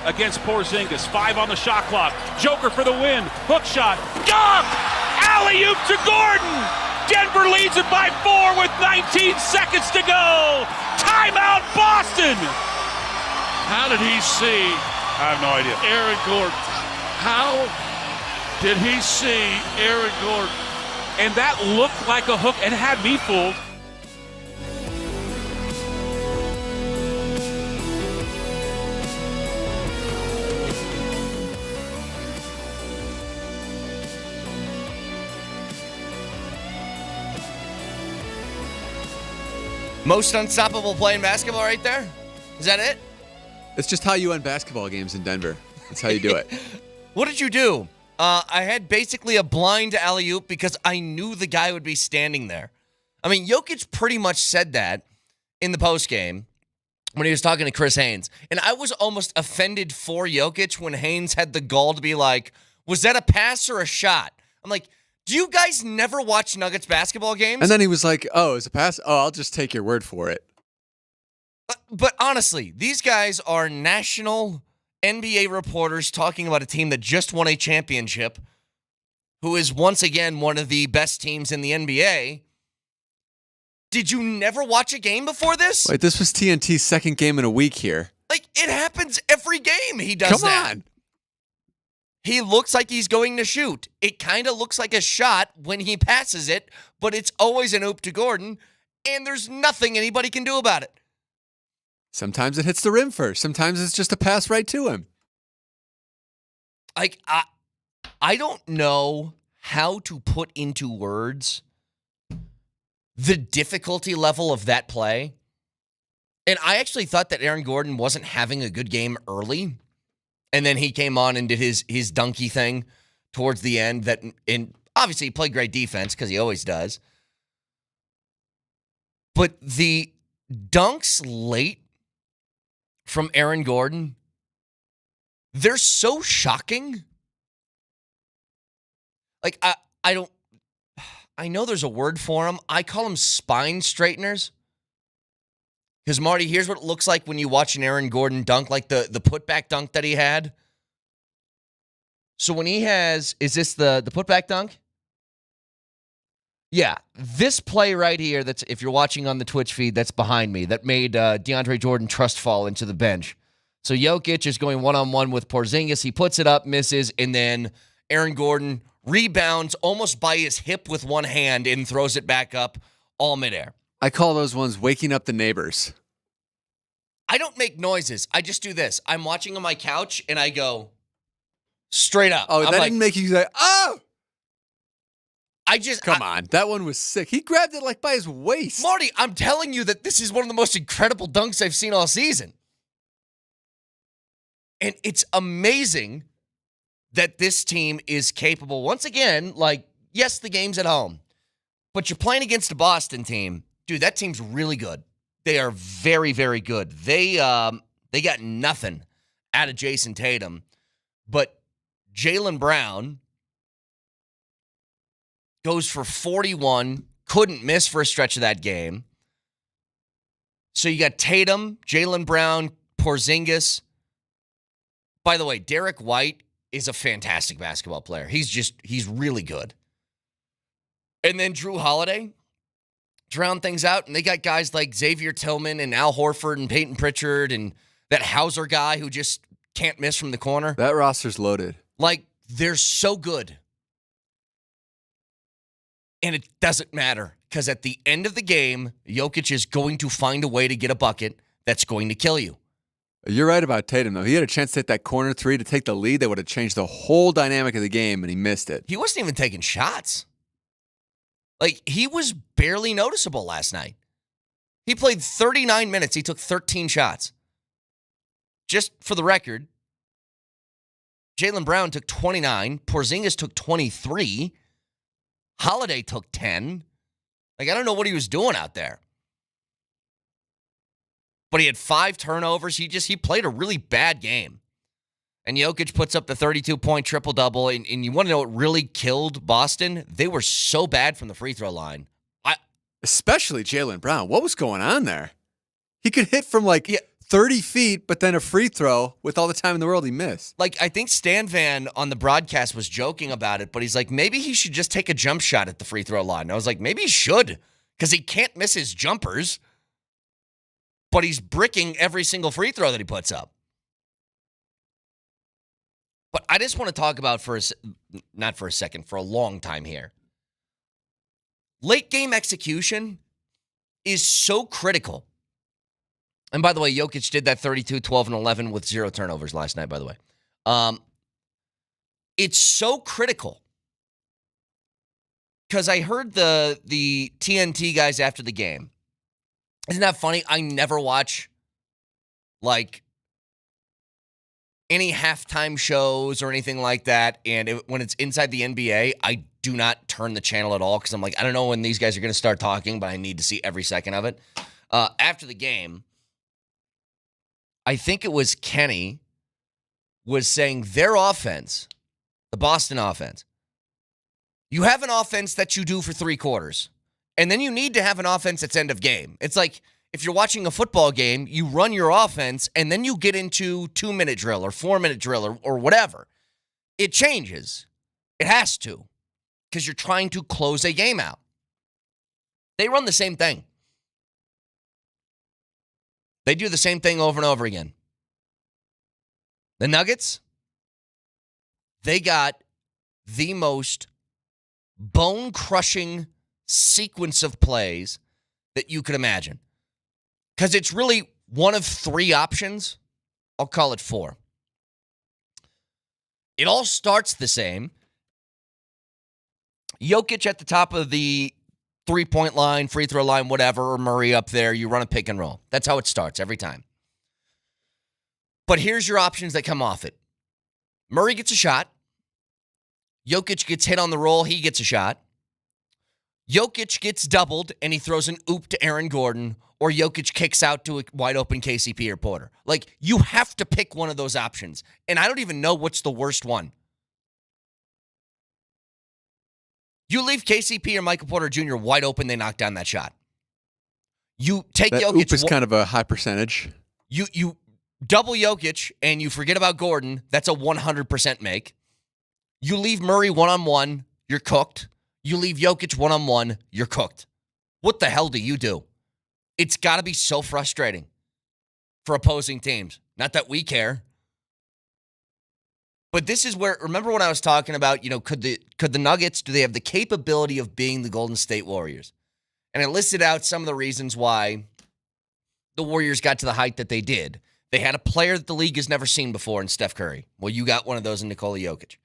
against Porzingis. 5 on the shot clock. Joker for the win. Hook shot. Dunk! Alley-oop to Gordon! Denver leads it by 4 with 19 seconds to go. Timeout, Boston! How did he see I have no idea. Aaron Gordon? How did he see Aaron Gordon? And that looked like a hook and had me fooled. Most unstoppable play in basketball right there? Is that it? It's just how you win basketball games in Denver. That's how you do it. What did you do? I had basically a blind alley-oop because I knew the guy would be standing there. I mean, Jokic pretty much said that in the postgame when he was talking to Chris Haynes. And I was almost offended for Jokic when Haynes had the gall to be like, was that a pass or a shot? I'm like, do you guys never watch Nuggets basketball games? And then he was like, oh, it's a pass? Oh, I'll just take your word for it. But honestly, these guys are national NBA reporters talking about a team that just won a championship, who is once again one of the best teams in the NBA. Did you never watch a game before this? Wait, this was TNT's second game in a week here. Like, it happens every game he does Come that. on. He looks like he's going to shoot. It kind of looks like a shot when he passes it, but it's always an oop to Gordon, and there's nothing anybody can do about it. Sometimes it hits the rim first. Sometimes it's just a pass right to him. Like, I don't know how to put into words the difficulty level of that play. And I actually thought that Aaron Gordon wasn't having a good game early. And then he came on and did his dunky thing towards the end. And obviously he played great defense because he always does. But the dunks late from Aaron Gordon, they're so shocking. Like, I know there's a word for them. I call them spine straighteners. Because, Marty, here's what it looks like when you watch an Aaron Gordon dunk, like the putback dunk that he had. So when he has, is this the putback dunk? Yeah, this play right here, that's if you're watching on the Twitch feed, that's behind me, that made DeAndre Jordan trust fall into the bench. So Jokic is going one-on-one with Porzingis. He puts it up, misses, and then Aaron Gordon rebounds almost by his hip with one hand and throws it back up all midair. I call those ones waking up the neighbors. I don't make noises. I just do this. I'm watching on my couch, and I go straight up. Oh, I'm that like, didn't make you say, oh! Come I- on. That one was sick. He grabbed it like by his waist. Marty, I'm telling you that this is one of the most incredible dunks I've seen all season. And it's amazing that this team is capable. Once again, like, yes, the game's at home, but you're playing against a Boston team. Dude, that team's really good. They are very, very good. They got nothing out of Jason Tatum, but Jaylen Brown goes for 41, couldn't miss for a stretch of that game. So you got Tatum, Jaylen Brown, Porzingis. By the way, Derek White is a fantastic basketball player. He's really good. And then Drew Holiday drown things out, and they got guys like Xavier Tillman and Al Horford and Peyton Pritchard and that Hauser guy who just can't miss from the corner. That roster's loaded. Like, they're so good. And it doesn't matter because at the end of the game, Jokic is going to find a way to get a bucket that's going to kill you. You're right about Tatum, though. He had a chance to hit that corner three to take the lead. That would have changed the whole dynamic of the game, and he missed it. He wasn't even taking shots. Like, he was barely noticeable last night. He played 39 minutes. He took 13 shots. Just for the record, Jaylen Brown took 29. Porzingis took 23. Holiday took 10. Like, I don't know what he was doing out there. But he had 5 turnovers. He played a really bad game. And Jokic puts up the 32-point triple-double. And you want to know what really killed Boston? They were so bad from the free throw line. Especially Jaylen Brown. What was going on there? He could hit from 30 feet, but then a free throw with all the time in the world he missed. Like, I think Stan Van on the broadcast was joking about it, but he's like, maybe he should just take a jump shot at the free throw line. And I was like, maybe he should, because he can't miss his jumpers, but he's bricking every single free throw that he puts up. But I just want to talk about for a long time here. Late game execution is so critical. And by the way, Jokic did that 32, 12, and 11 with 0 turnovers last night, by the way. It's so critical. Because I heard the TNT guys after the game. Isn't that funny? I never watch, like, any halftime shows or anything like that. And when it's inside the NBA, I do not turn the channel at all because I'm like, I don't know when these guys are going to start talking, but I need to see every second of it. After the game, I think it was Kenny was saying their offense, the Boston offense, you have an offense that you do for 3 quarters, and then you need to have an offense that's end of game. It's like if you're watching a football game, you run your offense, and then you get into 2-minute drill or 4-minute drill or whatever. It changes. It has to, because you're trying to close a game out. They run the same thing. They do the same thing over and over again. The Nuggets, they got the most bone-crushing sequence of plays that you could imagine. Because it's really one of 3 options. I'll call it 4. It all starts the same. Jokic at the top of the 3-point line, free throw line, whatever, or Murray up there. You run a pick and roll. That's how it starts every time. But here's your options that come off it. Murray gets a shot. Jokic gets hit on the roll. He gets a shot. Jokic gets doubled, and he throws an oop to Aaron Gordon, or Jokic kicks out to a wide-open KCP or Porter. Like, you have to pick one of those options, and I don't even know what's the worst one. You leave KCP or Michael Porter Jr. wide open, they knock down that shot. You take that Jokic. Oop is kind of a high percentage. You double Jokic, and you forget about Gordon. That's a 100% make. You leave Murray one-on-one, you're cooked. You leave Jokic one-on-one, you're cooked. What the hell do you do? It's got to be so frustrating for opposing teams. Not that we care. But this is where, remember when I was talking about, could the Nuggets, do they have the capability of being the Golden State Warriors? And I listed out some of the reasons why the Warriors got to the height that they did. They had a player that the league has never seen before in Steph Curry. Well, you got one of those in Nikola Jokic.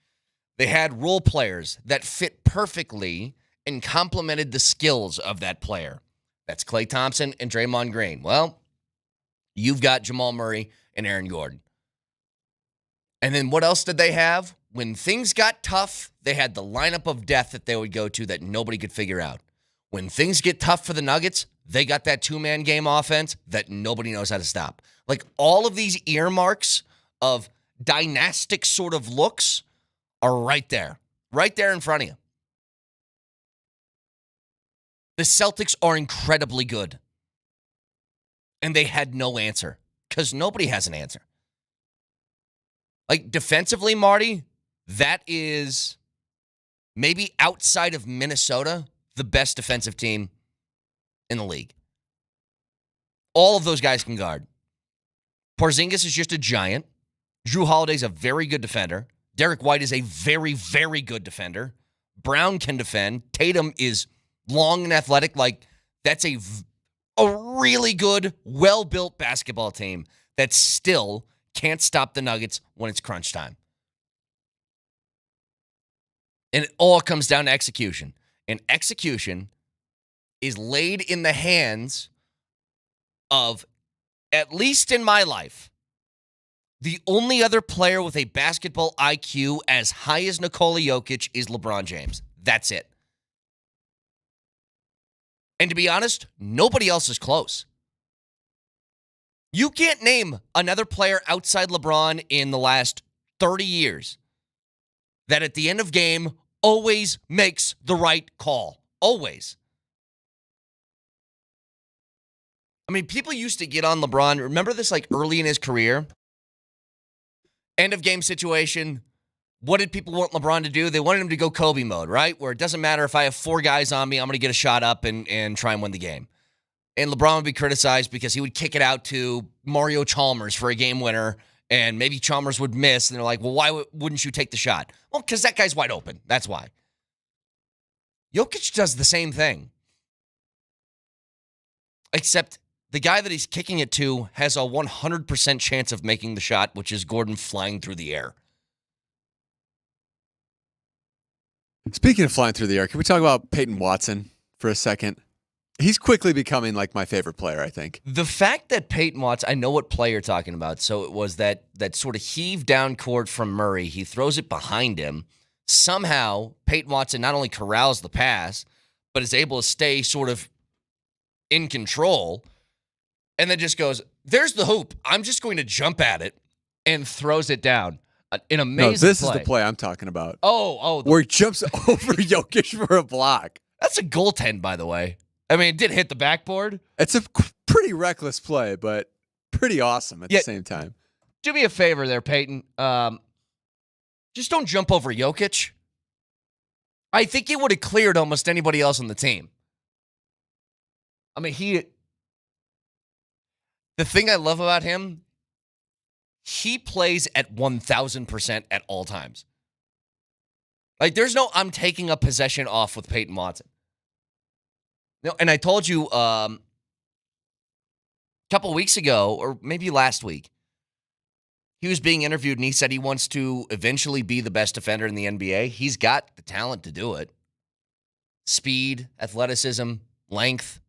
They had role players that fit perfectly and complemented the skills of that player. That's Klay Thompson and Draymond Green. Well, you've got Jamal Murray and Aaron Gordon. And then what else did they have? When things got tough, they had the lineup of death that they would go to that nobody could figure out. When things get tough for the Nuggets, they got that 2-man game offense that nobody knows how to stop. Like, all of these earmarks of dynastic sort of looks are right there in front of you. The Celtics are incredibly good. And they had no answer because nobody has an answer. Like, defensively, Marty, that is maybe outside of Minnesota, the best defensive team in the league. All of those guys can guard. Porzingis is just a giant. Drew Holiday's a very good defender. Derek White is a very, very good defender. Brown can defend. Tatum is long and athletic. Like, that's a really good, well-built basketball team that still can't stop the Nuggets when it's crunch time. And it all comes down to execution. And execution is laid in the hands of, at least in my life, the only other player with a basketball IQ as high as Nikola Jokic is LeBron James. That's it. And to be honest, nobody else is close. You can't name another player outside LeBron in the last 30 years that at the end of game always makes the right call. Always. I mean, people used to get on LeBron. Remember this like early in his career? End of game situation. What did people want LeBron to do? They wanted him to go Kobe mode, right? Where it doesn't matter if I have 4 guys on me, I'm going to get a shot up and try and win the game. And LeBron would be criticized because he would kick it out to Mario Chalmers for a game winner, and maybe Chalmers would miss, and they're like, well, why wouldn't you take the shot? Well, because that guy's wide open. That's why. Jokic does the same thing. Except the guy that he's kicking it to has a 100% chance of making the shot, which is Gordon flying through the air. Speaking of flying through the air, can we talk about Payton Watson for a second? He's quickly becoming like my favorite player, I think. The fact that Payton Watson, I know what play you're talking about. So it was that sort of heave down court from Murray. He throws it behind him. Somehow, Payton Watson not only corrals the pass, but is able to stay sort of in control. And then just goes, there's the hoop. I'm just going to jump at it, and throws it down. An amazing No, this play. is the play I'm talking about. Oh. Where he jumps over Jokic for a block. That's a goaltend, by the way. I mean, it did hit the backboard. It's a pretty reckless play, but pretty awesome at the same time. Do me a favor there, Peyton. Just don't jump over Jokic. I think he would have cleared almost anybody else on the team. I mean, the thing I love about him, he plays at 1,000% at all times. Like, there's no, I'm taking a possession off with Payton Watson. No, and I told you a couple weeks ago, or maybe last week, he was being interviewed and he said he wants to eventually be the best defender in the NBA. He's got the talent to do it. Speed, athleticism, length,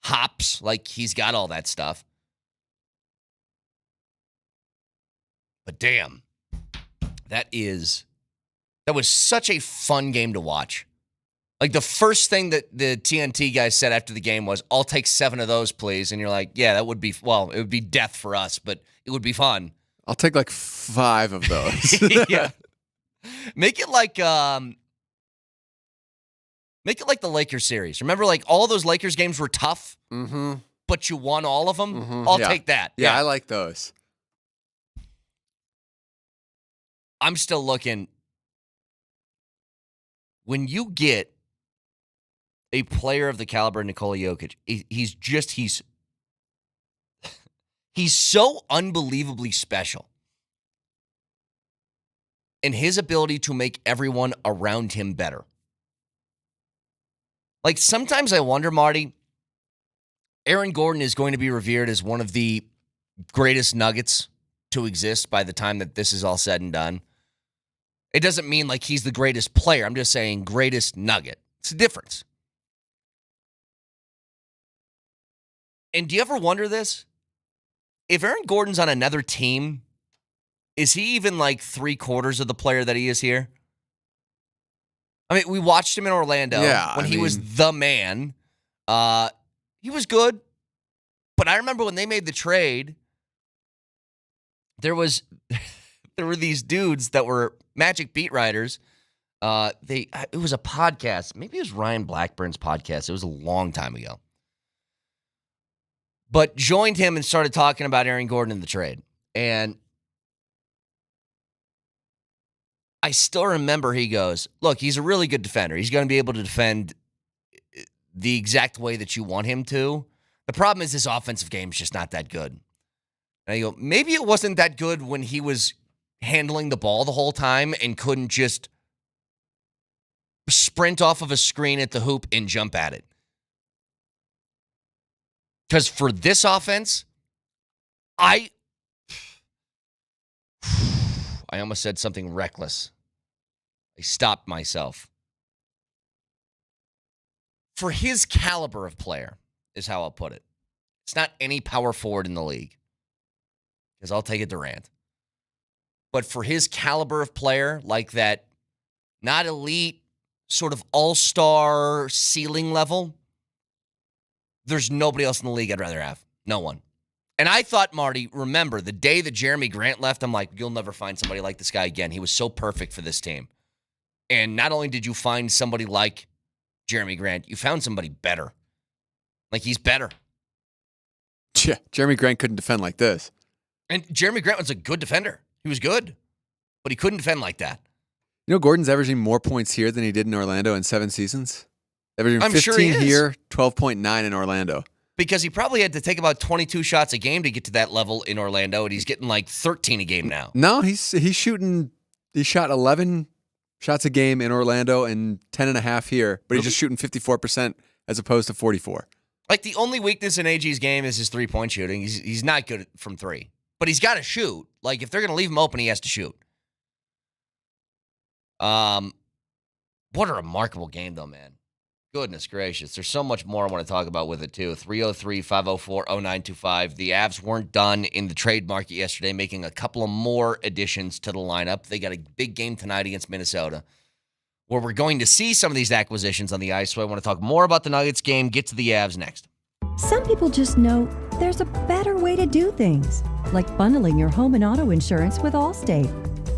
hops, like he's got all that stuff. But damn, that was such a fun game to watch. Like, the first thing that the TNT guys said after the game was, I'll take 7 of those, please. And you're like, yeah, that would be, well, it would be death for us, but it would be fun. I'll take like 5 of those. Yeah. Make it like the Lakers series. Remember, like, all those Lakers games were tough, but you won all of them? I'll take that. Yeah, I like those. I'm still looking. When you get a player of the caliber of Nikola Jokic, he's so unbelievably special. And his ability to make everyone around him better. Like, sometimes I wonder, Marty, Aaron Gordon is going to be revered as one of the greatest Nuggets to exist by the time that this is all said and done. It doesn't mean like he's the greatest player. I'm just saying greatest Nugget. It's a difference. And do you ever wonder this? If Aaron Gordon's on another team, is he even like 3/4 of the player that he is here? I mean, we watched him in Orlando when he was the man. He was good. But I remember when they made the trade, there were these dudes that were Magic beat writers. It was a podcast. Maybe it was Ryan Blackburn's podcast. It was a long time ago. But joined him and started talking about Aaron Gordon in the trade. And I still remember he goes, look, he's a really good defender. He's going to be able to defend the exact way that you want him to. The problem is his offensive game is just not that good. And I go, maybe it wasn't that good when he was handling the ball the whole time and couldn't just sprint off of a screen at the hoop and jump at it. Because for this offense, I almost said something reckless. I stopped myself. For his caliber of player is how I'll put it. It's not any power forward in the league. Because I'll take a Durant. But for his caliber of player, like that, not elite, sort of all-star ceiling level, there's nobody else in the league I'd rather have. No one. And I thought, Marty, remember, the day that Jeremy Grant left, I'm like, you'll never find somebody like this guy again. He was so perfect for this team. And not only did you find somebody like Jeremy Grant, you found somebody better. Like, he's better. Yeah, Jeremy Grant couldn't defend like this. And Jeremy Grant was a good defender. He was good, but he couldn't defend like that. You know, Gordon's averaging more points here than he did in Orlando in 7 seasons. Averaging 15 sure he is. here, 12.9 in Orlando. Because he probably had to take about 22 shots a game to get to that level in Orlando, and he's getting like 13 a game now. No, he shot 11 shots a game in Orlando and 10.5 here, but he's just shooting 54% as opposed to 44. Like, the only weakness in AG's game is his three-point shooting. He's not good from three. But he's got to shoot. Like, if they're going to leave him open, he has to shoot. What a remarkable game, though, man. Goodness gracious. There's so much more I want to talk about with it, too. 303-504-0925. The Avs weren't done in the trade market yesterday, making a couple of more additions to the lineup. They got a big game tonight against Minnesota, where we're going to see some of these acquisitions on the ice. So I want to talk more about the Nuggets game, get to the Avs next. Some people just know there's a better way to do things, like bundling your home and auto insurance with Allstate.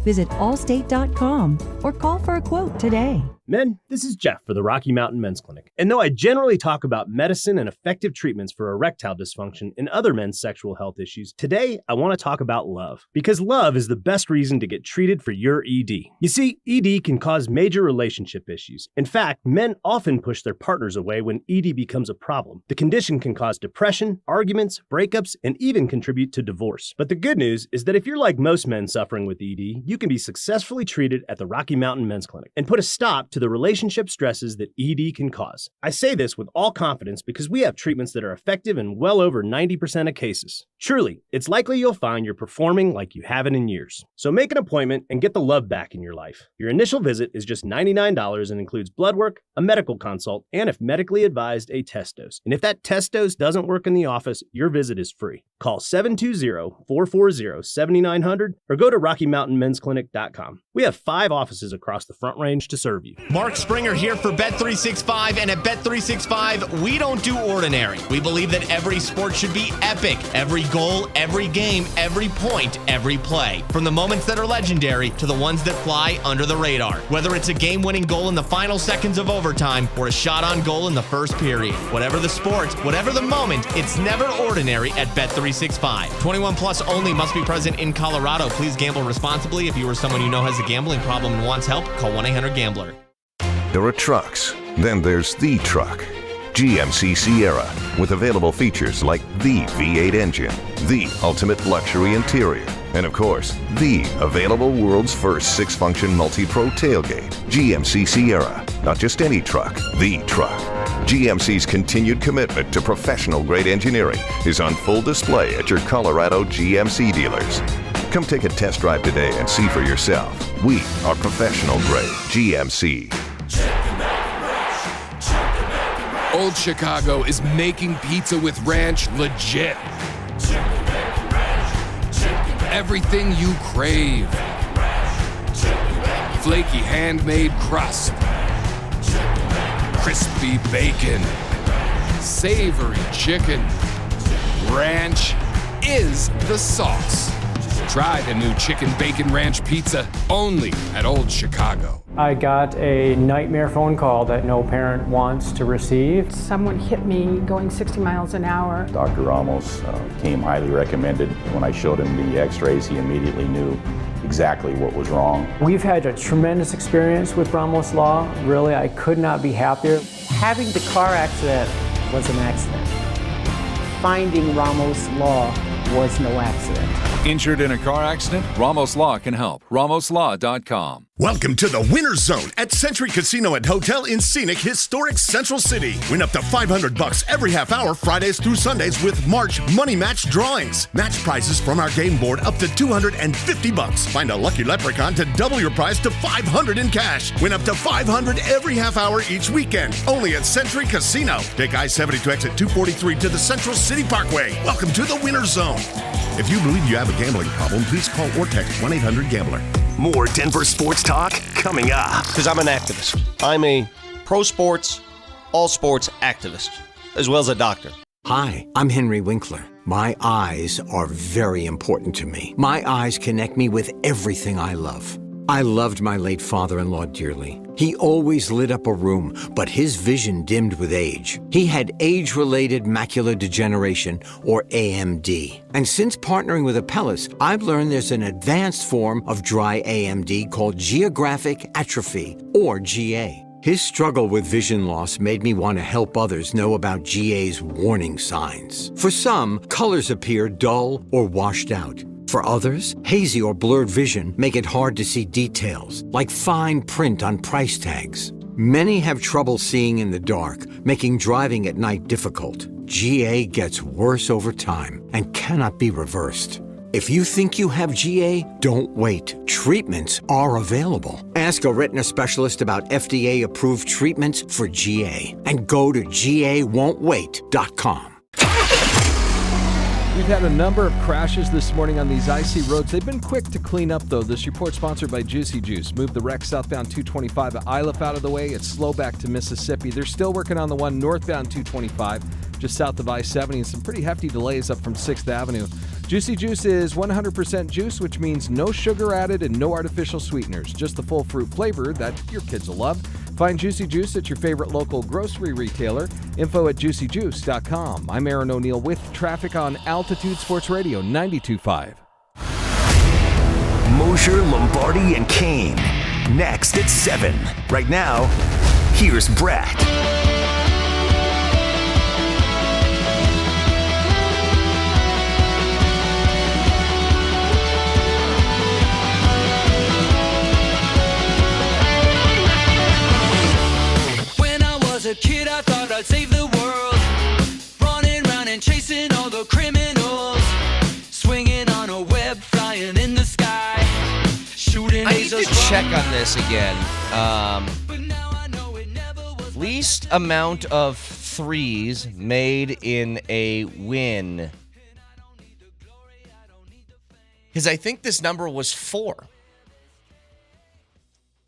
Visit allstate.com or call for a quote today. Men, this is Jeff for the Rocky Mountain Men's Clinic. And though I generally talk about medicine and effective treatments for erectile dysfunction and other men's sexual health issues, today I want to talk about love. Because love is the best reason to get treated for your ED. You see, ED can cause major relationship issues. In fact, men often push their partners away when ED becomes a problem. The condition can cause depression, arguments, breakups, and even contribute to divorce. But the good news is that if you're like most men suffering with ED, you can be successfully treated at the Rocky Mountain Men's Clinic and put a stop to the relationship stresses that ED can cause. I say this with all confidence because we have treatments that are effective in well over 90% of cases. Truly, it's likely you'll find you're performing like you haven't in years. So make an appointment and get the love back in your life. Your initial visit is just $99 and includes blood work, a medical consult, and if medically advised, a test dose. And if that test dose doesn't work in the office, your visit is free. Call 720-440-7900 or go to RockyMountainMen'sClinic.com. We have 5 offices across the Front Range to serve you. Mark Springer here for Bet365, and at Bet365, we don't do ordinary. We believe that every sport should be epic. Every goal, every game, every point, every play. From the moments that are legendary to the ones that fly under the radar. Whether it's a game-winning goal in the final seconds of overtime or a shot on goal in the first period. Whatever the sport, whatever the moment, it's never ordinary at Bet365. 21 plus only, must be present in Colorado. Please gamble responsibly. If you or someone you know has a gambling problem and wants help, call 1-800-GAMBLER. There are trucks, then there's the truck. GMC Sierra, with available features like the V8 engine, the ultimate luxury interior, and of course, the available world's first 6-function multi-pro tailgate. GMC Sierra, not just any truck, the truck. GMC's continued commitment to professional-grade engineering is on full display at your Colorado GMC dealers. Come take a test drive today and see for yourself. We are professional-grade GMC. Old Chicago is making pizza with ranch legit. Everything you crave. Flaky handmade crust. Crispy bacon. Savory chicken. Ranch is the sauce. Try the new Chicken Bacon Ranch Pizza, only at Old Chicago. I got a nightmare phone call that no parent wants to receive. Someone hit me going 60 miles an hour. Dr. Ramos came highly recommended. When I showed him the x-rays, he immediately knew exactly what was wrong. We've had a tremendous experience with Ramos Law. Really, I could not be happier. Having the car accident was an accident. Finding Ramos Law was no accident. Injured in a car accident? Ramos Law can help. RamosLaw.com. Welcome to the Winner's Zone at Century Casino and Hotel in scenic, historic Central City. Win up to $500 every half hour, Fridays through Sundays with March Money Match drawings. Match prizes from our game board up to $250. Find a lucky leprechaun to double your prize to $500 in cash. Win up to $500 every half hour each weekend. Only at Century Casino. Take I-72 exit 243 to the Central City Parkway. Welcome to the Winner's Zone. If you believe you have a gambling problem, please call or text 1-800-GAMBLER. More Denver sports talk coming up. Because I'm an activist. I'm a pro sports, all sports activist, as well as a doctor. Hi, I'm Henry Winkler. My eyes are very important to me. My eyes connect me with everything I love. I loved my late father-in-law dearly. He always lit up a room, but his vision dimmed with age. He had age-related macular degeneration, or AMD. And since partnering with Apellis, I've learned there's an advanced form of dry AMD called geographic atrophy, or GA. His struggle with vision loss made me want to help others know about GA's warning signs. For some, colors appear dull or washed out. For others, hazy or blurred vision make it hard to see details, like fine print on price tags. Many have trouble seeing in the dark, making driving at night difficult. GA gets worse over time and cannot be reversed. If you think you have GA, don't wait. Treatments are available. Ask a retina specialist about FDA-approved treatments for GA and go to GAWon'tWait.com. We've had a number of crashes this morning on these icy roads. They've been quick to clean up, though. This report sponsored by Juicy Juice. Move the wreck southbound 225 at Iliff out of the way. It's slow back to Mississippi. They're still working on the one northbound 225 just south of I-70 and some pretty hefty delays up from 6th Avenue. Juicy Juice is 100% juice, which means no sugar added and no artificial sweeteners. Just the full fruit flavor that your kids will love. Find Juicy Juice at your favorite local grocery retailer. Info at juicyjuice.com. I'm Aaron O'Neill with traffic on Altitude Sports Radio 92.5. Mosher, Lombardi, and Kane. Next at 7. Right now, here's Brett. As a kid, I thought I'd save the world, running around and chasing all the criminals, swinging on a web, flying in the sky, shooting. I need to check on this again. Least amount of threes made in a win, because I think this number was 4.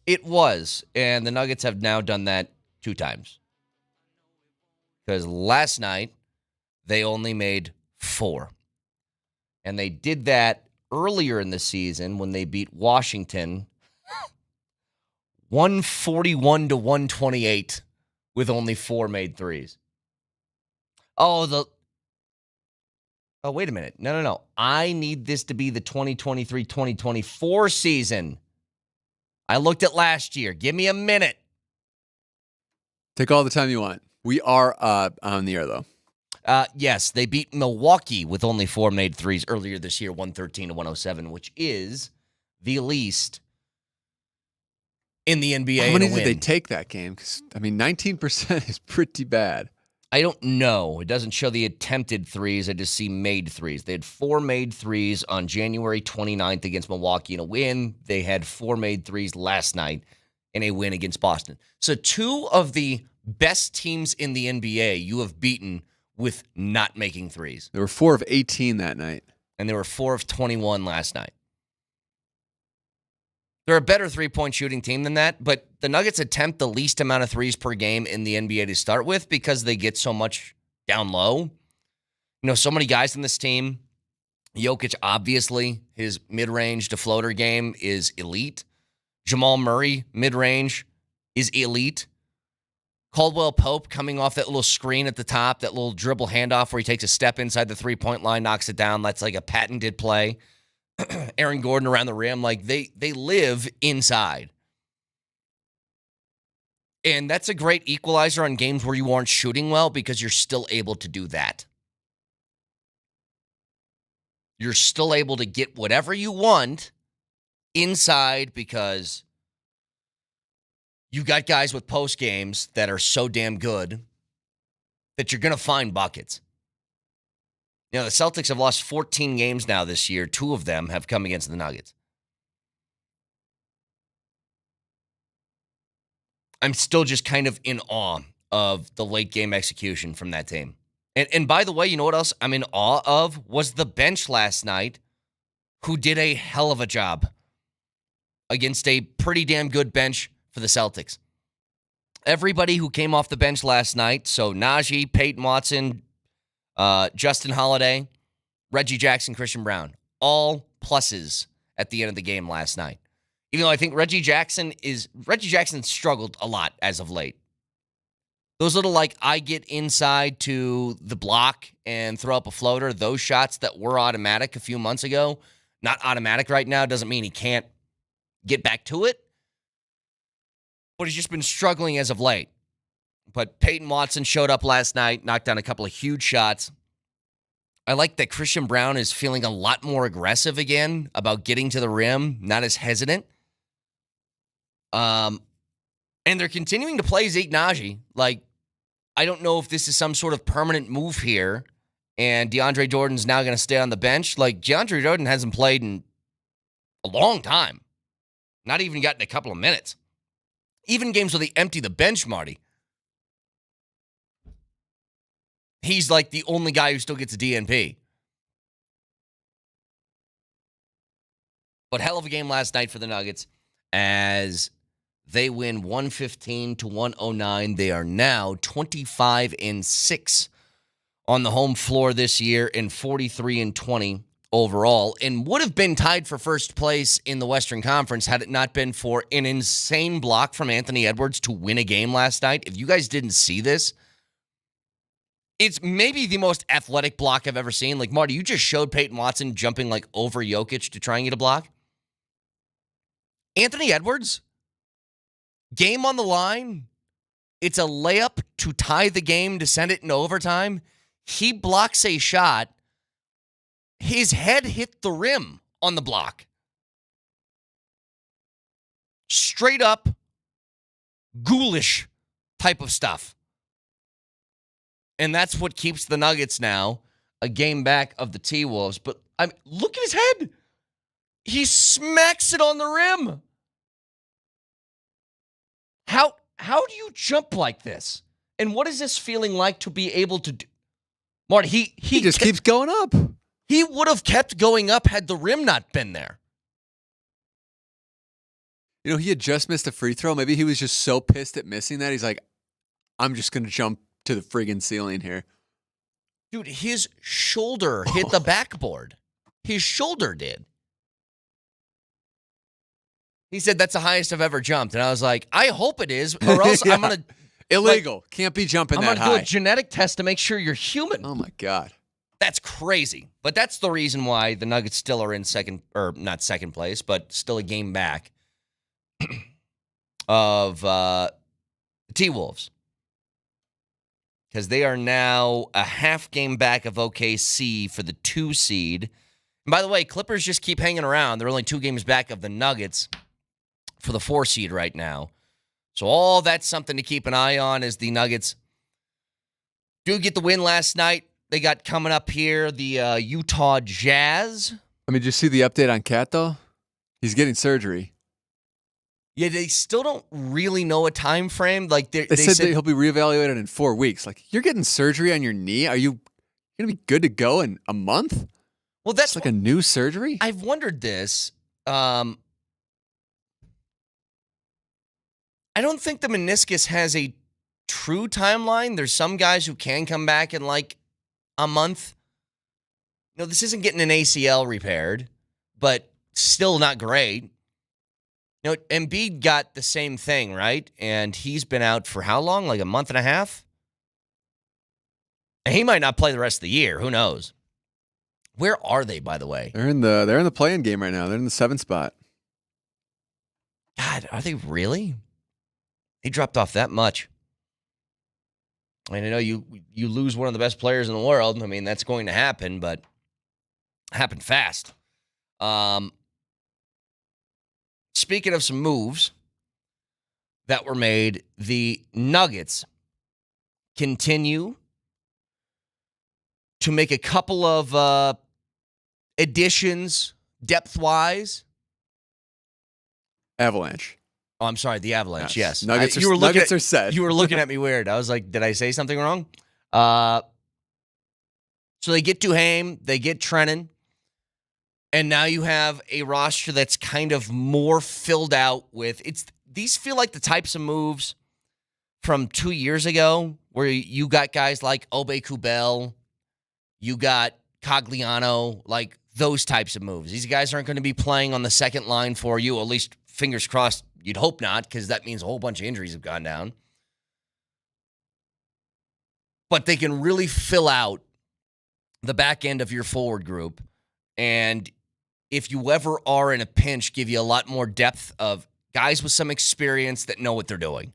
It was, and the Nuggets have now done that 2 times. Because last night, they only made 4. And they did that earlier in the season when they beat Washington 141-128 with only 4 made threes. Oh, wait a minute. No. I need this to be the 2023-2024 season. I looked at last year. Give me a minute. Take all the time you want. We are on the air, though. Yes, they beat Milwaukee with only 4 made threes earlier this year, 113-107, which is the least in the NBA. How many did they take that game? Because 19% is pretty bad. I don't know. It doesn't show the attempted threes. I just see made threes. They had 4 made threes on January 29th against Milwaukee in a win. They had 4 made threes last night in a win against Boston. So 2 of the best teams in the NBA you have beaten with not making threes. There were 4 of 18 that night. And there were 4 of 21 last night. They're a better three-point shooting team than that, but the Nuggets attempt the least amount of threes per game in the NBA to start with because they get so much down low. So many guys in this team. Jokic, obviously, his mid-range to floater game is elite. Jamal Murray, mid-range, is elite. Caldwell Pope coming off that little screen at the top, that little dribble handoff where he takes a step inside the three-point line, knocks it down. That's like a patented play. Aaron Gordon around the rim, they live inside. And that's a great equalizer on games where you aren't shooting well because you're still able to do that. You're still able to get whatever you want inside because you got guys with post games that are so damn good that you're going to find buckets. The Celtics have lost 14 games now this year. 2 of them have come against the Nuggets. I'm still just kind of in awe of the late game execution from that team. And by the way, you know what else I'm in awe of? Was the bench last night, who did a hell of a job against a pretty damn good bench for the Celtics. Everybody who came off the bench last night, so Najee, Payton Watson, Justin Holiday, Reggie Jackson, Christian Brown, all pluses at the end of the game last night. Even though I think Reggie Jackson struggled a lot as of late. Those little, like, I get inside to the block and throw up a floater, those shots that were automatic a few months ago, not automatic right now, doesn't mean he can't get back to it. But he's just been struggling as of late. But Payton Watson showed up last night, knocked down a couple of huge shots. I like that Christian Brown is feeling a lot more aggressive again about getting to the rim, not as hesitant. And they're continuing to play Zeke Naji. Like, I don't know if this is some sort of permanent move here and DeAndre Jordan's now going to stay on the bench. Like, DeAndre Jordan hasn't played in a long time. Not even gotten a couple of minutes. Even games where they empty the bench, Marty. He's like the only guy who still gets a DNP. But hell of a game last night for the Nuggets as they win 115-109. They are now 25-6 on the home floor this year and 43-20 overall, and would have been tied for first place in the Western Conference had it not been for an insane block from Anthony Edwards to win a game last night. If you guys didn't see this, it's maybe the most athletic block I've ever seen. Like, Marty, you just showed Payton Watson jumping like over Jokic to try and get a block. Anthony Edwards, game on the line. It's a layup to tie the game to send it into overtime. He blocks a shot. His head hit the rim on the block. Straight up ghoulish type of stuff. And that's what keeps the Nuggets now a game back of the T-Wolves. But I mean, look at his head. He smacks it on the rim. How do you jump like this? And what is this feeling like to be able to do? Marty, he just keeps going up. He would have kept going up had the rim not been there. You know, he had just missed a free throw. Maybe he was just so pissed at missing that. He's like, I'm just going to jump to the friggin' ceiling here. Dude, his shoulder hit the backboard. His shoulder did. He said, that's the highest I've ever jumped. And I was like, I hope it is, or else Yeah. I'm going to... Illegal. Can't be jumping that high. I'm going to do a genetic test to make sure you're human. Oh, my God. That's crazy. But that's the reason why the Nuggets still are in second, or not second place, but still a game back of the T-Wolves. Because they are now a half game back of OKC for the 2 seed. And by the way, Clippers just keep hanging around. They're only 2 games back of the Nuggets for the 4 seed right now. So all that's something to keep an eye on as the Nuggets do get the win last night. They got coming up here the Utah Jazz. I mean, did you see the update on Cat, though? He's getting surgery. Yeah, they still don't really know a time frame. Like They said that he'll be reevaluated in 4 weeks. Like, you're getting surgery on your knee? Are you going to be good to go in a month? Well, that's like a new surgery? I've wondered this. I don't think the meniscus has a true timeline. There's some guys who can come back in like a month. You know, this isn't getting an ACL repaired, but still not great. You know, Embiid got the same thing, right? And he's been out for how long? Like a month and a half? And he might not play the rest of the year. Who knows? Where are they, by the way? They're in the play-in game right now. They're in the 7th spot. God, are they really? He dropped off that much. I know you lose one of the best players in the world. I mean, that's going to happen, but happen fast. Speaking of some moves that were made, the Nuggets continue to make a couple of additions depth-wise. Avalanche. Oh, I'm sorry, the Avalanche, yes. Nuggets are set. You were looking at me weird. I was like, did I say something wrong? So they get Duhaime, they get Trennan, and now you have a roster that's kind of more filled out with these feel like the types of moves from 2 years ago where you got guys like Obe Kubel, you got Cogliano, like those types of moves. These guys aren't going to be playing on the second line for you, at least fingers crossed, you'd hope not, because that means a whole bunch of injuries have gone down. But they can really fill out the back end of your forward group, and if you ever are in a pinch, give you a lot more depth of guys with some experience that know what they're doing.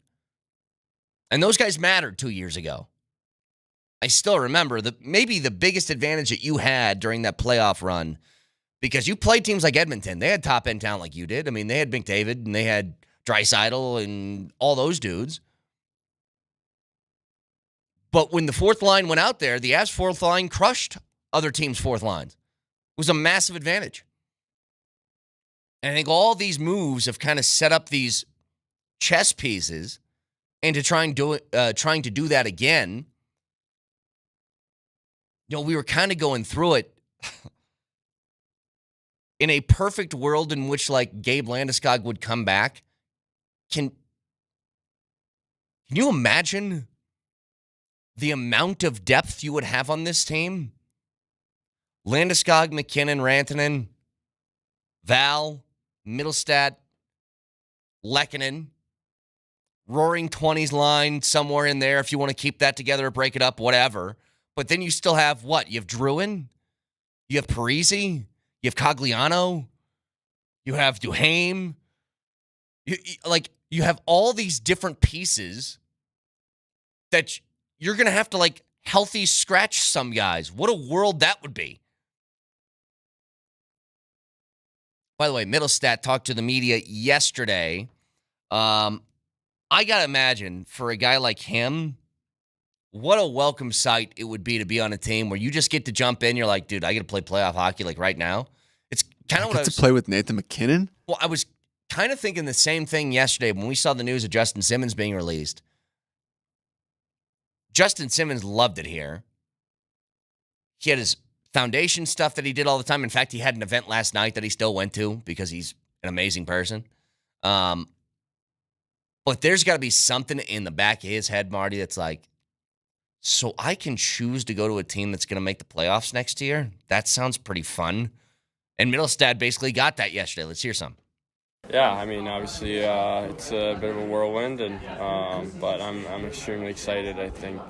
And those guys mattered 2 years ago. I still remember maybe the biggest advantage that you had during that playoff run, because you played teams like Edmonton. They had top-end talent like you did. I mean, they had McDavid, and they had Draisaitl and all those dudes. But when the fourth line went out there, the Avs' fourth line crushed other teams' fourth lines. It was a massive advantage. And I think all these moves have kind of set up these chess pieces, and to trying to do that again, we were kind of going through it in a perfect world in which, like, Gabe Landeskog would come back. Can you imagine the amount of depth you would have on this team? Landeskog, McKinnon, Rantanen, Val, Middlestat, Lehkonen, roaring 20s line somewhere in there if you want to keep that together or break it up, whatever. But then you still have what? You have Drouin, you have Parise, you have Cogliano, you have Duhaime. You have all these different pieces that you're going to have to, like, healthy scratch some guys. What a world that would be. By the way, Middlestat talked to the media yesterday. I got to imagine, for a guy like him, what a welcome sight it would be to be on a team where you just get to jump in. You're like, dude, I got to play playoff hockey like right now. It's kind of what I was... to play with Nathan McKinnon? Well, I was kind of thinking the same thing yesterday when we saw the news of Justin Simmons being released. Justin Simmons loved it here. He had his foundation stuff that he did all the time. In fact, he had an event last night that he still went to because he's an amazing person. But there's got to be something in the back of his head, Marty, that's like, so I can choose to go to a team that's going to make the playoffs next year? That sounds pretty fun. And Middlestat basically got that yesterday. Let's hear some. Yeah, I mean, obviously it's a bit of a whirlwind, but I'm extremely excited. I think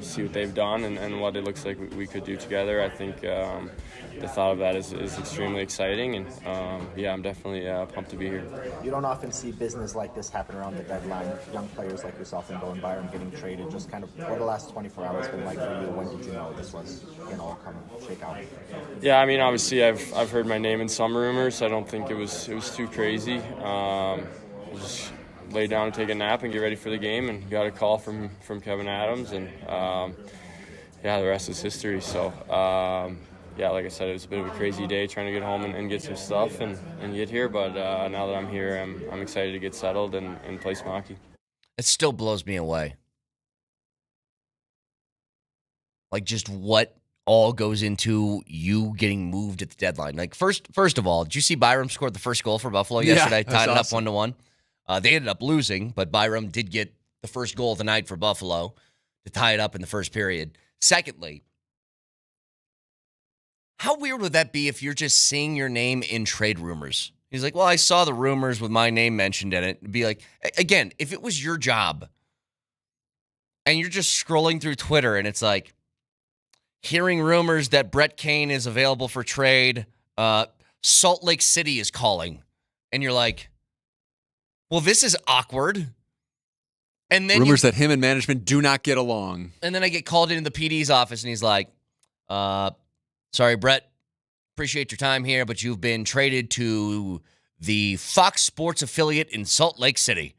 see what they've done and what it looks like we could do together. I think the thought of that is extremely exciting, and I'm definitely pumped to be here. You don't often see business like this happen around the deadline. Young players like yourself and Bowen Byram getting traded. Just kind of what the last 24 hours been like for you? When did you know this was going to all come shake out? Yeah, I mean, obviously I've heard my name in some rumors. So I don't think it was too crazy. Just lay down and take a nap and get ready for the game, and got a call from Kevin Adams, and the rest is history. So like I said, it was a bit of a crazy day trying to get home and get some stuff and get here. But now that I'm here, I'm excited to get settled and play some hockey. It still blows me away. Like, just what all goes into you getting moved at the deadline. Like, first of all, did you see Byram scored the first goal for Buffalo yesterday? Tied it up 1-1. They ended up losing, but Byram did get the first goal of the night for Buffalo to tie it up in the first period. Secondly, how weird would that be if you're just seeing your name in trade rumors? He's like, well, I saw the rumors with my name mentioned in it. It'd be like, again, if it was your job and you're just scrolling through Twitter and it's like, hearing rumors that Brett Kane is available for trade, Salt Lake City is calling, and you're like, well, this is awkward. And then rumors that him and management do not get along. And then I get called into the PD's office, and he's like, sorry, Brett, appreciate your time here, but you've been traded to the Fox Sports affiliate in Salt Lake City.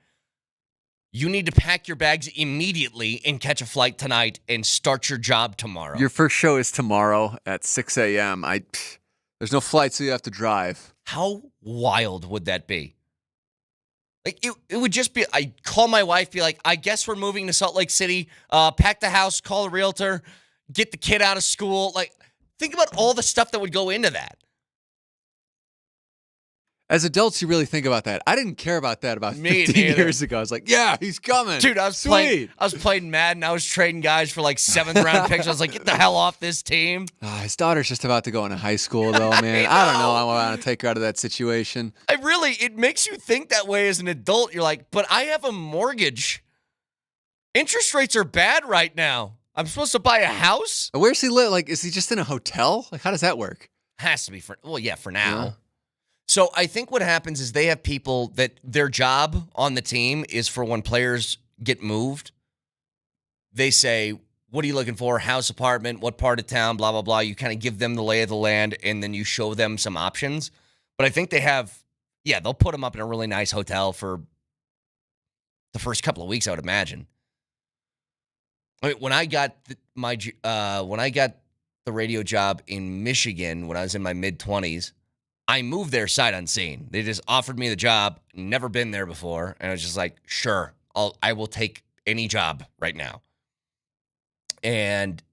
You need to pack your bags immediately and catch a flight tonight and start your job tomorrow. Your first show is tomorrow at 6 a.m. There's no flight, so you have to drive. How wild would that be? Like, it would just be, I call my wife, be like, I guess we're moving to Salt Lake City, pack the house, call a realtor, get the kid out of school. Like, think about all the stuff that would go into that. As adults, you really think about that. I didn't care about that about Me 15 neither. years ago. I was like, yeah, he's coming. Dude, I was playing Madden. I was trading guys for like 7th round picks. I was like, get the hell off this team. His daughter's just about to go into high school, though, man. I don't know. I want to take her out of that situation. It makes you think that way as an adult. You're like, but I have a mortgage. Interest rates are bad right now. I'm supposed to buy a house? Where's he live? Like, is he just in a hotel? Like, how does that work? Has to be for now. Yeah. So I think what happens is they have people that their job on the team is for when players get moved. They say, what are you looking for? House, apartment, what part of town, blah, blah, blah. You kind of give them the lay of the land, and then you show them some options. But I think they have, they'll put them up in a really nice hotel for the first couple of weeks, I would imagine. I mean, when I got the radio job in Michigan when I was in my mid-20s, I moved there sight unseen. They just offered me the job, never been there before, and I was just like, sure, I will take any job right now. And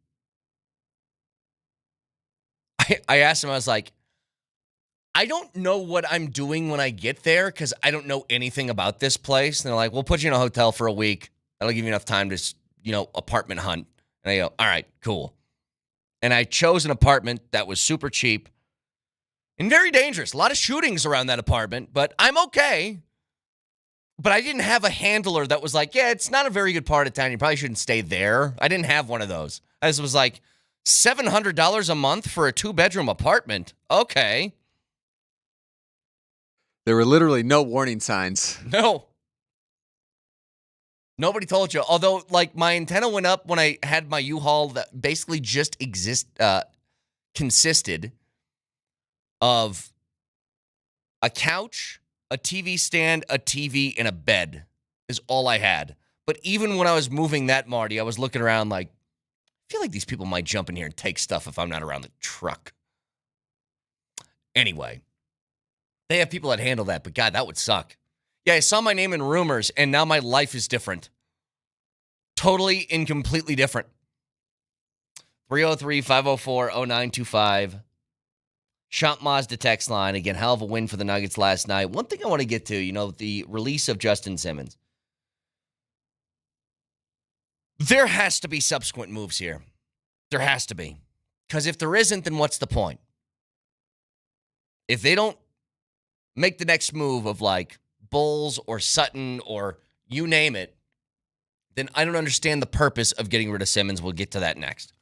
I asked him, I was like, I don't know what I'm doing when I get there because I don't know anything about this place. And they're like, we'll put you in a hotel for a week. That'll give you enough time to, apartment hunt. And I go, all right, cool. And I chose an apartment that was super cheap and very dangerous. A lot of shootings around that apartment, but I'm okay. But I didn't have a handler that was like, yeah, it's not a very good part of town. You probably shouldn't stay there. I didn't have one of those. I just was like, $700 a month for a 2-bedroom apartment. Okay. There were literally no warning signs. No. Nobody told you. Although, my antenna went up when I had my U-Haul that basically just consisted of a couch, a TV stand, a TV, and a bed is all I had. But even when I was moving that, Marty, I was looking around like, I feel like these people might jump in here and take stuff if I'm not around the truck. Anyway, they have people that handle that, but God, that would suck. Yeah, I saw my name in rumors, and now my life is different. Totally and completely different. 303-504-0925. Shop Mazda text line. Again, hell of a win for the Nuggets last night. One thing I want to get to, the release of Justin Simmons. There has to be subsequent moves here. There has to be. Because if there isn't, then what's the point? If they don't make the next move of Bulls or Sutton or you name it, then I don't understand the purpose of getting rid of Simmons. We'll get to that next.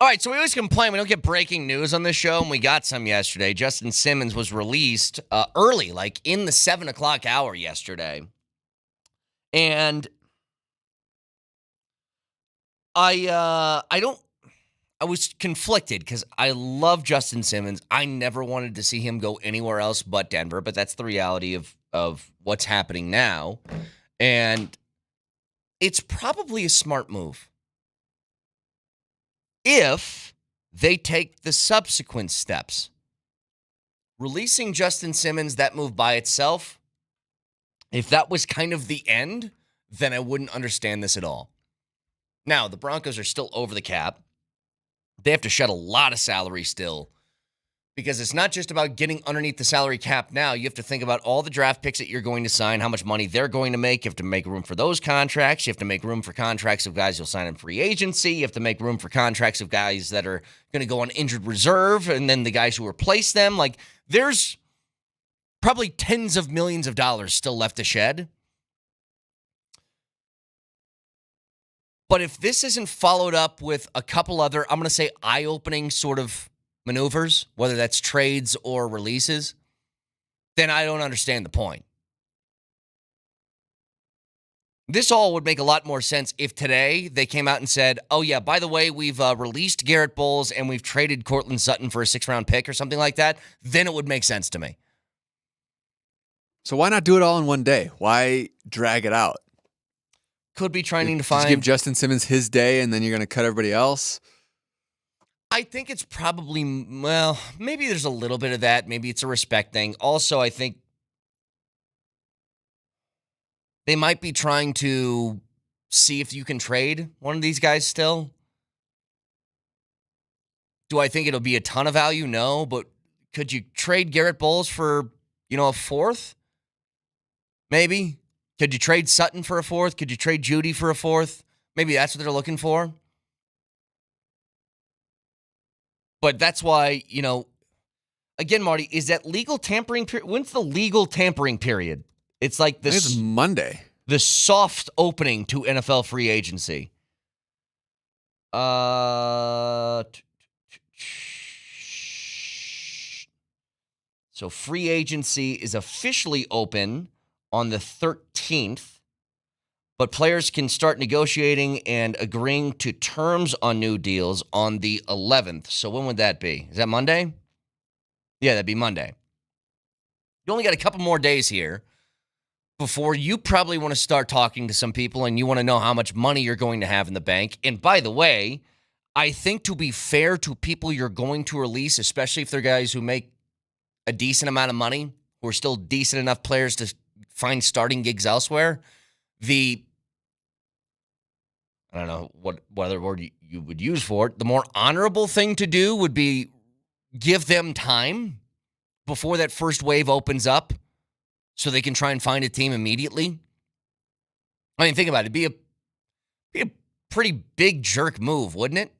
All right, so we always complain we don't get breaking news on this show, and we got some yesterday. Justin Simmons was released early, like in the 7 o'clock hour yesterday. And I was conflicted because I love Justin Simmons. I never wanted to see him go anywhere else but Denver, but that's the reality of what's happening now. And it's probably a smart move if they take the subsequent steps. Releasing Justin Simmons, that move by itself, if that was kind of the end, then I wouldn't understand this at all. Now, the Broncos are still over the cap. They have to shed a lot of salary still because it's not just about getting underneath the salary cap now. You have to think about all the draft picks that you're going to sign, how much money they're going to make. You have to make room for those contracts. You have to make room for contracts of guys you'll sign in free agency. You have to make room for contracts of guys that are going to go on injured reserve and then the guys who replace them. Like, there's probably tens of millions of dollars still left to shed. But if this isn't followed up with a couple other, I'm going to say eye-opening sort of maneuvers, whether that's trades or releases, then I don't understand the point. This all would make a lot more sense if today they came out and said, oh yeah, by the way, we've released Garrett Bowles and we've traded Cortland Sutton for a 6th-round pick or something like that. Then it would make sense to me. So why not do it all in one day? Why drag it out? Could be trying to find... Just give Justin Simmons his day, and then you're going to cut everybody else? I think it's probably, well, maybe there's a little bit of that. Maybe it's a respect thing. Also, I think they might be trying to see if you can trade one of these guys still. Do I think it'll be a ton of value? No, but could you trade Garrett Bowles for, a 4th? Maybe. Could you trade Sutton for a 4th? Could you trade Judy for a 4th? Maybe that's what they're looking for. But that's why, again, Marty, is that legal tampering period? When's the legal tampering period? It's like this. It's Monday. The soft opening to NFL free agency. So free agency is officially open on the 13th, but players can start negotiating and agreeing to terms on new deals on the 11th. So when would that be? Is that Monday? Yeah, that'd be Monday. You only got a couple more days here before you probably want to start talking to some people and you want to know how much money you're going to have in the bank. And by the way, I think to be fair to people you're going to release, especially if they're guys who make a decent amount of money, who are still decent enough players to find starting gigs elsewhere, I don't know what other word you would use for it, the more honorable thing to do would be give them time before that first wave opens up so they can try and find a team immediately. I mean, think about it. It'd be a pretty big jerk move, wouldn't it?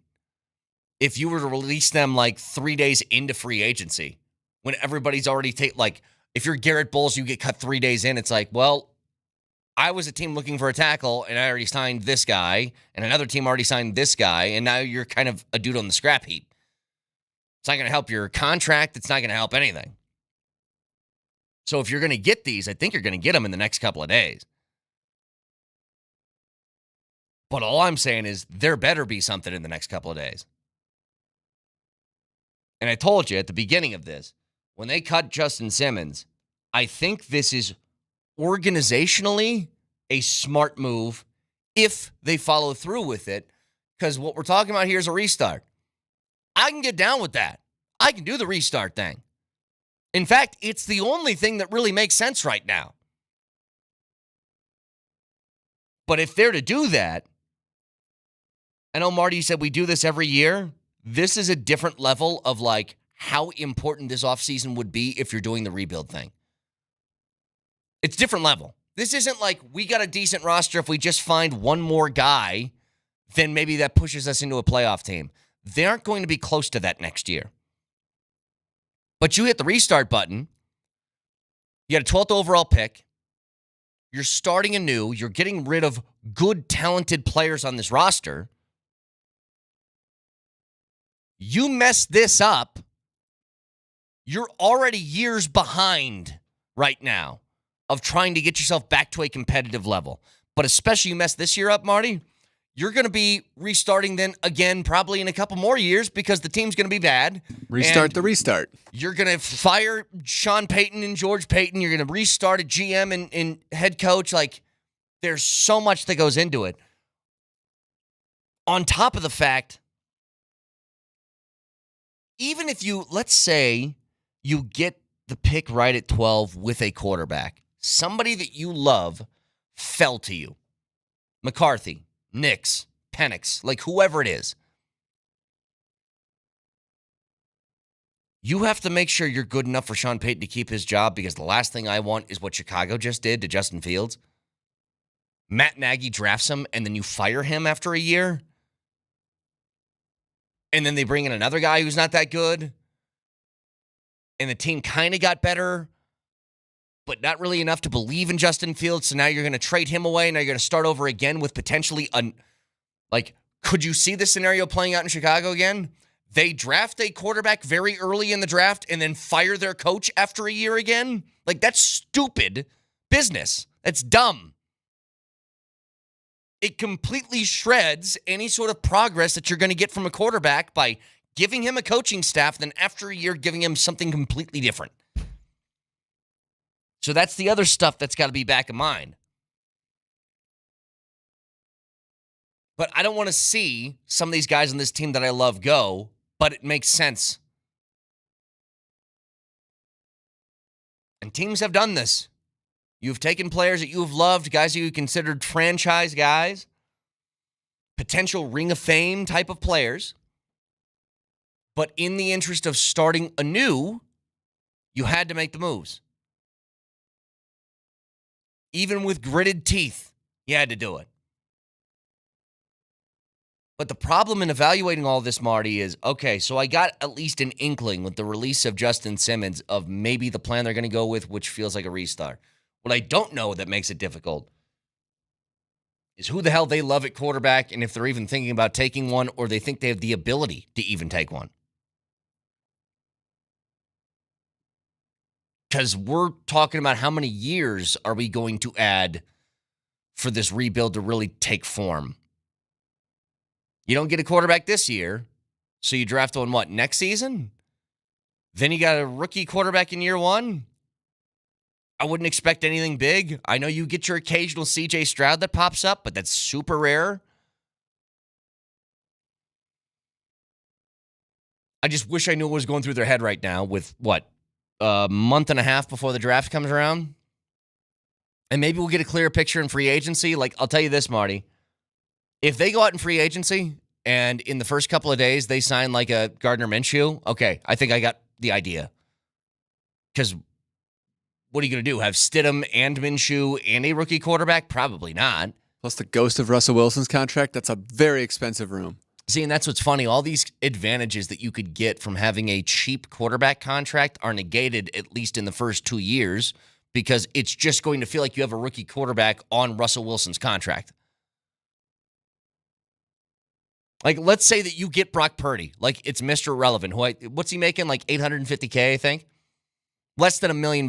If you were to release them like 3 days into free agency when everybody's already if you're Garrett Bowles, you get cut 3 days in. It's like, well, I was a team looking for a tackle, and I already signed this guy, and another team already signed this guy, and now you're kind of a dude on the scrap heap. It's not going to help your contract. It's not going to help anything. So if you're going to get these, I think you're going to get them in the next couple of days. But all I'm saying is there better be something in the next couple of days. And I told you at the beginning of this, when they cut Justin Simmons, I think this is organizationally a smart move if they follow through with it, because what we're talking about here is a restart. I can get down with that. I can do the restart thing. In fact, it's the only thing that really makes sense right now. But if they're to do that, I know, Marty, you said we do this every year. This is a different level of how important this offseason would be if you're doing the rebuild thing. It's different level. This isn't like we got a decent roster. If we just find one more guy, then maybe that pushes us into a playoff team. They aren't going to be close to that next year. But you hit the restart button. You got a 12th overall pick. You're starting anew. You're getting rid of good, talented players on this roster. You mess this up, you're already years behind right now of trying to get yourself back to a competitive level. But especially you mess this year up, Marty, you're going to be restarting then again probably in a couple more years because the team's going to be bad. Restart the restart. You're going to fire Sean Payton and George Payton. You're going to restart a GM and head coach. Like, there's so much that goes into it. On top of the fact, even if you, let's say, you get the pick right at 12 with a quarterback, somebody that you love fell to you. McCarthy, Nix, Penix, like whoever it is. You have to make sure you're good enough for Sean Payton to keep his job, because the last thing I want is what Chicago just did to Justin Fields. Matt Nagy drafts him, and then you fire him after a year. And then they bring in another guy who's not that good. And the team kind of got better, but not really enough to believe in Justin Fields. So now you're going to trade him away. Now you're going to start over again with potentially could you see this scenario playing out in Chicago again? They draft a quarterback very early in the draft and then fire their coach after a year again? Like, that's stupid business. That's dumb. It completely shreds any sort of progress that you're going to get from a quarterback by giving him a coaching staff, then after a year giving him something completely different. So that's the other stuff that's got to be back in mind. But I don't want to see some of these guys on this team that I love go, but it makes sense. And teams have done this. You've taken players that you've loved, guys who you considered franchise guys, potential Ring of Fame type of players, but in the interest of starting anew, you had to make the moves. Even with gritted teeth, you had to do it. But the problem in evaluating all this, Marty, is, okay, so I got at least an inkling with the release of Justin Simmons of maybe the plan they're going to go with, which feels like a restart. What I don't know that makes it difficult is who the hell they love at quarterback, and if they're even thinking about taking one, or they think they have the ability to even take one. Because we're talking about how many years are we going to add for this rebuild to really take form. You don't get a quarterback this year, so you draft one, what, next season? Then you got a rookie quarterback in year one? I wouldn't expect anything big. I know you get your occasional CJ Stroud that pops up, but that's super rare. I just wish I knew what was going through their head right now with, what, a month and a half before the draft comes around? And maybe we'll get a clearer picture in free agency. Like, I'll tell you this, Marty. If they go out in free agency and in the first couple of days they sign like a Gardner Minshew, okay, I think I got the idea. Because what are you going to do? Have Stidham and Minshew and a rookie quarterback? Probably not. Plus the ghost of Russell Wilson's contract. That's a very expensive room. See, and that's what's funny. All these advantages that you could get from having a cheap quarterback contract are negated, at least in the first 2 years, because it's just going to feel like you have a rookie quarterback on Russell Wilson's contract. Like, let's say that you get Brock Purdy. Like, it's Mr. Irrelevant. What's he making? Like $850K, I think? Less than $1 million.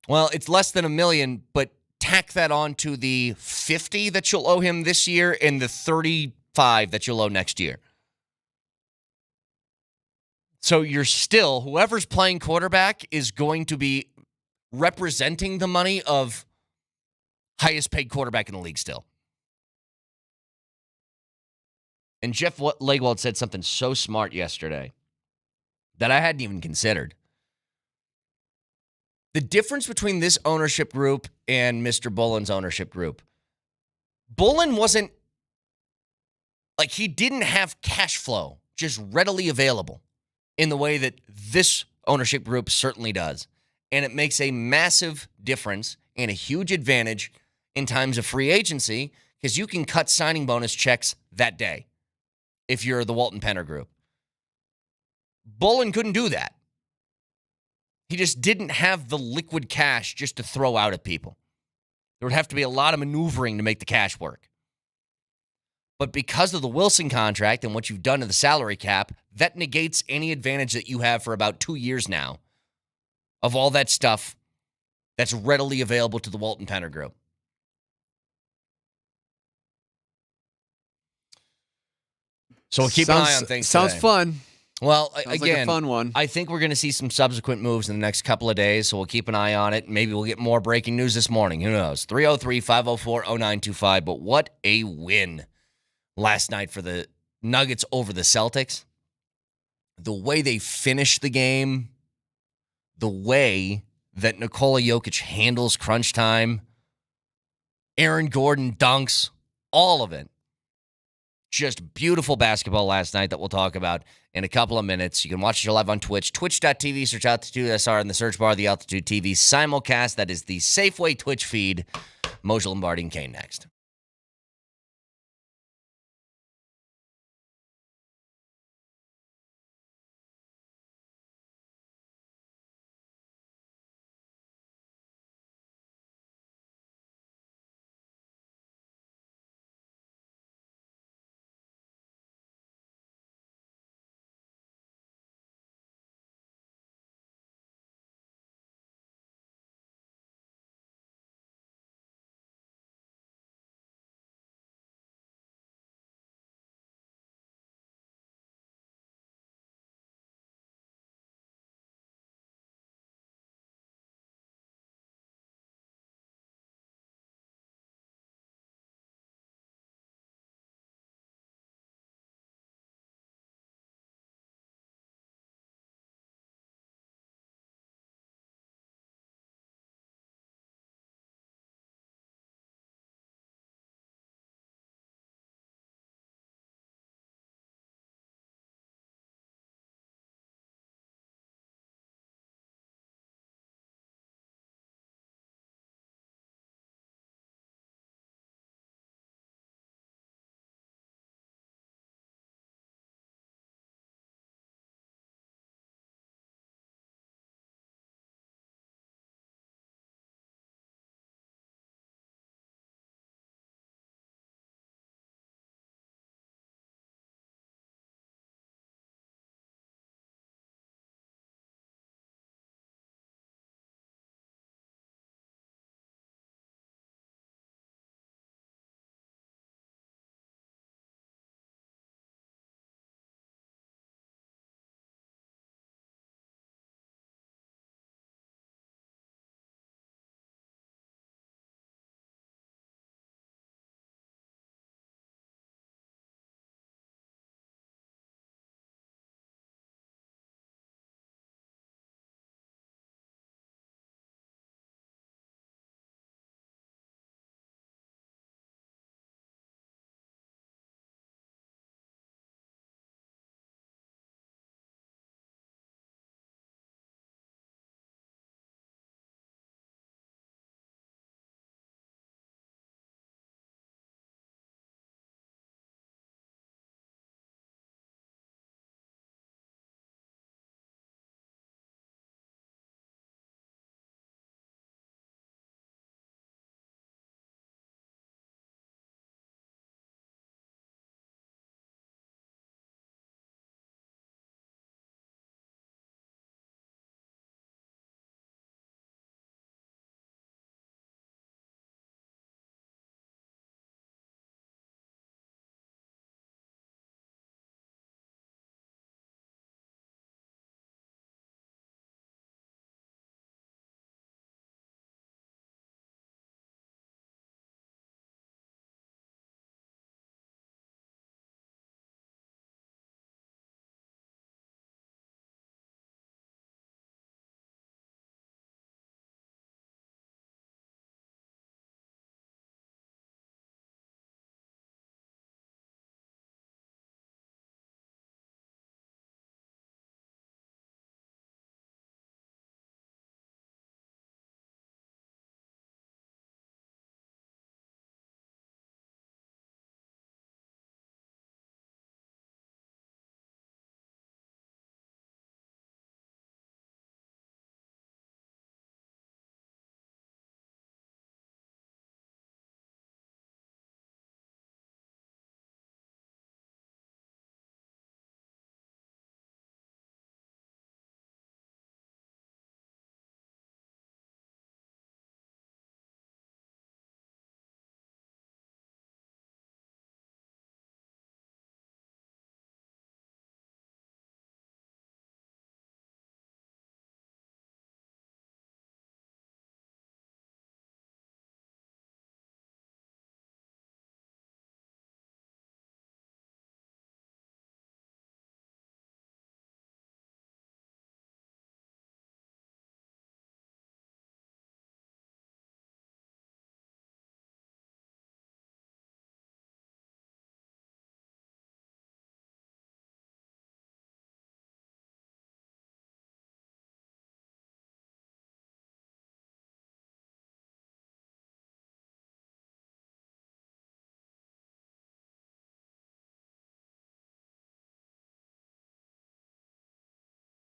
Well, it's less than $1 million, but tack that on to the $50 that you'll owe him this year and the $35 that you'll owe next year. So you're still, whoever's playing quarterback is going to be representing the money of highest paid quarterback in the league still. And Jeff Legwold said something so smart yesterday that I hadn't even considered. The difference between this ownership group and Mr. Bullen's ownership group. Bullen wasn't, like, he didn't have cash flow just readily available in the way that this ownership group certainly does. And it makes a massive difference and a huge advantage in times of free agency because you can cut signing bonus checks that day if you're the Walton Penner group. Bullen couldn't do that. He just didn't have the liquid cash just to throw out at people. There would have to be a lot of maneuvering to make the cash work. But because of the Wilson contract and what you've done to the salary cap, that negates any advantage that you have for about 2 years now of all that stuff that's readily available to the Walton Penner Group. So we'll keep an eye on things Sounds today. fun. Well, Sounds again, like a fun one. I think we're going to see some subsequent moves in the next couple of days, so we'll keep an eye on it. Maybe we'll get more breaking news this morning. Who knows? 303-504-0925. But what a win last night for the Nuggets over the Celtics. The way they finished the game, the way that Nikola Jokic handles crunch time, Aaron Gordon dunks, all of it. Just beautiful basketball last night that we'll talk about in a couple of minutes. You can watch it live on Twitch, twitch.tv, search Altitude SR in the search bar, the Altitude TV simulcast. That is the Safeway Twitch feed. Moshe Lombardi and Kane next.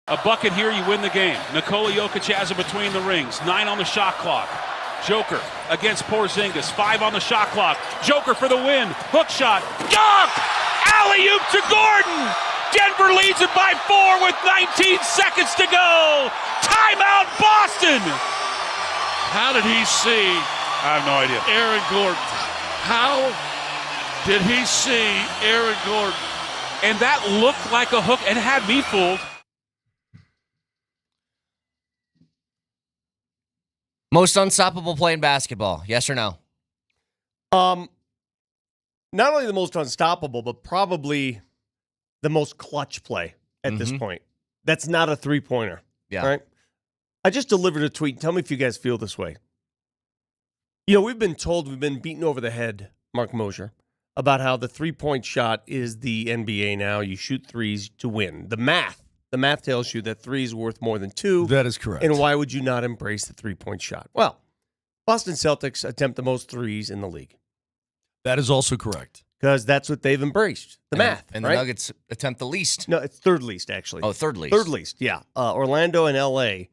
A bucket here, you win the game. Nikola Jokic has it between the rings. 9 on the shot clock. Joker against Porzingis. 5 on the shot clock. Joker for the win. Hook shot. Dunk! Alley-oop to Gordon! Denver leads it by 4 with 19 seconds to go. Timeout, Boston! How did he see? I have no idea. Aaron Gordon. How did he see Aaron Gordon? And that looked like a hook and had me fooled. Most unstoppable play in basketball, yes or no? Not only the most unstoppable, but probably the most clutch play at this point. That's not a three-pointer. Yeah. Right? I just delivered a tweet. Tell me if you guys feel this way. You know, we've been told, we've been beaten over the head, Mark Mosier, about how the three-point shot is the NBA now. You shoot threes to win. The math tells you that three is worth more than two. That is correct. And why would you not embrace the three-point shot? Well, Boston Celtics attempt the most threes in the league. That is also correct. Because that's what they've embraced. The math. And right? the Nuggets attempt the least. No, it's third least, actually. Oh, third least. Third least, yeah. Orlando and L.A.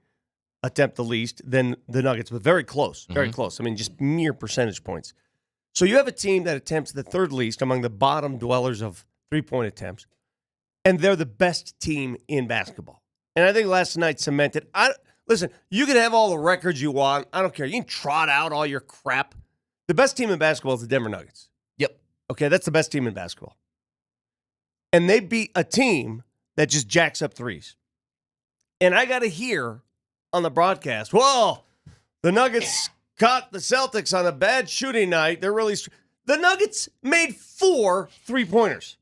attempt the least, then the Nuggets, but very close. Very close. I mean, just mere percentage points. So you have a team that attempts the third least among the bottom dwellers of three-point attempts, and they're the best team in basketball. And I think last night cemented. Listen, you can have all the records you want. I don't care. You can trot out all your crap. The best team in basketball is the Denver Nuggets. Yep. Okay, that's the best team in basketball. And they beat a team that just jacks up threes. And I got to hear on the broadcast, whoa, the Nuggets caught the Celtics on a bad shooting night. They're really the Nuggets made 4 3-pointers.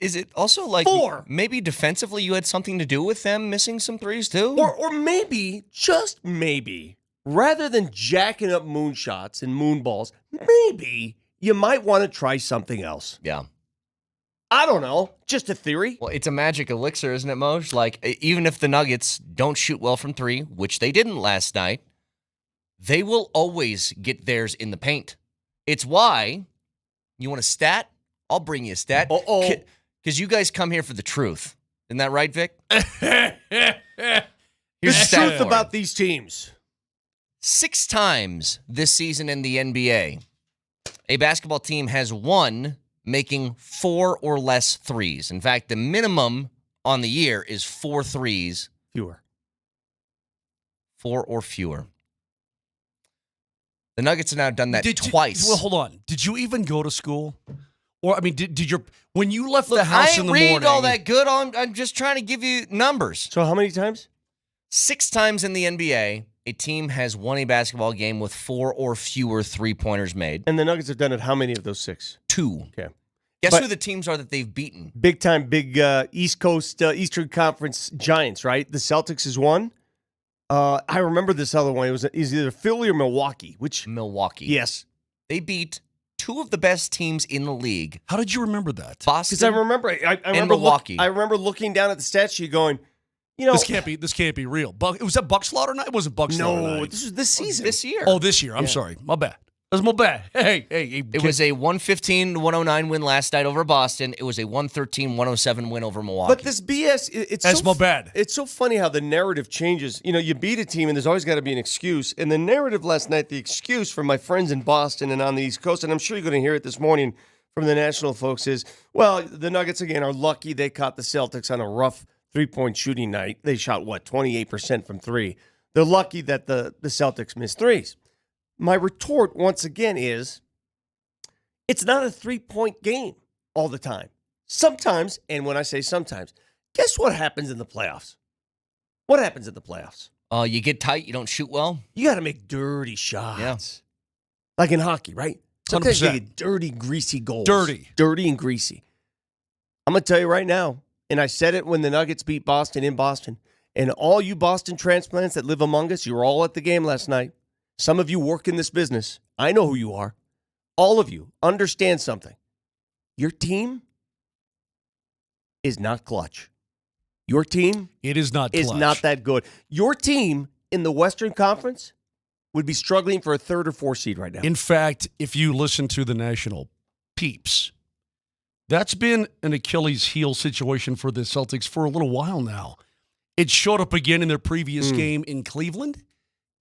Is it also like 4? Maybe defensively you had something to do with them missing some threes too? Or maybe, just maybe, rather than jacking up moonshots and moonballs, maybe you might want to try something else. Yeah. I don't know. Just a theory. Well, it's a magic elixir, isn't it, Moj? Like, even if the Nuggets don't shoot well from three, which they didn't last night, they will always get theirs in the paint. It's why, you want a stat? I'll bring you a stat. Uh-oh. Because you guys come here for the truth. Isn't that right, Vic? The Here's truth about these teams. 6 times this season in the NBA, a basketball team has won making 4 or less threes. In fact, the minimum on the year is 4 threes. Fewer. 4 or fewer. The Nuggets have now done that twice. Well, hold on. Did you even go to school? Or, I mean, did your when you left the house in the morning? I ain't read all that good. I'm just trying to give you numbers. So how many times? 6 times in the NBA, a team has won a basketball game with 4 or fewer three-pointers made. And the Nuggets have done it how many of those 6? 2. Okay. Guess who the teams are that they've beaten? Big time, big East Coast, Eastern Conference giants, right? The Celtics is one. I remember this other one. It was either Philly or Milwaukee. Milwaukee. Yes. They beat 2 of the best teams in the league. How did you remember that? Boston. Because I remember, I remember Milwaukee. I remember looking down at the stat sheet going, you know, this can't be real. Was that Buck Slaughter night? It wasn't Buck Slaughter night. No, this was this season. This year. Oh, this year. I'm sorry. My bad. That's my bad. Hey. It was a 115-109 win last night over Boston. It was a 113-107 win over Milwaukee. But this BS, That's my bad. It's so funny how the narrative changes. You know, you beat a team and there's always got to be an excuse. And the narrative last night, the excuse for my friends in Boston and on the East Coast, and I'm sure you're going to hear it this morning from the national folks, is, well, the Nuggets, again, are lucky they caught the Celtics on a rough three-point shooting night. They shot, 28% from three. They're lucky that the Celtics missed threes. My retort, once again, is it's not a three-point game all the time. Sometimes, and when I say sometimes, guess what happens in the playoffs? What happens in the playoffs? You get tight, you don't shoot well. You got to make dirty shots. Yeah. Like in hockey, right? Sometimes 100%. you get dirty, greasy goals. Dirty and greasy. I'm going to tell you right now, and I said it when the Nuggets beat Boston in Boston, and all you Boston transplants that live among us, you were all at the game last night. Some of you work in this business. I know who you are. All of you understand something. Your team is not clutch. Your team is not that good. Your team in the Western Conference would be struggling for a 3rd or 4th seed right now. In fact, if you listen to the national peeps, that's been an Achilles heel situation for the Celtics for a little while now. It showed up again in their previous game in Cleveland.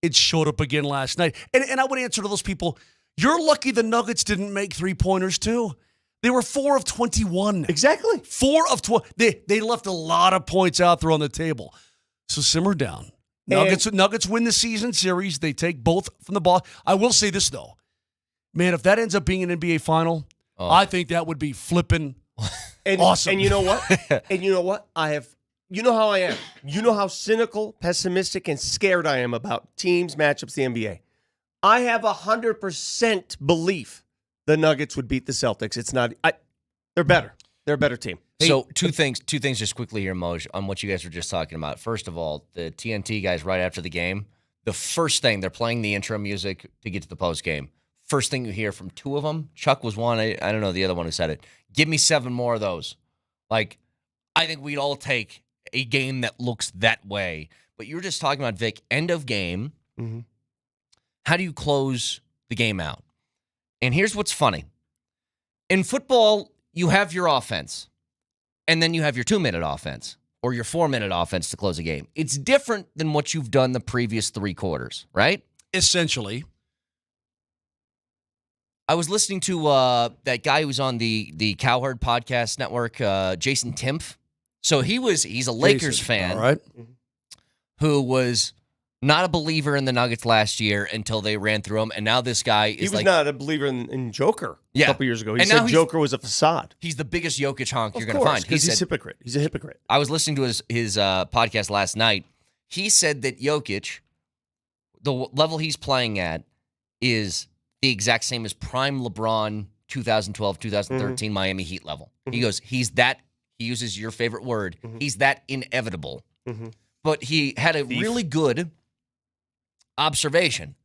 It showed up again last night. And I would answer to those people, you're lucky the Nuggets didn't make three-pointers too. They were 4 of 21. Exactly. 4 of 12. They left a lot of points out there on the table. So simmer down. Nuggets win the season series. They take both from the ball. I will say this, though. Man, if that ends up being an NBA final, I think that would be flipping awesome. And you know what? You know how I am. You know how cynical, pessimistic, and scared I am about teams, matchups, the NBA. I have 100% belief the Nuggets would beat the Celtics. It's not. They're better. They're a better team. So two things just quickly here, Moj, on what you guys were just talking about. First of all, the TNT guys right after the game, the first thing, they're playing the intro music to get to the post game. First thing you hear from two of them, Chuck was one, I don't know the other one who said it. Give me 7 more of those. Like, I think we'd all take a game that looks that way. But you were just talking about, Vic, end of game. Mm-hmm. How do you close the game out? And here's what's funny. In football, you have your offense, and then you have your 2-minute offense or your 4-minute offense to close a game. It's different than what you've done the previous 3 quarters, right? Essentially. I was listening to that guy who was on the Cowherd Podcast Network, Jason Timpf. So he's a Lakers fan, all right, who was not a believer in the Nuggets last year until they ran through him, and now this guy is He was not a believer in Joker a couple years ago. He said Joker was a facade. He's the biggest Jokic honk you're going to find. He's a hypocrite. He's a hypocrite. I was listening to his podcast last night. He said that Jokic, the level he's playing at, is the exact same as prime LeBron 2012, 2013 Miami Heat level. He goes, he uses your favorite word, he's that inevitable. But he had a really good observation.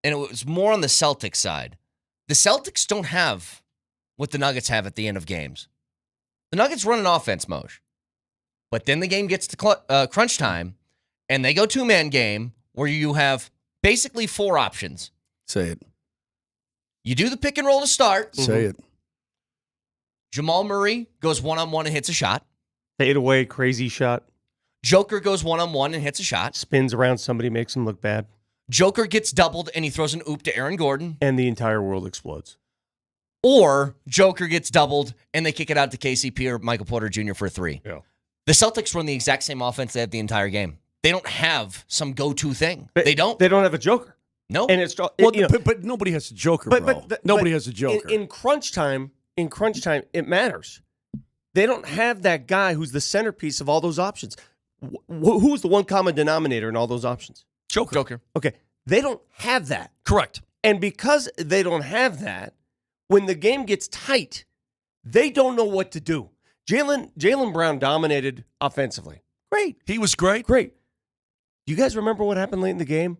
And it was more on the Celtics side. The Celtics don't have what the Nuggets have at the end of games. The Nuggets run an offense, Moj. But then the game gets to crunch time, and they go 2-man game where you have basically 4 options. Say it. You do the pick and roll to start. Say it. Jamal Murray goes one-on-one and hits a shot. Fade away, crazy shot. Joker goes one-on-one and hits a shot. Spins around somebody, makes him look bad. Joker gets doubled and he throws an oop to Aaron Gordon. And the entire world explodes. Or Joker gets doubled and they kick it out to KCP or Michael Porter Jr. for a 3. Yeah. The Celtics run the exact same offense they have the entire game. They don't have some go-to thing. They don't. They don't have a Joker. No. And it's but nobody has a Joker, bro. Nobody has a Joker. In crunch time, it matters. They don't have that guy who's the centerpiece of all those options. Who's the one common denominator in all those options? Joker. Okay. They don't have that. Correct. And because they don't have that, when the game gets tight, they don't know what to do. Jaylen Brown dominated offensively. Great. He was great. Great. You guys remember what happened late in the game?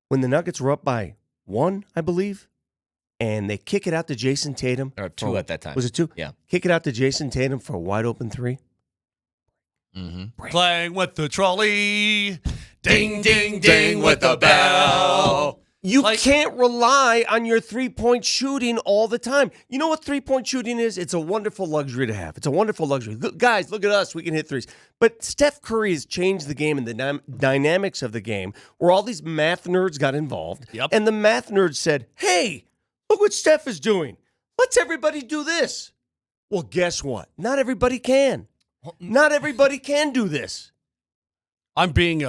When the Nuggets were up by 1, I believe, and they kick it out to Jason Tatum. Or 2 at that time. Was it 2? Yeah. Kick it out to Jason Tatum for a wide open 3. Playing with the trolley. Ding, ding, ding with the bell. You can't rely on your three-point shooting all the time. You know what three-point shooting is? It's a wonderful luxury to have. It's a wonderful luxury. Guys, look at us. We can hit threes. But Steph Curry has changed the game and the dynamics of the game where all these math nerds got involved. Yep. And the math nerds said, hey, look what Steph is doing. Let's everybody do this. Well, guess what? Not everybody can. Not everybody can do this. I'm being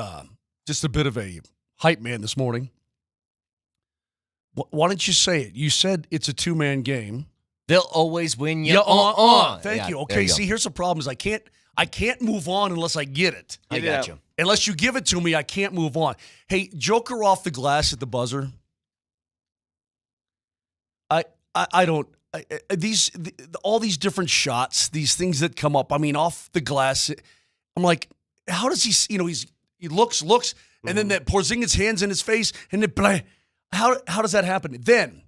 just a bit of a hype man this morning. Why don't you say it? You said it's a 2-man game. They'll always win you. Thank you. Okay, see, here's the problem is I can't move on unless I get it. I got you. Unless you give it to me, I can't move on. Hey, Joker off the glass at the buzzer. I don't all these different shots, these things that come up. I mean, off the glass, I'm like, how does he? He looks, and then that Porzingis hands in his face, and then blah. How does that happen? Then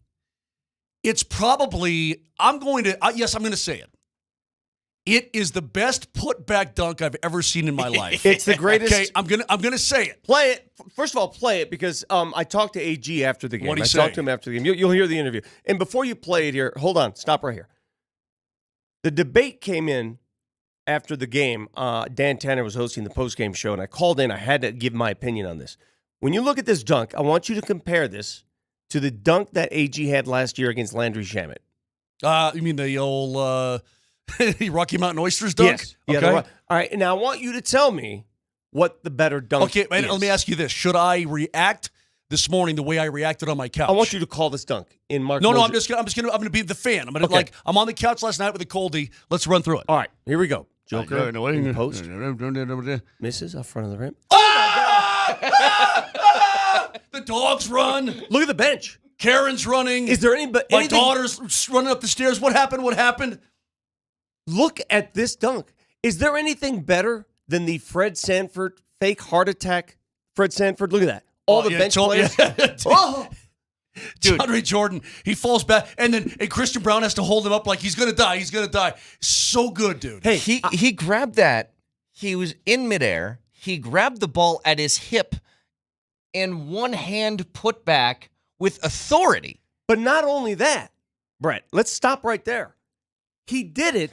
it's probably I'm going to say it. It is the best putback dunk I've ever seen in my life. It's the greatest. Okay, I'm gonna say it. Play it. First of all, play it because I talked to AG after the game. What'd he talked say? to him after the game. You'll hear the interview. And before you play it here, hold on. Stop right here. The debate came in after the game, Dan Tanner was hosting the postgame show, and I called in. I had to give my opinion on this. When you look at this dunk, I want you to compare this to the dunk that AG had last year against Landry Shamet. You mean the old Rocky Mountain Oysters dunk? Yes. Okay. Yeah, all right, now I want you to tell me what the better dunk is. Okay, let me ask you this. Should I react this morning the way I reacted on my couch? I want you to call this dunk in Mark. No, Moses. I'm gonna be the fan. I'm on the couch last night with a coldie. Let's run through it. All right, here we go. Joker in post. Misses up front of the rim. The dogs run. Look at the bench. Karen's running. Is there anything? My daughter's running up the stairs. What happened? What happened? Look at this dunk. Is there anything better than the Fred Sanford fake heart attack? Fred Sanford, look at that. All the bench players. Oh. Dude. DeAndre Jordan, he falls back, and Christian Brown has to hold him up like he's going to die. He's going to die. So good, dude. Hey, he grabbed that. He was in midair. He grabbed the ball at his hip and one hand put back with authority. But not only that, Brett, let's stop right there. He did it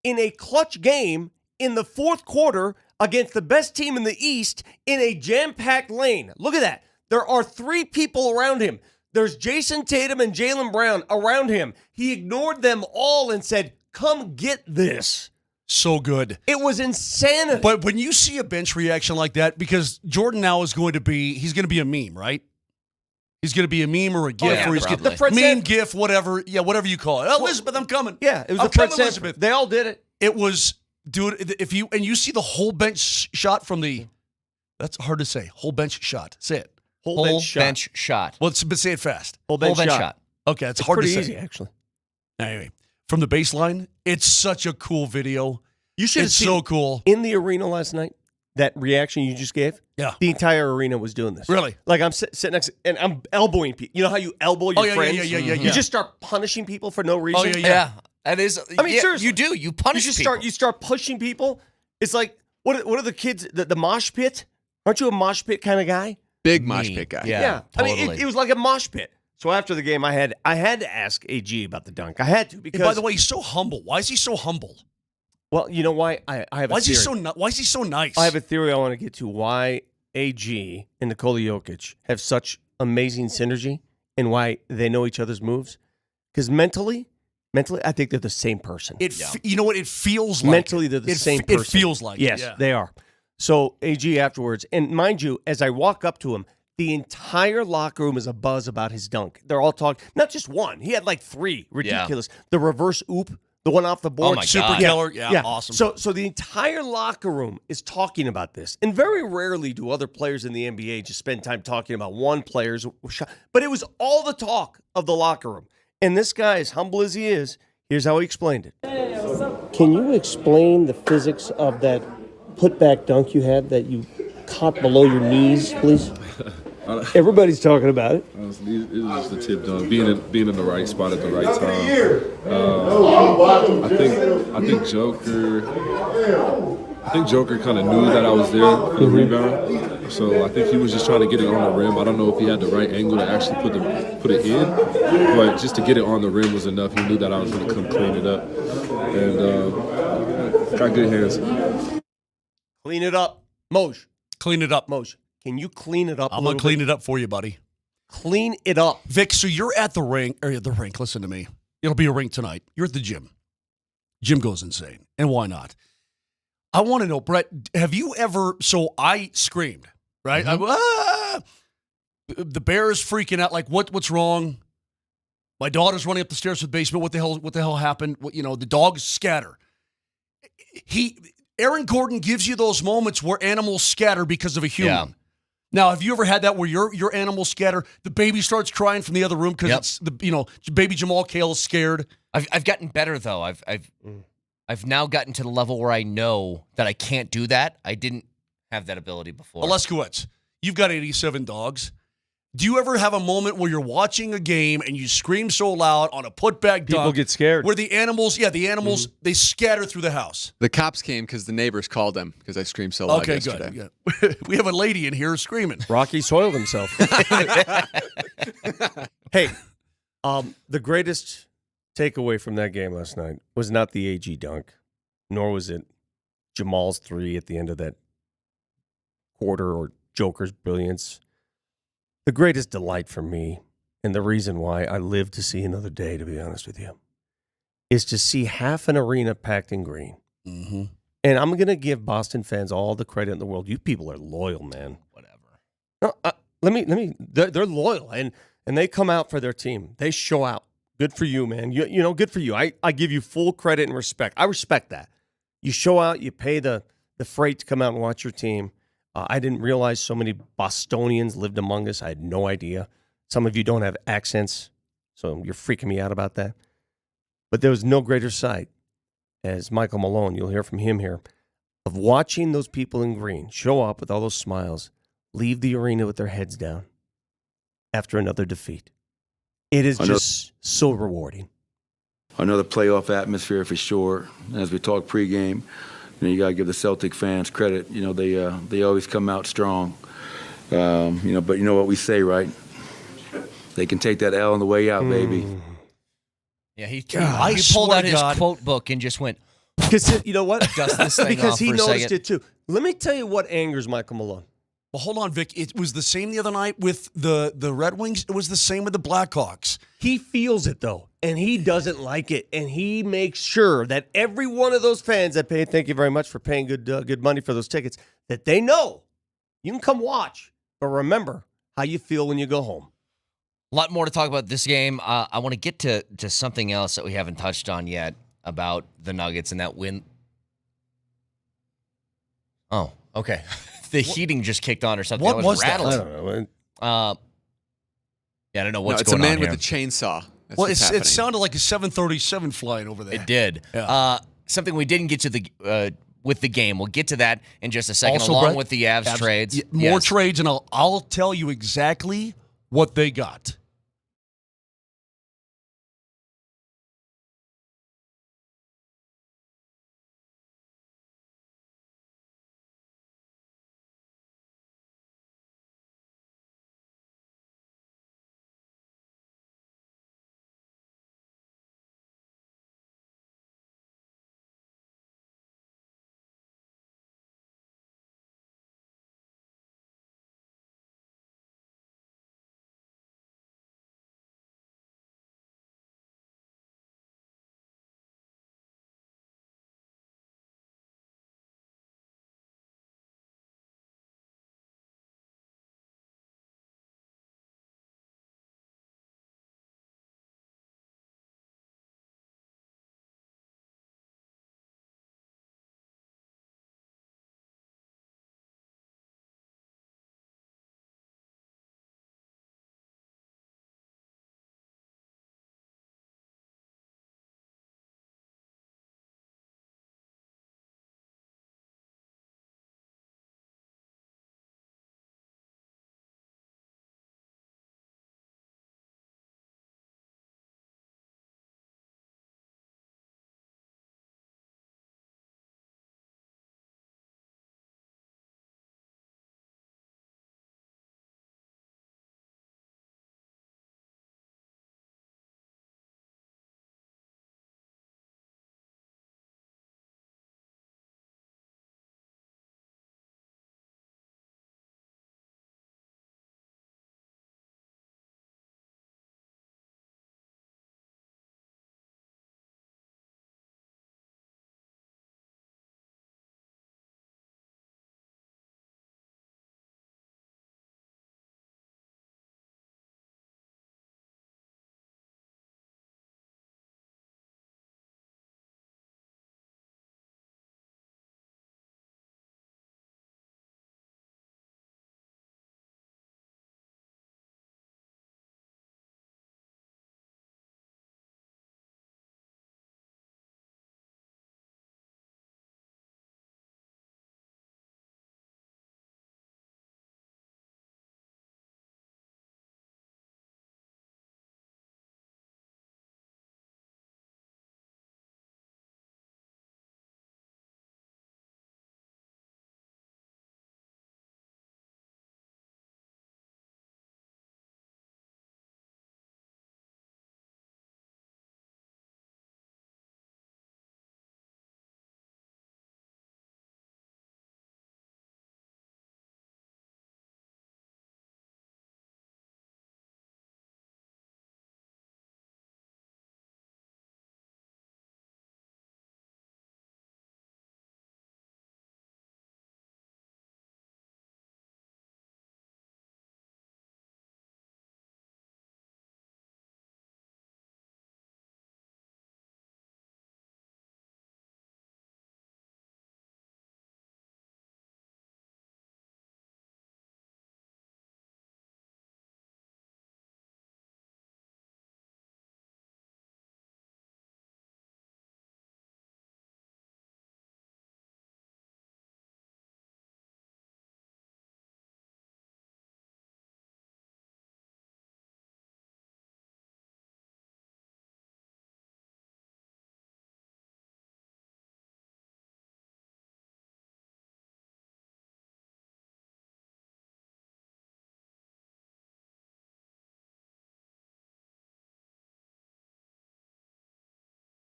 in a clutch game in the fourth quarter against the best team in the East in a jam-packed lane. Look at that. There are 3 people around him. There's Jason Tatum and Jaylen Brown around him. He ignored them all and said, come get this. So good. It was insanity. But when you see a bench reaction like that, because Jordan now he's going to be a meme, right? He's going to be a meme or a GIF. Yeah, or he's probably. meme, GIF, whatever. Yeah, whatever you call it. Elizabeth, I'm coming. Yeah, it was I'm the Fred coming, Sanford. Elizabeth. They all did it. It was, dude, if you see the whole bench shot from the, that's hard to say, whole bench shot. Say it. Whole bench shot. Well, but say it fast. Whole bench shot. Okay, it's hard to pretty say. easy, actually. Anyway, from the baseline, it's such a cool video. You should have It's seen so cool. in the arena last night. That reaction you just gave. Yeah, the entire arena was doing this. Really? Like I'm sitting next, and I'm elbowing people. You know how you elbow your friends? Yeah. You just start punishing people for no reason. Oh yeah. That is. I mean, seriously, you do. You punish. You start pushing people. It's like what are the kids? The mosh pit? Aren't you a mosh pit kind of guy? Big mosh pit guy. Yeah. Totally. I mean, it was like a mosh pit. So after the game, I had to ask AG about the dunk. I had to because. And by the way, he's so humble. Why is he so humble? Well, you know why? I have. Why is he so nice? I have a theory I want to get to. Why AG and Nikola Jokic have such amazing synergy and why they know each other's moves? Because mentally, I think they're the same person. You know what? It feels like mentally they're the same person. It feels like yes, they are. So AG afterwards, and mind you, as I walk up to him, the entire locker room is abuzz about his dunk. They're all talking. Not just one. He had like 3 ridiculous. Yeah. The reverse oop. The one off the board. Oh my Super God. killer. Yeah, awesome. So the entire locker room is talking about this. And very rarely do other players in the NBA just spend time talking about one player's shot. But it was all the talk of the locker room. And this guy, as humble as he is, here's how he explained it. Can you explain the physics of that putback dunk you had that you caught below your knees, please? Everybody's talking about it. Honestly, it was just a tip dunk. Being in the right spot at the right time. I think Joker kind of knew that I was there for the rebound. So I think he was just trying to get it on the rim. I don't know if he had the right angle to actually put it in, but just to get it on the rim was enough. He knew that I was going to come clean it up, and got good hands. Clean it up, Moj. Clean it up, Moj. Can you clean it up? I'm going to clean it up for you, buddy. Clean it up. Vic, so you're at the rink. Listen to me. It'll be a rink tonight. You're at the gym. Gym goes insane. And why not? I want to know, Brett, have you ever, so I screamed, right? Mm-hmm. The bear is freaking out. Like, what's wrong? My daughter's running up the stairs to the basement. What the hell happened? The dogs scatter. Aaron Gordon gives you those moments where animals scatter because of a human. Yeah. Now, have you ever had that where your animal scatter? The baby starts crying from the other room because it's baby Jamal Cale is scared. I've gotten better though. I've now gotten to the level where I know that I can't do that. I didn't have that ability before. Leskowitz, you've got 87 dogs. Do you ever have a moment where you're watching a game and you scream so loud on a putback dunk? People get scared. Where the animals, they scatter through the house. The cops came because the neighbors called them because I screamed so loud yesterday. Good. We have a lady in here screaming. Rocky soiled himself. Hey, the greatest takeaway from that game last night was not the AG dunk, nor was it Jamal's three at the end of that quarter or Joker's brilliance. The greatest delight for me, and the reason why I live to see another day, to be honest with you, is to see half an arena packed in green. Mm-hmm. And I'm going to give Boston fans all the credit in the world. You people are loyal, man. Whatever. No, they're loyal, and they come out for their team. They show out. Good for you, man. You know, good for you. I give you full credit and respect. I respect that. You show out. You pay the freight to come out and watch your team. I didn't realize so many Bostonians lived among us. I had no idea. Some of you don't have accents, so you're freaking me out about that. But there was no greater sight, as Michael Malone, you'll hear from him here, of watching those people in green show up with all those smiles, leave the arena with their heads down after another defeat. It is just so rewarding. Another playoff atmosphere for sure. As we talk pregame, you got to give the Celtic fans credit. You know, they always come out strong. But you know what we say, right? They can take that L on the way out, baby. Yeah, he pulled out his quote book and just went. Because you know what? Dust this thing because off he for a noticed second. it too. Let me tell you what angers Michael Malone. Well, hold on, Vic. It was the same the other night with the Red Wings. It was the same with the Blackhawks. He feels it, though, and he doesn't like it, and he makes sure that every one of those fans that pay, thank you very much for paying good money for those tickets, that they know you can come watch, but remember how you feel when you go home. A lot more to talk about this game. I want to get to something else that we haven't touched on yet about the Nuggets and that win. Oh, okay. The heating just kicked on or something. What was that? I don't know. Yeah, I don't know what's it's going a on man here. with a chainsaw. That's Well, what's it happening. sounded like a 737 flying over there. It did. Yeah. Something we didn't get to with the game. We'll get to that in just a second, Also, along Brett, with the Avs trades. Yeah, more trades, and I'll tell you exactly what they got.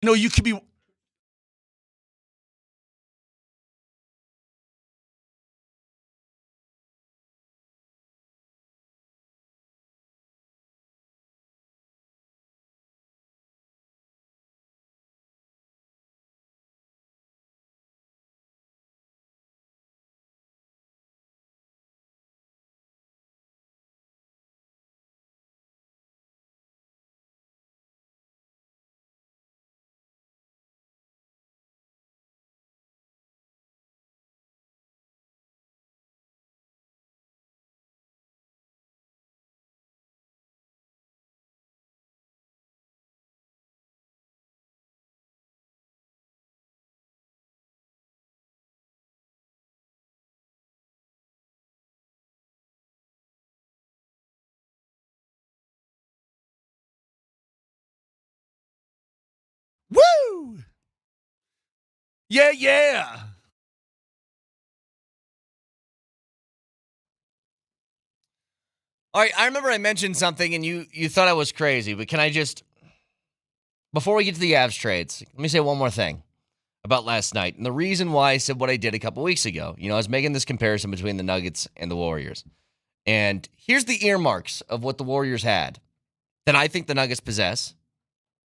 You could be. Woo! Yeah, yeah. All right, I remember I mentioned something and you thought I was crazy, but can I just, before we get to the Avs trades, let me say one more thing about last night. And the reason why I said what I did a couple weeks ago, I was making this comparison between the Nuggets and the Warriors. And here's the earmarks of what the Warriors had that I think the Nuggets possess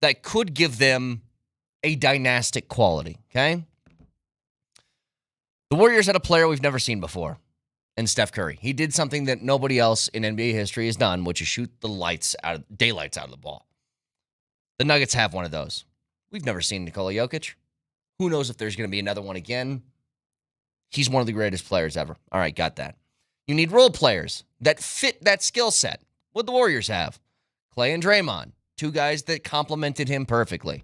that could give them a dynastic quality, okay? The Warriors had a player we've never seen before, and Steph Curry. He did something that nobody else in NBA history has done, which is shoot the daylights out of the ball. The Nuggets have one of those. We've never seen Nikola Jokic. Who knows if there's going to be another one again? He's one of the greatest players ever. All right, got that. You need role players that fit that skill set. What the Warriors have? Clay and Draymond, two guys that complemented him perfectly.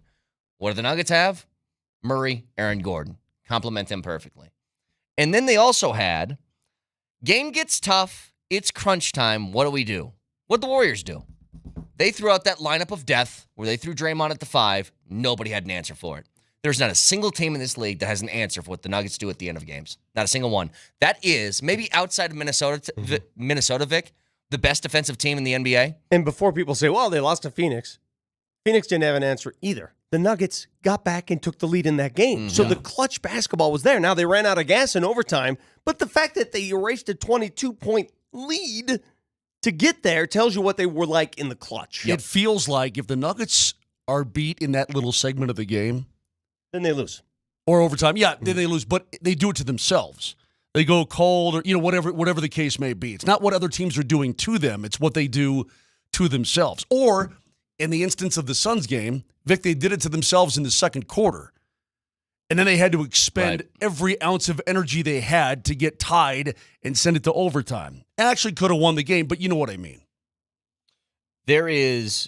What do the Nuggets have? Murray, Aaron Gordon. Complement him perfectly. And then they also had, game gets tough, it's crunch time, what do we do? What the Warriors do? They threw out that lineup of death where they threw Draymond at the 5. Nobody had an answer for it. There's not a single team in this league that has an answer for what the Nuggets do at the end of games. Not a single one. That is, maybe outside of Minnesota, Vic, the best defensive team in the NBA. And before people say, well, they lost to Phoenix, Phoenix didn't have an answer either. The Nuggets got back and took the lead in that game. So the clutch basketball was there. Now they ran out of gas in overtime, but the fact that they erased a 22-point lead to get there tells you what they were like in the clutch. It feels like if the Nuggets are beat in that little segment of the game, then they lose. Or overtime. Yeah, then they lose, but they do it to themselves. They go cold or whatever the case may be. It's not what other teams are doing to them, it's what they do to themselves. Or in the instance of the Suns game, Vic, they did it to themselves in the second quarter. And then they had to expend every ounce of energy they had to get tied and send it to overtime. And actually could have won the game, but you know what I mean. There is,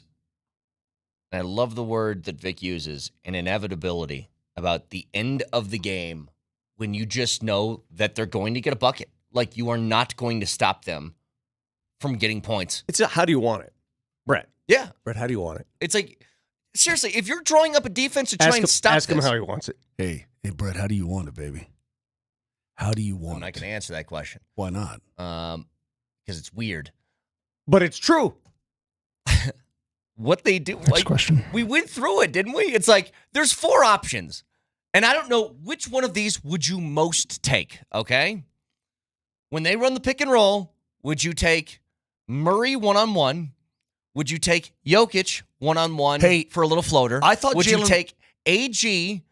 and I love the word that Vic uses, an inevitability about the end of the game when you just know that they're going to get a bucket. Like you are not going to stop them from getting points. It's how do you want it, Brett? Yeah. Brett, how do you want it? It's like, seriously, if you're drawing up a defense to try and stop ask him how he wants it. Hey, Brett, how do you want it, baby? How do you want it? I'm not going to answer that question. Why not? Because it's weird. But it's true. What they do. Next question. We went through it, didn't we? It's like, there's 4 options. And I don't know which one of these would you most take, okay? When they run the pick and roll, would you take Murray one-on-one? Would you take Jokic one-on-one for a little floater? I thought Would you take AG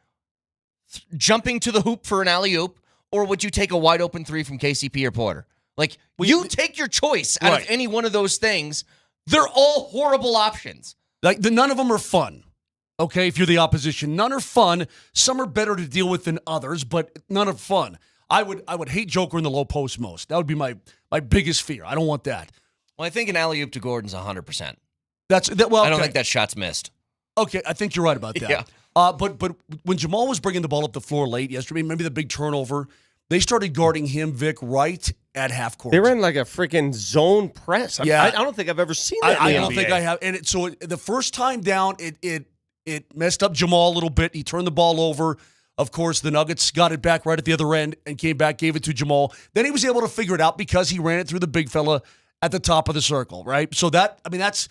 jumping to the hoop for an alley-oop? Or would you take a wide-open 3 from KCP or Porter? Like, you take your choice out of any one of those things. They're all horrible options. Like, none of them are fun. Okay, if you're the opposition, none are fun. Some are better to deal with than others, but none are fun. I would hate Joker in the low post most. That would be my biggest fear. I don't want that. Well, I think an alley-oop to Gordon's 100%. Well, I don't think that shot's missed. Okay, I think you're right about that. Yeah. But when Jamal was bringing the ball up the floor late yesterday, maybe the big turnover, they started guarding him, Vic, right at half court. They ran like a freaking zone press. Yeah. I don't think I've ever seen that. I don't think I have. And so the first time down, it messed up Jamal a little bit. He turned the ball over. Of course, the Nuggets got it back right at the other end and came back, gave it to Jamal. Then he was able to figure it out because he ran it through the big fella at the top of the circle, right? So that's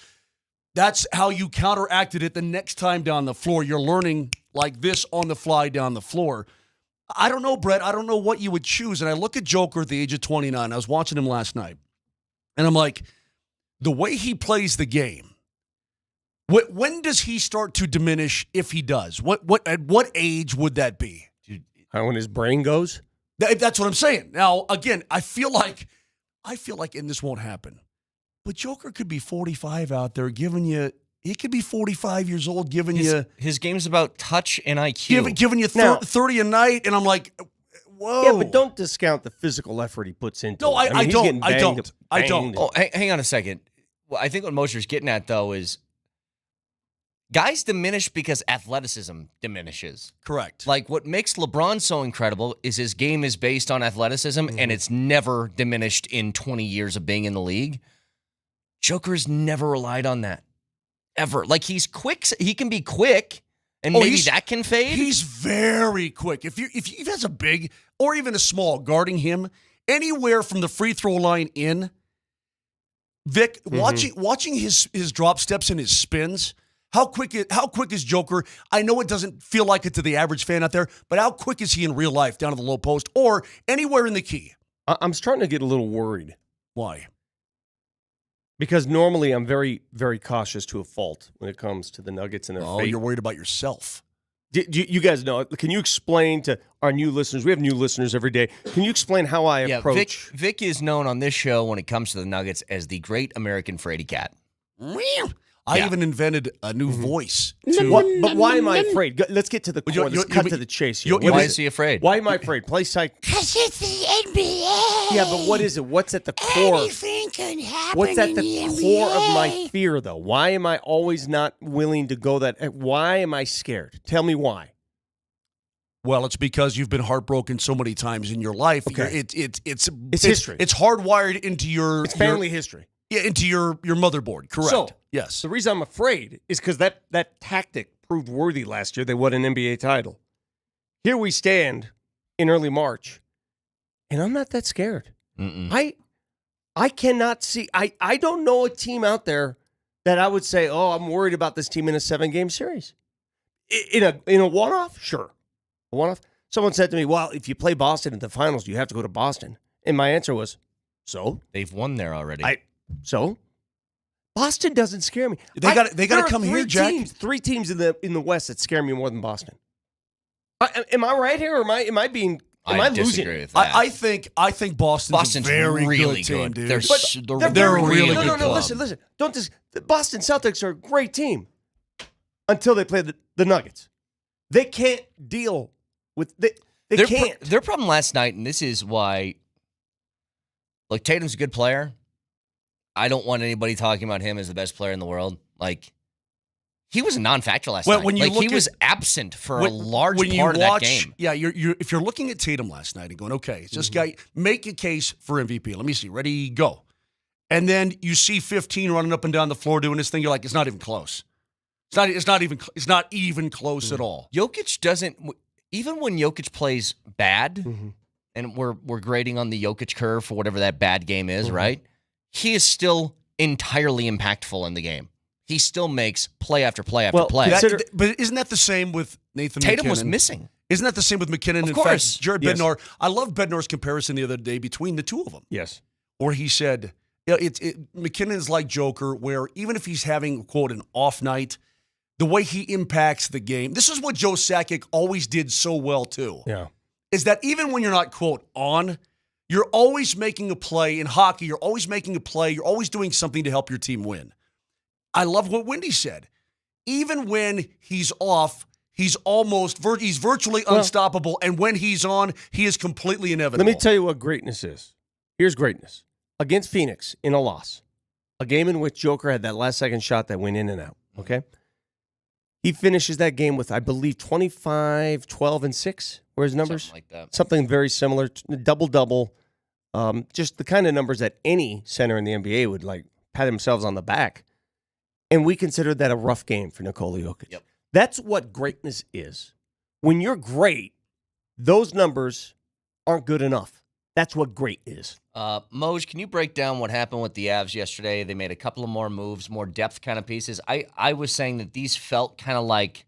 that's how you counteracted it the next time down the floor. You're learning like this on the fly down the floor. I don't know, Brett. I don't know what you would choose. And I look at Joker at the age of 29. I was watching him last night. And I'm like, the way he plays the game, when does he start to diminish if he does? At what age would that be? When his brain goes? That's what I'm saying. Now, again, I feel like, and this won't happen, but Joker could be 45 out there giving you, he could be 45 years old giving his game's about touch and IQ. Giving you 30 a night, and I'm like, whoa. Yeah, but don't discount the physical effort he puts into No, it. I don't. I banged. don't. Oh, hang on a second. Well, I think what Mosher's getting at, though, is guys diminish because athleticism diminishes. Correct. Like, what makes LeBron so incredible is his game is based on athleticism, and it's never diminished in 20 years of being in the league. Joker's never relied on that. Ever. Like, he's quick. He can be quick, and maybe that can fade. He's very quick. If he has a big or even a small guarding him anywhere from the free throw line in, Vic, watching his drop steps and his spins, how quick is Joker? I know it doesn't feel like it to the average fan out there, but how quick is he in real life down to the low post or anywhere in the key? I'm starting to get a little worried. Why? Because normally I'm very, very cautious to a fault when it comes to the Nuggets and their fate. You're worried about yourself. You guys know. Can you explain to our new listeners? We have new listeners every day. Can you explain how I approach? Vic is known on this show when it comes to the Nuggets as the Great American Fraidy Cat. I even invented a new voice. But why am I afraid? Let's get to the core. Let's cut to the chase here. Why is he afraid? Why am I afraid? Play psych. Because it's the NBA. Yeah, but what is it? What's at the core? Anything can happen. What's at in the NBA. core of my fear, though? Why am I always not willing to go that? Why am I scared? Tell me why. Well, it's because you've been heartbroken so many times in your life. Okay. It's history. It's hardwired into your family history. Yeah, into your motherboard. Correct. So, yes. The reason I'm afraid is because that tactic proved worthy last year. They won an NBA title. Here we stand in early March, and I'm not that scared. I cannot see. I don't know a team out there that I would say, oh, I'm worried about this team in a 7-game series. In a one-off, sure. A one-off. Someone said to me, well, if you play Boston in the finals, you have to go to Boston. And my answer was, so? They've won there already. So? Boston doesn't scare me. They got to come here, Jack. Three teams in the West that scare me more than Boston. Am I right here, or am I being? Am I losing? With that. I think Boston's a very really good team, dude. They're a really good No, club. listen. Don't just. The Boston Celtics are a great team until they play the Nuggets. They can't deal with they can't. Their problem last night, and this is why. Look, Tatum's a good player. I don't want anybody talking about him as the best player in the world. Like, he was a non-factor last night. When you he was absent for a large part of that game. Yeah, if you're looking at Tatum last night and going, okay, it's this guy, make a case for MVP. Let me see. Ready, go. And then you see 15 running up and down the floor doing this thing. You're like, it's not even close. It's not even close at all. Jokic doesn't. Even when Jokic plays bad, and we're grading on the Jokic curve for whatever that bad game is, right? He is still entirely impactful in the game. He still makes play after play after play. But isn't that the same with Nathan McKinnon? Tatum was missing. Isn't that the same with McKinnon? Of In course. fact, Jared Bednar, I love Bednar's comparison the other day between the two of them. Yes. Where he said, McKinnon's like Joker, where even if he's having, quote, an off night, the way he impacts the game. This is what Joe Sakic always did so well, too. Yeah. Is that even when you're not, quote, on, you're always making a play. In hockey, you're always making a play. You're always doing something to help your team win. I love what Wendy said. Even when he's off, he's virtually unstoppable. And when he's on, he is completely inevitable. Let me tell you what greatness is. Here's greatness. Against Phoenix in a loss. A game in which Joker had that last second shot that went in and out. Okay? He finishes that game with, I believe, 25, 12, and 6. Were his numbers? Something like that. Something very similar. Double-double. Just the kind of numbers that any center in the NBA would like pat themselves on the back. And we considered that a rough game for Nikola Jokic. Yep. That's what greatness is. When you're great, those numbers aren't good enough. That's what great is. Moj, can you break down what happened with the Avs yesterday? They made a couple of more moves, more depth kind of pieces. I was saying that these felt kind of like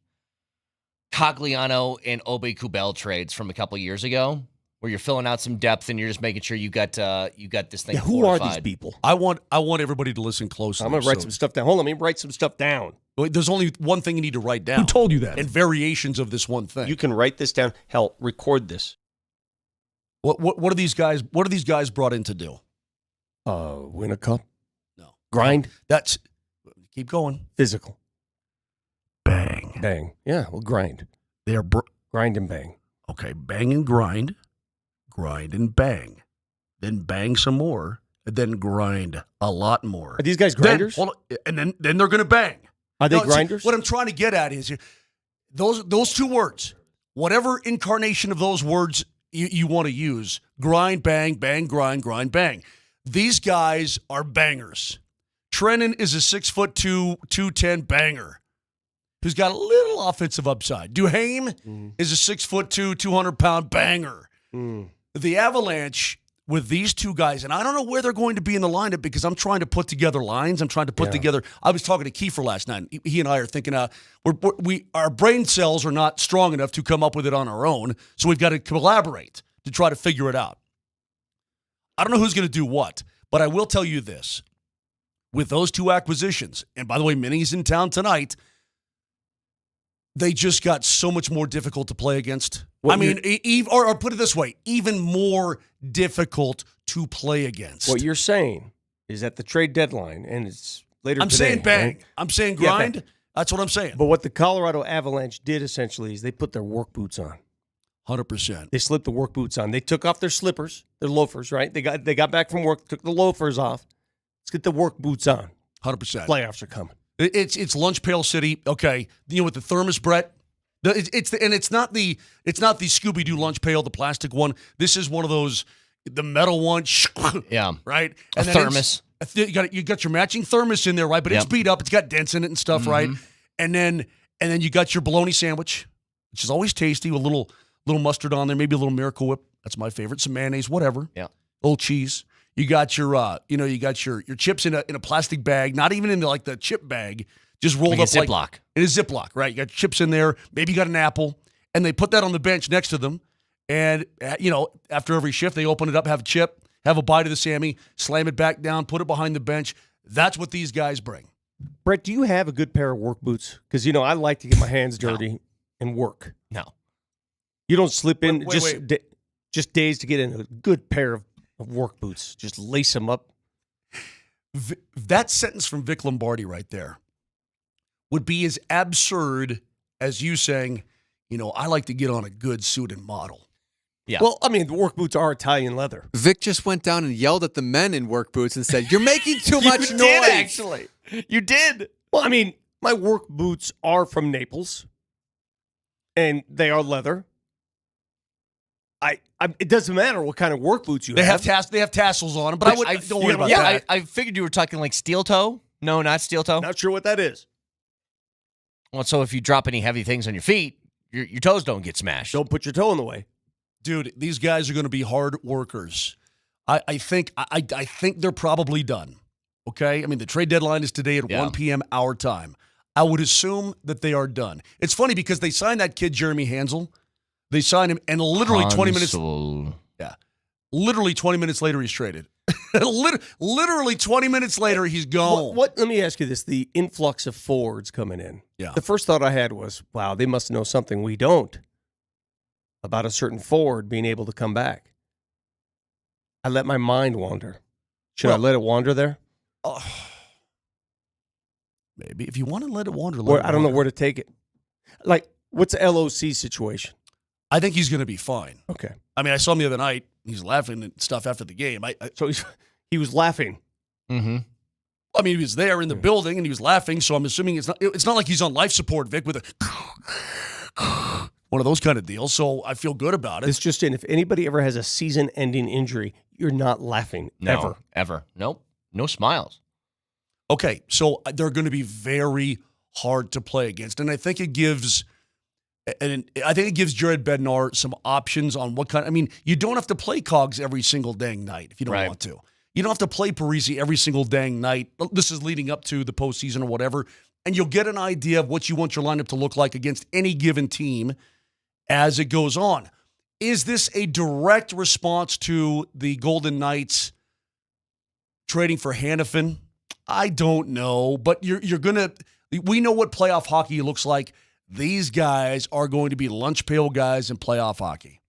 Cogliano and Obi Kubel trades from a couple years ago, where you're filling out some depth and you're just making sure you got this thing. Yeah, who are these people? I want everybody to listen closely. I'm going to write some stuff down. Hold on, let me write some stuff down. There's only one thing you need to write down. Who told you that? And variations of this one thing. You can write this down. Hell, record this. What are these guys? What are these guys brought in to do? Win a cup. No. Grind. That's keep going. Physical. Bang. Bang. Yeah, well, grind. They are grind and bang. Okay, bang and grind, grind and bang, then bang some more, and then grind a lot more. Are these guys grinders? And then they're going to bang. Are they grinders? What I'm trying to get at is those two words, whatever incarnation of those words you want to use, grind, bang, bang, grind, bang. These guys are bangers. Trennan is a 6'2", 210 banger who's got a little offensive upside. Duhaime is a 6'2", 200-pound banger. The Avalanche with these two guys, and I don't know where they're going to be in the lineup because I'm trying to put together lines. I'm trying to put together. I was talking to Kiefer last night. He and I are thinking, our brain cells are not strong enough to come up with it on our own, so we've got to collaborate to try to figure it out. I don't know who's going to do what, but I will tell you this: with those two acquisitions, and by the way, Minnie's in town tonight. They just got so much more difficult to play against. Or put it this way, even more difficult to play against. What you're saying is at the trade deadline, and it's later I'm today. saying bang. Right? I'm saying grind. Yeah, that's what I'm saying. But what the Colorado Avalanche did essentially is they put their work boots on. 100%. They slipped the work boots on. They took off their slippers, their loafers, right? They got back from work, took the loafers off. Let's get the work boots on. 100%. Playoffs are coming. It's Lunch Pail City. Okay, with the thermos, Brett. It's not the Scooby-Doo lunch pail, the plastic one. This is one of those, the metal one. Yeah. Right? A thermos. You got your matching thermos in there, right? But it's beat up. It's got dents in it and stuff, right? And then you got your bologna sandwich, which is always tasty with a little mustard on there, maybe a little Miracle Whip. That's my favorite. Some mayonnaise, whatever. Yeah. A little cheese. You got your your chips in a plastic bag, not even in the chip bag. Just rolled up Ziploc. In a Ziploc, right? You got chips in there. Maybe you got an apple. And they put that on the bench next to them. And, after every shift, they open it up, have a chip, have a bite of the Sammy, slam it back down, put it behind the bench. That's what these guys bring. Brett, do you have a good pair of work boots? Because, I like to get my hands dirty and work. No. You don't slip in wait. Just days to get in a good pair of work boots. Just lace them up. That sentence from Vic Lombardi right there would be as absurd as you saying, I like to get on a good suit and model. Yeah. Well, the work boots are Italian leather. Vic just went down and yelled at the men in work boots and said, "You're making too much noise." Did, actually. You did. Well, my work boots are from Naples, and they are leather. It doesn't matter what kind of work boots you have. They have tassels on them, but don't worry about that. I figured you were talking like steel toe. No, not steel toe. Not sure what that is. Well, so if you drop any heavy things on your feet, your toes don't get smashed. Don't put your toe in the way. Dude, these guys are going to be hard workers. I think they're probably done. Okay? The trade deadline is today at 1 p.m. our time. I would assume that they are done. It's funny because they signed that kid, Jeremy Hansel. They signed him, and literally 20 minutes. Yeah. Literally 20 minutes later, he's traded. Literally 20 minutes later, he's gone. Let me ask you this: the influx of forwards coming in. Yeah. The first thought I had was, wow, they must know something we don't about a certain forward being able to come back. I let my mind wander. Should I let it wander there? Maybe. If you want to let it wander. I don't know where to take it. What's the LOC situation? I think he's going to be fine. Okay. I saw him the other night. He's laughing and stuff after the game. So he was laughing. Mm-hmm. He was there in the building and he was laughing. So I'm assuming it's not like he's on life support, Vic, with a one of those kind of deals. So I feel good about it. It's just if anybody ever has a season-ending injury, you're not laughing ever. Nope. No smiles. Okay, so they're going to be very hard to play against, and I think it gives And I think it gives Jared Bednar some options on what kind. I mean, you don't have to play Cogs every single dang night if you don't want to. You don't have to play Parisi every single dang night. This is leading up to the postseason or whatever. And you'll get an idea of what you want your lineup to look like against any given team as it goes on. Is this a direct response to the Golden Knights trading for Hannafin? I don't know, but you're going to – we know what playoff hockey looks like. These guys are going to be lunch pail guys in playoff hockey.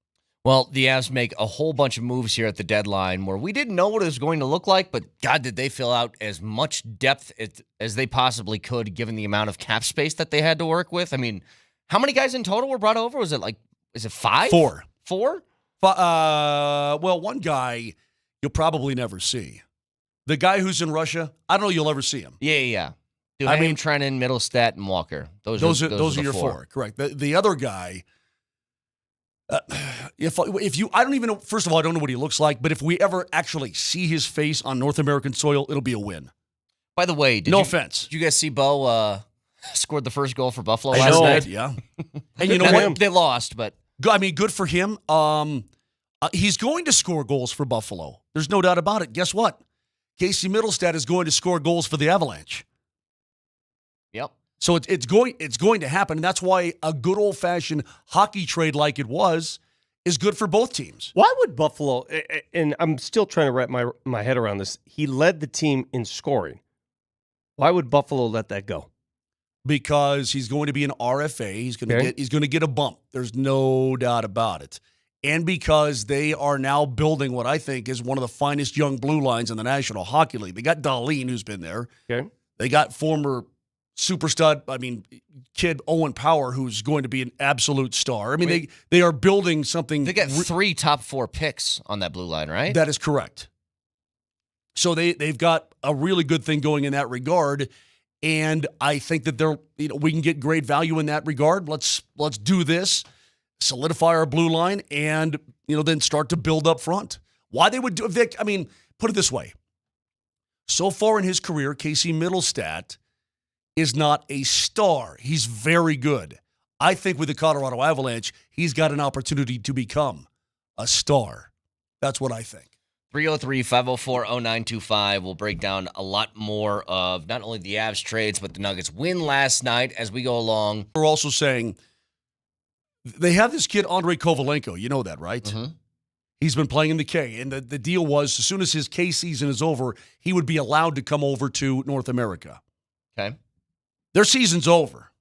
Well, the Avs make a whole bunch of moves here at the deadline where we didn't know what it was going to look like, but God, did they fill out as much depth as they possibly could given the amount of cap space that they had to work with. I mean, how many guys in total were brought over? Is it 5? 4. 4? Well, one guy you'll probably never see. The guy who's in Russia, I don't know you'll ever see him. Yeah. Duhaime, Trennan, Middlestat, and Walker. Those are your 4. Correct. The other guy, if you, I don't even know. First of all, I don't know what he looks like. But if we ever actually see his face on North American soil, it'll be a win. By the way, no offense. Did you guys see Bo scored the first goal for Buffalo last last night? night? Yeah. And you know what? They lost, but I mean, good for him. He's going to score goals for Buffalo. There's no doubt about it. Guess what? Casey Middlestat is going to score goals for the Avalanche. Yep. So it's going to happen, and that's why a good old-fashioned hockey trade like it was is good for both teams. Why would Buffalo, and I'm still trying to wrap my head around this, he led the team in scoring. Why would Buffalo let that go? Because he's going to be an RFA. He's going to get a bump. There's no doubt about it. And because they are now building what I think is one of the finest young blue lines in the National Hockey League. They got Dahlin, who's been there. Okay. They got former kid Owen Power, who's going to be an absolute star. I mean, they are building something. They got 3 top 4 picks on that blue line, right? That is correct. So they've got a really good thing going in that regard, and I think that we can get great value in that regard. Let's do this, solidify our blue line, and then start to build up front. Why they would do Vic? I mean, put it this way. So far in his career, Casey Middlestat is not a star. He's very good. I think with the Colorado Avalanche, he's got an opportunity to become a star. That's what I think. 303-504-0925. We'll break down a lot more of not only the Avs trades, but the Nuggets win last night as we go along. We're also saying they have this kid, Andrei Kovalenko. You know that, right? Mm-hmm. He's been playing in the K, and the deal was as soon as his K season is over, he would be allowed to come over to North America. Okay. Their season's over.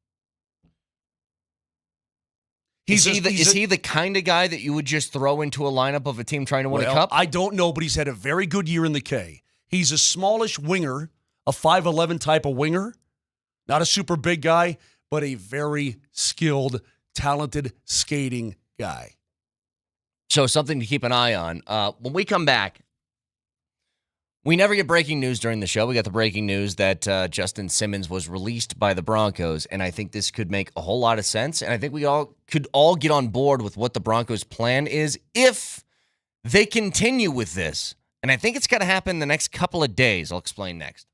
Is he the kind of guy that you would just throw into a lineup of a team trying to win a cup? I don't know, but he's had a very good year in the K. He's a smallish winger, a 5'11" type of winger. Not a super big guy, but a very skilled, talented skating guy. So something to keep an eye on. When we come back, we never get breaking news during the show. We got the breaking news that Justin Simmons was released by the Broncos, and I think this could make a whole lot of sense, and I think we could all get on board with what the Broncos' plan is if they continue with this. And I think it's got to happen in the next couple of days. I'll explain next.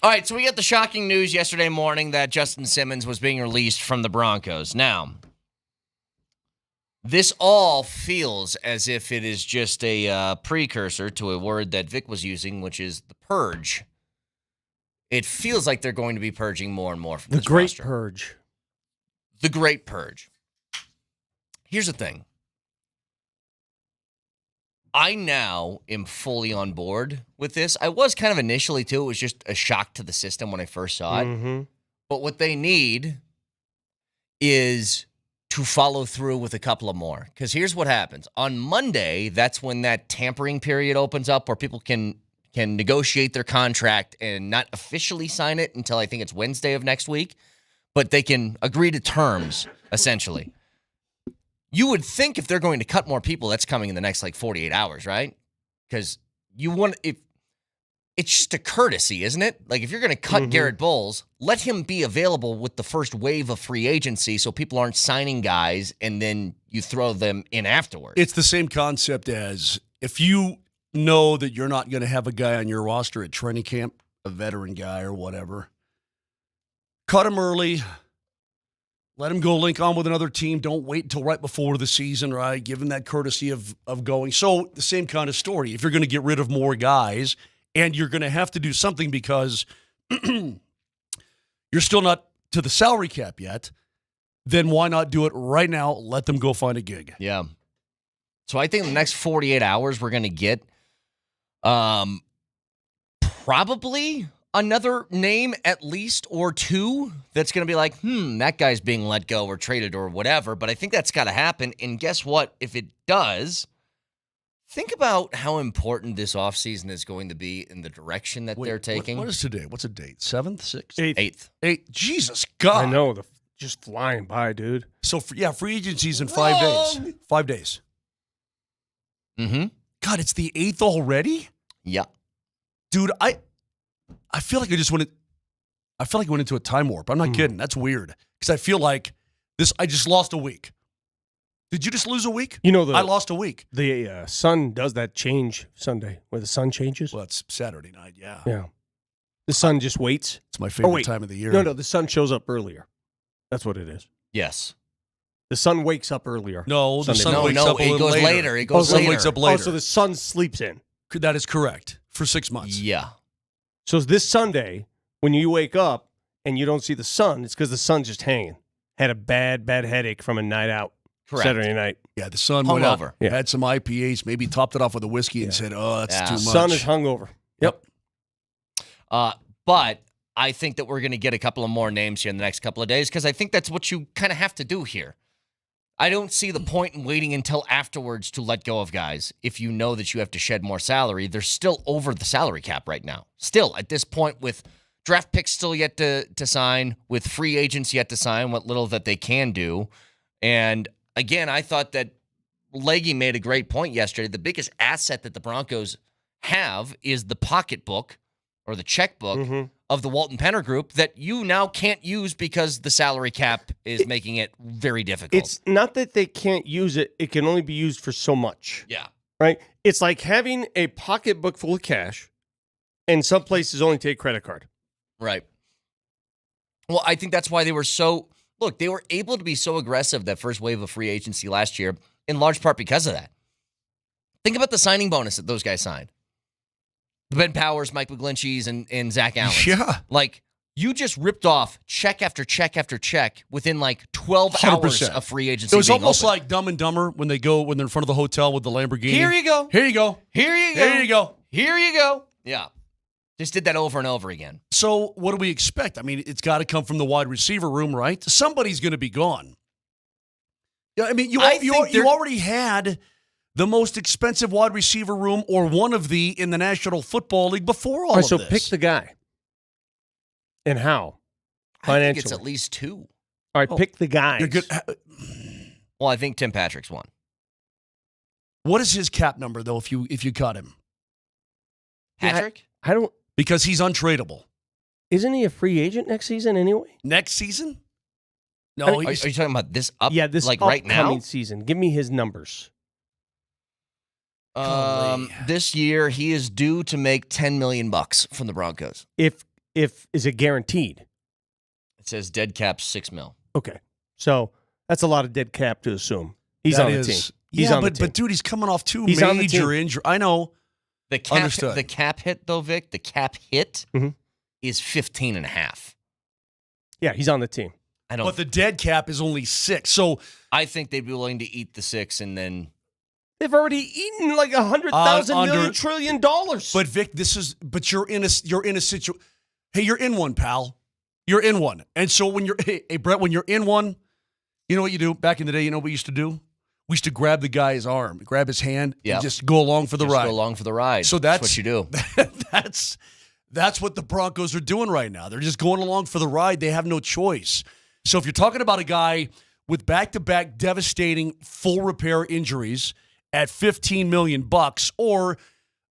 All right, so we get the shocking news yesterday morning that Justin Simmons was being released from the Broncos. Now, this all feels as if it is just a precursor to a word that Vic was using, which is the purge. It feels like they're going to be purging more and more from this Great roster. Purge. The Great Purge. Here's the thing. I now am fully on board with this. I was kind of initially, too. It was just a shock to the system when I first saw it. Mm-hmm. But what they need is to follow through with a couple of more. Because here's what happens. On Monday, that's when that tampering period opens up where people can negotiate their contract and not officially sign it until I think it's Wednesday of next week. But they can agree to terms, essentially. You would think if they're going to cut more people, that's coming in the next 48 hours, right? Because it's just a courtesy, isn't it? Like if you're going to cut Garrett Bowles, let him be available with the first wave of free agency so people aren't signing guys and then you throw them in afterwards. It's the same concept as if you know that you're not going to have a guy on your roster at training camp, a veteran guy or whatever, cut him early. Let him go link on with another team. Don't wait until right before the season, right? Give him that courtesy of going. So the same kind of story. If you're going to get rid of more guys and you're going to have to do something because you're still not to the salary cap yet, then why not do it right now? Let them go find a gig. Yeah. So I think in the next 48 hours, we're going to get probably another name at least or two that's going to be like, that guy's being let go or traded or whatever. But I think that's got to happen. And guess what? If it does, think about how important this offseason is going to be in the direction that they're taking. What is today? What's a date? 7th? 6th? 8th. 8th. Jesus God. I know. Just flying by, dude. So, free agency's in 5 days. 5 days. Mm-hmm. God, it's the 8th already? Yeah. Dude, I feel like I went into a time warp. I'm not kidding. That's weird. Because I feel like I just lost a week. Did you just lose a week? I lost a week. The sun does that change Sunday, where the sun changes. Well, it's Saturday night, yeah. Yeah. The sun just waits. It's my favorite time of the year. No, the sun shows up earlier. That's what it is. Yes. The sun wakes up earlier. No, the Sunday sun wakes up a little goes later. It goes the sun later. wakes up later. Oh, so the sun sleeps in. That is correct. For 6 months. Yeah. So this Sunday, when you wake up and you don't see the sun, it's because the sun's just hanging. Had a bad headache from a night out. Correct. Saturday night. Yeah, the sun went out, Yeah. had some IPAs, maybe topped it off with a whiskey and said, oh, that's too much. Sun is hungover. Yep. But I think that we're going to get a couple of more names here in the next couple of days because I think that's what you kind of have to do here. I don't see the point in waiting until afterwards to let go of guys if you know that you have to shed more salary. They're still over the salary cap right now. Still, at this point, with draft picks still yet to sign, with free agents yet to sign, what little that they can do. And again, I thought that Leggy made a great point yesterday. The biggest asset that the Broncos have is the pocketbook or the checkbook of the Walton Penner Group that you now can't use because the salary cap is making it very difficult. It's not that they can't use it. It can only be used for so much. Yeah. Right? It's like having a pocketbook full of cash and some places only take credit card. Right. Well, I think that's why they were they were able to be so aggressive that first wave of free agency last year, in large part because of that. Think about the signing bonus that those guys signed. Ben Powers, Mike McGlinchey's, and Zach Allen. Yeah. Like, you just ripped off check after check after check within 12 hours 100%. of free agency. It was being almost open. like Dumb and Dumber when they're in front of the hotel with the Lamborghini. Here you go. Here you go. Here you go. Here you go. Here you go. Yeah. Just did that over and over again. So what do we expect? I mean, it's got to come from the wide receiver room, right? Somebody's going to be gone. Yeah, I mean, you already had the most expensive wide receiver room or one of the in the National Football League before all of So this. pick the guy. And how? I think it's at least two. All right, pick the guys. You're good. Well, I think Tim Patrick's one. What is his cap number, though, if you cut him? Patrick? I don't... Because he's untradeable. Isn't he a free agent next season anyway? Next season? No. I mean, Are you talking about this up? Yeah, this right now? upcoming season. Give me his numbers. This year, he is due to make $10 million from the Broncos. If is it guaranteed? It says dead cap $6 million. Okay. So that's a lot of dead cap to assume. He's on the team. He's on the team. But dude, he's coming off two He's on the major team. injuries. I know. The cap, Understood. the cap hit, though, Vic, the cap hit is 15.5. Yeah, he's on the team. But the dead cap is only 6. So I think they'd be willing to eat the 6 and then. They've already eaten like $100,000 million trillion dollars. But Vic, but you're in a situation. Hey, you're in one, pal. You're in one. And so when hey Brett, when you're in one, you know what you do? Back in the day, you know what we used to do? We used to grab the guy's arm, grab his hand, and just go along for the ride. Go along for the ride. So that's what you do. That's what the Broncos are doing right now. They're just going along for the ride. They have no choice. So if you're talking about a guy with back-to-back devastating full repair injuries at $15 million, or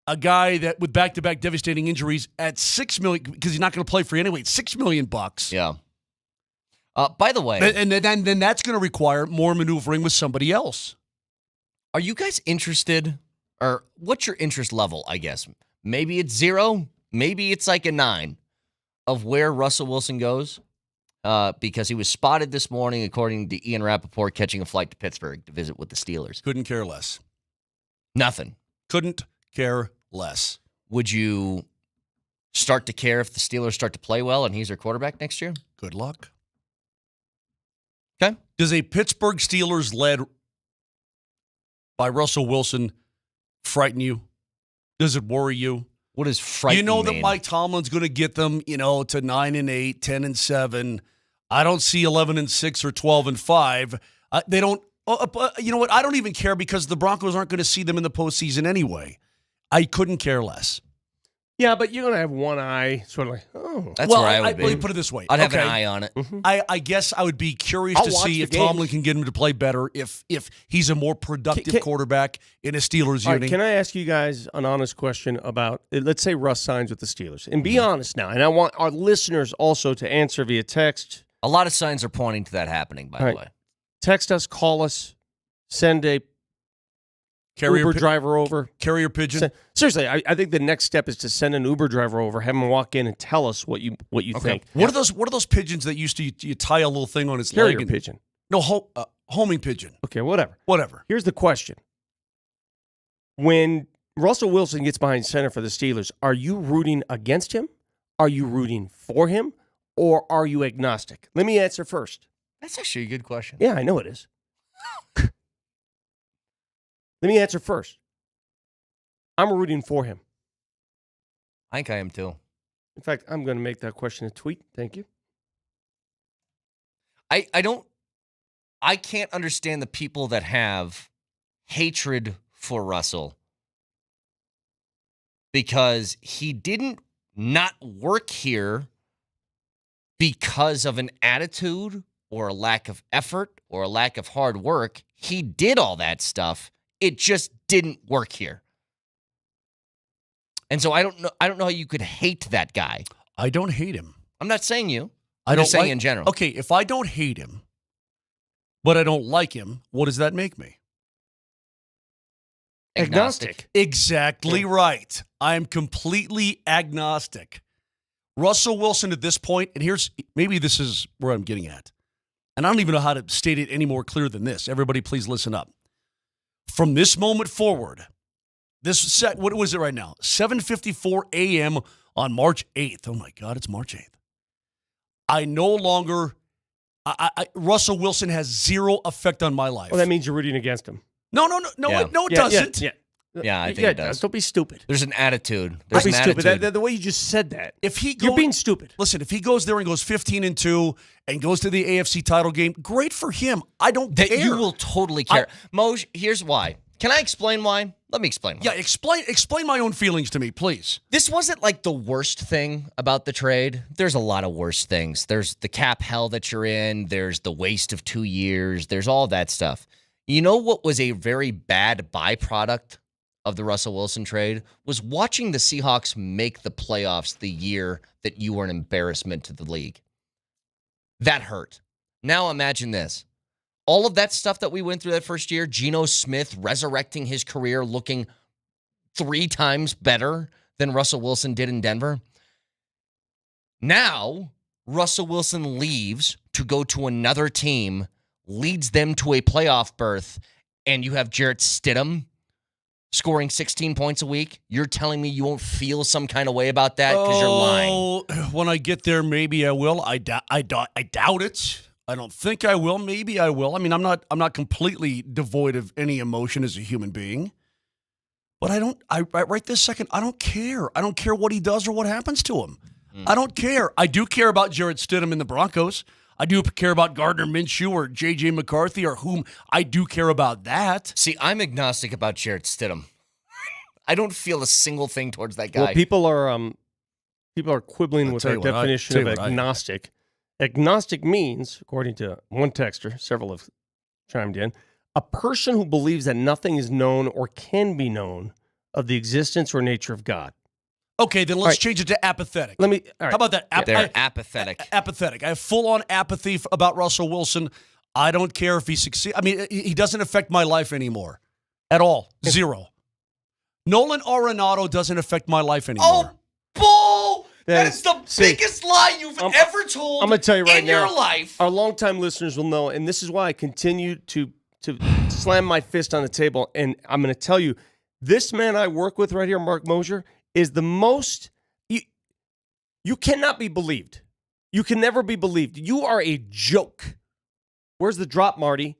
a guy that with back-to-back devastating injuries at $6 million, because he's not going to play for you anyway, $6 million. Yeah. By the way, and then that's going to require more maneuvering with somebody else. Are you guys interested, or what's your interest level? I guess maybe it's 0, maybe it's like a 9 of where Russell Wilson goes, because he was spotted this morning, according to Ian Rappaport, catching a flight to Pittsburgh to visit with the Steelers. Couldn't care less. Nothing. Couldn't care less. Would you start to care if the Steelers start to play well and he's their quarterback next year? Good luck. Okay. Does a Pittsburgh Steelers led by Russell Wilson frighten you? Does it worry you? What does frighten You know mean? that Mike Tomlin's going to get them, to 9-8, 10-7. I don't see 11-6 or 12-5. They don't. You know what? I don't even care because the Broncos aren't going to see them in the postseason anyway. I couldn't care less. Yeah, but you're going to have one eye sort of like, oh. That's where I would be. Let me put it this way. I'd have an eye on it. I guess I would be curious I'll to watch see the if games. Tomlin can get him to play better if he's a more productive quarterback in a Steelers All unit. right, can I ask you guys an honest question about, let's say Russ signs with the Steelers, and be honest now, and I want our listeners also to answer via text. A lot of signs are pointing to that happening, by the way. Text us, call us, send a Uber driver over. Carrier pigeon. Seriously, I think the next step is to send an Uber driver over, have him walk in and tell us what you think. What are those pigeons that used to you tie a little thing on its Carrier leg? And, pigeon. No, homing pigeon. Okay, whatever. Whatever. Here's the question. When Russell Wilson gets behind center for the Steelers, are you rooting against him? Are you rooting for him? Or are you agnostic? Let me answer first. That's actually a good question. Yeah, I know it is. Let me answer first. I'm rooting for him. I think I am too. In fact, I'm going to make that question a tweet. Thank you. I can't understand the people that have hatred for Russell because he didn't not work here because of an attitude or a lack of effort or a lack of hard work. He did all that stuff. It just didn't work here. And so I don't know how you could hate that guy. I don't hate him. I'm not saying you. I'm just saying in general. Okay, if I don't hate him, but I don't like him, what does that make me? Agnostic. Exactly right. I am completely agnostic. Russell Wilson at this point, and maybe this is where I'm getting at. And I don't even know how to state it any more clear than this. Everybody, please listen up. From this moment forward, what was it right now? 7:54 a.m. on March 8th. Oh my God, it's March 8th. I no longer, Russell Wilson has zero effect on my life. Well, that means you're rooting against him. No, it doesn't. Yeah, I think it does. Don't be stupid. There's an attitude. Don't be stupid. The way you just said that. You're being stupid. Listen, if he goes there and goes 15-2 and goes to the AFC title game, great for him. I don't care. You will totally care. Moj, here's why. Can I explain why? Let me explain why. Yeah, explain my own feelings to me, please. This wasn't like the worst thing about the trade. There's a lot of worse things. There's the cap hell that you're in. There's the waste of 2 years. There's all that stuff. You know what was a very bad byproduct of the Russell Wilson trade was watching the Seahawks make the playoffs the year that you were an embarrassment to the league. That hurt. Now imagine this. All of that stuff that we went through that first year, Geno Smith resurrecting his career looking 3 times better than Russell Wilson did in Denver. Now, Russell Wilson leaves to go to another team, leads them to a playoff berth, and you have Jarrett Stidham scoring 16 points a week. You're telling me you won't feel some kind of way about that because you're lying. When I get there, maybe I will. I doubt it. I don't think I will. Maybe I will. I mean, I'm not completely devoid of any emotion as a human being. But right this second, I don't care. I don't care what he does or what happens to him. I don't care. I do care about Jarrett Stidham and the Broncos. I do care about Gardner Minshew or J.J. McCarthy or whom. I do care about that. See, I'm agnostic about Jarrett Stidham. I don't feel a single thing towards that guy. Well, people are quibbling with our definition of agnostic. Agnostic means, according to one texter, several have chimed in, a person who believes that nothing is known or can be known of the existence or nature of God. Okay, then let's change it to apathetic. All right. How about that? They're apathetic. Apathetic. I have full-on apathy about Russell Wilson. I don't care if he succeeds. I mean, he doesn't affect my life anymore at all. Zero. Nolan Arenado doesn't affect my life anymore. Oh, bull! That is the biggest lie you've ever told I'm going to tell you right in now, your life. Our longtime listeners will know, and this is why I continue to slam my fist on the table, and I'm going to tell you, this man I work with right here, Mark Mosier, is the most, you cannot be believed. You can never be believed. You are a joke. Where's the drop, Marty?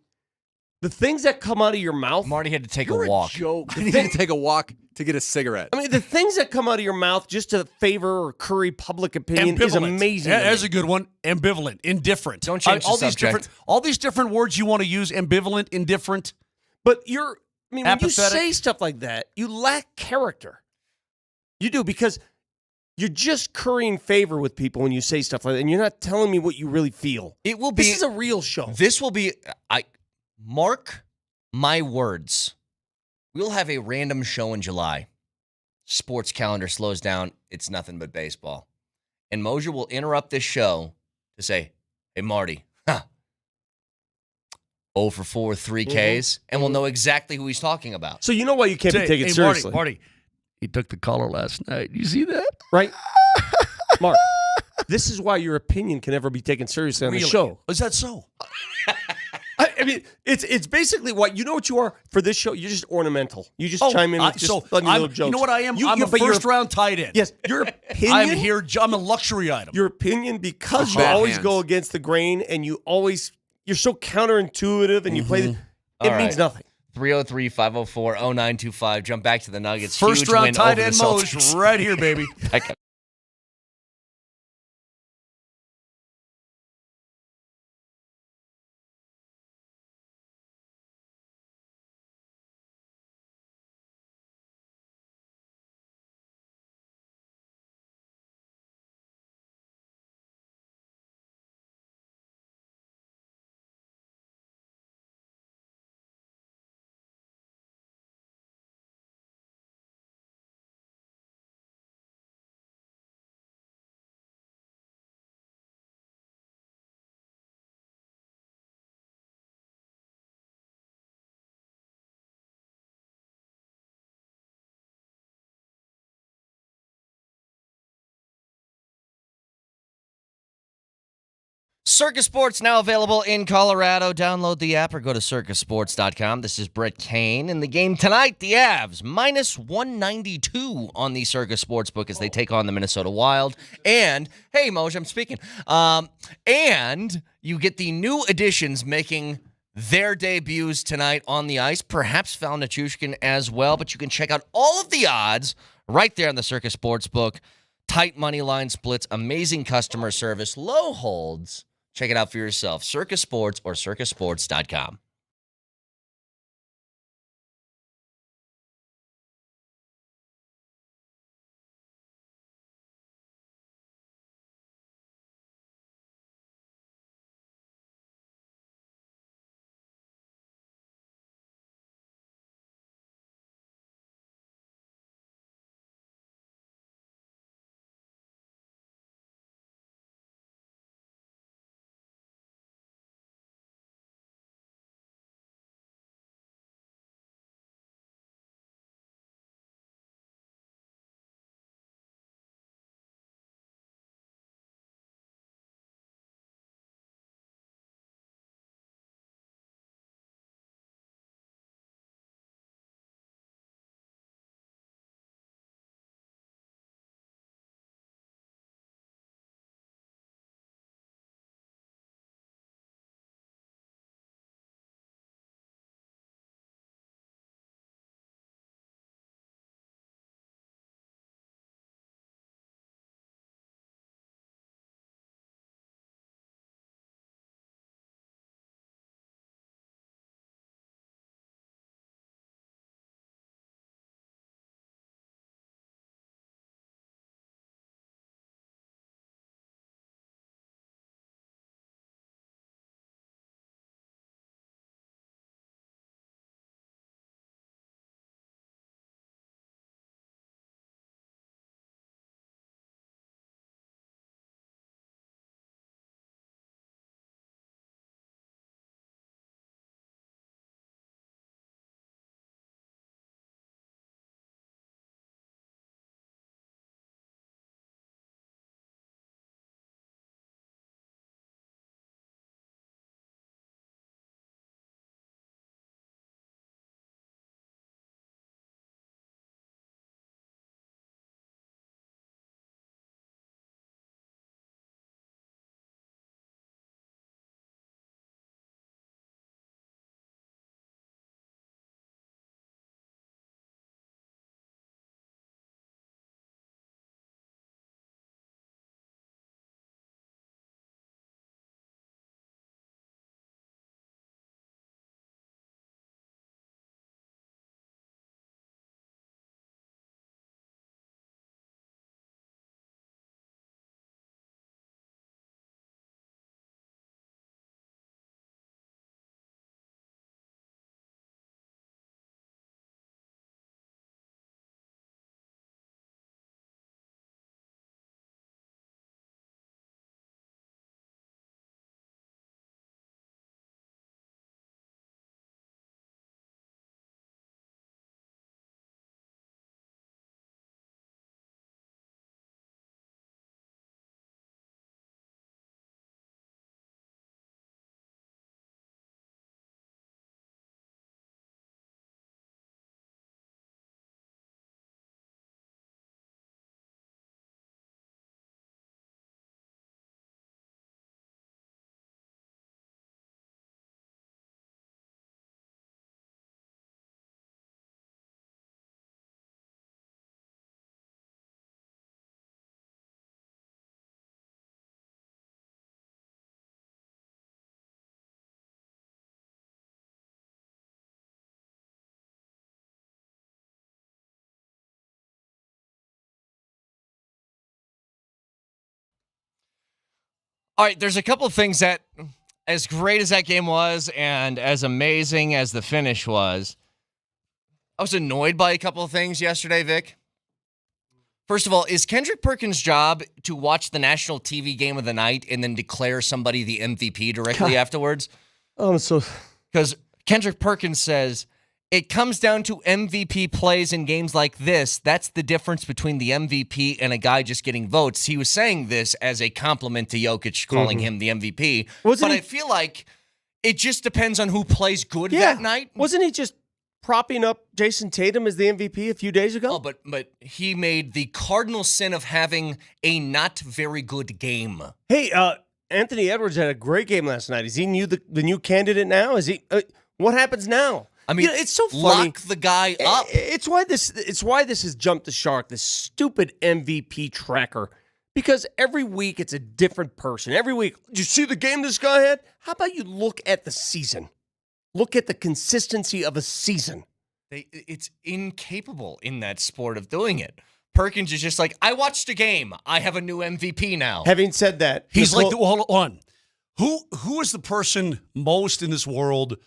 The things that come out of your mouth. Marty had to take you're a walk. Joke. I need to take a walk to get a cigarette. I mean, the things that come out of your mouth just to favor or curry public opinion is amazing. Yeah, that's a good one. Ambivalent, indifferent. Don't change the subject. All these different words you want to use, ambivalent, indifferent. But when apathetic. You say stuff like that, you lack character. You do, because you're just currying favor with people when you say stuff like that, and you're not telling me what you really feel. It will be. This is a real show. This will be. Mark my words. We'll have a random show in July. Sports calendar slows down. It's nothing but baseball. And Mosier will interrupt this show to say, "Hey, Marty, 0 for 4, 3 Ks," and we'll know exactly who he's talking about. So you know why you can't be taken seriously. Marty, he took the caller last night. You see that? Right? Mark, this is why your opinion can never be taken seriously on the show. Is that so? I mean, it's basically what you are for this show. You're just ornamental. You just chime in with just funny little jokes. You know what I am? I'm a first-round tight end. Yes, your opinion. I'm here. I'm a luxury item. Your opinion, because you always go against the grain, and you're so counterintuitive, and you play. It means nothing. 303-504-0925. Jump back to the Nuggets. First-round tight end Moj right here, baby. Circus Sports now available in Colorado. Download the app or go to circusports.com. This is Brett Kane. In the game tonight, the Avs minus 192 on the Circus Sportsbook as they take on the Minnesota Wild. And, hey, Moj, I'm speaking. And you get the new additions making their debuts tonight on the ice. Perhaps Val Nichushkin as well. But you can check out all of the odds right there on the Circus Sportsbook. Tight money line splits, amazing customer service, low holds. Check it out for yourself. Circus Sports or circusports.com. All right, there's a couple of things that, as great as that game was and as amazing as the finish was, I was annoyed by a couple of things yesterday, Vic. First of all, is Kendrick Perkins' job to watch the national TV game of the night and then declare somebody the MVP directly afterwards? Because Kendrick Perkins says, it comes down to MVP plays in games like this. That's the difference between the MVP and a guy just getting votes. He was saying this as a compliment to Jokic, calling him the MVP. I feel like it just depends on who plays good that night. Wasn't he just propping up Jason Tatum as the MVP a few days ago? Oh, but he made the cardinal sin of having a not very good game. Hey, Anthony Edwards had a great game last night. Is he the new candidate now? Is he? What happens now? I mean, it's so funny. Lock the guy up. It's why this has jumped the shark. This stupid MVP tracker. Because every week it's a different person. Every week, did you see the game this guy had? How about you look at the season? Look at the consistency of a season. It's incapable in that sport of doing it. Perkins is just like, I watched a game. I have a new MVP now. Having said that, he's like, hold on. Who is the person most in this world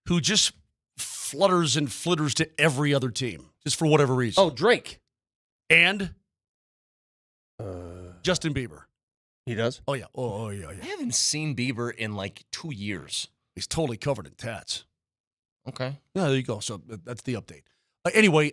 who just flutters and flitters to every other team just for whatever reason? Oh, Drake. And Justin Bieber. He does? Oh, yeah. Oh, yeah. I haven't seen Bieber in like 2 years. He's totally covered in tats. Okay. Yeah, there you go. So that's the update. Anyway,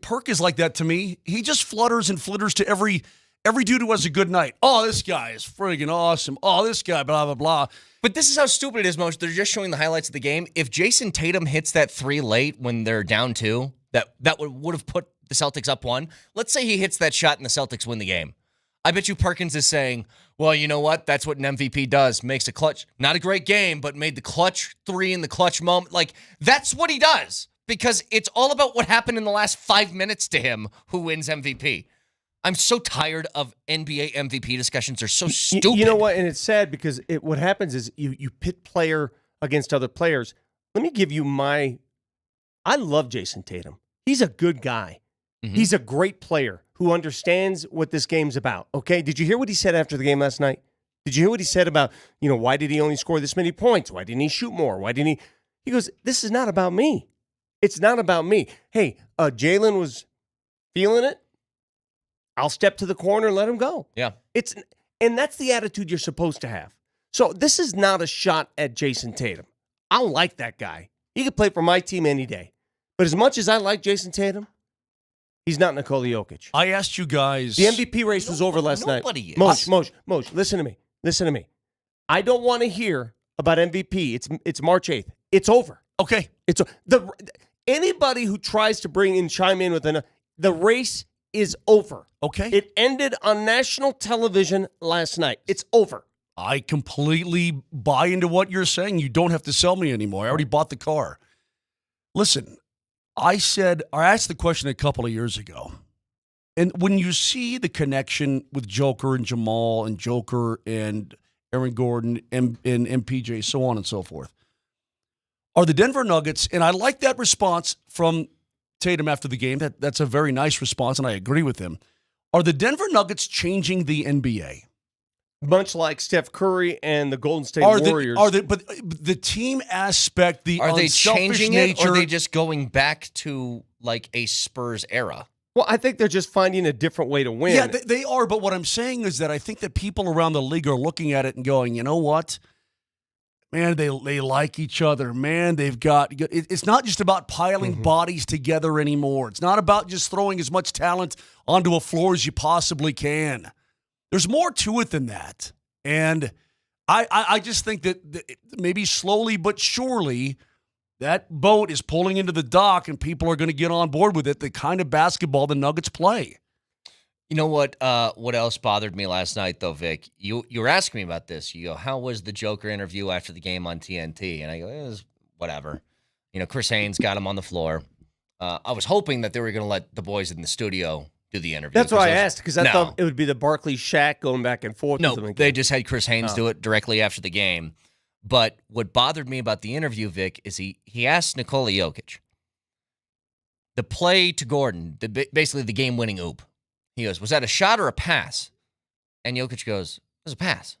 Perk is like that to me. He just flutters and flitters to every dude who has a good night. Oh, this guy is friggin' awesome. Oh, this guy, blah, blah, blah. But this is how stupid it is, Moj. They're just showing the highlights of the game. If Jason Tatum hits that 3 late when they're down 2, that would have put the Celtics up 1. Let's say he hits that shot and the Celtics win the game. I bet you Perkins is saying, well, you know what? That's what an MVP does. Makes a clutch. Not a great game, but made the clutch 3 in the clutch moment. Like, that's what he does. Because it's all about what happened in the last 5 minutes to him who wins MVP. I'm so tired of NBA MVP discussions. They're so stupid. You know what? And it's sad because what happens is you pit player against other players. Let me give you I love Jason Tatum. He's a good guy. Mm-hmm. He's a great player who understands what this game's about. Okay? Did you hear what he said after the game last night? Did you hear what he said about, why did he only score this many points? Why didn't he shoot more? Why didn't he? He goes, this is not about me. It's not about me. Hey, Jalen was feeling it. I'll step to the corner and let him go. Yeah. And that's the attitude you're supposed to have. So this is not a shot at Jason Tatum. I like that guy. He could play for my team any day. But as much as I like Jason Tatum, he's not Nikola Jokic. I asked you guys. The MVP race was over last night. Nobody is. Moj, listen to me. Listen to me. I don't want to hear about MVP. It's March 8th. It's over. Okay. Anybody who tries to chime in with the race is over. Okay. It ended on national television last night. It's over. I completely buy into what you're saying. You don't have to sell me anymore. I already bought the car. Listen, I asked the question a couple of years ago. And when you see the connection with Joker and Jamal and Joker and Aaron Gordon and MPJ, so on and so forth, are the Denver Nuggets, and I like that response from Tatum after the game. That's a very nice response, and I agree with him. Are the Denver Nuggets changing the NBA? Much like Steph Curry and the Golden State Warriors. But the team aspect, are they changing nature, it, or are they just going back to like a Spurs era? Well, I think they're just finding a different way to win. Yeah, they are. But what I'm saying is that I think that people around the league are looking at it and going, you know what? Man, they like each other. Man, they've got. It's not just about piling bodies together anymore. It's not about just throwing as much talent onto a floor as you possibly can. There's more to it than that. And I just think that maybe slowly but surely that boat is pulling into the dock and people are going to get on board with it, the kind of basketball the Nuggets play. You know what else bothered me last night, though, Vic? You were asking me about this. You go, how was the Joker interview after the game on TNT? And I go, it was whatever. Chris Haynes got him on the floor. I was hoping that they were going to let the boys in the studio do the interview. That's why I asked, because I thought it would be the Barkley Shaq going back and forth. No, they just had Chris Haynes do it directly after the game. But what bothered me about the interview, Vic, is he asked Nikola Jokic, the play to Gordon, basically the game-winning oop. He goes, was that a shot or a pass? And Jokic goes, it was a pass.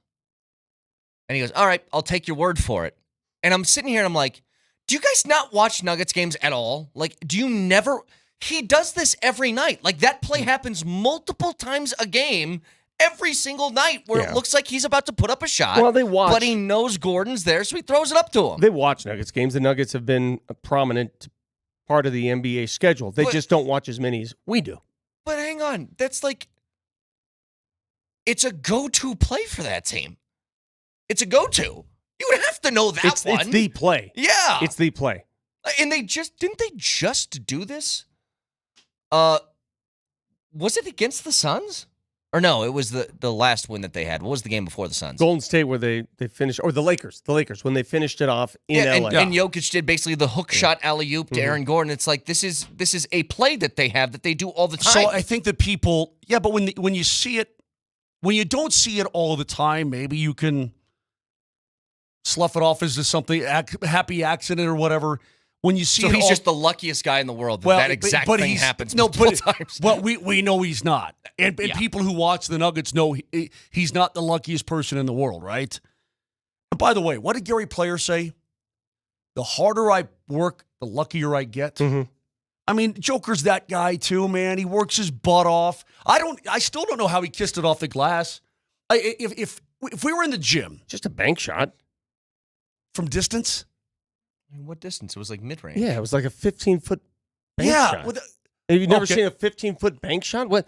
And he goes, all right, I'll take your word for it. And I'm sitting here and I'm like, do you guys not watch Nuggets games at all? Like, do you never? He does this every night. Like, that play happens multiple times a game, every single night, where it looks like he's about to put up a shot. Well, they watch. But he knows Gordon's there, so he throws it up to him. They watch Nuggets games. The Nuggets have been a prominent part of the NBA schedule. They just don't watch as many as we do. But hang on. That's like, it's a go-to play for that team. It's a go-to. You would have to know that one. It's the play. Yeah. It's the play. And didn't they just do this? Was it against the Suns? Or no, it was the last win that they had. What was the game before the Suns? Golden State, where they finished, or the Lakers, when they finished it off in LA. And Jokic did basically the hook shot alley-oop to Aaron Gordon. It's like, this is a play that they have that they do all the time. So I think that people, but when you see it, when you don't see it all the time, maybe you can slough it off as just something happy accident or whatever. When you see so it he's just the luckiest guy in the world that exact thing happens multiple times. Well, we know he's not. And people who watch the Nuggets know he's not the luckiest person in the world, right? And by the way, what did Gary Player say? The harder I work, the luckier I get. I mean, Joker's that guy too, man. He works his butt off. I still don't know how he kissed it off the glass. If we were in the gym. Just a bank shot. From distance? I mean, what distance? It was like mid-range. Yeah, it was like a 15-foot bank shot. Well, have you never seen a 15-foot bank shot? What?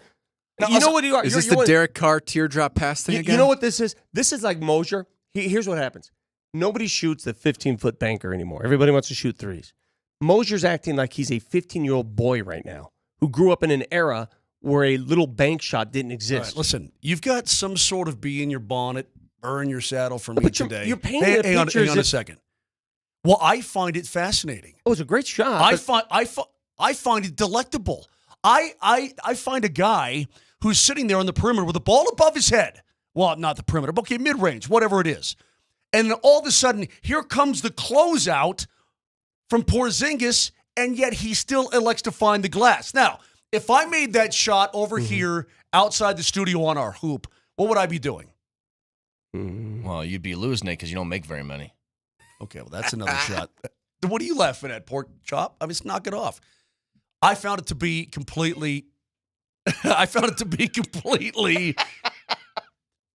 Now, you know what you are? Is this the Derek Carr teardrop pass thing again? You know what this is? This is like Mosier. Here's what happens. Nobody shoots the 15-foot banker anymore. Everybody wants to shoot threes. Mosier's acting like he's a 15-year-old boy right now who grew up in an era where a little bank shot didn't exist. Right, listen, you've got some sort of bee in your bonnet, burr in your saddle for me today. You're painting a picture. Hang on a second. Well, I find it fascinating. Oh, it's a great shot. I find it delectable. I find a guy who's sitting there on the perimeter with the ball above his head. Well, not the perimeter, but okay, mid-range, whatever it is. And then all of a sudden, here comes the closeout from Porzingis, and yet he still elects to find the glass. Now, if I made that shot over here outside the studio on our hoop, what would I be doing? Well, you'd be losing it because you don't make very many. Okay, well, that's another shot. What are you laughing at, pork chop? I mean, just knock it off. I found it to be completely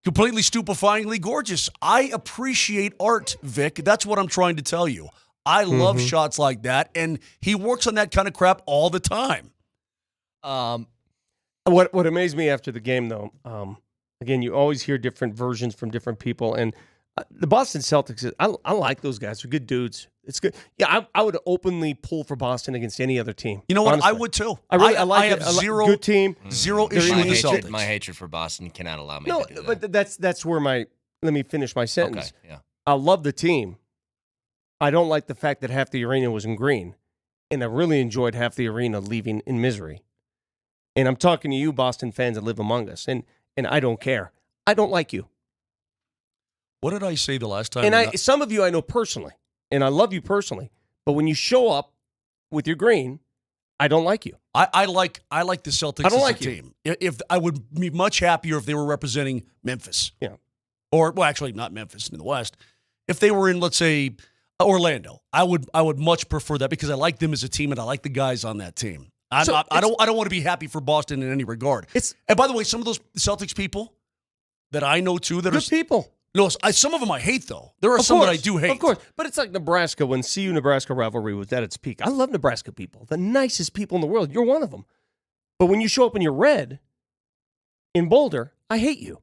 stupefyingly gorgeous. I appreciate art, Vic. That's what I'm trying to tell you. I love shots like that, and he works on that kind of crap all the time. What amazed me after the game, though, again, you always hear different versions from different people, and the Boston Celtics, I like those guys. They're good dudes. It's good. Yeah, I would openly pull for Boston against any other team. You know what? Honestly. I would too. I have zero good team. Zero issue with the Celtics. My hatred for Boston cannot allow me to do that. But that's where let me finish my sentence. Okay, yeah. I love the team. I don't like the fact that half the arena was in green, and I really enjoyed half the arena leaving in misery. And I'm talking to you, Boston fans that live among us, and I don't care. I don't like you. What did I say the last time? And some of you I know personally, and I love you personally. But when you show up with your green, I don't like you. I like the Celtics as a team. If I would be much happier if they were representing Memphis. Yeah. Or well, actually not Memphis in the West. If they were in, let's say, Orlando, I would much prefer that because I like them as a team and I like the guys on that team. I don't want to be happy for Boston in any regard. And by the way, some of those Celtics people that I know too that good people. No, some of them I hate though. There are some that I do hate. Of course, but it's like Nebraska when CU-Nebraska rivalry was at its peak. I love Nebraska people, the nicest people in the world. You're one of them. But when you show up in your red in Boulder, I hate you.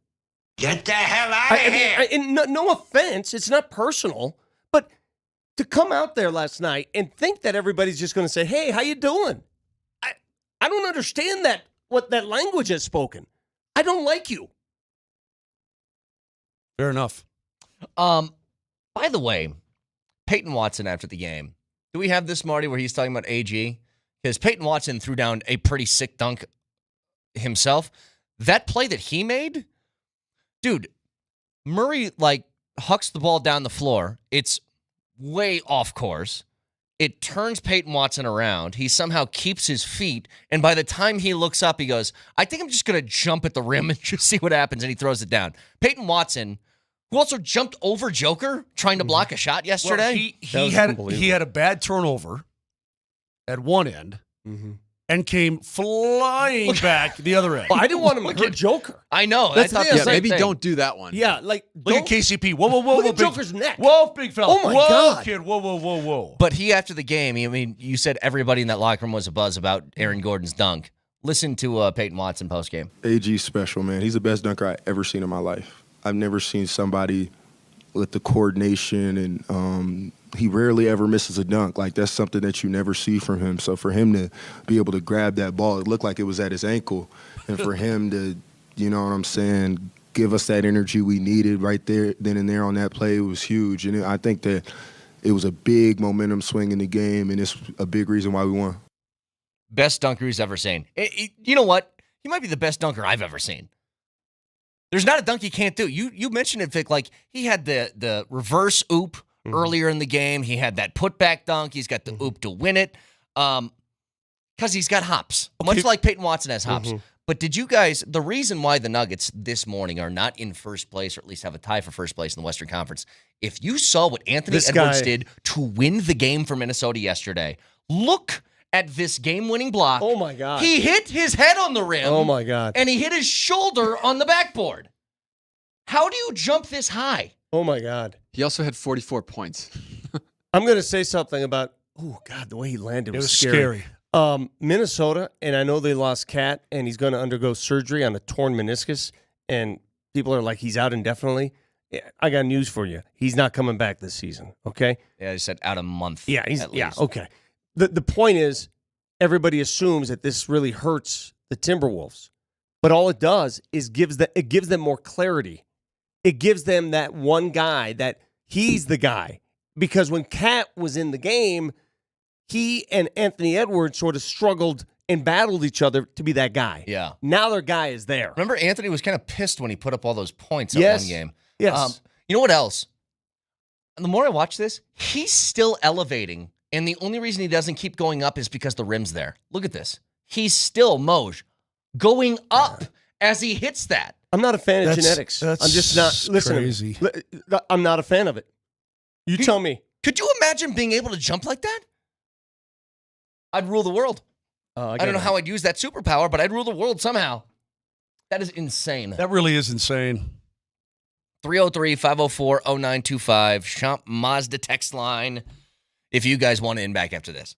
Get the hell out of here. And no offense, it's not personal, but to come out there last night and think that everybody's just going to say, "Hey, how you doing?" I don't understand what that language is spoken. I don't like you. Fair enough. By the way, Payton Watson after the game. Do we have this, Marty, where he's talking about AG? Because Payton Watson threw down a pretty sick dunk himself. That play that he made, dude, Murray, hucks the ball down the floor. It's way off course. It turns Payton Watson around. He somehow keeps his feet, and by the time he looks up, he goes, I think I'm just going to jump at the rim and just see what happens, and he throws it down. Payton Watson who also jumped over Joker trying to block a shot yesterday. Well, he had a bad turnover at one end and came flying back the other end. Well, I didn't want him to hurt Joker. I know. That's the thing. Yeah, maybe don't do that one. Yeah, like Look at KCP. Whoa, look whoa, at Joker's neck. Whoa, big fella. Oh my whoa, God, kid. Whoa. But he, after the game, I mean, you said everybody in that locker room was a buzz about Aaron Gordon's dunk. Listen to Payton Watson postgame. AG's special, man. He's the best dunker I've ever seen in my life. I've never seen somebody with the coordination, and he rarely ever misses a dunk. Like, that's something that you never see from him. So for him to be able to grab that ball, it looked like it was at his ankle. And for him to, you know what I'm saying, give us that energy we needed right there, then and there on that play, it was huge. And I think that it was a big momentum swing in the game, and it's a big reason why we won. Best dunker he's ever seen. You know what? He might be the best dunker I've ever seen. There's not a dunk he can't do. You mentioned it, Vic. Like, he had the reverse oop earlier in the game. He had that putback dunk. He's got the oop to win it. Because he's got hops, much like Payton Watson has hops. But did you guys, the reason why the Nuggets this morning are not in first place, or at least have a tie for first place in the Western Conference, if you saw what Anthony Edwards did to win the game for Minnesota yesterday, look at this game-winning block. Oh, my God. He hit his head on the rim. Oh, my God. And he hit his shoulder on the backboard. How do you jump this high? Oh, my God. He also had 44 points. I'm going to say something about, oh, God, the way he landed was scary. Minnesota, and I know they lost Cat, and he's going to undergo surgery on a torn meniscus, and people are like, he's out indefinitely. I got news for you. He's not coming back this season, okay? Yeah, he said out a month. Yeah, at least. okay. The point is, everybody assumes that this really hurts the Timberwolves, but all it does is gives them more clarity. It gives them that one guy that he's the guy. Because when Cat was in the game, he and Anthony Edwards sort of struggled and battled each other to be that guy. Yeah. Now their guy is there. Remember, Anthony was kind of pissed when he put up all those points in one game. Yes. You know what else? The more I watch this, he's still elevating. And the only reason he doesn't keep going up is because the rim's there. Look at this. He's still, Moj, going up as he hits that. I'm not a fan of genetics. I'm just not. Listen, crazy. I'm not a fan of it. You tell me. Could you imagine being able to jump like that? I'd rule the world. I don't know how I'd use that superpower, but I'd rule the world somehow. That is insane. That really is insane. 303-504-0925. Champ Mazda text line if you guys want to in back after this.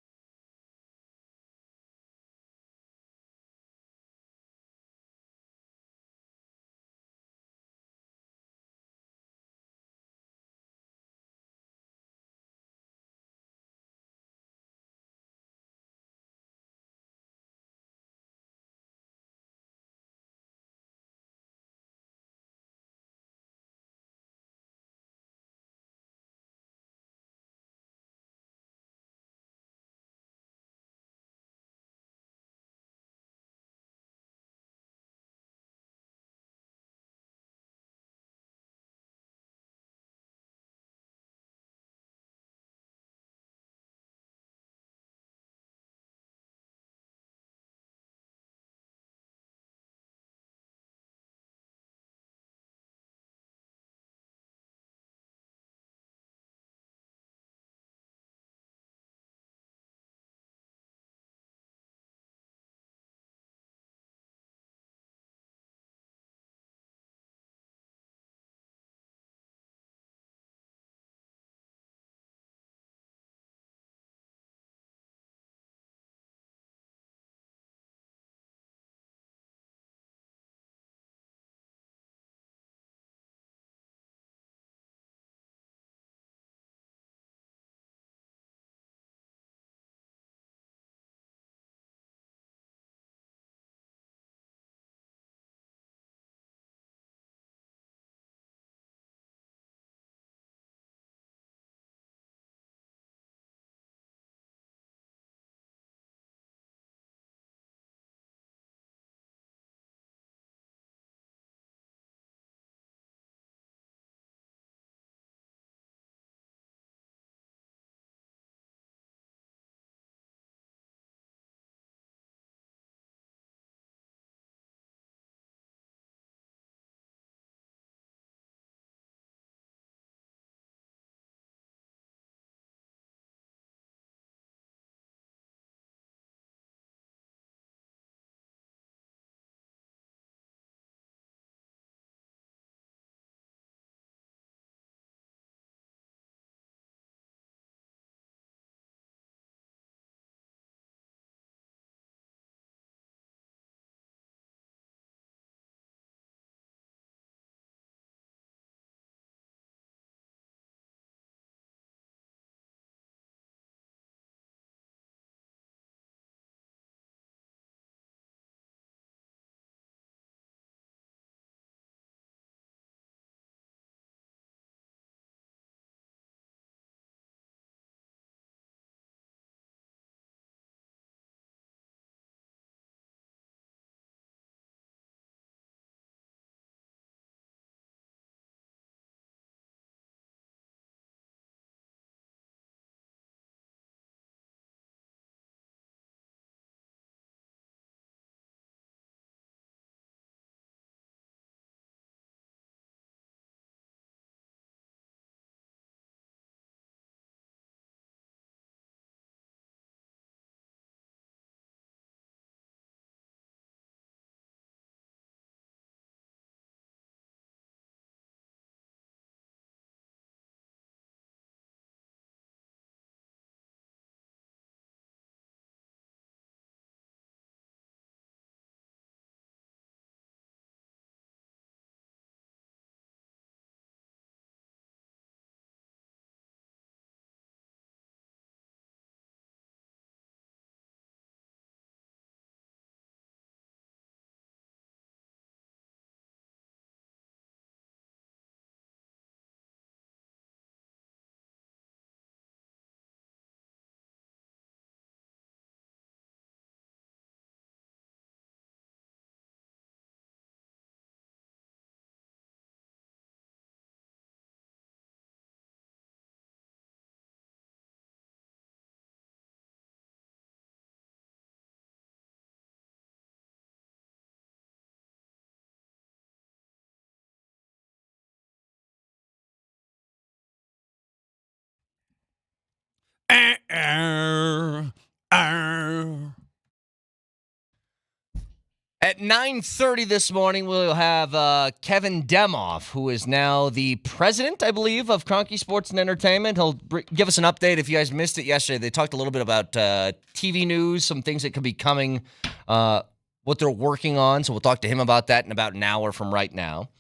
At 9:30 this morning, we'll have Kevin Demoff, who is now the president, I believe, of Cronky Sports and Entertainment. He'll give us an update. If you guys missed it yesterday, they talked a little bit about TV news, some things that could be coming, what they're working on. So we'll talk to him about that in about an hour from right now.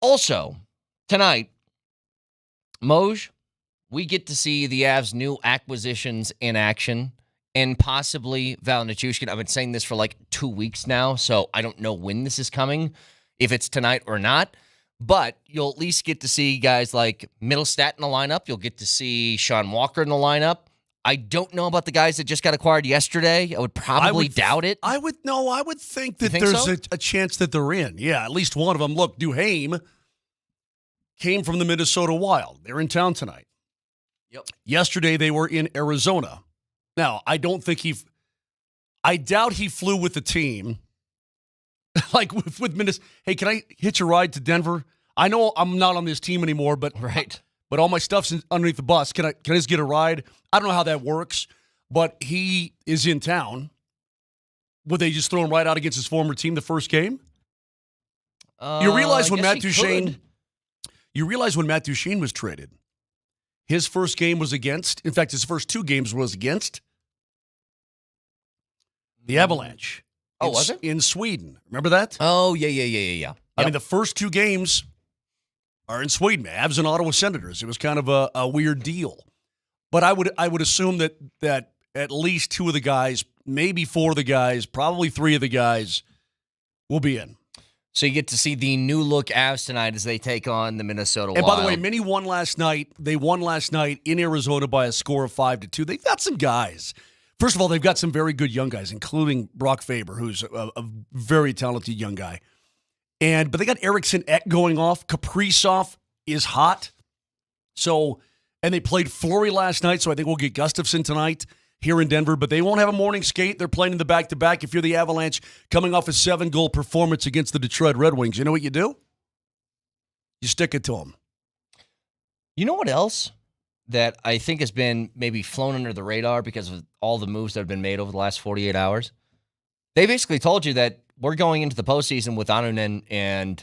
Also, tonight, Moj, we get to see the Avs' new acquisitions in action. And possibly Val Nichushkin. I've been saying this for like 2 weeks now, so I don't know when this is coming, if it's tonight or not. But you'll at least get to see guys like Middlestat in the lineup. You'll get to see Sean Walker in the lineup. I don't know about the guys that just got acquired yesterday. I would probably doubt it. I would think that think there's so? a chance that they're in. Yeah, at least one of them. Look, Duhaime came from the Minnesota Wild. They're in town tonight. Yep. Yesterday they were in Arizona. Now, I doubt he flew with the team. Like with Minnesota. Hey, can I hitch a ride to Denver? I know I'm not on this team anymore, but all my stuff's underneath the bus. Can I just get a ride? I don't know how that works, but he is in town. Would they just throw him right out against his former team the first game? You realize when Matt Duchene was traded, his first game was against, in fact, his first 2 games was against the Avalanche. Oh, was it? In Sweden. Remember that? Oh, yeah. I mean, the first 2 games are in Sweden. Avs and Ottawa Senators. It was kind of a weird deal. But I would assume that at least 2 of the guys, maybe 4 of the guys, probably 3 of the guys will be in. So you get to see the new look Avs tonight as they take on the Minnesota Wild. And by the way, Minnie won last night. They won last night in Arizona by a score of 5-2. They've got some guys. First of all, they've got some very good young guys, including Brock Faber, who's a very talented young guy. But they got Eriksson Ek going off. Kaprizov is hot. And they played Fleury last night, so I think we'll get Gustafsson tonight here in Denver, but they won't have a morning skate. They're playing in the back-to-back. If you're the Avalanche coming off a 7-goal performance against the Detroit Red Wings, you know what you do? You stick it to them. You know what else that I think has been maybe flown under the radar because of all the moves that have been made over the last 48 hours? They basically told you that we're going into the postseason with Anunen and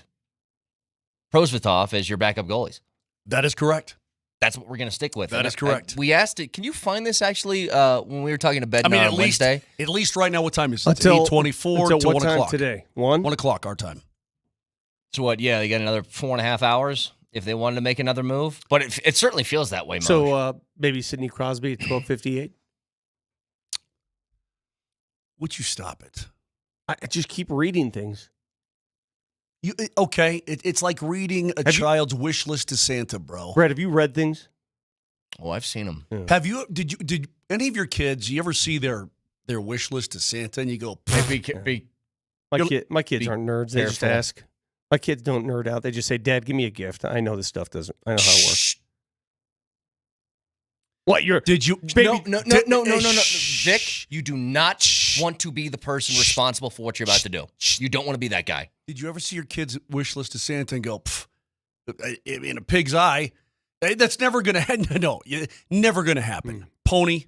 Prosvetov as your backup goalies. That is correct. That's what we're going to stick with. That is correct. We asked it. Can you find this actually when we were talking to Bednar on Wednesday? At least right now, what time is it? Until 8:24 until to what 1 time o'clock. today? 1? 1 o'clock our time. So what? Yeah, they got another 4.5 hours if they wanted to make another move. But it certainly feels that way, Moj. So maybe Sidney Crosby at 12:58. Would you stop it? I just keep reading things. It's like reading a child's wish list to Santa, bro. Brett, have you read things? Oh, I've seen them. Yeah. Have you? Did any of your kids? You ever see their wish list to Santa and you go? My kids aren't nerds. They just ask. My kids don't nerd out. They just say, "Dad, give me a gift." I know this stuff doesn't. I know how it works. What did you? Baby, no, Vic. You do not want to be the person responsible for what you're about to do. You don't want to be that guy. Did you ever see your kids' wish list to Santa and go, in a pig's eye? That's never going to happen. No, never going to happen. Pony.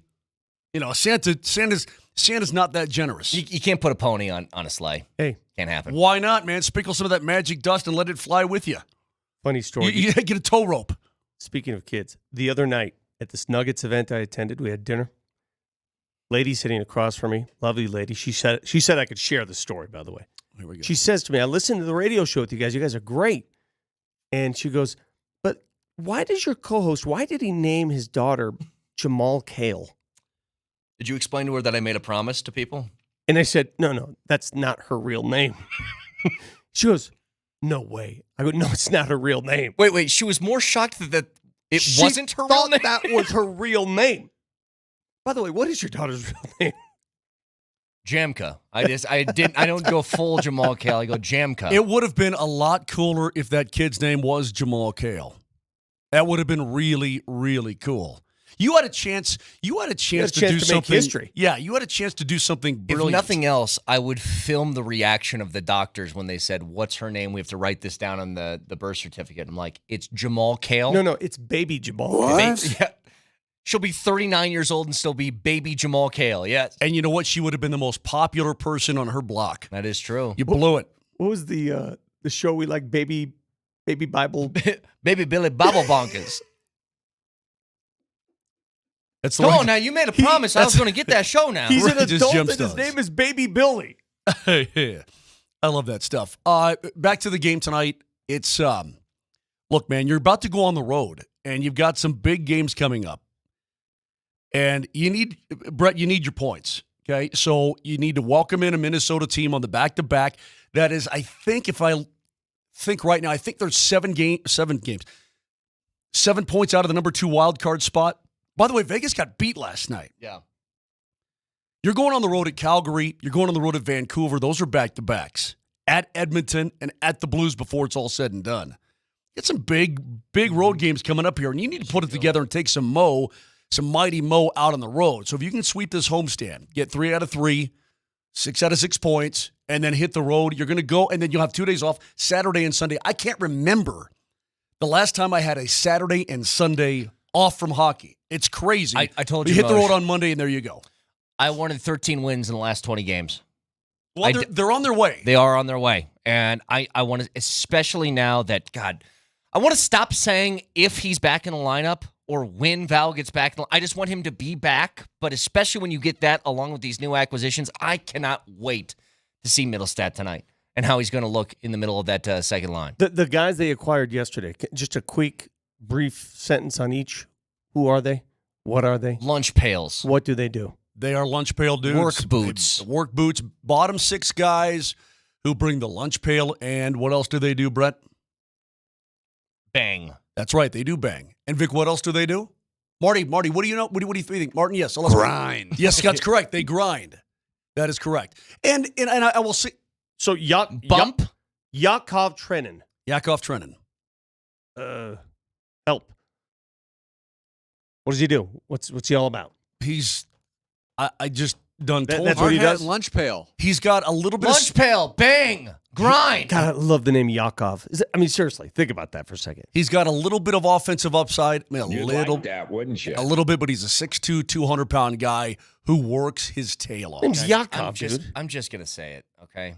Santa's not that generous. You can't put a pony on a sleigh. Hey. Can't happen. Why not, man? Sprinkle some of that magic dust and let it fly with you. Funny story. You get a tow rope. Speaking of kids, the other night at this Nuggets event I attended, we had dinner. Lady sitting across from me, lovely lady. She said I could share the story, by the way. Here we go. She says to me, I listened to the radio show with you guys. You guys are great. And she goes, but why did he name his daughter Jamal Kale? Did you explain to her that I made a promise to people? And I said, no, that's not her real name. She goes, no way. I go, no, it's not her real name. Wait. She was more shocked that it wasn't her real name? That was her real name. By the way, what is your daughter's real name? Jamka. I don't go full Jamal Kale. I go Jamka. It would have been a lot cooler if that kid's name was Jamal Kale. That would have been really, really cool. You had a chance. You had a chance to do make something. history. Yeah, you had a chance to do something brilliant. If nothing else, I would film the reaction of the doctors when they said, "What's her name? We have to write this down on the birth certificate." I'm like, "It's Jamal Kale." No, it's baby Jamal. What? Yeah. She'll be 39 years old and still be baby Jamal Kale. Yes. And you know what? She would have been the most popular person on her block. That is true. You blew it. What was the show we like? Baby Bible. Baby Billy Bobble Bonkers. That's the Come one- on now, you made a promise. I was going to get that show now. He's an Right, just adult and his gemstones. name is Baby Billy. I love that stuff. Back to the game tonight. It's look, man, you're about to go on the road, and you've got some big games coming up. And you need, Brett, you need your points. Okay, so you need to welcome in a Minnesota team on the back-to-back. That is, I think, if I think right now, I think there's 7 games, 7 points out of the number 2 wild card spot. By the way, Vegas got beat last night. Yeah. You're going on the road at Calgary. You're going on the road at Vancouver. Those are back-to-backs. At Edmonton and at the Blues before it's all said and done. Get some big road games coming up here, and you need to put it together and take some mighty Mo out on the road. So if you can sweep this homestand, get 3 out of 3, 6 out of 6 points, and then hit the road, you're going to go, and then you'll have 2 days off, Saturday and Sunday. I can't remember the last time I had a Saturday and Sunday off from hockey. It's crazy. I told you you, hit the Moj. road on Monday, and there you go. I wanted 13 wins in the last 20 games. Well, they're on their way. They are on their way. And I want to, especially now that, God, I want to stop saying if he's back in the lineup or when Val gets back. I just want him to be back. But especially when you get that along with these new acquisitions, I cannot wait to see Middlestat tonight and how he's going to look in the middle of that second line. The guys they acquired yesterday, just a quick, brief sentence on each. Who are they? What are they? Lunch pails. What do they do? They are lunch pail dudes. Work boots. Work boots. Bottom 6 guys who bring the lunch pail. And what else do they do, Brett? Bang. That's right. They do bang. And Vic, what else do they do? Marty, what do you know? What do you think? Martin, yes. Grind. Yes, that's correct. They grind. That is correct. And I will say. So Bump? Yakov Trenin. Yakov Trenin. Help. What does he do? What's he all about? He's, I just done told that's you. what he does? Lunch pail. He's got a little bit Lunch of. pail. Bang. Grind. God, I love the name Yakov. Seriously, think about that for a second. He's got a little bit of offensive upside. I mean, You'd like that, wouldn't you? A little bit, but he's a 6'2", 200-pound guy who works his tail off. Name's Yakov, dude. I'm just going to say it, okay?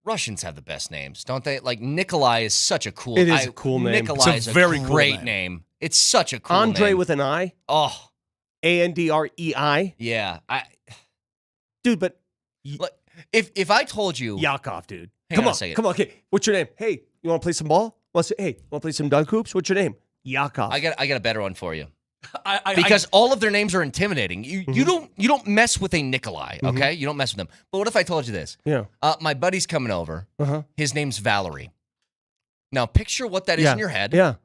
Russians have the best names, don't they? Like, Nikolai is such a cool It is a cool name. Nikolai It's a is very a cool great name. name. It's such a cool Andre name. with an I? Oh. Andrei? Yeah. Dude, but Look, if I told you. Yakov, dude. Hang Come on on, a second. come on. Okay, what's your name? Hey, you want to play some ball? Hey, want to play some dunk hoops? What's your name? Yakov. I got a better one for you. I Because all of their names are intimidating. You don't mess with a Nikolai, okay? You don't mess with them. But what if I told you this? Yeah. My buddy's coming over. Uh-huh. His name's Valerie. Now picture what that is in your head. Yeah.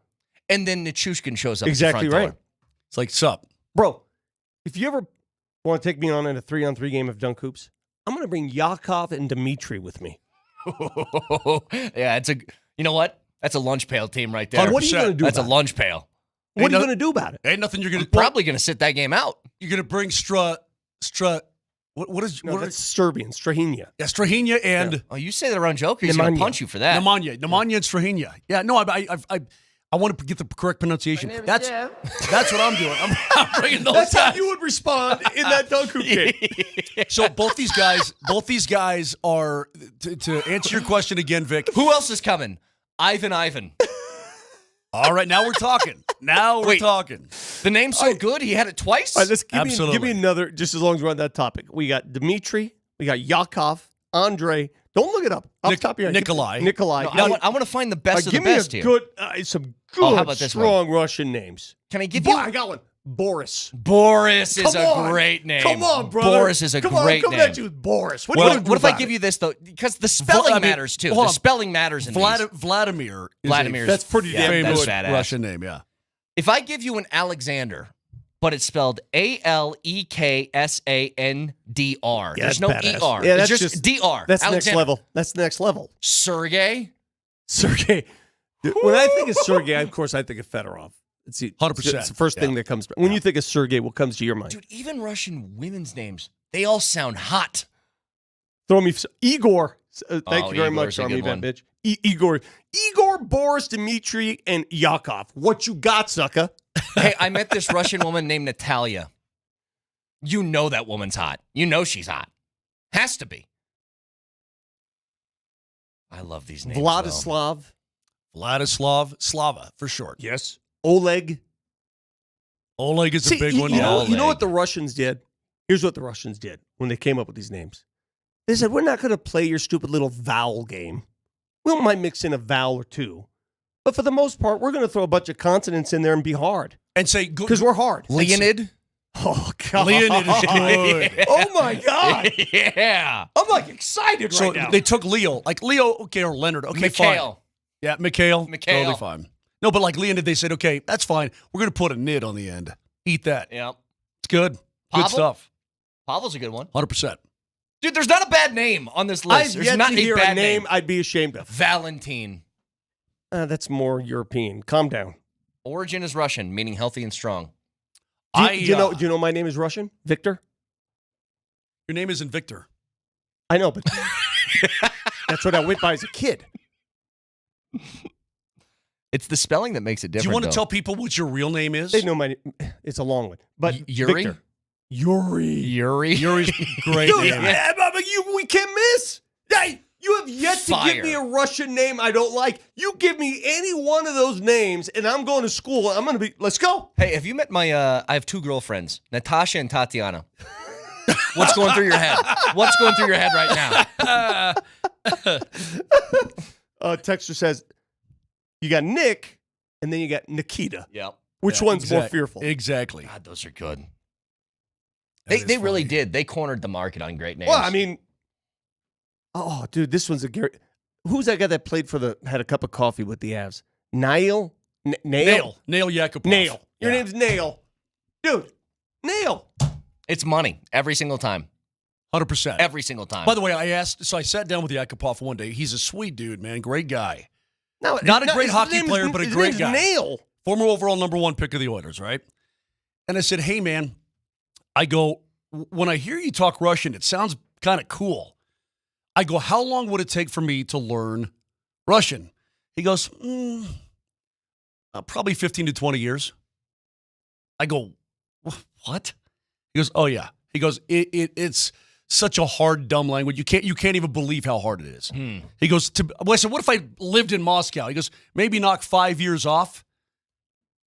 And then Nichushkin shows up Exactly at the front right. door. It's like, sup? Bro, if you ever want to take me on in a 3-on-3 game of dunk hoops, I'm going to bring Yakov and Dimitri with me. Yeah, you know what? That's a lunch pail team right there. What are you going to do That's a about lunch pail. it? What are you going to do about it? Ain't nothing you're going to. Probably going to sit that game out. You're going to bring What is No, what that's is Serbian, Strahinja. yeah, Strahinja and Oh, you say that around Joker, he's going to Nemanja. punch you for that. Nemanja and Strahinja. Yeah, no, I want to get the correct pronunciation. That's what I'm doing. I'm bringing those That's how guys. you would respond in that dunk hoop game. So both these guys are to answer your question again, Vic. Who else is coming? Ivan. All right, now we're talking. Now we're talking. The name's so good, he had it twice? All right, let's give Absolutely. me another, just as long as we're on that topic. We got Dimitri, we got Yakov, Andre. Don't look it up. Off the top of your head. Nikolai. No, I want to find the best of the give me best a here. good, some good, Oh, how about this strong Russian names. Can I give you? I got one. Boris. Boris is Come a on. great name. Come on, brother. Boris is a Come on, great I'm coming name. at you with Boris. What What, do you do what if I about give it? you this, though? Because the spelling matters, too. hold The on. spelling matters in these. Vladimir. Vladimir's That's pretty damn famous good. That's badass. Russian name. Yeah. If I give you an Alexander, but it's spelled Aleksandr, Yeah, there's that's no badass. ER. Yeah, It's that's just DR. That's Alexander. next level. That's the next level. Sergey. Sergey. When I think of Sergey, of course, I think of Fedorov. It's 100%. It's the first thing that comes. When you think of Sergey, what comes to your mind? Dude, even Russian women's names, they all sound hot. Throw me Igor. Thank you very Igor's much, a Army good Vet bitch. Igor, Boris, Dmitry, and Yakov. What you got, sucker? Hey, I met this Russian woman named Natalia. You know that woman's hot. You know she's hot. Has to be. I love these names. Vladislav. Slava for short. Yes. Oleg. Oleg is a big one. You know what the Russians did? Here's what the Russians did when they came up with these names. They said, we're not going to play your stupid little vowel game. We might mix in a vowel or two. But for the most part, we're going to throw a bunch of consonants in there and be hard. And say, because we're hard. Leonid. Oh, God. Leonid is good. Oh, my God. Yeah. I'm like excited right now. They took Leo. Like Leo, okay, or Leonard. Okay, Mikhail. fine. Yeah, Mikhail. Totally fine. No, but like Leonid, they said, okay, that's fine. We're going to put a nid on the end. Eat that. Yeah. It's good. Pavel? Good stuff. Pavel's a good one. 100%. Dude, there's not a bad name on this list. I've There's yet not to a hear bad a name I'd be ashamed of. Valentine. That's more European. Calm down. Origin is Russian, meaning healthy and strong. Do you know my name is Russian? Victor? Your name isn't Victor. I know, but that's what I went by as a kid. It's the spelling that makes it different. Do you want to though. tell people what your real name is? They know my name. It's a long one. But Yuri? Victor. Yuri. Yuri's great Dude, name. we can't miss. Hey, you have yet to give me a Russian name I don't like. You give me any one of those names, and I'm going to school. I'm going to be, let's go. Hey, have you met my, I have two girlfriends, Natasha and Tatiana. What's going through your head? What's going through your head right now? Texter says, you got Nick, and then you got Nikita. Yep. Which one's more fearful? Exactly. God, those are good. They really did. They cornered the market on great names. Well, I mean, oh, dude, this one's a Gary. Who's that guy that played had a cup of coffee with the Avs? Nail? Nail Yakupov. Nail. Your name's Nail. Dude, Nail. It's money every single time. 100%. Every single time. By the way, I sat down with Yakupov one day. He's a sweet dude, man. Great guy. No, Not a great hockey player, but a great guy. Nail. Former overall #1 pick of the Oilers, right? And I said, hey, man, I go, when I hear you talk Russian, it sounds kind of cool. I go, how long would it take for me to learn Russian? He goes, probably 15 to 20 years. I go, what? He goes, oh, yeah. He goes, it's such a hard, dumb language. You can't even believe how hard it is. He goes, I said, what if I lived in Moscow? He goes, maybe knock 5 years off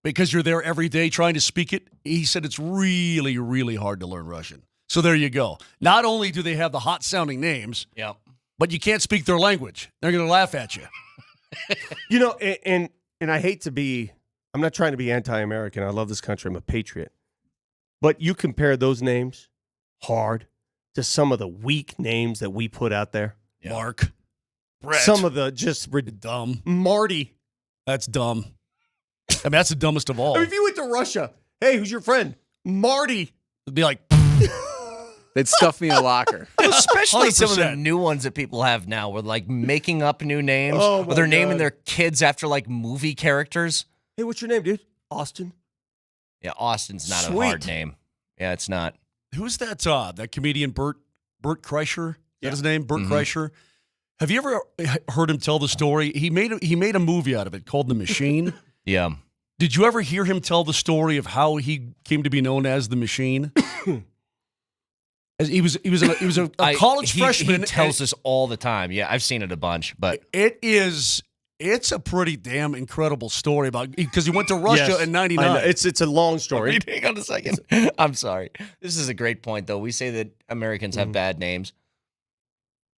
because you're there every day trying to speak it. He said it's really, really hard to learn Russian. So there you go. Not only do they have the hot-sounding names, yep, but you can't speak their language. They're going to laugh at you. You know, and I hate to be, I'm not trying to be anti-American. I love this country. I'm a patriot. But you compare those names, hard, to some of the weak names that we put out there. Yeah. Mark. Brett. Some of the just dumb. Marty. That's dumb. I mean, that's the dumbest of all. I mean, if you went to Russia, hey, who's your friend? Marty. It'd be like, they'd stuff me in a locker. Especially some of the 100%. new ones that people have now, where like making up new names, Oh, or they're my naming God. their kids after like movie characters. Hey, what's your name, dude? Austin. Yeah, Austin's not Sweet. a hard name. Yeah, it's not. who's that comedian, Bert Kreischer? Is that his name? Bert Kreischer. Have you ever heard him tell the story? He made a movie out of it called The Machine. Yeah. Did you ever hear him tell the story of how he came to be known as The Machine? As he was a college freshman. He tells this all the time. Yeah, I've seen it a bunch, but it's a pretty damn incredible story about because he went to Russia in '99. It's a long story. Hang on a second. I'm sorry. This is a great point, though. We say that Americans have bad names.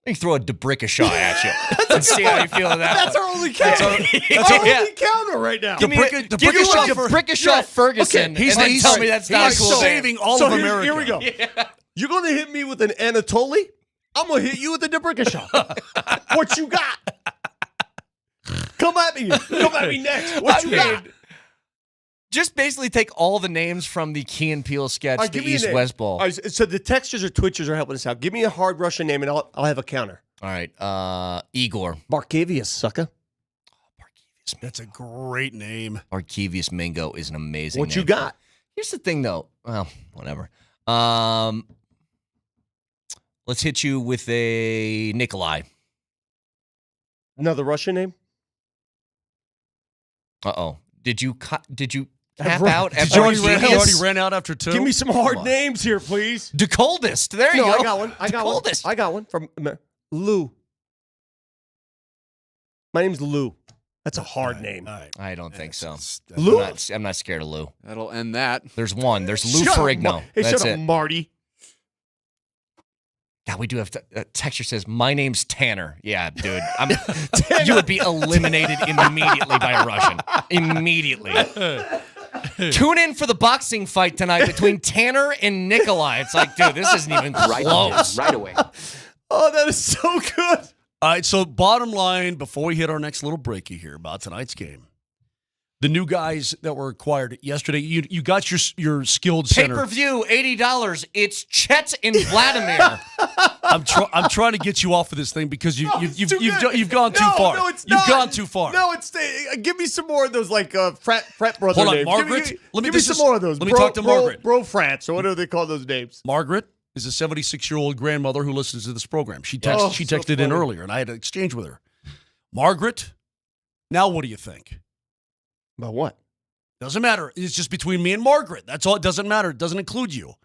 Let me throw a Debrickashaw at you and see how you feel about that. That's our only counter. That's our only counter right now. Give me a Debrickashaw Ferguson. He's tell me that's not cool. saving all of America. Here we go. Yeah. You're going to hit me with an Anatoly? I'm going to hit you with a Debrickashaw. What you got? Come at me. Come at me next. What you got? Just basically take all the names from the Key and Peele sketch, Right, the give me a name. East-West Bowl. All right, so the textures or twitchers are helping us out. Give me a hard Russian name, and I'll have a counter. All right, Igor. Barkavius, sucker. That's a great name. Arkevius Mingo is an amazing What name. you got? Here's the thing, though. Well, whatever. Let's hit you with a Nikolai. Another Russian name? Uh-oh. Did you tap I've out? Did you already ran out after 2? Give me some hard names here, please. The coldest. There you go. I got one. I got one. Coldest. I got one from Lou. My name's Lou. That's a hard name. I don't think so. Lou? I'm not scared of Lou. That'll end that. There's one. There's Lou Shut up, Ferrigno. Hey, That's shut it. up, Marty. God, we do have texture says, my name's Tanner. Yeah, dude. You would be eliminated immediately by a Russian. Immediately. Tune in for the boxing fight tonight between Tanner and Nikolai. It's like, dude, this isn't even close. Right away. Oh, that is so good. All right, so bottom line, before we hit our next little breaky here about tonight's game, the new guys that were acquired yesterday, you got your skilled center. Pay-per-view, $80. It's Chet and Vladimir. I'm trying to get you off of this thing because you've gone too far. No, it's You've not. gone too far. No, it's give me some more of those like frat brother Hold on, names. Margaret. Give me some more of those. Let me talk to Margaret. Bro frats, or what do they call those names? Margaret is a 76-year-old grandmother who listens to this program. She so texted in funny. earlier, and I had an exchange with her. Margaret, now what do you think? About what? Doesn't matter. It's just between me and Margaret. That's all. It doesn't matter. It doesn't include you.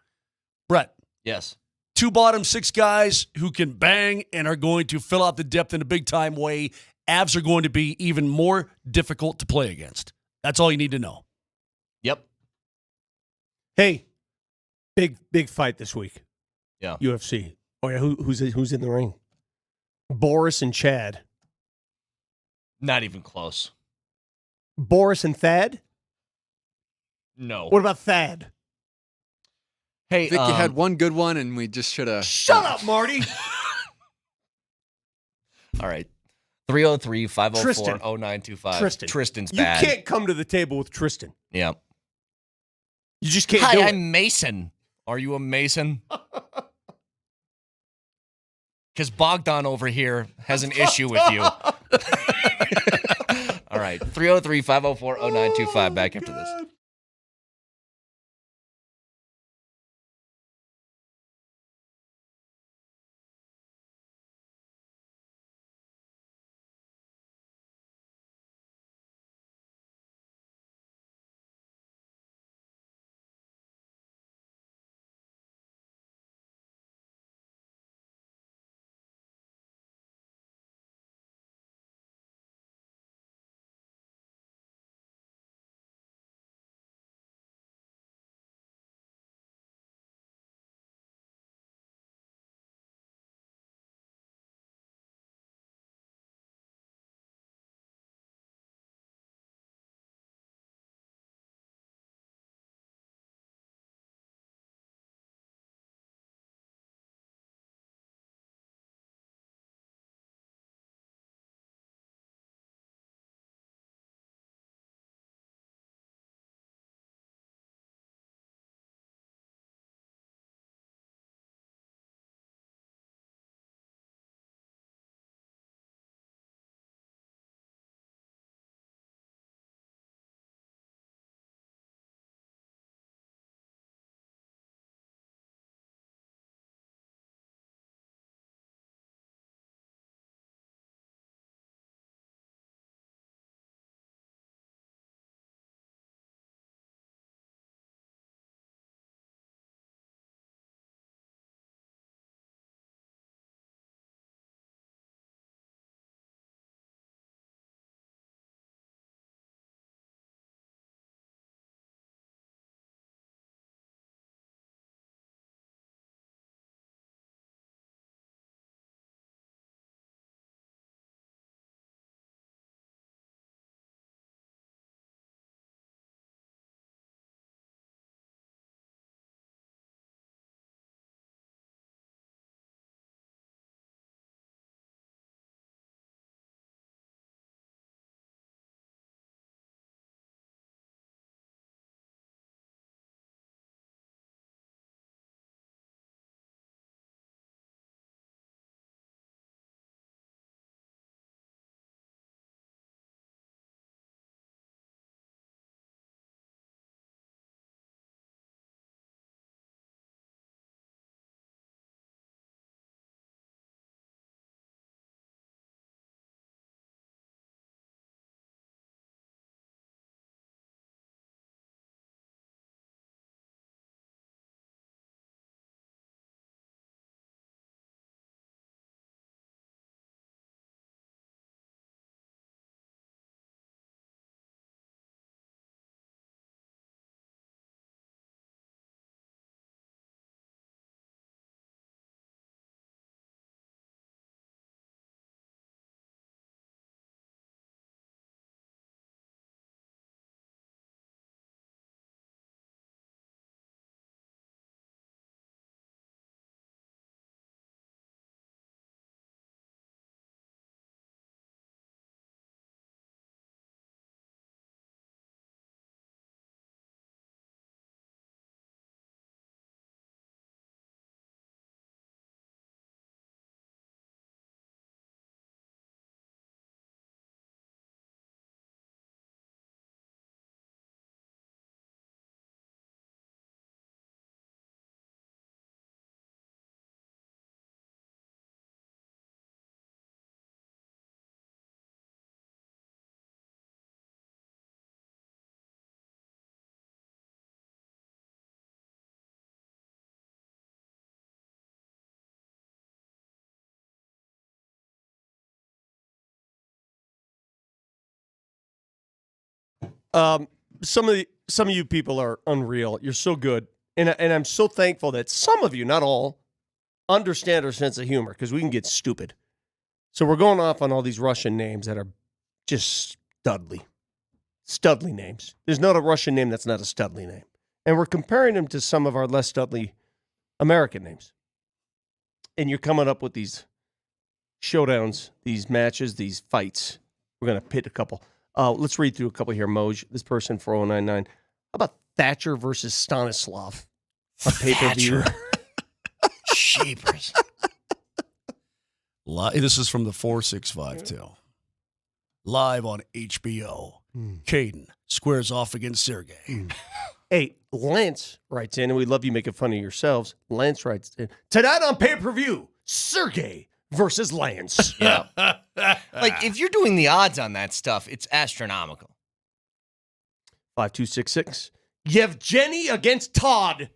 Brett. Yes. 2 bottom 6 guys who can bang and are going to fill out the depth in a big-time way. Avs are going to be even more difficult to play against. That's all you need to know. Yep. Hey, big fight this week. Yeah. UFC. Oh yeah, who's in the ring? Boris and Chad. Not even close. Boris and Thad? No. What about Thad? Hey, I think you had one good one, and we just should have. Shut up, Marty. All right. 303-504-0925. Tristan's bad. You can't come to the table with Tristan. Yeah. You just can't Hi, do it. I'm Mason. Are you a Mason? Because Bogdan over here has an issue with you. All right. 303-504-0925. Back after this. Some of you people are unreal. You're so good. And I'm so thankful that some of you, not all, understand our sense of humor because we can get stupid. So we're going off on all these Russian names that are just studly. Studly names. There's not a Russian name that's not a studly name. And we're comparing them to some of our less studly American names. And you're coming up with these showdowns, these matches, these fights. We're going to pit a couple. Let's read through a couple here, Moj. This person, 4099. How about Thatcher versus Stanislav? A pay-per-view. Sheepers. This is from the 465 too. Live on HBO. Caden squares off against Sergey. Hey, Lance writes in, and we love you making fun of yourselves. Lance writes in, tonight on pay-per-view, Sergey versus Lance. Yeah. Like, if you're doing the odds on that stuff, it's astronomical. 5266. Yevgeny against Todd.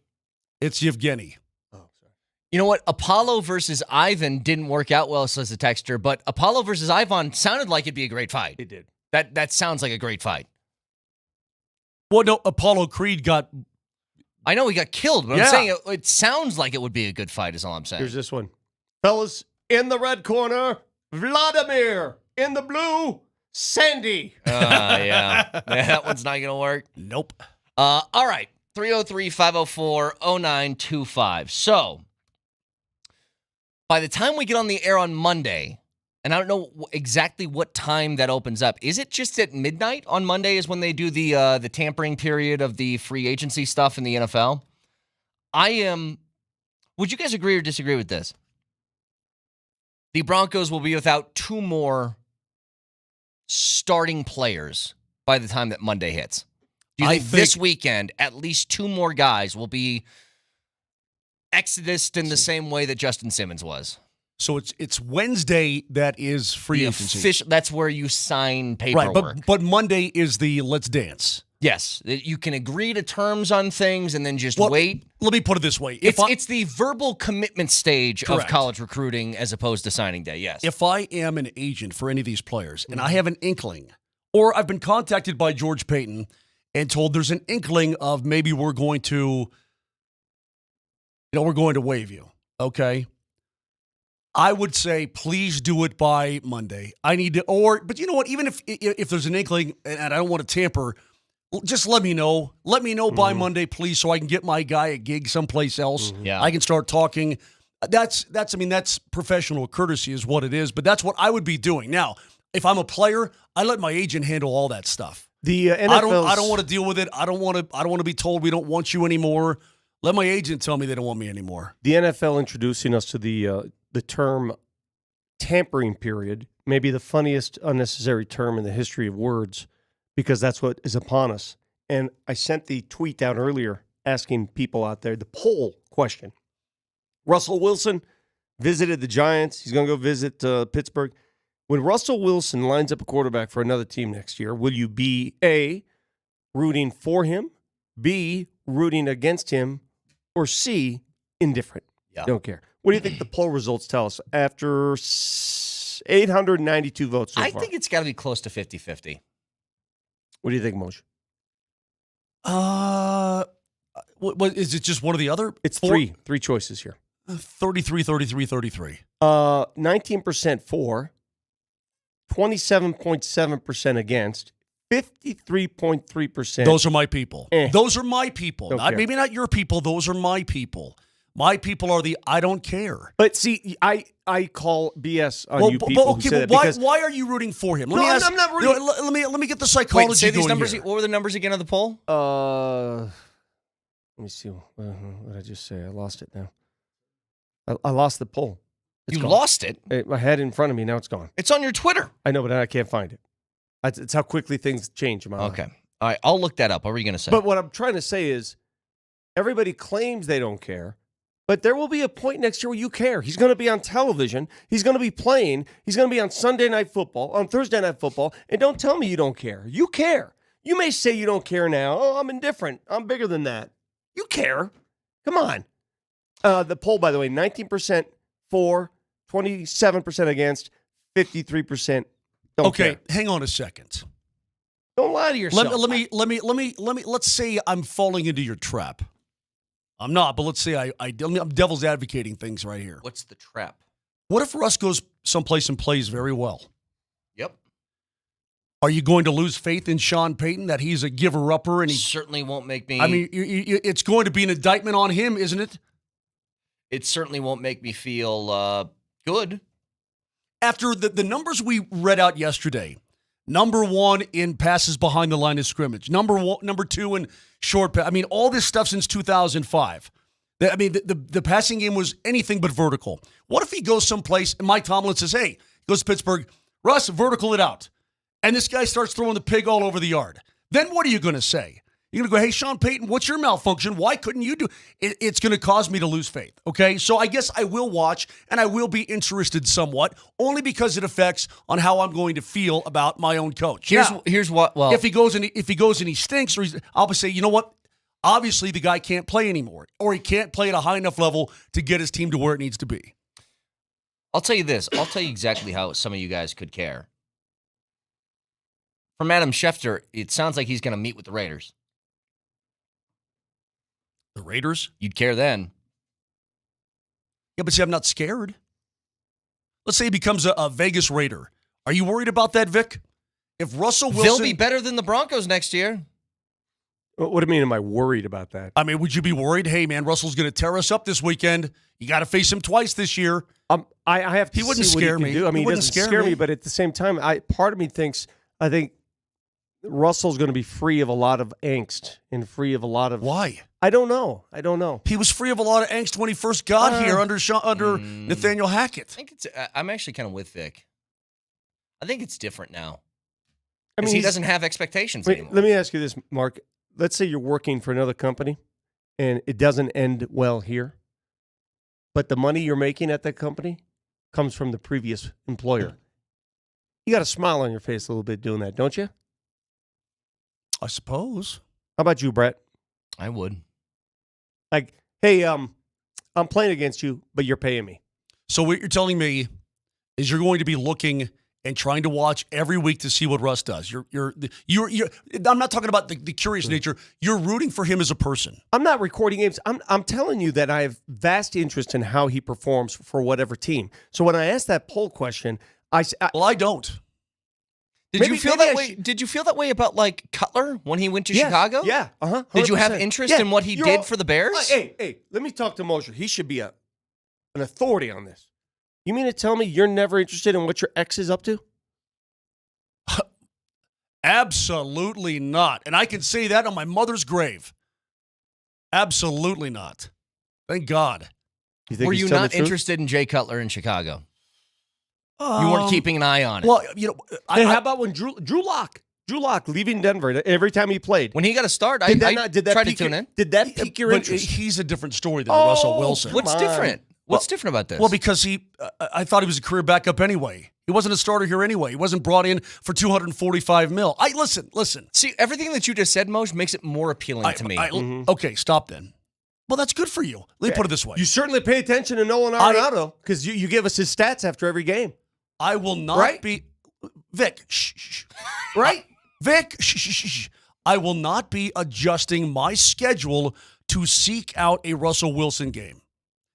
It's Yevgeny. You know what? Apollo versus Ivan didn't work out well, says the texter, but Apollo versus Ivan sounded like it'd be a great fight. It did. That sounds like a great fight. Well, no, Apollo Creed got... I know he got killed, but I'm saying it sounds like it would be a good fight is all I'm saying. Here's this one. Fellas, in the red corner, Vladimir. In the blue, Sandy. Yeah. That one's not going to work. Nope. All right. 303-504-0925. So, by the time we get on the air on Monday, and I don't know exactly what time that opens up. Is it just at midnight on Monday is when they do the tampering period of the free agency stuff in the NFL? Would you guys agree or disagree with this? The Broncos will be without two more starting players by the time that Monday hits. Do you think this weekend at least two more guys will be exodused in the same way that Justin Simmons was? So it's Wednesday that is free agency. That's where you sign paperwork. Right, but Monday is the let's dance. Yes, you can agree to terms on things and then just wait. Let me put it this way. It's the verbal commitment stage of college recruiting as opposed to signing day, yes. If I am an agent for any of these players and I have an inkling, or I've been contacted by George Payton and told there's an inkling of maybe we're going to waive you, okay? I would say, please do it by Monday. But you know what? Even if there's an inkling and I don't want to tamper, just let me know. Let me know by Monday, please, so I can get my guy a gig someplace else. Yeah. I can start talking. That's professional courtesy is what it is, but that's what I would be doing. Now, if I'm a player, I let my agent handle all that stuff. The I don't want to deal with it. I don't want to be told we don't want you anymore. Let my agent tell me they don't want me anymore. The NFL introducing us to the term tampering period, maybe the funniest unnecessary term in the history of words, because that's what is upon us. And I sent the tweet out earlier asking people out there the poll question. Russell Wilson visited the Giants. He's going to go visit Pittsburgh. When Russell Wilson lines up a quarterback for another team next year, will you be A, rooting for him, B, rooting against him, or C, indifferent? Yeah. Don't care. What do you think the poll results tell us after 892 votes so far? I think it's got to be close to 50-50. What do you think, Moj? What is it? Just one or the other? It's three choices here. 33, 33, 33. 19% for, 27.7% against, 53.3%. Those are my people. Those are my people. Maybe not your people. Those are my people. My people are the I don't care. But see, I call BS on you people who say that why are you rooting for him? I'm not rooting. Let me get the psychology. Wait, say these going numbers. here. What were the numbers again of the poll? Let me see. What did I just say? I lost it now. I lost the poll. It's gone. Lost it? I had it in front of me. Now it's gone. It's on your Twitter. I know, but I can't find it. It's how quickly things change in my life. Okay. All right. I'll look that up. What were you going to say? But what I'm trying to say is everybody claims they don't care, but there will be a point next year where you care. He's going to be on television. He's going to be playing. He's going to be on Sunday Night Football, on Thursday Night Football. And don't tell me you don't care. You care. You may say you don't care now. Oh, I'm indifferent. I'm bigger than that. You care. Come on. The poll, by the way, 19% for, 27% against, 53% don't care. Okay, hang on a second. Don't lie to yourself. Let's say I'm falling into your trap. I'm not, but let's say I'm devil's advocating things right here. What's the trap? What if Russ goes someplace and plays very well? Yep. Are you going to lose faith in Sean Payton that he's a giver-upper? And he certainly won't make me. I mean, it's going to be an indictment on him, isn't it? It certainly won't make me feel good. After the numbers we read out yesterday, number 1 in passes behind the line of scrimmage, number 2 in short pass. I mean, all this stuff since 2005. I mean, the passing game was anything but vertical. What if he goes someplace and Mike Tomlin says, hey, goes to Pittsburgh, Russ, vertical it out. And this guy starts throwing the pig all over the yard. Then what are you going to say? You're going to go, hey, Sean Payton, what's your malfunction? Why couldn't you do it? It's going to cause me to lose faith, okay? So I guess I will watch, and I will be interested somewhat, only because it affects on how I'm going to feel about my own coach. Here's what, well... If he goes and he stinks, I'll say, you know what? Obviously, the guy can't play anymore, or he can't play at a high enough level to get his team to where it needs to be. I'll tell you this. I'll tell you exactly how some of you guys could care. From Adam Schefter, it sounds like he's going to meet with the Raiders. The Raiders? You'd care then. Yeah, but see, I'm not scared. Let's say he becomes a Vegas Raider. Are you worried about that, Vic? If Russell Wilson... They'll be better than the Broncos next year. What do you mean, am I worried about that? I mean, would you be worried? Hey, man, Russell's going to tear us up this weekend. You got to face him twice this year. I have to He wouldn't see what scare he can me. do. I mean, He he wouldn't doesn't scare scare me, me. but at the same time, part of me thinks, I think Russell's going to be free of a lot of angst and free of a lot of... Why? I don't know. He was free of a lot of angst when he first got here under Nathaniel Hackett. I'm actually kind of with Vic. I think it's different now. I mean, Because he doesn't have expectations Wait, anymore. let me ask you this, Mark. Let's say you're working for another company and it doesn't end well here, but the money you're making at that company comes from the previous employer. You got a smile on your face a little bit doing that, don't you? I suppose. How about you, Brett? I would. Like, hey, I'm playing against you, but you're paying me. So what you're telling me is you're going to be looking and trying to watch every week to see what Russ does. You're I'm not talking about the curious nature. You're rooting for him as a person. I'm not recording games. I'm telling you that I have vast interest in how he performs for whatever team. So when I asked that poll question, I don't. Did you feel that way? Did you feel that way about like Cutler when he went to Chicago? Yeah. 100%. Did you have interest in what he did for the Bears? Hey, let me talk to Mosher. He should be an authority on this. You mean to tell me you're never interested in what your ex is up to? Absolutely not. And I can say that on my mother's grave. Absolutely not. Thank God. Were you not interested in Jay Cutler in Chicago? You weren't keeping an eye on it. Well, you know, how about when Drew Lock leaving Denver every time he played? When he got a start, I tried to tune in. Did that pique your But interest? he's a different story than Russell Wilson. What's different? What's different about this? Well, because I thought he was a career backup anyway. He wasn't a starter here anyway. He wasn't brought in for $245 million. Listen. See, everything that you just said, Moj, makes it more appealing to me. Okay, stop then. Well, that's good for you. Let me put it this way. You certainly pay attention to Nolan Arenado because you give us his stats after every game. I will not be... Vic, shh. Right? Vic, shh. I will not be adjusting my schedule to seek out a Russell Wilson game.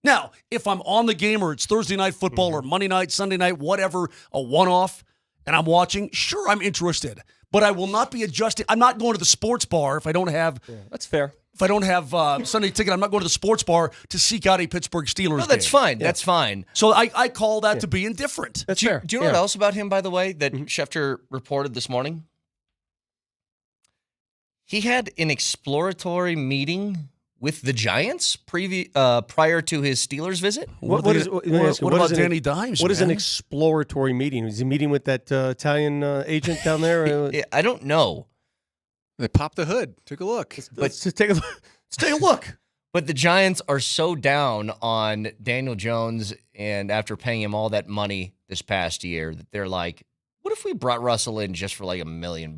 Now, if I'm on the game or it's Thursday night football or Monday night, Sunday night, whatever, a one-off, and I'm watching, sure, I'm interested. But I will not be adjusting. I'm not going to the sports bar if I don't have... Yeah, that's fair. If I don't have Sunday ticket, I'm not going to the sports bar to seek out a Pittsburgh Steelers No, that's game. fine. Yeah. That's fine. So I call that to be indifferent. That's fair. Do you know what else about him, by the way, that Schefter reported this morning? He had an exploratory meeting with the Giants prior to his Steelers visit. What about Danny Dimes? What is an exploratory meeting? Is he meeting with that Italian agent down there? I don't know. They popped the hood. Took a look. Let's take a look. But the Giants are so down on Daniel Jones, and after paying him all that money this past year, that they're like, "What if we brought Russell in just for like $1 million?"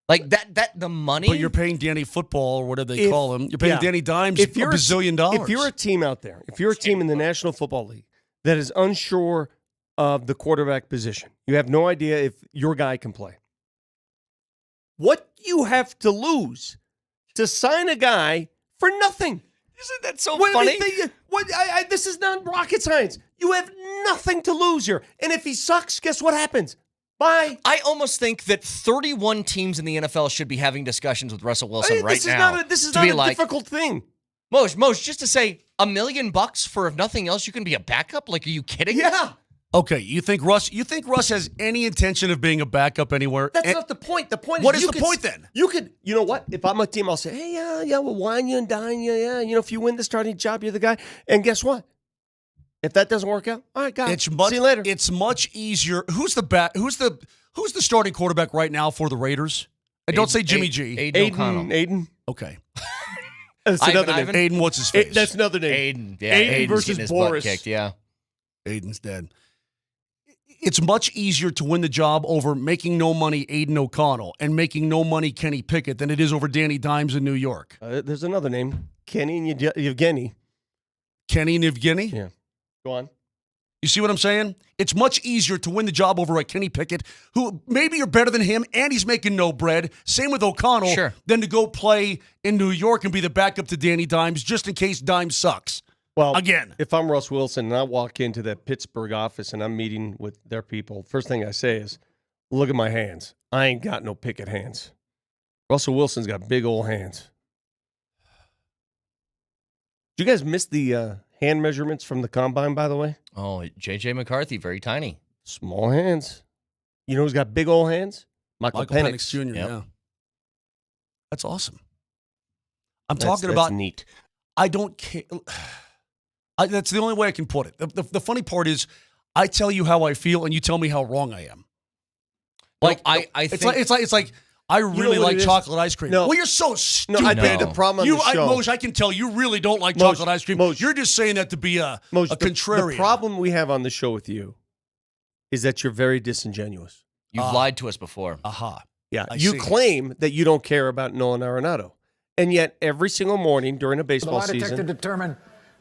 Like that the money. But you're paying Danny Football, or whatever they call him. You're paying Danny Dimes if you're $1 bazillion. If you're a team out there, if you're a team in the National Football League that is unsure of the quarterback position, you have no idea if your guy can play. what you have to lose to sign a guy for nothing. Isn't that so funny? This is not rocket science. You have nothing to lose here. And if he sucks, guess what happens? Bye. I almost think that 31 teams in the NFL should be having discussions with Russell Wilson right now. This is not a difficult thing. Moj, just to say $1 million for, if nothing else, you can be a backup? Like, are you kidding? Yeah. Okay, you think Russ has any intention of being a backup anywhere? That's not the point. The point is, what is the point then? You know what? If I'm a team, I'll say, hey, yeah, we'll wine you and dine you. Yeah, if you win the starting job, you're the guy. And guess what? If that doesn't work out, all right, guys. See you later. It's much easier. Who's the starting quarterback right now for the Raiders? And don't say Jimmy G. Aiden. Okay. That's another name. Aiden, what's his face? That's another name. Aiden versus his Boris. Butt kicked, yeah. Aiden's dead. It's much easier to win the job over making no money Aiden O'Connell and making no money Kenny Pickett than it is over Danny Dimes in New York. There's another name. Kenny and Yevgeny. Kenny and Yevgeny? Yeah. Go on. You see what I'm saying? It's much easier to win the job over a Kenny Pickett, who maybe you're better than him and he's making no bread, same with O'Connell, than to go play in New York and be the backup to Danny Dimes just in case Dimes sucks. Well, again, if I'm Russ Wilson and I walk into that Pittsburgh office and I'm meeting with their people, first thing I say is, look at my hands. I ain't got no Pickett hands. Russell Wilson's got big old hands. Did you guys miss the hand measurements from the combine, by the way? Oh, J.J. McCarthy, very tiny. Small hands. You know who's got big old hands? Michael Penix Jr., yeah. That's awesome. That's talking about neat. I don't care. That's the only way I can put it. The funny part is I tell you how I feel and you tell me how wrong I am. Like, I think... It's like I really like chocolate ice cream. No. Well, you're so stupid. No, I think the problem on the show... Moj, I can tell you really don't like chocolate ice cream. Moj, you're just saying that to be a contrarian. The problem we have on the show with you is that you're very disingenuous. You've lied to us before. Aha. Yeah, you claim that you don't care about Nolan Arenado. And yet, every single morning during a baseball the lie detector season... determined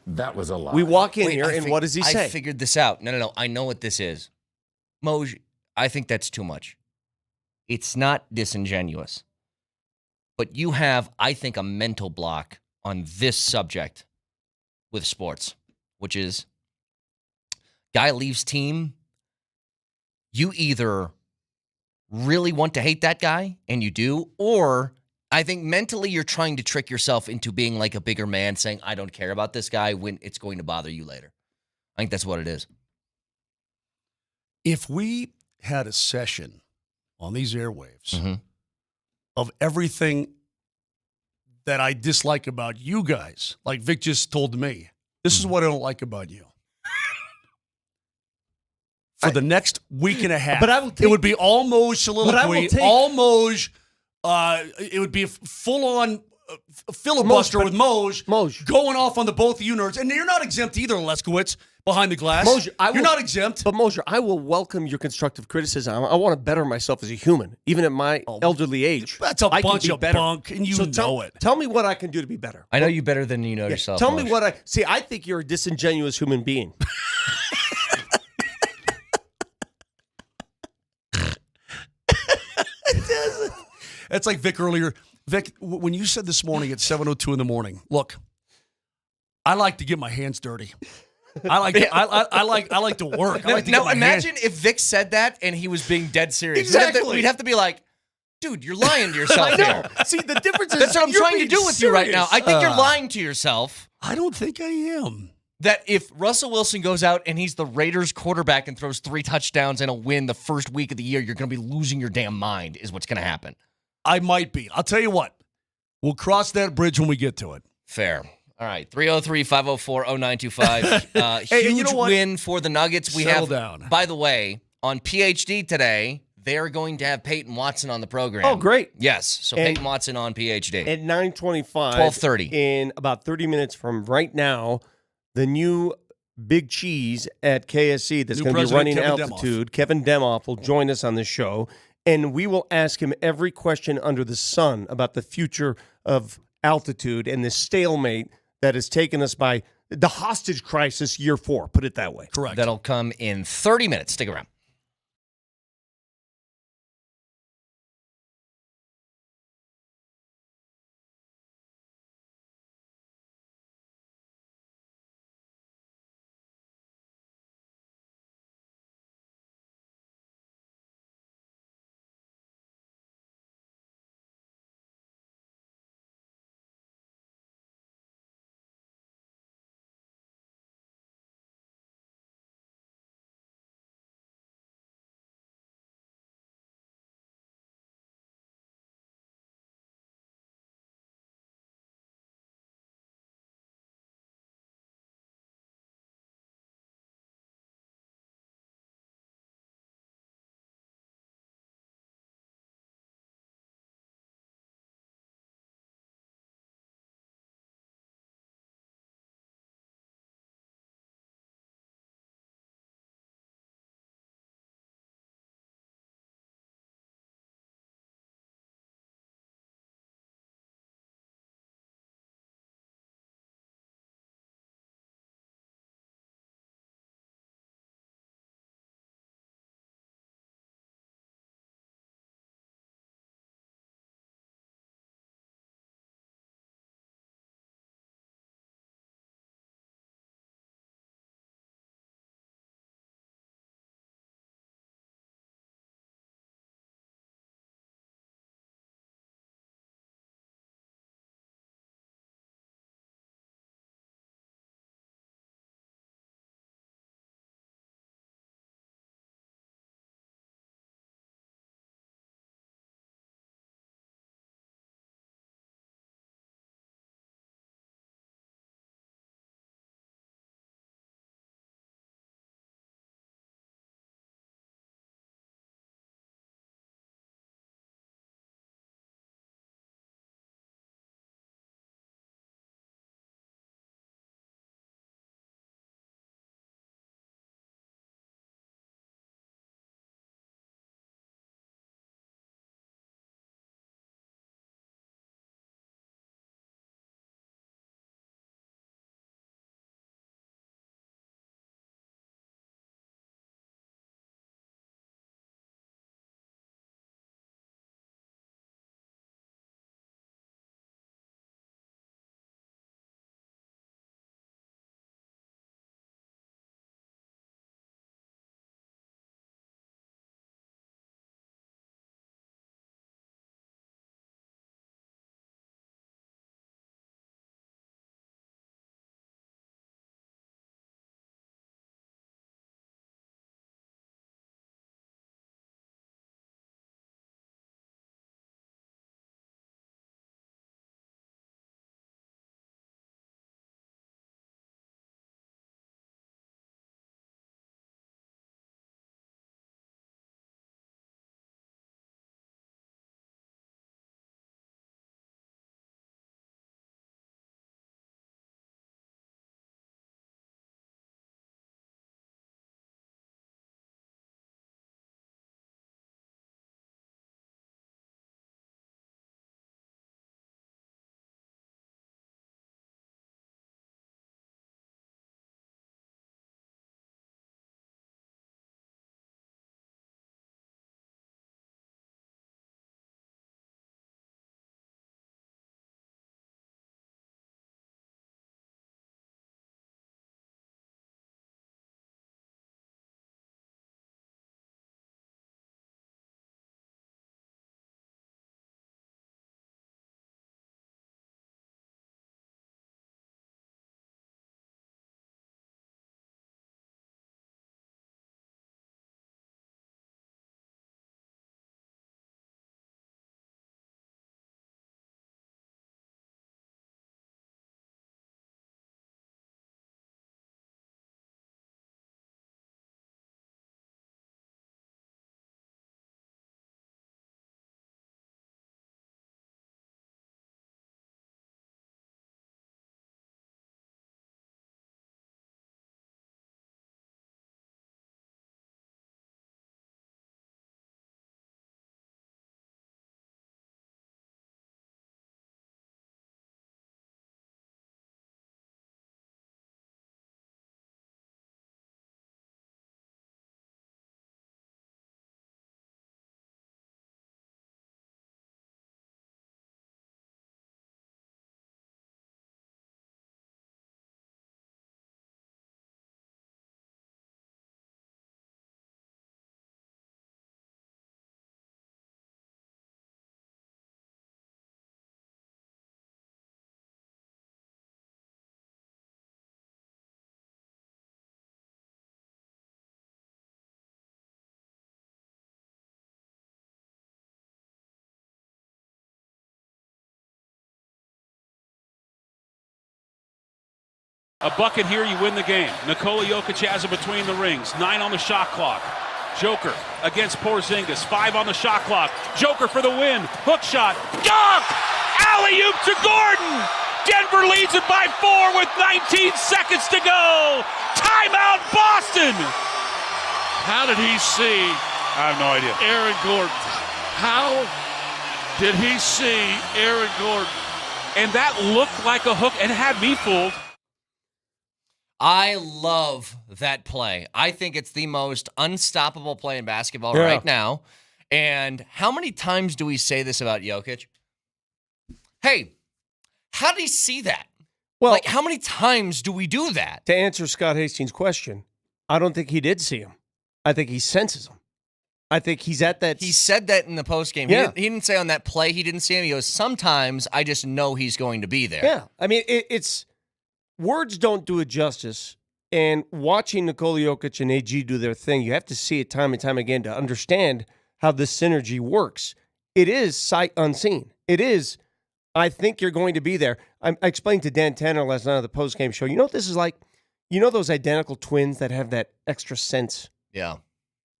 that was a lie. We walk in here, and what does he say? I figured this out. No. I know what this is. Moj, I think that's too much. It's not disingenuous. But you have, I think, a mental block on this subject with sports, which is guy leaves team. You either really want to hate that guy, and you do, or I think mentally you're trying to trick yourself into being like a bigger man, saying, I don't care about this guy when it's going to bother you later. I think that's what it is. If we had a session on these airwaves of everything that I dislike about you guys, like Vic just told me, this is what I don't like about you. For the next week and a half, But I will take- it would be all Moj soliloquy, all Moj. It would be a full-on filibuster with Moj going off on the both of you nerds. And you're not exempt either, Leskowitz, behind the glass. You're not exempt. But Mosier, I will welcome your constructive criticism. I want to better myself as a human, even at my elderly age. That's a bunch of bunk, and you know it. Tell me what I can do to be better. I know you better than you know yourself. Tell me what I think you're a disingenuous human being. It's like Vic earlier. Vic, when you said this morning at 7:02 in the morning, look, I like to get my hands dirty. I like to work. I like to now get my imagine if Vic said that and he was being dead serious. Exactly. We'd have to be like, dude, you're lying to yourself I know. here. See, the difference is That's what I'm you're trying to being do with you right now. serious. I think you're lying to yourself. I don't think I am. That if Russell Wilson goes out and he's the Raiders quarterback and throws 3 touchdowns and a win the first week of the year, you're going to be losing your damn mind is what's going to happen. I might be. I'll tell you what. We'll cross that bridge when we get to it. Fair. All right, 303-504-0925. Hey, huge you know what? win for the Nuggets. We Settle have, down. By the way, on PhD today, they're going to have Payton Watson on the program. Oh, great. Yes, so And- Payton Watson on PhD. At 9:25, 12:30. in about 30 minutes from right now, the new Big Cheese at KSC that's New going to be president, running Kevin altitude, Kevin Demoff, will join us on this show, and we will ask him every question under the sun about the future of altitude and the stalemate that has taken us by the hostage crisis year 4, put it that way. Correct. That'll come in 30 minutes. Stick around. A bucket here, you win the game. Nikola Jokic has it between the rings. 9 on the shot clock. Joker against Porzingis. 5 on the shot clock. Joker for the win. Hook shot. Dunk! Alley-oop to Gordon! Denver leads it by 4 with 19 seconds to go. Timeout, Boston! How did he see I have no idea. Aaron Gordon? How did he see Aaron Gordon? And that looked like a hook and had me fooled. I love that play. I think it's the most unstoppable play in basketball right now. And how many times do we say this about Jokic? Hey, how did he see that? Well, like, how many times do we do that? To answer Scott Hastings' question, I don't think he did see him. I think he senses him. I think he's at that. He said that in the postgame. Yeah. He didn't say on that play he didn't see him. He goes, sometimes I just know he's going to be there. Yeah. I mean, it's words don't do it justice. And watching Nikola Jokic and AG do their thing, you have to see it time and time again to understand how this synergy works. It is sight unseen. It is, I think you're going to be there. I explained to Dan Tanner last night on the postgame show, you know what this is like? You know those identical twins that have that extra sense? Yeah.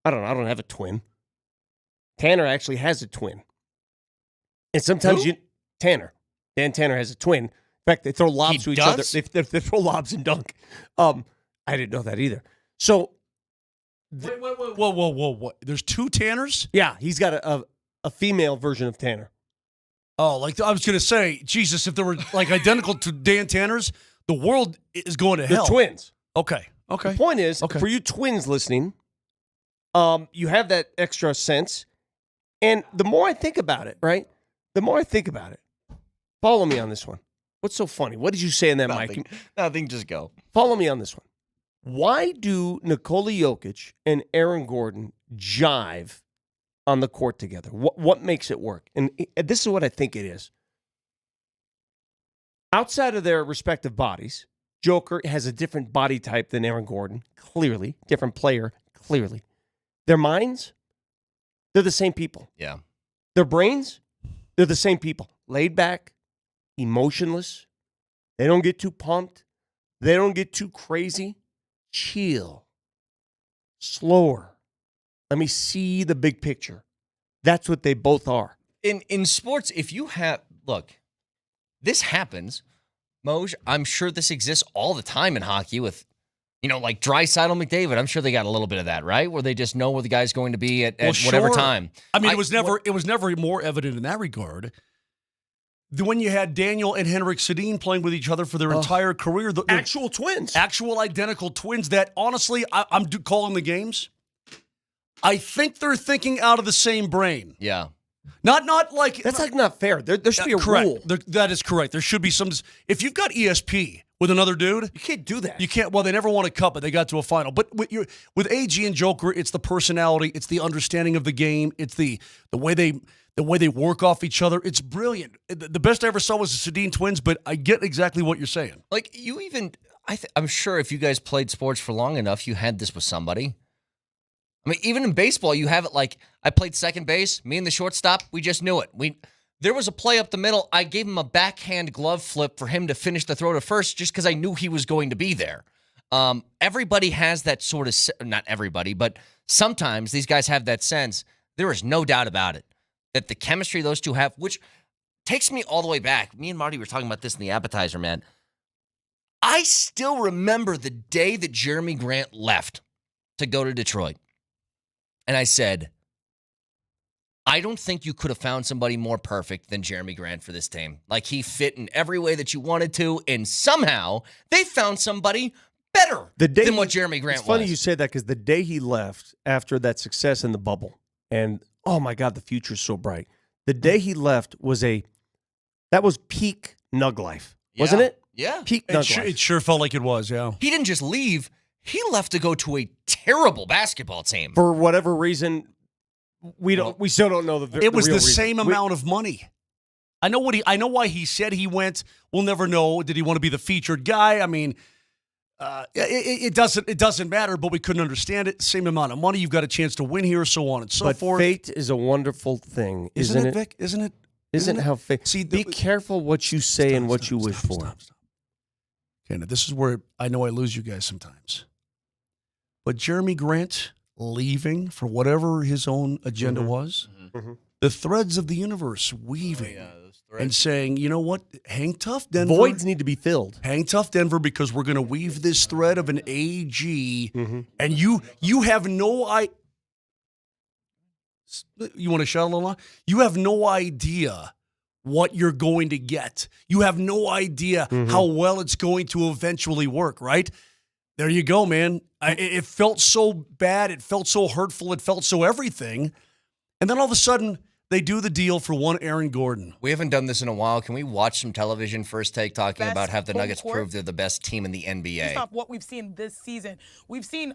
I don't have a twin. Tanner actually has a twin. And sometimes Dan Tanner has a twin. In fact, they throw lobs to each other. They throw lobs and dunk. I didn't know that either. So, whoa. There's 2 Tanners? Yeah, he's got a female version of Tanner. Oh, like I was going to say, Jesus, if they were like identical to Dan Tanner's, the world is going to hell. The twins. Okay. The point is, for you twins listening, you have that extra sense. And the more I think about it, right? Follow me on this one. What's so funny? What did you say in that mic? Nothing, just go. Follow me on this one. Why do Nikola Jokic and Aaron Gordon jive on the court together? What makes it work? And this is what I think it is. Outside of their respective bodies, Joker has a different body type than Aaron Gordon, clearly. Different player, clearly. Their minds, they're the same people. Yeah. Their brains, they're the same people. Laid back, emotionless. They don't get too pumped. They don't get too crazy. Chill. Slower. Let me see the big picture. That's what they both are. In sports, if you have, look, this happens. Moj, I'm sure this exists all the time in hockey with, like Draisaitl, McDavid. I'm sure they got a little bit of that, right? Where they just know where the guy's going to be at whatever time. I mean, it was never more evident in that regard. When you had Daniel and Henrik Sedin playing with each other for their entire career. Actual twins. Actual identical twins that, honestly, I'm calling the games. I think they're thinking out of the same brain. Yeah. Not like... That's like not fair. There should be a rule. That is correct. There should be some... If you've got ESP with another dude... You can't do that. You can't... Well, they never won a cup, but they got to a final. But with AG and Joker, it's the personality. It's the understanding of the game. It's the way they work off each other. It's brilliant. The best I ever saw was the Sedin twins, but I get exactly what you're saying. Like, you even... I'm sure if you guys played sports for long enough, you had this with somebody. I mean, even in baseball, you have it like, I played second base, me and the shortstop, we just knew it. There was a play up the middle, I gave him a backhand glove flip for him to finish the throw to first just because I knew he was going to be there. Everybody has that sort of, not everybody, but sometimes these guys have that sense. There is no doubt about it that the chemistry those two have, which takes me all the way back. Me and Marty were talking about this in the appetizer, man. I still remember the day that Jeremy Grant left to go to Detroit. And I said, I don't think you could have found somebody more perfect than Jeremy Grant for this team. Like, he fit in every way that you wanted to, and somehow they found somebody better than what Jeremy Grant was. It's funny you say that because the day he left after that success in the bubble, and oh my God, the future's so bright. The day he left that was peak Nug life, wasn't it? Yeah. Peak Nug life. It sure felt like it was, yeah. He didn't just leave. He left to go to a terrible basketball team. For whatever reason, we still don't know the It was real the same amount of money. I know why he said he went. We'll never know. Did he want to be the featured guy? I mean, it doesn't matter, but we couldn't understand it. Same amount of money. You've got a chance to win here, so on and so forth. Fate is a wonderful thing, isn't it, Vic? Isn't it? Isn't how fate? See, be careful what you say and what you wish for. Stop. and this is where I know I lose you guys sometimes. But Jeremy Grant leaving for whatever his own agenda was, the threads of the universe weaving and saying, you know what, hang tough, Denver. Voids need to be filled. Hang tough, Denver, because we're going to weave this thread of an AG, and you have no idea. You want to shout a little louder? You have no idea what you're going to get. You have no idea how well it's going to eventually work, right? There you go, man. It felt so bad. It felt so hurtful. It felt so everything. And then all of a sudden, they do the deal for one Aaron Gordon. We haven't done this in a while. Can we watch some television first take talking Best about have the home Nuggets court? prove they're the best team in the NBA? Based off what we've seen this season. We've seen,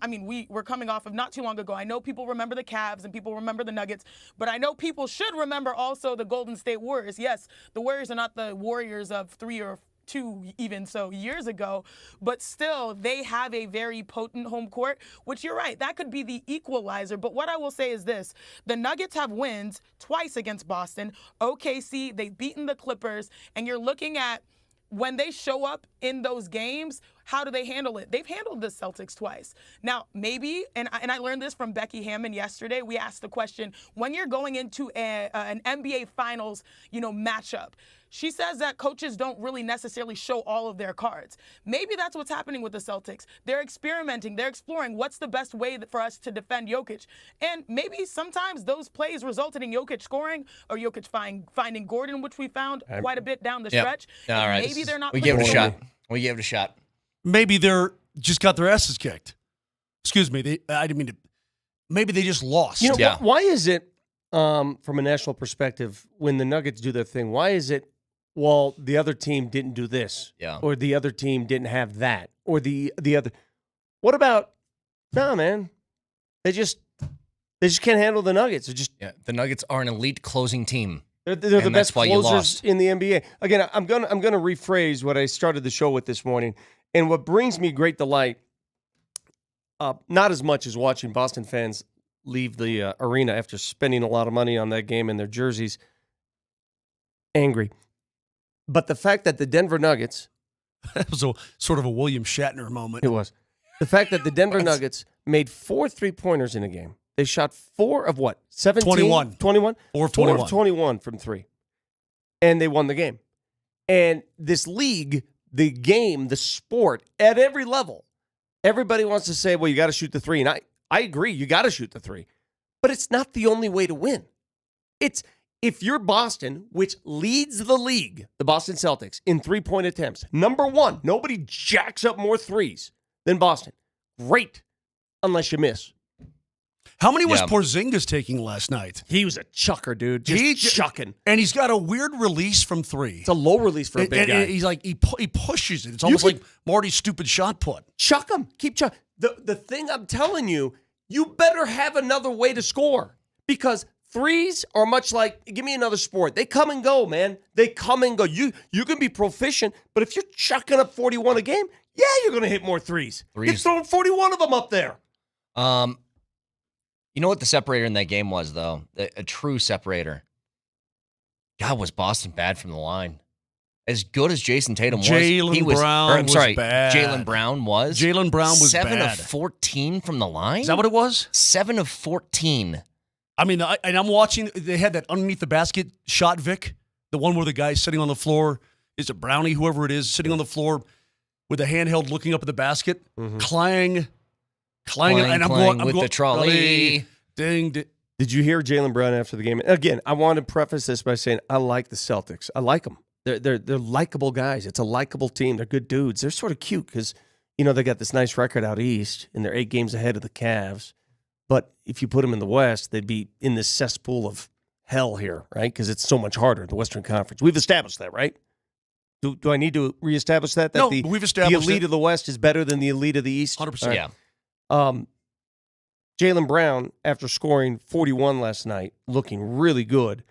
we're coming off of not too long ago. I know people remember the Cavs and people remember the Nuggets, but I know people should remember also the Golden State Warriors. Yes, the Warriors are not the Warriors of 3 or 2 even so years ago, but still they have a very potent home court, which you're right, that could be the equalizer. But what I will say is this: the Nuggets have wins twice against Boston, OKC, they've beaten the Clippers, and you're looking at when they show up in those games, how do they handle it? They've handled the Celtics twice. Now, maybe, and I learned this from Becky Hammond yesterday, we asked the question, when you're going into an NBA Finals, matchup, she says that coaches don't really necessarily show all of their cards. Maybe that's what's happening with the Celtics. They're experimenting. They're exploring what's the best way for us to defend Jokic. And maybe sometimes those plays resulted in Jokic scoring or Jokic finding Gordon, which we found quite a bit down the stretch. All right. Maybe they're not. We gave it a shot. We gave it a shot. Maybe they're just got their asses kicked. Excuse me. I didn't mean to. Maybe they just lost. Why is it, from a national perspective, when the Nuggets do their thing, why is it, well, the other team didn't do this, or the other team didn't have that, or the other? What about? No, man, they just can't handle the Nuggets. The Nuggets are an elite closing team. They're the best closers in the NBA. Again, I'm gonna rephrase what I started the show with this morning, and what brings me great delight, not as much as watching Boston fans leave the arena after spending a lot of money on that game and their jerseys, angry. But the fact that the Denver Nuggets... That was sort of a William Shatner moment. It was. The fact that the Denver Nuggets made 4 3-pointers in a game. They shot 4 of what? 17? 21. 21? 4 of 21. 4 of 21 from 3. And they won the game. And this league, the game, the sport, at every level, everybody wants to say, well, you got to shoot the 3. And I agree, you got to shoot the 3. But it's not the only way to win. If you're Boston, which leads the league, the Boston Celtics, in 3-point attempts, number 1, nobody jacks up more 3s than Boston. Great, unless you miss. How many was Porzingis taking last night? He was a chucker, dude. Just chucking. And he's got a weird release from 3. It's a low release for a big guy. He's like, he pushes it. It's almost like Marty's stupid shot put. Chuck him. Keep chucking. The thing I'm telling you, you better have another way to score. Because 3s are much like, give me another sport. They come and go, man. They come and go. You can be proficient, but if you're chucking up 41 a game, you're going to hit more 3s. You're throwing 41 of them up there. You know what the separator in that game was, though? A true separator. God, was Boston bad from the line. As good as Jason Tatum was, Jaylen Brown was bad. Jaylen Brown was. Jaylen Brown was 7 bad. of 14 from the line? Is that what it was? 7 of 14. I mean, and I'm watching, they had that underneath the basket shot, Vic, the one where the guy's sitting on the floor, is it Brownie, whoever it is, sitting on the floor with a handheld looking up at the basket, clang, and I'm going with the trolley. Ding. Did you hear Jaylen Brown after the game? Again, I want to preface this by saying I like the Celtics. I like them. They're likable guys. It's a likable team. They're good dudes. They're sort of cute because, they got this nice record out east, and they're 8 games ahead of the Cavs. But if you put them in the West, they'd be in this cesspool of hell here, right? Because it's so much harder, the Western Conference. We've established that, right? Do I need to reestablish that? No, we've established the elite of the West is better than the elite of the East? 100%. Right. Yeah. Jaylen Brown, after scoring 41 last night, looking really good,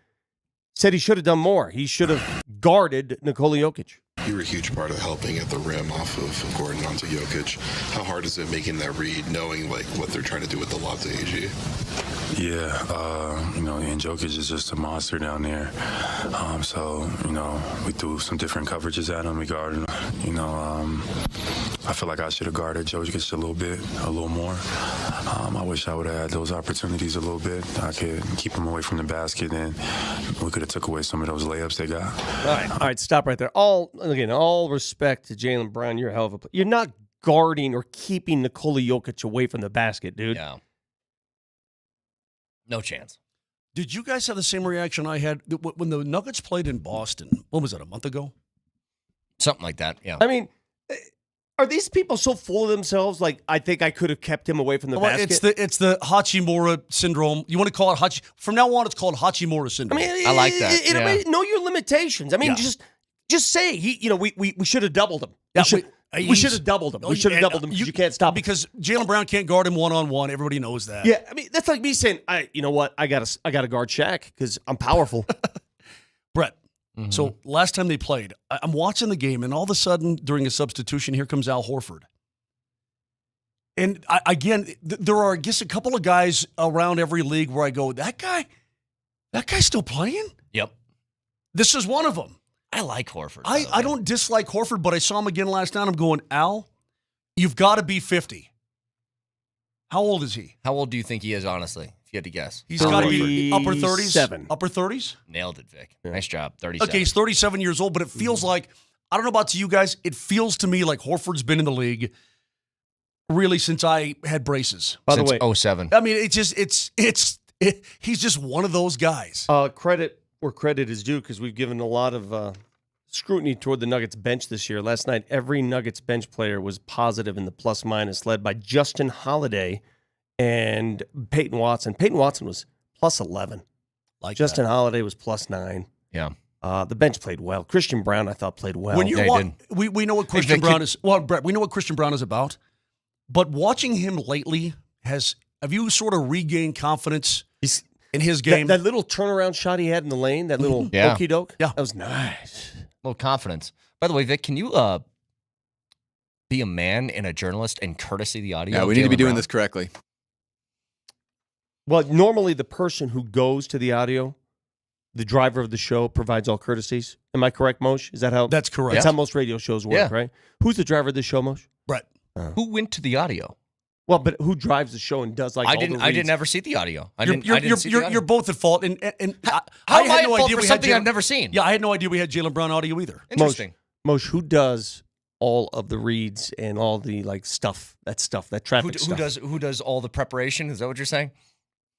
said he should have done more. He should have guarded Nikola Jokic. You were a huge part of helping at the rim off of Gordon onto Jokic. How hard is it making that read, knowing like what they're trying to do with the lob to AG? Yeah, and Jokic is just a monster down there. So, we threw some different coverages at him. We guarded him. I feel like I should have guarded Jokic a little more. I wish I would have had those opportunities a little bit. I could keep him away from the basket, and we could have took away some of those layups they got. All right, stop right there. All respect to Jaylen Brown. You're a hell of a player. You're not guarding or keeping Nikola Jokic away from the basket, dude. Yeah. No chance. Did you guys have the same reaction I had when the Nuggets played in Boston? What was it, a month ago? Something like that, yeah. I mean, are these people so full of themselves? Like, I think I could have kept him away from the basket. It's the Hachimura syndrome. You want to call it from now on? It's called Hachimura syndrome. I mean, I like that. Know your limitations. I mean, just say we should have doubled him. Yeah, we should have doubled him. We should have doubled him because you can't stop him. Because Jaylen Brown can't guard him one-on-one. Everybody knows that. Yeah, I mean that's like me saying, you know what? I got to guard Shaq because I'm powerful. Brett. Mm-hmm. So last time they played, I'm watching the game, and all of a sudden during a substitution, here comes Al Horford. And there are, I guess, a couple of guys around every league where I go, that guy's still playing? Yep. This is one of them. I like Horford. I don't dislike Horford, but I saw him again last night. I'm going, Al, you've got to be 50. How old is he? How old do you think he is, honestly, if you had to guess? He's got to be upper 30s? 37. Upper 30s? Nailed it, Vic. Yeah. Nice job. 37. Okay, he's 37 years old, but it feels like, I don't know about to you guys, it feels to me like Horford's been in the league really since I had braces. By the way, 07. I mean, he's just one of those guys. Credit where credit is due because we've given a lot of scrutiny toward the Nuggets bench this year. Last night, every Nuggets bench player was positive in the plus-minus, led by Justin Holiday and Payton Watson. Payton Watson was plus 11. Justin Holiday was plus 9. Yeah. The bench played well. Christian Brown, I thought, played well. When we know what Christian Brown is. Well, Brett, we know what Christian Brown is about. But watching him lately, have you sort of regained confidence in his game? That little turnaround shot he had in the lane, that little okey doke, that was nice. A little confidence. By the way, Vic, can you be a man and a journalist and courtesy the audio? Yeah, we need to be doing this correctly. Well, normally the person who goes to the audio, the driver of the show, provides all courtesies. Am I correct, Moshe? Is that how? That's correct. That's how most radio shows work, right? Who's the driver of the show, Moshe? Brett. Who went to the audio? Well, but who drives the show and does like? I didn't ever see the audio. You're both at fault. And how I had no idea for we something had I've never seen? Yeah, I had no idea we had Jaylen Brown audio either. Interesting. Moshe, who does all of the reads and all the that traffic stuff? Who does all the prepreparation? Is that what you're saying?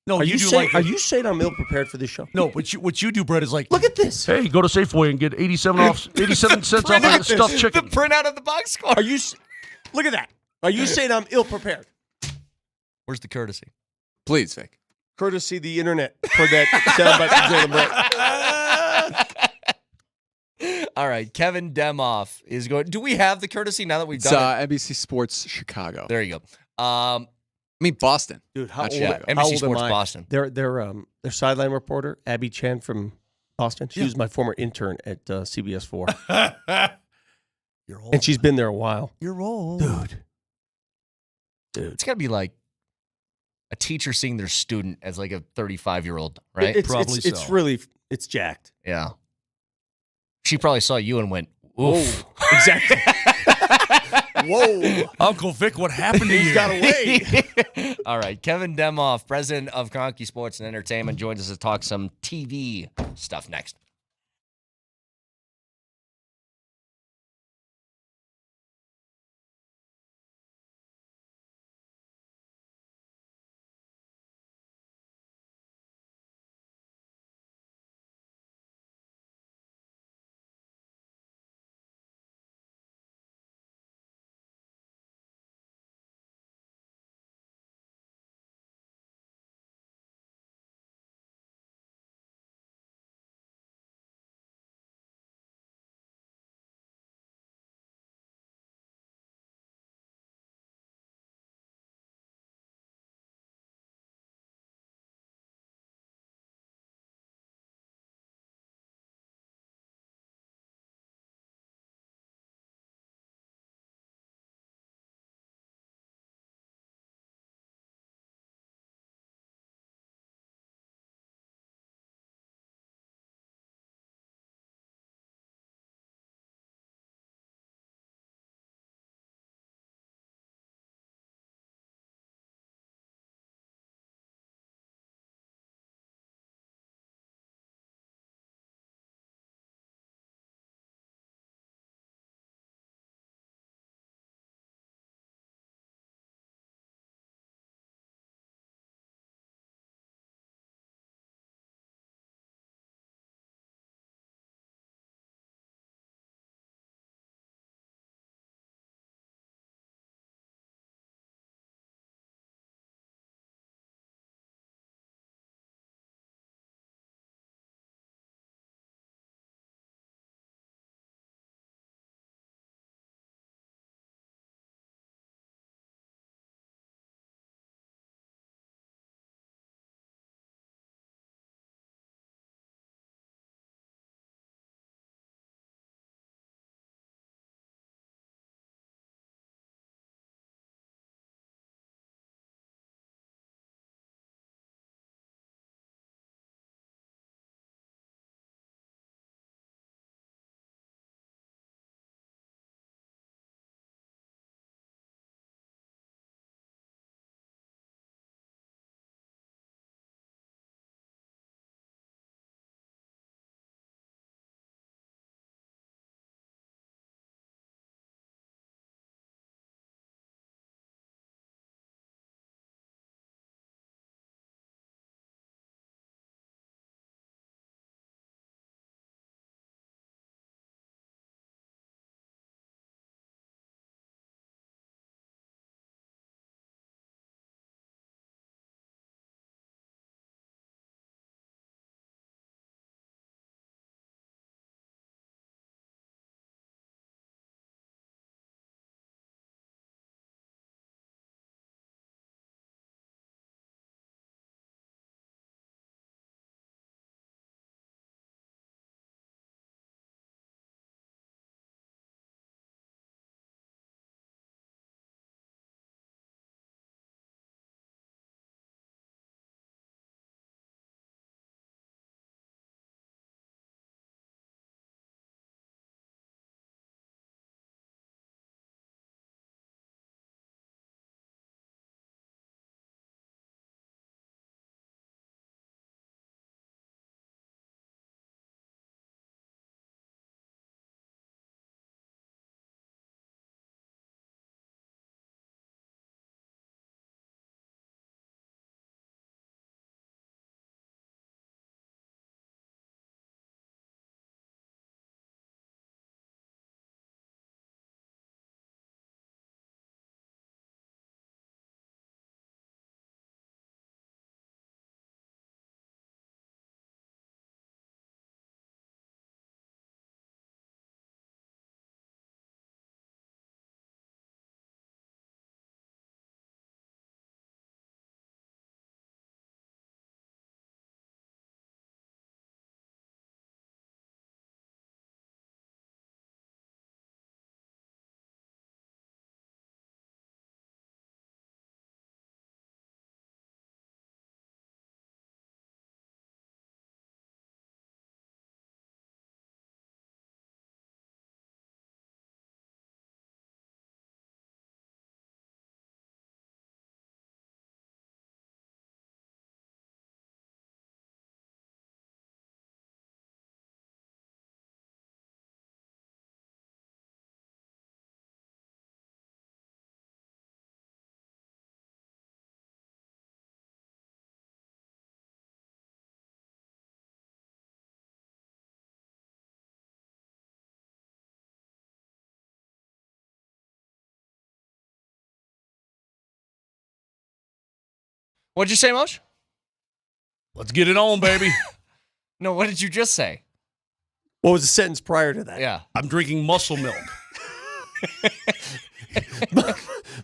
No, are you saying I'm ill prepared for this show? No, what you do, Brett, is like, look at this. Hey, go to Safeway and get 87 cents off of stuffed chicken. The printout of the box score. Look at that. Are you saying I'm ill prepared? Where's the courtesy? Please, Vic. Courtesy the internet for that soundbite from Jaylen Brown. All right, Kevin Demoff is going. Do we have the courtesy now that we've done it? NBC Sports Chicago. There you go. Boston. Dude, how old NBC Sports am I? Boston. Their sideline reporter, Abby Chan from Boston. She was my former intern at CBS 4. You're old. And she's been there a while. You're old. Dude. It's got to be like a teacher seeing their student as like a 35-year-old, right? It's jacked. Yeah. She probably saw you and went, oof. Whoa. Exactly. Whoa. Uncle Vic, what happened to you? He's got away. All right. Kevin Demoff, president of Kroenke Sports and Entertainment, joins us to talk some TV stuff next. What'd you say, Moshe? Let's get it on, baby. No, what did you just say? What was the sentence prior to that? Yeah. I'm drinking muscle milk.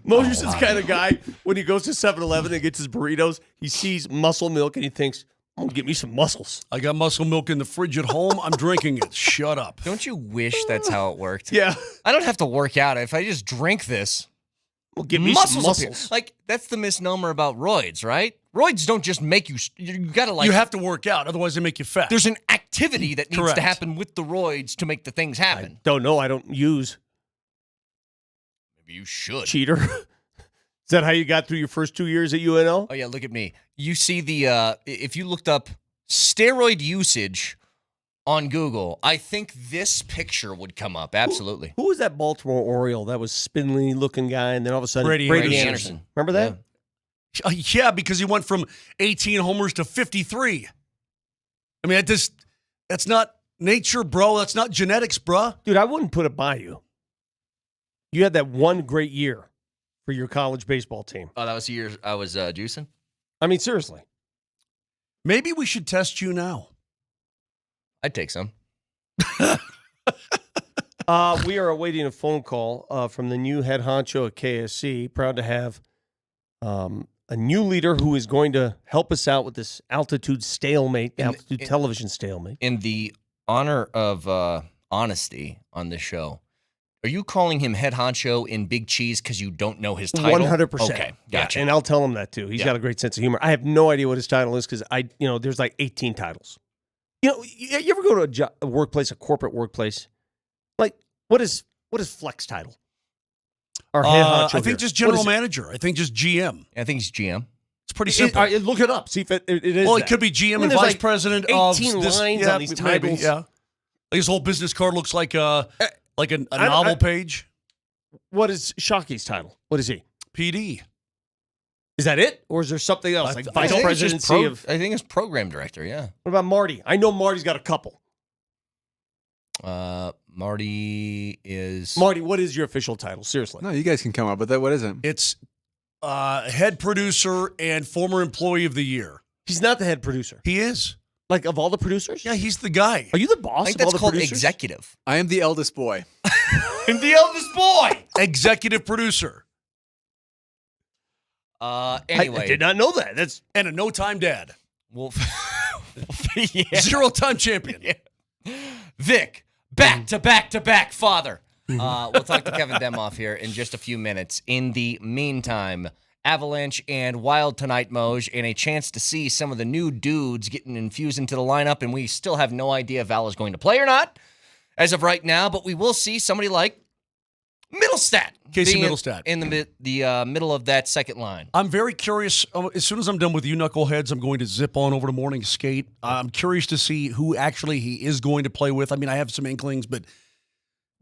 Moshe's the kind of guy, when he goes to 7-Eleven and gets his burritos, he sees muscle milk and he thinks, I'm going to get me some muscles. I got muscle milk in the fridge at home. I'm drinking it. Shut up. Don't you wish that's how it worked? Yeah. I don't have to work out. If I just drink this, well, give me muscles some appear. muscles. Like, that's the misnomer about roids, right? Roids don't just make you, you got to like. You have to work out, otherwise they make you fat. There's an activity that needs Correct. to happen with the roids to make the things happen. Don't know. I don't use. Maybe you should. Cheater. Is that how you got through your first 2 years at UNL? Oh, yeah, look at me. You see the, if you looked up steroid usage on Google, I think this picture would come up. Absolutely. Who was that Baltimore Oriole that was spindly looking guy, and then all of a sudden Brady Anderson. Remember that? Yeah, because he went from 18 homers to 53. I mean, that's not nature, bro. That's not genetics, bro. Dude, I wouldn't put it by you. You had that one great year for your college baseball team. Oh, that was the year I was juicing? I mean, seriously. Maybe we should test you now. I'd take some. We are awaiting a phone call from the new head honcho at KSC. Proud to have a new leader who is going to help us out with this altitude stalemate, television stalemate. In the honor of honesty on this show, are you calling him head honcho in Big Cheese because you don't know his title? 100%. Okay, gotcha. Yeah, and I'll tell him that too. He's got a great sense of humor. I have no idea what his title is because there's like 18 titles. You ever go to a workplace, a corporate workplace? Like, what is flex title? Or head honcho I think here? just general manager. I think just GM. I think he's GM. It's pretty simple. Look it up. See if it is. Well, that. it could be GM and there's vice like president 18 of this. lines on these maybe, titles. yeah. Like his whole business card looks like a novel page. What is Shockey's title? What is he? PD. Is that it? Or is there something else? Like vice I presidency of... I think it's program director, yeah. What about Marty? I know Marty's got a couple. Marty, what is your official title? Seriously. No, you guys can come up with it. What is it? It's head producer and former employee of the year. He's not the head producer. He is. Like, of all the producers? Yeah, he's the guy. Are you the boss I think of all that's the called producers? executive. I am the eldest boy. I'm the eldest boy. Executive producer. Anyway. I did not know that. That's and a no-time dad. Well, yeah. Zero-time champion. Yeah. Vic, back-to-back-to-back father. We'll talk to Kevin Demoff here in just a few minutes. In the meantime, Avalanche and Wild tonight, Moj, and a chance to see some of the new dudes getting infused into the lineup, and we still have no idea if Val is going to play or not as of right now, but we will see somebody like Middlestat. Casey Middlestat. In the middle of that second line. I'm very curious. As soon as I'm done with you knuckleheads, I'm going to zip on over to morning skate. I'm curious to see who actually he is going to play with. I mean, I have some inklings, but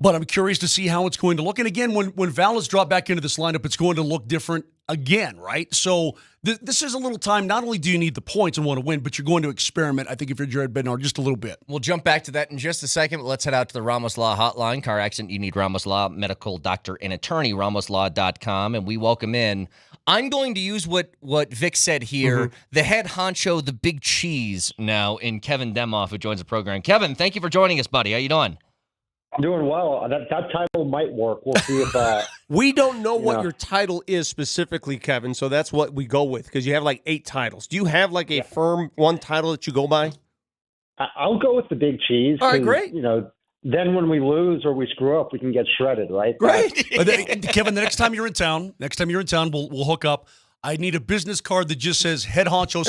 I'm curious to see how it's going to look. And again, when Val is dropped back into this lineup, it's going to look different again, right? So this is a little time. Not only do you need the points and want to win, but you're going to experiment, I think, if you're Jared Bednar, just a little bit. We'll jump back to that in just a second, but let's head out to the Ramos Law hotline. Car accident, you need Ramos Law, medical doctor and attorney, ramoslaw.com, and we welcome in. I'm going to use what Vic said here, the head honcho, the big cheese now in Kevin Demoff, who joins the program. Kevin, thank you for joining us, buddy. How you doing? I'm doing well. That title might work. We'll see if we don't know what your title is specifically, Kevin, so that's what we go with, because you have like 8 titles. Do you have like a firm one title that you go by? I'll go with the big cheese. All right, great. Then when we lose or we screw up, we can get shredded, right? Great. Kevin, the next time you're in town, we'll hook up. I need a business card that just says head honcho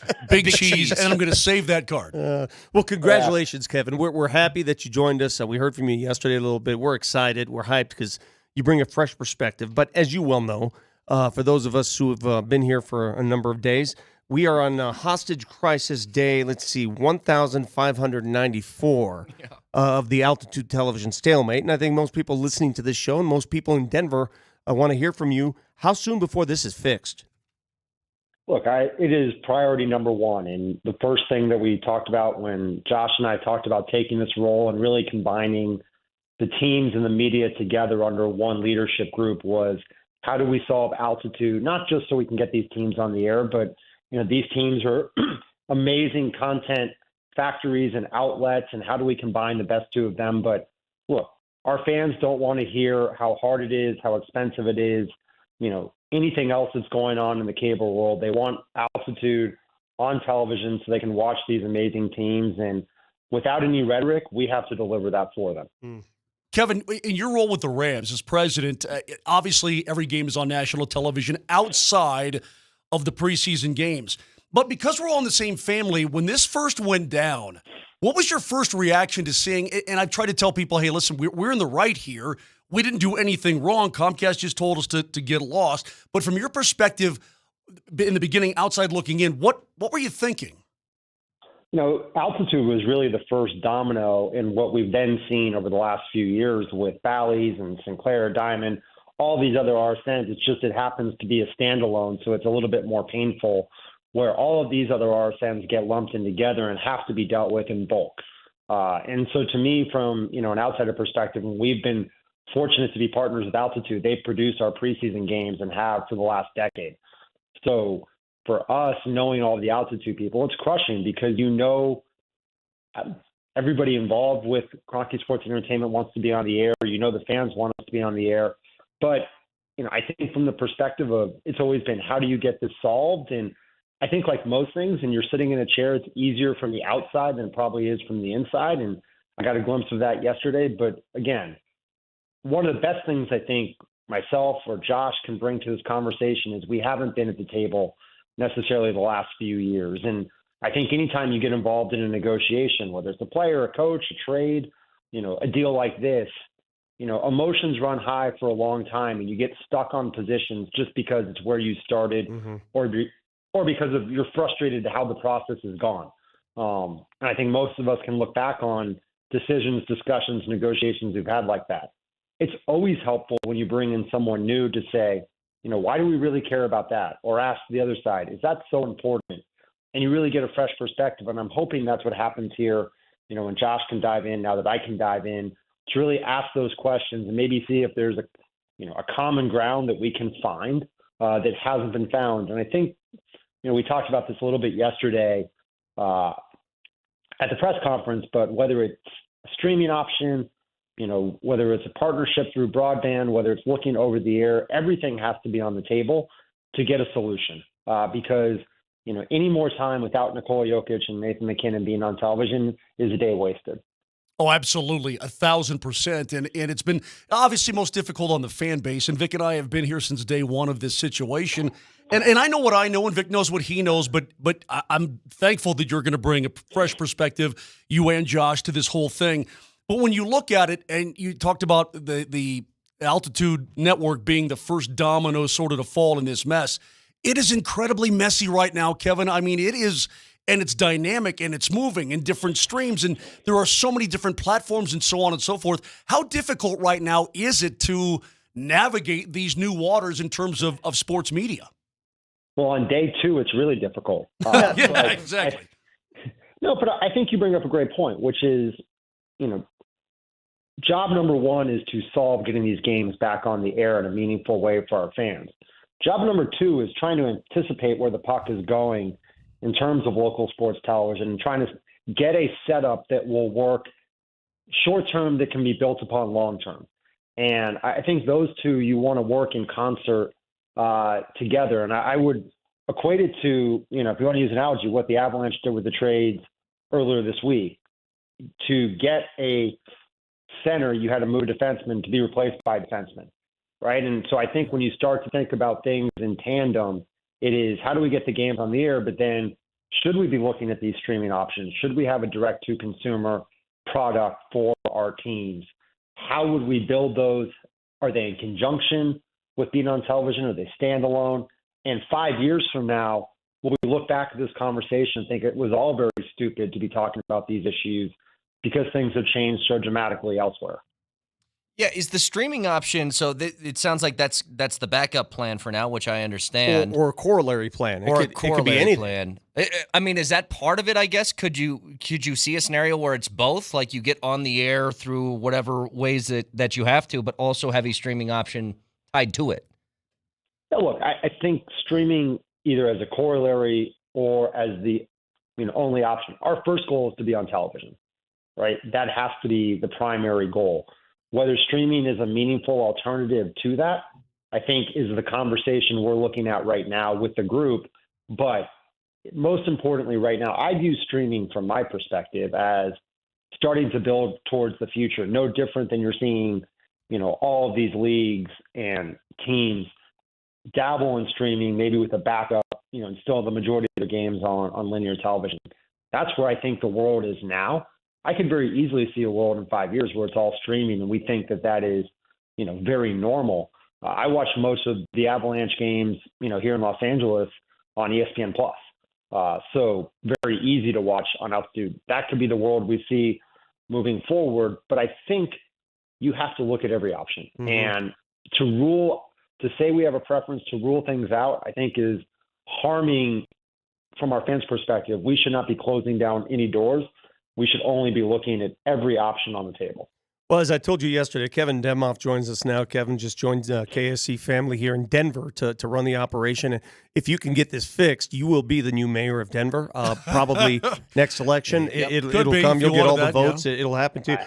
/ big cheese, and I'm going to save that card. Well, congratulations, Kevin. We're happy that you joined us. We heard from you yesterday a little bit. We're excited. We're hyped because you bring a fresh perspective. But as you well know, for those of us who have been here for a number of days, we are on hostage crisis day, 1,594 of the Altitude Television Stalemate. And I think most people listening to this show and most people in Denver want to hear from you. How soon before this is fixed? Look, it is priority number one. And the first thing that we talked about when Josh and I talked about taking this role and really combining the teams and the media together under one leadership group was how do we solve altitude, not just so we can get these teams on the air, but these teams are amazing content factories and outlets, and how do we combine the best two of them? But look, our fans don't want to hear how hard it is, how expensive it is, anything else that's going on in the cable world. They want altitude on television so they can watch these amazing teams. And without any rhetoric, we have to deliver that for them. Kevin, in your role with the Rams as president, obviously every game is on national television outside of the preseason games. But because we're all in the same family, when this first went down, what was your first reaction to seeing it? And I've tried to tell people, hey, listen, we're in the right here. We didn't do anything wrong. Comcast just told us to get lost. But from your perspective, in the beginning, outside looking in, what were you thinking? Altitude was really the first domino in what we've then seen over the last few years with Bally's and Sinclair, Diamond, all these other RSNs. It's just it happens to be a standalone, so it's a little bit more painful, where all of these other RSNs get lumped in together and have to be dealt with in bulk. And so to me, from an outsider perspective, we've been fortunate to be partners with Altitude. They produce our preseason games and have for the last decade. So for us, knowing all the Altitude people, it's crushing because everybody involved with Kroenke Sports Entertainment wants to be on the air. The fans want us to be on the air. But I think from the perspective of it's always been how do you get this solved? And I think like most things, and you're sitting in a chair, it's easier from the outside than it probably is from the inside. And I got a glimpse of that yesterday. But again, one of the best things I think myself or Josh can bring to this conversation is we haven't been at the table necessarily the last few years. And I think anytime you get involved in a negotiation, whether it's a player, a coach, a trade, a deal like this, emotions run high for a long time and you get stuck on positions just because it's where you started or because of you're frustrated at how the process has gone. And I think most of us can look back on decisions, discussions, negotiations we've had like that. It's always helpful when you bring in someone new to say, why do we really care about that? Or ask the other side, is that so important? And you really get a fresh perspective. And I'm hoping that's what happens here, when Josh can dive in, now that I can dive in, to really ask those questions and maybe see if there's a common ground that we can find that hasn't been found. And I think, we talked about this a little bit yesterday at the press conference, but whether it's a streaming option, whether it's a partnership through broadband, whether it's looking over the air, everything has to be on the table to get a solution. Because, any more time without Nikola Jokic and Nathan McKinnon being on television is a day wasted. Oh, absolutely, 1,000%. And it's been obviously most difficult on the fan base. And Vic and I have been here since day one of this situation. And I know what I know, and Vic knows what he knows. But I'm thankful that you're going to bring a fresh perspective, you and Josh, to this whole thing. But when you look at it, and you talked about the Altitude Network being the first domino sort of to fall in this mess, it is incredibly messy right now, Kevin. I mean, it is. And it's dynamic and it's moving in different streams. And there are so many different platforms and so on and so forth. How difficult right now is it to navigate these new waters in terms of sports media? Well, on day two, it's really difficult. Exactly. No, but I think you bring up a great point, which is, job number one is to solve getting these games back on the air in a meaningful way for our fans. Job number two is trying to anticipate where the puck is going in terms of local sports television and trying to get a setup that will work short-term that can be built upon long-term. And I think those two, you want to work in concert together. And I would equate it to, if you want to use an analogy, what the Avalanche did with the trades earlier this week. To get a center, you had to move a defenseman to be replaced by a defenseman, right? And so I think when you start to think about things in tandem, it is how do we get the games on the air, but then should we be looking at these streaming options? Should we have a direct-to-consumer product for our teams? How would we build those? Are they in conjunction with being on television? Are they standalone? And 5 years from now, will we look back at this conversation and think it was all very stupid to be talking about these issues because things have changed so dramatically elsewhere? Yeah, is the streaming option, so it sounds like that's the backup plan for now, which I understand. Or a corollary plan. It could be anything. Plan. I mean, is that part of it, I guess? Could you see a scenario where it's both, like you get on the air through whatever ways that you have to, but also have a streaming option tied to it? Yeah, look, I think streaming either as a corollary or as the only option. Our first goal is to be on television, right? That has to be the primary goal. Whether streaming is a meaningful alternative to that, I think is the conversation we're looking at right now with the group. But most importantly right now, I view streaming from my perspective as starting to build towards the future. No different than you're seeing, all of these leagues and teams dabble in streaming, maybe with a backup, and still the majority of the games on linear television. That's where I think the world is now. I could very easily see a world in 5 years where it's all streaming, and we think that is, very normal. I watch most of the Avalanche games, here in Los Angeles on ESPN Plus. So very easy to watch on altitude. That could be the world we see moving forward. But I think you have to look at every option. Mm-hmm. And to say we have a preference to rule things out, I think is harming from our fans' perspective. We should not be closing down any doors. We should only be looking at every option on the table. Well, as I told you yesterday, Kevin Demoff joins us now. Kevin just joined KSC family here in Denver to run the operation. And if you can get this fixed, you will be the new mayor of Denver, probably next election. Yep. It'll come. You'll get all the votes. Yeah. It'll happen to you.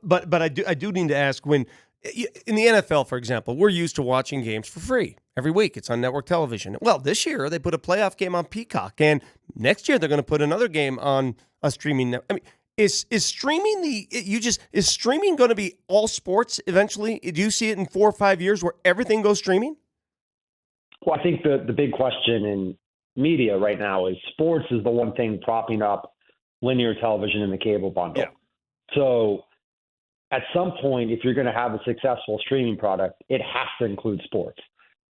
But I do need to ask, when in the NFL, for example, we're used to watching games for free every week. It's on network television. Well, this year they put a playoff game on Peacock, and next year they're going to put another game on a streaming network. I mean, is streaming is streaming going to be all sports eventually? Do you see it in 4 or 5 years where everything goes streaming? Well, I think the big question in media right now is sports is the one thing propping up linear television in the cable bundle. Yeah. So at some point, if you're going to have a successful streaming product, it has to include sports.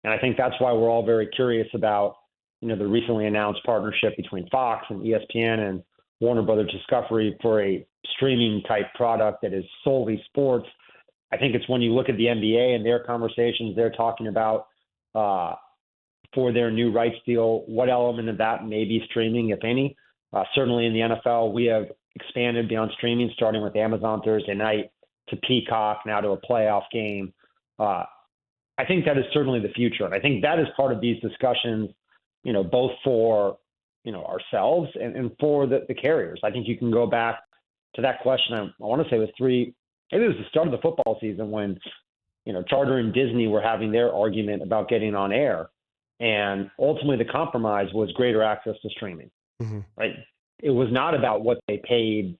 And I think that's why we're all very curious about, the recently announced partnership between Fox and ESPN and Warner Brothers Discovery for a streaming type product that is solely sports. I think it's when you look at the NBA and their conversations they're talking about for their new rights deal, what element of that may be streaming, if any. Certainly in the NFL, we have expanded beyond streaming, starting with Amazon Thursday night to Peacock, now to a playoff game. I think that is certainly the future. And I think that is part of these discussions, both for, ourselves and for the carriers. I think you can go back to that question. I want to say maybe it was the start of the football season when, Charter and Disney were having their argument about getting on air. And ultimately the compromise was greater access to streaming, right? It was not about what they paid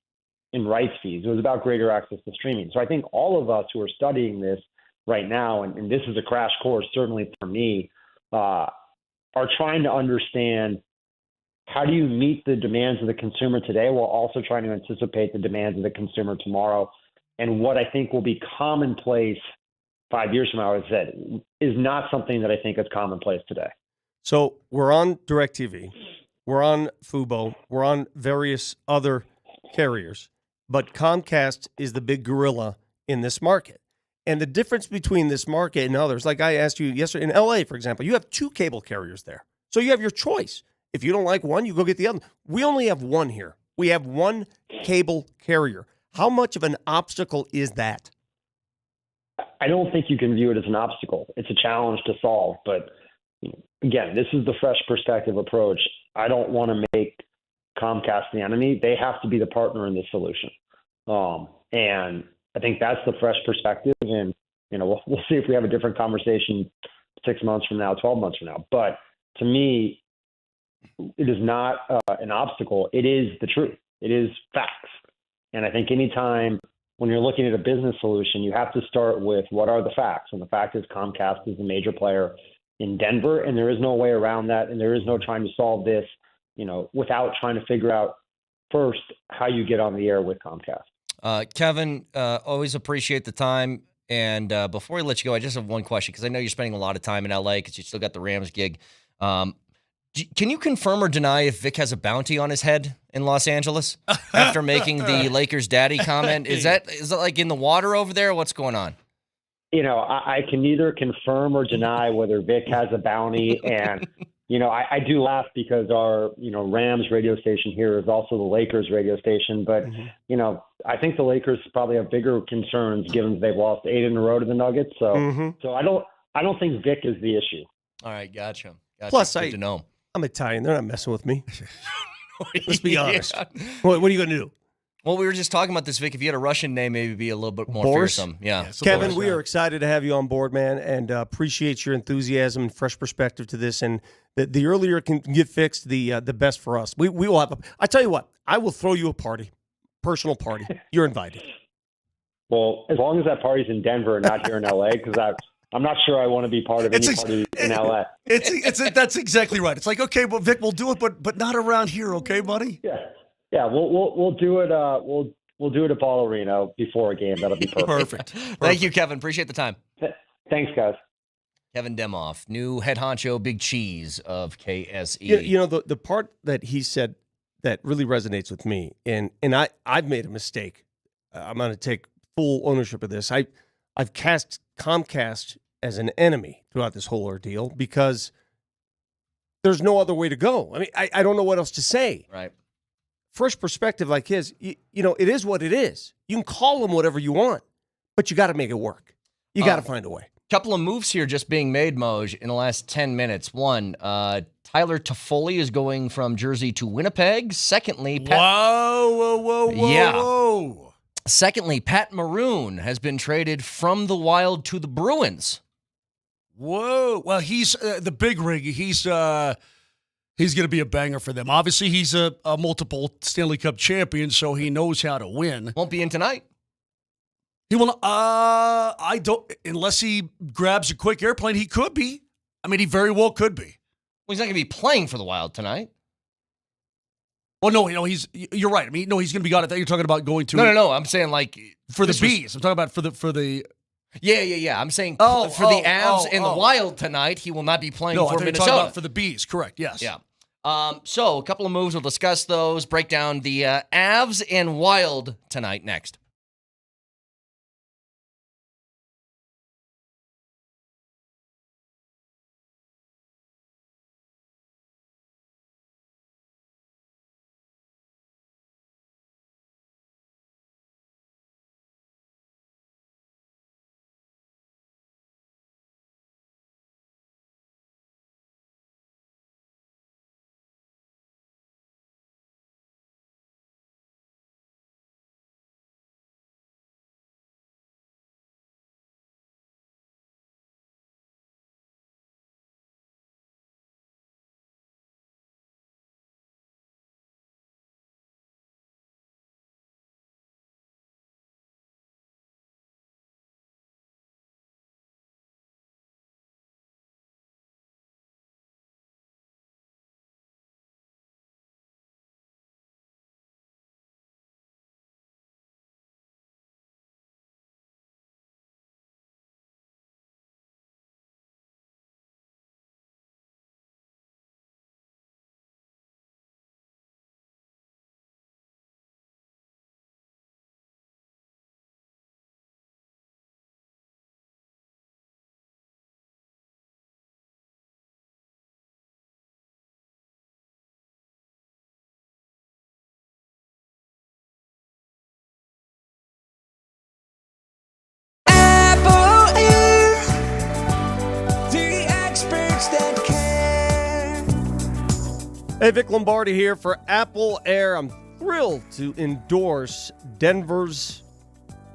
in rights fees. It was about greater access to streaming. So I think all of us who are studying this right now, and this is a crash course, certainly for me, are trying to understand how do you meet the demands of the consumer today while also trying to anticipate the demands of the consumer tomorrow. And what I think will be commonplace 5 years from now is not something that I think is commonplace today. So we're on DirecTV, we're on Fubo, we're on various other carriers, but Comcast is the big gorilla in this market. And the difference between this market and others, like I asked you yesterday, in LA, for example, you have 2 cable carriers there. So you have your choice. If you don't like one, you go get the other. We only have one here. We have one cable carrier. How much of an obstacle is that? I don't think you can view it as an obstacle. It's a challenge to solve. But again, this is the fresh perspective approach. I don't want to make Comcast the enemy. They have to be the partner in this solution. And I think that's the fresh perspective. And, we'll see if we have a different conversation 6 months from now, 12 months from now. But to me, it is not an obstacle. It is the truth. It is facts. And I think anytime when you're looking at a business solution, you have to start with what are the facts. And the fact is Comcast is a major player in Denver, and there is no way around that. And there is no trying to solve this, without trying to figure out first how you get on the air with Comcast. Kevin, always appreciate the time. And before we let you go, I just have one question because I know you're spending a lot of time in LA because you still got the Rams gig. Can you confirm or deny if Vic has a bounty on his head in Los Angeles after making the Lakers daddy comment? Is that like in the water over there? What's going on? I can neither confirm or deny whether Vic has a bounty. And, I do laugh because our, Rams radio station here is also the Lakers radio station. But, I think the Lakers probably have bigger concerns given they've lost 8 in a row to the Nuggets. So, so I don't think Vic is the issue. All right, gotcha. Plus, Good to know. I'm Italian. They're not messing with me. Let's be honest. What are you going to do? Well, we were just talking about this, Vic. If you had a Russian name, maybe it'd be a little bit more Boris? fearsome. Yeah. Kevin, we are excited to have you on board, man, and appreciate your enthusiasm and fresh perspective to this. And the earlier it can get fixed, the best for us. We will have I tell you what, I will throw you a party, personal party. You're invited. Well, as long as that party's in Denver and not here in LA, because I'm not sure I want to be part of any party in LA. That's exactly right. It's like, okay, well, Vic, we'll do it, but not around here, okay, buddy? Yeah, we'll do it. We'll do it at Ball Arena before a game. That'll be perfect. Thank you, Kevin. Appreciate the time. Thanks, guys. Kevin Demoff, new head honcho, big cheese of KSE. You know the part that he said that really resonates with me, and I've made a mistake. I'm going to take full ownership of this. I've cast Comcast as an enemy throughout this whole ordeal because there's no other way to go. I mean, I don't know what else to say. Right. Fresh perspective like his, you know, it is what it is. You can call him whatever you want, but you got to make it work. You got to find a way. Couple of moves here just being made, Moj, in the last 10 minutes. One, Tyler Toffoli is going from Jersey to Winnipeg. Secondly, Whoa. Secondly, Pat Maroon has been traded from the Wild to the Bruins. Whoa. Well, he's the big rig. He's going to be a banger for them. Obviously, he's a multiple Stanley Cup champion, so he knows how to win. Won't be in tonight. He will. I don't. Unless he grabs a quick airplane, he could be. I mean, he very well could be. Well, he's not going to be playing for the Wild tonight. Well, no, you're right. I mean, no, he's going to be gone. I thought you were talking about going to. No. I'm saying like for the bees. I'm talking about for the. Yeah. I'm saying for the Avs and the Wild tonight, he will not be playing for Minnesota. Talking about for the bees. Correct. Yes. Yeah. So a couple of moves. We'll discuss those. Break down the Avs and Wild tonight next. Hey, Vic Lombardi here for Apple Air. I'm thrilled to endorse Denver's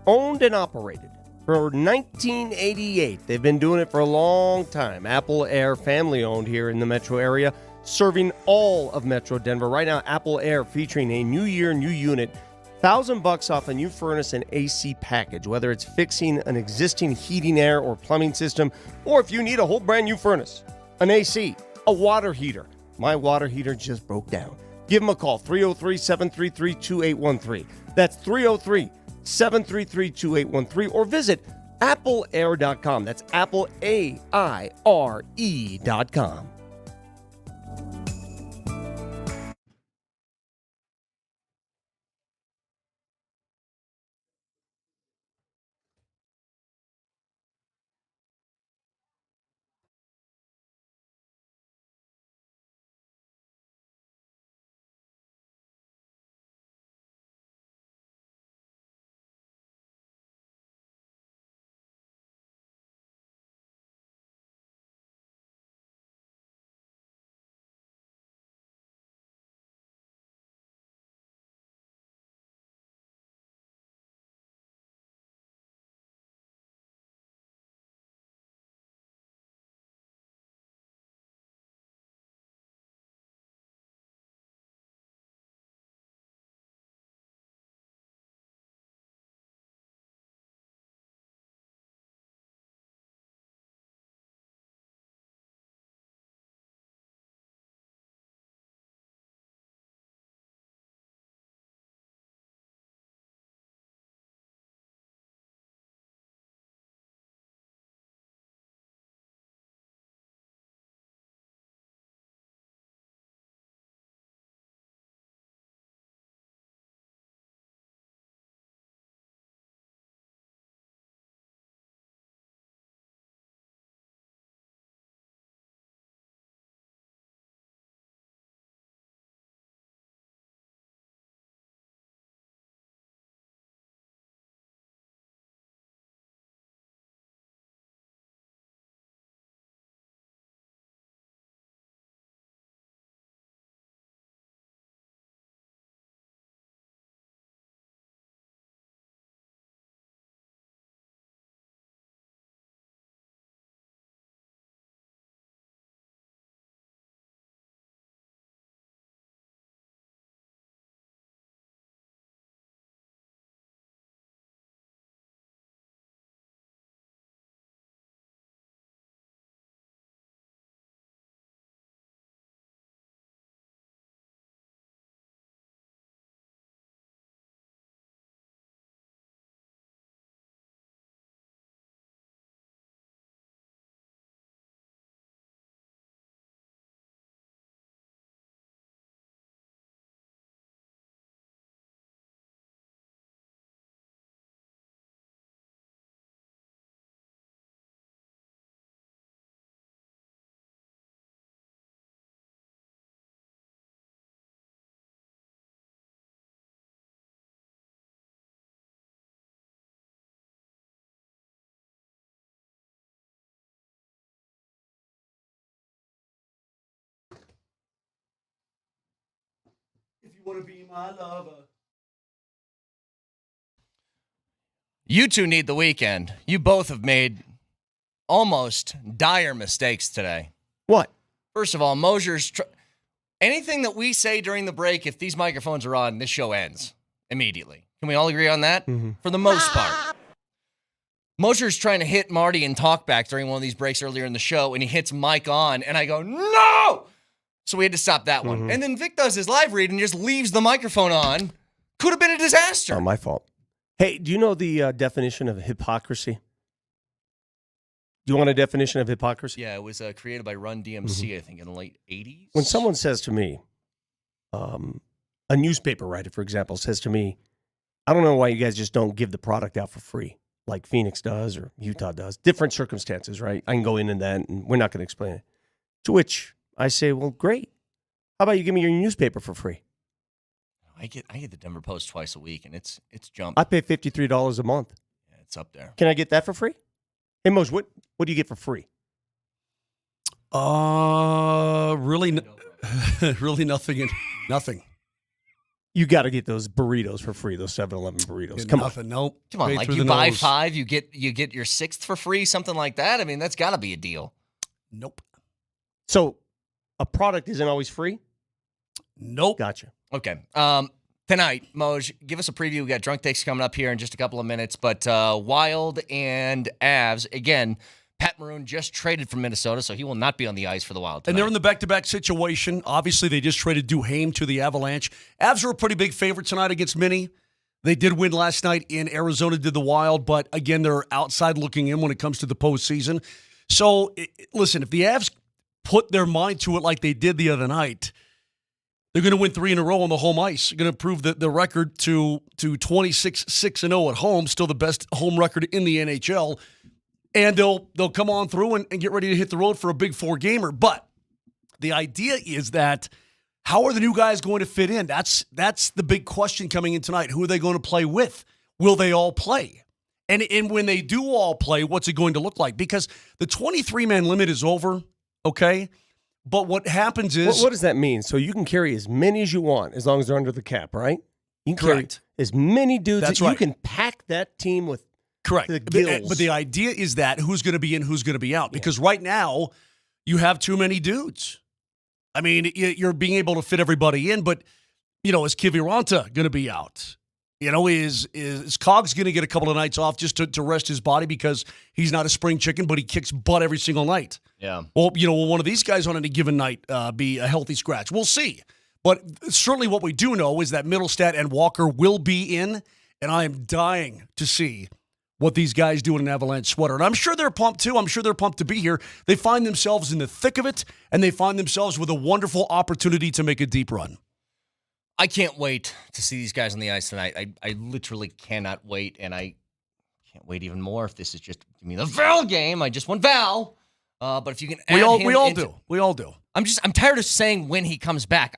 owned and operated for 1988. They've been doing it for a long time. Apple Air, family owned here in the metro area, serving all of Metro Denver. Right now, Apple Air featuring a new year, new unit, $1,000 off a new furnace and AC package, whether it's fixing an existing heating, air, or plumbing system, or if you need a whole brand new furnace, an AC, a water heater. My water heater just broke down. Give them a call, 303-733-2813. That's 303-733-2813, or visit appleair.com. That's appleaire.com. want to be my lover? You two need the weekend. You both have made almost dire mistakes today. What? First of all, Mosier's... anything that we say during the break, if these microphones are on, this show ends immediately. Can we all agree on that? Mm-hmm. For the most part. Mosier's trying to hit Marty and talk back during one of these breaks earlier in the show, and he hits Mike on, and I go, no! So we had to stop that one. Mm-hmm. And then Vic does his live read and just leaves the microphone on. Could have been a disaster. Oh, my fault. Hey, do you know the definition of hypocrisy? Do you want a definition of hypocrisy? Yeah, it was created by Run DMC, I think, in the late 80s. When someone says to me, a newspaper writer, for example, says to me, I don't know why you guys just don't give the product out for free, like Phoenix does or Utah does. Different circumstances, right? I can go into that, and we're not going to explain it. To which I say, well, great. How about you give me your newspaper for free? I get the Denver Post twice a week, and it's jumped. I pay $53 a month. Yeah, it's up there. Can I get that for free? Hey, Moj, what do you get for free? Really, really nothing. Nothing. You got to get those burritos for free, those 7-Eleven burritos. Come nothing. Nope. Come on, Paid like through you the buy nose. 5, you get your 6th for free, something like that. I mean, that's got to be a deal. Nope. So a product isn't always free? Nope. Gotcha. Okay. Tonight, Moj, give us a preview. We got Drunk Takes coming up here in just a couple of minutes, but Wild and Avs, again, Pat Maroon just traded from Minnesota, so he will not be on the ice for the Wild tonight. And they're in the back-to-back situation. Obviously, they just traded Duhaime to the Avalanche. Avs are a pretty big favorite tonight against Minnie. They did win last night in Arizona, did the Wild, but again, they're outside looking in when it comes to the postseason. So, listen, if the Avs put their mind to it like they did the other night, they're going to win 3 in a row on the home ice. They're going to improve the record to 26-6-0 at home, still the best home record in the NHL. And they'll come on through and get ready to hit the road for a big 4-gamer. But the idea is that how are the new guys going to fit in? That's the big question coming in tonight. Who are they going to play with? Will they all play? And when they do all play, what's it going to look like? Because the 23-man limit is over, okay? But what happens is... What does that mean? So you can carry as many as you want as long as they're under the cap, right? You can Correct. carry as many dudes. That's You right. can pack that team with Correct. the gills. But the idea is that who's going to be in, who's going to be out. Because right now, you have too many dudes. I mean, you're being able to fit everybody in, but, is Kiviranta going to be out? Is Cogs going to get a couple of nights off just to rest his body because he's not a spring chicken, but he kicks butt every single night? Yeah. Well, will one of these guys on any given night be a healthy scratch? We'll see. But certainly what we do know is that Middlestat and Walker will be in, and I am dying to see what these guys do in an Avalanche sweater. And I'm sure they're pumped, too. I'm sure they're pumped to be here. They find themselves in the thick of it, and they find themselves with a wonderful opportunity to make a deep run. I can't wait to see these guys on the ice tonight. I literally cannot wait, and I can't wait even more if this is just give me the Val game. I just want Val. But if you can add him we all into, do. We all do. I'm tired of saying when he comes back.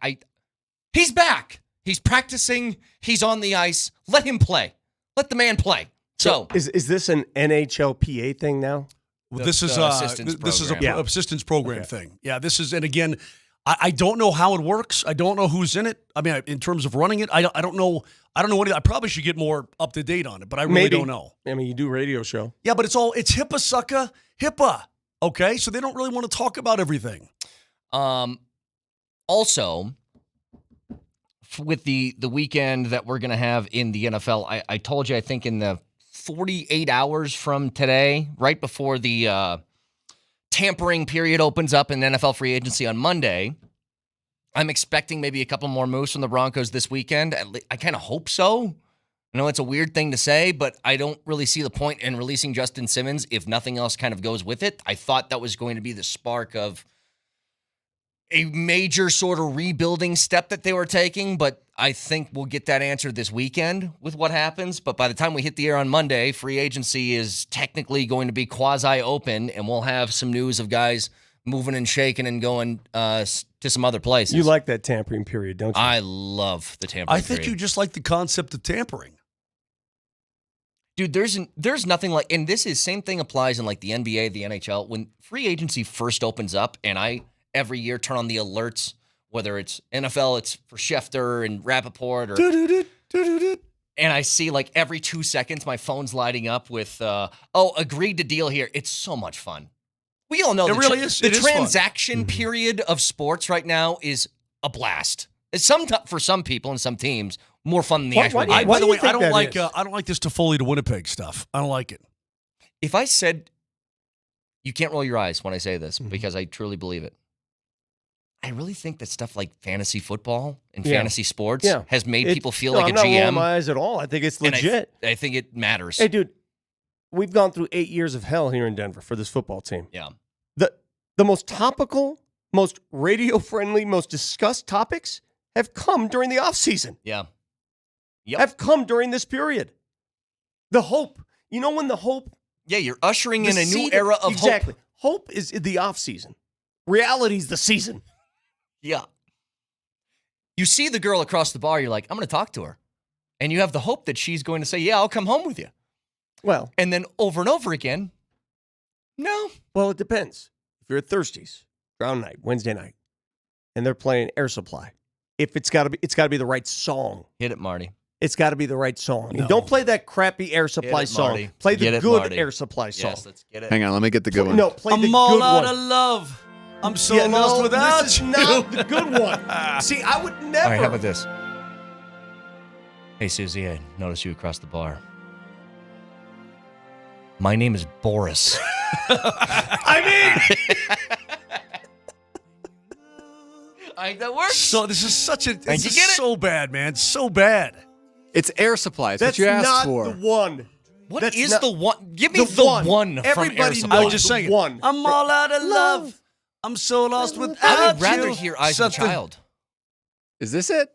He's back. He's practicing. He's on the ice. Let him play. Let the man play. So is this an NHLPA thing now? Well, this is a assistance program thing. Yeah, this is, and again, I don't know how it works. I don't know who's in it. I mean, in terms of running it, I don't know. I don't know what. I probably should get more up to date on it, but I really don't know. I mean, you do radio show. Yeah, but it's HIPAA, sucker. HIPAA. Okay, so they don't really want to talk about everything. Also, with the weekend that we're going to have in the NFL, I told you, I think in the 48 hours from today, right before the tampering period opens up in NFL free agency on Monday, I'm expecting maybe a couple more moves from the Broncos this weekend. I kind of hope so. I know it's a weird thing to say, but I don't really see the point in releasing Justin Simmons if nothing else kind of goes with it. I thought that was going to be the spark of a major sort of rebuilding step that they were taking, but I think we'll get that answer this weekend with what happens. But by the time we hit the air on Monday, free agency is technically going to be quasi-open, and we'll have some news of guys moving and shaking and going to some other places. You like that tampering period, don't you? I love the tampering I think period. you just like the concept of tampering. Dude, there's nothing like, and this is same thing applies in like the NBA, the NHL. When free agency first opens up, and I every year turn on the alerts whether it's NFL, it's for Schefter and Rappaport, or and I see like every 2 seconds my phone's lighting up with, agreed to deal here. It's so much fun. We all know It really is. The It is fun. transaction period of sports right now is a blast. It's for some people and some teams more fun than the actual game. By the way, I don't like this Toffoli to Winnipeg stuff. I don't like it. If I said, you can't roll your eyes when I say this because I truly believe it. I really think that stuff like fantasy football and fantasy sports has made people feel like I'm a not rolling GM. my eyes at all. I think it's And legit. I think it matters. Hey, dude, we've gone through 8 years of hell here in Denver for this football team. Yeah. The most topical, most radio-friendly, most discussed topics have come during the offseason. Yeah. Have come during this period. The hope. You know when the hope... Yeah, you're ushering the in a new seed era of exactly. hope. Hope is the offseason. Reality's the season. Yeah. You see the girl across the bar, you're like, I'm going to talk to her. And you have the hope that she's going to say, yeah, I'll come home with you. Well. And then over and over again, no. Well, it depends. If you're at Thirsties, Ground Night, Wednesday night, and they're playing Air Supply, it's got to be the right song. Hit it, Marty. It's got to be the right song. No. Don't play that crappy Air Supply song. Marty. Play the Get it, good Marty. Air Supply song. Yes, let's get it. Hang on, let me get the good one. No, play the I'm good all out one. of love. I'm so lost without this is you. not the good one. See, I would never. All right, how about this? Hey, Susie, I noticed you across the bar. My name is Boris. I think that works. So this is such a. you This is get it? so bad, man. So bad. It's Air Supply. It's That's what you asked not for. the one. What That's is not- the one? Give me the one from Air Everybody Supply. knows I was just the saying. one. I'm all out of love. I'm so lost without you. I would rather hear Eyes of the Something- Child. Is this it?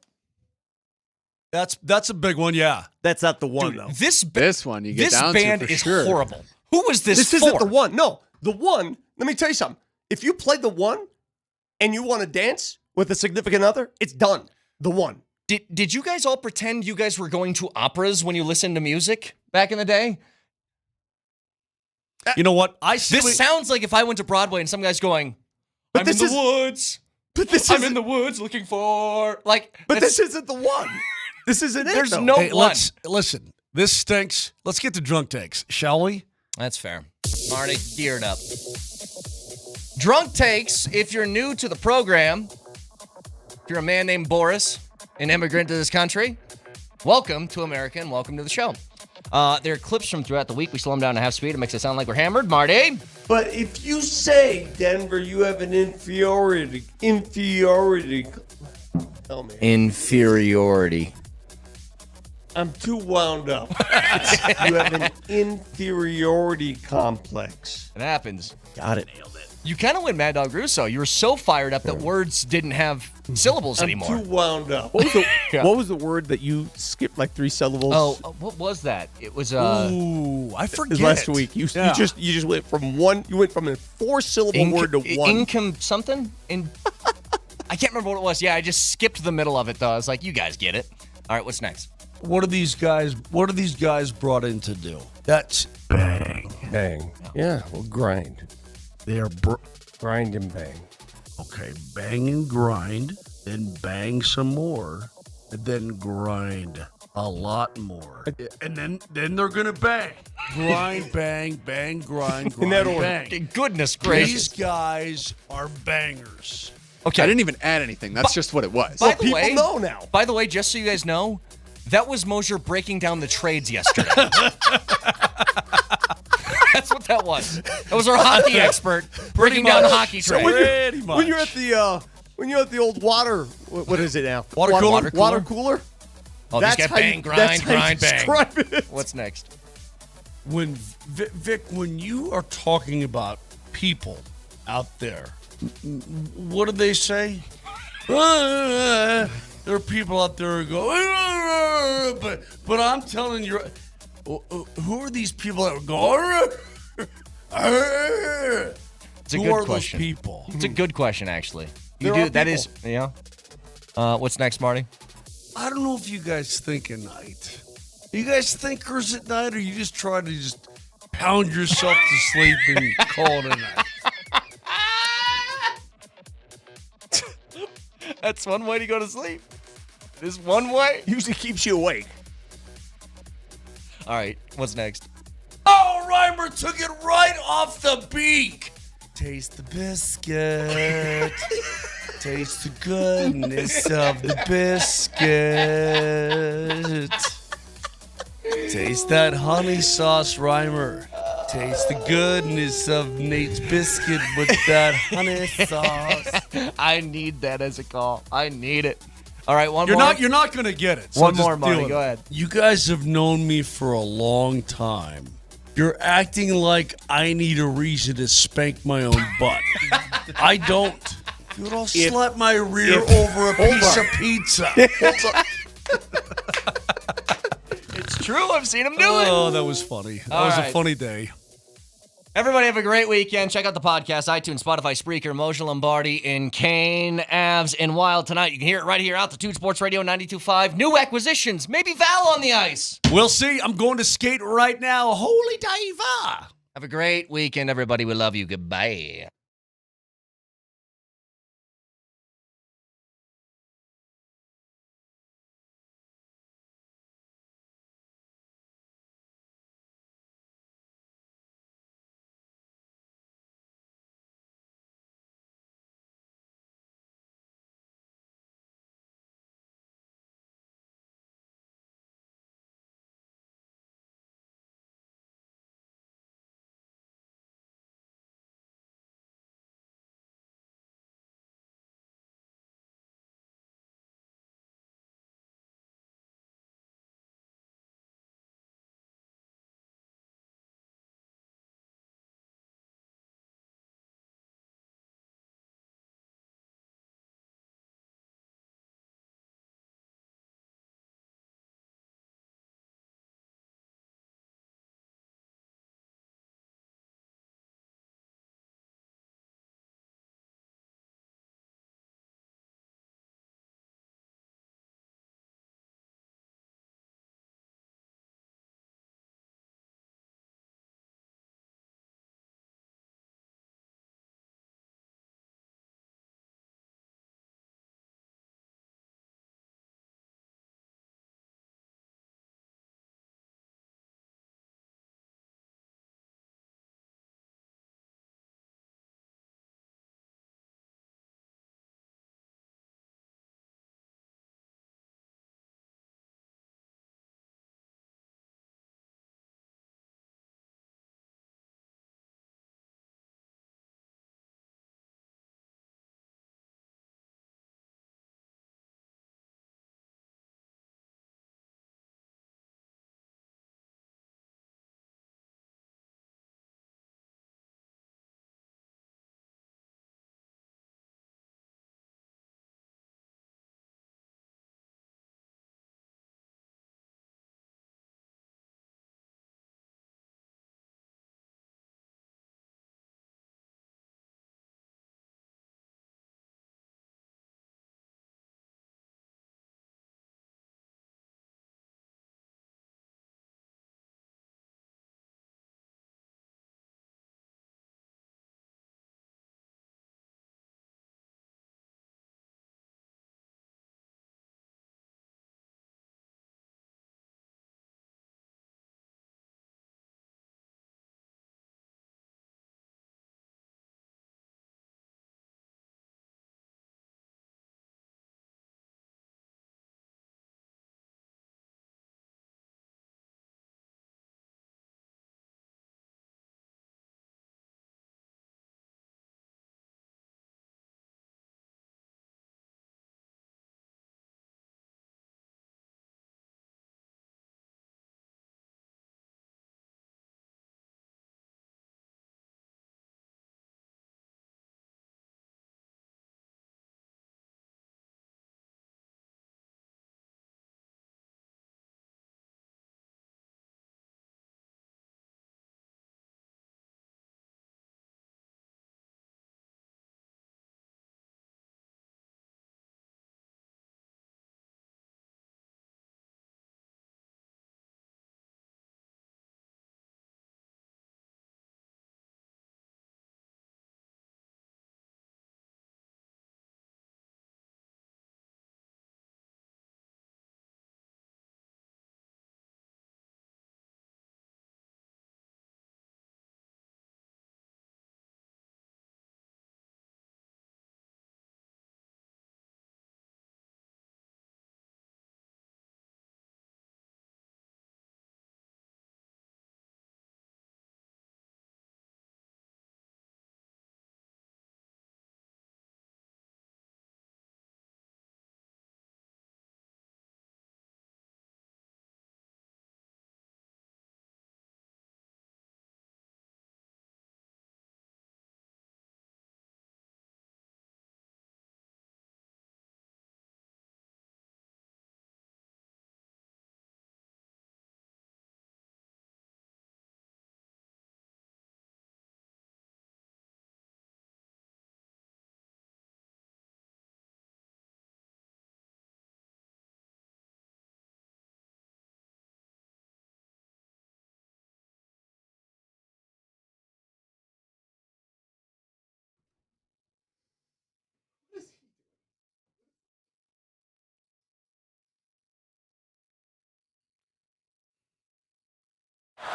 That's a big one. Yeah. That's not the one, though. This one you get This down band to for is sure. horrible. Who was this for? isn't the one. No, the one. Let me tell you something. If you play the one and you want to dance with a significant other, it's done. The one. Did you guys all pretend you guys were going to operas when you listened to music back in the day? You know what? I see. This sounds like if I went to Broadway and some guy's going, But I'm in this the is- woods. But this I'm isn't- in the woods looking for like. But that's- this isn't the one. This isn't it. There's though. no Hey, one. let's listen. This stinks. Let's get to drunk takes, shall we? That's fair. Marty, geared up. Drunk takes. If you're new to the program, if you're a man named Boris, an immigrant to this country, welcome to America and welcome to the show. There are clips from throughout the week. We slow them down to half speed. It makes it sound like we're hammered. Marty? But if you say, Denver, you have an inferiority. Tell me. Inferiority. I'm too wound up. You have an inferiority complex. It happens. Got it. You kind of went Mad Dog Russo. You were so fired up that words didn't have syllables I'm anymore. too wound up. Yeah. What was the word that you skipped like 3 syllables? Oh, what was that? It was Ooh, I It forget. was last week. You just went from one. You went from a 4-syllable word to one. Income something? I can't remember what it was. Yeah, I just skipped the middle of it though. I was like, you guys get it. All right, what's next? What are these guys brought in to do? That's bang. Bang. Yeah, well, grind. They're Grind and bang. okay. Bang and grind, then bang some more, and then grind a lot more, and then they're gonna bang, grind, bang, bang, grind, In that grind, order. bang. Goodness These gracious. guys are bangers. Okay. I didn't even add anything. That's just what it was. By the People way, know now. By the way, just so you guys know, that was Mosier breaking down the trades yesterday. That's what that was. That was our hockey expert breaking down the hockey So trades. when you're at the old water, what is it now? Water cooler? Water cooler. Oh, That's these guys how you- bang, that's grind, how you grind, bang. describe it. What's next? When Vic, when you are talking about people out there, what do they say? There are people out there who go, but I'm telling you, who are these people that go? It's a Who good are question. those people? It's a good question, actually. There You are do that people. is yeah. What's next, Marty? I don't know if you guys think at night. You guys thinkers at night, or you just try to just pound yourself to sleep and call it a night? That's one way to go to sleep. This one way usually keeps you awake. All right, what's next? Oh, Reimer took it right off the beak. Taste the biscuit. Taste the goodness of the biscuit. Taste that honey sauce, Reimer. Taste the goodness of Nate's biscuit with that honey sauce. I need that as a call. I need it. All right, one You're more. You're not going to get it. So One just more, deal Marty. with Go it. ahead. You guys have known me for a long time. You're acting like I need a reason to spank my own butt. I don't. Dude, I'll slap my rear over a piece of pizza. It's true. I've seen him do it. Oh, that was funny. That All was a right. funny day. Everybody have a great weekend. Check out the podcast, iTunes, Spotify, Spreaker, Moshe Lombardi, and Kane, Avs, and Wild tonight. You can hear it right here, Altitude Sports Radio 92.5. New acquisitions. Maybe Val on the ice. We'll see. I'm going to skate right now. Holy diva. Have a great weekend, everybody. We love you. Goodbye.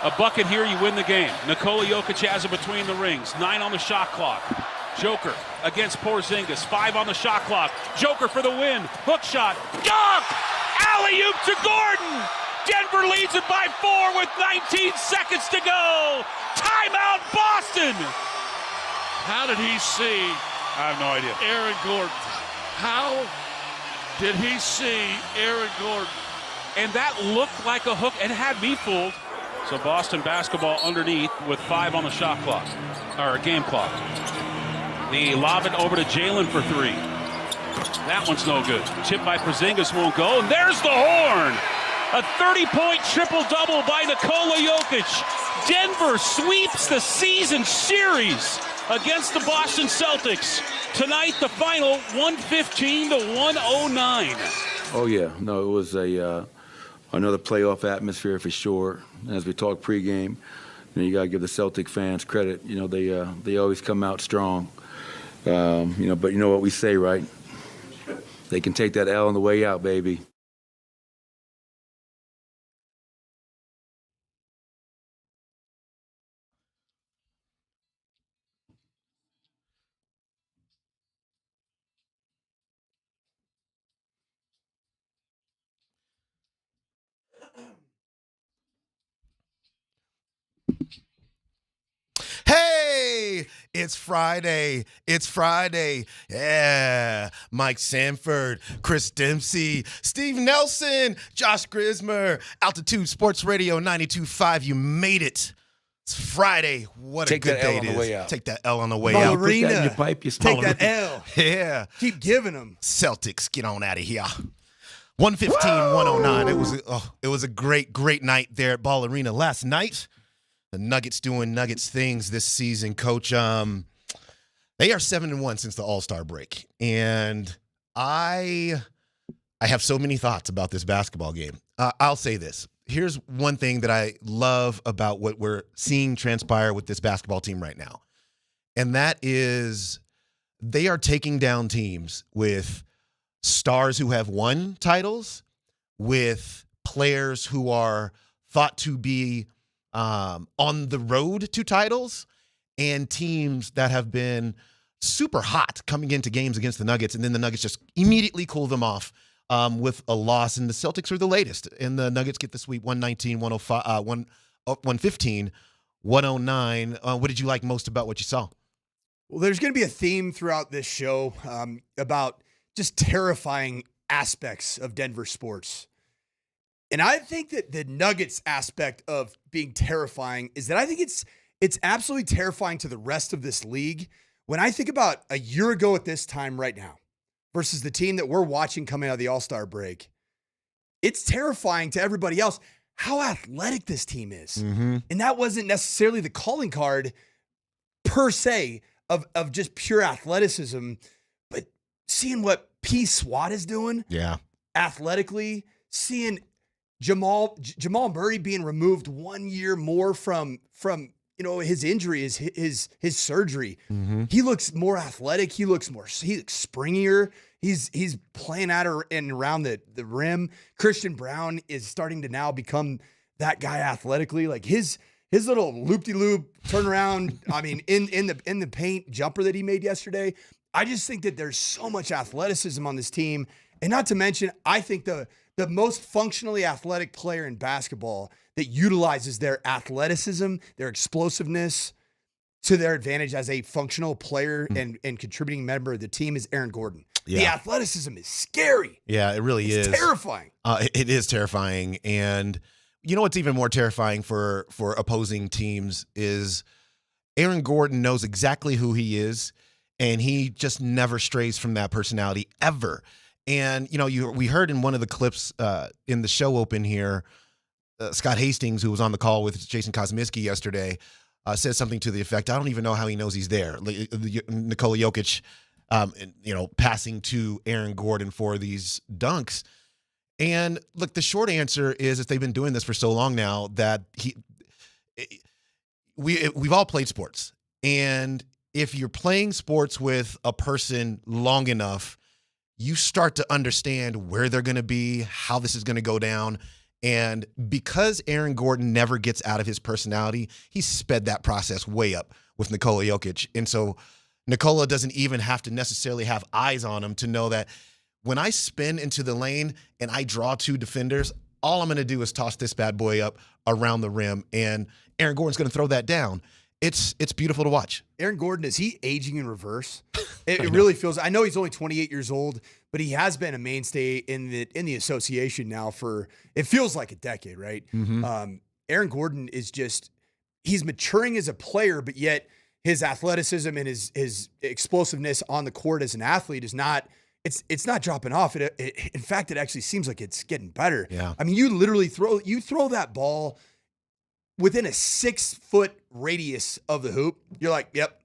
A bucket here, you win the game. Nikola Jokic has it between the rings. 9 on the shot clock. Joker against Porzingis. 5 on the shot clock. Joker for the win. Hook shot. Dunk! Alley-oop to Gordon! Denver leads it by 4 with 19 seconds to go. Timeout, Boston! How did he see I have no idea. Aaron Gordon? How did he see Aaron Gordon? And that looked like a hook. It had me fooled. So Boston basketball underneath with 5 on the shot clock, or game clock. They lob it over to Jalen for 3. That one's no good. Chip by Porzingis won't go, and there's the horn. A 30-point triple-double by Nikola Jokic. Denver sweeps the season series against the Boston Celtics. Tonight, the final 115 to 109. Oh, yeah. No, it was another playoff atmosphere for sure. As we talk pregame, you got to give the Celtic fans credit. They always come out strong. But you know what we say, right? They can take that L on the way out, baby. Hey, it's Friday. It's Friday. Yeah. Mike Sanford, Chris Dempsey, Steve Nelson, Josh Grismer, Altitude Sports Radio 92.5. You made it. It's Friday. What a good day it is. Take that L on the way out. Ballerina. Put that in your pipe, you Take that L. Yeah. Keep giving them. Celtics, get on out of here. 115-109. It was a great night there at Ball Arena last night. The Nuggets doing Nuggets things this season, Coach. They are 7-1 since the All-Star break, and I have so many thoughts about this basketball game. I'll say this: here's one thing that I love about what we're seeing transpire with this basketball team right now, and that is they are taking down teams with stars who have won titles, with players who are thought to be on the road to titles, and teams that have been super hot coming into games against the Nuggets, and then the Nuggets just immediately cool them off with a loss, and the Celtics are the latest, and the Nuggets get the sweep 115, 109. What did you like most about what you saw? Well, there's going to be a theme throughout this show about just terrifying aspects of Denver sports. And I think that the Nuggets aspect of being terrifying is that I think it's absolutely terrifying to the rest of this league. When I think about a year ago at this time right now versus the team that we're watching coming out of the All-Star break, it's terrifying to everybody else how athletic this team is. Mm-hmm. And that wasn't necessarily the calling card per se of just pure athleticism, but seeing what P. Swat is doing athletically, seeing Jamal Murray being removed 1 year more from his injury, his surgery. Mm-hmm. He looks more athletic. He looks springier. He's playing at and around the rim. Christian Brown is starting to now become that guy athletically. Like his little loop-de-loop turnaround. I mean, in the paint jumper that he made yesterday. I just think that there's so much athleticism on this team, and not to mention, I think the most functionally athletic player in basketball that utilizes their athleticism, their explosiveness to their advantage as a functional player and contributing member of the team is Aaron Gordon. Yeah. The athleticism is scary. Yeah, it really is. It's terrifying. It is terrifying. And you know what's even more terrifying for opposing teams is Aaron Gordon knows exactly who he is, and he just never strays from that personality ever. And, we heard in one of the clips in the show open here, Scott Hastings, who was on the call with Jason Kosmiski yesterday, said something to the effect, I don't even know how he knows he's there. Nikola Jokic, passing to Aaron Gordon for these dunks. And look, the short answer is that they've been doing this for so long now that we've all played sports. And if you're playing sports with a person long enough, you start to understand where they're going to be, how this is going to go down. And because Aaron Gordon never gets out of his personality, he sped that process way up with Nikola Jokic. And so Nikola doesn't even have to necessarily have eyes on him to know that when I spin into the lane and I draw 2 defenders, all I'm going to do is toss this bad boy up around the rim, and Aaron Gordon's going to throw that down. It's beautiful to watch. Aaron Gordon, is he aging in reverse? It really feels. I know he's only 28 years old, but he has been a mainstay in the association now for, it feels like a decade, right? Aaron Gordon is he's maturing as a player, but yet his athleticism and his explosiveness on the court as an athlete is not. It's not dropping off. In fact, it actually seems like it's getting better. Yeah. I mean, you literally throw that ball within a 6-foot radius of the hoop. You're like, yep.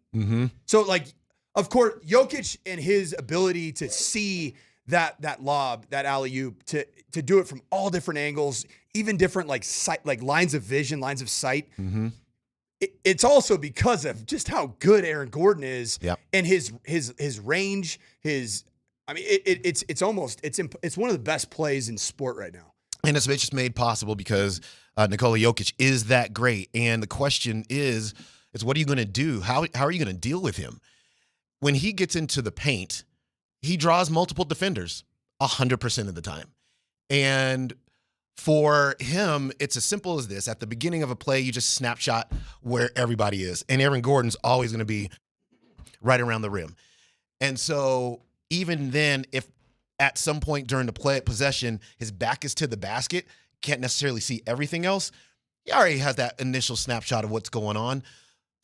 So, like, of course, Jokic and his ability to see that lob, that alley-oop, to do it from all different angles, even different lines of vision, lines of sight. It's also because of just how good Aaron Gordon is, and his range, it's one of the best plays in sport right now. And it's just made possible because Nikola Jokic is that great. And the question is what are you going to do? How are you going to deal with him? When he gets into the paint, he draws multiple defenders 100% of the time. And for him, it's as simple as this. At the beginning of a play, you just snapshot where everybody is. And Aaron Gordon's always going to be right around the rim. And so even then, if at some point during the possession, his back is to the basket, can't necessarily see everything else, he already has that initial snapshot of what's going on.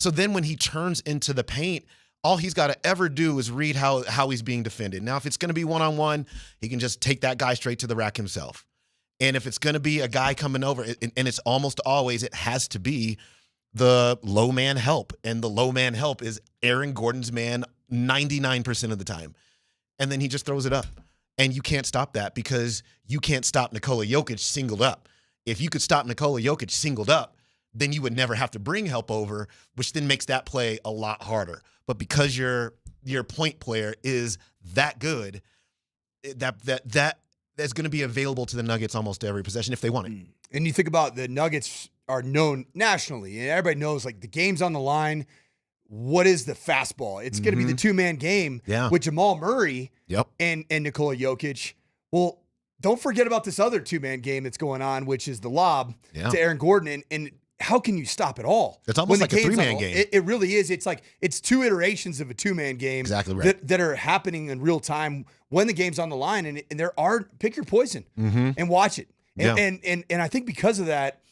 So then when he turns into the paint, all he's got to ever do is read how he's being defended. Now, if it's going to be one-on-one, he can just take that guy straight to the rack himself. And if it's going to be a guy coming over, and it's almost always, it has to be the low man help. And the low man help is Aaron Gordon's man 99% of the time. And then he just throws it up. And you can't stop that because you can't stop Nikola Jokic singled up. If you could stop Nikola Jokic singled up, then you would never have to bring help over, which then makes that play a lot harder. But because your point player is that good, that's going to be available to the Nuggets almost every possession if they want it. And you think about the Nuggets are known nationally, and everybody knows, like, the game's on the line. What is the fastball? It's going to be the 2-man game with Jamal Murray and Nikola Jokic. Well, don't forget about this other 2-man game that's going on, which is the lob to Aaron Gordon. And how can you stop it all? It's almost like a 3-man game. It really is. It's like it's 2 iterations of a 2-man game exactly right. that are happening in real time when the game's on the line. And there are, pick your poison and watch it. And I think because of that,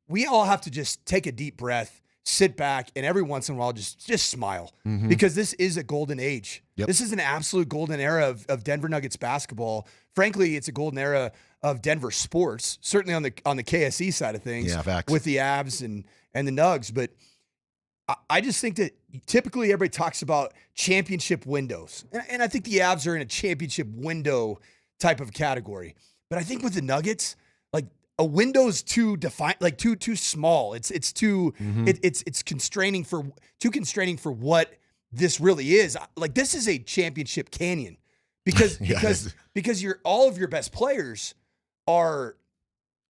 we all have to just take a deep breath, sit back, and every once in a while just smile because this is a golden age. This is an absolute golden era of Denver Nuggets basketball. Frankly, it's a golden era of Denver sports, certainly on the KSE side of things with the Avs and the Nugs. But I just think that typically everybody talks about championship windows. And I think the Avs are in a championship window type of category. But I think with the Nuggets, like, a window's too defined, like too small. It's too it's constraining for what this really is. Like, this is a championship canyon because all of your best players are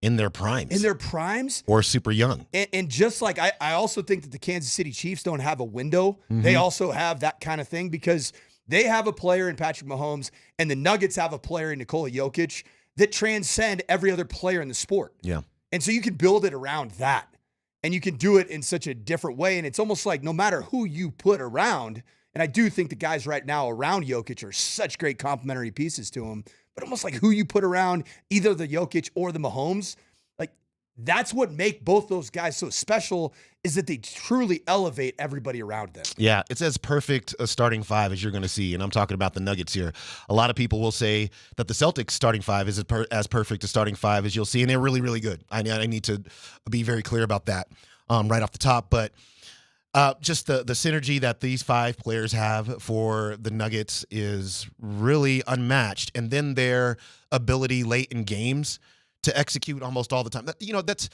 in their primes or super young. And just like I also think that the Kansas City Chiefs don't have a window. They also have that kind of thing because they have a player in Patrick Mahomes, and the Nuggets have a player in Nikola Jokic that transcend every other player in the sport. And so you can build it around that, and you can do it in such a different way. And it's almost like no matter who you put around, and I do think the guys right now around Jokic are such great complementary pieces to him, but almost like who you put around either the Jokic or the Mahomes, like, that's what make both those guys so special, is that they truly elevate everybody around them. Yeah, it's as perfect a starting 5 as you're going to see, and I'm talking about the Nuggets here. A lot of people will say that the Celtics starting 5 is as perfect a starting 5 as you'll see, and they're really, really good. I need to be very clear about that right off the top, but just the synergy that these 5 players have for the Nuggets is really unmatched, and then their ability late in games to execute almost all the time. The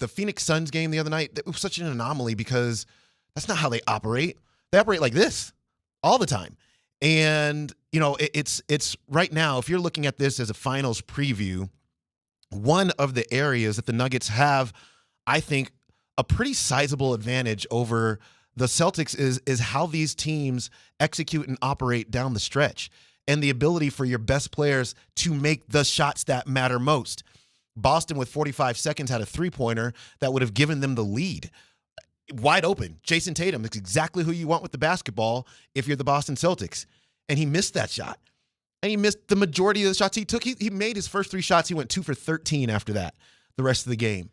Phoenix Suns game the other night, it was such an anomaly because that's not how they operate. They operate like this all the time. And, it's right now, if you're looking at this as a finals preview, one of the areas that the Nuggets have, I think, a pretty sizable advantage over the Celtics is how these teams execute and operate down the stretch and the ability for your best players to make the shots that matter most. Boston, with 45 seconds, had a three-pointer that would have given them the lead. Wide open. Jason Tatum is exactly who you want with the basketball if you're the Boston Celtics. And he missed that shot. And he missed the majority of the shots he took. He made his first 3 shots. He went 2 for 13 after that, the rest of the game.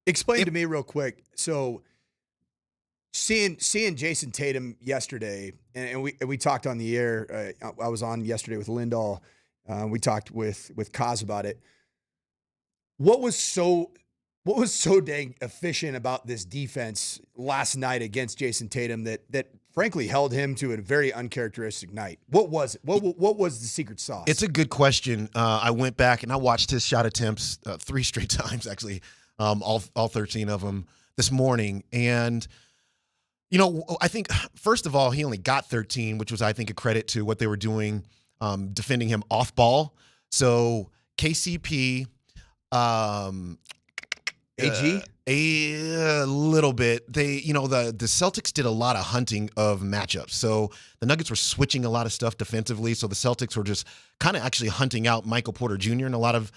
Explain to me real quick. So seeing Jason Tatum yesterday, and we talked on the air. I was on yesterday with Lindahl. We talked with Kaz about it. What was so dang efficient about this defense last night against Jason Tatum that frankly held him to a very uncharacteristic night? What was it? What was the secret sauce? It's a good question. I went back and I watched his shot attempts 3 straight times, actually, all 13 of them this morning. And, I think, first of all, he only got 13, which was, I think, a credit to what they were doing defending him off ball. So KCP, AG? A little bit. They, the Celtics did a lot of hunting of matchups. So the Nuggets were switching a lot of stuff defensively. So the Celtics were just kind of actually hunting out Michael Porter Jr. in a lot of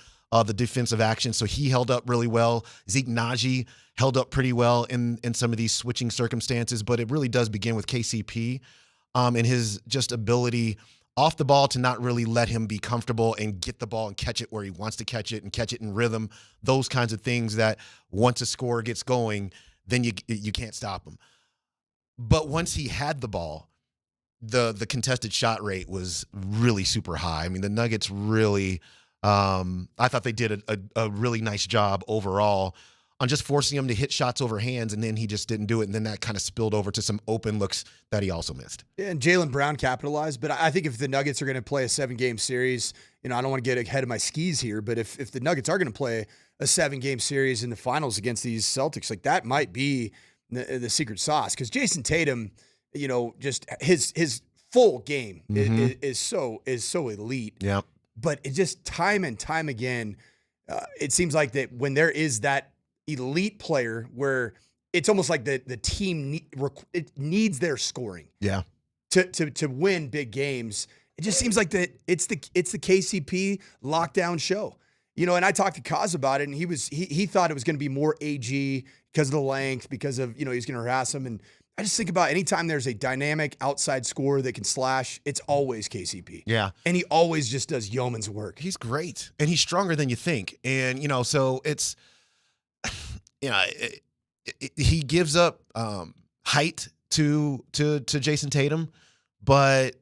the defensive action. So he held up really well. Zeke Naji held up pretty well in some of these switching circumstances. But it really does begin with KCP and his just ability off the ball to not really let him be comfortable and get the ball and catch it where he wants to catch it and catch it in rhythm. Those kinds of things that once a scorer gets going, then you can't stop him. But once he had the ball, the contested shot rate was really super high. I mean, the Nuggets really, I thought they did a really nice job overall on just forcing him to hit shots over hands, and then he just didn't do it, and then that kind of spilled over to some open looks that he also missed. And Jaylen Brown capitalized, but I think if the Nuggets are going to play a 7-game series, I don't want to get ahead of my skis here, but if the Nuggets are going to play a 7-game series in the finals against these Celtics, like that might be the secret sauce, because Jason Tatum, just his full game is so elite. Yeah. But it just time and time again, it seems like that when there is that elite player where it's almost like the team it needs their scoring. Yeah. To win big games. It just seems like that it's the KCP lockdown show. And I talked to Kaz about it, and he thought it was going to be more AG because of the length, because of, he's going to harass him. And I just think about anytime there's a dynamic outside scorer that can slash, it's always KCP. Yeah. And he always just does yeoman's work. He's great. And he's stronger than you think. And, so it's, he gives up height to Jason Tatum, but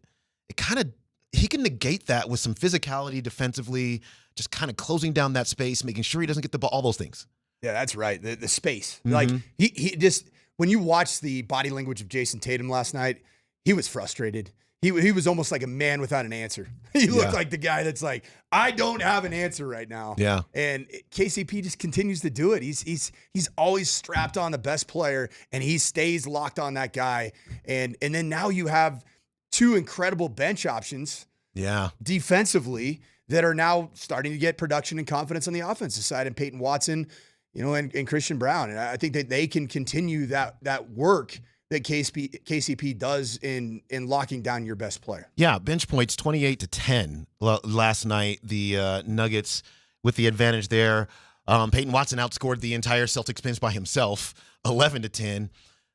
he can negate that with some physicality defensively, just kind of closing down that space, making sure he doesn't get the ball, all those things. Yeah, that's right. The space. Mm-hmm. Like he just, when you watch the body language of Jason Tatum last night, he was frustrated. He was almost like a man without an answer. He looked like the guy that's like, I don't have an answer right now. Yeah. And KCP just continues to do it. He's always strapped on the best player, and he stays locked on that guy. And then now you have 2 incredible bench options. Yeah. Defensively that are now starting to get production and confidence on the offensive side, and Payton Watson, and Christian Brown. And I think that they can continue that work that KCP does in locking down your best player. Yeah, bench points 28-10 last night. The Nuggets with the advantage there. Payton Watson outscored the entire Celtics bench by himself, 11-10.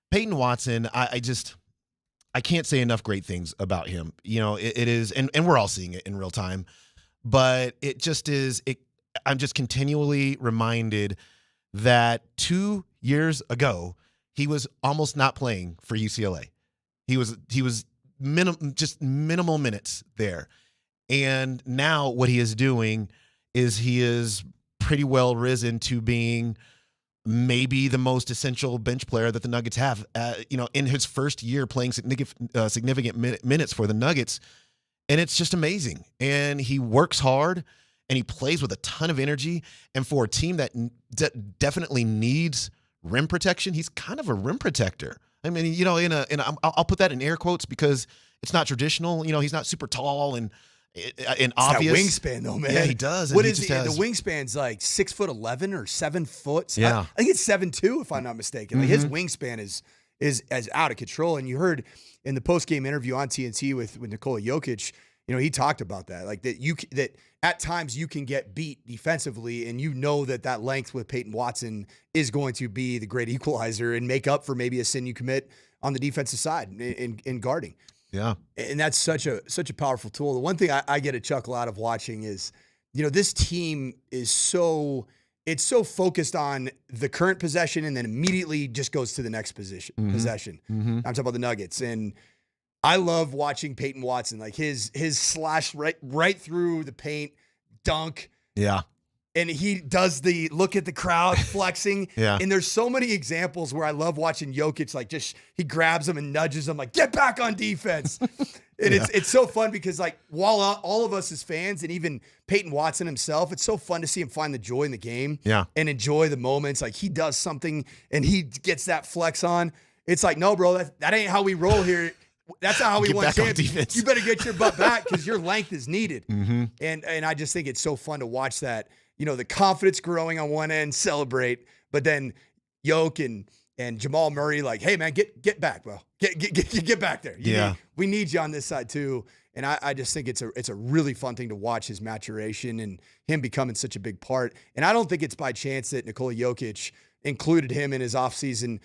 Payton Watson, I can't say enough great things about him. It is, and we're all seeing it in real time, but it just is. I'm just continually reminded that 2 years ago, he was almost not playing for UCLA. He was minimal minutes there. And now what he is doing is he is pretty well risen to being maybe the most essential bench player that the Nuggets have. In his first year playing significant minutes for the Nuggets. And it's just amazing. And he works hard and he plays with a ton of energy. And for a team that definitely needs rim protection, he's kind of a rim protector. I mean, I'll put that in air quotes because It's not traditional. He's not super tall and It's obvious. that wingspan, though, man. Yeah, he does. What and is he the just has, wingspan's like 6'11" or 7 foot? Yeah. I think it's 7'2", if I'm not mistaken. Like his wingspan is as out of control. And you heard in the post game interview on TNT with Nikola Jokic, he talked about that, like that at times you can get beat defensively, and that length with Payton Watson is going to be the great equalizer and make up for maybe a sin you commit on the defensive side in guarding. Yeah. And that's such a powerful tool. The one thing I get a chuckle out of watching is, this team is so focused on the current possession and then immediately just goes to the next possession. I'm talking about the Nuggets. And I love watching Payton Watson, like his slash right through the paint, dunk. Yeah. And he does the look at the crowd flexing. Yeah. And there's so many examples where I love watching Jokic, like he grabs him and nudges him, like, get back on defense. And it's so fun because, like, while all of us as fans and even Payton Watson himself, it's so fun to see him find the joy in the game and enjoy the moments. Like, he does something and he gets that flex on. It's like, no, bro, that ain't how we roll here. That's not how we won championships. You better get your butt back because your length is needed. And I just think it's so fun to watch that. The confidence growing on one end, celebrate, but then Yoke and Jamal Murray, like, hey man, get back, bro. Get back there. We need you on this side too. And I just think it's a really fun thing to watch his maturation and him becoming such a big part. And I don't think it's by chance that Nikola Jokic included him in his offseason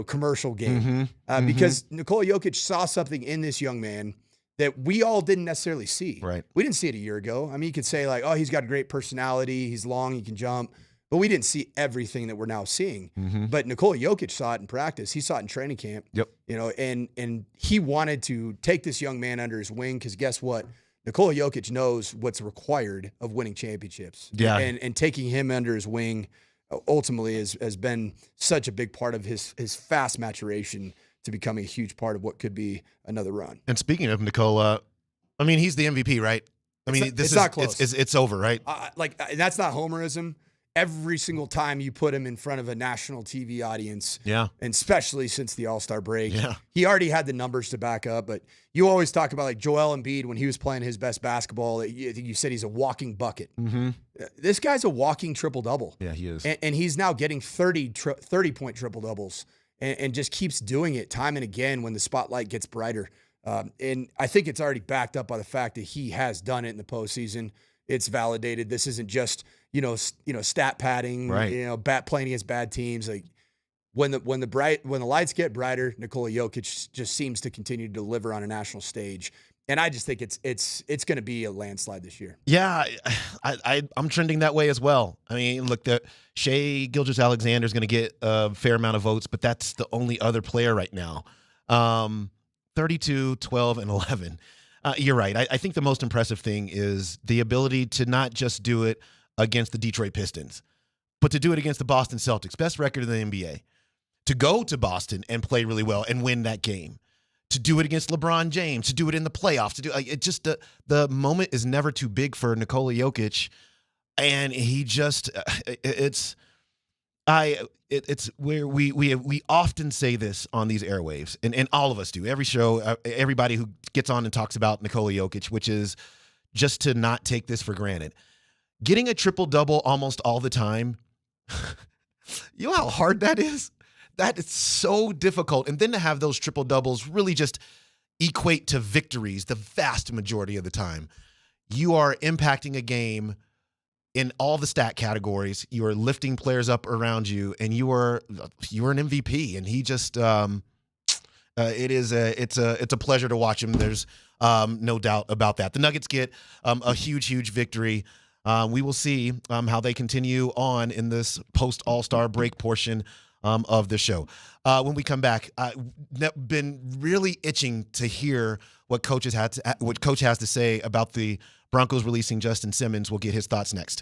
commercial game. Because Nikola Jokic saw something in this young man that we all didn't necessarily see. Right. We didn't see it a year ago. I mean, you could say like, oh, he's got a great personality. He's long, he can jump. But we didn't see everything that we're now seeing. But Nikola Jokic saw it in practice. He saw it in training camp. Yep. And he wanted to take this young man under his wing because guess what? Nikola Jokic knows what's required of winning championships. Yeah. And taking him under his wing ultimately has been such a big part of his fast maturation to becoming a huge part of what could be another run. And speaking of Nikola, I mean, he's the MVP, right? I mean, it's not close. It's over, right? That's not homerism. Every single time you put him in front of a national TV audience, and especially since the All-Star break, he already had the numbers to back up. But you always talk about like Joel Embiid when he was playing his best basketball. I think you said he's a walking bucket. This guy's a walking triple-double. Yeah, he is. And he's now getting 30-point triple-doubles and just keeps doing it time and again when the spotlight gets brighter. And I think it's already backed up by the fact that he has done it in the postseason. It's validated. This isn't just stat padding, right? Playing against bad teams. Like when the lights get brighter, Nikola Jokic just seems to continue to deliver on a national stage. And I just think it's going to be a landslide this year. Yeah, I'm trending that way as well. I mean, look, Shai Gilgeous-Alexander is going to get a fair amount of votes, but that's the only other player right now. 32, 12, and 11. You're right. I think the most impressive thing is the ability to not just do it against the Detroit Pistons, but to do it against the Boston Celtics, best record in the NBA, to go to Boston and play really well and win that game, to do it against LeBron James, to do it in the playoffs, to do it just the moment is never too big for Nikola Jokic, and he just it's where we often say this on these airwaves, and all of us do every show, everybody who gets on and talks about Nikola Jokic, which is just to not take this for granted. Getting a triple-double almost all the time, you know how hard that is? That is so difficult. And then to have those triple-doubles really just equate to victories the vast majority of the time. You are impacting a game in all the stat categories. You are lifting players up around you, and you are an MVP. And he just it's a pleasure to watch him. There's no doubt about that. The Nuggets get a huge victory. We will see how they continue on in this post All-Star break portion of the show. When we come back, I've been really itching to hear what Coach has to say about the Broncos releasing Justin Simmons. We'll get his thoughts next.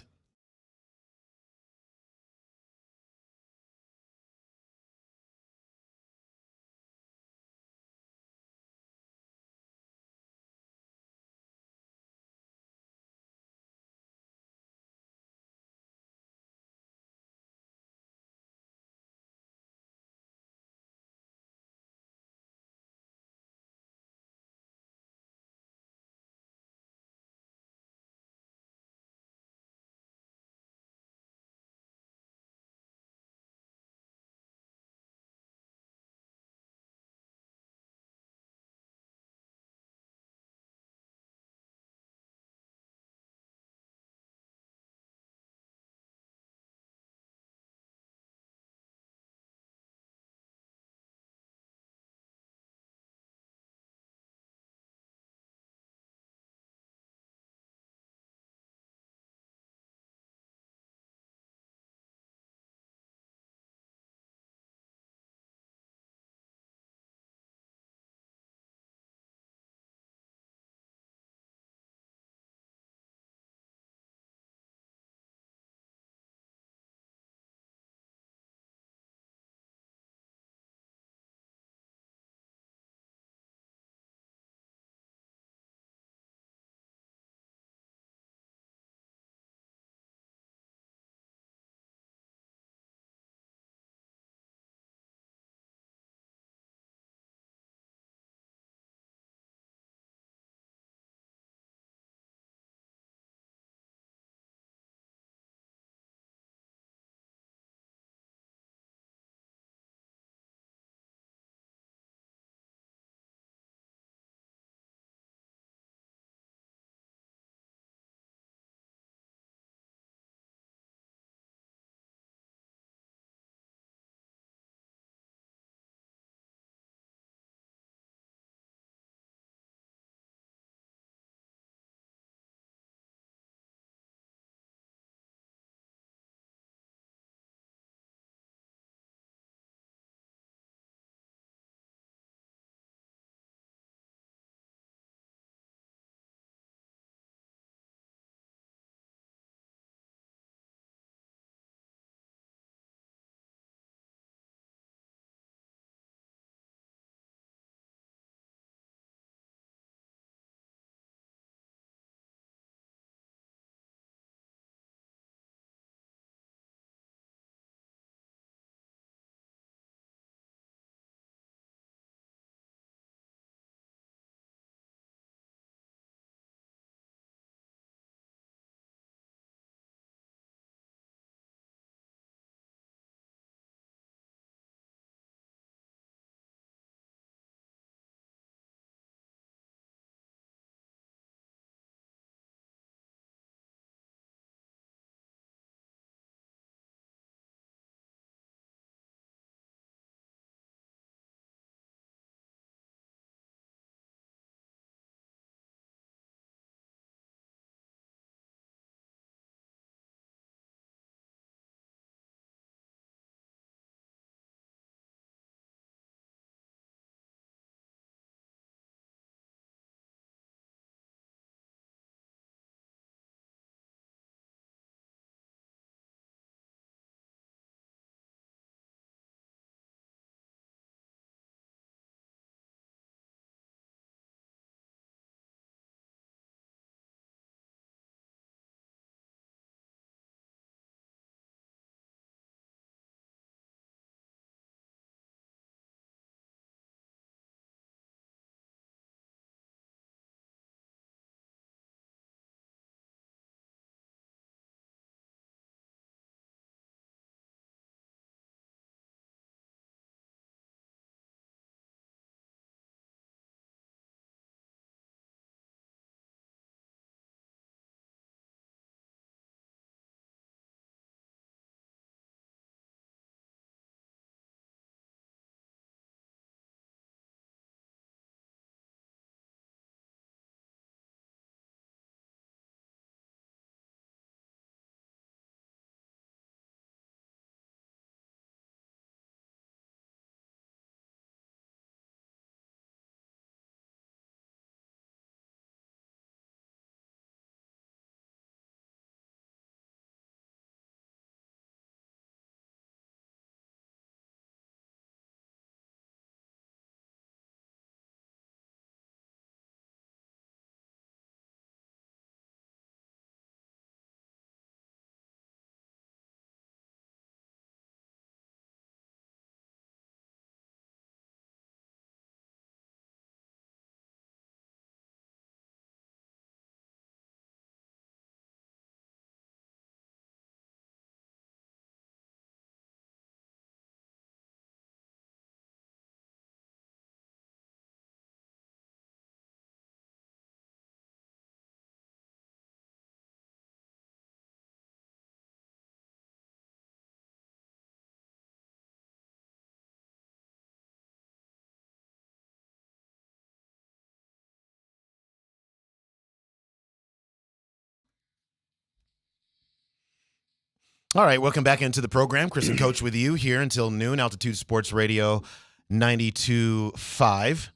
All right, welcome back into the program. Chris and Coach with you here until noon. Altitude Sports Radio 92.5.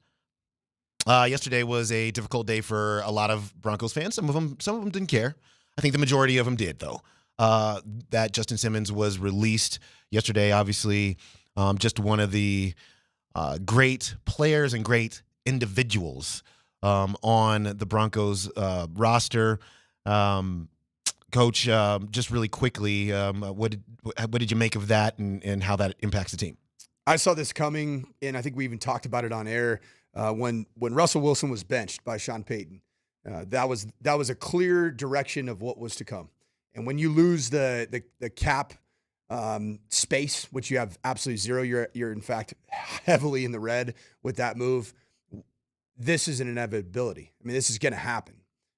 Yesterday was a difficult day for a lot of Broncos fans. Some of them didn't care. I think the majority of them did, though. That Justin Simmons was released yesterday. Obviously, just one of the great players and great individuals on the Broncos roster. Coach, just really quickly, what did you make of that and how that impacts the team? I saw this coming, and I think we even talked about it on air when Russell Wilson was benched by Sean Payton. That was a clear direction of what was to come. And when you lose the cap space, which you have absolutely zero, you're in fact heavily in the red with that move. This is an inevitability. I mean, this is going to happen.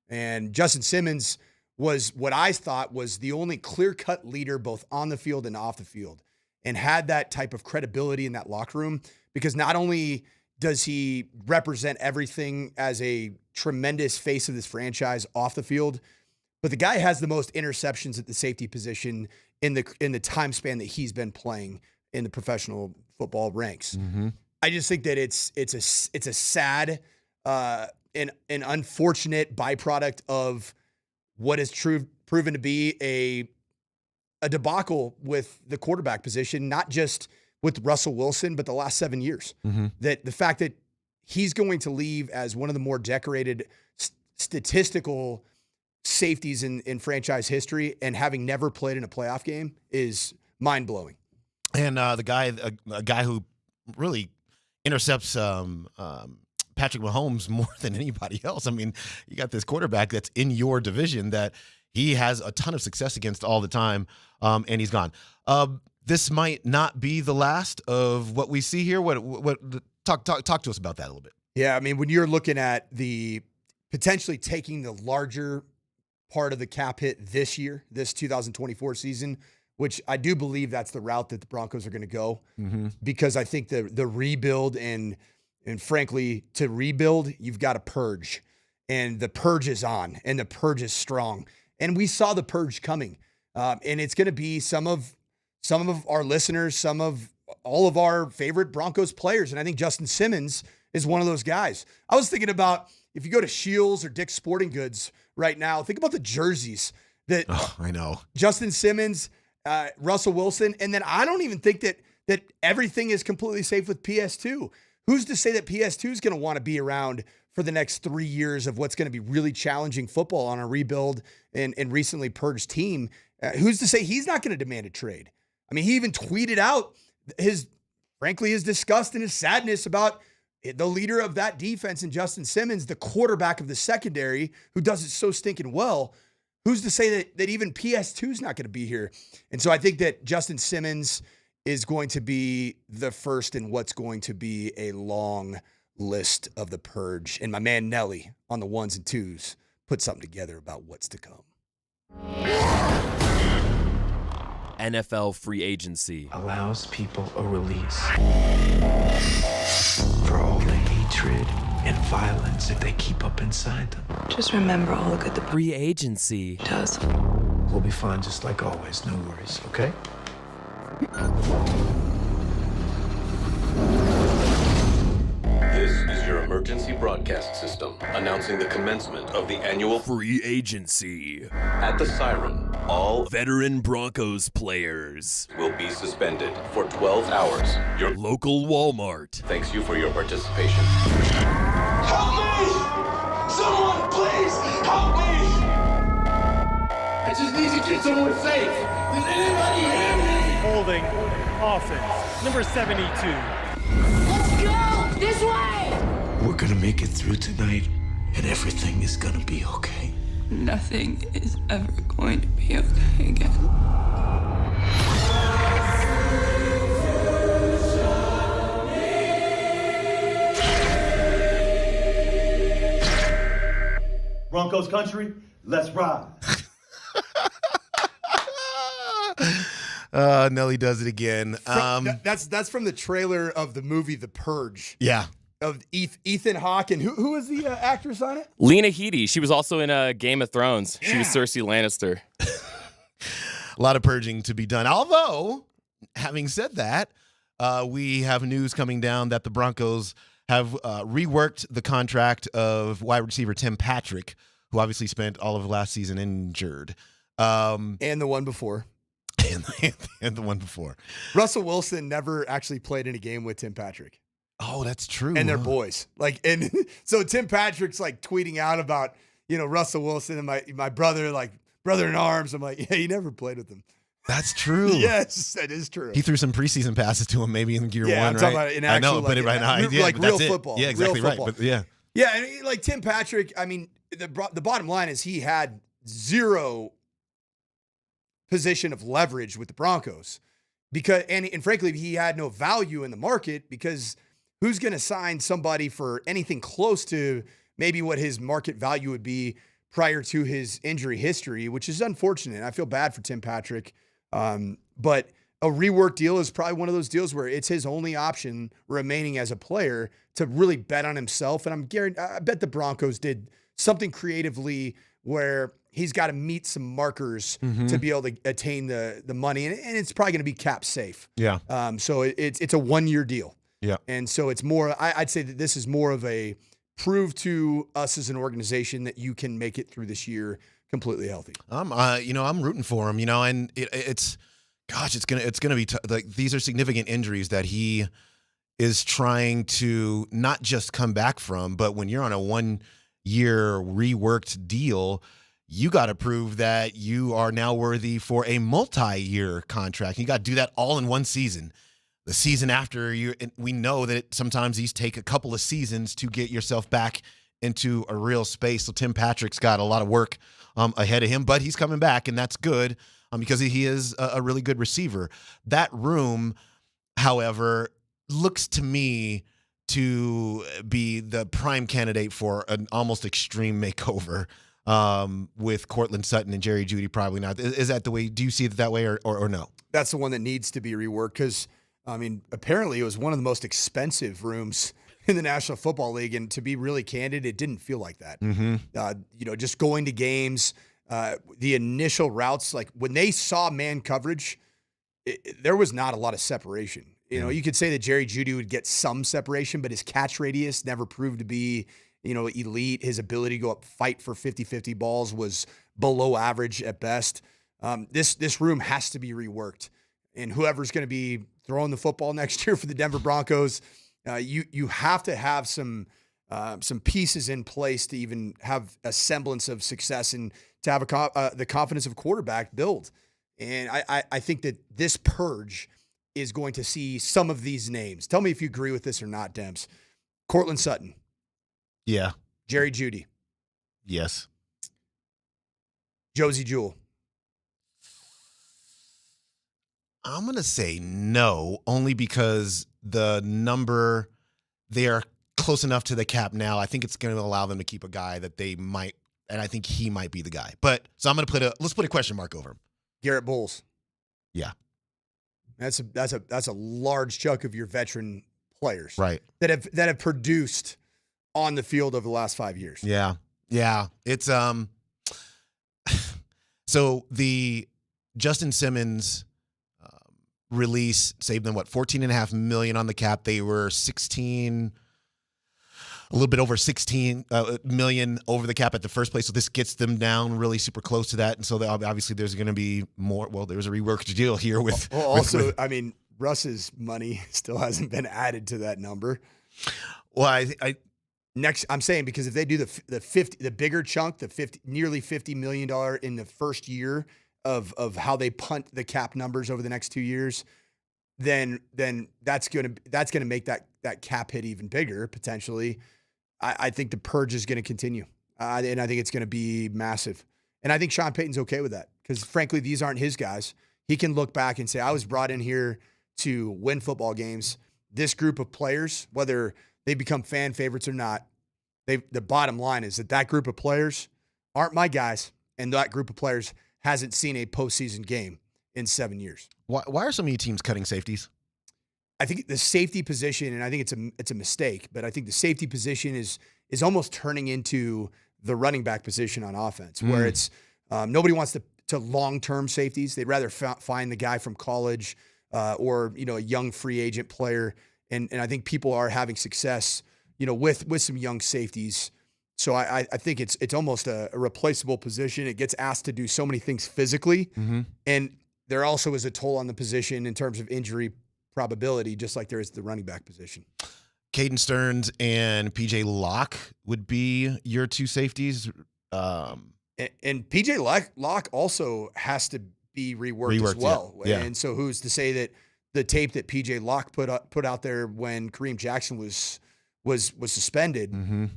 And Justin Simmons was what I thought was the only clear-cut leader both on the field and off the field, and had that type of credibility in that locker room, because not only does he represent everything as a tremendous face of this franchise off the field, but the guy has the most interceptions at the safety position in the time span that he's been playing in the professional football ranks. Mm-hmm. I just think that it's a sad and unfortunate byproduct of what is proven to be a debacle with the quarterback position, not just with Russell Wilson, but the last 7 years. Mm-hmm. That the fact that he's going to leave as one of the more decorated statistical safeties in franchise history, and having never played in a playoff game, is mind-blowing. And a guy who really intercepts Patrick Mahomes more than anybody else. I mean, you got this quarterback that's in your division that he has a ton of success against all the time, and he's gone. This might not be the last of what we see here. Talk to us about that a little bit. Yeah, I mean, when you're looking at the potentially taking the larger part of the cap hit this year, this 2024 season, which I do believe that's the route that the Broncos are going to go, because I think the rebuild and frankly, to rebuild, you've got to purge, and the purge is on, and the purge is strong, and we saw the purge coming, and it's going to be some of our listeners, some of all of our favorite Broncos players, and I think Justin Simmons is one of those guys. I was thinking about, if you go to Shields or Dick's Sporting Goods right now, think about the jerseys that I know Justin Simmons, Russell Wilson, and then I don't even think that everything is completely safe with PS2. Who's to say that PS2 is going to want to be around for the next 3 years of what's going to be really challenging football on a rebuild and recently purged team? Who's to say he's not going to demand a trade? I mean, he even tweeted out his disgust and his sadness about the leader of that defense in Justin Simmons, the quarterback of the secondary, who does it so stinking well. Who's to say that even PS2 is not going to be here? And so I think that Justin Simmons is going to be the first in what's going to be a long list of the purge. And my man Nelly on the ones and twos put something together about what's to come. NFL free agency allows people a release for all the hatred and violence that they keep up inside them. Just remember all the good the free agency does. We'll be fine just like always, no worries, okay? This is your emergency broadcast system announcing the commencement of the annual free agency. At the siren, all veteran Broncos players will be suspended for 12 hours. Your local Walmart thanks you for your participation. Help me! Someone, please, help me! I just need to get somewhere safe. Does anybody hear me? Holding offense, number 72. Let's go! This way! We're gonna make it through tonight, and everything is gonna be okay. Nothing is ever going to be okay again. Broncos country, let's ride. Nelly does it again. That's from the trailer of the movie The Purge. Yeah. Of Ethan Hawke, and who is the actress on it? Lena Headey. She was also in Game of Thrones. She was Cersei Lannister. a lot of purging to be done. Although, having said that, we have news coming down that the Broncos have reworked the contract of wide receiver Tim Patrick, who obviously spent all of last season injured. And the one before. And the one before. Russell Wilson never actually played in a game with Tim Patrick. Oh, that's true. And they're boys. And so Tim Patrick's tweeting out about, Russell Wilson and my brother, brother in arms. I'm like, yeah, he never played with him. That's true. Yes, that is true. He threw some preseason passes to him maybe in year one, I'm right? talking about in actual, I know, but right now, real football. Yeah, exactly real right. football. But yeah. Yeah, and Tim Patrick, I mean, the bottom line is he had zero position of leverage with the Broncos because, and frankly, he had no value in the market because who's going to sign somebody for anything close to maybe what his market value would be prior to his injury history, which is unfortunate. I feel bad for Tim Patrick. But a rework deal is probably one of those deals where it's his only option remaining as a player to really bet on himself. And I bet the Broncos did something creatively where he's got to meet some markers to be able to attain the money. And it's probably going to be cap safe. Yeah. So it's a 1-year deal. Yeah. And so it's more, I'd say that this is more of a prove to us as an organization that you can make it through this year completely healthy. I'm rooting for him, and it's gonna be these are significant injuries that he is trying to not just come back from, but when you're on a 1-year reworked deal, you got to prove that you are now worthy for a multi-year contract. You got to do that all in one season. The season after we know that sometimes these take a couple of seasons to get yourself back into a real space. So Tim Patrick's got a lot of work ahead of him, but he's coming back, and that's good because he is a really good receiver. That room, however, looks to me to be the prime candidate for an almost extreme makeover with Cortland Sutton and Jerry Jeudy probably not. Is that the way? Do you see it that way or no? That's the one that needs to be reworked because, apparently it was one of the most expensive rooms in the National Football League. And to be really candid, it didn't feel like that. Just going to games, the initial routes, when they saw man coverage, there was not a lot of separation. You could say that Jerry Jeudy would get some separation, but his catch radius never proved to be, elite. His ability to go up, fight for 50-50 balls was below average at best. This room has to be reworked. And whoever's going to be throwing the football next year for the Denver Broncos, you have to have some pieces in place to even have a semblance of success and to have the confidence of quarterback build. And I think that this purge is going to see some of these names. Tell me if you agree with this or not, Dems. Cortland Sutton. Yeah. Jerry Jeudy. Yes. Josie Jewell. I'm going to say no, only because the number, they are close enough to the cap now. I think it's going to allow them to keep a guy that they might, and I think he might be the guy. But so I'm going to let's put a question mark over him. Garrett Bowles. Yeah. That's a large chunk of your veteran players. Right. That have produced on the field over the last 5 years. Yeah. Yeah. It's so the Justin Simmons release saved them $14.5 million on the cap. They were a little bit over 16 million over the cap at the first place. So this gets them down really super close to that. And so obviously there's going to be more. Well, there's a reworked deal here with. Russ's money still hasn't been added to that number. Well, I'm saying because if they do the bigger chunk, nearly $50 million in the first year of how they punt the cap numbers over the next 2 years, then that's gonna make that cap hit even bigger potentially. I think the purge is going to continue, and I think it's going to be massive. And I think Sean Payton's okay with that because frankly, these aren't his guys. He can look back and say, I was brought in here to win football games. This group of players, whether they become fan favorites or not, the bottom line is that group of players aren't my guys, and that group of players hasn't seen a postseason game in 7 years. Why are so many teams cutting safeties? I think the safety position, and I think it's a mistake, but I think the safety position is almost turning into the running back position on offense, where it's nobody wants to to long-term safeties. They'd rather find the guy from college or a young free agent player. And I think people are having success, with some young safeties. So I think it's almost a replaceable position. It gets asked to do so many things physically, and there also is a toll on the position in terms of injury probability, just like there is the running back position. Caden Stearns and PJ Locke would be your two safeties. And PJ Locke also has to be reworked as well. Yeah. And so who's to say that the tape that PJ Locke put out there when Kareem Jackson was suspended, I mean,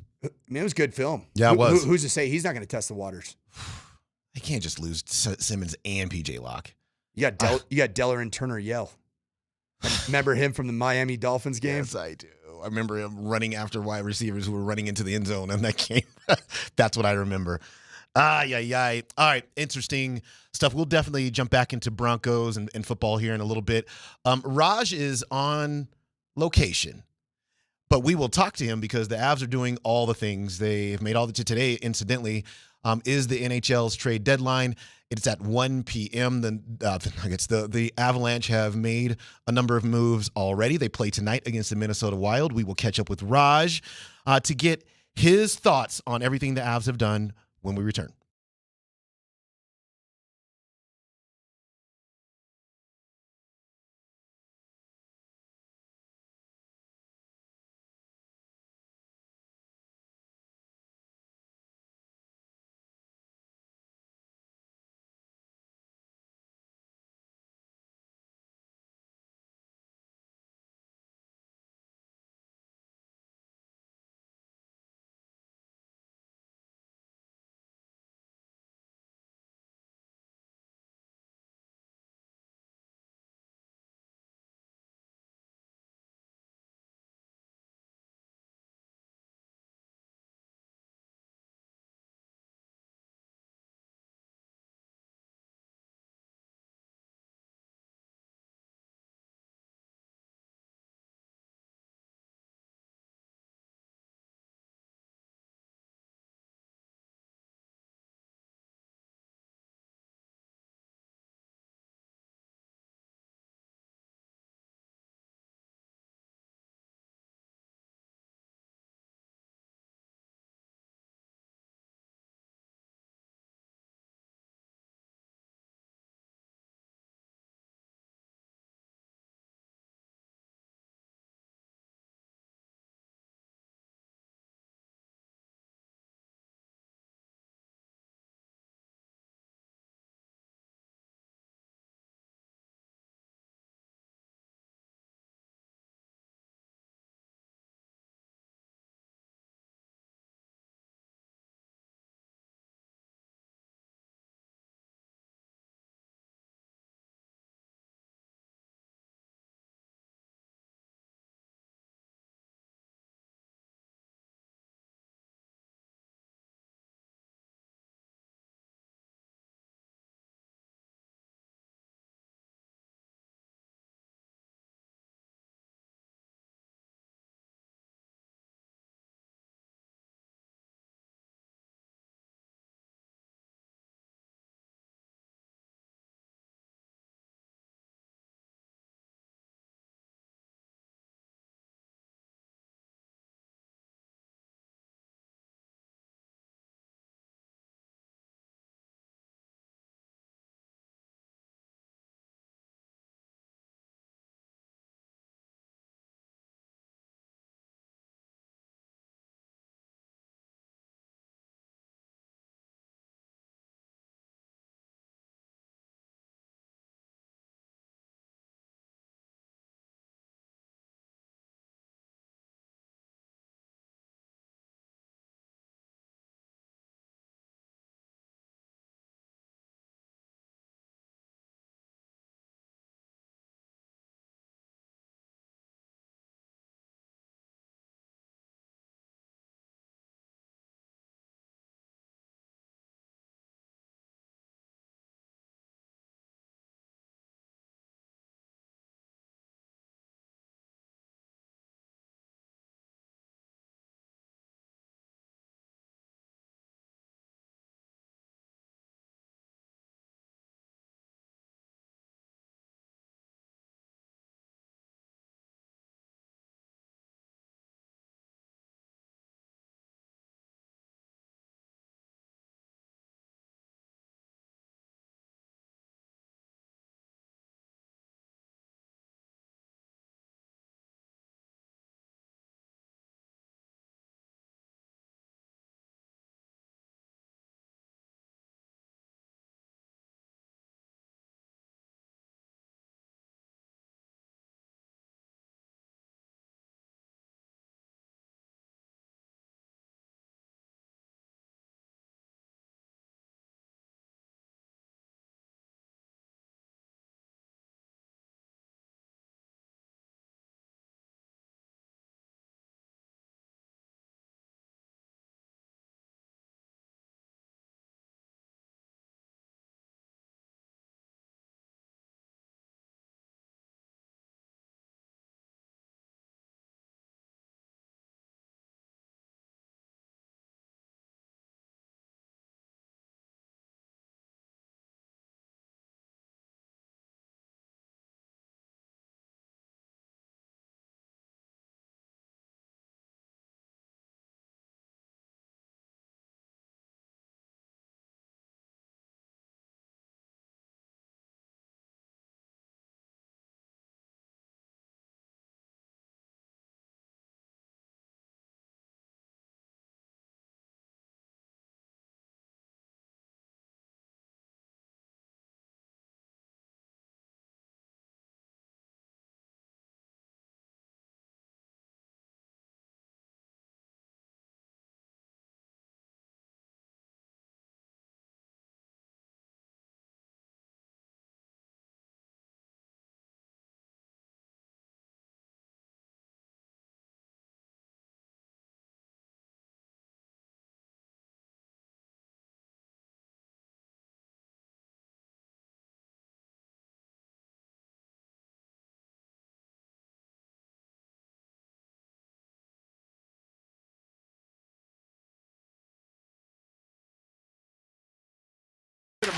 it was good film. Yeah, it was. Who's to say he's not going to test the waters? I can't just lose Simmons and PJ Locke. You got Deller and Turner Yell. Remember him from the Miami Dolphins game? Yes, I do. I remember him running after wide receivers who were running into the end zone in that game. That's what I remember. All right, interesting stuff. We'll definitely jump back into Broncos and football here in a little bit. Raj is on location, but we will talk to him because the Avs are doing all the things. They've made all the today, incidentally, is the NHL's trade deadline. It's at 1 p.m. The Nuggets, the Avalanche have made a number of moves already. They play tonight against the Minnesota Wild. We will catch up with Raj to get his thoughts on everything the Avs have done when we return.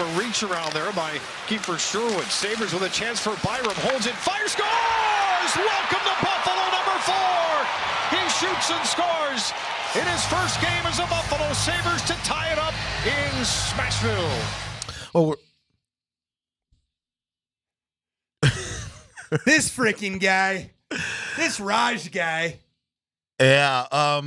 of a reach around there by keeper Sherwood. Sabres with a chance for Byram. Holds it, fires, scores! Welcome to Buffalo, number 4. He shoots and scores in his first game as a Buffalo Sabres to tie it up in Smashville. Well, This freaking guy. This Raj guy. yeah.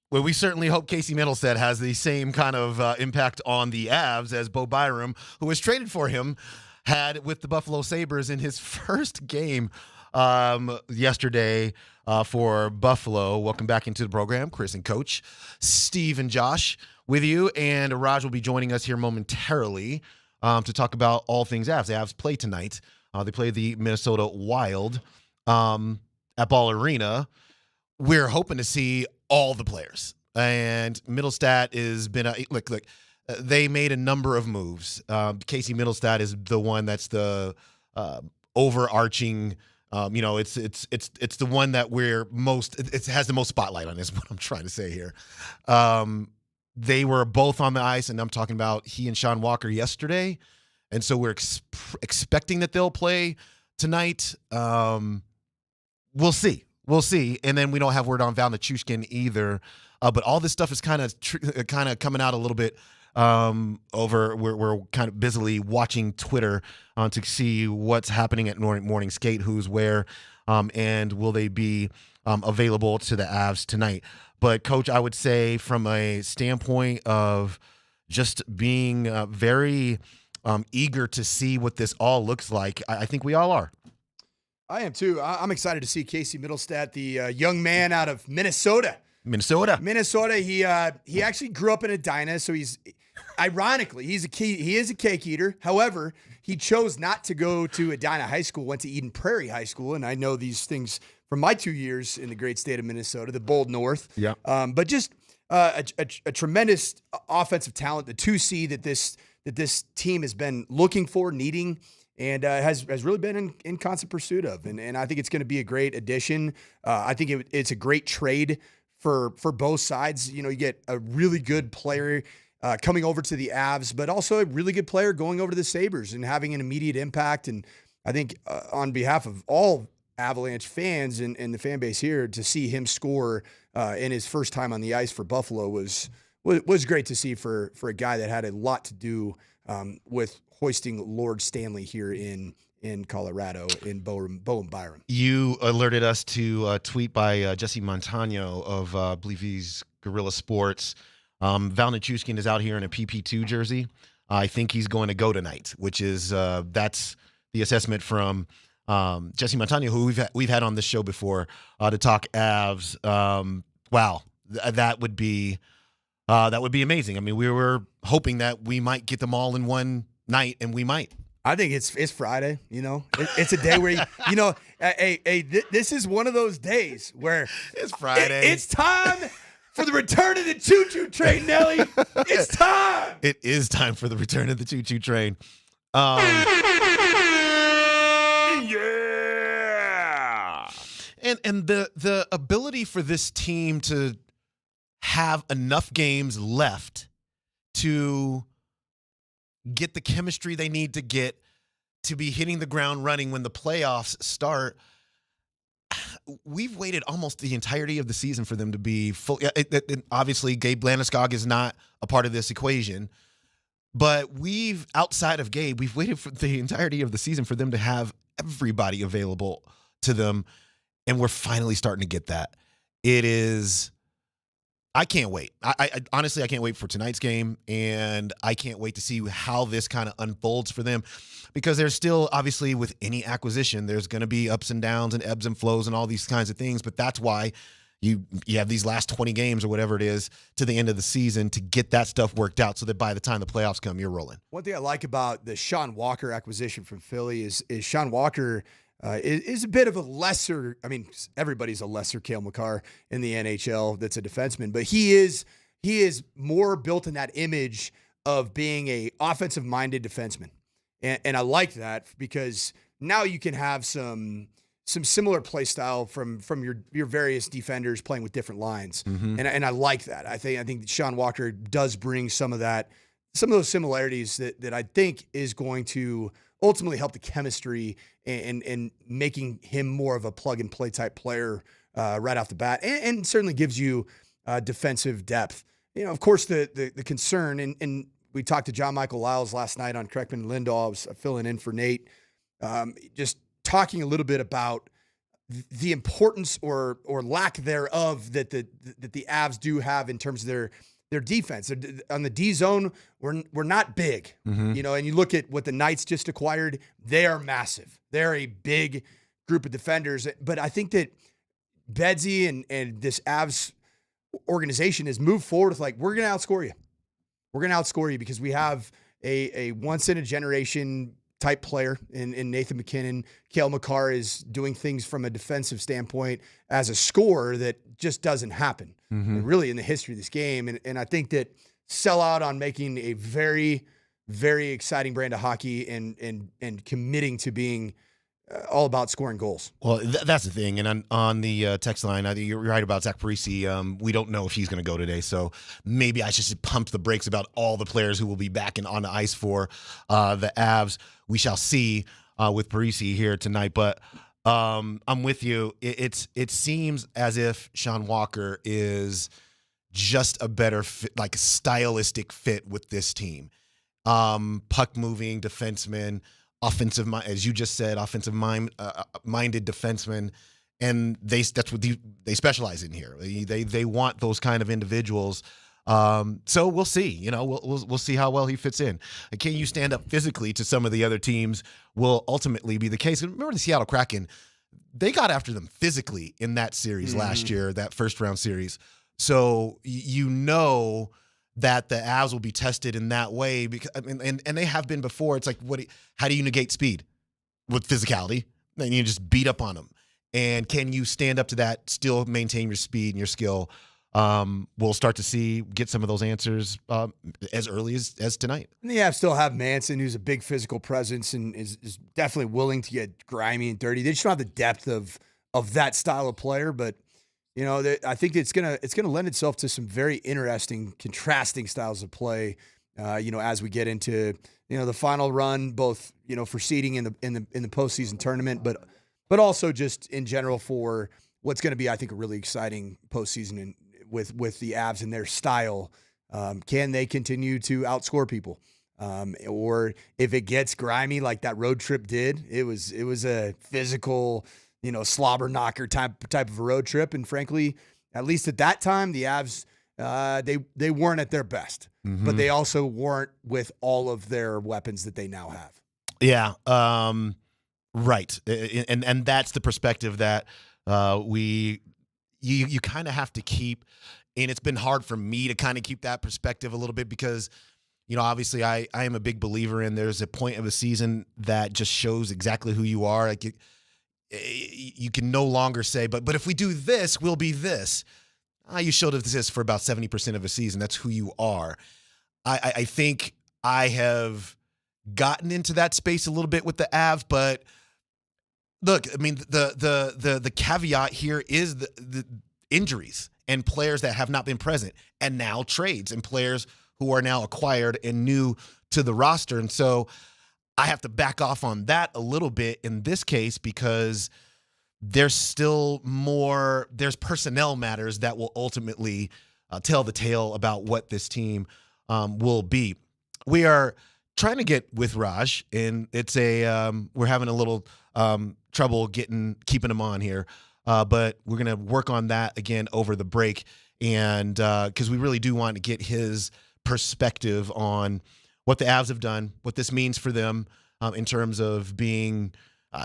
Well, we certainly hope Casey Middlestat has the same kind of impact on the Avs as Bo Byram, who was traded for him, had with the Buffalo Sabres in his first game yesterday for Buffalo. Welcome back into the program, Chris and Coach, Steve and Josh with you, and Raj will be joining us here momentarily to talk about all things Avs. The Avs play tonight. They play the Minnesota Wild at Ball Arena. We're hoping to see all the players. And Middlestat has been look. They made a number of moves. Casey Middlestat is the one that's the overarching. It's the one that we're most. It has the most spotlight on. Is what I'm trying to say here. They were both on the ice, and I'm talking about he and Sean Walker yesterday. And so we're expecting that they'll play tonight. We'll see. And then we don't have word on Val Nichushkin either. But all this stuff is kind of coming out a little bit over. We're kind of busily watching Twitter to see what's happening at morning skate, who's where, and will they be available to the Avs tonight. But, Coach, I would say from a standpoint of just being very eager to see what this all looks like, I think we all are. I am too. I'm excited to see Casey Middlestat, the young man out of Minnesota. Minnesota. He actually grew up in Edina, so he's ironically he is a cake eater. However, he chose not to go to Edina High School, went to Eden Prairie High School, and I know these things from my 2 years in the great state of Minnesota, the bold North. Yeah. But just a tremendous offensive talent, the 2C that this team has been looking for, needing, and has really been in constant pursuit of. And I think it's going to be a great addition. I think it's a great trade for both sides. You know, you get a really good player coming over to the Avs, but also a really good player going over to the Sabres and having an immediate impact. And I think on behalf of all Avalanche fans and the fan base here, to see him score in his first time on the ice for Buffalo was great to see for a guy that had a lot to do with hoisting Lord Stanley here in Colorado, in Bo and Byram. You alerted us to a tweet by Jesse Montano of, I believe he's Guerrilla Sports. Val Nichushkin is out here in a PP2 jersey. I think he's going to go tonight, which is that's the assessment from Jesse Montano, who we've had on this show before to talk Avs. Wow, that would be amazing. I mean, we were hoping that we might get them all in one night, and we might. I think it's Friday. You know, it's a day where this is one of those days where it's Friday. It's time for the return of the choo-choo train, Nelly. It's time. It is time for the return of the choo-choo train. Yeah. And the ability for this team to have enough games left to get the chemistry they need to get to be hitting the ground running when the playoffs start. We've waited almost the entirety of the season for them to be full. Obviously, Gabe Landeskog is not a part of this equation, but outside of Gabe, we've waited for the entirety of the season for them to have everybody available to them, and we're finally starting to get that. I can't wait. I honestly, I can't wait for tonight's game, and I can't wait to see how this kind of unfolds for them, because there's still, obviously, with any acquisition, there's going to be ups and downs and ebbs and flows and all these kinds of things, but that's why you have these last 20 games or whatever it is to the end of the season to get that stuff worked out so that by the time the playoffs come, you're rolling. One thing I like about the Sean Walker acquisition from Philly is Sean Walker is a bit of a lesser, I mean, everybody's a lesser Cale Makar in the NHL that's a defenseman, but he is more built in that image of being a offensive-minded defenseman. And I like that because now you can have some similar play style from your various defenders playing with different lines. Mm-hmm. And I like that. I think Sean Walker does bring some of that some of those similarities that I think is going to ultimately help the chemistry and making him more of a plug and play type player right off the bat, and certainly gives you defensive depth. Of course, the concern, and we talked to John Michael Lyles last night on Kreckman and Lindahl. I was filling in for Nate, just talking a little bit about the importance or lack thereof that the Avs do have in terms of their defense. On the D zone, we're not big, and you look at what the Knights just acquired, they are massive. They're a big group of defenders. But I think that Bedsy and this Avs organization has moved forward with we're going to outscore you. We're going to outscore you because we have a once in a generation type player in Nathan McKinnon. Cale Makar is doing things from a defensive standpoint as a scorer that just doesn't happen really in the history of this game. And I think that sell out on making a very, very exciting brand of hockey and committing to being all about scoring goals. Well, that's the thing. And on the text line, I think you're right about Zach Parise. We don't know if he's going to go today. So maybe I should just pump the brakes about all the players who will be back and on the ice for the Avs. We shall see with Parise here tonight. But I'm with you. It seems as if Sean Walker is just a better fit, like a stylistic fit with this team. Puck moving defenseman, offensive, as you just said, offensive minded defensemen, and that's what they specialize in here. They want those kind of individuals. So we'll see. We'll see how well he fits in. Can you stand up physically to some of the other teams? Will ultimately be the case. And remember the Seattle Kraken? They got after them physically in that series last year, that first round series. So that the Avs will be tested in that way because and they have been before. It's like, how do you negate speed? With physicality? Then you just beat up on them. And can you stand up to that, still maintain your speed and your skill? We'll start to get some of those answers as early as tonight. And the Avs still have Manson, who's a big physical presence and is definitely willing to get grimy and dirty. They just don't have the depth of that style of player, but I think it's gonna lend itself to some very interesting, contrasting styles of play. As we get into the final run, both for seeding in the postseason tournament, but also just in general for what's going to be, I think, a really exciting postseason with the Avs and their style. Can they continue to outscore people, or if it gets grimy like that road trip did? It was a physical, slobber knocker type of a road trip. And frankly, at least at that time, the Avs, they weren't at their best, but they also weren't with all of their weapons that they now have. Yeah. Right. And that's the perspective that you kind of have to keep. And it's been hard for me to kind of keep that perspective a little bit because, obviously I am a big believer in there's a point of a season that just shows exactly who you are. Like you can no longer say, but if we do this, we'll be this. You showed us this for about 70% of a season. That's who you are. I think I have gotten into that space a little bit with the Avs, but look, I mean, the caveat here is the injuries and players that have not been present, and now trades and players who are now acquired and new to the roster. And so I have to back off on that a little bit in this case because there's still there's personnel matters that will ultimately tell the tale about what this team will be. We are trying to get with Raj, and it's we're having a little trouble keeping him on here, but we're going to work on that again over the break, and because we really do want to get his perspective on what the Avs have done, what this means for them in terms of being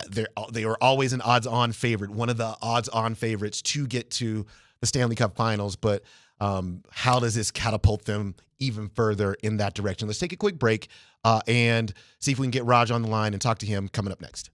they were always an odds-on favorite, one of the odds-on favorites to get to the Stanley Cup Finals, but how does this catapult them even further in that direction? Let's take a quick break and see if we can get Raj on the line and talk to him coming up next.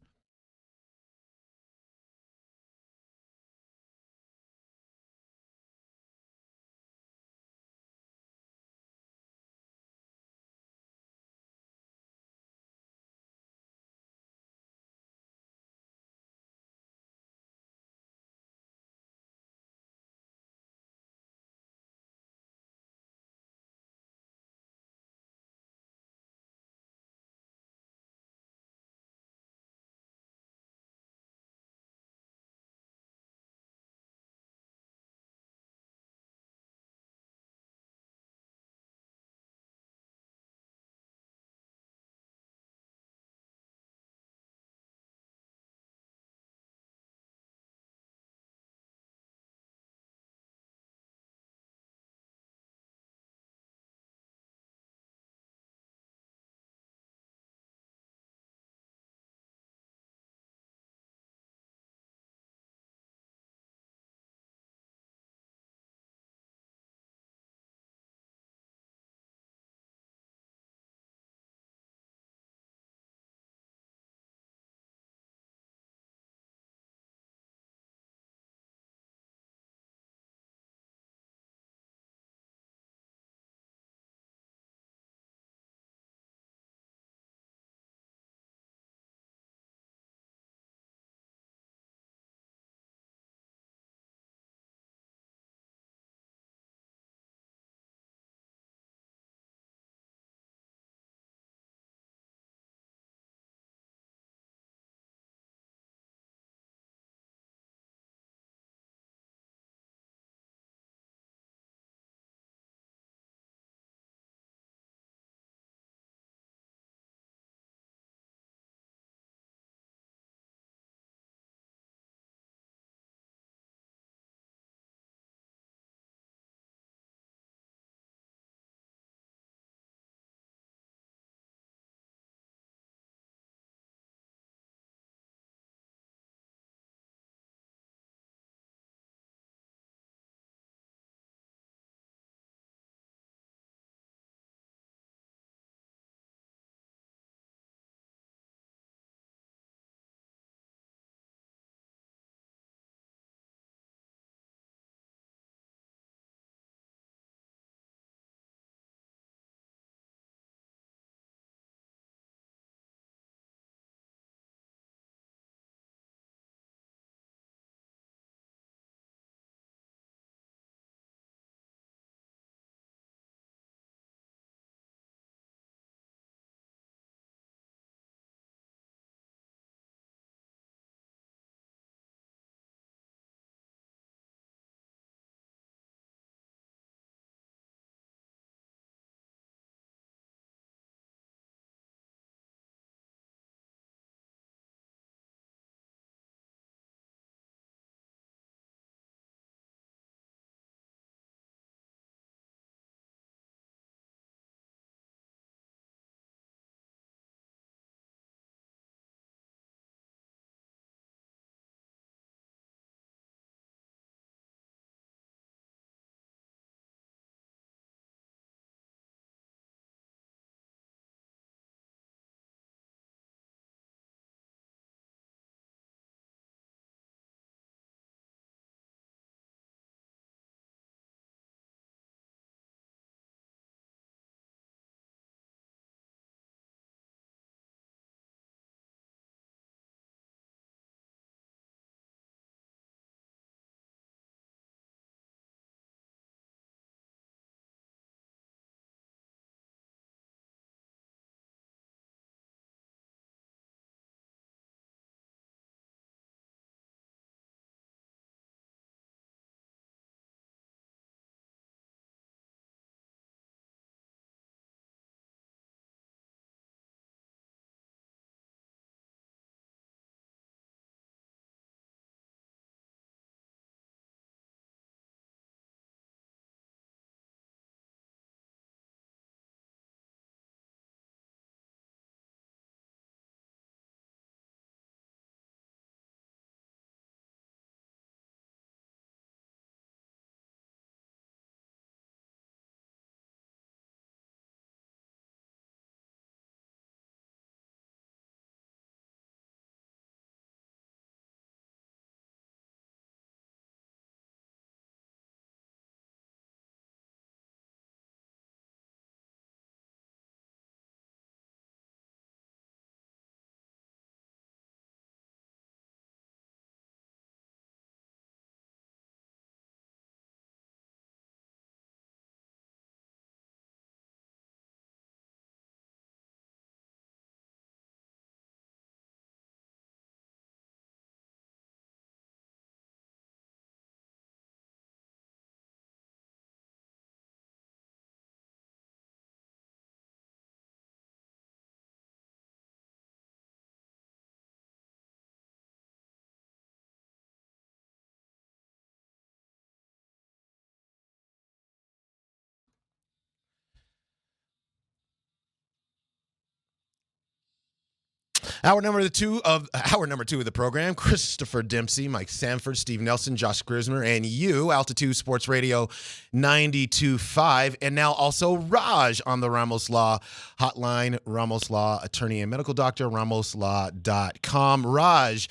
Hour number two of the program, Christopher Dempsey, Mike Sanford, Steve Nelson, Josh Grismer, and you, Altitude Sports Radio 92.5, and now also Raj on the Ramos Law Hotline, Ramos Law attorney and medical doctor, ramoslaw.com. Raj,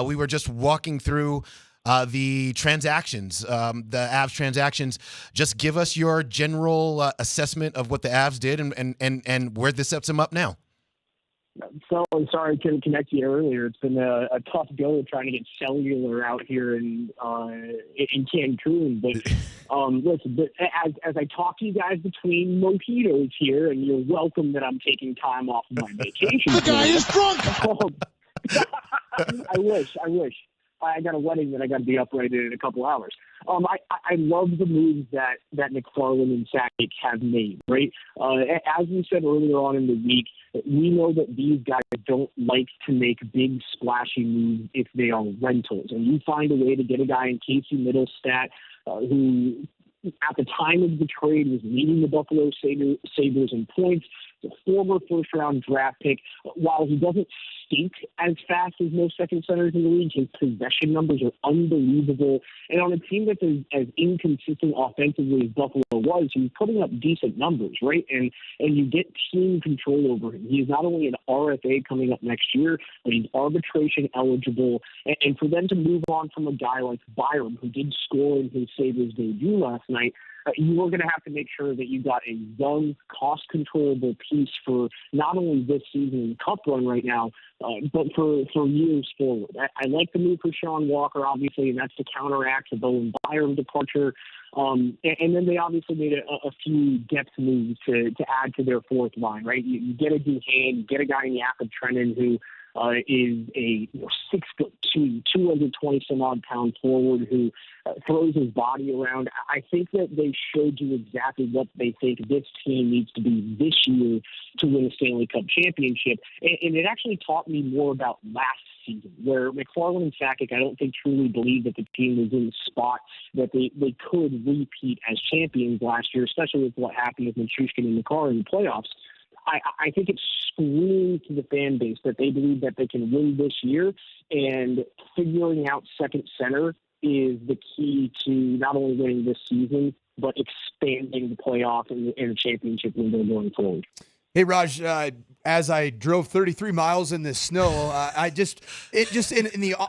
we were just walking through the transactions, the Avs transactions. Just give us your general assessment of what the Avs did and where this sets them up now. So I'm sorry I couldn't connect to you earlier. It's been a tough go trying to get cellular out here in Cancun. But listen, but as I talk to you guys between mojitos here, and you're welcome that I'm taking time off of my vacation. The guy is drunk. I wish. I got a wedding that I got to be up right in a couple hours. I love the moves that McFarland and Sakic have made, right? As we said earlier on in the week, we know that these guys don't like to make big splashy moves if they are rentals. And you find a way to get a guy in Casey Middlestat who at the time of the trade was leading the Buffalo Sabres in points, the former first-round draft pick. While he doesn't stink as fast as most second centers in the league, his possession numbers are unbelievable. And on a team that's as inconsistent offensively as Buffalo was, he's putting up decent numbers, right? And you get team control over him. He is not only an RFA coming up next year, but he's arbitration eligible. And for them to move on from a guy like Byram, who did score in his Sabres debut last night, you are going to have to make sure that you got a young, cost-controllable piece for not only this season and cup run right now, but for years forward. I like the move for Sean Walker, obviously, and that's to counteract the Bowen Byram departure. And then they obviously made a few depth moves to add to their fourth line, right? You get a Duhane, you get a guy in Jakob Trenin who is a 6'2", 220-some-odd pound forward who throws his body around. I think that they showed you exactly what they think this team needs to be this year to win a Stanley Cup championship. And it actually taught me more about last season, where McFarland and Sakic, I don't think truly believed that the team was in the spot that they could repeat as champions last year, especially with what happened with Nichushkin and Makar in the playoffs. I think it screams to the fan base that they believe that they can win this year, and figuring out second center is the key to not only winning this season, but expanding the playoff and the championship window going forward. Hey, Raj, as I drove 33 miles in the snow,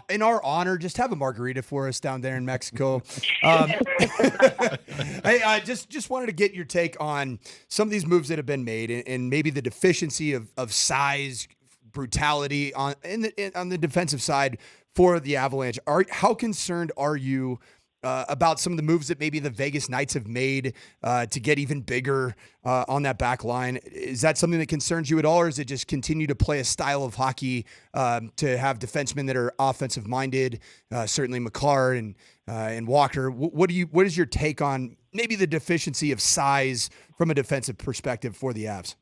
in our honor, just have a margarita for us down there in Mexico. Hey, I just wanted to get your take on some of these moves that have been made and maybe the deficiency of size, brutality on the defensive side for the Avalanche. How concerned are you about some of the moves that maybe the Vegas Knights have made to get even bigger on that back line? Is that something that concerns you at all, or is it just continue to play a style of hockey to have defensemen that are offensive minded? Certainly Makar and Walker. What is your take on maybe the deficiency of size from a defensive perspective for the Avs?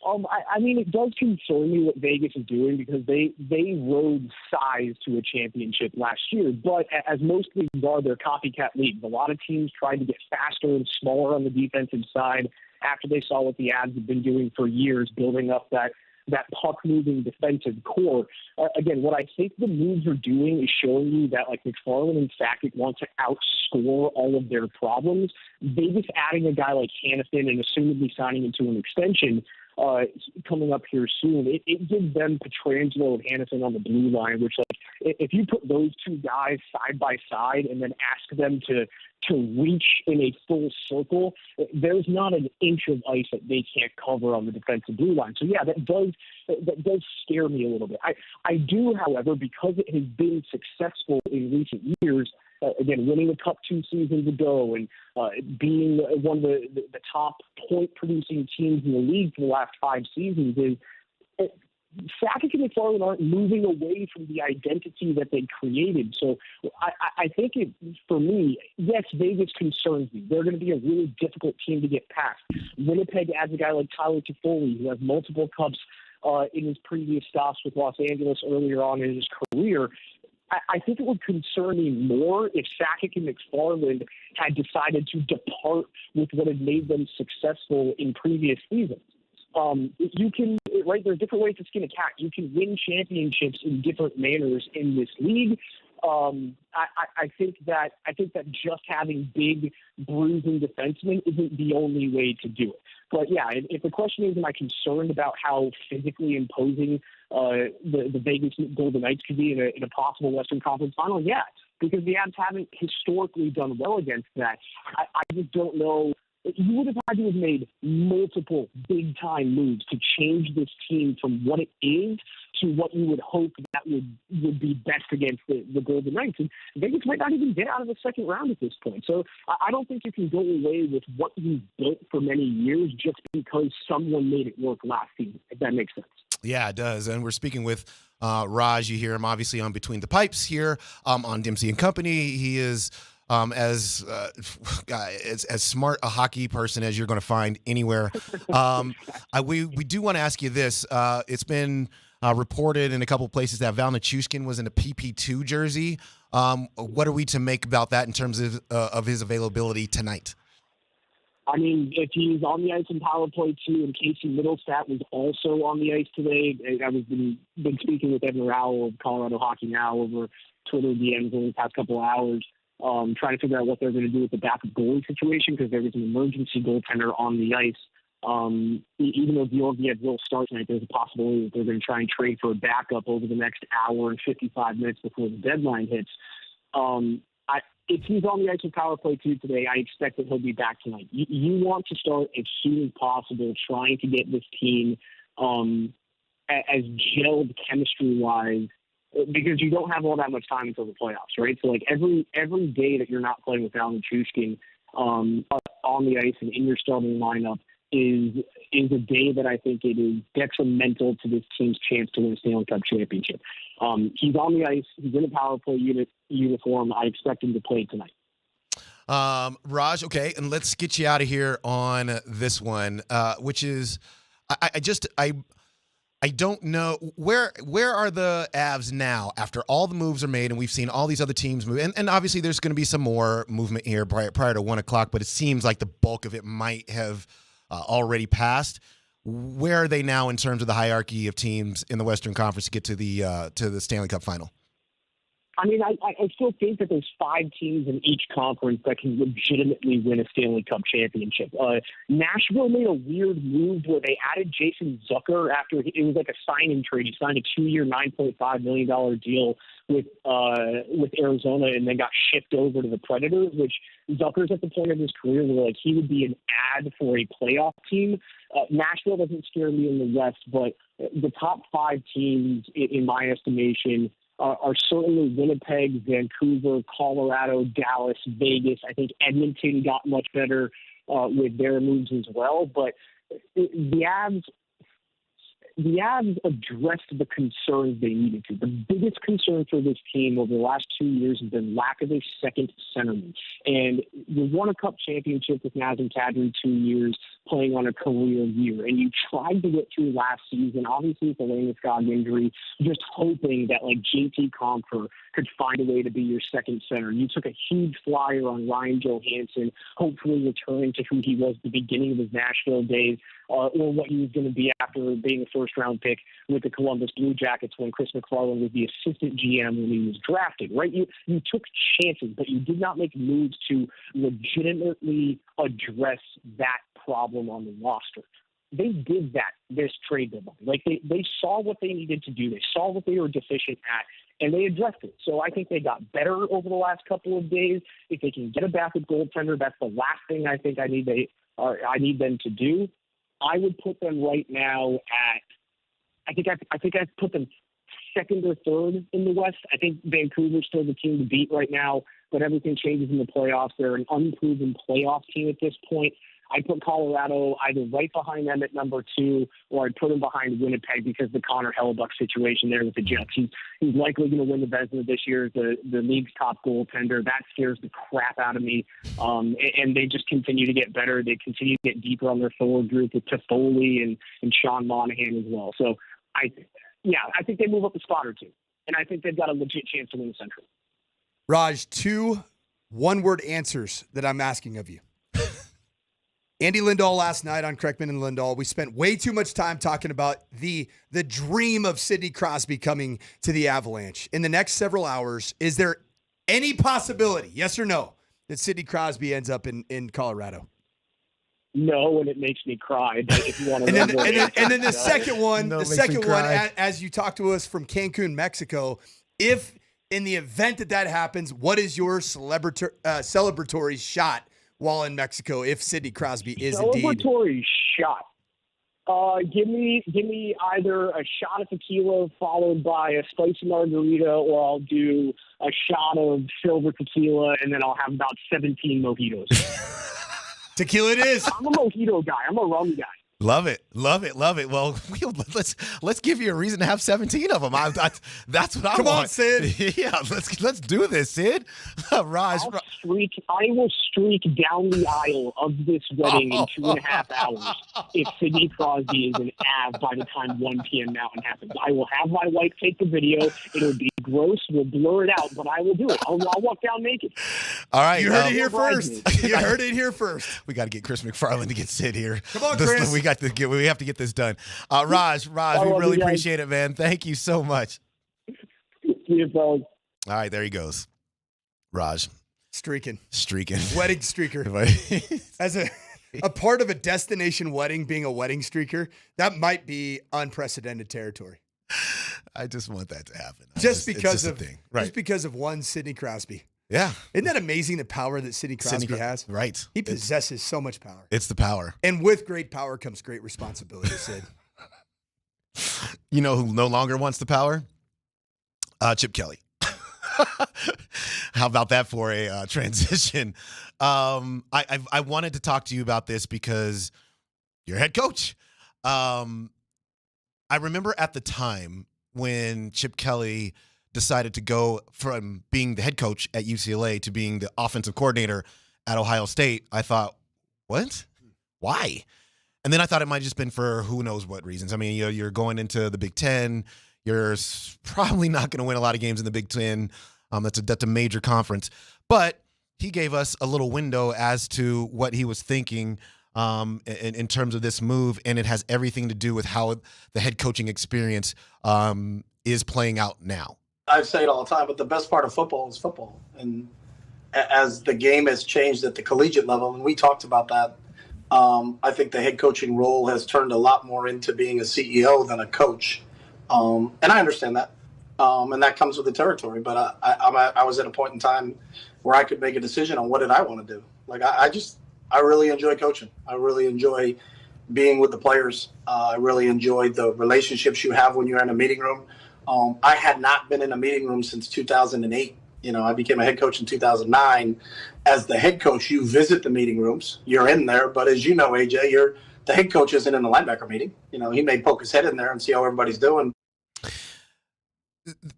I mean, it does concern me what Vegas is doing, because they rode size to a championship last year. But as most leagues are, they're copycat leagues. A lot of teams tried to get faster and smaller on the defensive side after they saw what the Avs have been doing for years, building up that puck-moving defensive core. Again, what I think the moves are doing is showing you that, like, McFarland and Sakic want to outscore all of their problems. Vegas adding a guy like Hannafin and assumedly signing into an extension coming up here soon, it gives them Pietrangelo and Hannafin on the blue line, which, like, if you put those two guys side by side and then ask them to reach in a full circle, there's not an inch of ice that they can't cover on the defensive blue line. So yeah, that does scare me a little bit. I do, however, because it has been successful in recent years, again, winning the Cup 2 seasons ago and being one of the top point-producing teams in the league for the last 5 seasons, is Sakic and McFarland aren't moving away from the identity that they created. So I think for me, yes, Vegas concerns me. They're going to be a really difficult team to get past. Winnipeg adds a guy like Tyler Toffoli, who has multiple Cups in his previous stops with Los Angeles earlier on in his career. I think it would concern me more if Sakic and McFarland had decided to depart with what had made them successful in previous seasons. You can, right, there's different ways to skin a cat. You can win championships in different manners in this league. I think that just having big, bruising defensemen isn't the only way to do it. But yeah, if the question is, am I concerned about how physically imposing the Vegas Golden Knights could be in a possible Western Conference final? Yeah, because the Avs haven't historically done well against that. I just don't know. You would have had to have made multiple big-time moves to change this team from what it is to what you would hope that would be best against the Golden Knights. And Vegas might not even get out of the second round at this point. So I don't think you can go away with what you built for many years just because someone made it work last season, if that makes sense. Yeah, it does. And we're speaking with Raj. You hear him obviously on Between the Pipes here on Dempsey and Company. He is as smart a hockey person as you're going to find anywhere. We do want to ask you this. It's been reported in a couple of places that Val Nichushkin was in a PP2 jersey. What are we to make about that in terms of his availability tonight? I mean, if he's on the ice in power play too, and Casey Middlestat was also on the ice today. I've been speaking with Evan Rowell of Colorado Hockey Now over Twitter DMs over the past couple of hours, trying to figure out what they're going to do with the backup goalie situation because there was an emergency goaltender on the ice. Even though Georgiev will start tonight, there's a possibility that they're going to try and trade for a backup over the next hour and 55 minutes before the deadline hits. If he's on the ice with power play 2 today, I expect that he'll be back tonight. You want to start as soon as possible trying to get this team as gelled chemistry-wise because you don't have all that much time until the playoffs, right? So, like, every day that you're not playing with Val Nichushkin on the ice and in your starting lineup is a day that I think it is detrimental to this team's chance to win a Stanley Cup championship. He's on the ice. He's in a power play uniform. I expect him to play tonight. Raj, okay, and let's get you out of here on this one, which is I don't know where are the Avs now after all the moves are made and we've seen all these other teams move and obviously there's going to be some more movement here prior to 1 o'clock, but it seems like the bulk of it might have already passed. Where are they now in terms of the hierarchy of teams in the Western Conference to get to the Stanley Cup final? I mean, I still think that there's 5 teams in each conference that can legitimately win a Stanley Cup championship. Nashville made a weird move where they added Jason Zucker after it was like a signing trade. He signed a 2-year, $9.5 million deal with Arizona and then got shipped over to the Predators, which Zucker's at the point of his career where like he would be an ad for a playoff team. Nashville doesn't scare me in the West, but the top 5 teams, in my estimation, are certainly Winnipeg, Vancouver, Colorado, Dallas, Vegas. I think Edmonton got much better with their moves as well. But the Avs addressed the concerns they needed to. The biggest concern for this team over the last 2 years has been lack of a second centerman. And you won a cup championship with Nazem Kadri 2 years playing on a career year. And you tried to get through last season, obviously with the Landeskog injury, just hoping that like JT Compher could find a way to be your second center. You took a huge flyer on Ryan Johansson, hopefully returning to who he was at the beginning of his Nashville days, or what he was going to be after being a first-round pick with the Columbus Blue Jackets when Chris McFarland was the assistant GM when he was drafted, right? You took chances, but you did not make moves to legitimately address that problem on the roster. They did that this trade deadline. Like they saw what they needed to do. They saw what they were deficient at, and they addressed it. So I think they got better over the last couple of days. If they can get a backup goaltender, that's the last thing I think I need them to do. I would put them right now at, I think I'd put them second or third in the West. I think Vancouver's still the team to beat right now, but everything changes in the playoffs. They're an unproven playoff team at this point. I'd put Colorado either right behind them at number 2, or I'd put them behind Winnipeg because of the Connor Hellebuck situation there with the Jets. He's likely going to win the Vezina this year as the league's top goaltender. That scares the crap out of me. And they just continue to get better. They continue to get deeper on their forward group with Toffoli and Sean Monahan as well. So, I think they move up a spot or 2. And I think they've got a legit chance to win the Central. Raj, 2 one-word answers that I'm asking of you. Andy Lindahl last night on Kreckman and Lindahl, we spent way too much time talking about the dream of Sidney Crosby coming to the Avalanche. In the next several hours, is there any possibility, yes or no, that Sidney Crosby ends up in Colorado? No, and it makes me cry. But if you want to, and then the second one, as you talk to us from Cancun, Mexico, if in the event that happens, what is your celebratory shot while in Mexico if Sidney Crosby is indeed celebratory shot? Give me either a shot of tequila followed by a spicy margarita, or I'll do a shot of silver tequila, and then I'll have about 17 mojitos. Tequila it is. I'm a mojito guy. I'm a rum guy. Love it. Well, let's give you a reason to have 17 of them. That's what I want. Come on, Sid. Yeah, let's do this, Sid. Raj. I will streak down the aisle of this wedding in 2.5 hours if Sidney Crosby is an Av by the time 1 p.m. Mountain happens. I will have my wife take the video. It'll be gross. We'll blur it out, but I will do it. I'll walk down naked. All right. You heard it here first. You heard it here first. We got to get Chris McFarland to get Sid here. Come on, Chris. We have to get this done. Raj, we really appreciate it, man. Thank you so much. See you, fellas. All right, there he goes. Raj. Streaking. Wedding streaker. As a part of a destination wedding, being a wedding streaker, that might be unprecedented territory. I just want that to happen. Just because of one Sidney Crosby. Yeah. Isn't that amazing, the power that Sidney Crosby has? Right. He possesses so much power. It's the power. And with great power comes great responsibility, Sid. You know who no longer wants the power? Chip Kelly. How about that for a transition? I wanted to talk to you about this because you're head coach. I remember at the time when Chip Kelly decided to go from being the head coach at UCLA to being the offensive coordinator at Ohio State, I thought, what? Why? And then I thought it might have just been for who knows what reasons. I mean, you're going into the Big Ten. You're probably not going to win a lot of games in the Big Ten. That's a major conference. But he gave us a little window as to what he was thinking in terms of this move, and it has everything to do with how the head coaching experience is playing out now. I say it all the time, but the best part of football is football. And as the game has changed at the collegiate level, and we talked about that, I think the head coaching role has turned a lot more into being a CEO than a coach. And I understand that. And that comes with the territory. But I was at a point in time where I could make a decision on what did I want to do. Like, I really enjoy coaching. I really enjoy being with the players. I really enjoy the relationships you have when you're in a meeting room. I had not been in a meeting room since 2008. I became a head coach in 2009. As the head coach, you visit the meeting rooms. You're in there. But as you know, AJ, the head coach isn't in the linebacker meeting. He may poke his head in there and see how everybody's doing.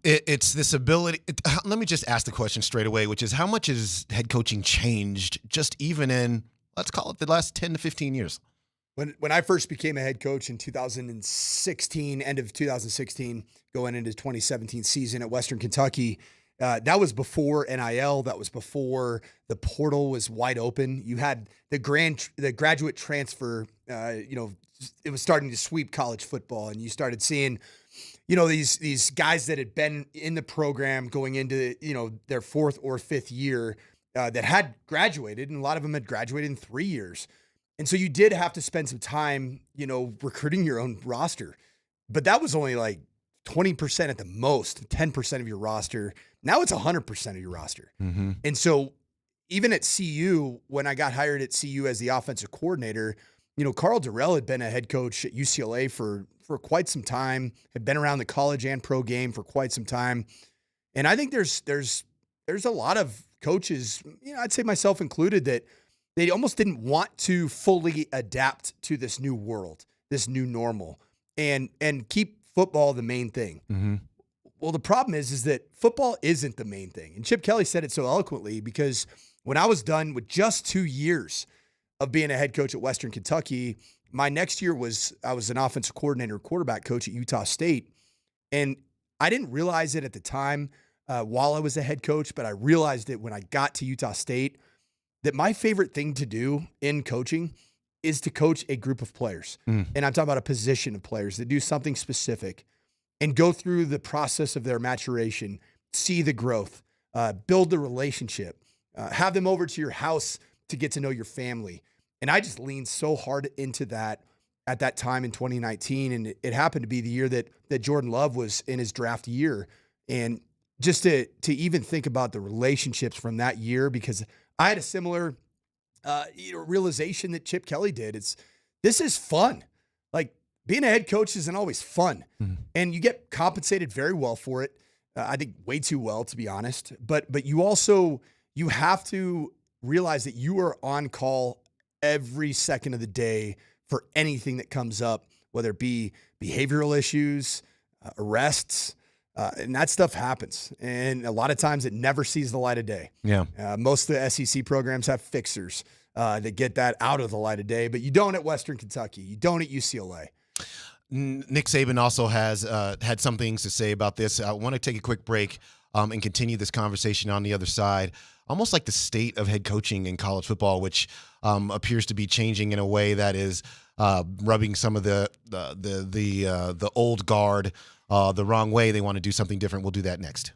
It's this ability. Let me just ask the question straight away, which is how much has head coaching changed just even in, let's call it, the last 10 to 15 years? When I first became a head coach in 2016, end of 2016, going into 2017 season at Western Kentucky, that was before NIL. That was before the portal was wide open. You had the graduate transfer. It was starting to sweep college football, and you started seeing, these guys that had been in the program going into their fourth or fifth year that had graduated, and a lot of them had graduated in 3 years. And so you did have to spend some time, recruiting your own roster. But that was only like 20% at the most, 10% of your roster. Now it's 100% of your roster. Mm-hmm. And so even at CU, when I got hired at CU as the offensive coordinator, Carl Durrell had been a head coach at UCLA for quite some time, had been around the college and pro game for quite some time. And I think there's a lot of coaches, I'd say myself included, that they almost didn't want to fully adapt to this new world, this new normal, and keep football the main thing. Mm-hmm. Well, the problem is that football isn't the main thing. And Chip Kelly said it so eloquently, because when I was done with just 2 years of being a head coach at Western Kentucky, my next year I was an offensive coordinator, quarterback coach at Utah State. And I didn't realize it at the time while I was a head coach, but I realized it when I got to Utah State, that my favorite thing to do in coaching is to coach a group of players. Mm. And I'm talking about a position of players that do something specific and go through the process of their maturation, see the growth, build the relationship, have them over to your house to get to know your family. And I just leaned so hard into that at that time in 2019. And it happened to be the year that Jordan Love was in his draft year. And just to even think about the relationships from that year, because I had a similar realization that Chip Kelly did. This is fun. Like, being a head coach isn't always fun, and you get compensated very well for it. I think way too well, to be honest. But you have to realize that you are on call every second of the day for anything that comes up, whether it be behavioral issues, arrests, and that stuff happens. And a lot of times it never sees the light of day. Yeah. Most of the SEC programs have fixers that get that out of the light of day, but you don't at Western Kentucky. You don't at UCLA. Nick Saban also has had some things to say about this. I want to take a quick break and continue this conversation on the other side. Almost like the state of head coaching in college football, which appears to be changing in a way that is rubbing some of the old guard the wrong way. They want to do something different. We'll do that next.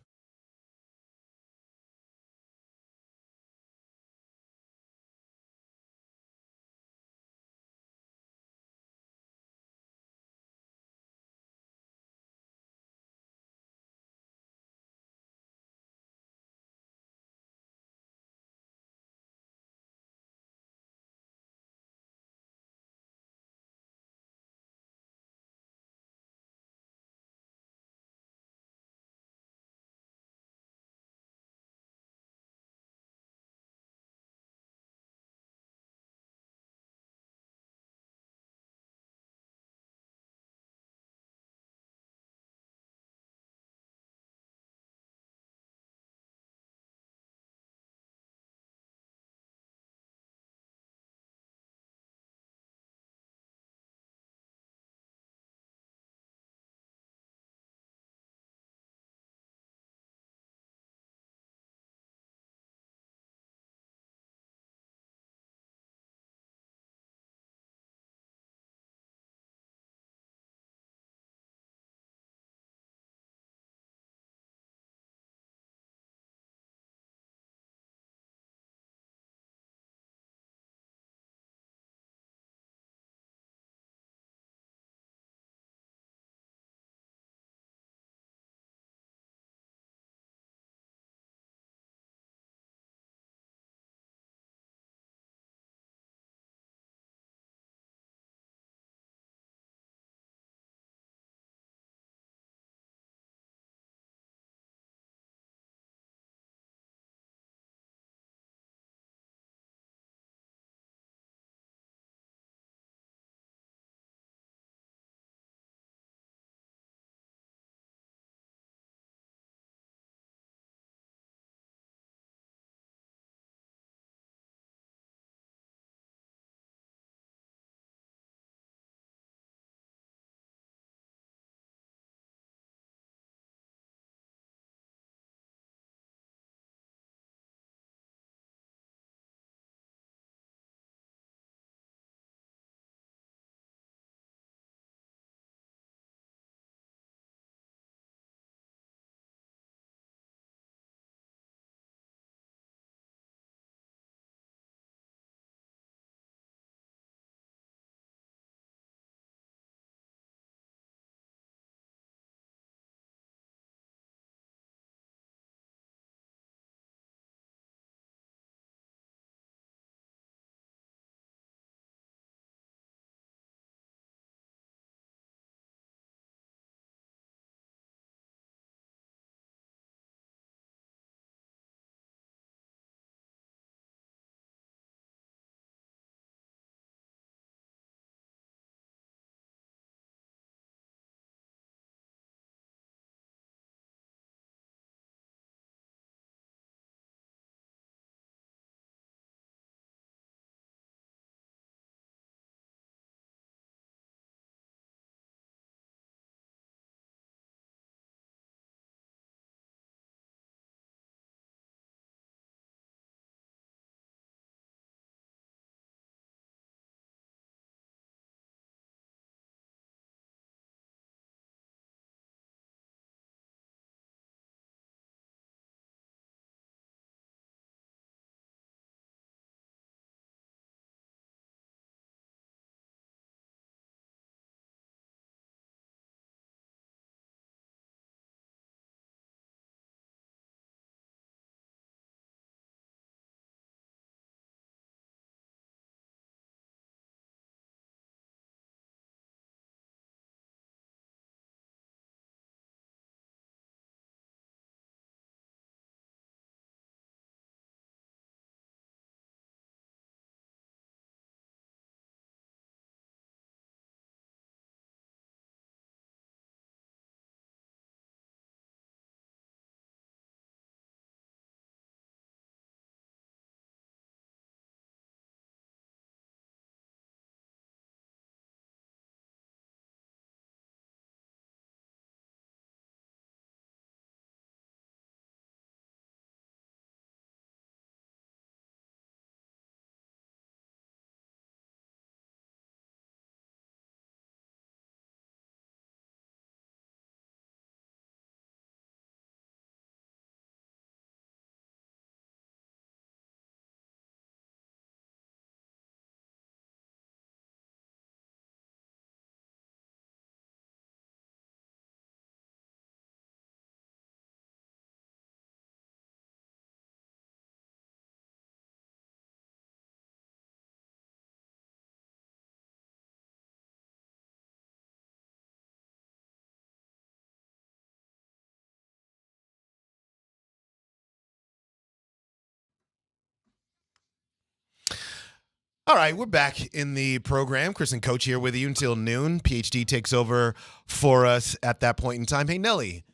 All right, we're back in the program. Chris and Coach here with you until noon. PhD takes over for us at that point in time. Hey, Nelly,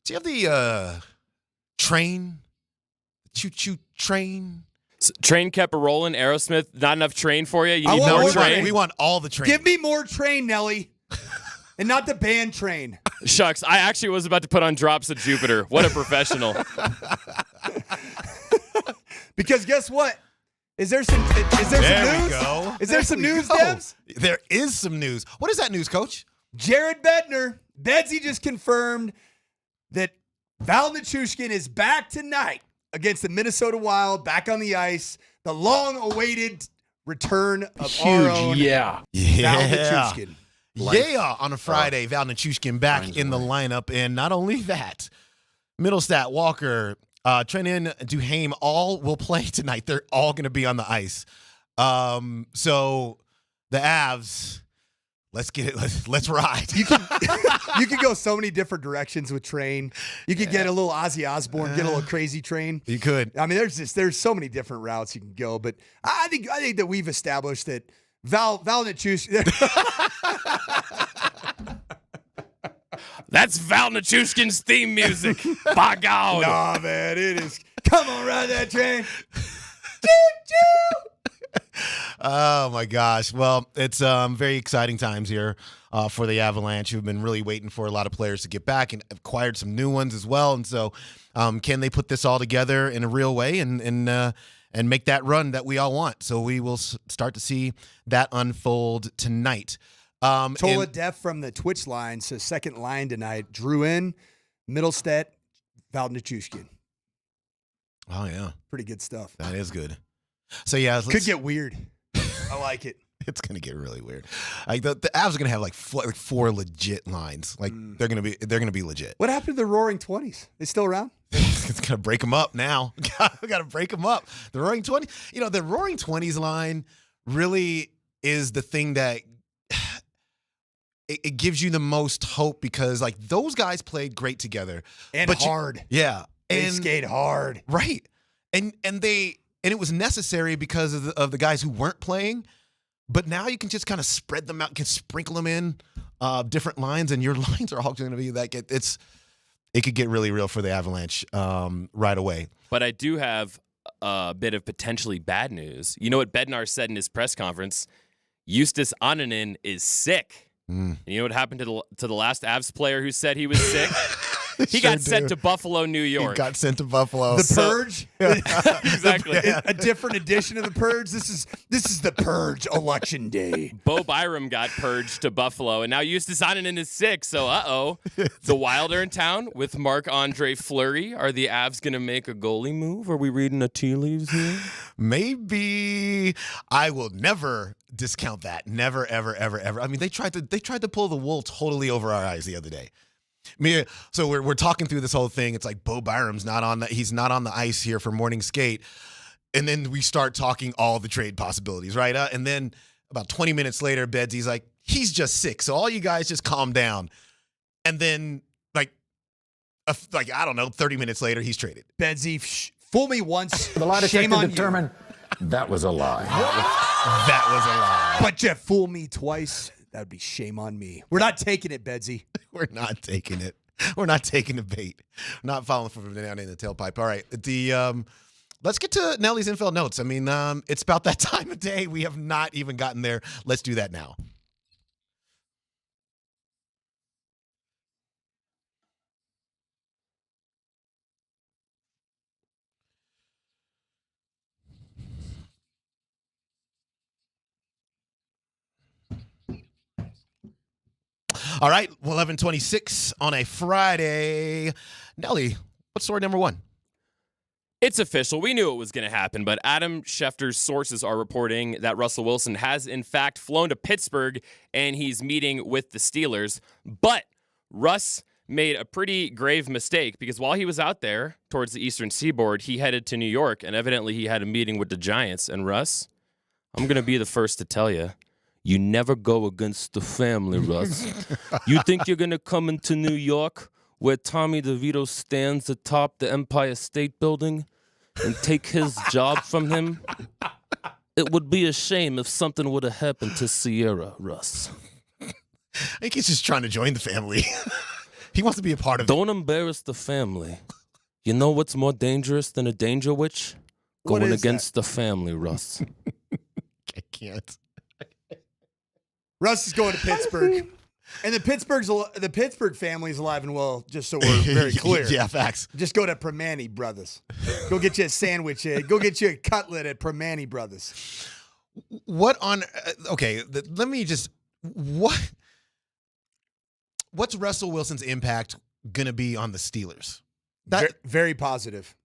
do you have the train? Choo-choo train? Train kept a rolling. Aerosmith, not enough train for you? You need more more train. train? We want all the train. Give me more Train, Nelly. And not the band Train. Shucks, I actually was about to put on Drops of Jupiter. What a professional. Because guess what? Is there some news? Is there some news, Debs? There is some news. What is that news, Coach? Jared Bednar, Bedsy just confirmed that Val Nichushkin is back tonight against the Minnesota Wild, back on the ice. The long-awaited return of our own Val Nichushkin. On a Friday, Val Nichushkin back in the lineup. And not only that, Middlestat, Walker, Trenton, Duhaime all will play tonight. They're all going to be on the ice. So the Avs, let's get it. Let's ride. You can go so many different directions with Train. You could get a little Ozzy Osbourne, get a little crazy Train. You could. I mean, there's so many different routes you can go. But I think that we've established that Val Nichushkin. That's Val Nichushkin's theme music. By God. Nah, man, it is. Come on, ride that train. Oh, my gosh. Well, it's very exciting times here for the Avalanche, who've been really waiting for a lot of players to get back and acquired some new ones as well. And so can they put this all together in a real way and make that run that we all want? So we will start to see that unfold tonight. Tola Def from the Twitch line, so second line tonight. Drew in, Middlestat, Val Nichushkin. Oh, yeah. Pretty good stuff. That is good. So, yeah. Could get weird. I like it. It's going to get really weird. Like the Avs are going to have like four legit lines. Like they're going to be legit. What happened to the Roaring 20s? They still around? It's going to break them up now. We got to break them up. The Roaring 20s, the Roaring 20s line really is the thing that it gives you the most hope because like those guys played great together and hard. Yeah. They skate hard. Right. And it was necessary because of the guys who weren't playing. But now you can just kind of spread them out, can sprinkle them in different lines, and your lines are all going to be like it could get really real for the Avalanche right away. But I do have a bit of potentially bad news. You know what Bednar said in his press conference? Justus Annunen is sick. And you know what happened to the last Avs player who said he was sick? He got sent to Buffalo, New York. He got sent to Buffalo. The Purge? Exactly. A different edition of the Purge. This is the Purge election day. Bo Byram got purged to Buffalo, and now Justus Annunen is sick. So, the Wild are in town with Marc-Andre Fleury. Are the Avs going to make a goalie move? Are we reading the tea leaves here? Maybe. I will never discount that. Never, ever, ever, ever. I mean, they tried to pull the wool totally over our eyes the other day. So we're talking through this whole thing. It's like Bo Byram's he's not on the ice here for morning skate. And then we start talking all the trade possibilities, right? And then about 20 minutes later, Bedsy's like, he's just sick. So all you guys just calm down. And then like I don't know, 30 minutes later, he's traded. Bedsy, fool me once. The lie shame detector on determined that was a lie. That was a lie. But you fool me twice. That would be shame on me. We're not taking it, Bedsy. We're not taking it. We're not taking the bait. Not following from down in the tailpipe. All right. Let's get to Nelly's info notes. I mean, it's about that time of day. We have not even gotten there. Let's do that now. All right, 11:26 on a Friday. Nelly, what's story number one? It's official. We knew it was going to happen, but Adam Schefter's sources are reporting that Russell Wilson has, in fact, flown to Pittsburgh, and he's meeting with the Steelers. But Russ made a pretty grave mistake because while he was out there towards the Eastern Seaboard, he headed to New York, and evidently he had a meeting with the Giants. And Russ, I'm going to be the first to tell you, you never go against the family, Russ. You think you're going to come into New York where Tommy DeVito stands atop the Empire State Building and take his job from him? It would be a shame if something would have happened to Sierra, Russ. I think he's just trying to join the family. He wants to be a part of it. Don't embarrass the family. You know what's more dangerous than a danger witch? What Going is against the family, Russ. I can't. Russ is going to Pittsburgh. And the Pittsburgh family's alive and well, just so we're very clear. Yeah, facts. Just go to Primanti Brothers. Go get you a sandwich. Go get you a cutlet at Primanti Brothers. What on? Okay, let me just. What's Russell Wilson's impact gonna be on the Steelers? Very positive.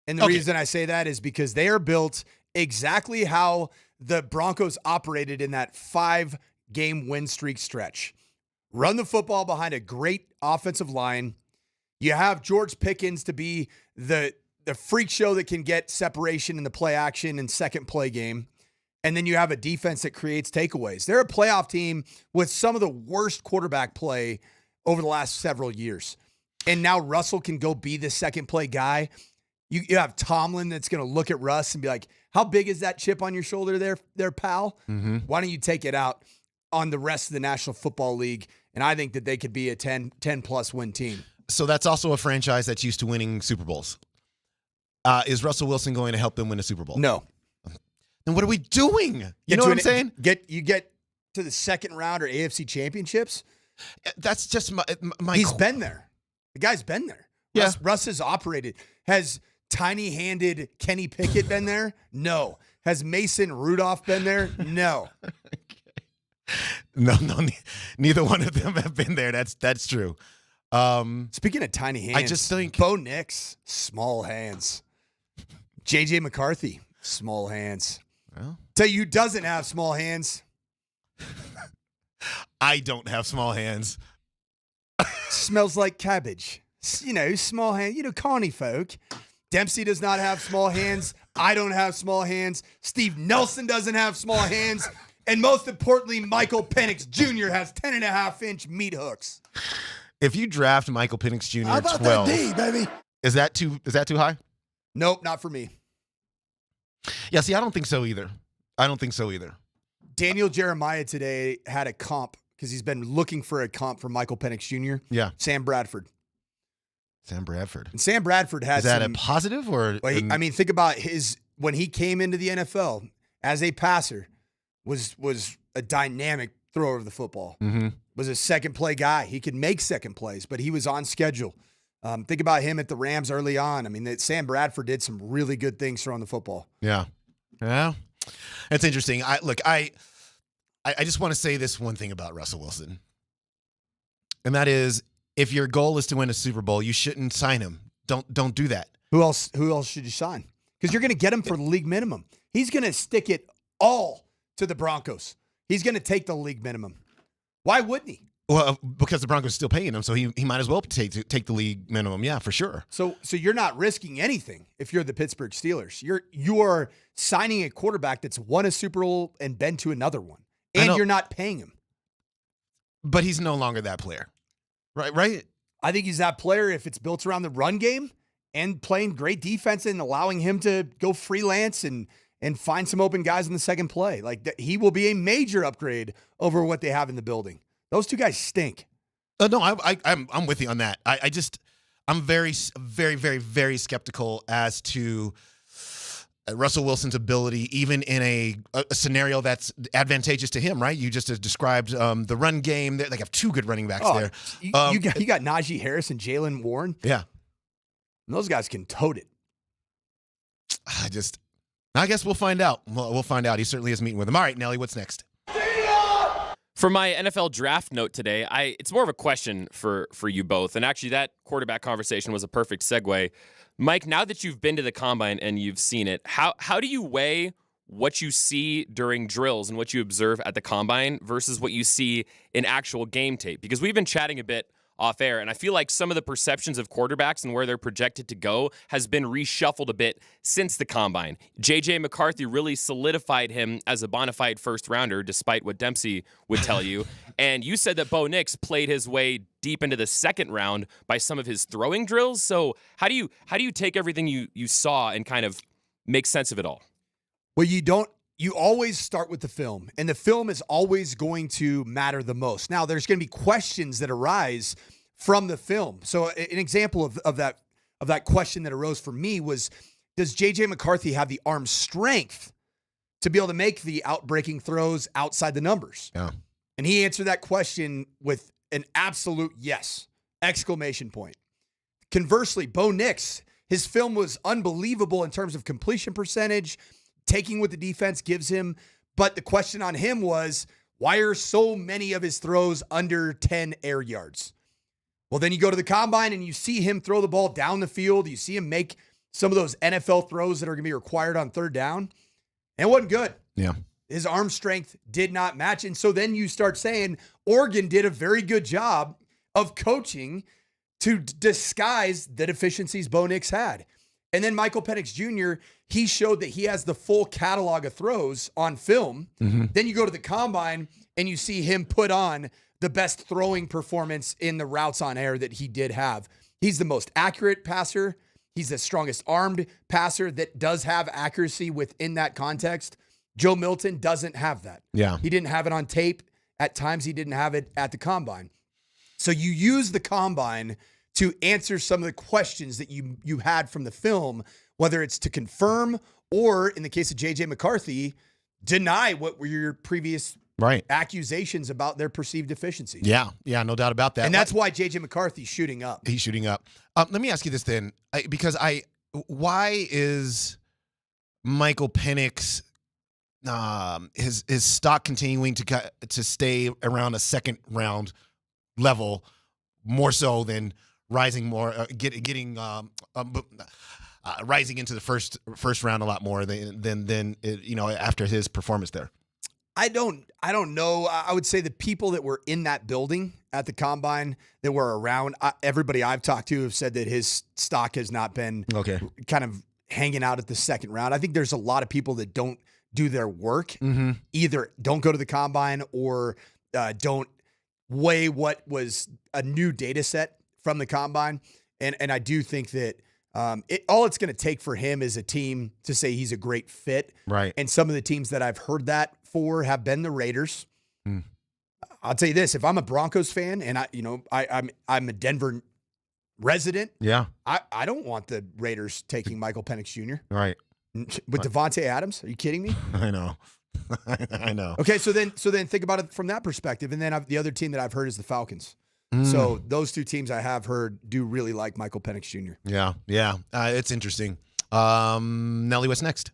And the reason I say that is because they are built exactly how the Broncos operated in that 5-game win streak stretch. Run the football behind a great offensive line. You have George Pickens to be the freak show that can get separation in the play action and second play game. And then you have a defense that creates takeaways. They're a playoff team with some of the worst quarterback play over the last several years. And now Russell can go be the second play guy. You have Tomlin that's going to look at Russ and be like, how big is that chip on your shoulder there, pal? Mm-hmm. Why don't you take it out on the rest of the National Football League? And I think that they could be a 10-plus win team. So that's also a franchise that's used to winning Super Bowls. Is Russell Wilson going to help them win a Super Bowl? No. Then what are we doing? You know what I'm saying? You get to the second round or AFC championships. That's just my He's been there. The guy's been there. Yeah. Russ has operated. Has tiny-handed Kenny Pickett been there? No. Has Mason Rudolph been there? No. No, neither one of them have been there. That's true. Speaking of tiny hands, I just think Bo Nix, small hands. JJ McCarthy, small hands. Well, tell you who doesn't have small hands. I don't have small hands. Smells like cabbage. Small hand. Carney folk. Dempsey does not have small hands. I don't have small hands. Steve Nelson doesn't have small hands. And most importantly, Michael Penix Jr. has 10.5-inch meat hooks. If you draft Michael Penix Jr. How at about 12, that D, baby? Is that too high? Nope, not for me. Yeah, see, I don't think so either. Daniel Jeremiah today had a comp because he's been looking for a comp for Michael Penix Jr. Yeah. Sam Bradford. And Sam Bradford has. Is that a positive or? Think about when he came into the NFL as a passer, was a dynamic thrower of the football. Mm-hmm. Was a second play guy. He could make second plays, but he was on schedule. Think about him at the Rams early on. Sam Bradford did some really good things throwing the football. Yeah. That's interesting. I just want to say this one thing about Russell Wilson, and that is, if your goal is to win a Super Bowl, you shouldn't sign him. Don't do that. Who else should you sign? Because you're going to get him for the league minimum. He's going to stick it all to the Broncos. He's going to take the league minimum. Why wouldn't he? Well, because the Broncos are still paying him, so he might as well take the league minimum. Yeah, for sure. So you're not risking anything if you're the Pittsburgh Steelers. You are signing a quarterback that's won a Super Bowl and been to another one, and you're not paying him. But he's no longer that player, right? I think he's that player if it's built around the run game and playing great defense and allowing him to go freelance and find some open guys in the second play. He will be a major upgrade over what they have in the building. Those two guys stink. No, I'm with you on that. I'm very, very, very, very skeptical as to Russell Wilson's ability, even in a scenario that's advantageous to him, right? You just described the run game. They have two good running backs there. You got Najee Harris and Jalen Warren. Yeah. And those guys can tote it. I guess we'll find out. We'll find out. He certainly is meeting with him. All right, Nelly, what's next? For my NFL draft note today, it's more of a question for you both. And actually, that quarterback conversation was a perfect segue. Mike, now that you've been to the combine and you've seen it, how do you weigh what you see during drills and what you observe at the combine versus what you see in actual game tape? Because we've been chatting a bit off air, and I feel like some of the perceptions of quarterbacks and where they're projected to go has been reshuffled a bit since the combine. J.J. McCarthy really solidified him as a bona fide first rounder, despite what Dempsey would tell you. And you said that Bo Nix played his way deep into the second round by some of his throwing drills. So how do you take everything you saw and kind of make sense of it all? Well, you don't you always start with the film, and the film is always going to matter the most. Now, there's going to be questions that arise from the film. So an example of that question that arose for me was, does J.J. McCarthy have the arm strength to be able to make the outbreaking throws outside the numbers? Yeah. And he answered that question with an absolute yes, exclamation point. Conversely, Bo Nix, his film was unbelievable in terms of completion percentage, taking what the defense gives him. But the question on him was, why are so many of his throws under 10 air yards? Well, then you go to the combine and you see him throw the ball down the field. You see him make some of those NFL throws that are going to be required on third down. And it wasn't good. Yeah. His arm strength did not match. And so then you start saying Oregon did a very good job of coaching to disguise the deficiencies Bo Nix had. And then Michael Penix Jr., he showed that he has the full catalog of throws on film. Mm-hmm. Then you go to the combine and you see him put on the best throwing performance in the routes on air that he did have. He's the most accurate passer. He's the strongest armed passer that does have accuracy within that context. Joe Milton doesn't have that. Yeah. He didn't have it on tape. At times, he didn't have it at the combine. So you use the combine to answer some of the questions that you had from the film, whether it's to confirm or, in the case of J.J. McCarthy, deny what were your previous accusations about their perceived deficiencies. Yeah, no doubt about that. And that's why J.J. McCarthy's shooting up. He's shooting up. Let me ask you this then, why is Michael Penix his stock continuing to stay around a second round level more so than rising more, rising into the first round a lot more than after his performance there? I don't know. I would say the people that were in that building at the combine that were around, everybody I've talked to have said that his stock has not been kind of hanging out at the second round. I think there's a lot of people that don't do their work, either don't go to the combine or don't weigh what was a new data set from the combine. And I do think that all it's going to take for him is a team to say he's a great fit. Right. And some of the teams that I've heard that for have been the Raiders. I'll tell you this, if I'm a Broncos fan and I'm a Denver resident, I don't want the Raiders taking Michael Penix Jr. Right. With Devontae Adams. Are you kidding me? I know. I know. Okay, so then think about it from that perspective. And then the other team that I've heard is the Falcons. So those two teams I have heard do really like Michael Penix Jr. Yeah. It's interesting. Nelly, what's next?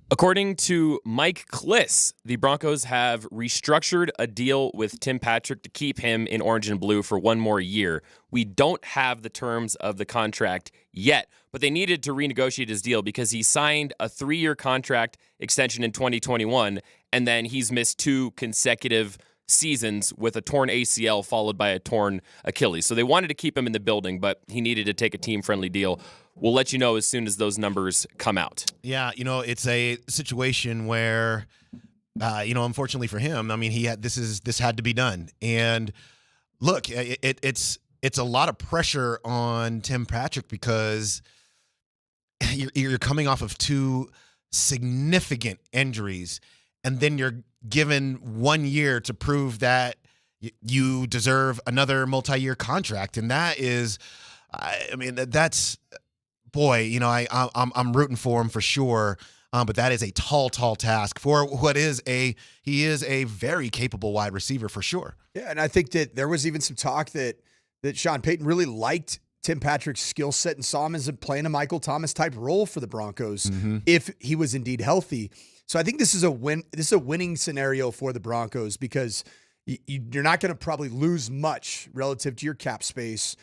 According to Mike Kliss, the Broncos have restructured a deal with Tim Patrick to keep him in orange and blue for one more year. We don't have the terms of the contract yet, but they needed to renegotiate his deal because he signed a 3-year contract extension in 2021, and then he's missed 2 consecutive seasons with a torn ACL followed by a torn Achilles. So they wanted to keep him in the building, but he needed to take a team-friendly deal. We'll let you know as soon as those numbers come out. Yeah, it's a situation where, unfortunately for him, I mean, this had to be done. And look, it's a lot of pressure on Tim Patrick because you're coming off of 2 significant injuries, and then you're given 1 year to prove that you deserve another multi-year contract, and that is, that's. Boy, I'm rooting for him for sure, but that is a tall task for he is a very capable wide receiver for sure. Yeah, and I think that there was even some talk that Sean Payton really liked Tim Patrick's skill set and saw him as playing a Michael Thomas type role for the Broncos if he was indeed healthy. So I think this is a win. This is a winning scenario for the Broncos because you're not going to probably lose much relative to your cap space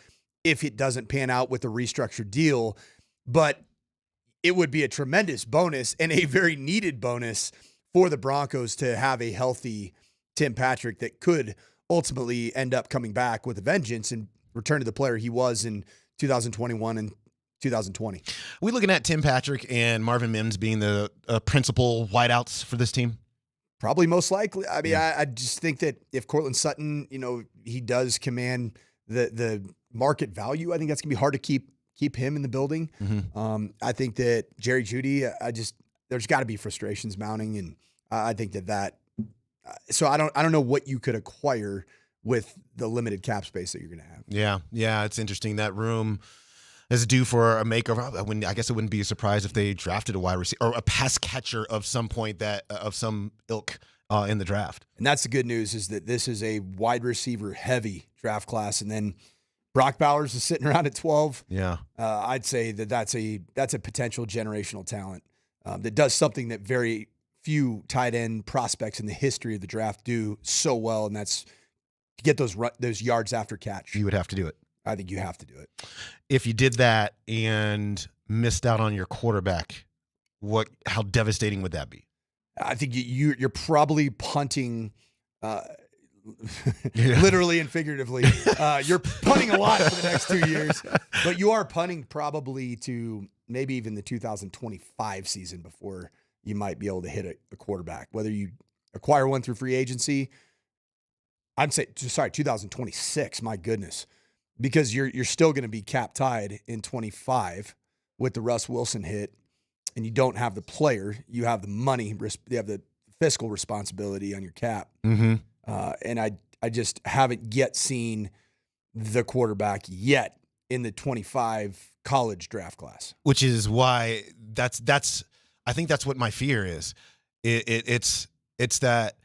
if it doesn't pan out with a restructured deal. But it would be a tremendous bonus and a very needed bonus for the Broncos to have a healthy Tim Patrick that could ultimately end up coming back with a vengeance and return to the player he was in 2021 and 2020. Are we looking at Tim Patrick and Marvin Mims being the principal wideouts for this team? Probably most likely. I mean, I just think that if Cortland Sutton, he does command the market value, I think that's going to be hard to keep him in the building. I think that Jerry Jeudy, there's got to be frustrations mounting, and I think that. So I don't know what you could acquire with the limited cap space that you're going to have. Yeah, it's interesting. That room is due for a makeover. I guess it wouldn't be a surprise if they drafted a wide receiver or a pass catcher of some point of some ilk in the draft. And that's the good news, is that this is a wide receiver heavy draft class, and then Brock Bowers is sitting around at 12. Yeah, I'd say that's a potential generational talent that does something that very few tight end prospects in the history of the draft do so well, and that's to get those yards after catch. You would have to do it. I think you have to do it. If you did that and missed out on your quarterback, how devastating would that be? I think you're probably punting, literally and figuratively. You're punting a lot for the next 2 years, but you are punting probably to maybe even the 2025 season before you might be able to hit a quarterback. Whether you acquire one through free agency, 2026. My goodness, because you're still going to be cap tied in 25 with the Russ Wilson hit, and you don't have the player. You have the money. You have the fiscal responsibility on your cap. Mm-hmm. And I just haven't yet seen the quarterback yet in the 25 college draft class. Which is why I think that's what my fear is. It's that,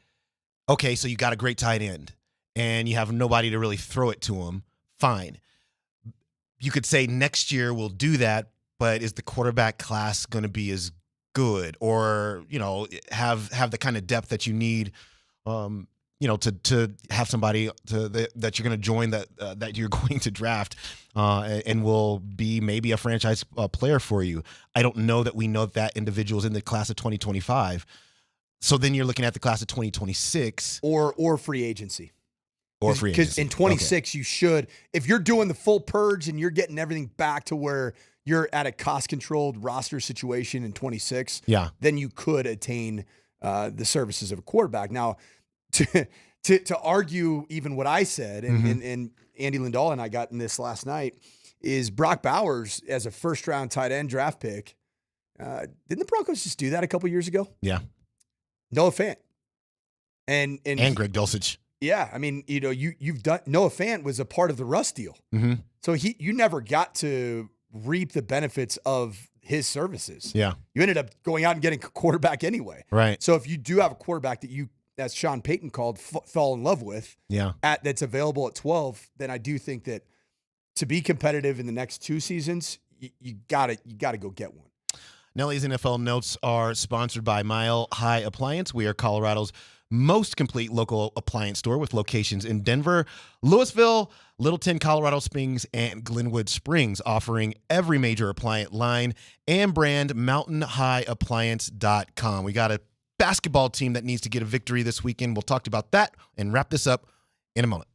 okay, so you got a great tight end and you have nobody to really throw it to him. Fine. You could say next year we'll do that, but is the quarterback class going to be as good, or, have the kind of depth that you need, to have somebody that you're going to join that you're going to draft and will be maybe a franchise player for you. I don't know that we know that individuals in the class of 2025. So then you're looking at the class of 2026 or free agency. Because in 26, You should, if you're doing the full purge and you're getting everything back to where you're at a cost-controlled roster situation in 26, then you could attain the services of a quarterback. Now, to argue even what I said, and Andy Lindahl and I got in this last night, is Brock Bowers as a first-round tight end draft pick. Didn't the Broncos just do that a couple years ago? Yeah. Noah Fant. And Greg Dulcich. Yeah, I mean, you've done. Noah Fant was a part of the Russ deal, so you never got to reap the benefits of his services. Yeah, you ended up going out and getting a quarterback anyway. Right. So if you do have a quarterback that as Sean Payton called, fall in love with, that's available at 12, then I do think that to be competitive in the next 2 seasons, you gotta go get one. Nelly's NFL Notes are sponsored by Mile High Appliance. We are Colorado's most complete local appliance store with locations in Denver, Louisville, Littleton, Colorado Springs, and Glenwood Springs, offering every major appliance line and brand. MountainHighAppliance.com. We got a basketball team that needs to get a victory this weekend. We'll talk about that and wrap this up in a moment.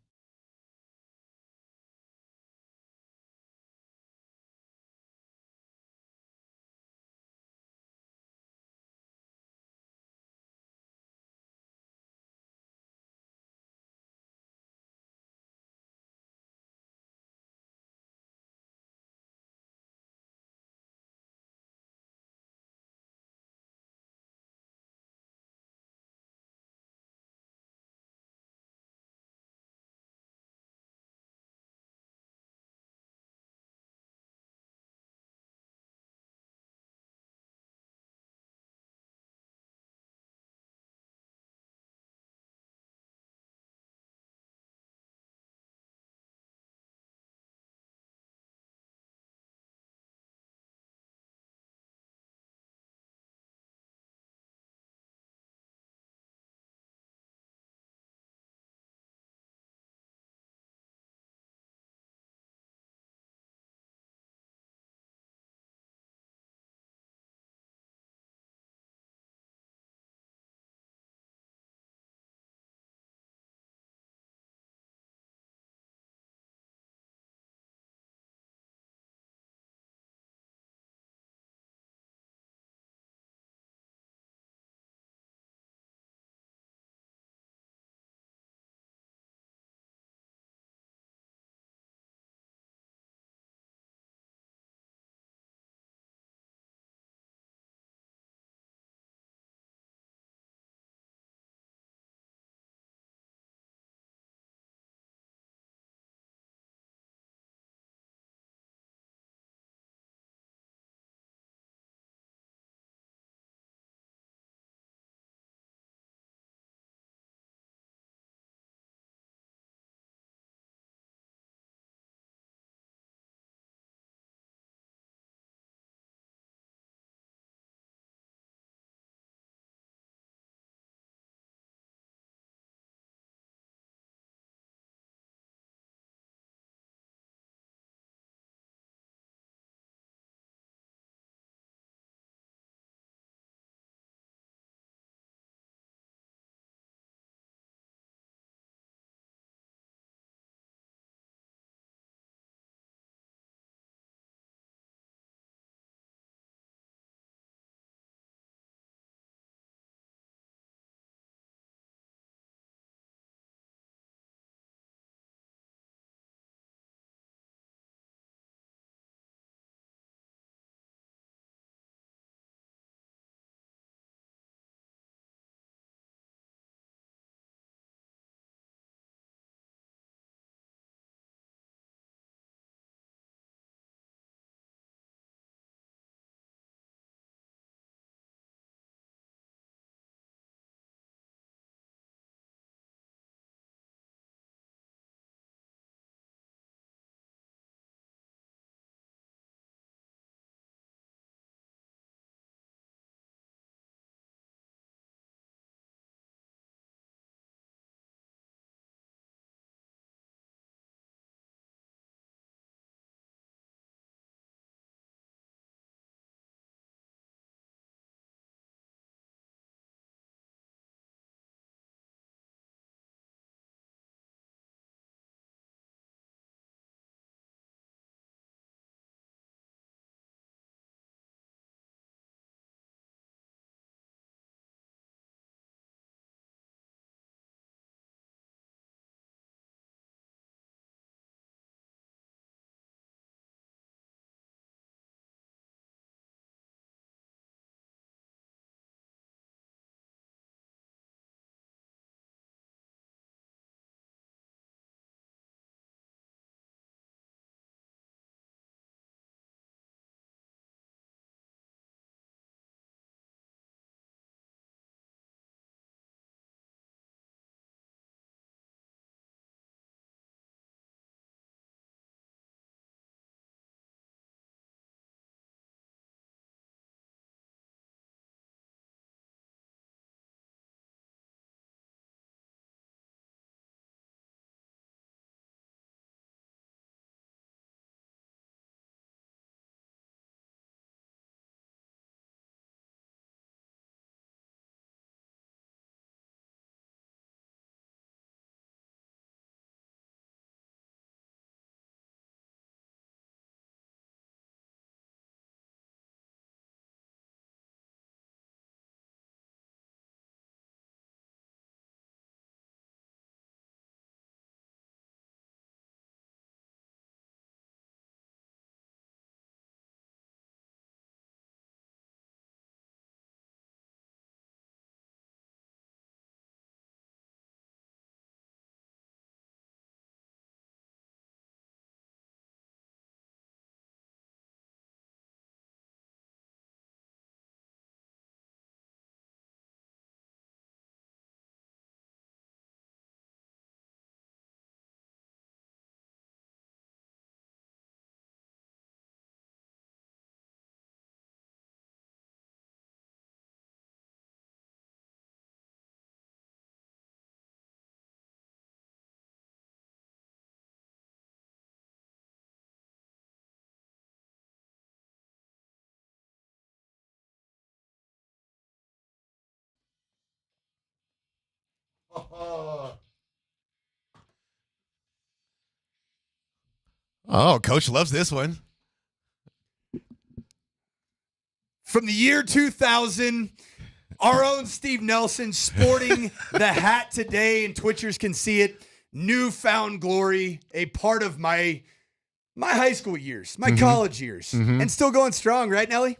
Oh, Coach loves this one. From the year 2000, our own Steve Nelson sporting the hat today, and Twitchers can see it. Newfound glory, a part of my high school years, my college years, and still going strong, right, Nelly?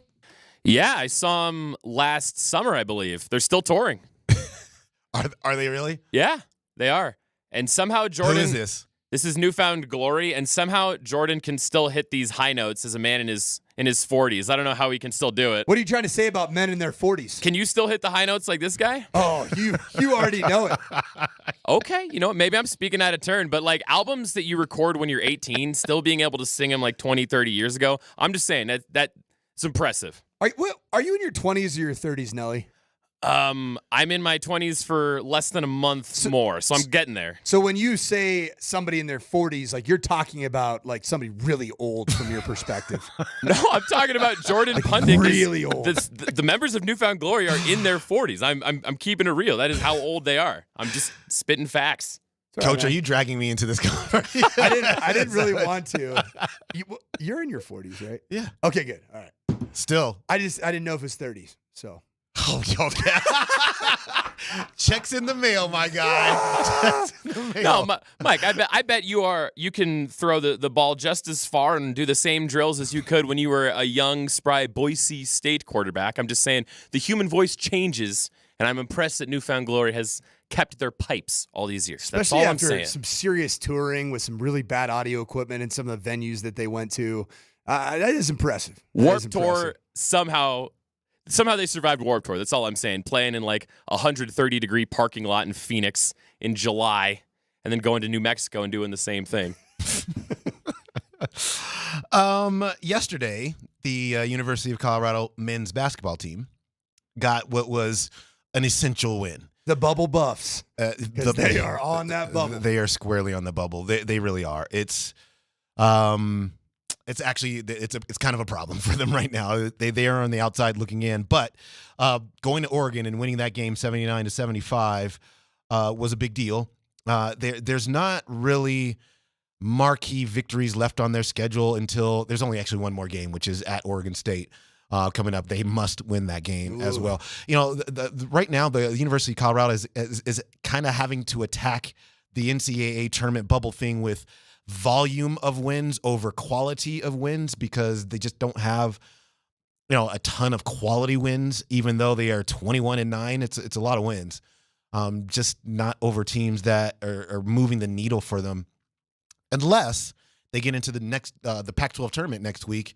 Yeah, I saw them last summer, I believe. They're still touring. Are they really? Yeah, they are. And somehow Jordan... Who is this? This is Newfound Glory, and somehow Jordan can still hit these high notes as a man in his 40s. I don't know how he can still do it. What are you trying to say about men in their 40s? Can you still hit the high notes like this guy? Oh, you already know it. Okay, you know what? Maybe I'm speaking out of turn, but like albums that you record when you're 18, still being able to sing them like 20, 30 years ago, I'm just saying that's impressive. Are you in your 20s or your 30s, Nelly? I'm in my 20s for less than a month more, so I'm getting there. So when you say somebody in their 40s, like you're talking about like somebody really old from your perspective. No, I'm talking about Jordan like Pundick. Really old. The members of Newfound Glory are in their 40s. I'm keeping it real. That is how old they are. I'm just spitting facts. Coach, are you dragging me into this conversation? I didn't really want to. You're in your 40s, right? Yeah. Okay, good. All right. Still. I didn't know if it's 30s, so. Oh, okay. Checks in the mail, my guy. No, Mike, I bet you can throw the ball just as far and do the same drills as you could when you were a young, spry Boise State quarterback. I'm just saying the human voice changes, and I'm impressed that Newfound Glory has kept their pipes all these years. That's Especially all I'm after saying. some serious touring with some really bad audio equipment and some of the venues that they went to. That is impressive. Warped Tour, somehow they survived Warped Tour. That's all I'm saying. Playing in like a 130-degree parking lot in Phoenix in July and then going to New Mexico and doing the same thing. Yesterday, the University of Colorado men's basketball team got what was an essential win. The bubble buffs. They are on that bubble. They are squarely on the bubble. They really are. It's actually it's kind of a problem for them right now. They are on the outside looking in, but going to Oregon and winning that game 79-75 was a big deal. There's not really marquee victories left on their schedule until there's only actually one more game, which is at Oregon State. Coming up, they must win that game as well. You know, right now the University of Colorado is kind of having to attack the NCAA tournament bubble thing with volume of wins over quality of wins because they just don't have, a ton of quality wins. Even though they are 21-9, it's a lot of wins. Just not over teams that are moving the needle for them, unless they get into the Pac-12 tournament next week.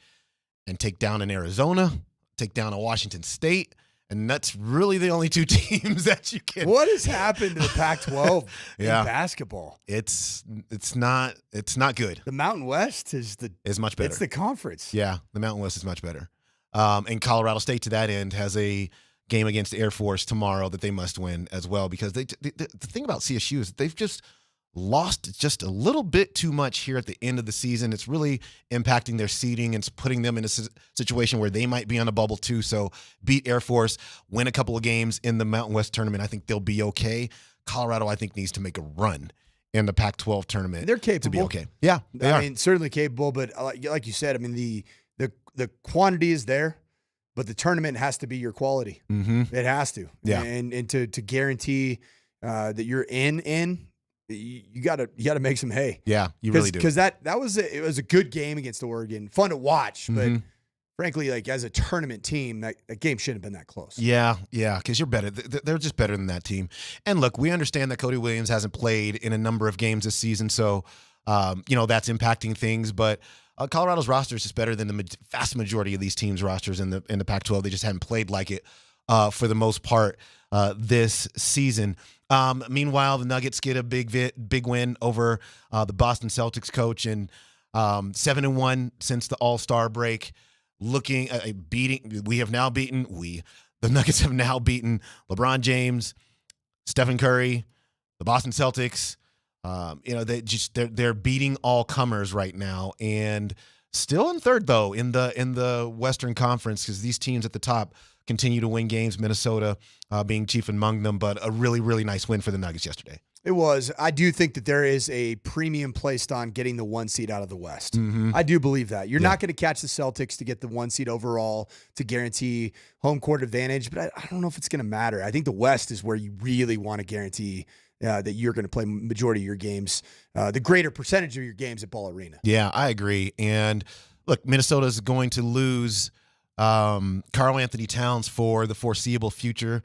And take down an Arizona, take down a Washington State, and that's really the only two teams that you can. What has happened to the Pac-12 in basketball? It's not good. The Mountain West is much better. It's the conference. Yeah, the Mountain West is much better. And Colorado State, to that end, has a game against Air Force tomorrow that they must win as well because the thing about CSU is they've just lost just a little bit too much here at the end of the season. It's really impacting their seeding and putting them in a situation where they might be on a bubble too. So beat Air Force, win a couple of games in the Mountain West tournament. I think they'll be okay. Colorado, I think, needs to make a run in the Pac-12 tournament. They're capable. To be okay. Yeah, they I are. mean, certainly capable, but like you said, I mean, the quantity is there, but the tournament has to be your quality. Mm-hmm. It has to. Yeah. And to guarantee that you're in, you gotta make some hay. Yeah, you really do. Because it was a good game against Oregon, fun to watch, but frankly, like as a tournament team, that game shouldn't have been that close. Yeah, because you're better. They're just better than that team. And look, we understand that Cody Williams hasn't played in a number of games this season, so that's impacting things. But Colorado's roster is just better than the vast majority of these teams' rosters in the Pac-12. They just haven't played like it for the most part this season. Meanwhile, the Nuggets get a big win over the Boston Celtics coach, and 7-1 since the All-Star break. The Nuggets have now beaten LeBron James, Stephen Curry, the Boston Celtics. They're beating all comers right now, and Still in third, though, in the Western Conference, because these teams at the top continue to win games, Minnesota being chief among them, but a really, really nice win for the Nuggets yesterday. It was. I do think that there is a premium placed on getting the 1 seed out of the West. Mm-hmm. I do believe that. You're not going to catch the Celtics to get the 1 seed overall to guarantee home court advantage, but I don't know if it's going to matter. I think the West is where you really want to guarantee that you're going to play majority of your games, the greater percentage of your games at Ball Arena. Yeah, I agree. And look, Minnesota's going to lose Karl-Anthony Towns for the foreseeable future.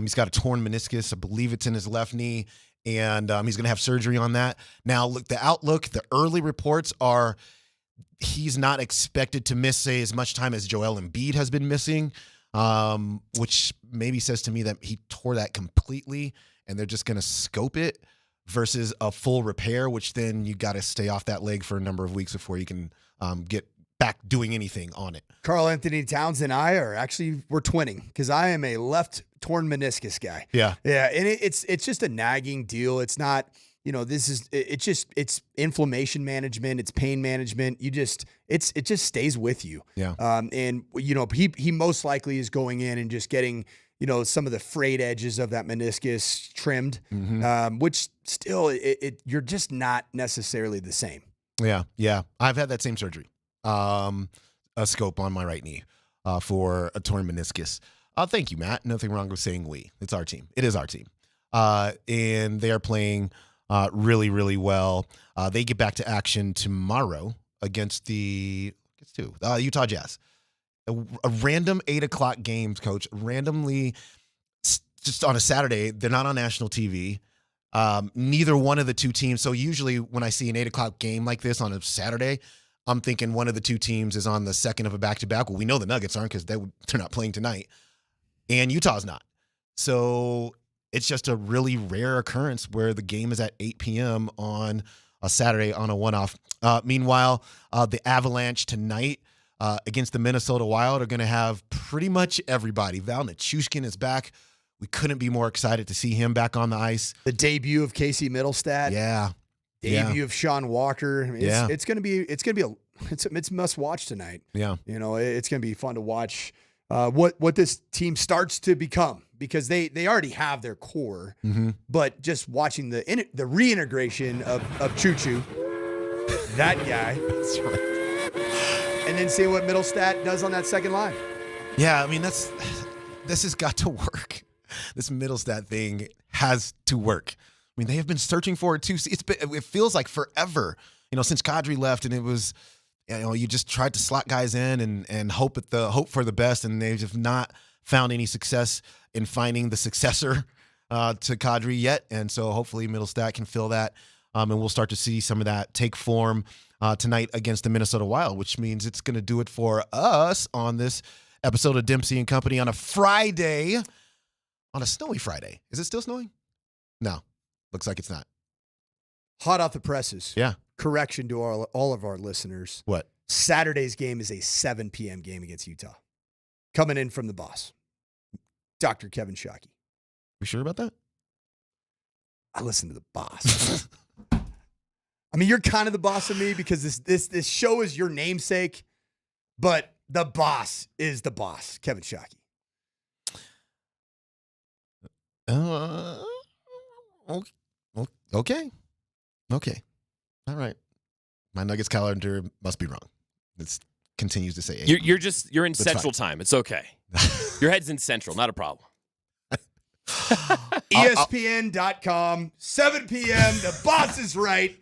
He's got a torn meniscus. I believe it's in his left knee. And he's going to have surgery on that. Now, look, the early reports are he's not expected to miss, say, as much time as Joel Embiid has been missing, which maybe says to me that he tore that completely and they're just going to scope it versus a full repair, which then you got to stay off that leg for a number of weeks before you can get back doing anything on it. Karl-Anthony Towns and I we're twinning because I am a left torn meniscus guy. Yeah. Yeah. And it's just a nagging deal. It's not, it's inflammation management. It's pain management. it just stays with you. Yeah. And he most likely is going in and just getting, some of the frayed edges of that meniscus trimmed, which still you're just not necessarily the same. Yeah. Yeah. I've had that same surgery. A scope on my right knee for a torn meniscus. Thank you, Matt. Nothing wrong with saying we. It's our team. It is our team. And they are playing really, really well. They get back to action tomorrow against the Utah Jazz. A random 8 o'clock game, Coach. Randomly, just on a Saturday. They're not on national TV. Neither one of the two teams. So usually when I see an 8 o'clock game like this on a Saturday, I'm thinking one of the two teams is on the second of a back-to-back. Well, we know the Nuggets aren't because they're not playing tonight. And Utah's not. So it's just a really rare occurrence where the game is at 8 p.m. on a Saturday on a one-off. Meanwhile, the Avalanche tonight against the Minnesota Wild are going to have pretty much everybody. Val Nichushkin is back. We couldn't be more excited to see him back on the ice. The debut of Casey Middlestat. Yeah. Debut of Sean Walker. It's it's must watch tonight. Yeah. It's going to be fun to watch what this team starts to become because they already have their core, but just watching the reintegration of Choo Choo, that guy. That's right. And then see what Middlestat does on that second line. Yeah, I mean this has got to work. This Middlestat thing has to work. I mean, they have been searching for it too. It feels like forever, since Kadri left, and it was, you just tried to slot guys in and hope for the best, and they have not found any success in finding the successor to Kadri yet. And so hopefully Middlestat can fill that, and we'll start to see some of that take form tonight against the Minnesota Wild, which means it's going to do it for us on this episode of Dempsey and Company on a Friday, on a snowy Friday. Is it still snowing? No. Looks like it's not. Hot off the presses. Yeah. Correction to all of our listeners. What? Saturday's game is a 7 p.m. game against Utah. Coming in from the boss, Dr. Kevin Shockey. You sure about that? I listen to the boss. I mean, you're kind of the boss of me because this show is your namesake, but the boss is the boss, Kevin Shockey. Okay. All right. My Nuggets calendar must be wrong. It continues to say 8. You're in Central Time. It's okay. Your head's in Central, not a problem. ESPN.com, 7 p.m. The boss is right.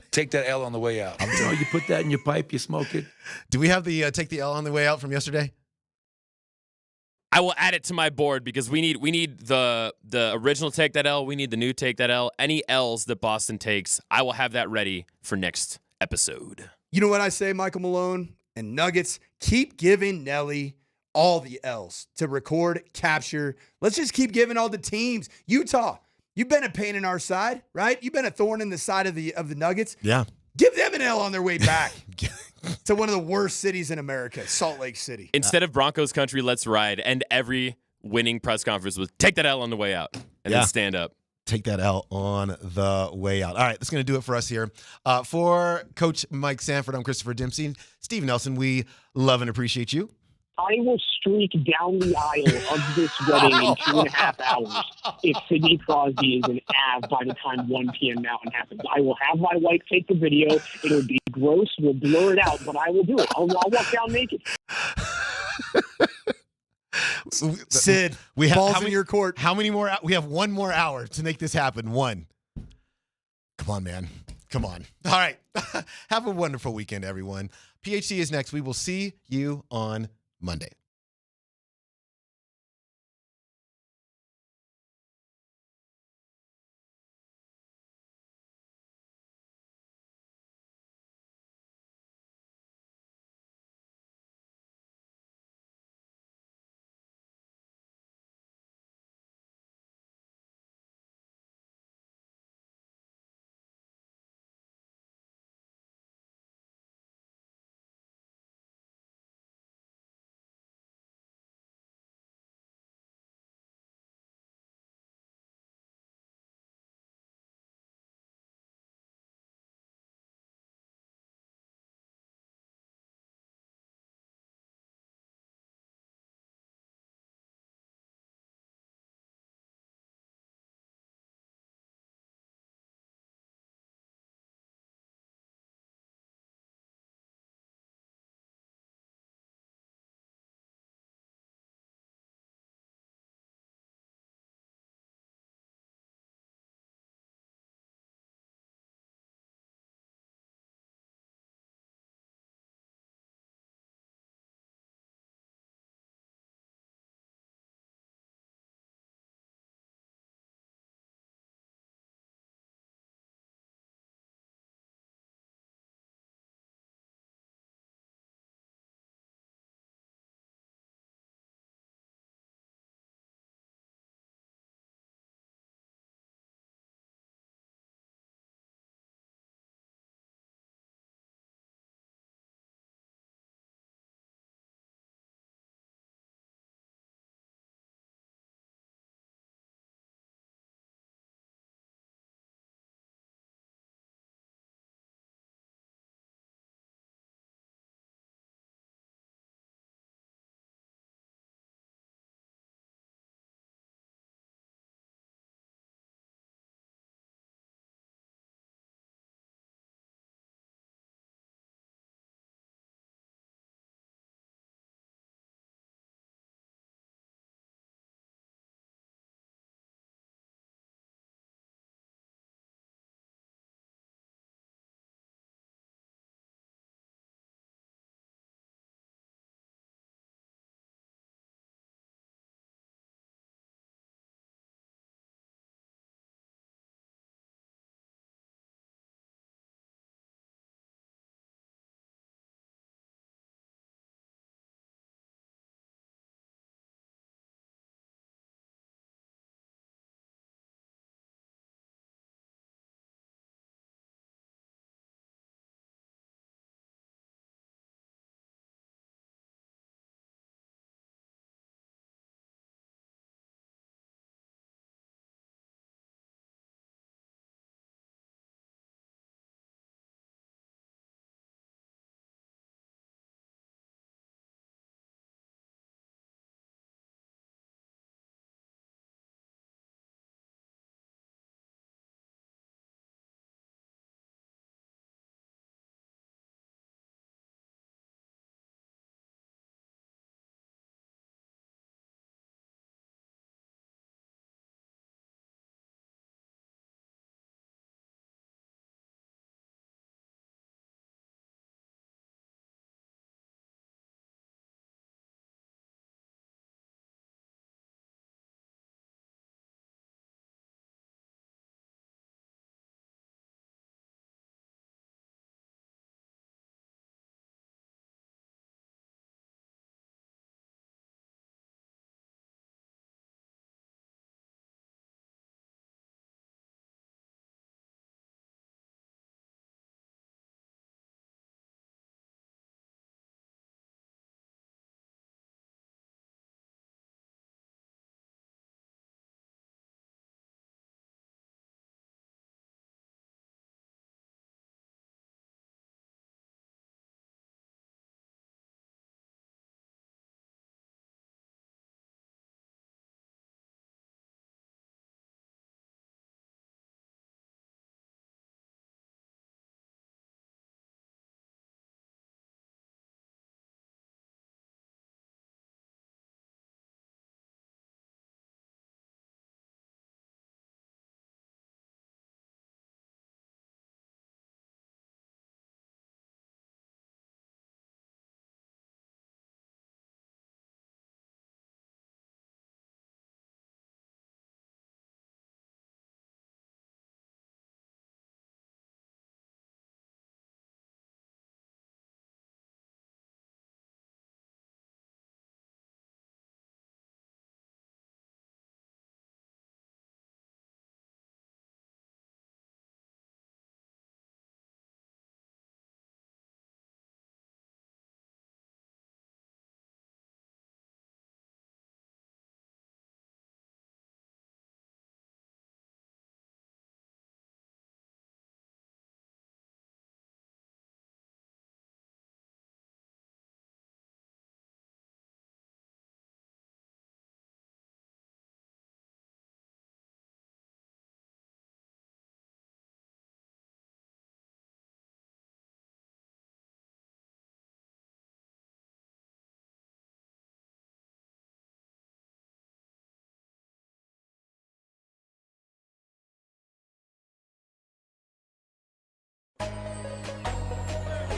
Take that L on the way out. You put that in your pipe, you smoke it. Do we have the take the L on the way out from yesterday? I will add it to my board because we need the original Take That L. We need the new Take That L. Any L's that Boston takes, I will have that ready for next episode. You know what I say, Michael Malone and Nuggets? Keep giving Nelly all the L's to record, capture. Let's just keep giving all the teams. Utah, you've been a pain in our side, right? You've been a thorn in the side of the Nuggets. Yeah. Give them an L on their way back to one of the worst cities in America, Salt Lake City. Instead of Broncos country, let's ride. And every winning press conference was take that L on the way out and then stand up. take that L on the way out. All right, that's going to do it for us here. For Coach Mike Sanford, I'm Christopher Dempsey. Steve Nelson, we love and appreciate you. I will streak down the aisle of this wedding in 2.5 hours if Sidney Crosby is an Av by the time 1 p.m. Mountain happens. I will have my wife take the video. It'll be gross. We'll blur it out, but I will do it. I'll walk down naked. Sid, we have balls in your court. How many more? We have 1 more hour to make this happen. 1. Come on, man. Come on. All right. Have a wonderful weekend, everyone. PHC is next. We will see you on Monday.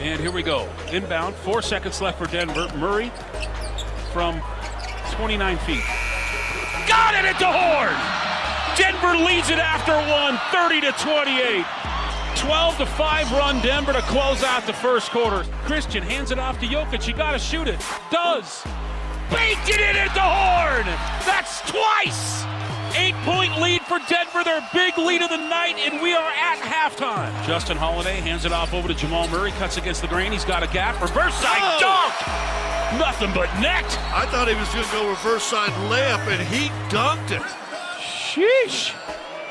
And here we go. Inbound, 4 seconds left for Denver. Murray from 29 feet. Got it at the horn! Denver leads it after one, 30-28. 12-5 run Denver to close out the first quarter. Christian hands it off to Jokic. You got to shoot it. Does. Baked it in at the horn! That's twice! 8-point lead for Denver, their big lead of the night, and we are at halftime. Justin Holiday hands it off over to Jamal Murray, cuts against the grain. He's got a gap. Reverse side dunk! Nothing but net. I thought he was going to go reverse side layup, and he dunked it. Sheesh.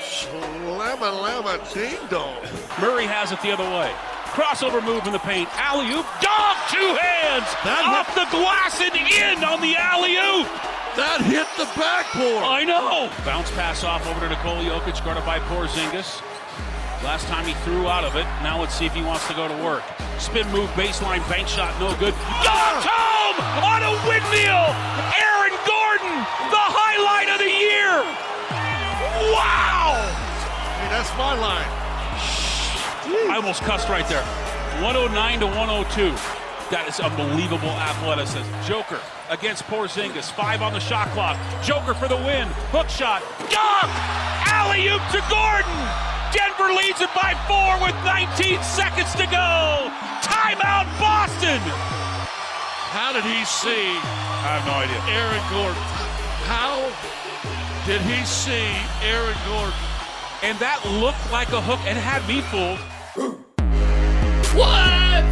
Slamma ding dong. Murray has it the other way. Crossover move in the paint. Alley-oop. Dunk! 2 hands! Off the glass and in on the alley-oop! That hit the backboard. I know. Bounce pass off over to Nikola Jokic, guarded by Porzingis. Last time he threw out of it. Now let's see if he wants to go to work. Spin move, baseline, bank shot, no good. Dunked home on a windmill. Aaron Gordon, the highlight of the year. Wow. Hey, that's my line. I almost cussed right there. 109-102. That is unbelievable athleticism. Joker against Porzingis. 5 on the shot clock. Joker for the win. Hook shot. Dunk! Alley-oop to Gordon. Denver leads it by 4 with 19 seconds to go. Timeout, Boston. How did he see? I have no idea. Aaron Gordon. How did he see Aaron Gordon? And that looked like a hook and had me fooled. What?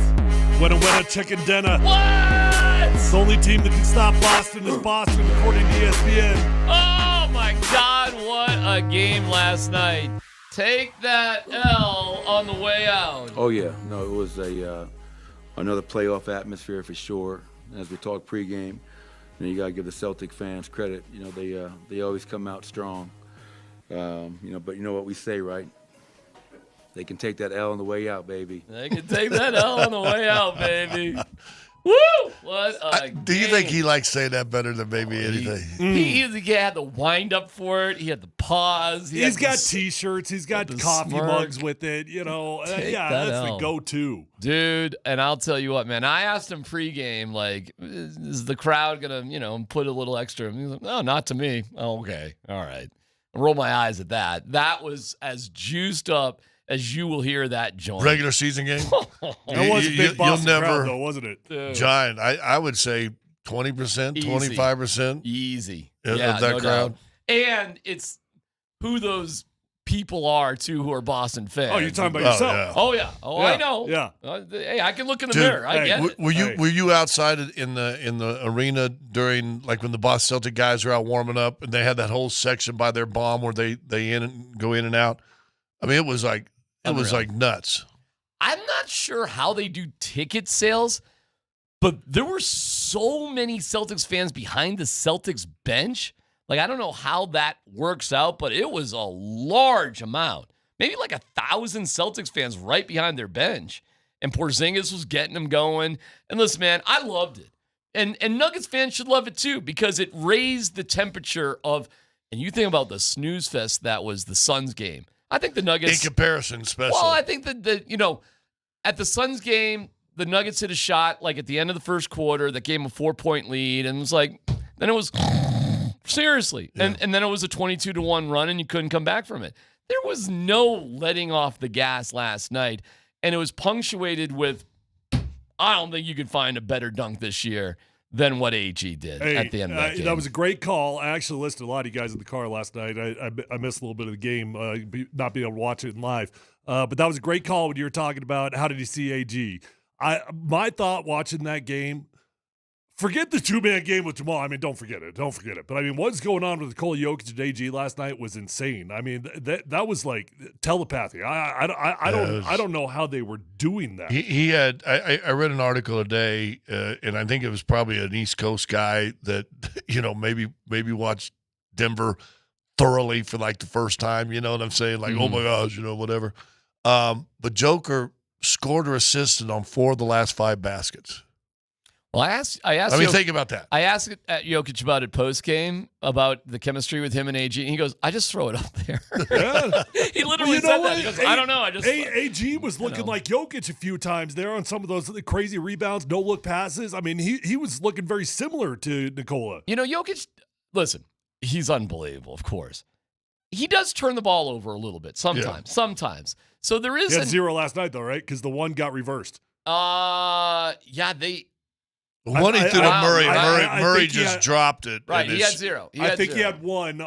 Winner, chicken dinner. What? The only team that can stop Boston is Boston, according to ESPN. Oh, my God. What a game last night. Take that L on the way out. Oh, yeah. No, it was another playoff atmosphere for sure. As we talked pregame, you got to give the Celtic fans credit. They always come out strong. But you know what we say, right? They can take that L on the way out, baby. They can take that L on the way out, baby. Woo! What a Do you think he likes saying that better than maybe anything? He had the wind up for it. He had the pause. He's got T-shirts. He's got coffee mugs with it. That's the go-to. Dude, and I'll tell you what, man. I asked him pregame, like, is the crowd going to, put a little extra? He's like, no, not to me. Oh, okay. All right. I roll my eyes at that. That was as juiced up as you will hear that joint. Regular season game? That was a big Boston crowd, though, wasn't it? Dude. Giant. I would say 20%, 25%. Easy. Of that crowd. Doubt. And it's who those people are, too, who are Boston fans. Oh, you're talking about yourself. Yeah. Oh, yeah. Oh, yeah. I know. Yeah. Hey, I can look in the mirror. I get it. Were you outside in the arena during, like, when the Boston Celtic guys were out warming up and they had that whole section by their bomb where they go in and out? I mean, it was like nuts. I'm not sure how they do ticket sales, but there were so many Celtics fans behind the Celtics bench. Like, I don't know how that works out, but it was a large amount. Maybe like 1,000 Celtics fans right behind their bench. And Porzingis was getting them going. And listen, man, I loved it. And Nuggets fans should love it too, because it raised the temperature of, and you think about the snooze fest that was the Suns game. I think the Nuggets, in comparison, especially. Well, I think that at the Suns game, the Nuggets hit a shot like at the end of the first quarter that gave them a 4-point lead, and it was like, then it was seriously, Yeah. and then it was a 22-1 run, and you couldn't come back from it. There was no letting off the gas last night, and it was punctuated with, I don't think you could find a better dunk this year than what AG did at the end of that game. That was a great call. I actually listened to a lot of you guys in the car last night. I missed a little bit of the game, not being able to watch it live. But that was a great call when you were talking about how did he see AG. My thought watching that game, forget the two-man game with Jamal. I mean, don't forget it. But, I mean, what's going on with Nikola Jokic and AG last night was insane. I mean, that was like telepathy. I don't know how they were doing that. He had – I read an article today, and I think it was probably an East Coast guy that, maybe watched Denver thoroughly for like the first time. You know what I'm saying? Like, oh, my gosh, whatever. But Joker scored or assisted on 4 of the last 5 baskets. Well, I asked. Think about that. I asked Jokic about it post game about the chemistry with him and AG, and he goes, "I just throw it up there." Yeah. He literally said that. He goes, "I don't know. I just." AG was looking like Jokic a few times there on some of those crazy rebounds, no look passes. I mean, he was looking very similar to Nikola. Jokic. Listen, he's unbelievable. Of course, he does turn the ball over a little bit sometimes. Yeah. Sometimes. So there is. He had 0 last night though, right? Because the one got reversed. Yeah, they. One he threw to Murray. Murray just dropped it. Right, he had 0. I think he had 1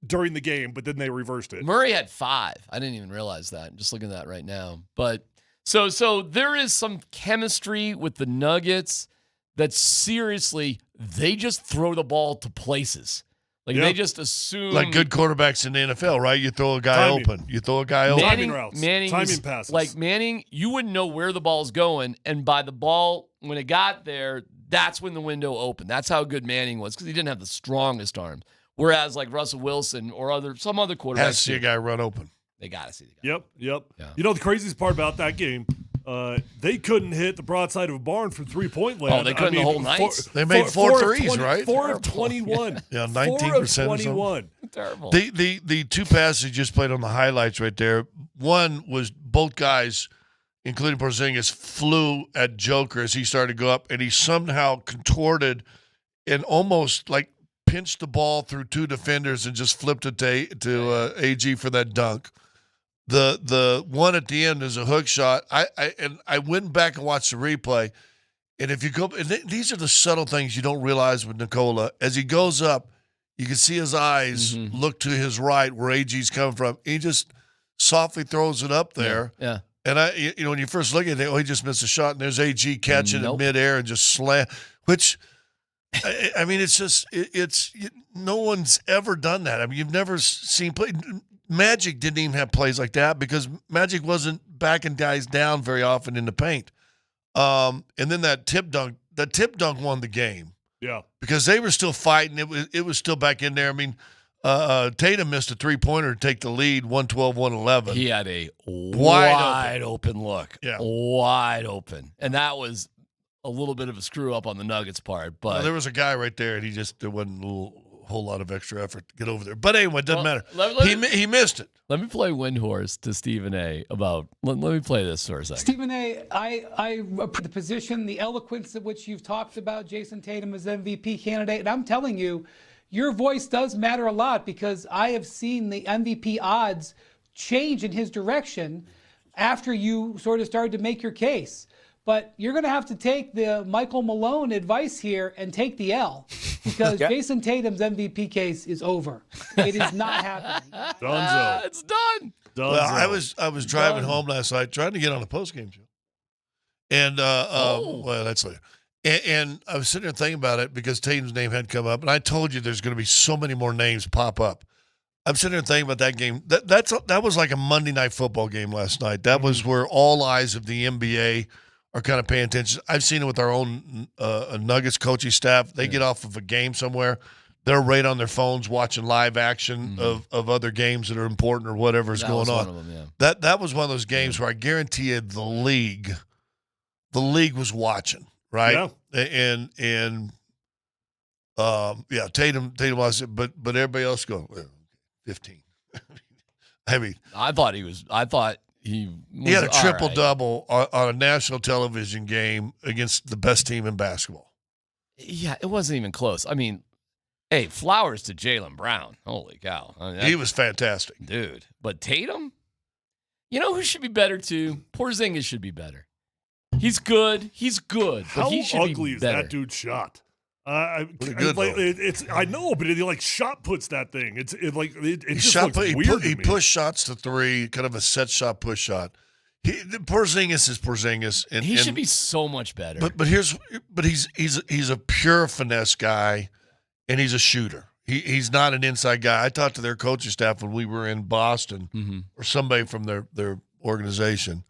during the game, but then they reversed it. Murray had 5. I didn't even realize that. I'm just looking at that right now. But so there is some chemistry with the Nuggets that seriously, they just throw the ball to places. Like they just assume. Like good quarterbacks in the NFL, right? You throw a guy open. You throw a guy open. Timing routes. Timing passes. Like Manning, you wouldn't know where the ball's going. And by the ball, when it got there, that's when the window opened. That's how good Manning was because he didn't have the strongest arms. Whereas like Russell Wilson or some other quarterbacks. Has to see a guy run open. They got to see the guy. Yep. Yeah. You know, the craziest part about that game, they couldn't hit the broadside of a barn from 3-point land. Oh, they couldn't the whole night. They made 4 threes, right? 4 of 21. Yeah, 19% 21. Terrible. The 2 passes you just played on the highlights right there. One was both guys, including Porzingis, flew at Joker as he started to go up, and he somehow contorted and almost like pinched the ball through 2 defenders and just flipped it to AG for that dunk. The one at the end is a hook shot. I went back and watched the replay, and if you go, and these are the subtle things you don't realize with Nikola. As he goes up, you can see his eyes look to his right where AG's coming from. He just softly throws it up there. Yeah. And when you first look at it, he just missed a shot, and there's AG catching it midair and just slam. Which, I mean, it's just no one's ever done that. I mean, you've never seen play. Magic didn't even have plays like that because Magic wasn't backing guys down very often in the paint. And then that tip dunk won the game. Yeah. Because they were still fighting. It was still back in there. I mean, Tatum missed a 3-pointer to take the lead, 112-111. He had a wide open look. Yeah. Wide open. And that was a little bit of a screw up on the Nuggets part. But there was a guy right there, and there wasn't a whole lot of extra effort to get over there. But anyway, it doesn't matter. He missed it. Let me play Windhorse to Stephen A. about. Let me play this for a second. Stephen A. The position, the eloquence of which you've talked about Jason Tatum as MVP candidate, and I'm telling you, your voice does matter a lot because I have seen the MVP odds change in his direction after you sort of started to make your case. But you're going to have to take the Michael Malone advice here and take the L because Jason Tatum's MVP case is over. It is not happening. Dunzo. It's done. Well, I was driving home last night trying to get on a postgame show. And, well, that's later. And I was sitting there thinking about it because Tatum's name had come up. And I told you there's going to be so many more names pop up. I'm sitting there thinking about that game. That was like a Monday Night Football game last night. That was where all eyes of the NBA are kind of paying attention. I've seen it with our own Nuggets coaching staff. They get off of a game somewhere. They're right on their phones watching live action of other games that are important or whatever is going on. One of them, yeah. That was one of those games where I guarantee you the league was watching, right? Yeah. And Tatum was, but everybody else going 15. I mean, I thought he had a triple-double on a national television game against the best team in basketball. Yeah, it wasn't even close. I mean, hey, flowers to Jaylen Brown. Holy cow. I mean, he was fantastic. Dude. But Tatum, you know who should be better too? Porzingis should be better. He's good. But How he should ugly be is better. that dude's shot? Pretty good, I know, but he shot puts that thing. It just shot looks weird. He pushed shots to 3, kind of a set shot push shot. Porzingis is Porzingis, and he should be so much better. But he's a pure finesse guy, and he's a shooter. He's not an inside guy. I talked to their coaching staff when we were in Boston, or somebody from their organization.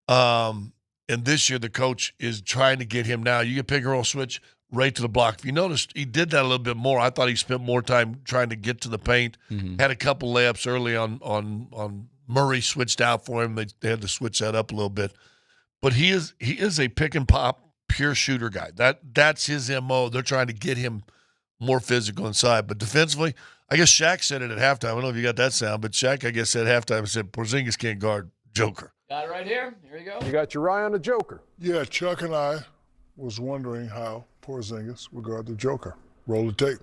And this year the coach is trying to get him now. You get pick and roll switch right to the block. If you noticed, he did that a little bit more. I thought he spent more time trying to get to the paint. Had a couple layups early on Murray switched out for him. They had to switch that up a little bit. But he is a pick and pop pure shooter guy. That's his MO. They're trying to get him more physical inside. But defensively, I guess Shaq said it at halftime. I don't know if you got that sound, but Shaq, I guess, said at halftime, said Porzingis can't guard Joker. Got it right here. Here we go. You got your eye on the Joker. Yeah, Chuck and I was wondering how Porzingis would guard the Joker. Roll the tape.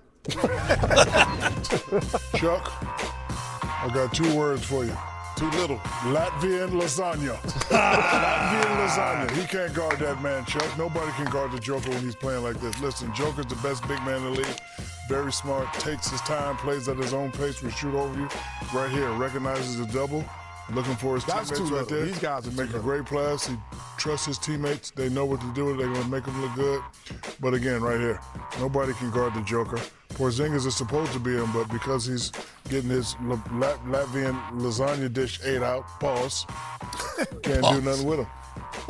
Chuck, I got 2 words for you. Too little. Latvian lasagna. Latvian lasagna. He can't guard that man, Chuck. Nobody can guard the Joker when he's playing like this. Listen, Joker's the best big man in the league. Very smart, takes his time, plays at his own pace, will shoot over you. Right here, recognizes the double. Looking for his teammates right there. These guys are make a great pass. He trusts his teammates. They know what to do. They're going to make him look good. But again, right here, nobody can guard the Joker. Porzingis is supposed to be him, but because he's getting his Latvian lasagna dish ate out, pause, can't do nothing with him.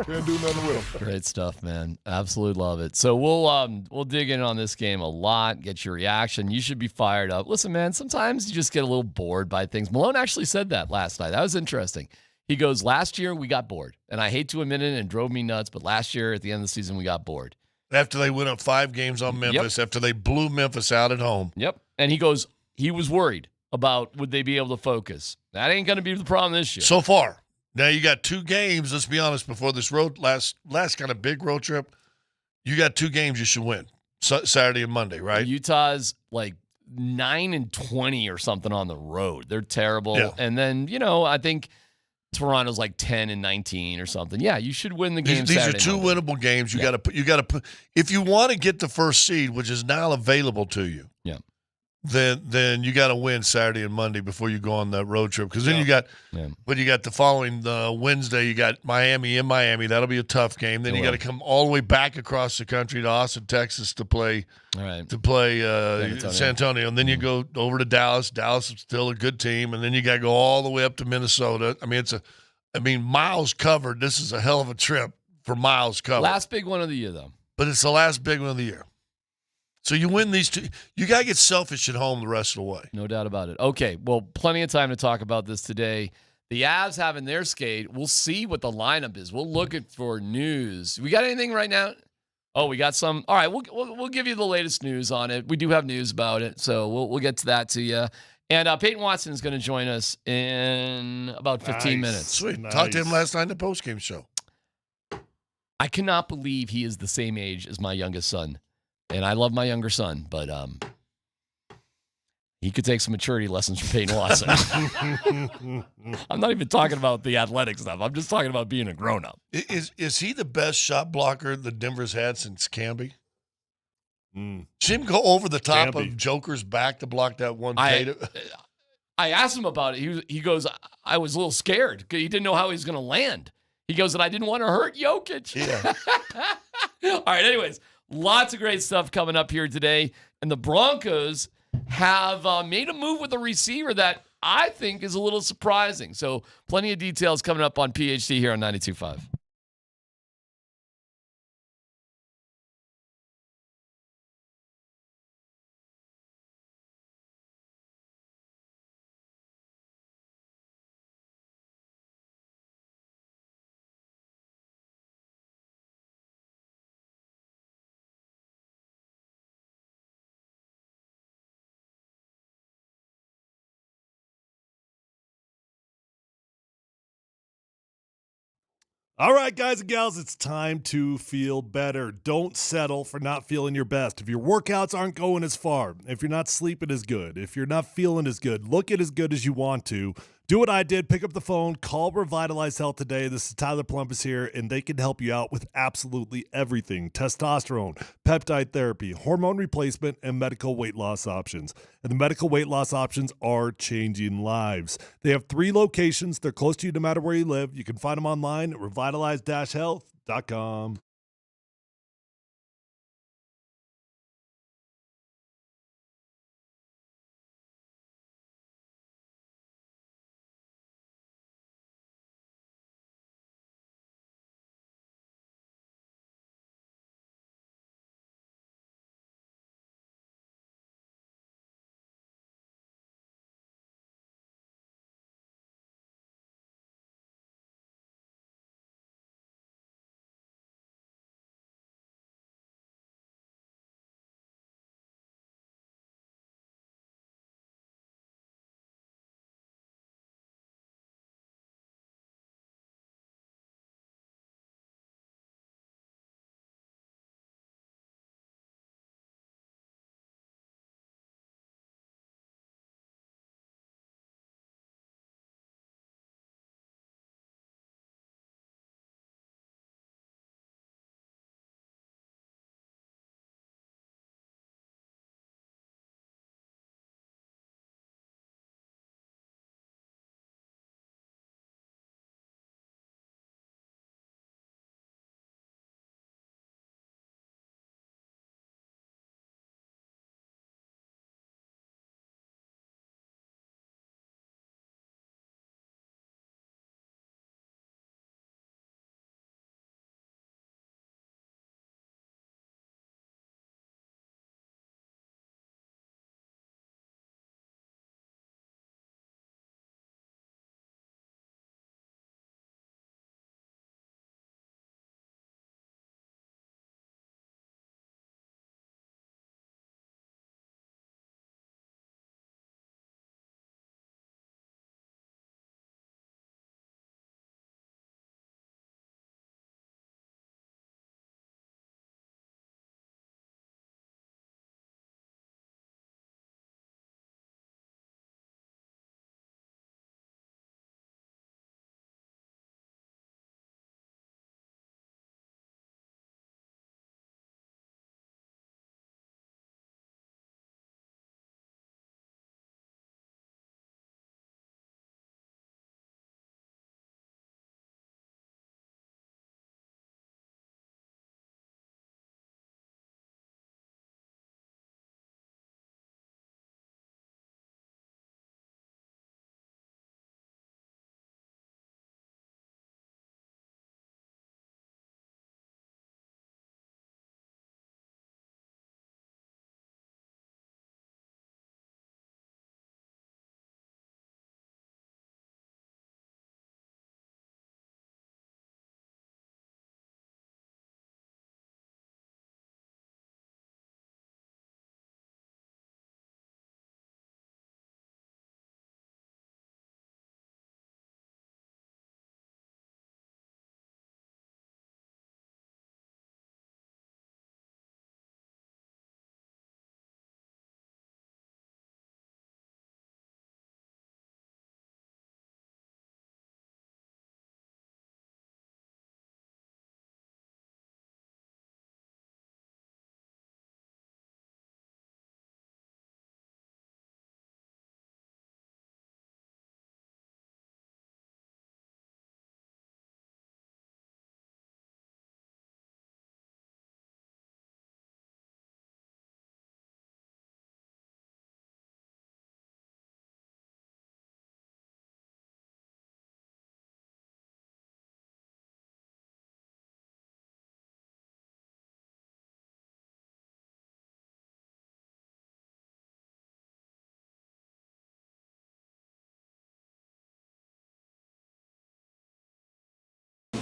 Can't do nothing with him. Great stuff, man. Absolutely love it. So we'll dig in on this game a lot, get your reaction. You should be fired up. Listen, man, sometimes you just get a little bored by things. Malone actually said that last night. That was interesting. He goes, last year we got bored. And I hate to admit it, and it drove me nuts, but last year at the end of the season we got bored. After they went up 5 games on Memphis, after they blew Memphis out at home. Yep. And he goes, he was worried about would they be able to focus. That ain't going to be the problem this year. So far. Now you got 2 games, let's be honest, before this last kind of big road trip, you got 2 games you should win, Saturday and Monday, right? Utah's like 9-20 or something on the road. They're terrible. Yeah. And then, I think Toronto's like 10-19 or something. Yeah, you should win the game. These are Saturday, 2 Monday. winnable games. You got to put if you want to get the first seed, which is now available to you. Yeah. Then you got to win Saturday and Monday before you go on that road trip. Because then you got the following Wednesday, you got Miami in Miami. That'll be a tough game. Then you got to come all the way back across the country to Austin, Texas to play San Antonio. And then you go over to Dallas. Dallas is still a good team. And then you got to go all the way up to Minnesota. I mean, miles covered. This is a hell of a trip for miles covered. Last big one of the year, though. But it's the last big one of the year. So you win these 2. You got to get selfish at home the rest of the way. No doubt about it. Okay, well, plenty of time to talk about this today. The Avs having their skate. We'll see what the lineup is. We'll look for news. We got anything right now? Oh, we got some. All right, we'll give you the latest news on it. We do have news about it, so we'll get to that to you. And Payton Watson is going to join us in about 15 minutes. Sweet. Nice. Talked to him last night in the postgame show. I cannot believe he is the same age as my youngest son. And I love my younger son, but he could take some maturity lessons from Payton Watson. I'm not even talking about the athletic stuff. I'm just talking about being a grown-up. Is he the best shot blocker that Denver's had since Camby? See him go over the top of Joker's back to block that one. I asked him about it. He goes, I was a little scared because he didn't know how he was going to land. He goes, and I didn't want to hurt Jokic. Yeah. All right, anyways. Lots of great stuff coming up here today. And the Broncos have made a move with a receiver that I think is a little surprising. So plenty of details coming up on PHT here on 92.5. All right, guys and gals, it's time to feel better. Don't settle for not feeling your best. If your workouts aren't going as far, if you're not sleeping as good, if you're not feeling as good, looking as good as you want to, do what I did. Pick up the phone, call Revitalize Health today. This is Tyler Plumpus here, and they can help you out with absolutely everything. Testosterone, peptide therapy, hormone replacement, and medical weight loss options. And the medical weight loss options are changing lives. They have 3 locations. They're close to you no matter where you live. You can find them online at revitalize-health.com.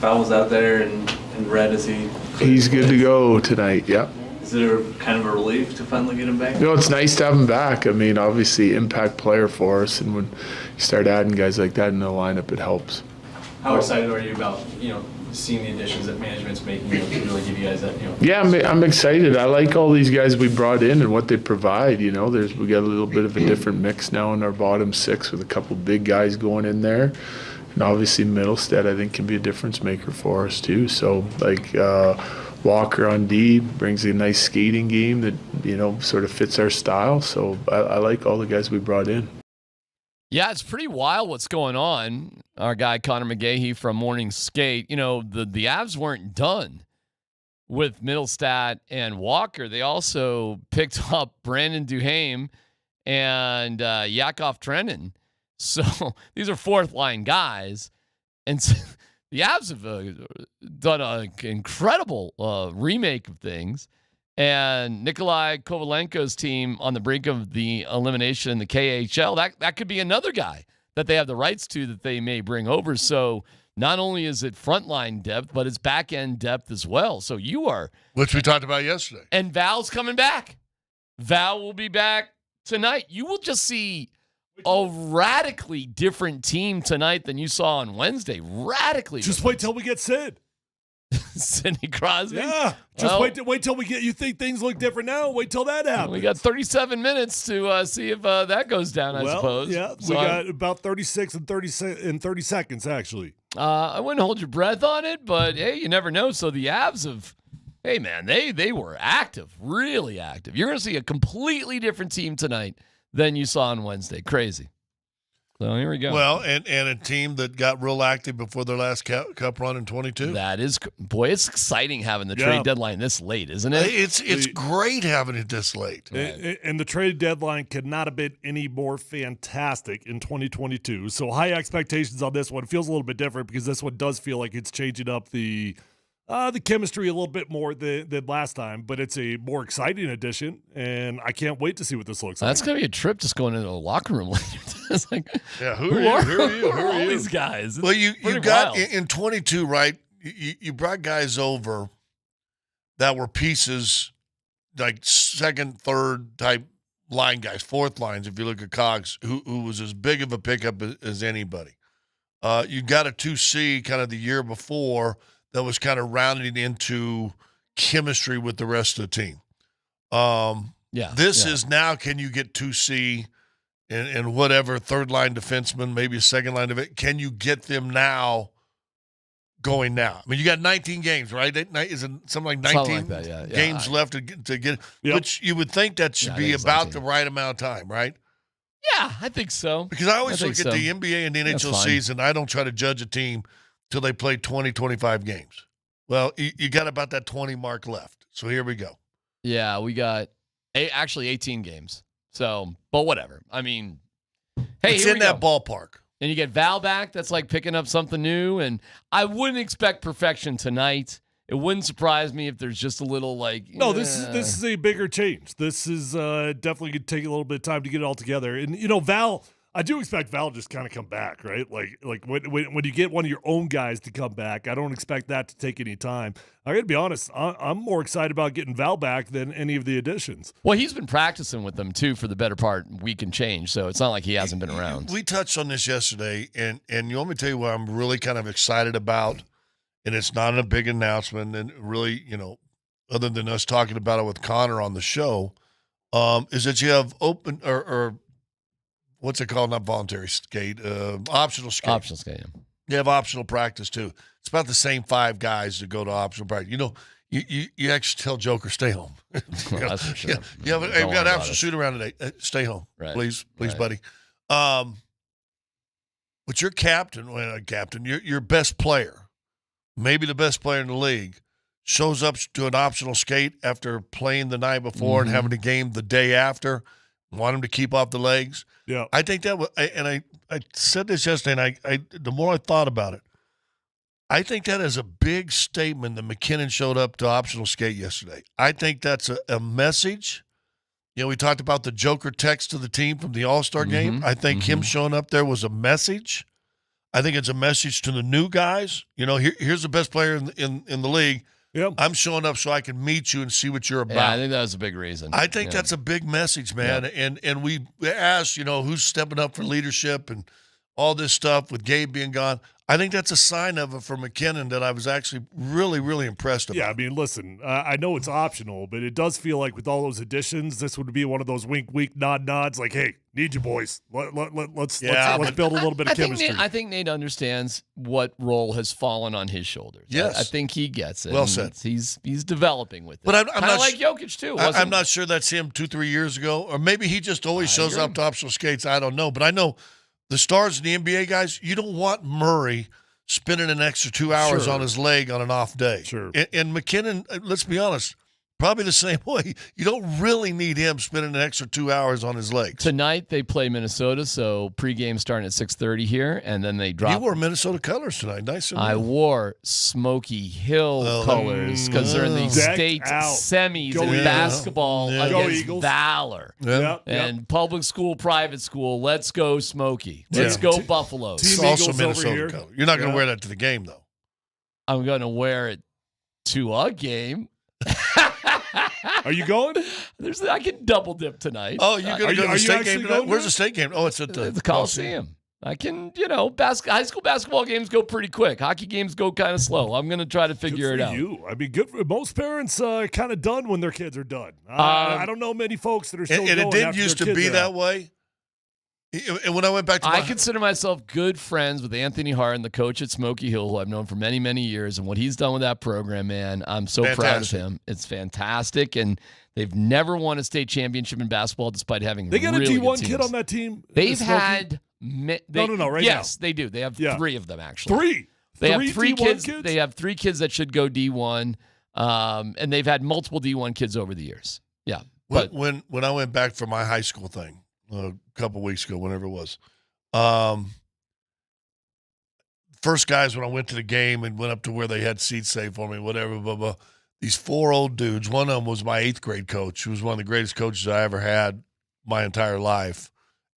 Val was out there and red as he. He's good to go tonight. Yeah. Is it kind of a relief to finally get him back? It's nice to have him back. I mean, obviously, impact player for us, and when you start adding guys like that in the lineup, it helps. How excited are you about seeing the additions that management's making to really give you guys that? Yeah, I'm excited. I like all these guys we brought in and what they provide. We got a little bit of a different mix now in our bottom six with a couple big guys going in there. And obviously Middlestead, I think, can be a difference maker for us too. So Walker on D brings a nice skating game that, sort of fits our style. So I like all the guys we brought in. Yeah, it's pretty wild what's going on. Our guy Connor McGahee from Morning Skate, the Avs weren't done with Middlestead and Walker. They also picked up Brandon Duhaime and Yakov Trenin. So these are fourth line guys. And so the Avs have done an incredible remake of things. And Nikolai Kovalenko's team on the brink of the elimination in the KHL, that could be another guy that they have the rights to that they may bring over. So not only is it frontline depth, but it's back-end depth as well. So which we talked about yesterday. And Val's coming back. Val will be back tonight. You will just see a radically different team tonight than you saw on Wednesday. Radically Just different. wait till we get Sid. Sidney Crosby? Yeah. Just wait till we get. You think things look different now? Wait till that happens. We got 37 minutes to see if that goes down, I suppose. Yeah, so we got about 36 and 30 seconds, actually. I wouldn't hold your breath on it, but, hey, you never know. So the Avs have, hey, man, they were active, really active. You're going to see a completely different team tonight than you saw on Wednesday. Crazy. So here we go. Well, and a team that got real active before their last cup run in 22. That is, boy, it's exciting having the trade deadline this late, isn't it? It's great having it this late. And the trade deadline could not have been any more fantastic in 2022. So high expectations on this one. It feels a little bit different because this one does feel like it's changing up the chemistry a little bit more than last time, but it's a more exciting addition, and I can't wait to see what this looks like. That's going to be a trip just going into the locker room later. It's like, who are all these guys? Well, you got in 22, right? You brought guys over that were pieces like second, third type line guys, fourth lines. If you look at Cogs, who was as big of a pickup as anybody. You got a 2C kind of the year before that was kind of rounding into chemistry with the rest of the team. This is now, can you get 2C and whatever third-line defenseman, maybe a second-line defenseman, can you get them now going now? I mean, you got 19 games, right? Is it something like 19 games left to get which you would think that should be about the right amount of time, right? Yeah, I think so. Because I always look at the NBA and the NHL season, I don't try to judge a team till they play 20, 25 games. Well, you got about that 20 mark left. So here we go. Yeah, we got actually 18 games. So, but whatever. I mean, hey, it's in that ballpark. And you get Val back. That's like picking up something new. And I wouldn't expect perfection tonight. It wouldn't surprise me if there's just a little this is a bigger change. This is definitely going to take a little bit of time to get it all together. And Val, I do expect Val to just kind of come back, right? Like when you get one of your own guys to come back, I don't expect that to take any time. I got to be honest, I'm more excited about getting Val back than any of the additions. Well, he's been practicing with them too for the better part week and change, so it's not like he hasn't been around. We touched on this yesterday, and you want me to tell you what I'm really kind of excited about, and it's not a big announcement, and really, other than us talking about it with Connor on the show, is that you have open or what's it called? Not voluntary skate, optional skate. Optional skate. Yeah. You have optional practice too. It's about the same 5 guys that go to optional practice. You actually tell Joker, stay home. That's for sure. Yeah, we've got an optional shoot around today. Stay home, please, buddy. But your captain, your best player, maybe the best player in the league, shows up to an optional skate after playing the night before and having a game the day after. Want him to keep off the legs. Yeah, I think that was, and I said this yesterday, and I the more I thought about it, I think that is a big statement that McKinnon showed up to optional skate yesterday. I think that's a message. We talked about the Joker text to the team from the All-Star game. I think him showing up there was a message. I think it's a message to the new guys. You know, here's the best player in the league. Yep. I'm showing up so I can meet you and see what you're about. Yeah, I think that was a big reason. I think that's a big message, man. And we asked, you know, who's stepping up for leadership and all this stuff with Gabe being gone. I think that's a sign of it for McKinnon that I was actually really, really impressed about. Yeah, I mean, listen, I know it's optional, but it does feel like with all those additions, this would be one of those wink, nods, like, hey, need you boys. Let's build a little bit of chemistry. I think Nate understands what role has fallen on his shoulders. Yes. I think he gets it. Well said. He's developing with it. But I'm kind of not like Jokic, too. I'm not sure that's him 2-3 years ago, or maybe he just always shows up to optional skates. I don't know. But I know the stars in the NBA guys, you don't want Murray spending an extra 2 hours on his leg on an off day. Sure. And McKinnon, let's be honest, probably the same way. You don't really need him spending an extra 2 hours on his legs. Tonight they play Minnesota, so pregame starting at 6:30 here, and then they drop. You wore Minnesota colors tonight. Nice of you. I wore Smoky Hill colors because they're in the state semis in basketball against Valor. And public school, private school, let's go Smoky. Let's go Buffaloes. It's also Minnesota color. You're not going to wear that to the game, though. I'm going to wear it to a game. Are you going? I can double dip tonight. Oh, you're going to go to the state game tonight? Where's there? the state game? Oh, it's at the Coliseum. I can, high school basketball games go pretty quick. Hockey games go kind of slow. I'm going to try to figure it out. I mean, good for most parents. Kind of done when their kids are done. I don't know many folks that are still. And it didn't used to be that way. And when I went back to I consider myself good friends with Anthony Harden, the coach at Smoky Hill, who I've known for many, many years. And what he's done with that program, man, I'm so proud of him. It's fantastic. And they've never won a state championship in basketball despite having They got really a D1 good kid on that team? They've had no, right now. Yes, they do. They have 3 of them, actually. 3? They have 3 kids. kids? They have 3 kids that should go D1. And they've had multiple D1 kids over the years. Yeah. But when I went back for my high school thing a couple weeks ago, whenever it was, first guys when I went to the game and went up to where they had seats saved for me, whatever, blah, blah. These 4 old dudes, one of them was my 8th grade coach, who was one of the greatest coaches I ever had my entire life.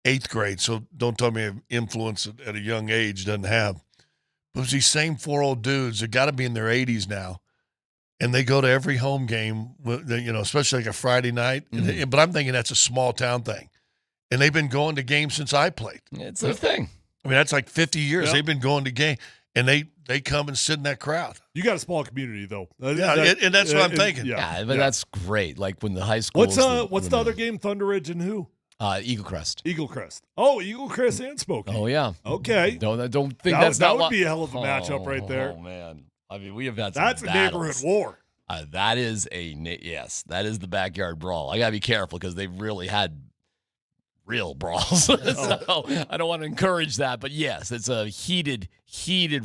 8th grade, so don't tell me influence at a young age doesn't have. But it was these same 4 old dudes that got to be in their 80s now, and they go to every home game, especially like a Friday night. Mm-hmm. But I'm thinking that's a small town thing. And they've been going to games since I played. It's a thing. I mean, that's like 50 years. Yep. They've been going to game, and they come and sit in that crowd. You got a small community, though. And that's what I'm thinking. Yeah, but that's great. Like when the high school. What's the other game? Thunder Ridge and who? Eagle Crest. Eagle Crest. Oh, Eagle Crest and Smoky. Oh yeah. Okay. Don't think that would be a hell of a matchup right there. Oh man. I mean, we have had that's a neighborhood war. That is that is the backyard brawl. I gotta be careful because they've really had real brawls. So I don't want to encourage that, but yes, it's a heated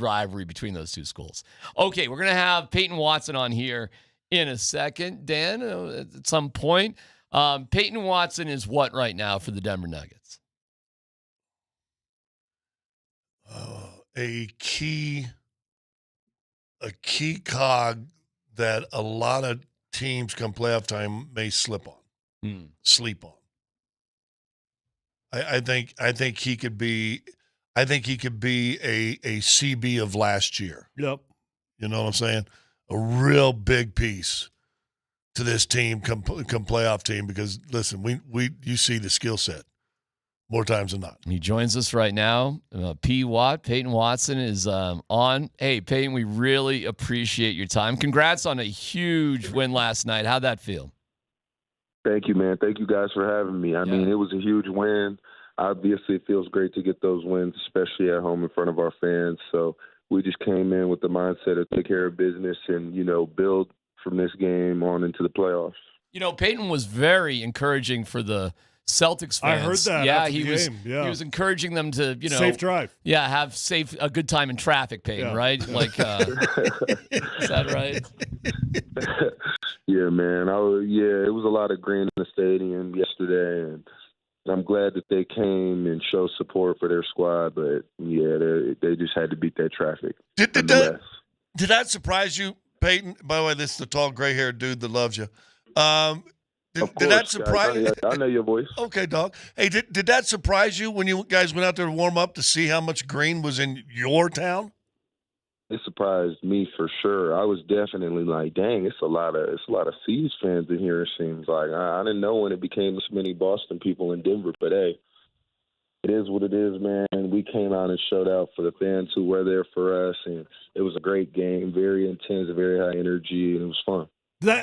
rivalry between those two schools. Okay, we're gonna have Payton Watson on here in a second. Dan, at some point, Payton Watson is what right now for the Denver Nuggets? A key cog that a lot of teams come playoff time may sleep on. I think he could be a CB of last year. Yep. You know what I'm saying? A real big piece to this team come playoff team because listen, you see the skill set more times than not. He joins us right now. Payton Watson is on. Hey, Payton, we really appreciate your time. Congrats on a huge win last night. How'd that feel? Thank you, man. Thank you guys for having me. I mean, it was a huge win. Obviously, it feels great to get those wins, especially at home in front of our fans. So we just came in with the mindset of take care of business and, build from this game on into the playoffs. Payton was very encouraging for the Celtics fans. I heard that. Yeah, after the game. He was encouraging them to, safe drive. Yeah, have a good time in traffic, Payton, right? Like, is that right? Yeah, man. It was a lot of green in the stadium yesterday, and I'm glad that they came and showed support for their squad. But they just had to beat that traffic. Did that surprise you, Payton? By the way, this is the tall, gray-haired dude that loves you. Did that surprise you? I know your voice. Okay, dog. Hey, did that surprise you when you guys went out there to warm up to see how much green was in your town? It surprised me for sure. I was definitely like, dang, it's a lot of Seas fans in here. It seems like I didn't know when it became this many Boston people in Denver, but hey, it is what it is, man. We came out and showed out for the fans who were there for us, and it was a great game, very intense, very high energy, and it was fun.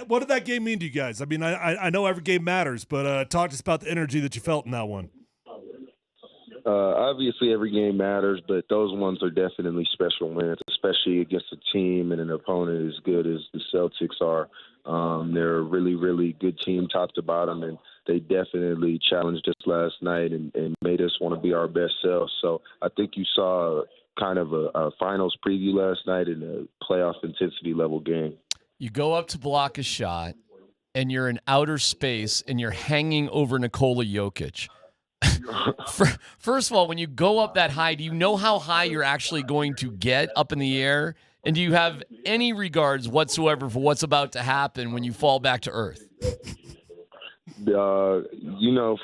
What did that game mean to you guys? I mean, I know every game matters, but talk to us about the energy that you felt in that one. Obviously, every game matters, but those ones are definitely special wins, especially against a team and an opponent as good as the Celtics are. They're a really, really good team top to bottom, and they definitely challenged us last night and made us want to be our best selves. So I think you saw kind of a finals preview last night in a playoff intensity level game. You go up to block a shot, and you're in outer space, and you're hanging over Nikola Jokic. First of all, when you go up that high, do you know how high you're actually going to get up in the air? And do you have any regards whatsoever for what's about to happen when you fall back to earth?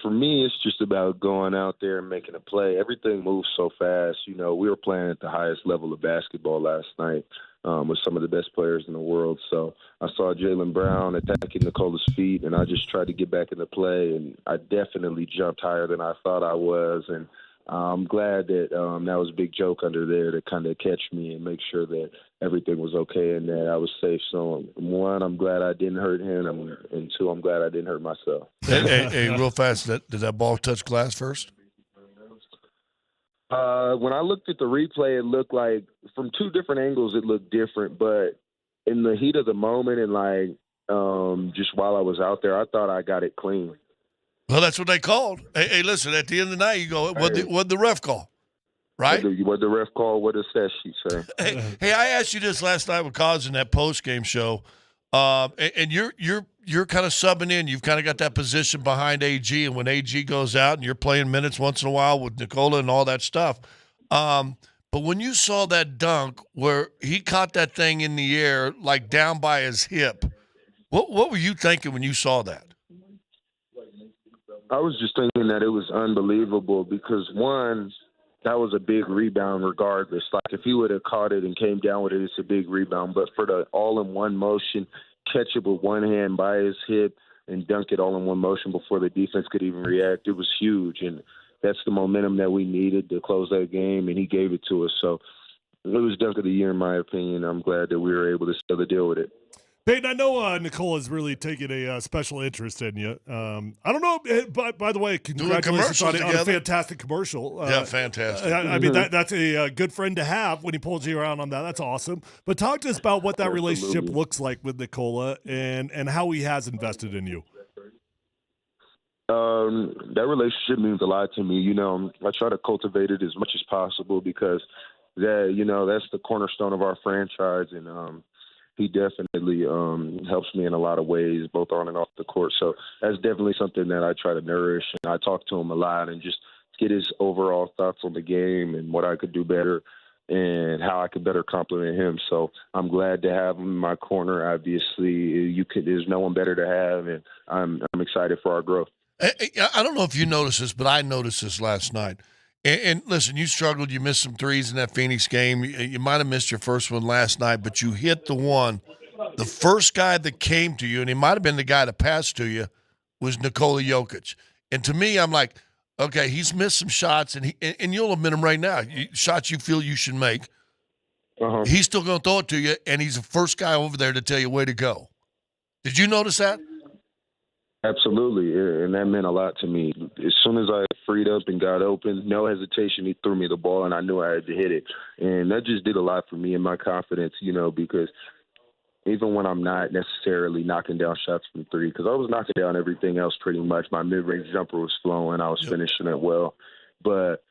For me, it's just about going out there and making a play. Everything moves so fast. We were playing at the highest level of basketball last night with some of the best players in the world. So I saw Jaylen Brown attacking Nikola's feet, and I just tried to get back into play, and I definitely jumped higher than I thought I was. And I'm glad that that was a big joke under there to kind of catch me and make sure that everything was okay and that I was safe. So, one, I'm glad I didn't hurt him, and two, I'm glad I didn't hurt myself. Hey, real fast, did that ball touch glass first? When I looked at the replay, it looked like from two different angles, it looked different. But in the heat of the moment and just while I was out there, I thought I got it clean. Well, that's what they called. Hey, listen, at the end of the night, you go, what the ref call? Right? What the ref call, what does that sheet say? Hey, I asked you this last night with Cos in that post-game show, and you're kind of subbing in. You've kind of got that position behind AG, and when AG goes out and you're playing minutes once in a while with Nikola and all that stuff. But when you saw that dunk where he caught that thing in the air, like down by his hip, what were you thinking when you saw that? I was just thinking that it was unbelievable because, one, that was a big rebound regardless. Like, if he would have caught it and came down with it, it's a big rebound. But for the all-in-one motion, catch it with one hand by his hip and dunk it all in one motion before the defense could even react, it was huge. And that's the momentum that we needed to close that game, and he gave it to us. So it was dunk of the year, in my opinion. I'm glad that we were able to still deal with it. Payton, I know Nicola's really taken a special interest in you. I don't know, by the way, congratulations on a fantastic commercial. Yeah, fantastic. I mean, that's a good friend to have when he pulls you around on that. That's awesome. But talk to us about what that relationship looks like with Nikola and how he has invested in you. That relationship means a lot to me. I try to cultivate it as much as possible because that's the cornerstone of our franchise, and he definitely helps me in a lot of ways, both on and off the court. So that's definitely something that I try to nourish, and I talk to him a lot and just get his overall thoughts on the game and what I could do better and how I could better compliment him. So I'm glad to have him in my corner. Obviously, there's no one better to have, and I'm excited for our growth. I don't know if you noticed this, but I noticed this last night. And listen, you struggled. You missed some threes in that Phoenix game. You might have missed your first one last night, but you hit the one. The first guy that came to you, and he might have been the guy that passed to you, was Nikola Jokic. And to me, I'm like, okay, he's missed some shots, and you'll admit him right now. Shots you feel you should make. Uh-huh. He's still going to throw it to you, and he's the first guy over there to tell you way to go. Did you notice that? Absolutely, and that meant a lot to me. As soon as I freed up and got open, no hesitation, he threw me the ball, and I knew I had to hit it. And that just did a lot for me and my confidence, because even when I'm not necessarily knocking down shots from three, because I was knocking down everything else pretty much. My mid-range jumper was flowing. I was finishing it well. But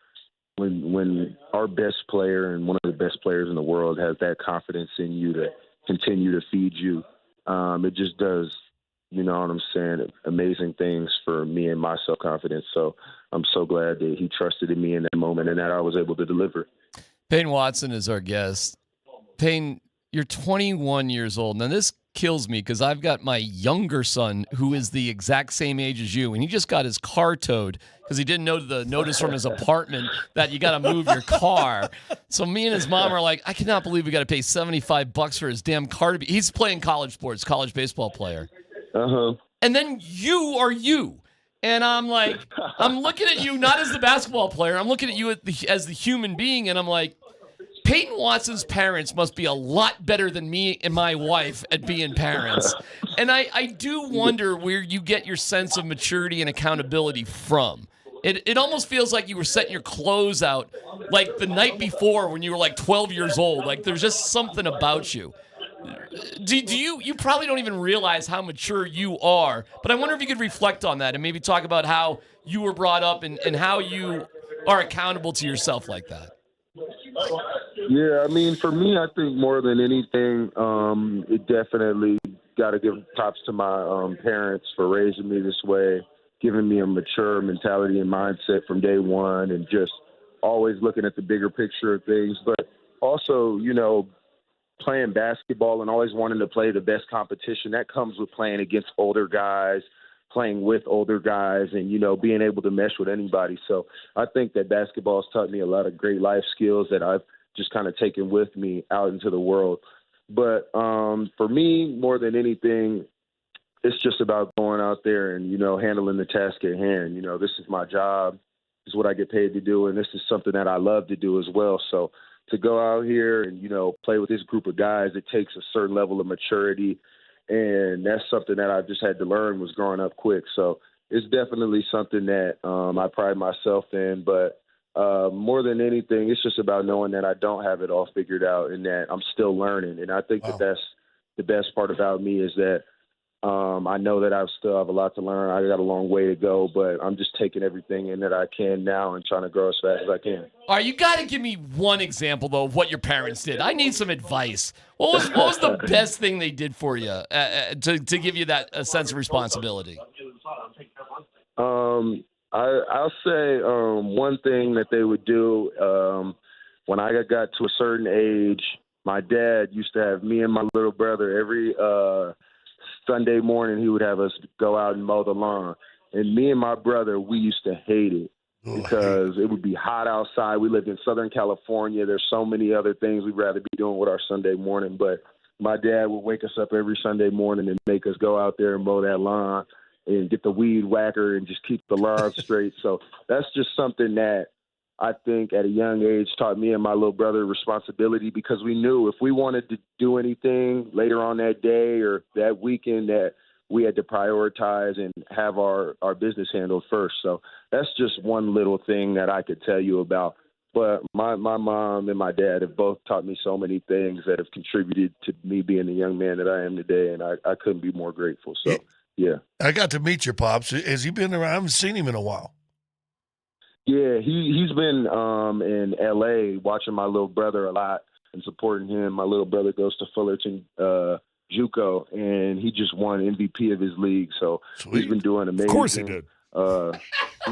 when our best player and one of the best players in the world has that confidence in you to continue to feed you, it just does – you know what I'm saying, amazing things for me and my self-confidence. So I'm so glad that he trusted in me in that moment and that I was able to deliver. Payton Watson is our guest. Payton, You're 21 years old. Now, this kills me because I've got my younger son who is the exact same age as you, and he just got his car towed because he didn't know the notice from his apartment that you got to move your car. So me and his mom are like, I cannot believe we got to pay $75 for his damn car. He's playing college sports, college baseball player. Uh-huh. And then you are you. And I'm like, I'm looking at you not as the basketball player. I'm looking at you as the human being, and I'm like, Payton Watson's parents must be a lot better than me and my wife at being parents. And I do wonder where you get your sense of maturity and accountability from. It almost feels like you were setting your clothes out like the night before when you were like 12 years old. Like there's just something about you. Do you probably don't even realize how mature you are, but I wonder if you could reflect on that and maybe talk about how you were brought up and how you are accountable to yourself like that. Yeah, I mean, for me, I think more than anything, it definitely got to give props to my parents for raising me this way, giving me a mature mentality and mindset from day one, and just always looking at the bigger picture of things. But also, you know, playing basketball and always wanting to play the best competition, that comes with playing against older guys, playing with older guys, and, you know, being able to mesh with anybody. So I think that basketball has taught me a lot of great life skills that I've just kind of taken with me out into the world. But for me, more than anything, it's just about going out there and, you know, handling the task at hand. You know, this is my job. This is what I get paid to do, and this is something that I love to do as well. So to go out here and, you know, play with this group of guys, it takes a certain level of maturity, and that's something that I just had to learn was growing up quick. So it's definitely something that I pride myself in. But more than anything, it's just about knowing that I don't have it all figured out and that I'm still learning. And I think that that's the best part about me is that I know that I still have a lot to learn. I got a long way to go, but I'm just taking everything in that I can now and trying to grow as fast as I can. All right, you got to give me one example, though, of what your parents did. I need some advice. What was the best thing they did for you to give you that sense of responsibility? I'll say one thing that they would do when I got to a certain age, my dad used to have me and my little brother every Sunday morning. He would have us go out and mow the lawn. And me and my brother, we used to hate it because it would be hot outside. We lived in Southern California. There's so many other things we'd rather be doing with our Sunday morning. But my dad would wake us up every Sunday morning and make us go out there and mow that lawn and get the weed whacker and just keep the lawn straight. So that's just something that I think at a young age taught me and my little brother responsibility, because we knew if we wanted to do anything later on that day or that weekend that we had to prioritize and have our business handled first. So that's just one little thing that I could tell you about. But my mom and my dad have both taught me so many things that have contributed to me being the young man that I am today, and I couldn't be more grateful. So, yeah. I got to meet your pops. Has he been around? I haven't seen him in a while. Yeah, he's been in L.A. watching my little brother a lot and supporting him. My little brother goes to Fullerton JUCO, and he just won MVP of his league. So He's been doing amazing. Of course he did.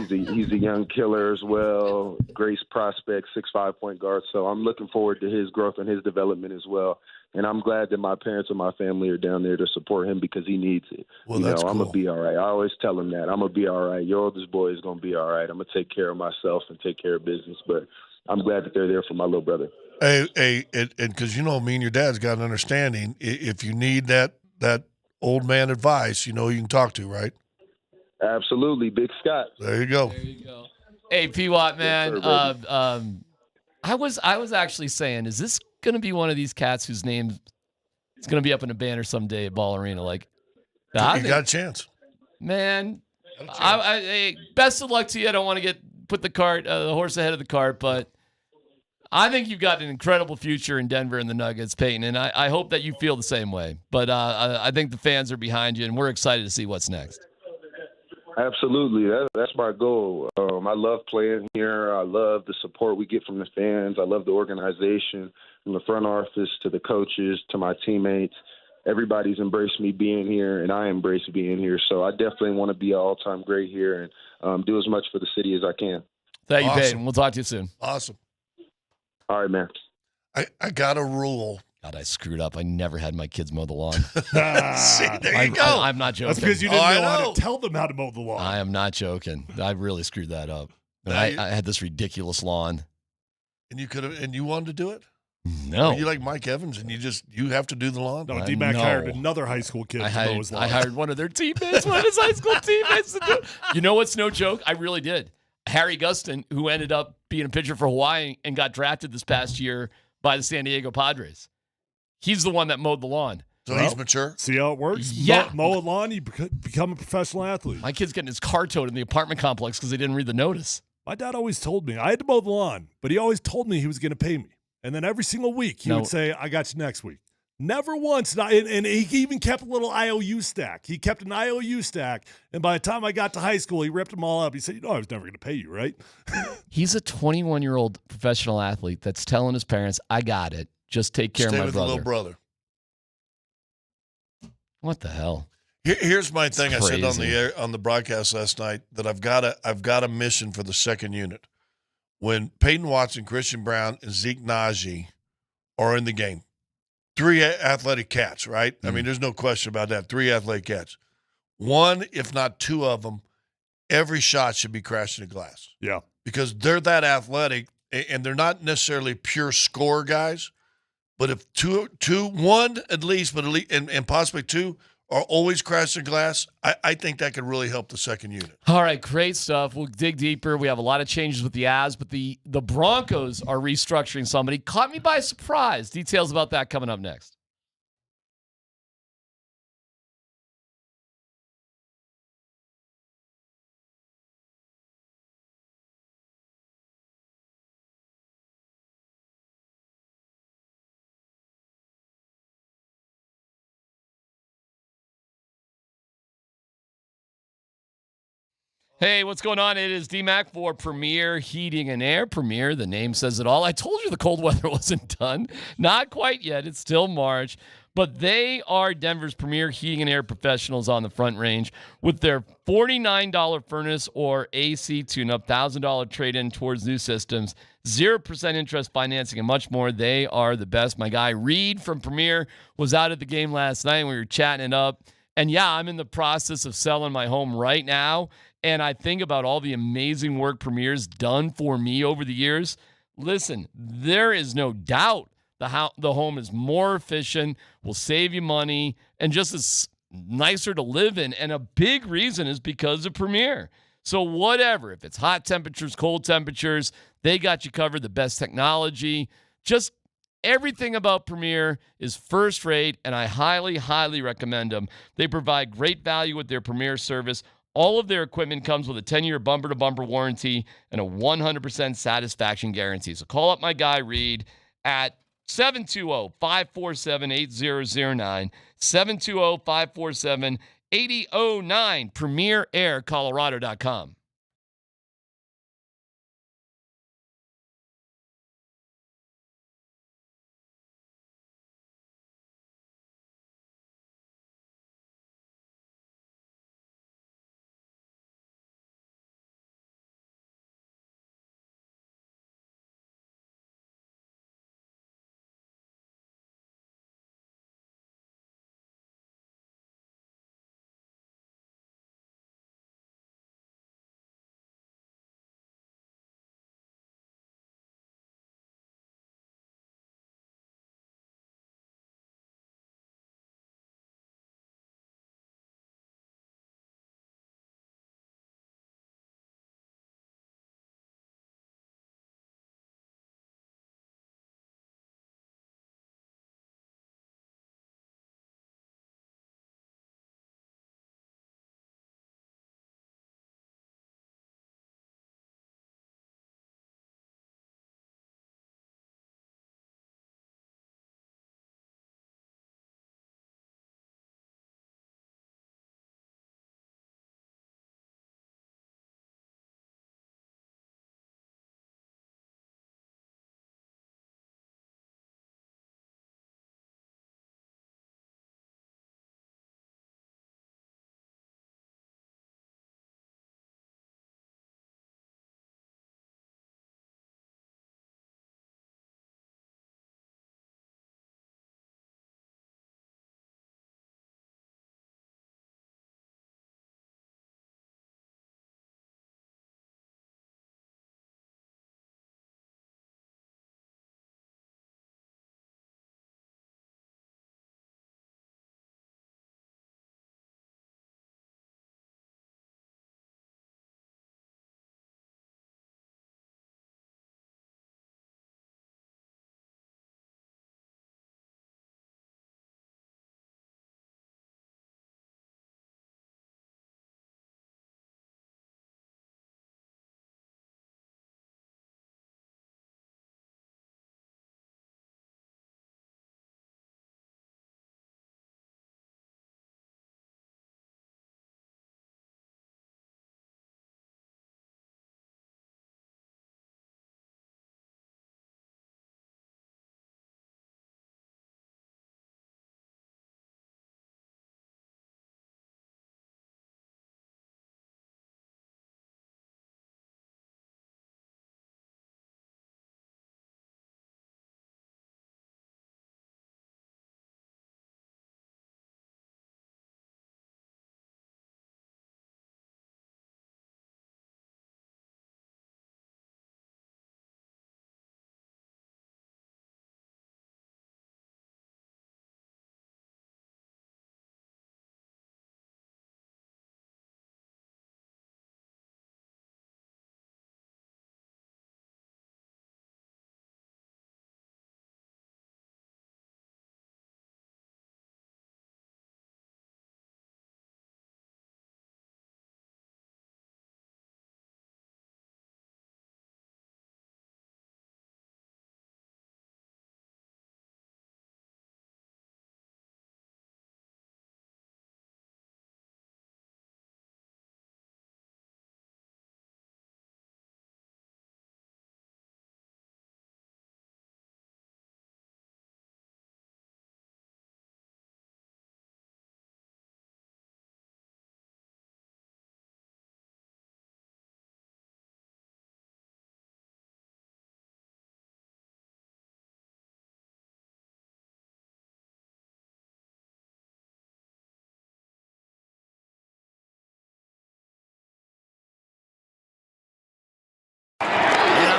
He's a young killer as well. Great prospect, 6'5" point guard. So I'm looking forward to his growth and his development as well. And I'm glad that my parents and my family are down there to support him because he needs it. Well, that's I'm cool. going to be all right. I always tell him that. I'm going to be all right. Your oldest boy is going to be all right. I'm going to take care of myself and take care of business. But I'm glad that they're there for my little brother. Hey, and because, you know, me and your dad's got an understanding. If you need that old man advice, you know who you can talk to, right? Absolutely. Big Scott. There you go. There you go. Hey, P-Watt, man. Yes, sir, I was actually saying, is this going to be one of these cats whose name is going to be up in a banner someday at Ball Arena? Like, You got a chance. Man, I best of luck to you. I don't want to put the horse ahead of the cart, but I think you've got an incredible future in Denver and the Nuggets, Payton, and I hope that you feel the same way. But I think the fans are behind you, and we're excited to see what's next. Absolutely. That's my goal. I love playing here. I love the support we get from the fans. I love the organization, from the front office to the coaches to my teammates. Everybody's embraced me being here, and I embrace being here. So I definitely want to be an all-time great here and do as much for the city as I can. Thank you, Payton. We'll talk to you soon. Awesome. All right, man. I got a rule God, I screwed up. I never had my kids mow the lawn. See, there you go. I'm not joking. That's because you didn't know how to tell them how to mow the lawn. I am not joking. I really screwed that up. And I had this ridiculous lawn. And you wanted to do it? No. Are you like Mike Evans and you have to do the lawn? No, D-Mac hired another high school kid to mow his lawn. I hired one of their teammates, one of his high school teammates to do it. You know what's no joke? I really did. Harry Gustin, who ended up being a pitcher for Hawaii and got drafted this past year by the San Diego Padres. He's the one that mowed the lawn. So he's mature? See how it works? Yeah. Mow a lawn, you become a professional athlete. My kid's getting his car towed in the apartment complex because they didn't read the notice. My dad always told me, I had to mow the lawn, but he always told me he was going to pay me. And then every single week, he would say, I got you next week. Never once. And he even kept a little IOU stack. He kept an IOU stack. And by the time I got to high school, he ripped them all up. He said, I was never going to pay you, right? He's a 21-year-old professional athlete that's telling his parents, I got it. Just take care of my with brother. The little brother. What the hell? Here's my thing. It's I said crazy. on the broadcast last night that I've got a mission for the second unit. When Payton Watson, Christian Brown, and Zeke Najee are in the game, 3 athletic cats, right? I mean, there's no question about that. 3 athletic cats. 1, if not 2 of them, every shot should be crashing the glass. Yeah. Because they're that athletic, and they're not necessarily pure score guys. But if one at least, and possibly 2 are always crashing glass, I think that could really help the second unit. All right, great stuff. We'll dig deeper. We have a lot of changes with the Avs, but the Broncos are restructuring somebody. Caught me by surprise. Details about that coming up next. Hey, what's going on? It is D-Mac for Premier Heating and Air. Premier, the name says it all. I told you the cold weather wasn't done. Not quite yet. It's still March. But they are Denver's premier heating and air professionals on the Front Range with their $49 furnace or AC tune-up, $1,000 trade-in towards new systems, 0% interest financing, and much more. They are the best. My guy Reed from Premier was out at the game last night. We were chatting it up. And, yeah, I'm in the process of selling my home right now. And I think about all the amazing work Premier's done for me over the years. Listen, there is no doubt the home is more efficient, will save you money, and just is nicer to live in. And a big reason is because of Premier. So whatever, if it's hot temperatures, cold temperatures, they got you covered, the best technology. Just everything about Premier is first rate, and I highly, highly recommend them. They provide great value with their Premier service. All of their equipment comes with a 10-year bumper-to-bumper warranty and a 100% satisfaction guarantee. So call up my guy Reed at 720-547-8009, 720-547-8009, PremierAirColorado.com.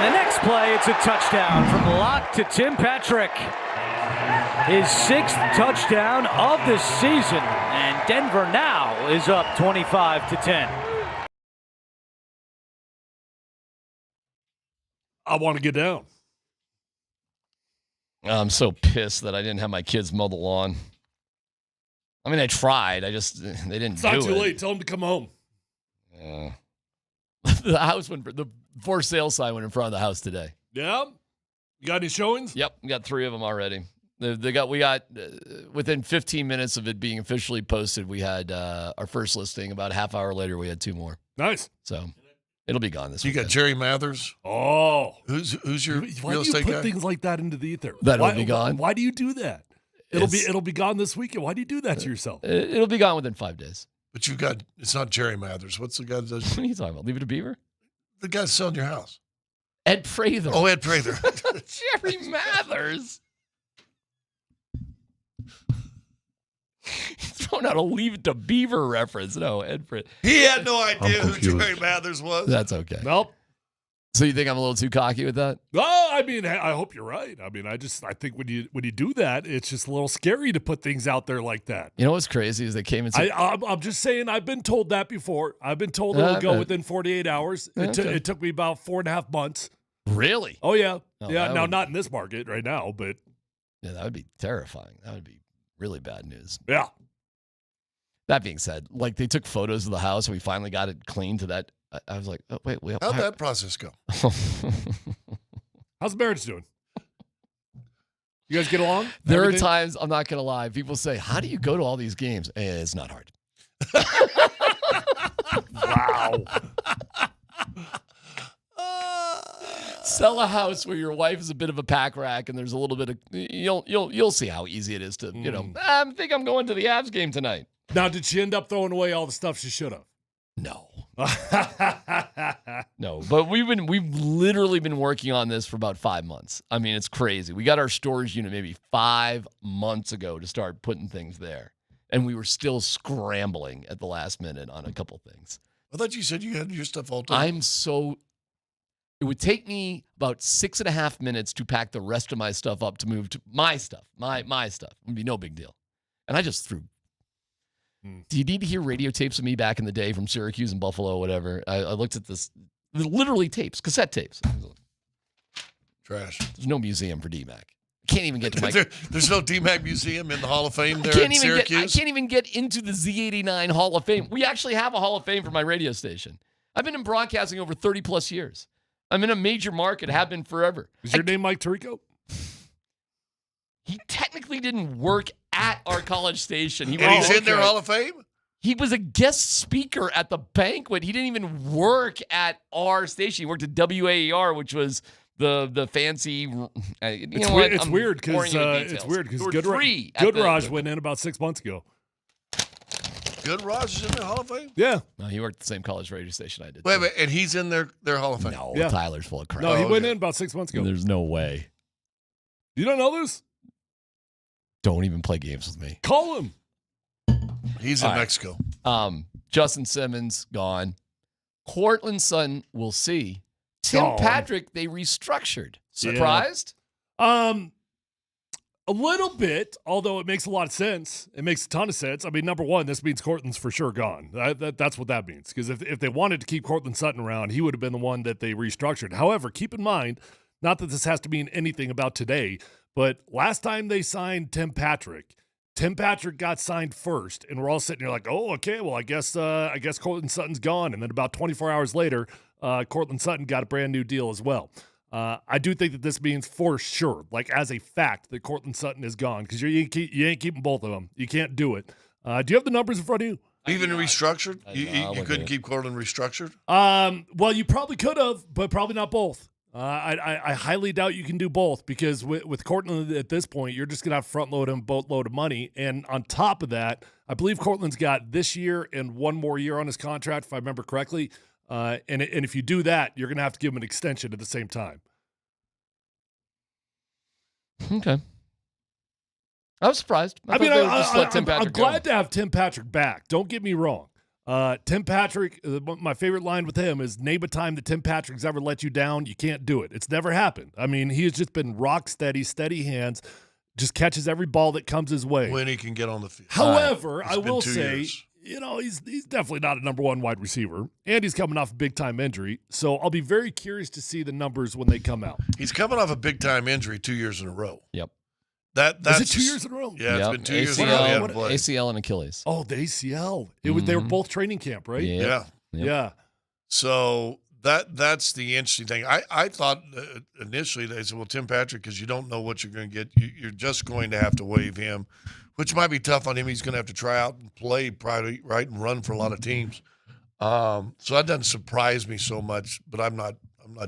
And the next play, it's a touchdown from Locke to Tim Patrick. His 6th touchdown of the season, and Denver now is up 25-10. I want to get down. I'm so pissed that I didn't have my kids mow the lawn. I mean, I tried. They didn't It's do it. not too late. Tell them to come home. Yeah. The house the for sale sign went in front of the house today. Yeah? You got any showings? Yep, we got 3 of them already. We got within 15 minutes of it being officially posted, we had our first listing. About a half hour later, we had 2 more. Nice. So it'll be gone this You weekend. got Jerry Mathers. Oh. Who's your Why real do you estate put guy? things like that into the ether? That'll Why- be gone. Why do you do that? It'll be gone this weekend. Why do you do that to yourself? It'll be gone within 5 days. But you've got, it's not Jerry Mathers. What's the guy that does? What are you talking about? Leave it to Beaver? The guy selling your house. Ed Prather. Oh, Ed Prather. Jerry Mathers. He's throwing out a Leave It to Beaver reference. No, Ed Prather. He had no idea who Jerry Mathers was. That's okay. Nope. So you think I'm a little too cocky with that? Oh, I mean, I hope you're right. I mean, I think when you do that, it's just a little scary to put things out there like that. You know what's crazy is they came and said, I'm just saying, I've been told that before. I've been told it'll go within 48 hours. It took me about 4.5 months. Really? Oh, yeah. Oh, yeah. that Now, would- not in this market right now, but yeah, that would be terrifying. That would be really bad news. yeah. That being said, like they took photos of the house and we finally got it clean to that. I was like, oh, wait. How'd that process go? How's the marriage doing? You guys get along? There Everything? are times, I'm not going to lie, people say, how do you go to all these games? It's not hard. Wow. Sell a house where your wife is a bit of a pack rack and there's a little bit of, you'll see how easy it is to, I think I'm going to the Avs game tonight. Now, did she end up throwing away all the stuff she should have? No. No, but we've literally been working on this for about 5 months. I mean, it's crazy. We got our storage unit maybe 5 months ago to start putting things there. And we were still scrambling at the last minute on a couple things. I thought you said you had your stuff all done. It would take me about 6.5 minutes to pack the rest of my stuff up to move to my stuff. My stuff. It would be no big deal. And I just threw. Do you need to hear radio tapes of me back in the day from Syracuse and Buffalo, whatever? I looked at this, literally tapes, cassette tapes. Trash. There's no museum for DMAC. Can't even get to my. There's no DMAC museum in the Hall of Fame there I in Syracuse. can't even get into the Z89 Hall of Fame. We actually have a Hall of Fame for my radio station. I've been in broadcasting over 30 plus years. I'm in a major market, have been forever. Is your name Mike Tirico? He technically didn't work at our college station. And he's in their Hall of Fame? He was a guest speaker at the banquet. He didn't even work at our station. He worked at WAER, which was the fancy. It's weird because Goodraj went in about 6 months ago. Goodraj is in their Hall of Fame? Yeah. No, he worked at the same college radio station I did. Wait, and he's in their Hall of Fame? No, Yeah. Tyler's full of crap. No, he went in about 6 months ago. There's no way. You don't know this? Don't even play games with me. Call him. He's in Mexico. Justin Simmons, gone. Cortland Sutton, we'll see. Tim Patrick, they restructured. Surprised? Yeah. A little bit, although it makes a lot of sense. It makes a ton of sense. I mean, number one, this means Cortland's for sure gone. That's what that means. Because if they wanted to keep Cortland Sutton around, he would have been the one that they restructured. However, keep in mind, not that this has to mean anything about today, but last time they signed Tim Patrick got signed first, and we're all sitting here like, oh, okay, well, I guess Cortland Sutton's gone. And then about 24 hours later, Cortland Sutton got a brand new deal as well. I do think that this means for sure, like as a fact, that Cortland Sutton is gone because you ain't keeping both of them. You can't do it. Do you have the numbers in front of you? Even restructured? You couldn't keep Cortland restructured? Well, you probably could have, but probably not both. I highly doubt you can do both because with Cortland at this point, you're just going to have front load him boatload of money. And on top of that, I believe Cortland's got this year and one more year on his contract, if I remember correctly. And if you do that, you're going to have to give him an extension at the same time. Okay. I was surprised. I'm glad to have Tim Patrick back. Don't get me wrong. Tim Patrick, my favorite line with him is, name a time that Tim Patrick's ever let you down. You can't do it. It's never happened. I mean, he has just been rock steady hands, just catches every ball that comes his way. When he can get on the field. However, It's I been will 2 say, years. he's definitely not a number one wide receiver, and he's coming off a big-time injury. So I'll be very curious to see the numbers when they come out. He's coming off a big-time injury 2 years in a row. Yep. That's Is it 2 years in a row? Yeah, it's been 2 years in a row. He hadn't played. ACL and Achilles. Oh, the ACL. They were both training camp, right? Yeah. Yeah. So that's the interesting thing. I thought initially they said, well, Tim Patrick, because you don't know what you're going to get, you're just going to have to waive him, which might be tough on him. He's going to have to try out and play probably, right, and run for a lot of teams. So that doesn't surprise me so much, but I'm not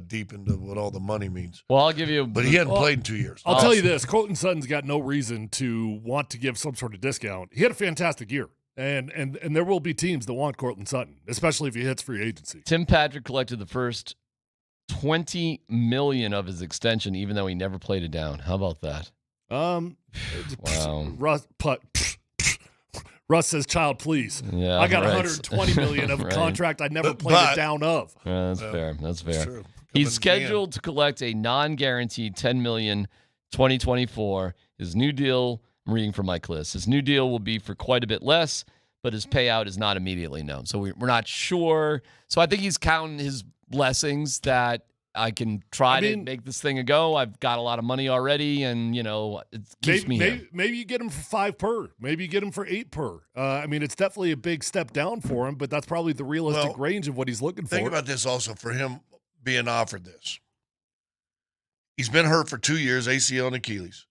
deep into what all the money means. Well, I'll give you. But he hadn't played in 2 years. I'll tell you this: Courtland Sutton's got no reason to want to give some sort of discount. He had a fantastic year, and there will be teams that want Courtland Sutton, especially if he hits free agency. Tim Patrick collected the first $20 million of his extension, even though he never played it down. How about that? Wow. Russ says, "Child, please." Yeah, I got right. $120 million of a Right. contract I never played it down of. Yeah, that's fair. That's fair. true. He's scheduled to collect a non-guaranteed $10 million 2024. His new deal, I'm reading from Mike Liss, his new deal will be for quite a bit less, but his payout is not immediately known. So we're not sure. So I think he's counting his blessings that I can try to make this thing a go. I've got a lot of money already, and, it keeps me here. Maybe you get him for 5 per. Maybe you get him for 8 per. It's definitely a big step down for him, but that's probably the realistic range of what he's looking for. Think about this also for him being offered this. He's been hurt for 2 years, ACL and Achilles.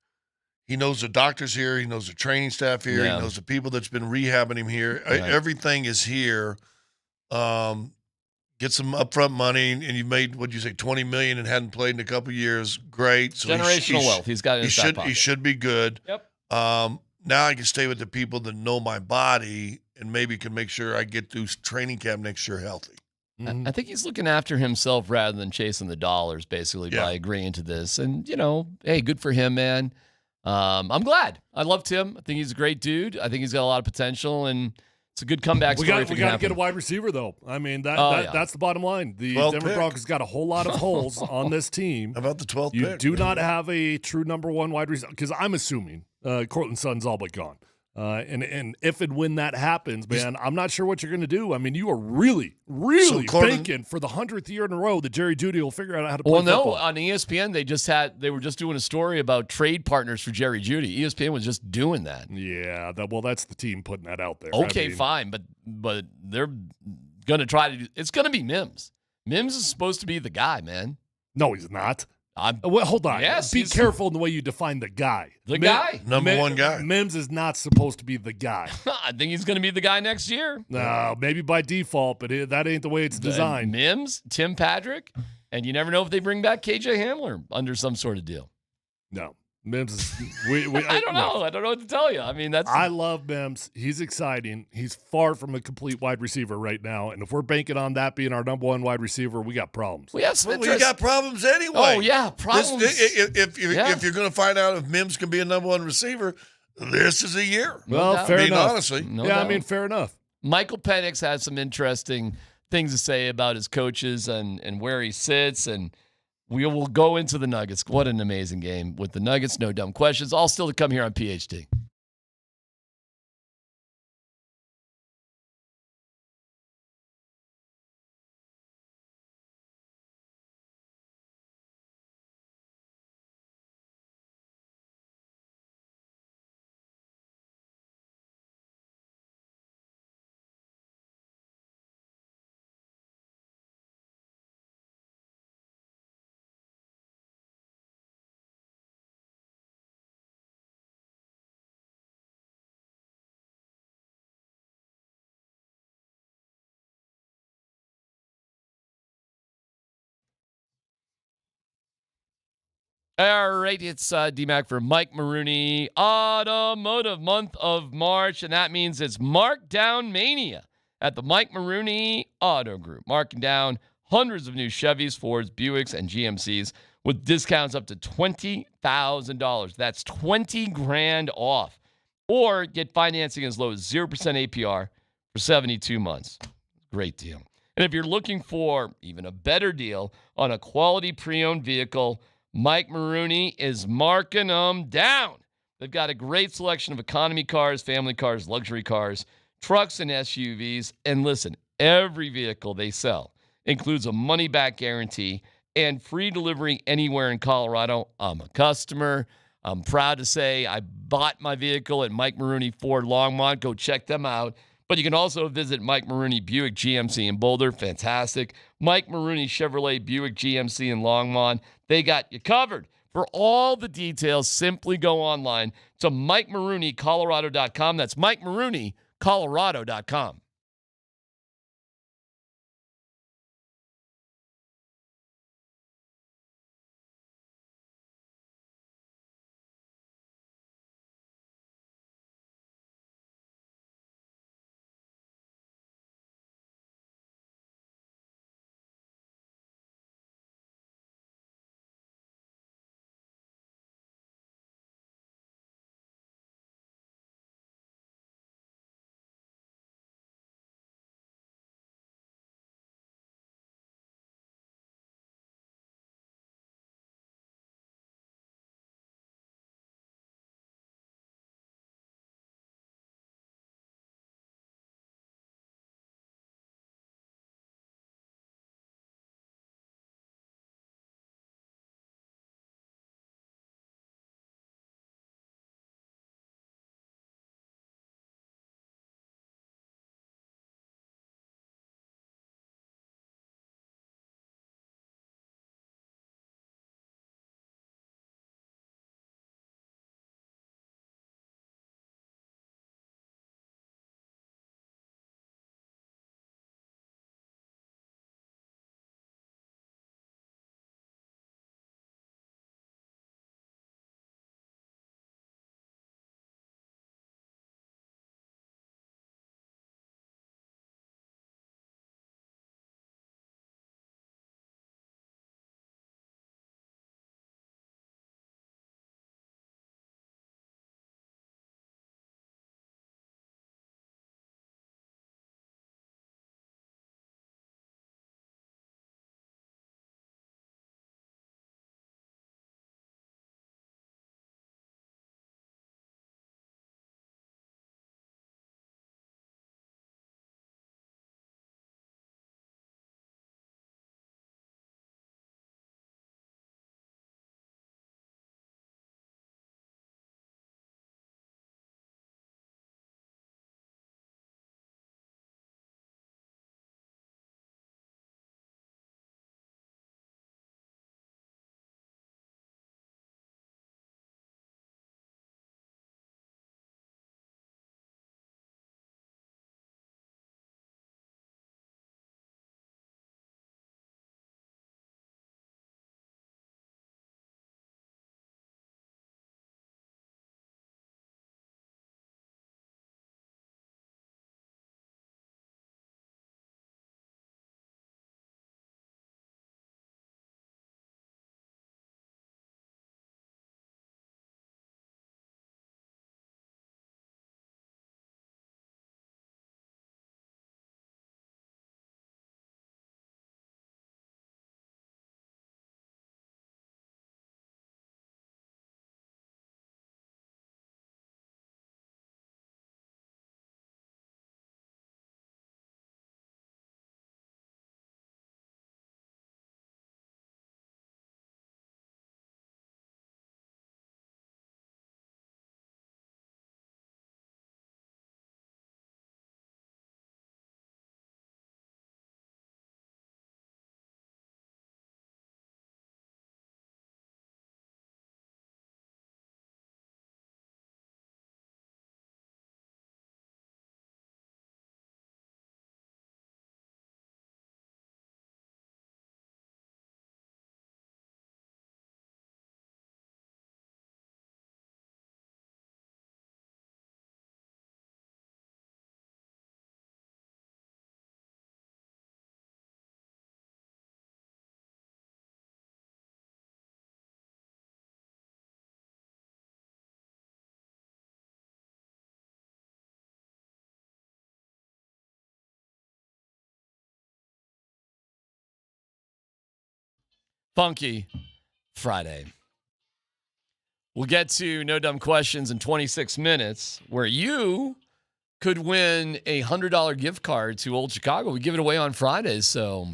He knows the doctors here. He knows the training staff here. Yeah. He knows the people that's been rehabbing him here. Right. Everything is here. Get some upfront money, and you made, what'd you say, $20 million and hadn't played in a couple of years. Great. So Generational wealth. He's got it in his back pocket. He should be good. Yep. Now I can stay with the people that know my body and maybe can make sure I get through training camp next year healthy. I think he's looking after himself rather than chasing the dollars, basically, by agreeing to this. And, hey, good for him, man. I'm glad. I love Tim. I think he's a great dude. I think he's got a lot of potential, and it's a good comeback story. We got to get a wide receiver, though. I mean, that's the bottom line. The Denver Broncos got a whole lot of holes on this team. How about the 12th You pick? do not have a true number one wide receiver, because I'm assuming Courtland Sutton's all but gone. And if and when that happens, man, I'm not sure what you're going to do. I mean, you are really banking for the 100th year in a row that Jerry Jeudy will figure out how to play football. No, on ESPN they were just doing a story about trade partners for Jerry Jeudy. ESPN was just doing that. Yeah, that's the team putting that out there. Okay, fine, but they're going to try to do. It's going to be Mims. Mims is supposed to be the guy, man. No, he's not. Well, hold on. Yes, be careful in the way you define the guy. Guy. Number one guy. Mims is not supposed to be the guy. I think he's going to be the guy next year. No, maybe by default, but that ain't the way it's designed. Mims, Tim Patrick, and you never know if they bring back KJ Hamler under some sort of deal. No. Mims is. I don't know. I don't know what to tell you. I mean, I love Mims. He's exciting. He's far from a complete wide receiver right now. And if we're banking on that being our number one wide receiver, we got problems. We have some We got problems anyway. Oh, yeah, problems. If you're going to find out if Mims can be a number one receiver, this is a year. Well, fair enough. Honestly. I mean, fair enough. Michael Penix has some interesting things to say about his coaches and where he sits, and we will go into the Nuggets. What an amazing game with the Nuggets. No dumb questions. All still to come here on PhD. All right, it's D-Mac for Mike Maroney. Automotive month of March, and that means it's Markdown Mania at the Mike Maroney Auto Group. Marking down hundreds of new Chevys, Fords, Buicks, and GMCs with discounts up to $20,000. That's $20,000 off. Or get financing as low as 0% APR for 72 months. Great deal. And if you're looking for even a better deal on a quality pre-owned vehicle, Mike Maroney is marking them down. They've got a great selection of economy cars, family cars, luxury cars, trucks, and SUVs. And listen, every vehicle they sell includes a money-back guarantee and free delivery anywhere in Colorado. I'm a customer. I'm proud to say I bought my vehicle at Mike Maroney Ford Longmont. Go check them out. But you can also visit Mike Maroney Buick GMC in Boulder. Fantastic. Mike Maroney Chevrolet Buick GMC in Longmont. They got you covered. For all the details, simply go online to MikeMaroneyColorado.com. That's MikeMaroneyColorado.com. Funky Friday. We'll get to No Dumb Questions in 26 minutes, where you could win a $100 gift card to Old Chicago. We give it away on Fridays, so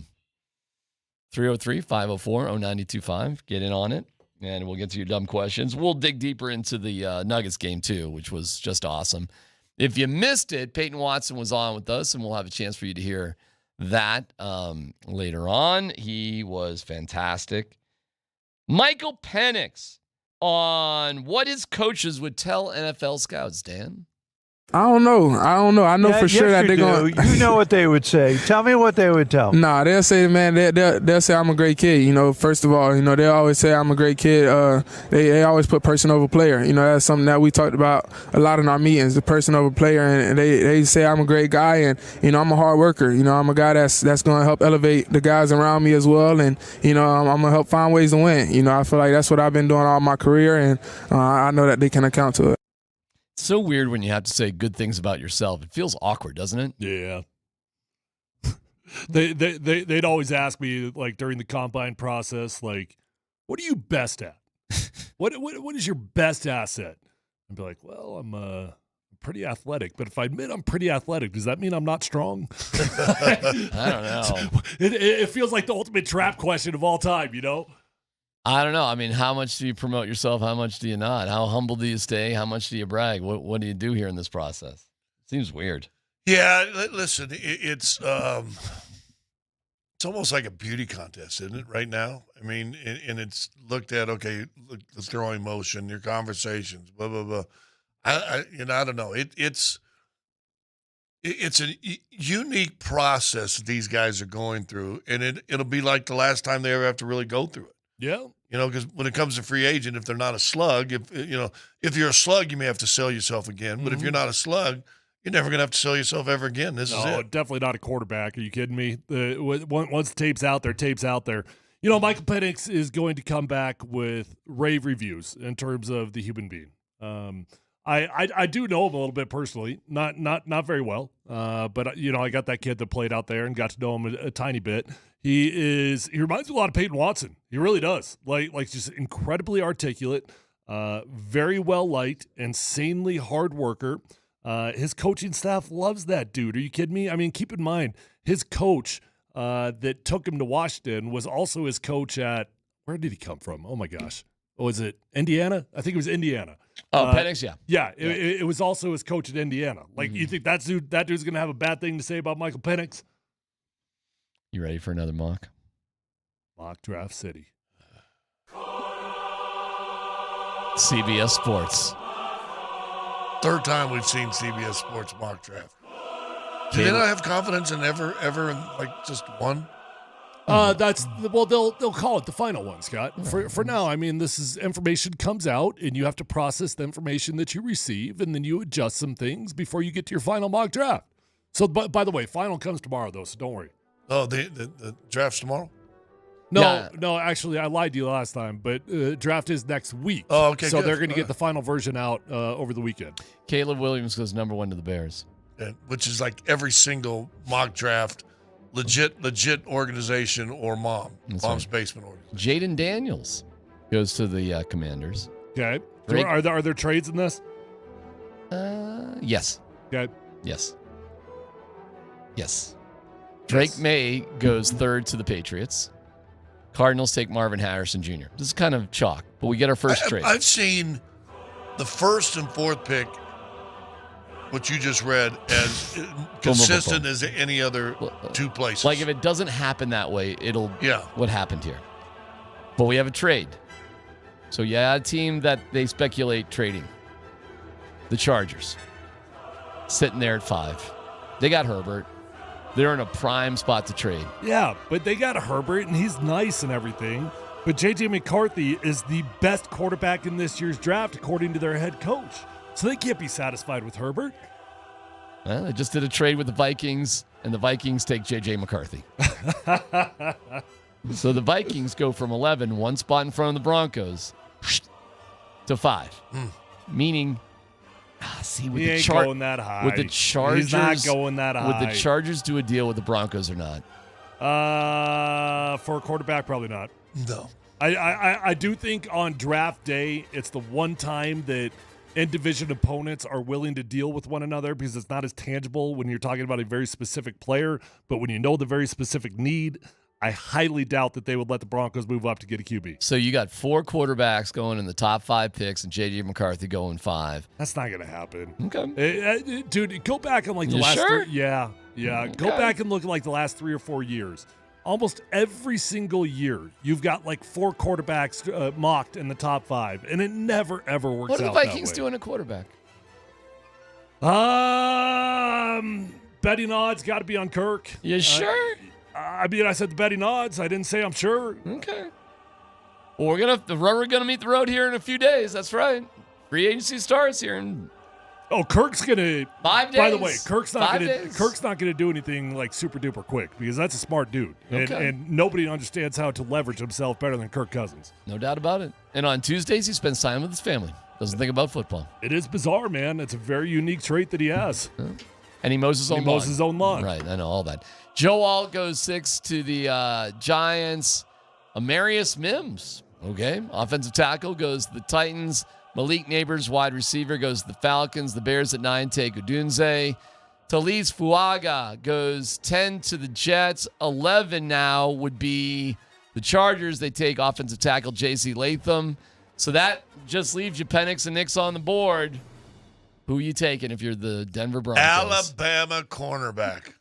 303-504-0925. Get in on it, and we'll get to your dumb questions. We'll dig deeper into the Nuggets game, too, which was just awesome. If you missed it, Payton Watson was on with us, and we'll have a chance for you to hear that later on. He was fantastic. Michael Penix on what his coaches would tell NFL scouts, Dan. I don't know. I know for sure that they're going to. You know what they would say. Tell me what they would tell. Nah, they'll say, man, they'll say I'm a great kid. You know, first of all, you know, they'll always say I'm a great kid. They always put person over player. You know, that's something that we talked about a lot in our meetings, the person over player. And they say I'm a great guy and, you know, I'm a hard worker. You know, I'm a guy that's going to help elevate the guys around me as well. And, you know, I'm going to help find ways to win. You know, I feel like that's what I've been doing all my career. And I know that they can account to it. It's so weird when you have to say good things about yourself. It feels awkward, doesn't it? Yeah. They'd always ask me, like, during the combine process, like, what are you best at? What is your best asset? I'd be like, well, I'm pretty athletic. But if I admit I'm pretty athletic, does that mean I'm not strong? I don't know. It feels like the ultimate trap question of all time, you know? I don't know. I mean, how much do you promote yourself? How much do you not? How humble do you stay? How much do you brag? What do you do here in this process? Seems weird. Yeah, listen, it's almost like a beauty contest, isn't it, right now? I mean, and it's looked at, okay, look, the throwing motion, your conversations, blah, blah, blah. I don't know. It's a unique process that these guys are going through, and it'll be like the last time they ever have to really go through it. Yeah. You know, because when it comes to free agent, if they're not a slug, if you're a slug, you may have to sell yourself again. But if you're not a slug, you're never going to have to sell yourself ever again. This is it. Definitely not a quarterback. Are you kidding me? Once the tape's out there, tape's out there. You know, Michael Penix is going to come back with rave reviews in terms of the human being. I do know him a little bit personally, not very well, but you know, I got that kid that played out there and got to know him a tiny bit. He reminds me a lot of Payton Watson. He really does. Like just incredibly articulate, very well liked, insanely hard worker. His coaching staff loves that dude. Are you kidding me? I mean, keep in mind his coach that took him to Washington was also his coach at, where did he come from? Oh my gosh. Was it Indiana? I think it was Indiana. Oh, Penix, yeah. Yeah, it was also his coach at Indiana. Like, you think that dude's going to have a bad thing to say about Michael Penix? You ready for another mock? Mock Draft City. CBS Sports. Third time we've seen CBS Sports mock draft. Do they not have confidence in ever in like just one? They'll call it the final one, Scott. For now, I mean, this is information comes out, and you have to process the information that you receive, and then you adjust some things before you get to your final mock draft. So, by the way, final comes tomorrow, though, so don't worry. Oh, the draft's tomorrow? No, actually, I lied to you last time, but draft is next week. Oh, okay, So good. they're going to get the final version out over the weekend. Caleb Williams goes number 1 to the Bears. Yeah, which is like every single mock draft, legit organization or mom's basement organization. Jaden Daniels goes to the Commanders. Okay. Are there trades in this? Yes. Okay. Yes. Drake May goes 3rd to the Patriots. Cardinals take Marvin Harrison Jr. This is kind of chalk, but we get our first trade. I've seen the 1st and 4th pick, what you just read, as consistent as any other two places. Like if it doesn't happen that way, it'll what happened here. But we have a trade. So a team that they speculate trading. The Chargers. Sitting there at 5. They got Herbert. They're in a prime spot to trade. Yeah, but they got Herbert, and he's nice and everything. But J.J. McCarthy is the best quarterback in this year's draft, according to their head coach. So they can't be satisfied with Herbert. Well, they just did a trade with the Vikings, and the Vikings take J.J. McCarthy. So the Vikings go from 11, one spot in front of the Broncos, to 5. Meaning... with he ain't going that high. With the Chargers, he's not going that high. Would the Chargers do a deal with the Broncos or not? For a quarterback, probably not. No. I do think on draft day, it's the one time that in-division opponents are willing to deal with one another because it's not as tangible when you're talking about a very specific player. But when you know the very specific need, I highly doubt that they would let the Broncos move up to get a QB. So you got 4 quarterbacks going in the top 5 picks and J.J. McCarthy going 5. That's not going to happen. Okay. Dude, go back on like the You last sure? 3. Yeah. Go back and look at like the last 3 or 4 years. Almost every single year, you've got like 4 quarterbacks mocked in the top 5, and it never, ever works out that way. What are the Vikings doing at quarterback? Betting odds got to be on Kirk. You sure? I mean, I said the betting odds. I didn't say I'm sure. Okay. Well, the rubber gonna meet the road here in a few days. That's right. Free agency starts here in. Oh, Kirk's gonna 5 days. By the way, Kirk's not 5 gonna days. Kirk's not gonna do anything like super duper quick because that's a smart dude, and nobody understands how to leverage himself better than Kirk Cousins. No doubt about it. And on Tuesdays, he spends time with his family. Doesn't think about football. It is bizarre, man. It's a very unique trait that he has. And he mows his own lawn. He mows his own lawn. Right, I know all that. Joe Alt goes 6 to the Giants. Amarius Mims, okay. Offensive tackle goes to the Titans. Malik Neighbors, wide receiver, goes to the Falcons. The Bears at 9 take Odunze. Talise Fuaga goes 10 to the Jets. 11 now would be the Chargers. They take offensive tackle J.C. Latham. So that just leaves you Penix and Nix on the board. Who are you taking if you're the Denver Broncos? Alabama cornerback.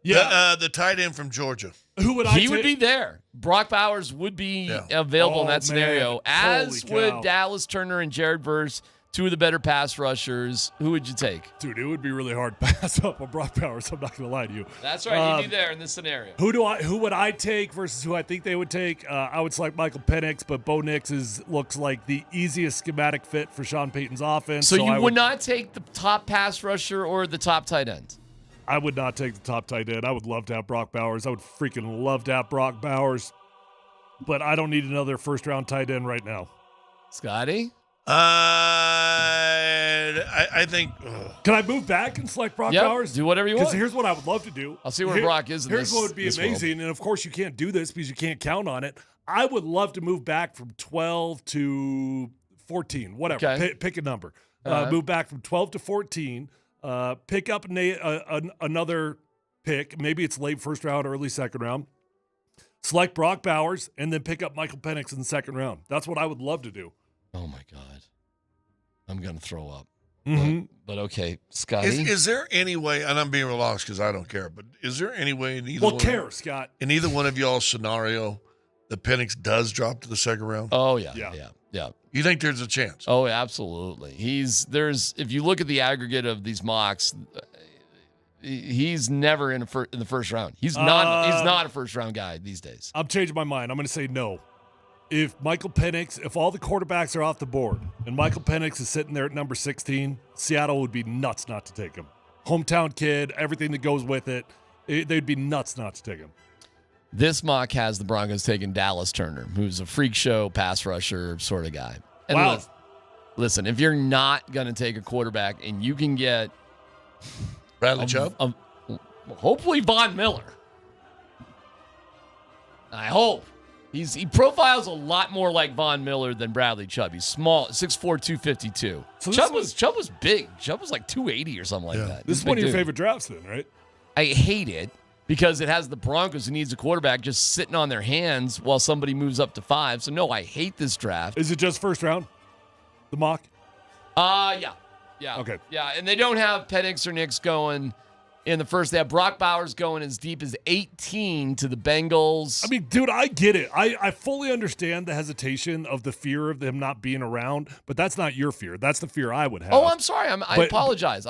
The tight end from Georgia. Who would He would be there. Brock Bowers would be available in that scenario, as would Dallas Turner and Jared Verse, 2 of the better pass rushers. Who would you take? Dude, it would be really hard to pass up on Brock Bowers. I'm not going to lie to you. That's right. You'd be there in this scenario. Who would I take versus who I think they would take? I would select Michael Penix, but Bo Nix looks like the easiest schematic fit for Sean Payton's offense. So you would not take the top pass rusher or the top tight end? I would not take the top tight end. I would love to have Brock Bowers. I would freaking love to have Brock Bowers. But I don't need another first-round tight end right now. Scotty? I think. Can I move back and select Brock Bowers? Do whatever you want. Because here's what I would love to do. I'll see where Brock is in Here's this what would be this amazing, world. and of course you can't do this because you can't count on it. I would love to move back from 12 to 14, whatever. Okay. Pick a number. Uh-huh. Move back from 12 to 14. Pick up another pick. Maybe it's late first round, early second round. Select Brock Bowers, and then pick up Michael Penix in the second round. That's what I would love to do. Oh, my God. I'm going to throw up. Mm-hmm. But okay, Scotty. Is there any way, and I'm being relaxed because I don't care, but is there any way in either Scott. In either one of y'all's scenario that Penix does drop to the second round? Oh, yeah. You think there's a chance? Oh, absolutely. If you look at the aggregate of these mocks, he's never in the first round. He's not a first round guy these days. I'm changing my mind. I'm going to say no. If all the quarterbacks are off the board and Michael Penix is sitting there at number 16, Seattle would be nuts not to take him. Hometown kid, everything that goes with it, they'd be nuts not to take him. This mock has the Broncos taking Dallas Turner, who's a freak show pass rusher sort of guy. And wow. Listen, if you're not going to take a quarterback and you can get Bradley Chubb, hopefully Von Miller. I hope. He profiles a lot more like Von Miller than Bradley Chubb. He's small, 6'4", 252. So Chubb was big. Chubb was like 280 or something like that. This is one of your favorite drafts then, right? I hate it because it has the Broncos who needs a quarterback just sitting on their hands while somebody moves up to 5. So, no, I hate this draft. Is it just first round, the mock? Yeah. Okay. Yeah, and they don't have Penix or Nix going in the first. They have Brock Bowers going as deep as 18 to the Bengals. I mean, dude, I get it. I fully understand the hesitation of the fear of them not being around, but that's not your fear. That's the fear I would have. Oh, I'm sorry. I apologize.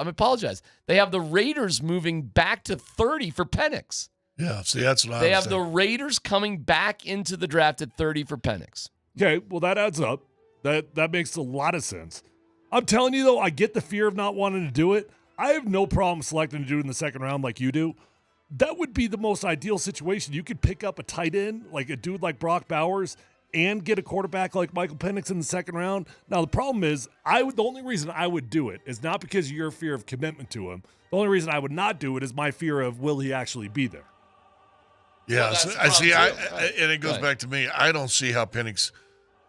They have the Raiders moving back to 30 for Penix. Yeah, see, that's what They have the Raiders coming back into the draft at 30 for Penix. Okay, well, that adds up. That makes a lot of sense. I'm telling you, though, I get the fear of not wanting to do it. I have no problem selecting to do it in the second round like you do. That would be the most ideal situation. You could pick up a tight end, like a dude like Brock Bowers, and get a quarterback like Michael Penix in the second round. Now, the problem is, the only reason I would do it is not because of your fear of commitment to him. The only reason I would not do it is my fear of will he actually be there. Yeah, Well, so, that's I the see. problem, too. Right. And it goes back to me. I don't see how Penix,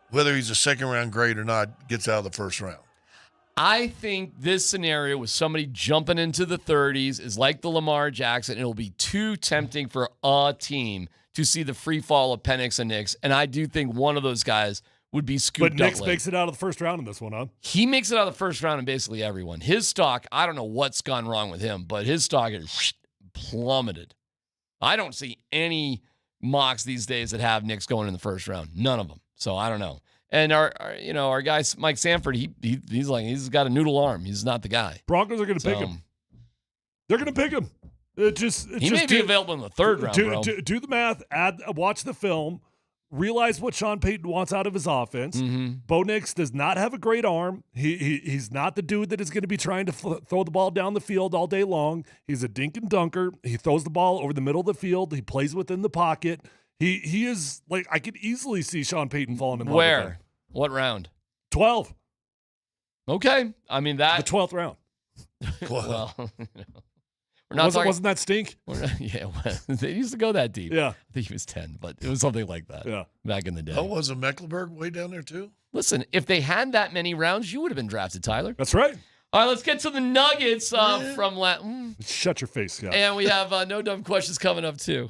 whether he's a second-round grade or not, gets out of the first round. I think this scenario with somebody jumping into the 30s is like the Lamar Jackson. It'll be too tempting for a team to see the free fall of Penix and Nix, and I do think one of those guys would be scooped up. But Nix late. makes it out of the first round in this one, huh? He makes it out of the first round in basically everyone. His stock, I don't know what's gone wrong with him, but his stock is plummeted. I don't see any mocks these days that have Nix going in the first round. None of them. So I don't know. And our guy Mike Sanford, he's got a noodle arm. He's not the guy. Broncos are going to pick him. They're going to pick him. He may be available in the third round, bro. Do the math. Watch the film. Realize what Sean Payton wants out of his offense. Bo Nix does not have a great arm. He's not the dude that is going to be trying to throw the ball down the field all day long. He's a dink and dunker. He throws the ball over the middle of the field. He plays within the pocket. He is like, I could easily see Sean Payton falling in love with him. What round? 12. Okay. I mean, that. The 12th round. Well, we're not talking. Wasn't that stink? Yeah. They used to go that deep. Yeah. I think he was 10, but it was something like that. Yeah. Back in the day. Oh, wasn't Mecklenburg way down there too? Listen, if they had that many rounds, you would have been drafted, Tyler. That's right. All right, let's get to the Nuggets from Shut your face, Scott. And we have no dumb questions coming up, too.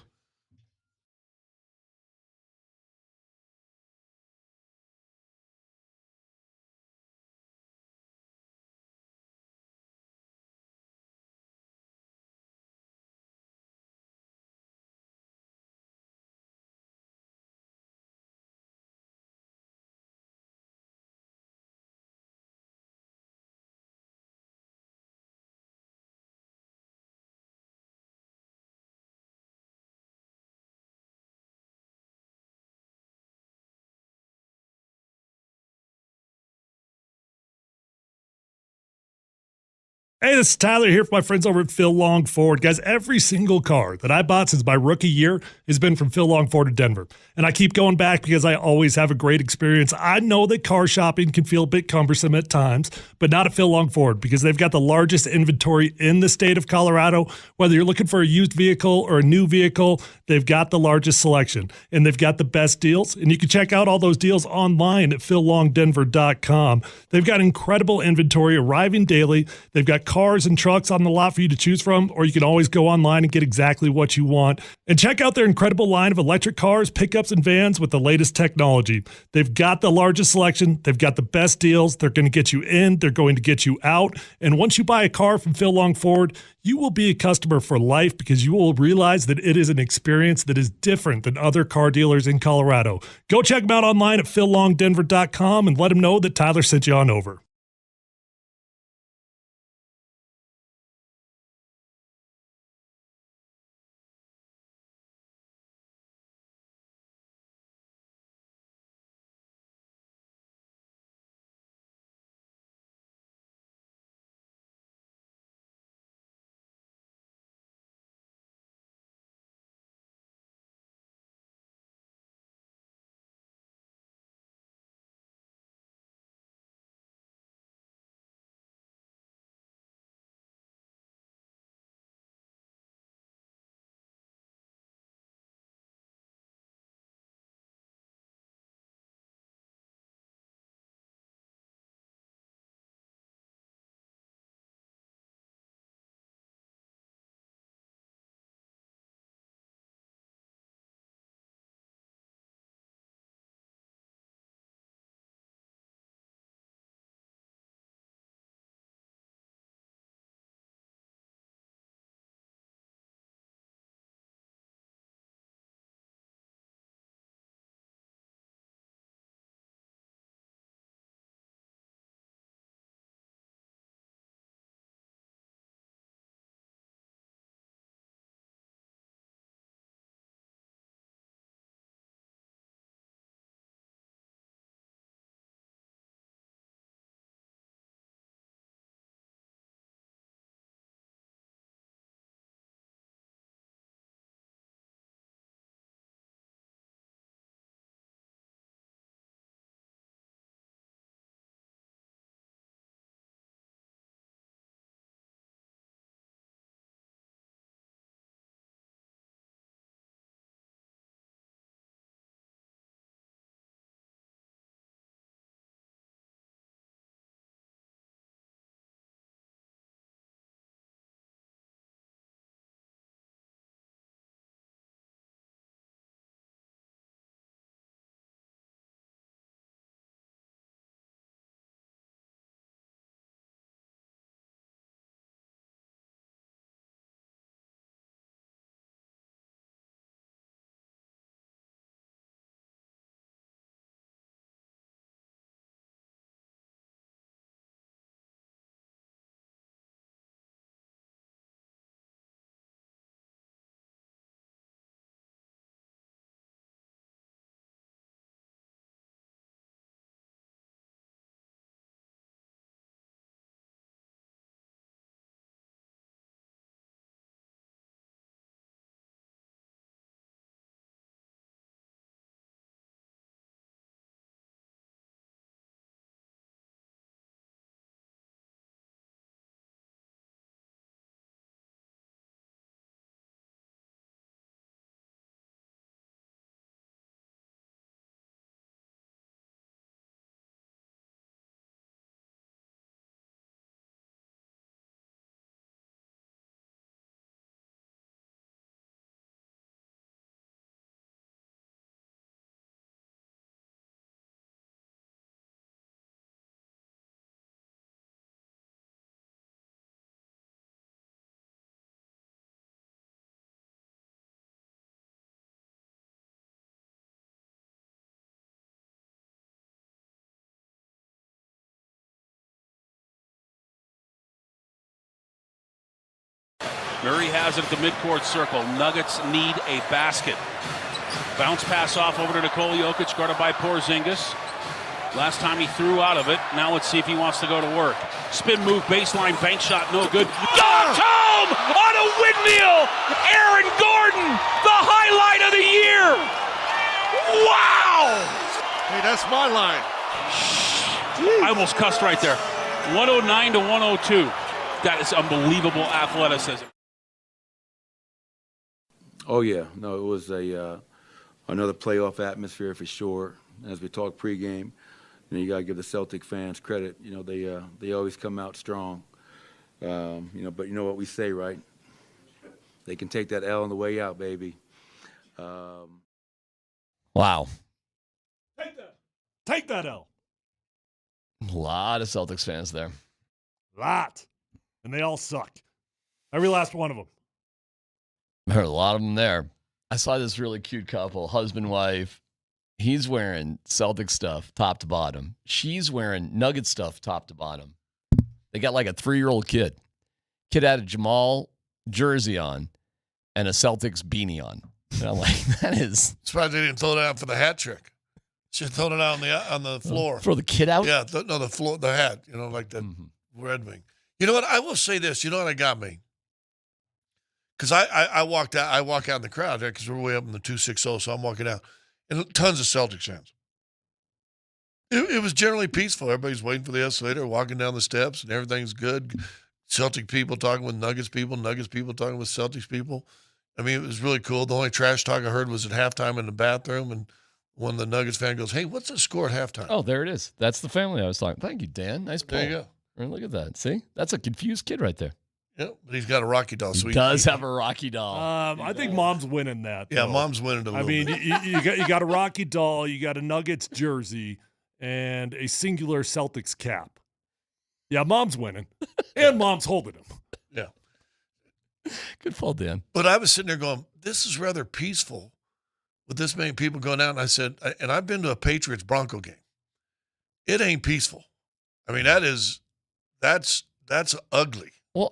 Hey, this is Tyler here for my friends over at Phil Long Ford. Guys, every single car that I bought since my rookie year has been from Phil Long Ford of Denver. And I keep going back because I always have a great experience. I know that car shopping can feel a bit cumbersome at times, but not at Phil Long Ford because they've got the largest inventory in the state of Colorado. Whether you're looking for a used vehicle or a new vehicle, they've got the largest selection and they've got the best deals. And you can check out all those deals online at phillongdenver.com. They've got incredible inventory arriving daily. They've got cars and trucks on the lot for you to choose from, or you can always go online and get exactly what you want. And check out their incredible line of electric cars, pickups, and vans with the latest technology. They've got the largest selection. They've got the best deals. They're going to get you in. They're going to get you out. And once you buy a car from Phil Long Ford, you will be a customer for life because you will realize that it is an experience that is different than other car dealers in Colorado. Go check them out online at phillongdenver.com and let them know that Tyler sent you on over. Murray has it at the midcourt circle. Nuggets need a basket. Bounce pass off over to Nikola Jokic, guarded by Porzingis. Last time he threw out of it. Now let's see if he wants to go to work. Spin move, baseline, bank shot, no good. Knocked home on a windmill! Aaron Gordon, the highlight of the year! Wow! Hey, that's my line. I almost cussed right there. 109 to 102. That is unbelievable athleticism. Oh yeah, no, it was another playoff atmosphere for sure. As we talked pregame, you got to give the Celtic fans credit. They always come out strong. But you know what we say, right? They can take that L on the way out, baby. Wow. Take that L. A lot of Celtics fans there. Lot. And they all suck. Every last one of them. There are a lot of them there. I saw this really cute couple, husband, wife. He's wearing Celtic stuff top to bottom. She's wearing Nugget stuff top to bottom. They got like a 3-year-old kid. Kid had a Jamal jersey on and a Celtics beanie on. And I'm like, that is... Surprised they didn't throw it out for the hat trick. Should have thrown it out on the floor. Throw the kid out? Yeah, the floor, the hat, like the Red Wing. You know what? I will say this. You know what it got me? Because I walk out in the crowd there because we're way up in the 260, so I'm walking out. And tons of Celtics fans. It was generally peaceful. Everybody's waiting for the escalator, walking down the steps, and everything's good. Celtic people talking with Nuggets people talking with Celtics people. I mean, it was really cool. The only trash talk I heard was at halftime in the bathroom, and one of the Nuggets fan goes, "Hey, what's the score at halftime?" Oh, there it is. That's the family I was talking. Thank you, Dan. Nice pull. There you go. Look at that. See? That's a confused kid right there. Yeah, but he's got a Rocky doll. He does have a Rocky doll. I think Mom's winning that. Yeah, though. Mom's winning a little bit. you got a Rocky doll, you got a Nuggets jersey, and a singular Celtics cap. Yeah, Mom's winning, and Mom's holding him. Yeah. Good fall, Dan. But I was sitting there going, this is rather peaceful with this many people going out. And I said, and I've been to a Patriots-Bronco game. It ain't peaceful. I mean, that's ugly. Well,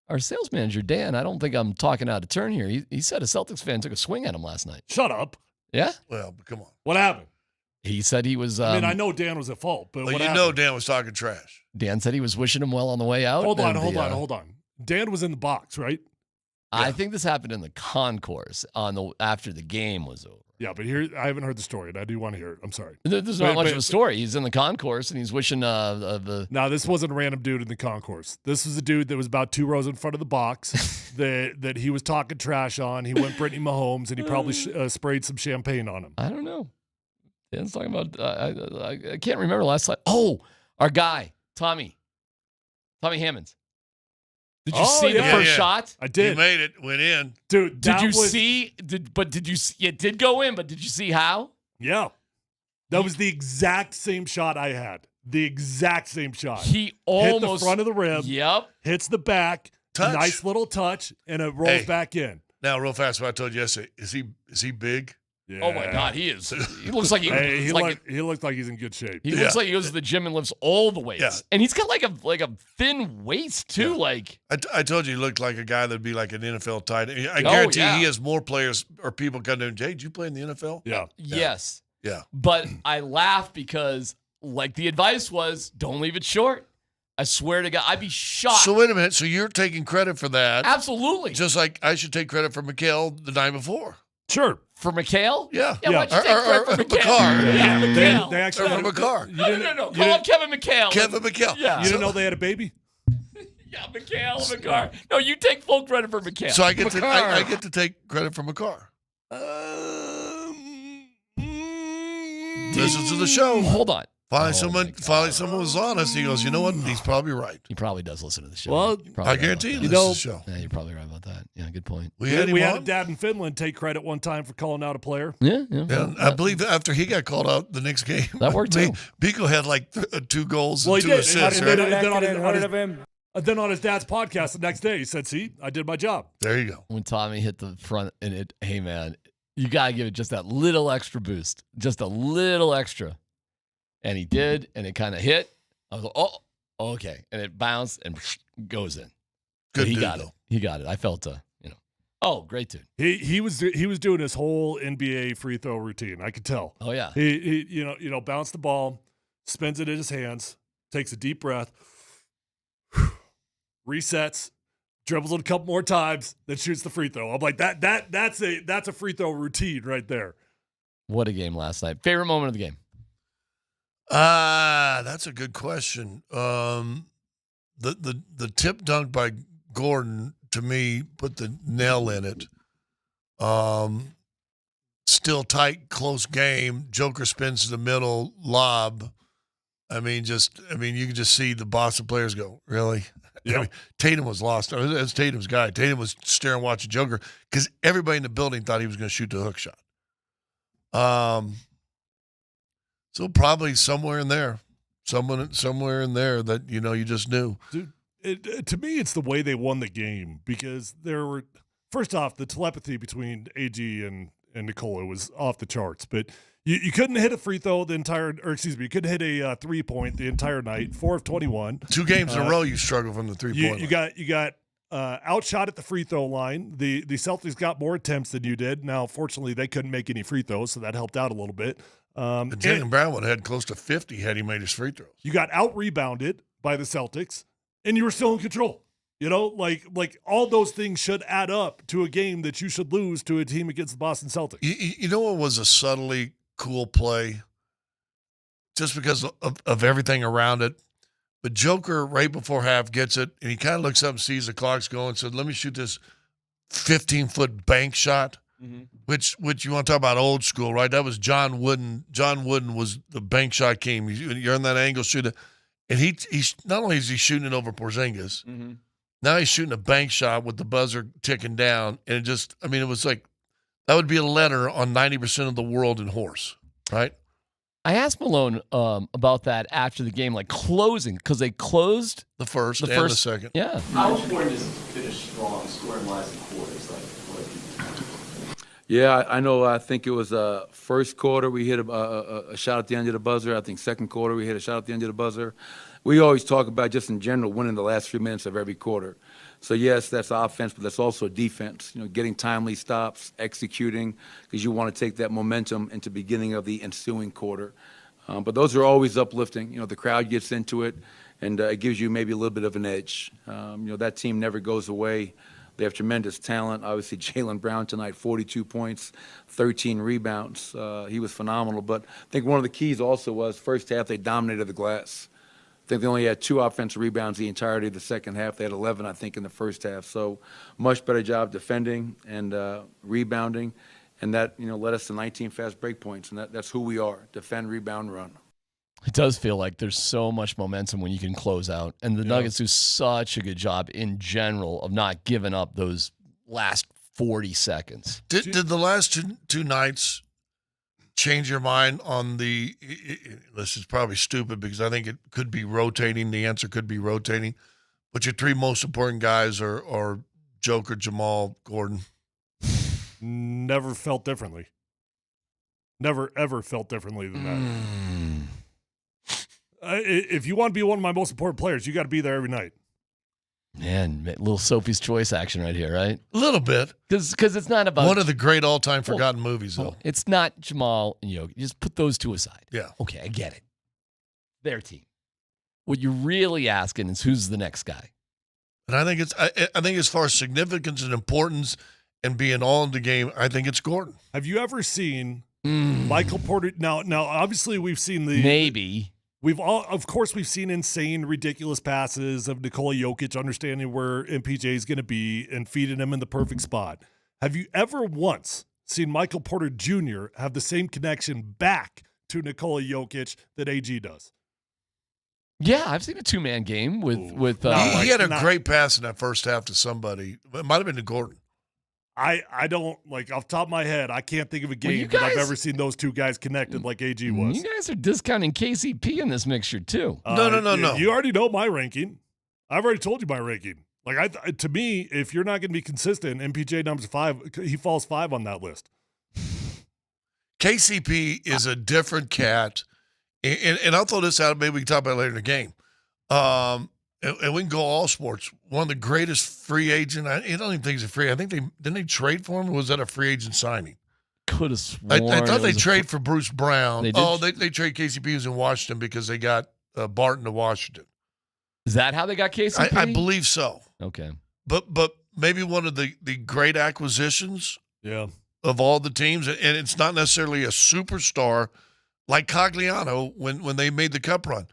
our sales manager, Dan, I don't think I'm talking out of turn here. He said a Celtics fan took a swing at him last night. Shut up. Yeah? Well, come on. What happened? He said he was... I know Dan was at fault, but well, what you happened? know Dan was talking trash. Dan said he was wishing him well on the way out. Hold on. Dan was in the box, right? I think this happened in the concourse after the game was over. Yeah, but here I haven't heard the story, and I do want to hear it. I'm sorry. There's not much of a story. He's in the concourse, and he's wishing the... No, this wasn't a random dude in the concourse. This was a dude that was about 2 rows in front of the box that he was talking trash on. He went Brittany Mahomes, and he probably sprayed some champagne on him. I don't know. Dan's talking about... I can't remember last time. Oh, our guy, Tommy Hammonds. Did you see the first shot? I did. He made it, went in. Dude, did you see? It did go in, but did you see how? Yeah. That was the exact same shot I had. The exact same shot. He almost... hit the front of the rim. Yep. Hits the back. Touch. Nice little touch, and it rolls back in. Now, real fast, what I told you yesterday, is he big? Yeah. Oh my God, he is. He looks like he looks like he's in good shape. He looks like he goes to the gym and lifts all the weights. Yeah. And he's got like a thin waist too. Yeah. Like I told you, he looked like a guy that'd be like an NFL tight end. I guarantee he has more players or people come to him. Jay, did you play in the NFL? Yeah. Yes. Yeah. But I laugh because like the advice was, don't leave it short. I swear to God, I'd be shocked. So wait a minute. So you're taking credit for that? Absolutely. Just like I should take credit for Mikhail the night before. Sure. For Mikhail? Yeah. Yeah, why'd you take credit for Mikhail? Yeah, Mikhail. They actually for McCarr. No. Call him Kevin McHale. Kevin McHale. Yeah. You didn't know they had a baby? Yeah, Mikhail McCarr. No, you take full credit for Mikhail. So I get to take credit for McCarr. Listen to the show. Hold on. Finally, someone was honest. He goes, you know what? He's probably right. He probably does listen to the show. Well, I guarantee he listens to the show. Yeah, you're probably right about that. Yeah, good point. We had a dad in Finland take credit one time for calling out a player. Yeah. And I believe after he got called out the next game, that worked too. Biko had like 2 goals Well, and he 2 did. assists. And Right? then on his dad's podcast the next day, he said, "See, I did my job." There you go. When Tommy hit the front and hey man, you gotta give it just that little extra boost, just a little extra. And he did, and it kind of hit. I was like, oh, okay. And it bounced and goes in. Good he dude, got though. it. He got it. I felt oh, great dude. He was doing his whole NBA free throw routine. I could tell. Oh yeah. He bounced the ball, spins it in his hands, takes a deep breath, resets, dribbles it a couple more times, then shoots the free throw. I'm like that's a free throw routine right there. What a game last night. Favorite moment of the game? That's a good question. The tip dunk by Gordon, to me, put the nail in it. Still tight, close game. Joker spins to the middle, lob. I mean, you can just see the Boston players go, really? Yep. I mean, Tatum was lost. That's Tatum's guy. Tatum was staring, watching Joker because everybody in the building thought he was going to shoot the hook shot. So probably somewhere in there that, you just knew. Dude, to me, it's the way they won the game because there were, first off, the telepathy between AG and Nikola was off the charts, but you couldn't hit a free throw you couldn't hit a 3-point the entire night, 4 of 21. 2 games in a row you struggled from the 3-point line. You got outshot at the free throw line. The Celtics got more attempts than you did. Now, fortunately, they couldn't make any free throws, so that helped out a little bit. And Jaylen Brown would have had close to 50 had he made his free throws. You got out-rebounded by the Celtics, and you were still in control. Like all those things should add up to a game that you should lose to a team against the Boston Celtics. You know what was a subtly cool play? Just because of everything around it. But Joker, right before half, gets it, and he kind of looks up and sees the clock's going, so let me shoot this 15-foot bank shot, which you want to talk about old school, right? That was John Wooden. John Wooden was the bank shot king. You're in that angle, shoot it. And he's not only is he shooting it over Porzingis, now he's shooting a bank shot with the buzzer ticking down. And it was like that would be a letter on 90% of the world in horse, right? I asked Malone about that after the game, like closing, because they closed the first and the second. Yeah. How important is it to finish strong, scoring-wise in quarters? Yeah, I know. I think it was first quarter we hit a shot at the end of the buzzer. I think second quarter we hit a shot at the end of the buzzer. We always talk about just in general winning the last 3 minutes of every quarter. So yes, that's offense, but that's also defense. Getting timely stops, executing, because you want to take that momentum into the beginning of the ensuing quarter. But those are always uplifting. The crowd gets into it, and it gives you maybe a little bit of an edge. That team never goes away. They have tremendous talent. Obviously, Jaylen Brown tonight, 42 points, 13 rebounds. He was phenomenal. But I think one of the keys also was first half they dominated the glass. I think they only had 2 offensive rebounds the entirety of the second half. They had 11, I think, in the first half. So much better job defending and rebounding. And that, led us to 19 fast break points. And that's who we are, defend, rebound, run. It does feel like there's so much momentum when you can close out. And the Nuggets do such a good job in general of not giving up those last 40 seconds. Did the last two nights change your mind on this is probably stupid because I think it could be rotating. The answer could be rotating. But your 3 most important guys are Joker, Jamal, Gordon. Never felt differently. Never, ever felt differently than that. If you want to be one of my most important players, you got to be there every night. Man, little Sophie's Choice action right here, right? A little bit. Because it's not about... One of the great all-time forgotten movies, though. It's not Jamal and Jokic. You just put those 2 aside. Yeah. Okay, I get it. Their team. What you're really asking is who's the next guy? And I think as far as significance and importance and being all in the game, I think it's Gordon. Have you ever seen Michael Porter? Now, obviously, we've seen the... Maybe... Of course, we've seen insane, ridiculous passes of Nikola Jokic understanding where MPJ is going to be and feeding him in the perfect spot. Have you ever once seen Michael Porter Jr. have the same connection back to Nikola Jokic that AG does? Yeah, I've seen a 2-man game with. He had a great pass in that first half to somebody. It might have been to Gordon. I don't, off the top of my head, I can't think of a game that I've ever seen those 2 guys connected like AG was. You guys are discounting KCP in this mixture, too. No. You already know my ranking. I've already told you my ranking. To me, if you're not going to be consistent, MPJ number 5, he falls 5 on that list. KCP is a different cat. And I'll throw this out. Maybe we can talk about it later in the game. and we can go all sports. One of the greatest free agent. I don't even think he's a free. I think didn't they trade for him, or was that a free agent signing? Could have sworn. I thought they trade for Bruce Brown. They did. They trade KCP, who's in Washington, because they got Barton to Washington. Is that how they got KCP? I believe so. Okay. But maybe one of the great acquisitions of all the teams, and it's not necessarily a superstar like Cogliano when they made the Cup run.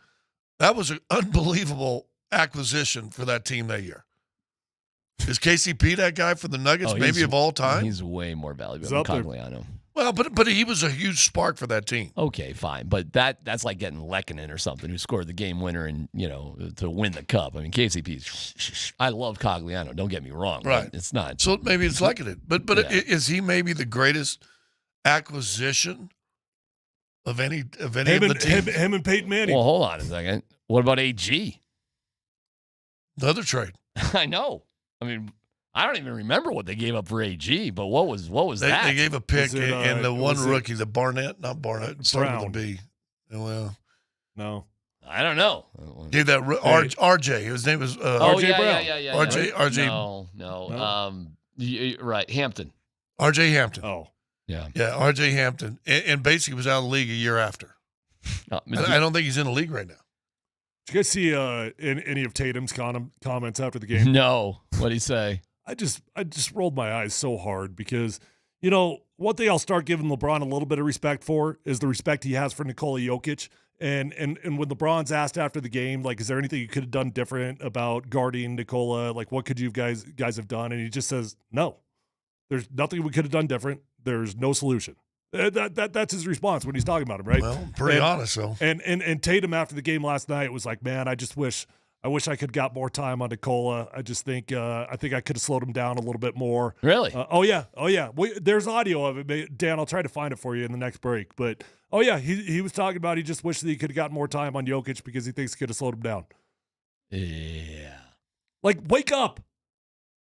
That was an unbelievable acquisition for that team that year. Is KCP that guy for the Nuggets, maybe of all time? He's way more valuable than Cogliano. Well, but he was a huge spark for that team. Okay, fine, but that's like getting Lehkonen or something, who scored the game winner and to win the cup. I mean, KCP. I love Cogliano. Don't get me wrong. Right, it's not. So maybe it's Lehkonen, but is he maybe the greatest acquisition of any of the teams? Him and Peyton Manning. Well, hold on a second. What about AG? The other trade. I know. I mean, I don't even remember what they gave up for AG, but what was that? They gave a pick and the one rookie, the Not Barnett, started with a B. Well, no, I don't know. Gave that RJ. His name was RJ Brown. Yeah. RJ. No. Right, Hampton. RJ Hampton. Oh, yeah, RJ Hampton, and basically was out of the league a year after. I don't think he's in the league right now. Did you guys see any of Tatum's comments after the game? No. What'd he say? I just rolled my eyes so hard because, one thing I'll start giving LeBron a little bit of respect for is the respect he has for Nikola Jokic. And when LeBron's asked after the game, like, is there anything you could have done different about guarding Nikola? Like, what could you guys have done? And he just says, no, there's nothing we could have done different. There's no solution. That's his response when he's talking about him, right? Well, pretty honest, though. And Tatum after the game last night was like, man, I wish I could got more time on Nikola. I just think I could have slowed him down a little bit more. Really? Oh yeah. There's audio of it, Dan. I'll try to find it for you in the next break. But he was talking about he just wished that he could have got more time on Jokic because he thinks he could have slowed him down. Yeah. Like, wake up.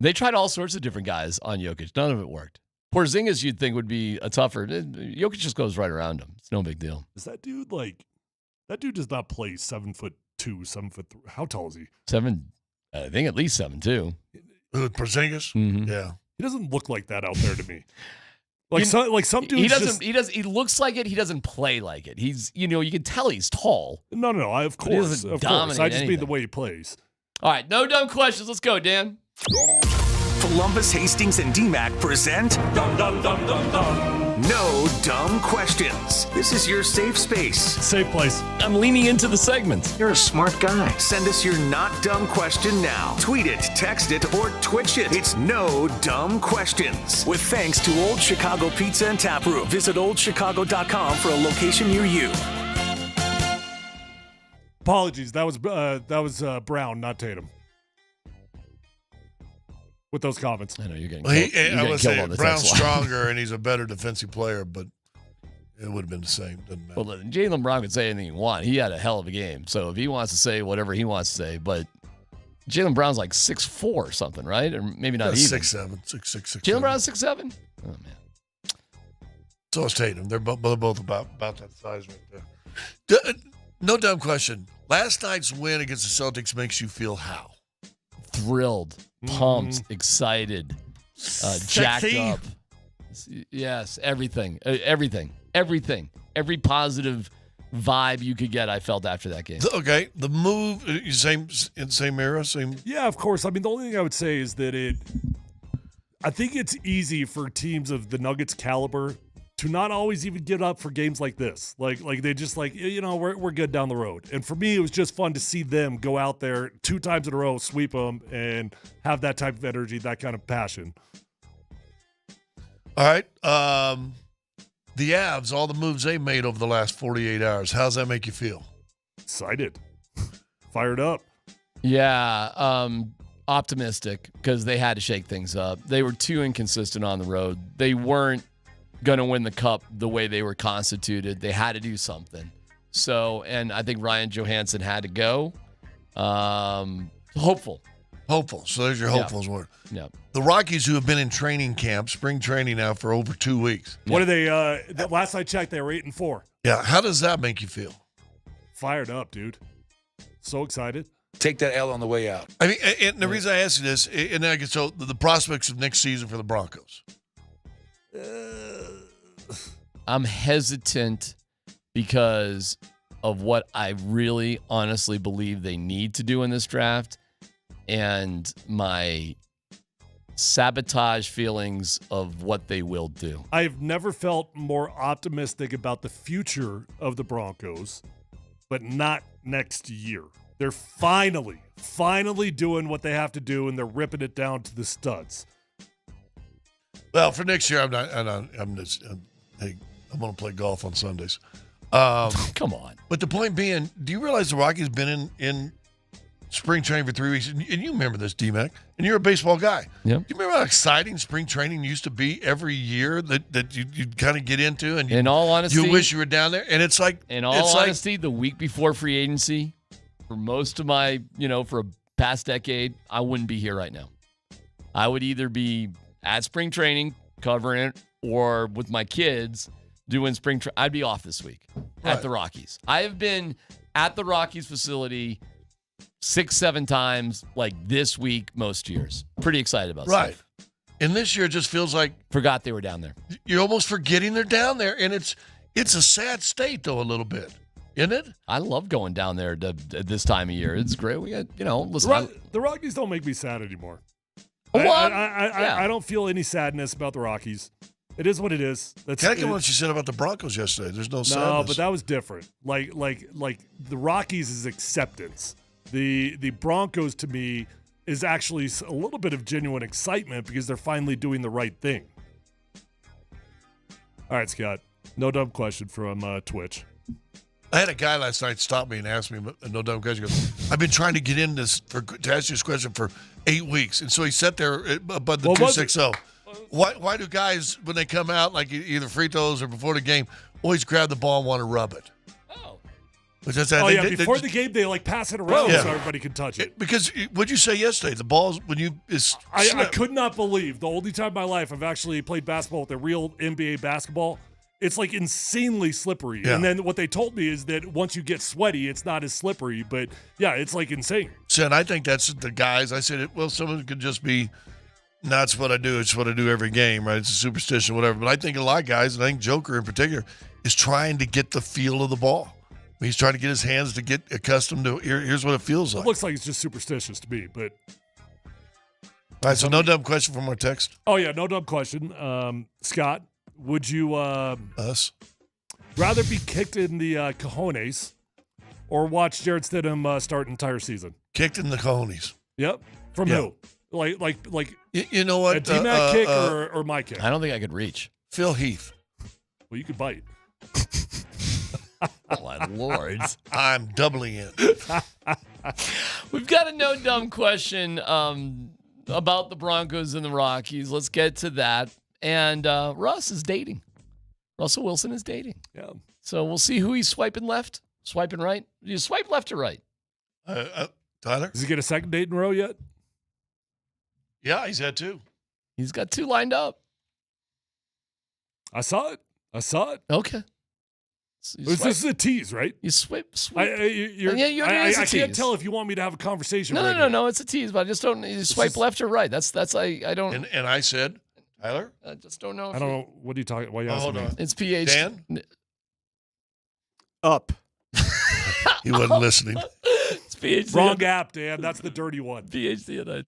They tried all sorts of different guys on Jokic. None of it worked. Porzingis, you'd think, would be a tougher. Jokic just goes right around him. It's no big deal. Is that dude that dude does not play 7'2", 7'3". How tall is he? I think at least 7'2". Porzingis? Mm-hmm. Yeah. He doesn't look like that out there to me. Some dudes. He looks like it. He doesn't play like it. He's you can tell he's tall. No. Of course. I just mean the way he plays. All right, no dumb questions. Let's go, Dan. Columbus, Hastings, and DMAC present No Dumb Questions. This is your safe space. Safe place. I'm leaning into the segment. You're a smart guy. Send us your not dumb question now. Tweet it, text it, or Twitch it. It's No Dumb Questions. With thanks to Old Chicago Pizza and Tap Room. Visit oldchicago.com for a location near you. Apologies. That was Brown, not Tatum. With those comments. I know you're getting I would say Brown's stronger and he's a better defensive player, but it would have been the same. Doesn't matter. Well, Jaylen Brown could say anything he wants. He had a hell of a game. So if he wants to say whatever he wants to say, but Jaylen Brown's like 6'4" or something, right? Or maybe not even. 6'7", 6'6". Jaylen Brown's 6'7"? Oh, man. So is Tatum. They're both about that size right there. No dumb question. Last night's win against the Celtics makes you feel how? Thrilled, pumped, excited, jacked up. Yes, everything. Every positive vibe you could get, I felt after that game. Okay, the move, same era, same. Yeah, of course. I mean, the only thing I would say is that I think it's easy for teams of the Nuggets caliber to not always even get up for games like this. Like they just we're good down the road. And for me, it was just fun to see them go out there 2 times in a row, sweep them, and have that type of energy, that kind of passion. All right. The Avs, all the moves they made over the last 48 hours. How's that make you feel? Excited. Fired up. Yeah. Optimistic because they had to shake things up. They were too inconsistent on the road. They weren't going to win the cup the way they were constituted. They had to do something. So, and I think Ryan Johansson had to go. Hopeful. So there's your hopeful's word. Yeah. The Rockies, who have been in training camp, spring training now for over 2 weeks. What are they? Last I checked, they were 8-4. Yeah. How does that make you feel? Fired up, dude. So excited. take that L on the way out. I mean, and the reason I ask you this, and then so the prospects of next season for the Broncos. I'm hesitant because of what I really honestly believe they need to do in this draft and my sabotage feelings of what they will do. I've never felt more optimistic about the future of the Broncos, but not next year. They're finally doing what they have to do, and they're ripping it down to the studs. Well, for next year, I'm going to play golf on Sundays. Come on. But the point being, do you realize the Rockies been in spring training for 3 weeks? And you remember this, D-Mac, and you're a baseball guy. Yep. Do you remember how exciting spring training used to be every year that you'd kind of get into? And in all honesty, you wish you were down there. And it's like, in all honesty, the week before free agency, for most of my, for a past decade, I wouldn't be here right now. I would either be at spring training covering it or with my kids doing spring training. I'd be off this week at the Rockies. I have been at the Rockies facility 6-7 times like this week most years. Pretty excited about stuff. And this year it just feels like forgot they were down there. You're almost forgetting they're down there, and it's a sad state though a little bit, isn't it? I love going down there at this time of year. It's great. We got listen. The Rockies don't make me sad anymore. Well, I don't feel any sadness about the Rockies. It is what it is. That's kind of what you said about the Broncos yesterday. There's no sadness. No, but that was different. Like the Rockies is acceptance. The Broncos to me is actually a little bit of genuine excitement because they're finally doing the right thing. All right, Scott. No dumb question from Twitch. I had a guy last night stop me and ask me a no dumb question. He goes, I've been trying to get in this to ask you this question for 8 weeks, and so he sat there above the 260. Why do guys, when they come out, like either free throws or before the game, always grab the ball and want to rub it? Before the game, they like pass it around so everybody can touch it. Because what'd you say yesterday? The balls, when you I could not believe the only time in my life I've actually played basketball with a real NBA basketball. It's like insanely slippery. Yeah. And then what they told me is that once you get sweaty, it's not as slippery. But yeah, it's like insane. So, and I think that's the guys. I said, well, someone could just be, that's what I do. It's what I do every game, right? It's a superstition, whatever. But I think a lot of guys, and I think Joker in particular, is trying to get the feel of the ball. He's trying to get his hands to get accustomed to, here's what it feels like. It looks like it's just superstitious to me, but. All right, so no dumb question from our text. Oh, yeah, no dumb question. Scott, would you us rather be kicked in the cojones or watch Jared Stidham start an entire season? Kicked in the cojones. Yep. From who? Like you know what? A D-Mac kick or my kick? I don't think I could reach. Phil Heath. Well, you could bite. Oh, my Lord. I'm doubling in. We've got a no dumb question about the Broncos and the Rockies. Let's get to that. And Russ is dating. Russell Wilson is dating. Yeah. So we'll see who he's swiping left, swiping right. Do you swipe left or right? Tyler? Does he get a second date in a row yet? Yeah, he's had 2. He's got 2 lined up. I saw it. Okay. This is a tease, right? You swipe. I can't tell if you want me to have a conversation. No. It's a tease, but I just don't. You swipe left or right. That's I don't. And I said, Tyler, I just don't know. I don't know. What are you talking? Why are you asking me? It's PH. Dan, up. He wasn't listening. It's PhD. Wrong app, Dan. That's the dirty one. PhD and I.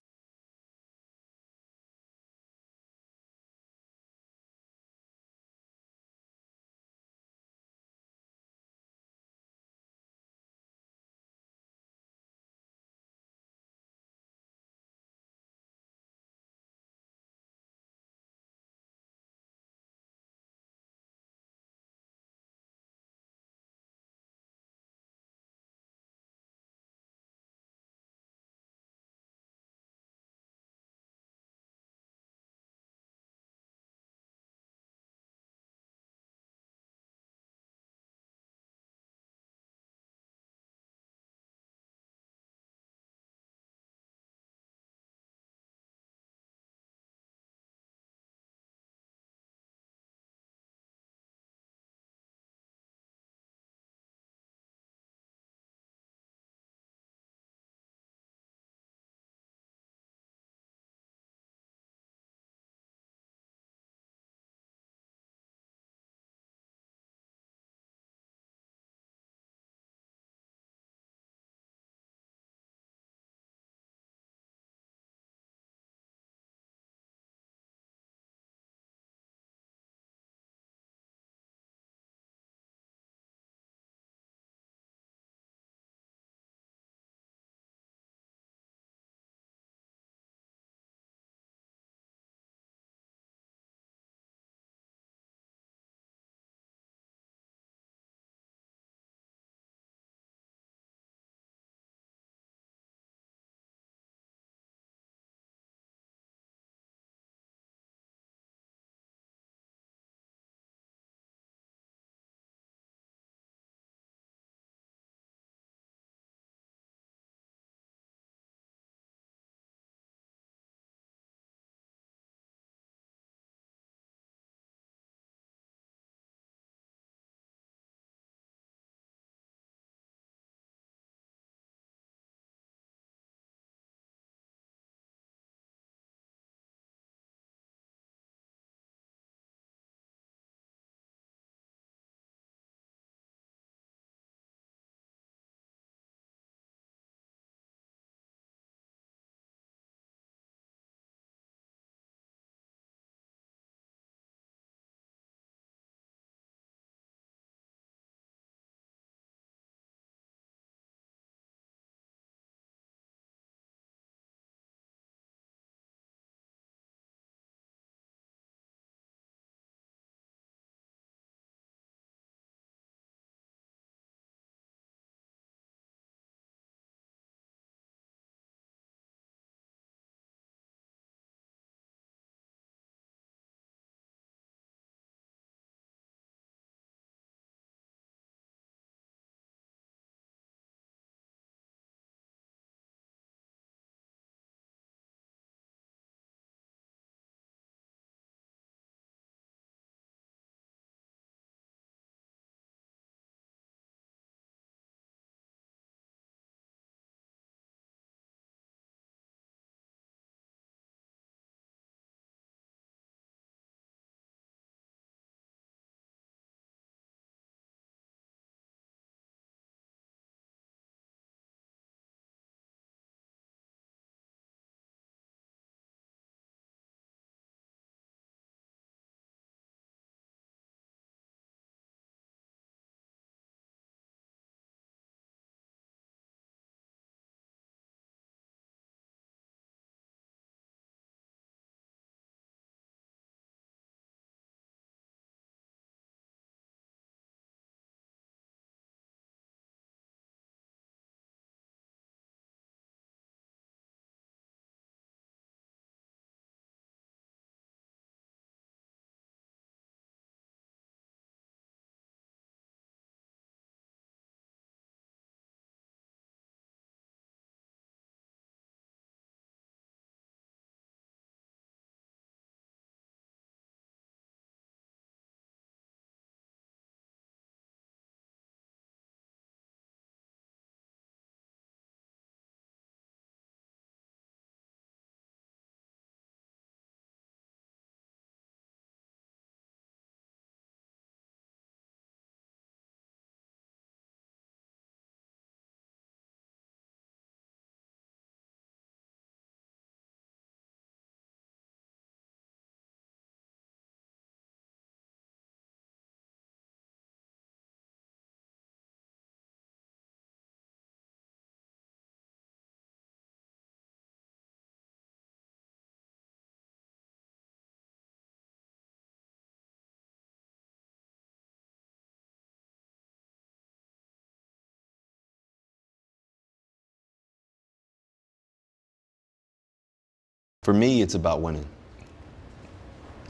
For me, it's about winning.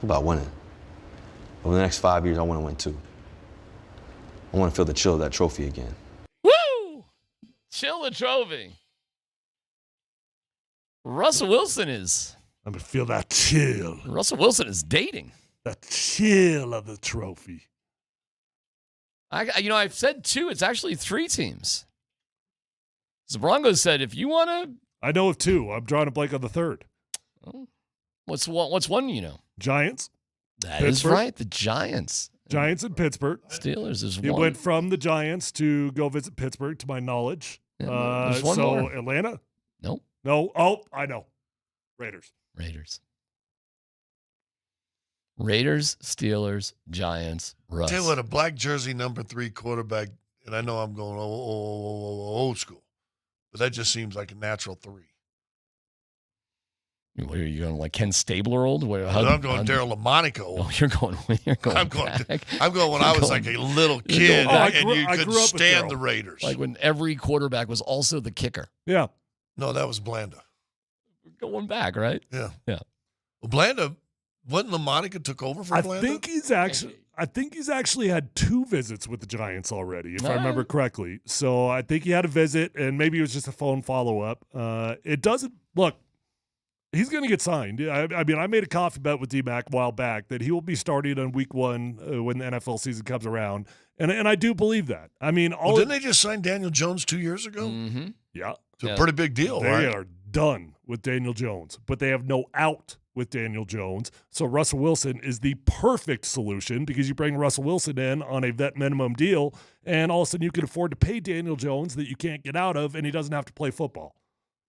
About winning. Over the next 5 years, I want to win 2. I want to feel the chill of that trophy again. Woo! Chill the trophy. Russell Wilson is. I'm going to feel that chill. Russell Wilson is dating. The chill of the trophy. I've said 2. It's actually 3 teams. The Broncos said, if you want to. I know of 2. I'm drawing a blank on the third. Oh. What's one you know? Giants. That is right. The Giants. Giants in Pittsburgh. Steelers is he one. He went from the Giants to go visit Pittsburgh, to my knowledge. Yeah, there's one more. Atlanta? Nope. No. Oh, I know. Raiders, Steelers, Giants, Russ. Tell you what, a black jersey number 3 quarterback, and I know I'm going old school, but that just seems like a natural 3. What are you going, like Ken Stabler old? I'm going Daryl LaMonica old. Oh, you're going I'm going when I was like a little kid and you couldn't stand the Raiders. Like when every quarterback was also the kicker. Yeah. No, that was Blanda. We're going back, right? Yeah. Yeah. Well, Blanda, wasn't LaMonica took over for Blanda? I think he's actually had 2 visits with the Giants already, if I remember correctly. So I think he had a visit, and maybe it was just a phone follow-up. It doesn't – look, he's going to get signed. I mean, I made a coffee bet with D-Mac a while back that he will be starting on week 1 when the NFL season comes around, and I do believe that. I mean, didn't they just sign Daniel Jones 2 years ago? Mm-hmm. Yeah. It's a pretty big deal, right? They are done with Daniel Jones, but they have no out with Daniel Jones. So Russell Wilson is the perfect solution because you bring Russell Wilson in on a vet minimum deal, and all of a sudden you can afford to pay Daniel Jones that you can't get out of, and he doesn't have to play football.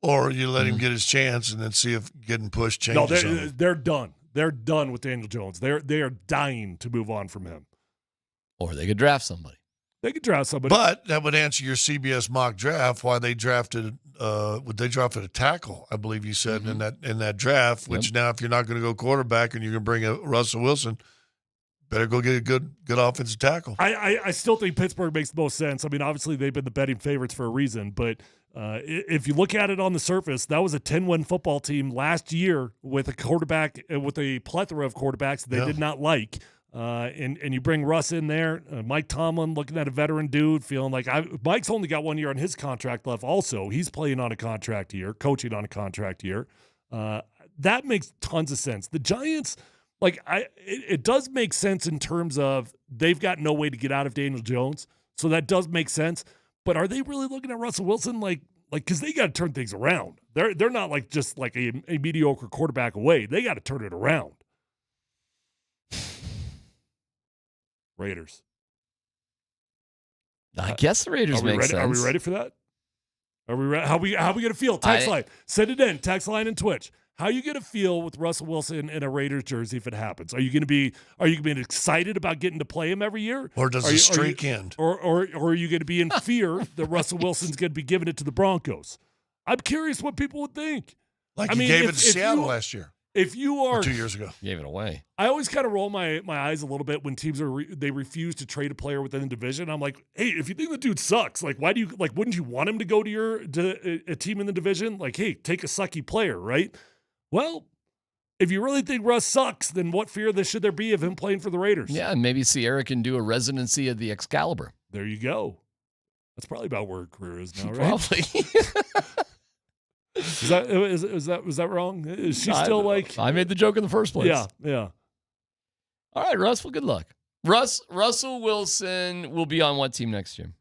Or you let him get his chance and then see if getting pushed changes. No, they're done. They're done with Daniel Jones. They are dying to move on from him. Or they could draft somebody. But that would answer your CBS mock draft why they drafted a tackle, I believe you said in that draft, which now if you're not going to go quarterback and you're going to bring a Russell Wilson, better go get a good offensive tackle. I still think Pittsburgh makes the most sense. I mean, obviously they've been the betting favorites for a reason, but if you look at it on the surface, that was a 10-win football team last year with a quarterback with a plethora of quarterbacks they did not like. And you bring Russ in there, Mike Tomlin looking at a veteran dude, feeling like Mike's only got 1 year on his contract left. Also, he's playing on a contract year, coaching on a contract year. That makes tons of sense. The Giants, it does make sense in terms of they've got no way to get out of Daniel Jones, so that does make sense. But are they really looking at Russell Wilson because they got to turn things around? They're not just like a mediocre quarterback away. They got to turn it around. Raiders. I guess the Raiders make sense. Are we ready for that? Are we ready? How we going to feel? Text line. Send it in. Text line and Twitch. How you going to feel with Russell Wilson in a Raiders jersey if it happens? Are you going to be excited about getting to play him every year? Or does the streak end? Or are you going to be in fear that Russell Wilson's going to be giving it to the Broncos? I'm curious what people would think. He gave it to Seattle last year. If you are or 2 years ago, gave it away. I always kind of roll my eyes a little bit when teams they refuse to trade a player within the division. I'm like, hey, if you think the dude sucks, why do you wouldn't you want him to go to a team in the division? Hey, take a sucky player, right? Well, if you really think Russ sucks, then what fear should there be of him playing for the Raiders? Yeah, and maybe Sierra can do a residency of the Excalibur. There you go. That's probably about where her career is now, right? Probably. Was that wrong? Is she still I made the joke in the first place. Yeah. All right, Russ. Well, good luck. Russell Wilson will be on what team next year?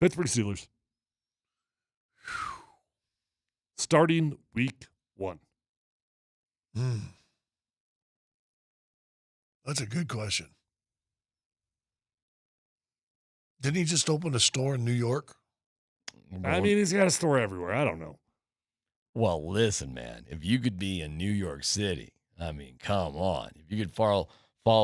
Pittsburgh Steelers. Starting week 1. That's a good question. Didn't he just open a store in New York? I mean, he's got a store everywhere. I don't know. Well, listen, man. If you could be in New York City, I mean, come on. If you could follow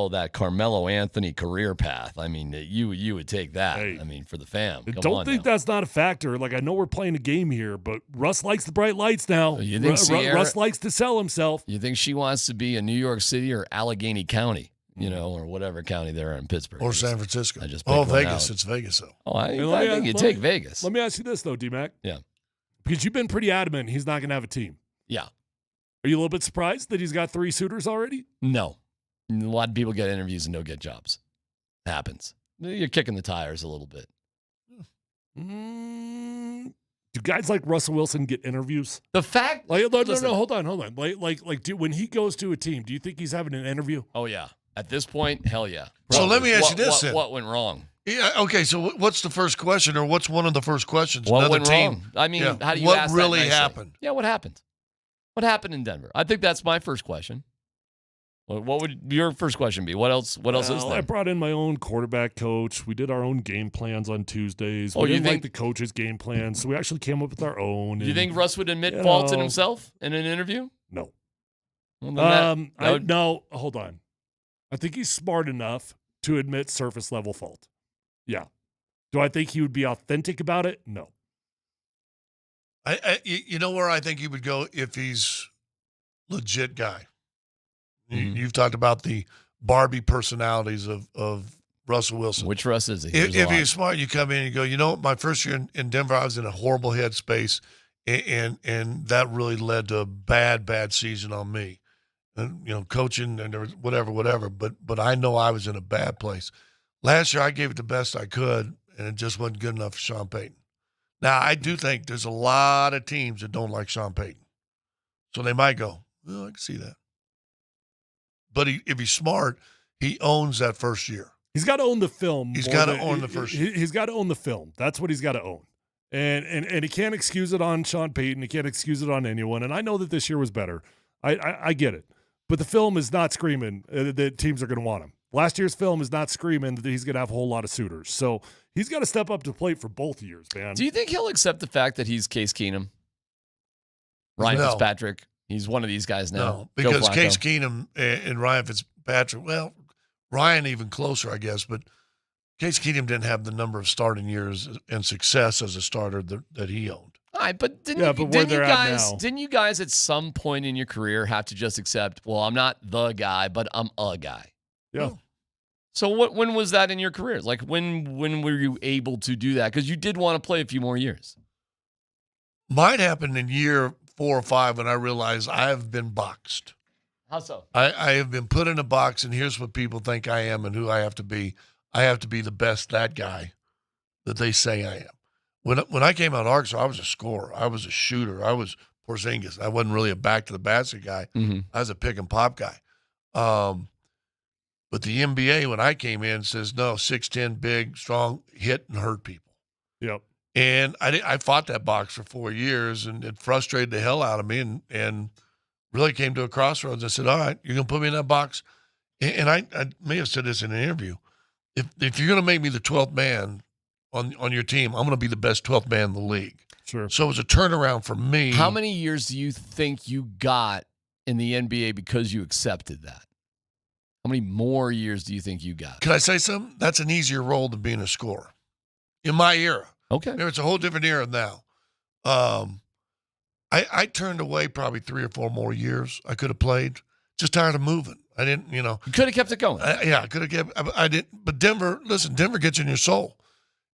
that Carmelo Anthony career path, I mean, you would take that. Hey, I mean, for the fam. Don't think that's not a factor. I know we're playing a game here, but Russ likes the bright lights now. You think Russ likes to sell himself. You think she wants to be in New York City or Allegheny County? Or whatever county they're in Pittsburgh. Or San Francisco. I just Vegas. It's Vegas, though. Oh, I think you take Vegas. Let me ask you this, though, D-Mac. Yeah. Because you've been pretty adamant he's not going to have a team. Yeah. Are you a little bit surprised that he's got 3 suitors already? No. A lot of people get interviews and don't get jobs. It happens. You're kicking the tires a little bit. Do guys like Russell Wilson get interviews? The fact, no, listen. hold on. When he goes to a team, do you think he's having an interview? Oh yeah, at this point, hell yeah. So let me ask you this: what went wrong? Yeah, okay. So what's the first question, or what's one of the first questions? What Another went team. wrong? I mean, Yeah. how do you what ask really that nicely? happened? Yeah, what happened? What happened in Denver? I think that's my first question. What would your first question be? What else? What else is there? I brought in my own quarterback coach. We did our own game plans on Tuesdays. Oh, We you didn't like think- the coach's game plan, so we actually came up with our own. Do you think Russ would admit you fault in know, himself in an interview? No. Well, then that would- No, hold on. I think he's smart enough to admit surface level fault. Yeah. Do I think he would be authentic about it? No. You know where I think he would go if he's legit guy. Mm-hmm. You've talked about the Barbie personalities of Russell Wilson. Which Russ is he? If There's a lot. you're smart, you come in and you go, you know, my first year in Denver, I was in a horrible headspace, and that really led to a bad season on me. And, you know, coaching and there was whatever. But I know I was in a bad place. Last year, I gave it the best I could, and it just wasn't good enough for Sean Payton. Now, I do think there's a lot of teams that don't like Sean Payton. So they might go, well, I can see that. But if he's smart, he owns that first year. He's got to own the film. He's more got to than- own the first year. He's got to own the film. That's what he's got to own. And he can't excuse it on Sean Payton. He can't excuse it on anyone. And I know that this year was better. I get it. But the film is not screaming that teams are going to want him. Last year's film is not screaming that he's going to have a whole lot of suitors. So he's got to step up to the plate for both years, man. Do you think he'll accept the fact that he's Case Keenum? Ryan No. Fitzpatrick. He's one of these guys now. No, Joe because Flacco. Case Keenum and Ryan Fitzpatrick, well, Ryan even closer, I guess, but Case Keenum didn't have the number of starting years and success as a starter that he owned. All right, but but where didn't they're at now. didn't you guys at some point in your career have to just accept, well, I'm not the guy, but I'm a guy? Yeah. So when was that in your career? Like when were you able to do that? Because you did want to play a few more years. Mine happened in year 4 or 5 when I realized I have been boxed. How so? I have been put in a box, and here's what people think I am and who I have to be. I have to be the best that guy that they say I am. When I came out of Arkansas, I was a scorer. I was a shooter. I was Porzingis. I wasn't really a back-to-the-basket guy. Mm-hmm. I was a pick-and-pop guy. But the NBA, when I came in, says, no, 6'10", big, strong, hit and hurt people. Yep. And I fought that box for 4 years, and it frustrated the hell out of me and really came to a crossroads. I said, all right, you're going to put me in that box? And I may have said this in an interview. If you're going to make me the 12th man on your team, I'm going to be the best 12th man in the league. Sure. So it was a turnaround for me. How many years do you think you got in the NBA because you accepted that? How many more years do you think you got? Can I say something? That's an easier role than being a scorer. In my era. Okay. It's a whole different era now. I turned away probably 3 or 4 more years I could have played. Just tired of moving. I didn't, you know. You could have kept it going. I could have kept. I didn't. But Denver gets in your soul.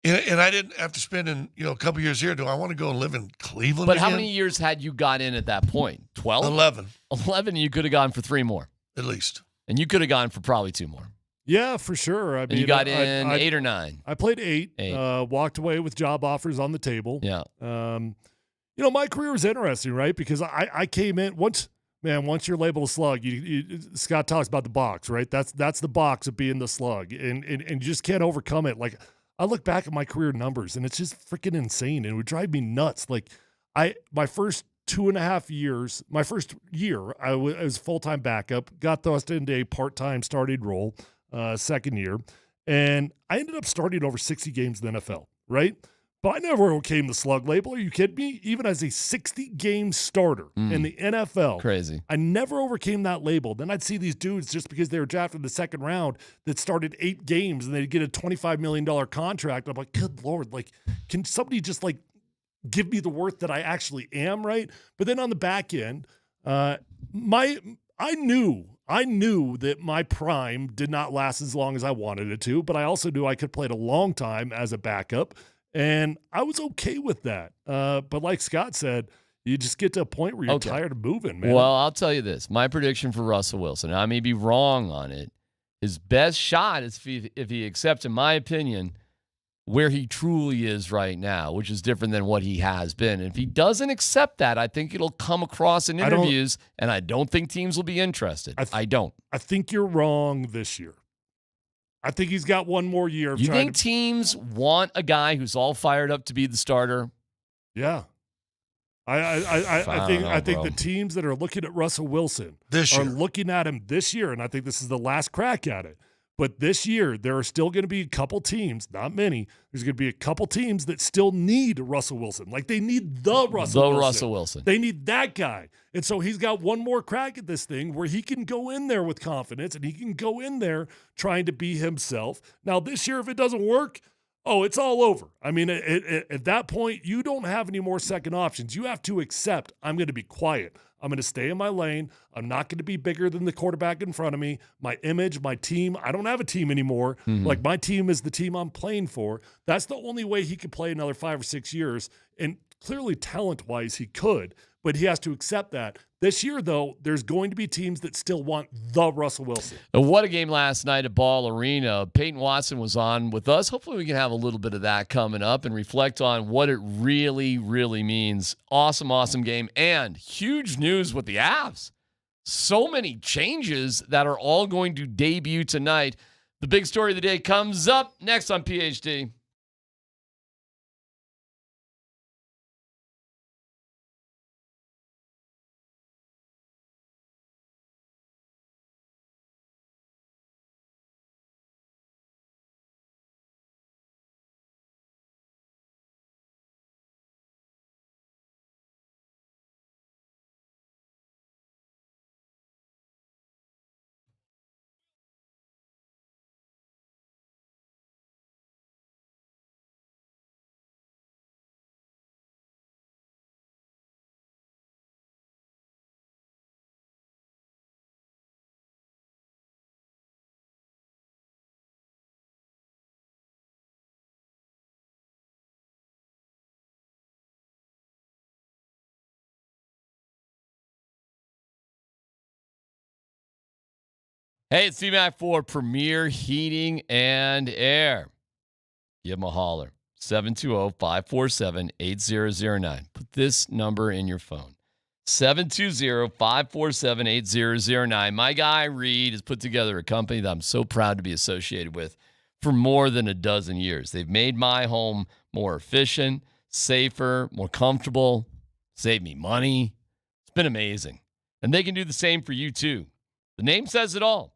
And I didn't have to spend a couple years here. Do I want to go and live in Cleveland But again? how many years had you got in at that point? 12? 11. 11, you could have gone for 3 more. At least. And you could have gone for probably 2 more. Yeah, for sure. I And mean, you got in 8 or 9. I played 8. 8. Walked away with job offers on the table. Yeah. My career was interesting, right? Because I came in once you're labeled a slug. Scott talks about the box, right? That's the box of being the slug, and you just can't overcome it. Like I look back at my career numbers, and it's just freaking insane, and it would drive me nuts. Like my first 2.5 years, my first year, I was full-time backup, got thrust into a part-time starting role, second year, and I ended up starting over 60 games in the NFL, right? But I never overcame the slug label. Are you kidding me? Even as a 60-game starter in the NFL. Crazy. I never overcame that label. Then I'd see these dudes just because they were drafted in the second round that started 8 games and they'd get a $25 million contract. I'm like, good Lord, like, can somebody just like give me the worth that I actually am, right? But then on the back end, I knew that my prime did not last as long as I wanted it to, but I also knew I could play it a long time as a backup. And I was okay with that. But like Scott said, You just get to a point where you're tired of moving, man. Well, I'll tell you this. My prediction for Russell Wilson, I may be wrong on it, his best shot is if he accepts, in my opinion, where he truly is right now, which is different than what he has been. And if he doesn't accept that, I think it'll come across in interviews, and I don't think teams will be interested. I don't. I think you're wrong this year. I think he's got one more year. You think teams want a guy who's all fired up to be the starter? Yeah. I think the teams that are looking at Russell Wilson are looking at him this year, and I think this is the last crack at it. But this year, there are still going to be a couple teams, not many. There's going to be a couple teams that still need Russell Wilson. Like they need the Russell Wilson. They need that guy. And so he's got one more crack at this thing where he can go in there with confidence and he can go in there trying to be himself. Now, this year, if it doesn't work, it's all over. I mean, at that point, you don't have any more second options. You have to accept, I'm going to be quiet. I'm going to stay in my lane. I'm not going to be bigger than the quarterback in front of me. My image, my team, I don't have a team anymore. Like my team is the team I'm playing for. That's the only way he could play another 5 or 6 years. And clearly talent-wise, he could. But he has to accept that. This year, though, there's going to be teams that still want the Russell Wilson. What a game last night at Ball Arena. Payton Watson was on with us. Hopefully we can have a little bit of that coming up and reflect on what it really, really means. Awesome, awesome game. And huge news with the Avs. So many changes that are all going to debut tonight. The big story of the day comes up next on PhD. Hey, it's C-Mac for Premier Heating and Air. Give them a holler. 720-547-8009. Put this number in your phone. 720-547-8009. My guy, Reed, has put together a company that I'm so proud to be associated with for more than a dozen years. They've made my home more efficient, safer, more comfortable, saved me money. It's been amazing. And they can do the same for you, too. The name says it all.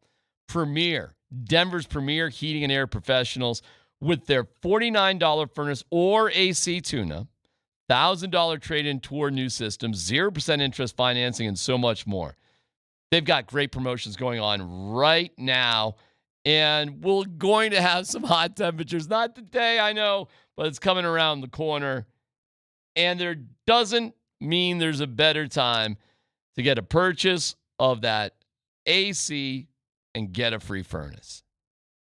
Premier, Denver's premier heating and air professionals with their $49 furnace or AC tune-up, $1,000 trade-in toward new systems, 0% interest financing, and so much more. They've got great promotions going on right now, and we're going to have some hot temperatures. Not today, I know, but it's coming around the corner. And there doesn't mean there's a better time to get a purchase of that AC and get a free furnace.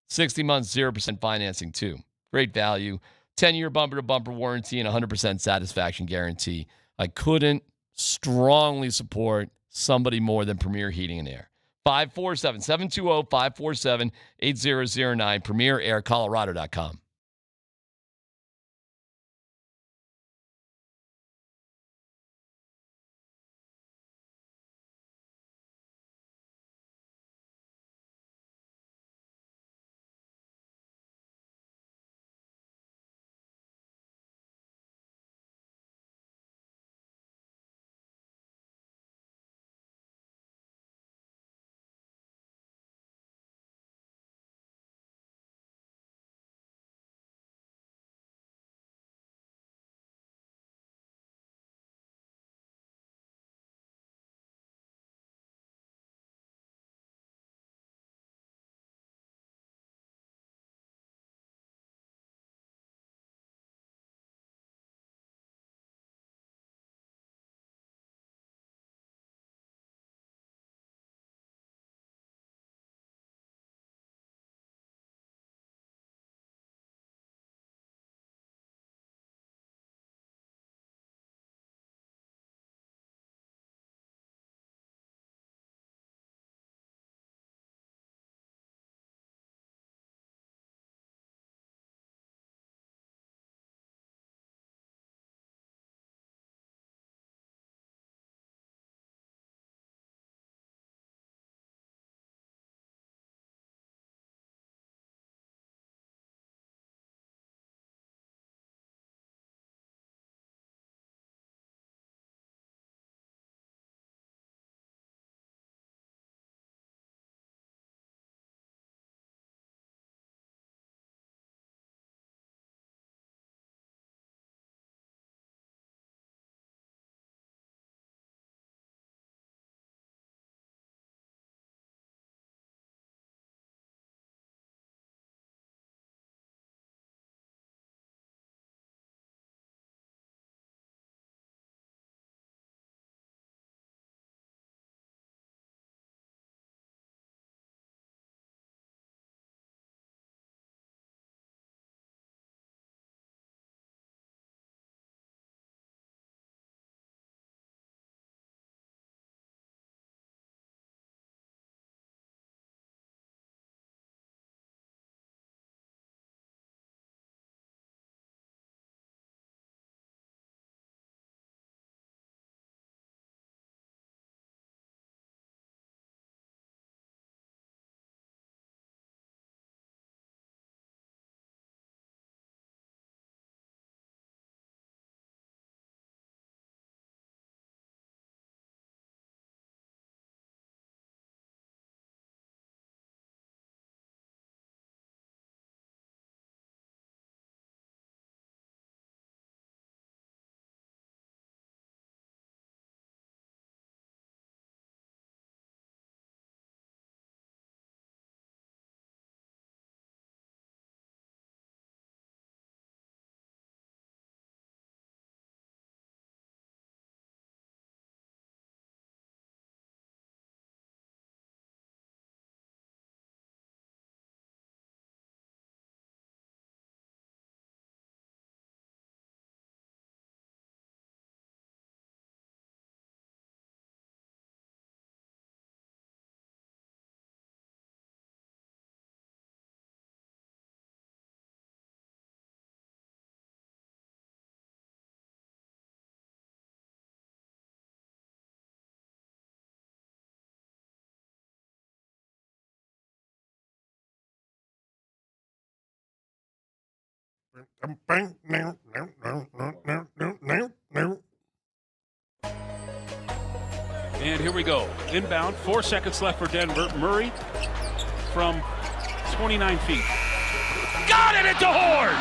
60 months, 0% financing too. Great value. 10-year bumper-to-bumper warranty and 100% satisfaction guarantee. I couldn't strongly support somebody more than Premier Heating and Air. 720-547-8009, premieraircolorado.com. And here we go. Inbound, 4 seconds left for Denver. Murray from 29 feet. Got it at the horn!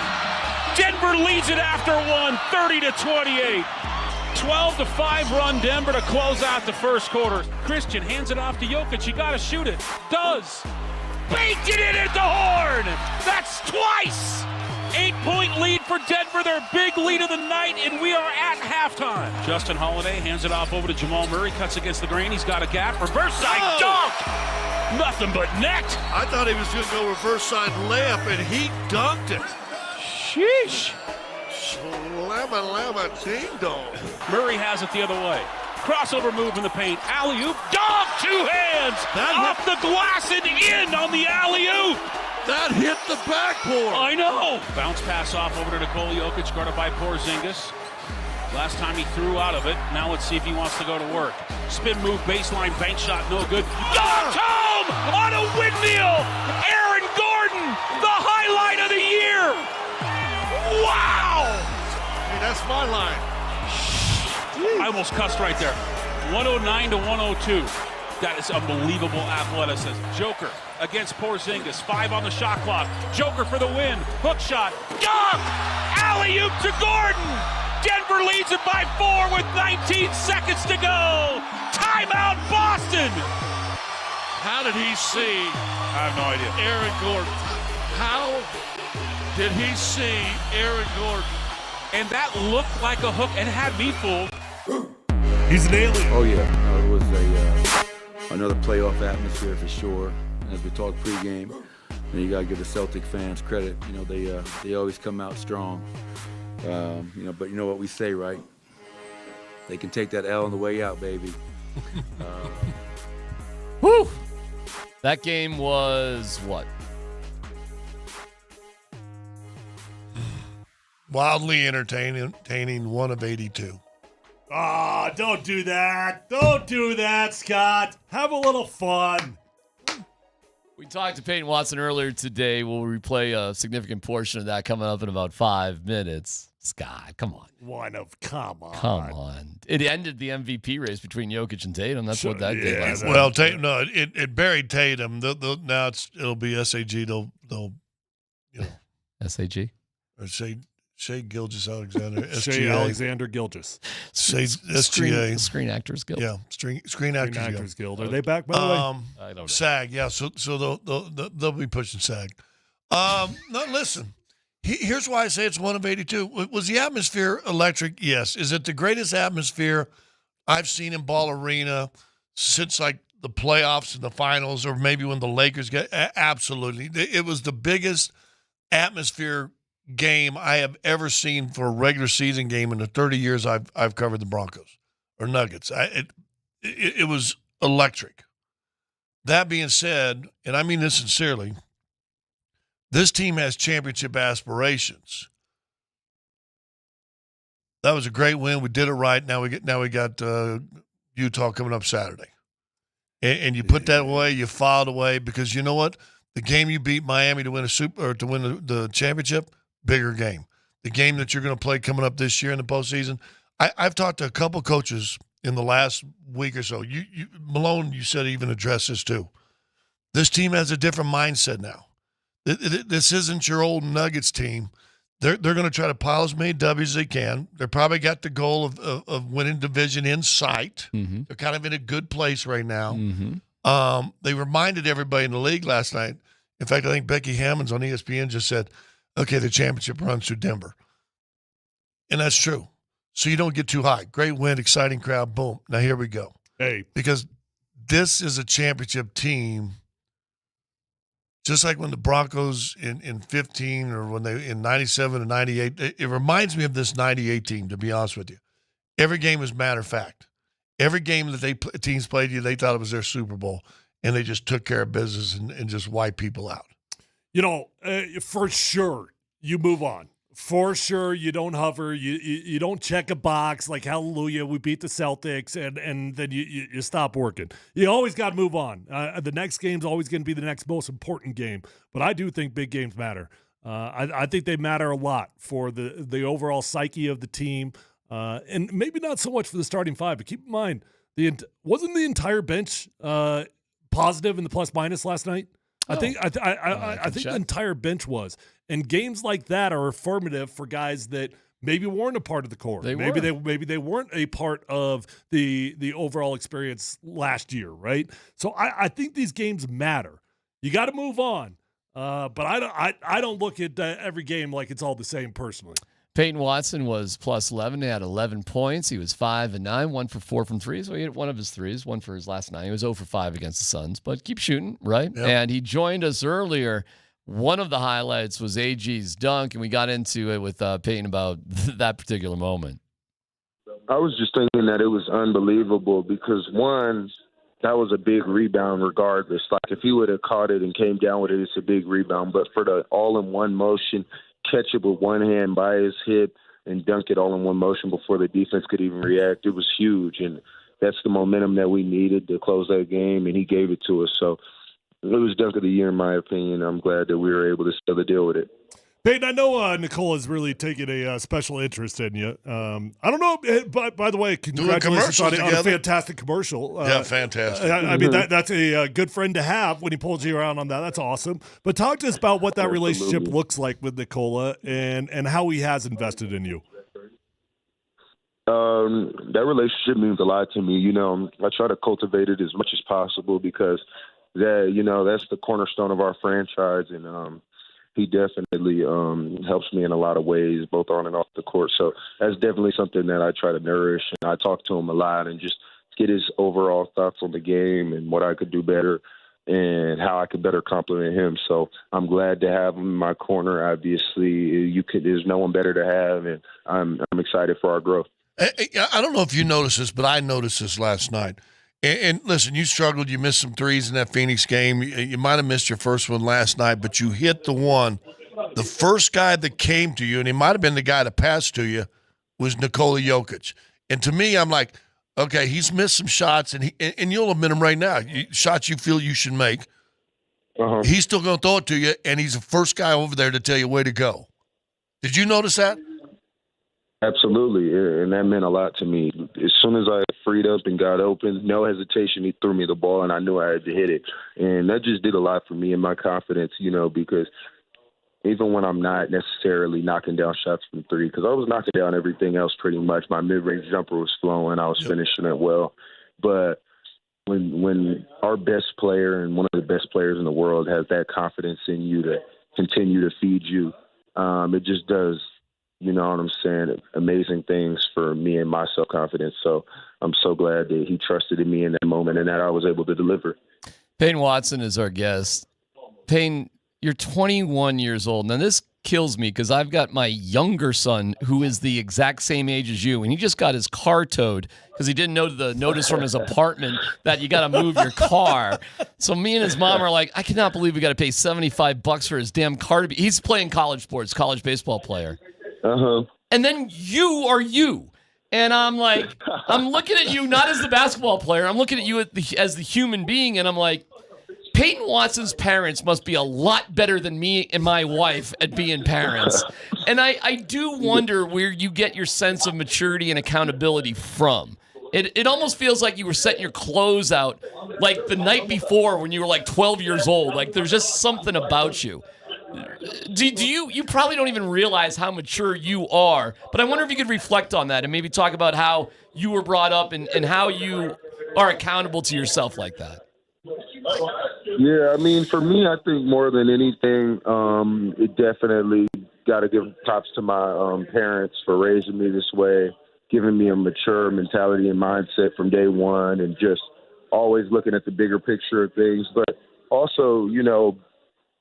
Denver leads it after one, 30-28. 12-5 run Denver to close out the first quarter. Christian hands it off to Jokic. You got to shoot it. Does. Baked it in at the horn! That's twice! 8-point lead for Denver, their big lead of the night, and we are at halftime. Justin Holiday hands it off over to Jamal Murray, cuts against the grain. He's got a gap. Reverse side dunk! Nothing but net. I thought he was going to go reverse side layup, and he dunked it. Sheesh. Lama ding dong. Murray has it the other way. Crossover move in the paint. Alley-oop. Dunk! 2 hands! Off the glass and in on the alley-oop! That hit the backboard. I know. Bounce pass off over to Nikola Jokic, guarded by Porzingis. Last time he threw out of it. Now let's see if he wants to go to work. Spin move, baseline, bank shot, no good. Dunked home on a windmill. Aaron Gordon, the highlight of the year. Wow. Hey, that's my line. I almost cussed right there. 109-102. That is unbelievable athleticism. Joker against Porzingis. 5 on the shot clock. Joker for the win. Hook shot. Dunk! Alley-oop to Gordon. Denver leads it by 4 with 19 seconds to go. Timeout, Boston. How did he see? I have no idea. Aaron Gordon. How did he see Aaron Gordon? And that looked like a hook and had me fooled. He's an alien. Oh yeah, no, it was another playoff atmosphere for sure. As we talked pregame, you gotta give the Celtic fans credit. You know they always come out strong. But you know what we say, right? They can take that L on the way out, baby. Woo! That game was what? Wildly entertaining, 1 of 82. Ah, don't do that. Don't do that, Scott. Have a little fun. We talked to Payton Watson earlier today. We'll replay a significant portion of that coming up in about 5 minutes. Scott, come on. Come on. Come on. It ended the MVP race between Jokic and Tatum. That's what that did last night. Well, Tatum, no, it buried Tatum. Now it'll be SAG. They'll SAG? Or Shea Gilgeous-Alexander. Shea Alexander Gilgeous. SGA. Screen Actors Guild. Yeah, Screen Actors Guild. Are they back, by the way? I don't know. SAG, yeah. So they'll be pushing SAG. No, listen. Here's why I say it's 1 of 82. Was the atmosphere electric? Yes. Is it the greatest atmosphere I've seen in Ball Arena since like the playoffs and the finals, or maybe when the Lakers get? Absolutely. It was the biggest atmosphere game I have ever seen for a regular season game in the 30 years I've covered the Broncos or Nuggets. It was electric. That being said, and I mean this sincerely, this team has championship aspirations. That was a great win. We did it right. Now we got Utah coming up Saturday, and you put that away, you filed away, because you know what? The game you beat Miami to win the championship. Bigger game. The game that you're going to play coming up this year in the postseason. I've talked to a couple coaches in the last week or so. Malone, you said even addressed this too. This team has a different mindset now. This isn't your old Nuggets team. They're going to try to pile as many W's as they can. They probably got the goal of winning division in sight. Mm-hmm. They're kind of in a good place right now. Mm-hmm. They reminded everybody in the league last night. In fact, I think Becky Hammonds on ESPN just said, okay, the championship runs through Denver. And that's true. So you don't get too high. Great win, exciting crowd, boom. Now here we go. Hey. Because this is a championship team, just like when the Broncos in 15 or when they in 97 and 98. It reminds me of this 98 team, to be honest with you. Every game is matter of fact. Every game that teams played you, they thought it was their Super Bowl, and they just took care of business and just wiped people out. You know, for sure, you move on. For sure, you don't hover. You don't check a box like, hallelujah, we beat the Celtics, and then you stop working. You always got to move on. The next game's always going to be the next most important game. But I do think big games matter. I think they matter a lot for the overall psyche of the team, and maybe not so much for the starting five. But keep in mind, wasn't the entire bench positive in the plus minus last night? I think the entire bench was. And games like that are affirmative for guys that maybe weren't a part of the core. Maybe they weren't a part of the overall experience last year, right? So I think these games matter. You got to move on. But I don't look at every game like it's all the same personally. Payton Watson was plus 11. He had 11 points. He was 5 and 9, 1 for 4 from three. So he hit one of his threes, one for his last 9. He was 0 for 5 against the Suns, but keep shooting, right? Yep. And he joined us earlier. One of the highlights was AG's dunk, and we got into it with Payton about that particular moment. I was just thinking that it was unbelievable because, one, that was a big rebound regardless. Like, if he would have caught it and came down with it, it's a big rebound. But for the all-in-one motion, catch it with one hand by his hip and dunk it all in one motion before the defense could even react, it was huge. And that's the momentum that we needed to close that game, and he gave it to us. So it was dunk of the year, in my opinion. I'm glad that we were able to still deal with it. Payton, I know Nicola's really taken a special interest in you. I don't know, by the way, congratulations on a fantastic commercial. Yeah, fantastic. I mean, that's a good friend to have when he pulls you around on that. That's awesome. But talk to us about what that relationship looks like with Nicola and how he has invested in you. That relationship means a lot to me. You know, I try to cultivate it as much as possible because that's the cornerstone of our franchise, and he definitely helps me in a lot of ways, both on and off the court. So that's definitely something that I try to nourish, and I talk to him a lot and just get his overall thoughts on the game and what I could do better and how I could better compliment him. So I'm glad to have him in my corner. Obviously, there's no one better to have, and I'm excited for our growth. I don't know if you noticed this, but I noticed this last night. And listen, you struggled. You missed some threes in that Phoenix game. You might have missed your first one last night, but you hit the one. The first guy that came to you, and he might have been the guy that passed to you, was Nikola Jokic. And to me, I'm like, okay, he's missed some shots, and you'll admit them right now. Shots you feel you should make. Uh-huh. He's still going to throw it to you, and he's the first guy over there to tell you way to go. Did you notice that? Absolutely, and that meant a lot to me. As soon as I freed up and got open, no hesitation, he threw me the ball, and I knew I had to hit it. And that just did a lot for me and my confidence, because even when I'm not necessarily knocking down shots from three, because I was knocking down everything else pretty much. My mid-range jumper was flowing. I was finishing it well. But when our best player and one of the best players in the world has that confidence in you to continue to feed you, it just does, you know what I'm saying, amazing things for me and my self-confidence. So I'm so glad that he trusted in me in that moment and that I was able to deliver. Payton Watson is our guest. Payton, you're 21 years old. Now, this kills me because I've got my younger son who is the exact same age as you, and he just got his car towed because he didn't know the notice from his apartment that you got to move your car. So me and his mom are like, I cannot believe we got to pay $75 for his damn car. He's playing college sports, college baseball player. Uh-huh. And then you are you. And I'm like, I'm looking at you not as the basketball player. I'm looking at you as the human being, and I'm like, Payton Watson's parents must be a lot better than me and my wife at being parents. And I do wonder where you get your sense of maturity and accountability from. It almost feels like you were setting your clothes out like the night before when you were like 12 years old. Like there's just something about you. Do you probably don't even realize how mature you are, but I wonder if you could reflect on that and maybe talk about how you were brought up and how you are accountable to yourself like that. Yeah, I mean, for me, I think more than anything, it definitely got to give props to my parents for raising me this way, giving me a mature mentality and mindset from day one, and just always looking at the bigger picture of things. But also,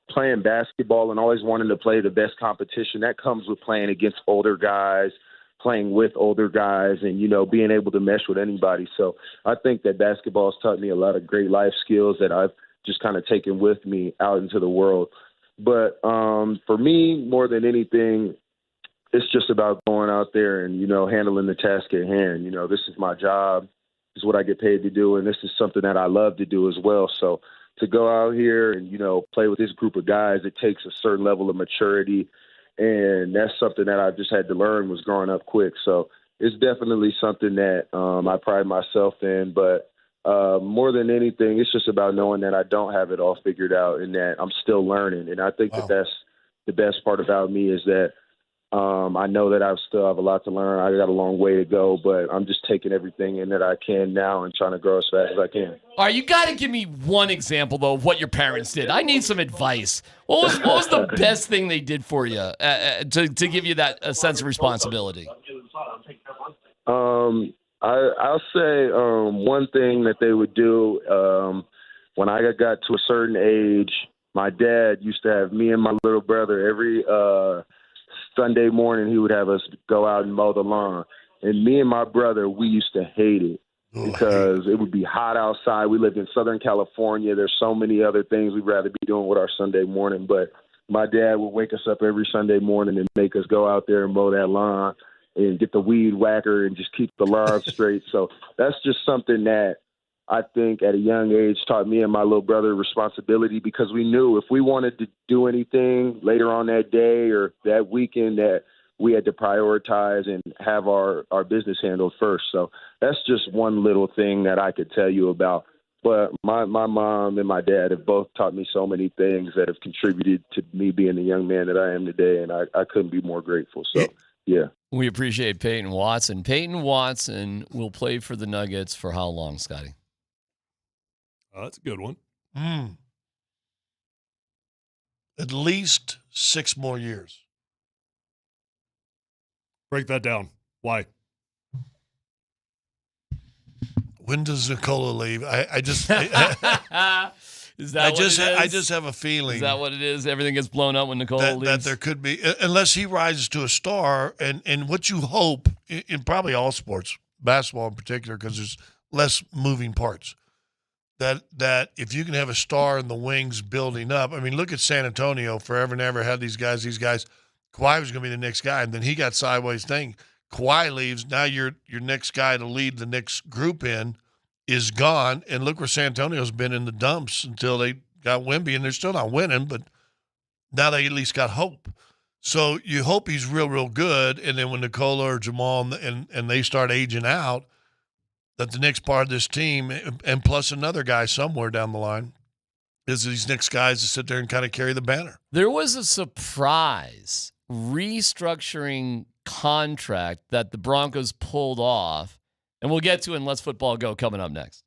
playing basketball and always wanting to play the best competition, that comes with playing against older guys, playing with older guys, and, being able to mesh with anybody. So I think that basketball has taught me a lot of great life skills that I've just kind of taken with me out into the world. But for me, more than anything, it's just about going out there and, handling the task at hand. This is my job. This is what I get paid to do, and this is something that I love to do as well. So to go out here and, play with this group of guys, it takes a certain level of maturity. And that's something that I just had to learn was growing up quick. So it's definitely something that I pride myself in. But more than anything, it's just about knowing that I don't have it all figured out and that I'm still learning. And I think that that's the best part about me is that I know that I still have a lot to learn. I got a long way to go, but I'm just taking everything in that I can now and trying to grow as fast as I can. All right, you got to give me one example, though, of what your parents did. I need some advice. What was the best thing they did for you to give you that sense of responsibility? I'll say one thing that they would do when I got to a certain age, my dad used to have me and my little brother every Sunday morning. He would have us go out and mow the lawn. And me and my brother, we used to hate it because it would be hot outside. We lived in Southern California. There's so many other things we'd rather be doing with our Sunday morning. But my dad would wake us up every Sunday morning and make us go out there and mow that lawn and get the weed whacker and just keep the lawn straight. So that's just something that I think at a young age taught me and my little brother responsibility, because we knew if we wanted to do anything later on that day or that weekend that we had to prioritize and have our business handled first. So that's just one little thing that I could tell you about. But my mom and my dad have both taught me so many things that have contributed to me being the young man that I am today, and I couldn't be more grateful. So, yeah. We appreciate Payton Watson. Payton Watson will play for the Nuggets for how long, Scotty? That's a good one. At least 6 more years. Break that down. Why? When does Nikola leave? I just Is that what it is? I just have a feeling. Is that what it is? Everything gets blown up when Nikola leaves? That there could be, unless he rises to a star, and what you hope in probably all sports, basketball in particular, because there's less moving parts. That if you can have a star in the wings building up, I mean, look at San Antonio. Forever and ever had these guys. Kawhi was going to be the next guy, and then he got sideways thing. Kawhi leaves. Now your next guy to lead the next group in is gone, and look where San Antonio's been in the dumps until they got Wemby, and they're still not winning, but now they at least got hope. So you hope he's real, real good, and then when Nikola or Jamal and they start aging out, that the next part of this team, and plus another guy somewhere down the line, is these next guys to sit there and kind of carry the banner. There was a surprise restructuring contract that the Broncos pulled off, and we'll get to in Let's Football Go coming up next.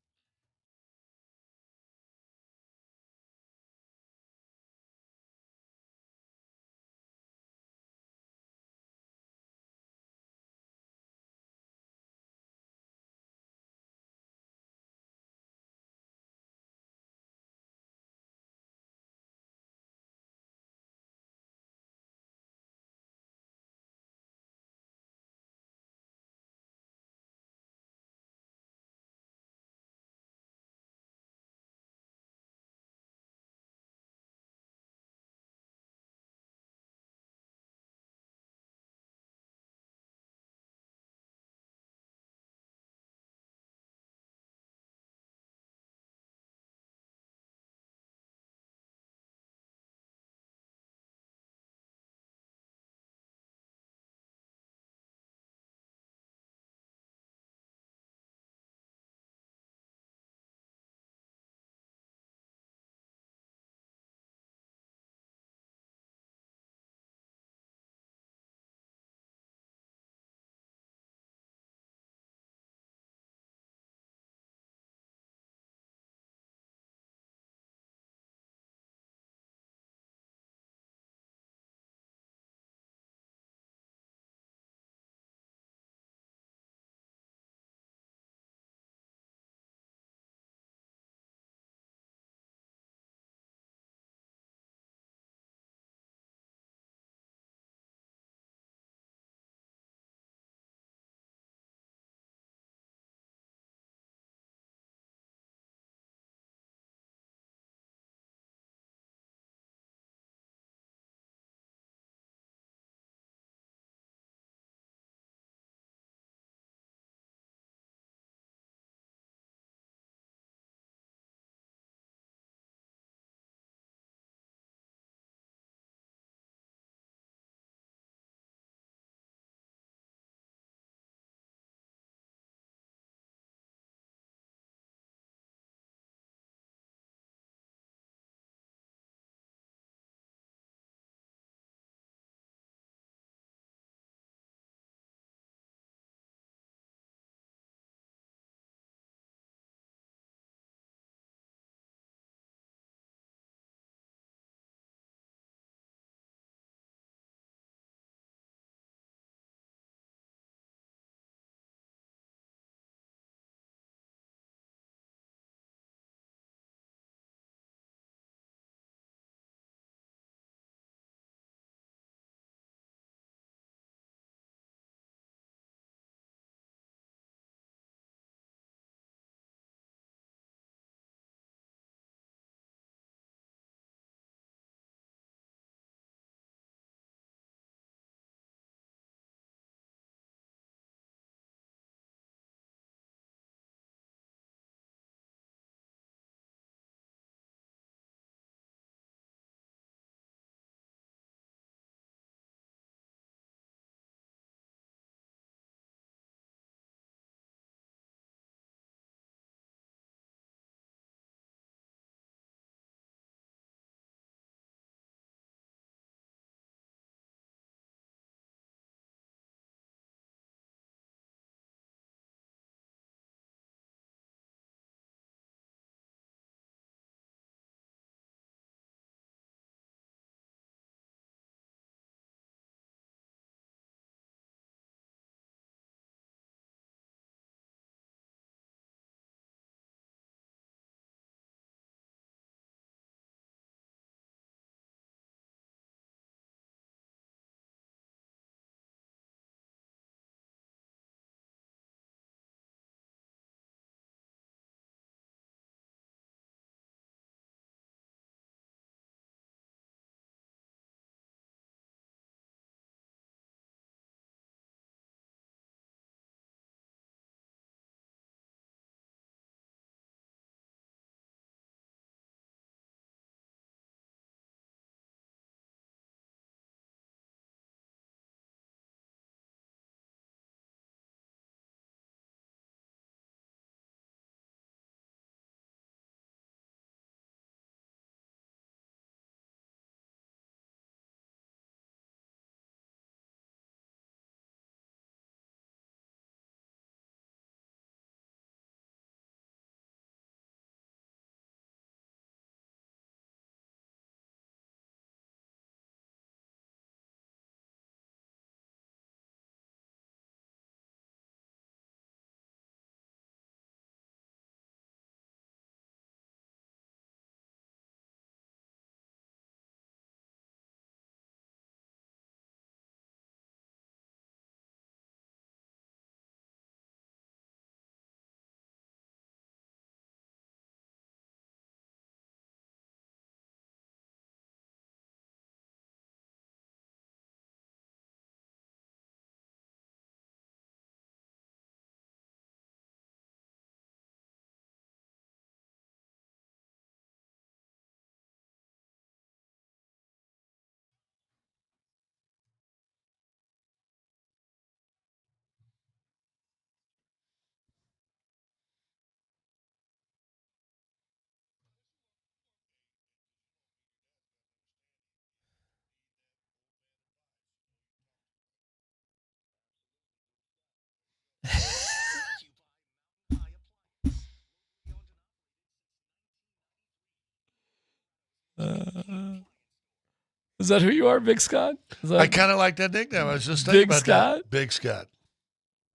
Is that who you are, Big Scott? I kind of like that nickname. I was just thinking about that. Big Scott.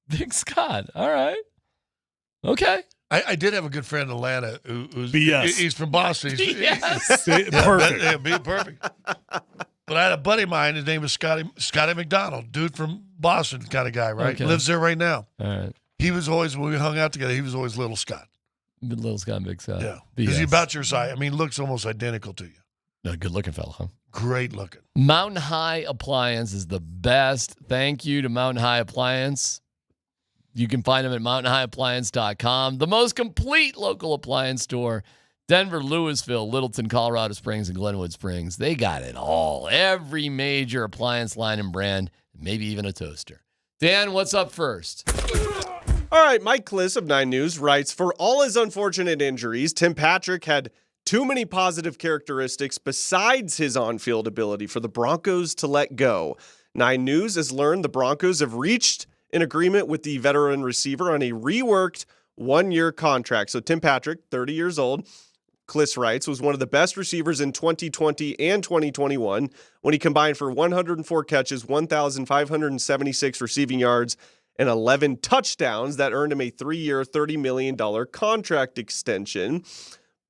Big Scott. All right. Okay. I did have a good friend in Atlanta who's BS. He's from Boston. Yes. Perfect. Yeah, be perfect. But I had a buddy of mine. His name was Scotty McDonald, dude from Boston kind of guy, right? Okay. Lives there right now. All right. He was always, when we hung out together, he was always Little Scott. Little Scott, Big Scott. Yeah. Because he's about your size. I mean, looks almost identical to you. A good looking fellow, huh? Great looking. Mountain High Appliance is the best. Thank you to Mountain High Appliance. You can find them at mountainhighappliance.com. The most complete local appliance store. Denver, Louisville, Littleton, Colorado Springs, and Glenwood Springs. They got it all. Every major appliance line and brand, maybe even a toaster. Dan, what's up first? All right, Mike Kliss of 9 News writes, for all his unfortunate injuries, Tim Patrick had too many positive characteristics besides his on-field ability for the Broncos to let go. 9 News has learned the Broncos have reached an agreement with the veteran receiver on a reworked one-year contract. So Tim Patrick, 30 years old, Kliss writes, was one of the best receivers in 2020 and 2021 when he combined for 104 catches, 1,576 receiving yards, and 11 touchdowns that earned him a 3-year, $30 million contract extension.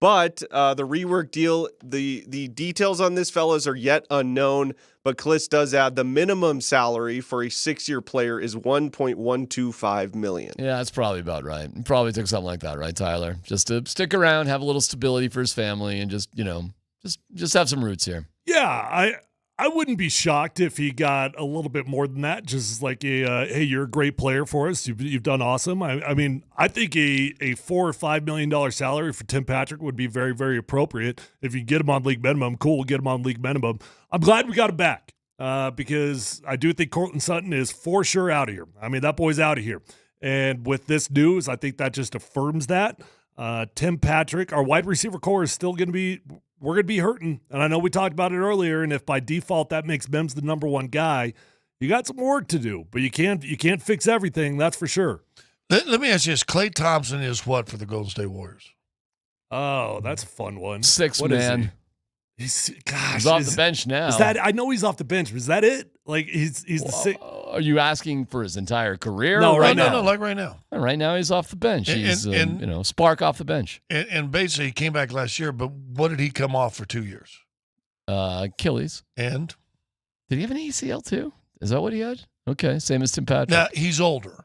But the rework deal, the details on this, fellas, are yet unknown. But Kliss does add the minimum salary for a 6-year player is $1.125 million. Yeah, that's probably about right. He probably took something like that, right, Tyler? Just to stick around, have a little stability for his family, and just have some roots here. Yeah, I wouldn't be shocked if he got a little bit more than that. Just like hey, you're a great player for us. You've done awesome. I mean, I think a $4 or $5 million salary for Tim Patrick would be very, very appropriate. If you get him on league minimum, cool, we'll get him on league minimum. I'm glad we got him back because I do think Courtland Sutton is for sure out of here. I mean, that boy's out of here. And with this news, I think that just affirms that. Tim Patrick, our wide receiver core is still going to be – we're going to be hurting. And I know we talked about it earlier, and if by default that makes Mims the number one guy, you got some work to do. But you can't fix everything, that's for sure. Let me ask you this. Klay Thompson is what for the Golden State Warriors? Oh, that's a fun one. Six what man. He's off the bench now. I know he's off the bench, but is that it? Like he's the six. Are you asking for his entire career? No, right now. No, like right now. Right now he's off the bench. He's spark off the bench. And basically he came back last year, but what did he come off for 2 years? Achilles. And? Did he have an ACL too? Is that what he had? Okay, same as Tim Patrick. Now he's older.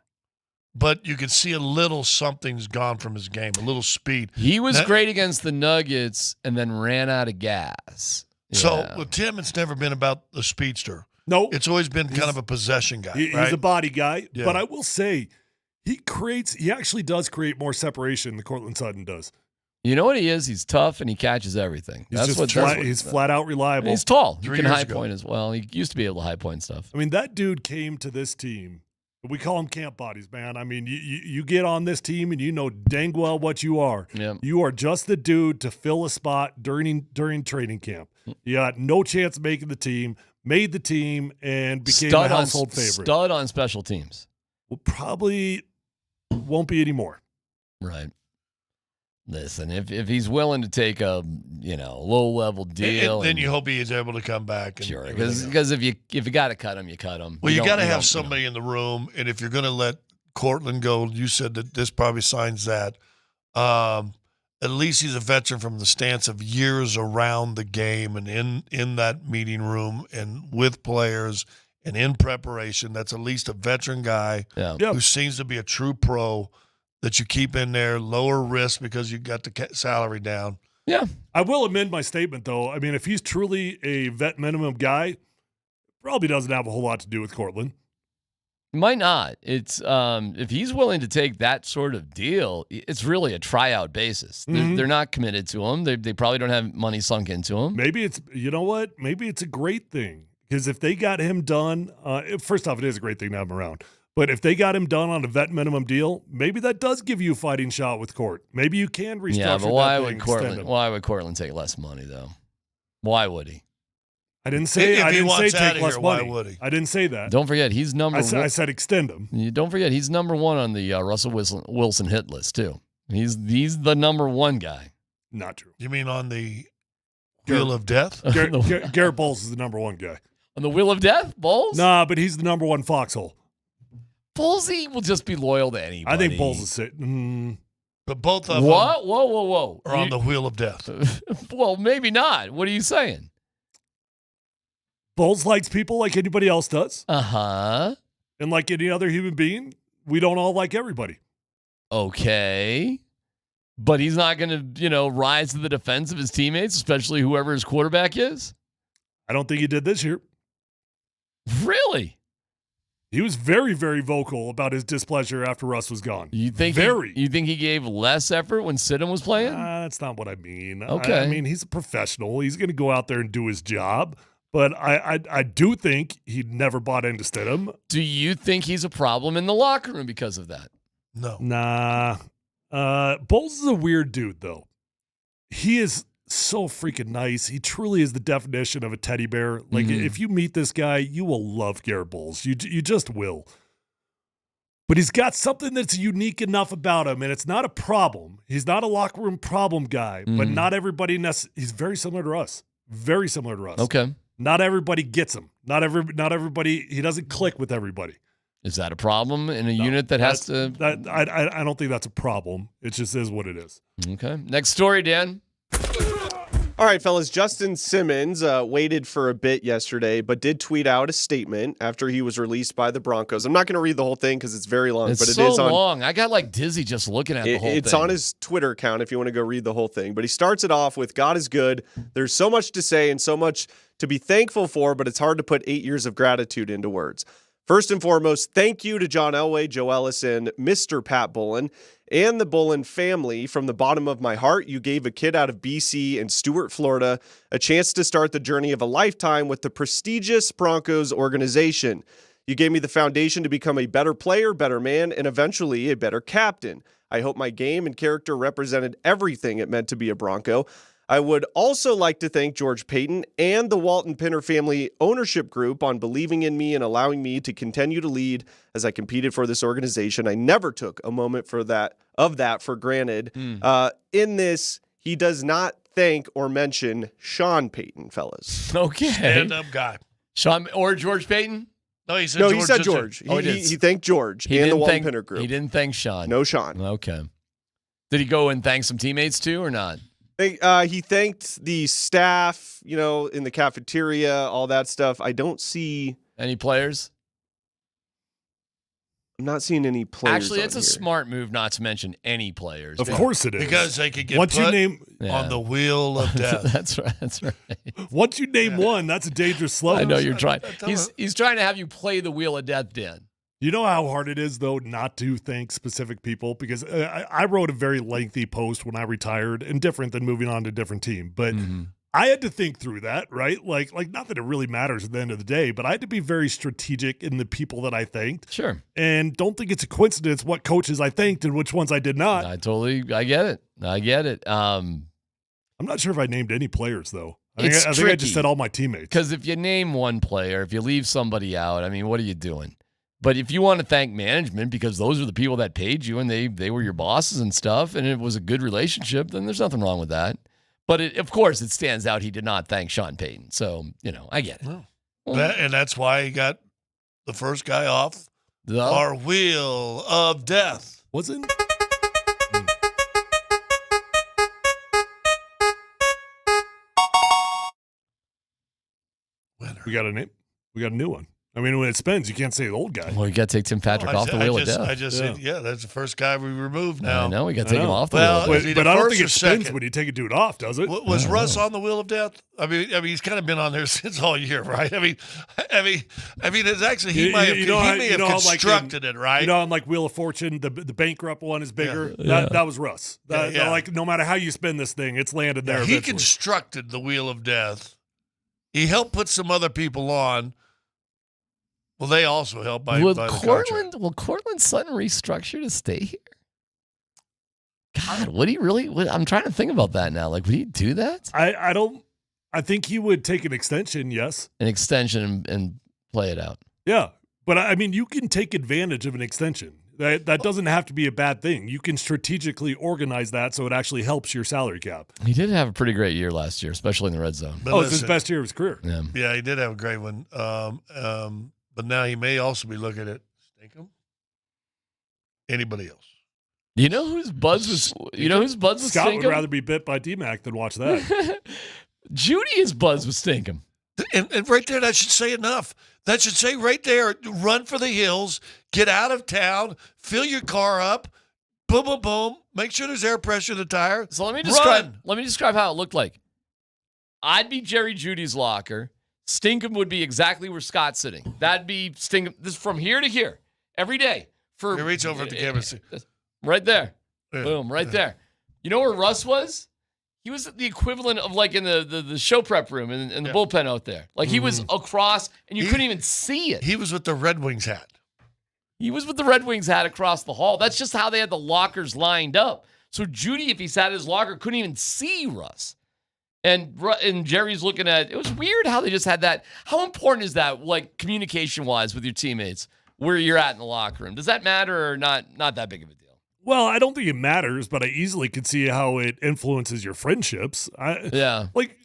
But you can see a little something's gone from his game, a little speed. He was great against the Nuggets and then ran out of gas. Yeah. So with Tim, it's never been about the speedster. No. It's always been kind of a possession guy. He's right? a body guy. Yeah. But I will say, he actually does create more separation than Courtland Sutton does. You know what he is? He's tough and he catches everything. He's flat out reliable. And he's tall. He 3 can years high ago. point as well. He used to be able to high point stuff. I mean, that dude came to this team. We call them camp bodies, man. I mean, you get on this team and you know dang well what you are. Yep. You are just the dude to fill a spot during training camp. You got no chance of making the team, made the team, and became a household favorite. Stud on special teams. Well, probably won't be anymore. Right. Listen, if he's willing to take a low level deal, then you hope he is able to come back. And sure, because if you got to cut him, you cut him. Well, you got to have somebody in the room, and if you're going to let Courtland go, you said that this probably signs that. At least he's a veteran from the stance of years around the game and in that meeting room and with players and in preparation. That's at least a veteran guy who seems to be a true pro. That you keep in there, lower risk because you got the salary down. Yeah. I will amend my statement, though. I mean, if he's truly a vet minimum guy, probably doesn't have a whole lot to do with Courtland. Might not. It's if he's willing to take that sort of deal, it's really a tryout basis. Mm-hmm. They're not committed to him. They probably don't have money sunk into him. Maybe you know what? Maybe it's a great thing because if they got him done, first off, it is a great thing to have him around. But if they got him done on a vet minimum deal, maybe that does give you a fighting shot with Court. Maybe you can restructure. Yeah, but why would Courtland take less money though? Why would he? I didn't say If he wants take out of less here, money. why would he? I didn't say that. Don't forget, he's number one. I said extend him. Don't forget, he's number one on the Russell Wilson hit list, too. He's the number one guy. Not true. You mean on the Wheel of Death? Garrett Bowles is the number one guy. On the Wheel of Death? Bowles? Nah, but he's the number one foxhole. Bowlesy will just be loyal to anybody. I think Bowles is sitting. But both of them Whoa. are on the Wheel of Death. Well, maybe not. What are you saying? Bowles likes people like anybody else does. Uh-huh. And like any other human being, we don't all like everybody. Okay. But he's not going to, rise to the defense of his teammates, especially whoever his quarterback is? I don't think he did this year. Really? He was very, very vocal about his displeasure after Russ was gone. You think you think he gave less effort when Sidham was playing? That's not what I mean. Okay. I mean, he's a professional. He's going to go out there and do his job. But I do think he never bought into Stidham. Do you think he's a problem in the locker room because of that? No. Nah. Bowles is a weird dude, though. He is so freaking nice. He truly is the definition of a teddy bear. Like, if you meet this guy, you will love Garrett Bowles. You just will. But he's got something that's unique enough about him, and it's not a problem. He's not a locker room problem guy, but not everybody he's very similar to us. Very similar to us. Okay. Not everybody gets him. Not everybody. He doesn't click with everybody. Is that a problem in a unit that has to? I don't think that's a problem. It just is what it is. Okay. Next story, Dan. All right, fellas. Justin Simmons waited for a bit yesterday, but did tweet out a statement after he was released by the Broncos. I'm not going to read the whole thing because it's very long. It's but it so is on, long. I got like dizzy just looking at the whole thing. It's on his Twitter account if you want to go read the whole thing. But he starts it off with, God is good. There's so much to say and so much to be thankful for, but it's hard to put 8 years of gratitude into words. First and foremost, thank you to John Elway, Joe Ellison, Mr. Pat Bullen, and the Bullen family. From the bottom of my heart, you gave a kid out of BC and Stuart, Florida, a chance to start the journey of a lifetime with the prestigious Broncos organization. You gave me the foundation to become a better player, better man, and eventually a better captain. I hope my game and character represented everything it meant to be a Bronco. I would also like to thank George Payton and the Walton Pinner family ownership group on believing in me and allowing me to continue to lead as I competed for this organization. I never took a moment for that for granted. In this, he does not thank or mention Sean Payton, fellas. Okay. Stand-up guy. Sean or George Payton? No, he said No, George. he said George. He thanked George and the Walton Pinner group. He didn't thank Sean. No Sean. Okay. Did he go and thank some teammates too or not? He thanked the staff, in the cafeteria, all that stuff. I don't see any players. I'm not seeing any players. Actually, it's on a here. smart move not to mention any players. Of course it is. Because they could get Once you put name on the Wheel of Death. That's right. That's right. Once you name one, that's a dangerous slope. I know you're trying. He's trying to have you play the Wheel of Death, Dan. You know how hard it is, though, not to thank specific people? Because I wrote a very lengthy post when I retired, and different than moving on to a different team. But I had to think through that, right? Like not that it really matters at the end of the day, but I had to be very strategic in the people that I thanked. Sure. And don't think it's a coincidence what coaches I thanked and which ones I did not. I get it. I'm not sure if I named any players, though. I think I tricky. just said all my teammates. Because if you name one player, if you leave somebody out, I mean, what are you doing? But if you want to thank management because those are the people that paid you and they were your bosses and stuff, and it was a good relationship, then there's nothing wrong with that. But of course, it stands out he did not thank Sean Payton. So, I get it. No. And that's why he got the first guy off our Wheel of Death. Wasn't? We got a name. We got a new one. I mean, when it spins, you can't say the old guy. Well, you got to take Tim Patrick off the Wheel of Death. I just said, that's the first guy we removed now. I know, we got to take him off the Wheel of Death. But I don't think it spins when you take a dude off, does it? Was Russ on the Wheel of Death? I mean, he's kind of been on there since all year, right? I mean, it's actually he may have constructed it, right? You know, on like Wheel of Fortune, the bankrupt one is bigger. Yeah. That was Russ. Like no matter how you spin this thing, it's landed there. He constructed the Wheel of Death. He helped put some other people on. Well, they also help by will the contract. Will Cortland Sutton restructure to stay here? God, would he really? I'm trying to think about that now. Like, would he do that? I I think he would take an extension, yes. An extension and play it out. Yeah. But, I mean, you can take advantage of an extension. That doesn't have to be a bad thing. You can strategically organize that so it actually helps your salary cap. He did have a pretty great year last year, especially in the red zone. But it's his best year of his career. Yeah, he did have a great one. But now he may also be looking at Stinkum. Anybody else? You know whose buds was? You know whose buds was Scott Stinkum? would rather be bit by D-Mac than watch that. Judy is buds with Stinkum. And right there, that should say enough. That should say right there, run for the hills, get out of town, fill your car up, boom, boom, boom, make sure there's air pressure in the tire. So let me describe how it looked like. I'd be Jerry Judy's locker. Stinkum would be exactly where Scott's sitting. That'd be Stinkum. This from here to here, every day. You reach over at the camera. Right there. Yeah. Boom, right there. You know where Russ was? He was the equivalent of like in the show prep room in the bullpen out there. Like he was across and you couldn't even see it. He was with the Red Wings hat. He was with the Red Wings hat across the hall. That's just how they had the lockers lined up. So Judy, if he sat in his locker, couldn't even see Russ. And Jerry's looking at it. Was weird how they just had that. How important is that, like communication-wise with your teammates, where you're at in the locker room? Does that matter or not that big of a deal? Well, I don't think it matters, but I easily could see how it influences your friendships. Like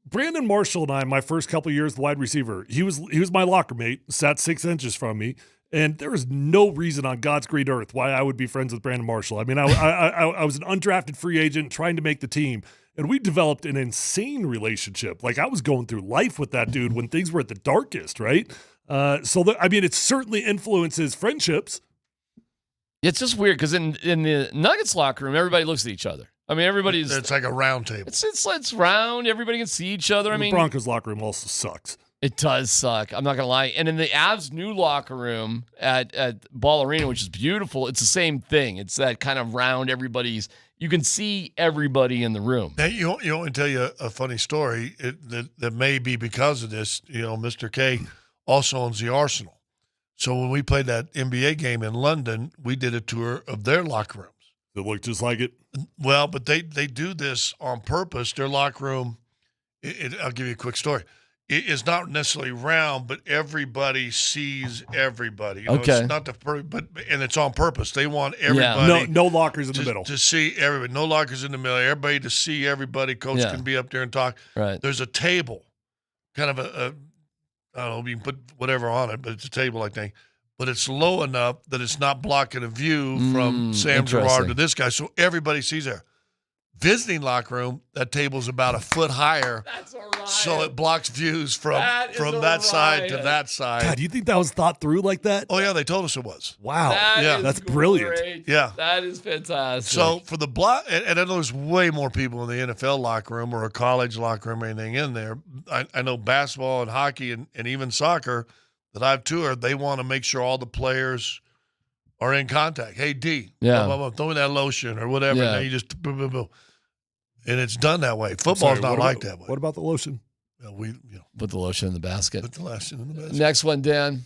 Brandon Marshall and I, my first couple of years, the wide receiver, he was my locker mate, sat 6 inches from me, and there was no reason on God's green earth why I would be friends with Brandon Marshall. I mean, I was an undrafted free agent trying to make the team, and we developed an insane relationship. Like I was going through life with that dude when things were at the darkest, right? I mean, it certainly influences friendships. It's just weird because in the Nuggets locker room, everybody looks at each other. I mean, everybody's. It's like a round table. It's round. Everybody can see each other. I mean, the Broncos locker room also sucks. It does suck. I'm not gonna lie. And in the Avs new locker room at Ball Arena, which is beautiful, it's the same thing. It's that kind of round. You can see everybody in the room. Now, you want me to tell you a funny story that may be because of this. You know, Mr. K also owns the Arsenal. So when we played that NBA game in London, we did a tour of their locker rooms. It looked just like it? Well, but they do this on purpose. Their locker room, I'll give you a quick story. It is not necessarily round, but everybody sees everybody. You know, okay. It's not and it's on purpose. They want everybody. Yeah. No lockers in the middle. To see everybody. No lockers in the middle. Everybody to see everybody. Coach can be up there and talk. Right. There's a table, kind of a I don't know, you can put whatever on it, but it's a table, I think. But it's low enough that it's not blocking a view from Sam Girard to this guy, so everybody sees there. Visiting locker room, that table's about a foot higher. That's a riot. So it blocks views from that side to that side. God, do you think that was thought through like that? Oh, yeah, they told us it was. Wow. That's great. brilliant. Yeah. That is fantastic. So for the block, and I know there's way more people in the NFL locker room or a college locker room or anything in there. I know basketball and hockey and even soccer that I've toured, they want to make sure all the players are in contact. Hey, D, blah, blah, blah, throw me that lotion or whatever. Yeah. And you just boom, boom, boom. And it's done that way. Football's not like that way. What about the lotion? Put the lotion in the basket. Put the lotion in the basket. Next one, Dan.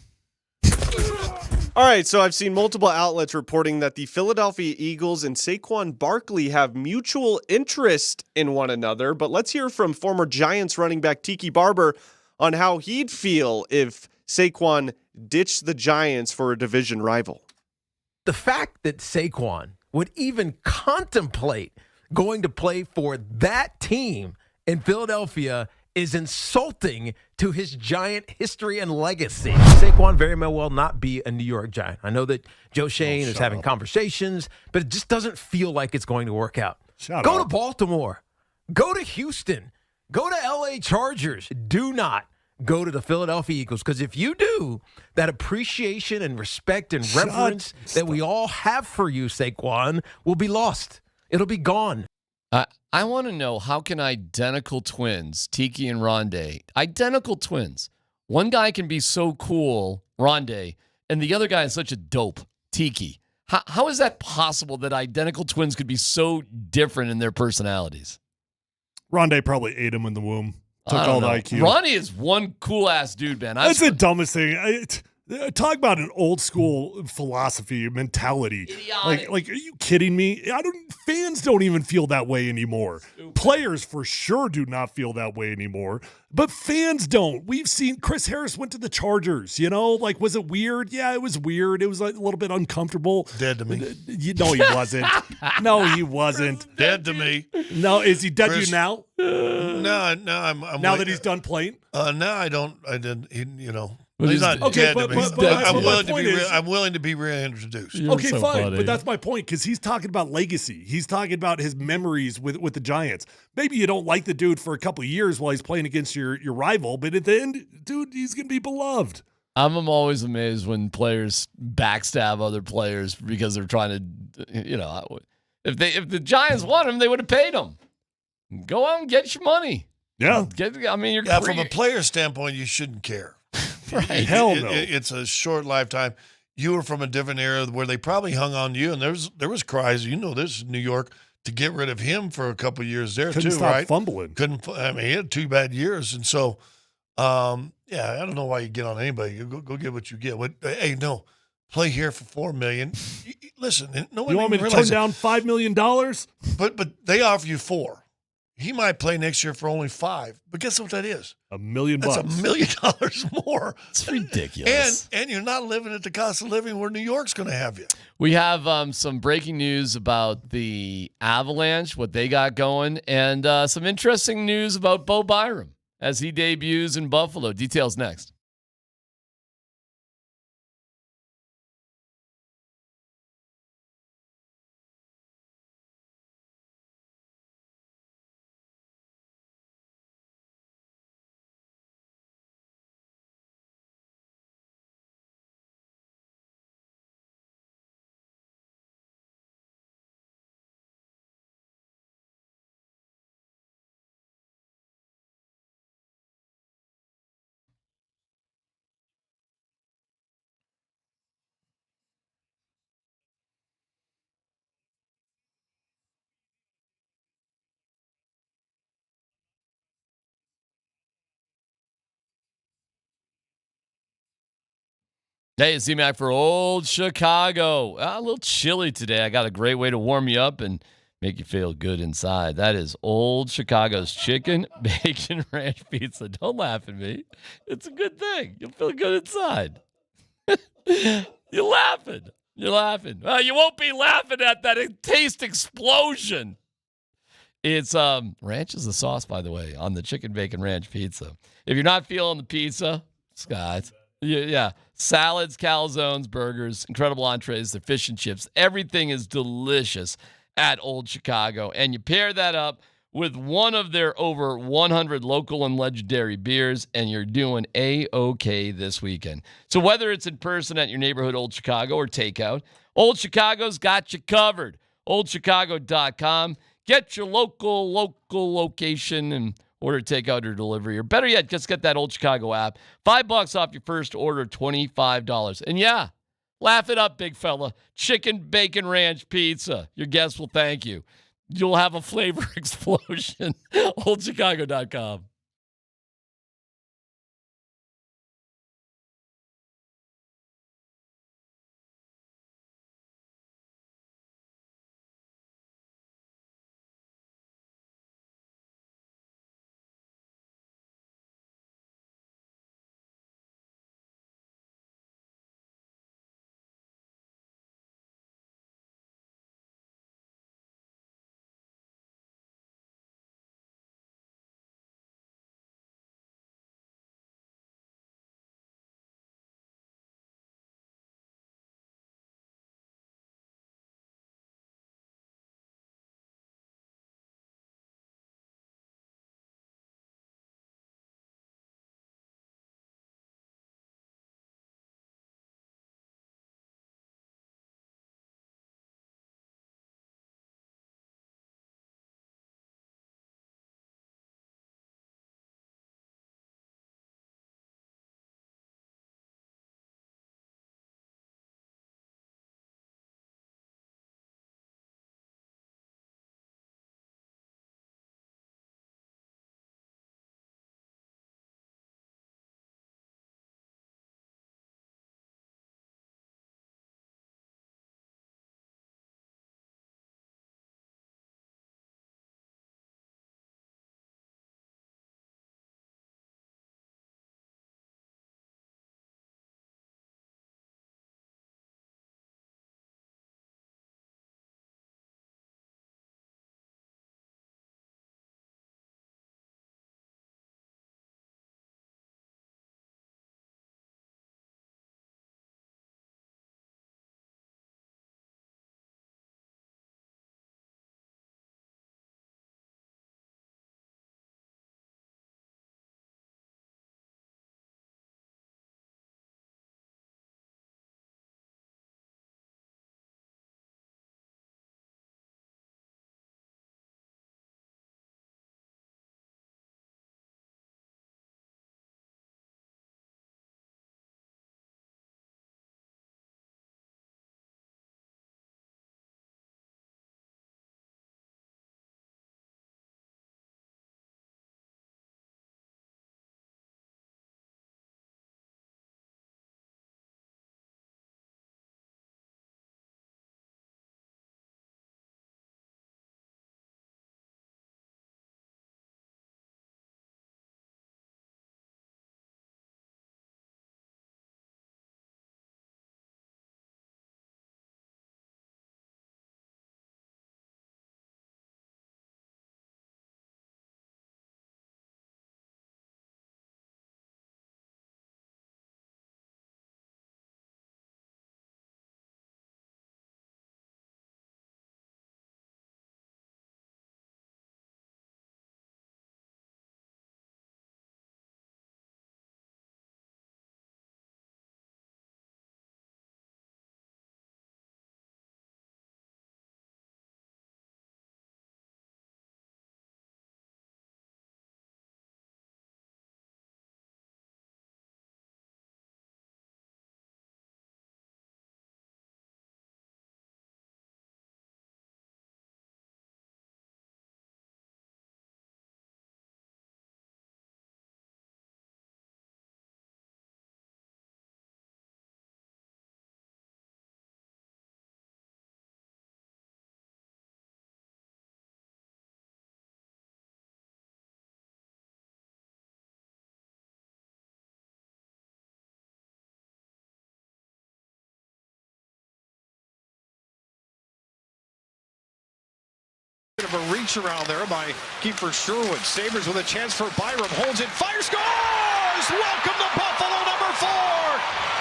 All right, so I've seen multiple outlets reporting that the Philadelphia Eagles and Saquon Barkley have mutual interest in one another, but let's hear from former Giants running back Tiki Barber on how he'd feel if Saquon ditched the Giants for a division rival. The fact that Saquon would even contemplate going to play for that team in Philadelphia is insulting to his Giant history and legacy. Saquon very may well not be a New York Giant. I know that Joe Shane is having conversations, but it just doesn't feel like it's going to work out. Go to Baltimore. Go to Houston. Go to LA Chargers. Do not go to the Philadelphia Eagles, because if you do, that appreciation and respect and reverence that we all have for you, Saquon, will be lost. It'll be gone. I want to know, how can identical twins, Tiki and Rondé, identical twins, one guy can be so cool, Rondé, and the other guy is such a dope, Tiki. How is that possible that identical twins could be so different in their personalities? Rondé probably ate him in the womb. Took all the IQ. Ronnie is one cool-ass dude, man. That's the dumbest thing. Talk about an old school philosophy, mentality. Like, are you kidding me? Fans don't even feel that way anymore. Players for sure do not feel that way anymore, but fans don't. We've seen Chris Harris went to the Chargers, like, was it weird? Yeah, it was weird. It was like a little bit uncomfortable. Dead to me. No, he wasn't. No, he wasn't. Dead to me. No, is he dead to Chris, you now? No, I'm now that he's done playing? No, I didn't, He's not okay, dead to me. I'm willing to be reintroduced. Okay, fine. Funny. But that's my point, because he's talking about legacy. He's talking about his memories with the Giants. Maybe you don't like the dude for a couple of years while he's playing against your rival, but at the end, dude, he's going to be beloved. I'm always amazed when players backstab other players because they're trying to, if the Giants want him, they would have paid him. Go out and get your money. Yeah. From a player standpoint, you shouldn't care. Right. Hell no. It's a short lifetime. You were from a different era where they probably hung on to you, and there was cries. This in New York to get rid of him for a couple of years there Couldn't too, stop right? Fumbling. He had 2 bad years, and so I don't know why you get on anybody. You go get what you get. Play here for $4 million. Listen, no one. You want me to turn down $5 million? But they offer you $4 million. He might play next year for only $5 million, but guess what that is? $1 million. That's $1 million more. It's ridiculous. And you're not living at the cost of living where New York's going to have you. We have some breaking news about the Avalanche, what they got going, and some interesting news about Bo Byram as he debuts in Buffalo. Details next. Hey, it's Z-Mac for Old Chicago. A little chilly today. I got a great way to warm you up and make you feel good inside. That is Old Chicago's chicken, bacon, ranch pizza. Don't laugh at me. It's a good thing. You'll feel good inside. You're laughing. Well, you won't be laughing at that taste explosion. It's ranch is the sauce, by the way, on the chicken, bacon, ranch pizza. If you're not feeling the pizza, Scott, yeah. Salads, calzones, burgers, incredible entrees, their fish and chips. Everything is delicious at Old Chicago. And you pair that up with one of their over 100 local and legendary beers, and you're doing A-OK this weekend. So whether it's in person at your neighborhood Old Chicago or takeout, Old Chicago's got you covered. OldChicago.com. Get your local location and order takeout or delivery. Or better yet, just get that Old Chicago app. $5 off your first order, $25. And yeah, laugh it up, big fella. Chicken, bacon, ranch pizza. Your guests will thank you. You'll have a flavor explosion. OldChicago.com. bunch around there by keeper Sherwood. Sabres with a chance for Byram. Holds it, fires, scores! Welcome to Buffalo, number 4.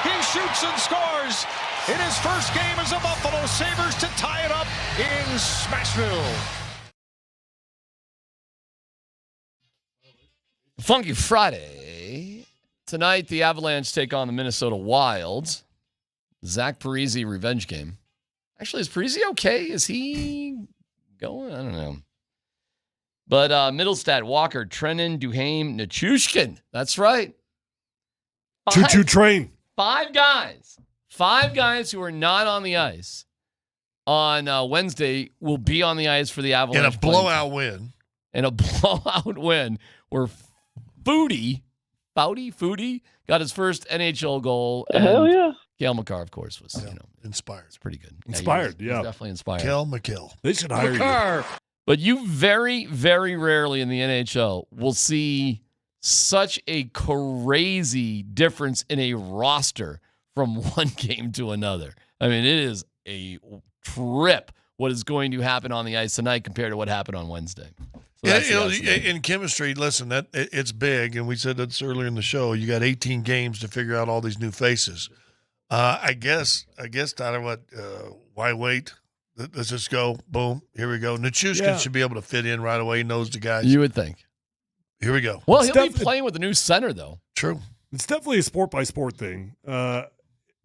He shoots and scores in his first game as a Buffalo Sabres to tie it up in Smashville. Funky Friday. Tonight, the Avalanche take on the Minnesota Wild. Zach Parise revenge game. Actually, is Parise okay? Is he going? I don't know. But Middlestat, Walker, Trennan, Duhaime, Nichushkin. That's right. Choo-choo train. 5 guys. 5 guys who are not on the ice on Wednesday will be on the ice for the Avalanche. In a blowout win. In a blowout win where Foodie got his first NHL goal. Hell yeah. Cale Makar, of course, was inspired. It's pretty good. Inspired, he was definitely inspired. Cale McKill. They should hire you. But you very, very rarely in the NHL will see such a crazy difference in a roster from one game to another. I mean, it is a trip what is going to happen on the ice tonight compared to what happened on Wednesday. So in chemistry, listen, that it's big, and we said this earlier in the show. You got 18 games to figure out all these new faces. I guess, Tyler, why wait? Let's just go. Boom. Here we go. Nichushkin should be able to fit in right away. He knows the guys. You would think. Here we go. Well, he'll be playing with a new center, though. True. It's definitely a sport-by-sport thing. You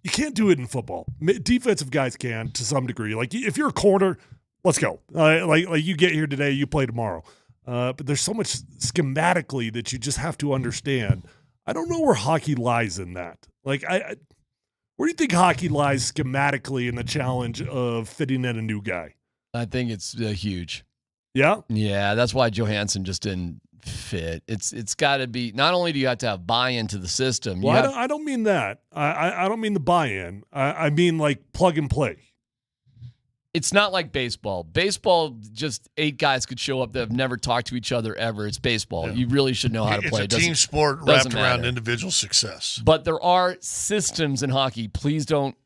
can't do it in football. Defensive guys can to some degree. Like, if you're a corner, let's go. Like you get here today, you play tomorrow. But there's so much schematically that you just have to understand. I don't know where hockey lies in that. Like, where do you think hockey lies schematically in the challenge of fitting in a new guy? I think it's huge. Yeah? Yeah, that's why Johansson just didn't fit. It's got to be, not only do you have to have buy-in to the system. Well, I don't mean that. I don't mean the buy-in. I mean like plug and play. It's not like baseball. Baseball, just 8 guys could show up that have never talked to each other ever. It's baseball. Yeah. You really should know how to play. It's a team sport wrapped around individual success. But there are systems in hockey. Please don't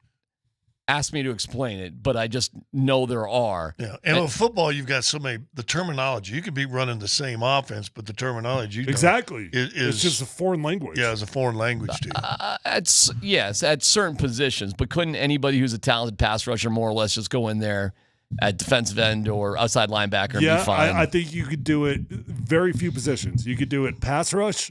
ask me to explain it, but I just know there are. Yeah, and with football, you've got so many, the terminology. You could be running the same offense, but the terminology exactly it's just a foreign language. Yeah, it's a foreign language to you. Yes, at certain positions, but couldn't anybody who's a talented pass rusher more or less just go in there at defensive end or outside linebacker and be fine? I think you could do it very few positions. You could do it pass rush,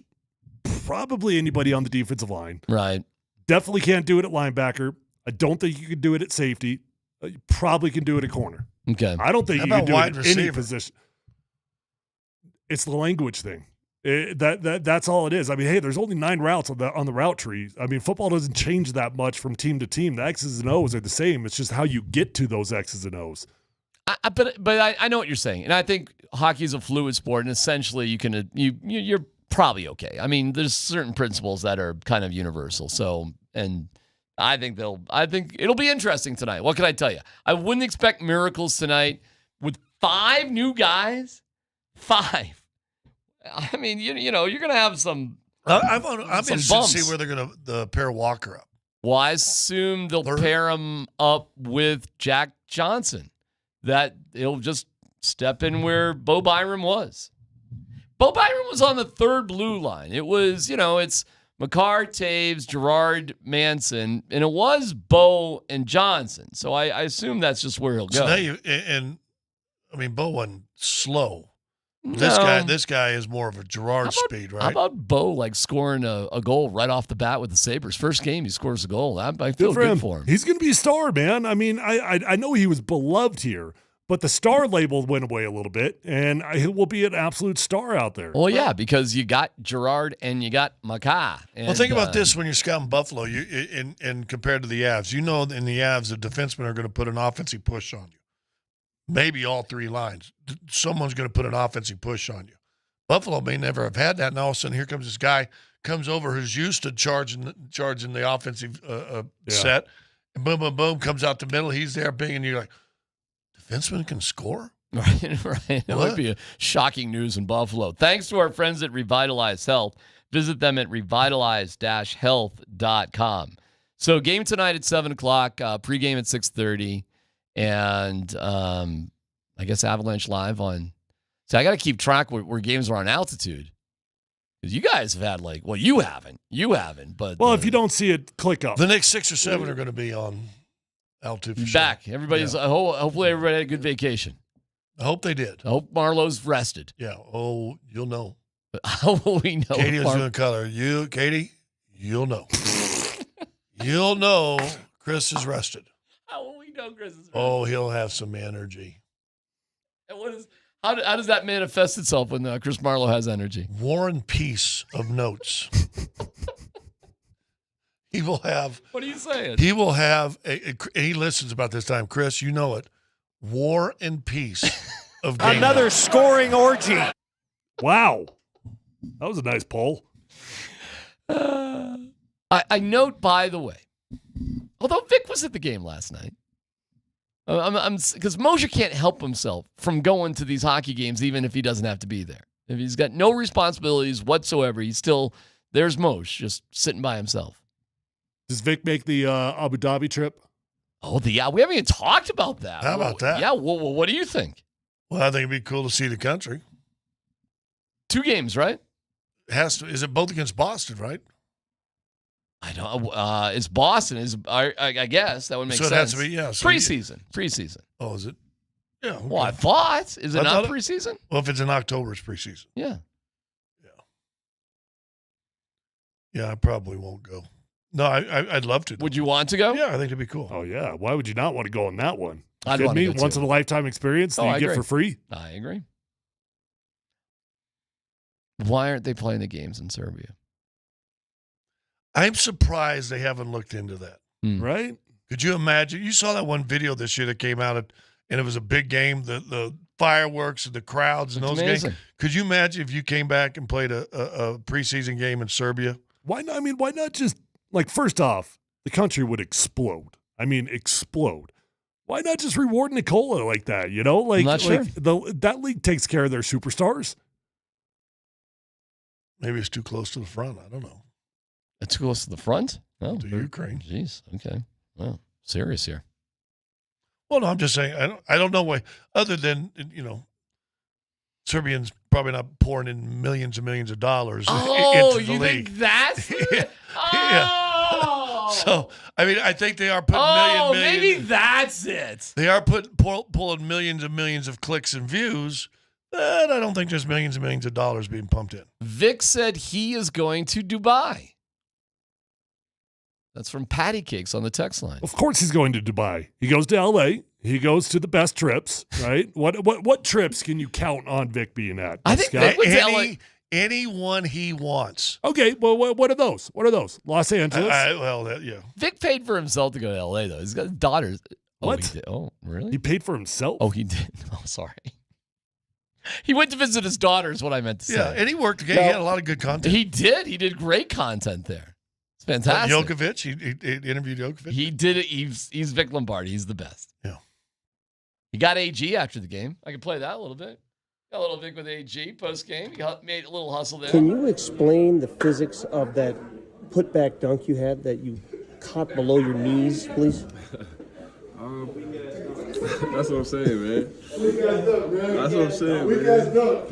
probably anybody on the defensive line. Right. Definitely can't do it at linebacker. I don't think you could do it at safety. You probably can do it at corner. Okay. I don't think How you can about do wide it at receiver? any position. It's the language thing. That's all it is. I mean, hey, there's only 9 routes on the route tree. I mean, football doesn't change that much from team to team. The X's and O's are the same. It's just how you get to those X's and O's. But I know what you're saying, and I think hockey is a fluid sport, and essentially you're probably okay. I mean, there's certain principles that are kind of universal. So, and I think it'll be interesting tonight. What can I tell you? I wouldn't expect miracles tonight with 5 new guys. 5. I mean, you know, you're gonna have some. I'm interested to see where they're gonna pair Walker up. Well, I assume they'll pair him up with Jack Johnson. That he'll just step in where Bo Byram was. Bo Byram was on the 3rd blue line. It was, it's Makar, Taves, Gerard, Manson, and it was Bo and Johnson. So I assume that's just where he'll go. So Bo wasn't slow. This guy is more of a Gerard speed, right? How about Bo scoring a goal right off the bat with the Sabres? First game, he scores a goal. I feel good for him. He's going to be a star, man. I mean, I know he was beloved here, but the star label went away a little bit, and he will be an absolute star out there. Well, yeah, because you got Gerard and you got Makar. Well, think about this when you're scouting Buffalo, and compared to the Avs. In the Avs, the defensemen are going to put an offensive push on you. Maybe all 3 lines. Someone's going to put an offensive push on you. Buffalo may never have had that, and all of a sudden here comes this guy, comes over who's used to charging the offensive set, and boom, boom, boom, comes out the middle. He's there, big, and you're like, defenseman can score? Right. It would be a shocking news in Buffalo. Thanks to our friends at Revitalize Health. Visit them at revitalize-health.com. So game tonight at 7 o'clock, pregame at 6:30. And I guess Avalanche Live on See, I got to keep track where games are on altitude. Because you guys have had you haven't. You haven't. But if you don't see it, click up. The next 6 or 7 are going to be on altitude for back. sure. Everybody's hopefully everybody had a good vacation. I hope they did. I hope Marlowe's rested. Yeah. Oh, you'll know. How will we know? Katie was doing color. Katie, you'll know. You'll know Chris is rested. How will we know Chris is rested? Oh, he'll have some energy. And how does that manifest itself when Chris Marlowe has energy? War and Peace of notes. He will have. What are you saying? He will have. He listens about this time. Chris, you know it. War and Peace of game Another notes. scoring orgy. Wow. That was a nice poll. I note, by the way, although Vic was at the game last night, because Moshe can't help himself from going to these hockey games even if he doesn't have to be there. If he's got no responsibilities whatsoever, there's Moshe just sitting by himself. Does Vic make the Abu Dhabi trip? Oh, we haven't even talked about that. How about that? Yeah, well, what do you think? Well, I think it'd be cool to see the country. 2 games, right? Is it both against Boston, right? I don't. It's Boston. I guess that would make sense. So it has to be, yeah. So preseason. Oh, is it? Yeah. Okay. Well, I thought. Is it not preseason? Well, if it's in October, it's preseason. Yeah. Yeah, I probably won't go. No, I'd love to. Would you want to go? Yeah, I think it'd be cool. Oh, yeah. Why would you not want to go on that one? I'd want to go once too. in a lifetime experience that I you get agree. for free. I agree. Why aren't they playing the games in Serbia? I'm surprised they haven't looked into that. Right? Could you imagine? You saw that one video this year that came out, and it was a big game, the fireworks and the crowds and It's those amazing. games. Could you imagine if you came back and played a preseason game in Serbia? Why not? I mean, why not just, first off, the country would explode. I mean, explode. Why not just reward Nikola like that, you know? I'm not sure. That league takes care of their superstars. Maybe it's too close to the front. I don't know. It's too close to the front? Oh, To Ukraine. Jeez. Okay. Well, serious here. Well, no, I'm just saying, I don't know why, other than, Serbians probably not pouring in millions and millions of dollars into the you league. think that's Yeah. So, I mean, I think they are putting millions. Maybe that's it. They are pulling millions and millions of clicks and views, but I don't think there's millions and millions of dollars being pumped in. Vic said he is going to Dubai. That's from Patty Cakes on the text line. Of course he's going to Dubai. He goes to L.A. He goes to the best trips, right? What trips can you count on Vic being at? I think Vic went to LA. Anyone he wants. Okay, well, what are those? What are those? Los Angeles? Yeah. Vic paid for himself to go to L.A., though. He's got daughters. What? He did. Oh, really? He paid for himself? Oh, he did. Oh, sorry. He went to visit his daughter is what I meant to say. Yeah, and he worked again. He had a lot of good content. He did. He did great content there. It's fantastic. Djokovic, he interviewed Djokovic. He did it. He's Vic Lombardi. He's the best. Yeah. He got AG after the game. I can play that a little bit. Got a little Vic with AG post game. He made a little hustle there. Can you explain the physics of that putback dunk you had that you caught below your knees, please? That's what I'm saying, man. That's what I'm saying, man.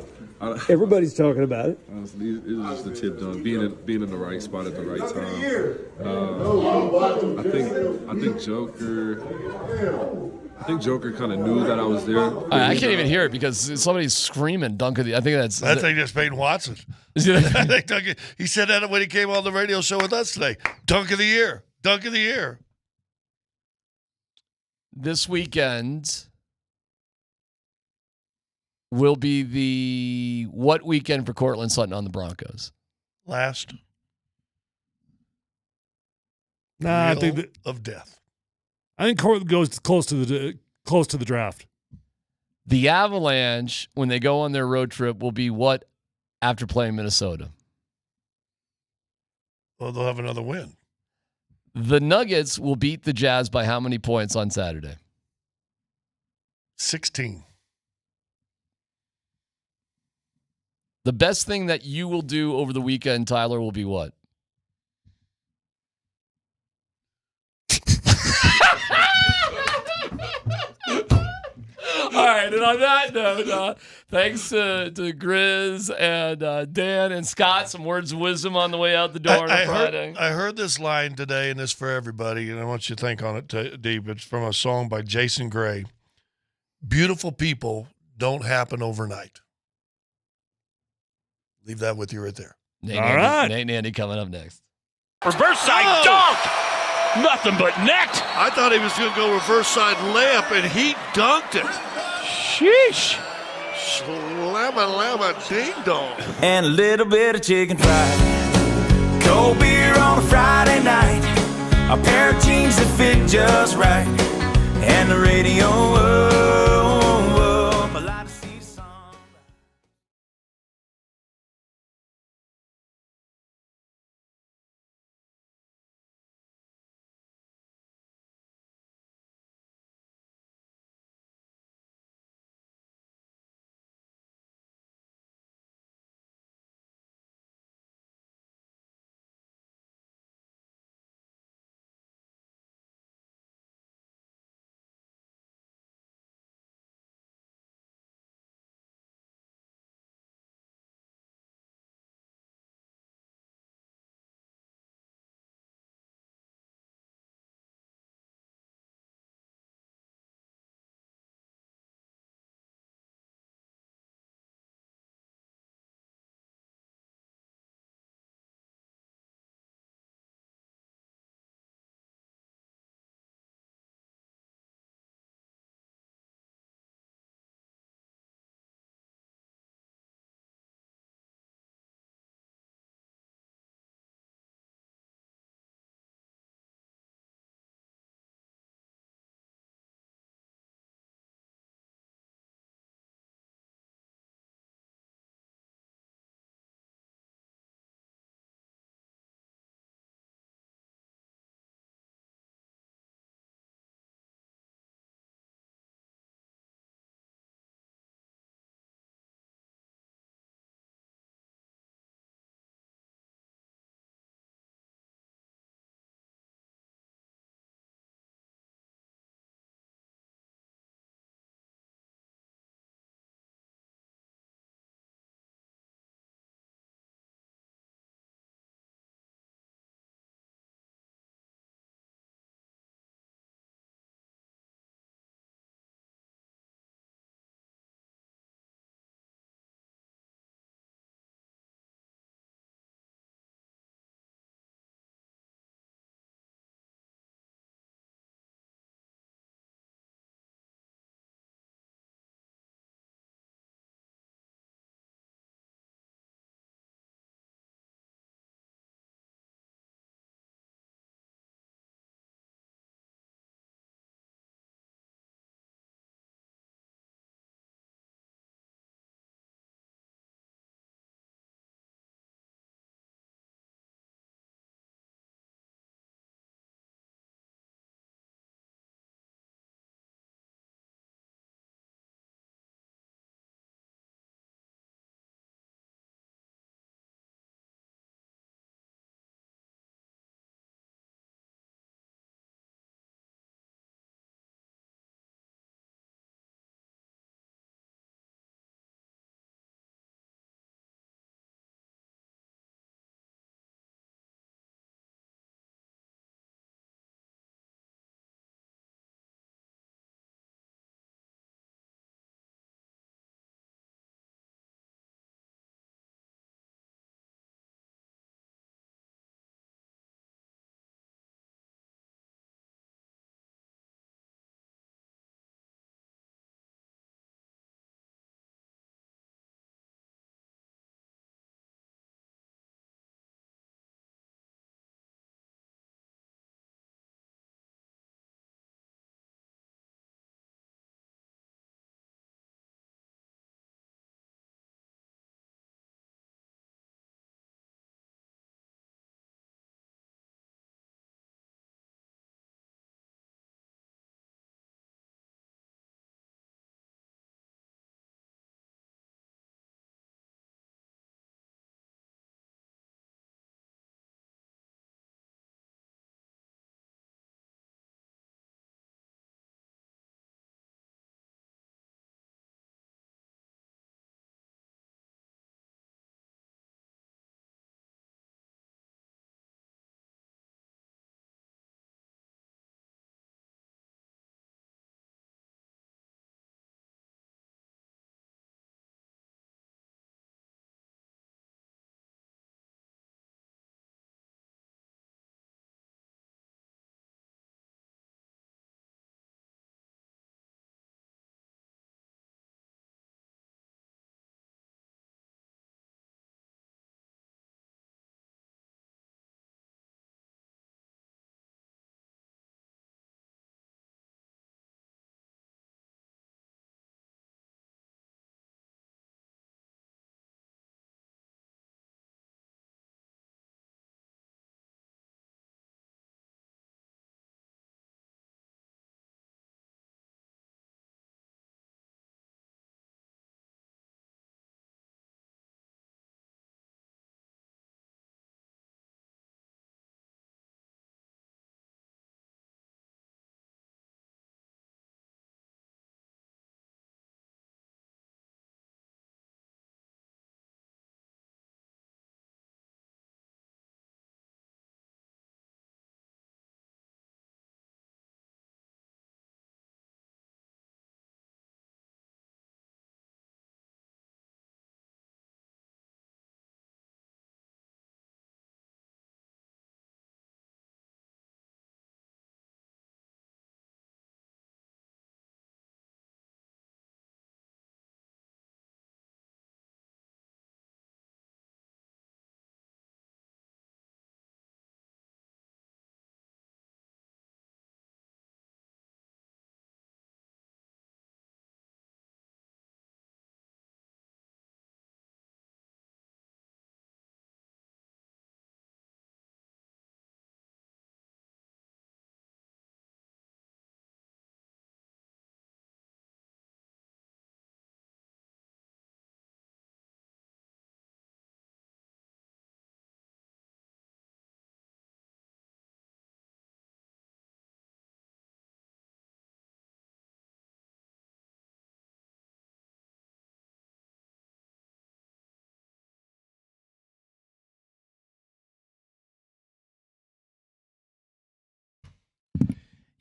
Everybody's talking about it. Honestly, it was just a tip dunk. Being in the right spot at the right time. I think Joker kind of knew that I was there. I can't even hear it because somebody's screaming dunk of the. I think that's. I think that's Payton Watson. I think he said that when he came on the radio show with us today. Dunk of the year. Dunk of the year. This weekend will be the what weekend for Cortland Sutton on the Broncos? Last. I think that, of death. I think Cortland goes close to the draft. The Avalanche, when they go on their road trip, will be what after playing Minnesota? Well, they'll have another win. The Nuggets will beat the Jazz by how many points on Saturday? 16. The best thing that you will do over the weekend, Tyler, will be what? All right. right. And on that note, thanks to Grizz and Dan and Scott. Some words of wisdom on the way out the door on Friday. I heard this line today, and it's for everybody, and I want you to think on it deep. It's from a song by Jason Gray. Beautiful people don't happen overnight. Leave that with you right there. Nate and Andy coming up next. Reverse side dunk. Nothing but net. I thought he was going to go reverse side layup, and he dunked it. Sheesh. Slamma ding dong. And a little bit of chicken fried. Cold beer on a Friday night. A pair of jeans that fit just right. And the radio.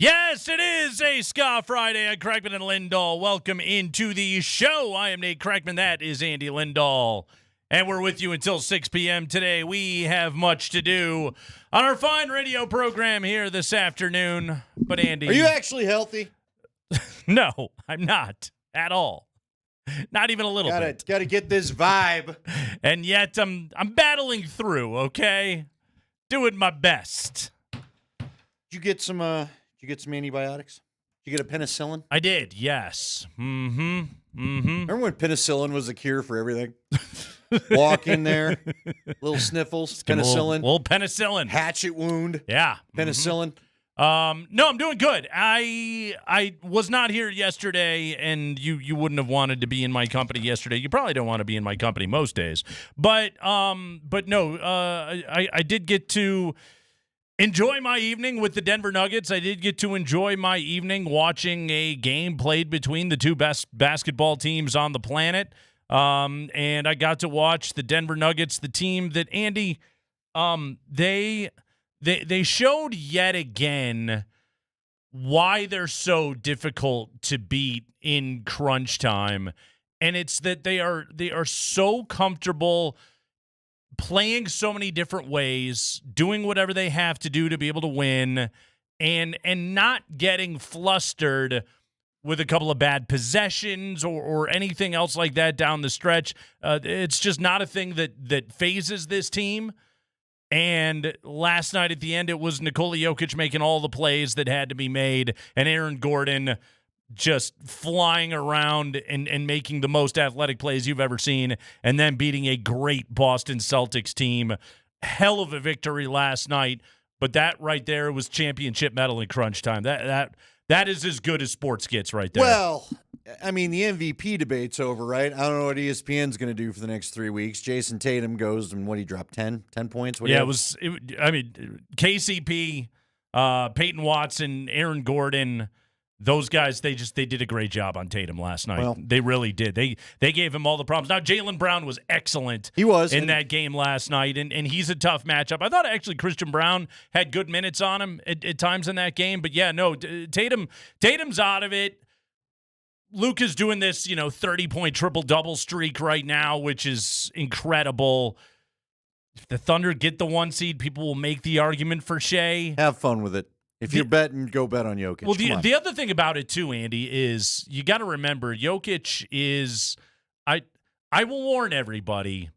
Yes, it is a Ska Friday on Crackman and Lindahl. Welcome into the show. I am Nate Crackman. That is Andy Lindahl. And we're with you until 6 p.m. today. We have much to do on our fine radio program here this afternoon. But Andy... Are you actually healthy? No, I'm not at all. Not even a little bit. Got to get this vibe. And yet I'm battling through, okay? Doing my best. Did you get some antibiotics? Did you get a penicillin? I did, yes. Remember when penicillin was the cure for everything? Walk in there, little sniffles, penicillin. Little penicillin. Hatchet wound. Yeah. Penicillin. No, I'm doing good. I was not here yesterday, and you wouldn't have wanted to be in my company yesterday. You probably don't want to be in my company most days. But no, I did get to enjoy my evening with the Denver Nuggets. I did get to enjoy my evening watching a game played between the two best basketball teams on the planet. And I got to watch the Denver Nuggets, the team that, Andy, they showed yet again why they're so difficult to beat in crunch time. And it's that they are so comfortable playing so many different ways, doing whatever they have to do to be able to win, and not getting flustered with a couple of bad possessions or anything else like that down the stretch. It's just not a thing that phases this team. And last night at the end, it was Nikola Jokic making all the plays that had to be made, and Aaron Gordon just flying around and making the most athletic plays you've ever seen, and then beating a great Boston Celtics team. Hell of a victory last night, but that right there was championship medal in crunch time. That is as good as sports gets right there. Well, I mean, the MVP debate's over, right? I don't know what ESPN's going to do for the next 3 weeks. Jason Tatum goes and he dropped 10 points? Yeah, KCP, Payton Watson, Aaron Gordon, those guys, they did a great job on Tatum last night. Well, they really did. They gave him all the problems. Now, Jaylen Brown was excellent. He was. In that game last night, and he's a tough matchup. I thought actually Christian Brown had good minutes on him at times in that game. But, yeah, no, Tatum's out of it. Luke is doing this, 30-point triple-double streak right now, which is incredible. If the Thunder get the 1 seed, people will make the argument for Shea. Have fun with it. If you're betting, go bet on Jokic. Well, the other thing about it too, Andy, is you got to remember Jokic is. I will warn everybody.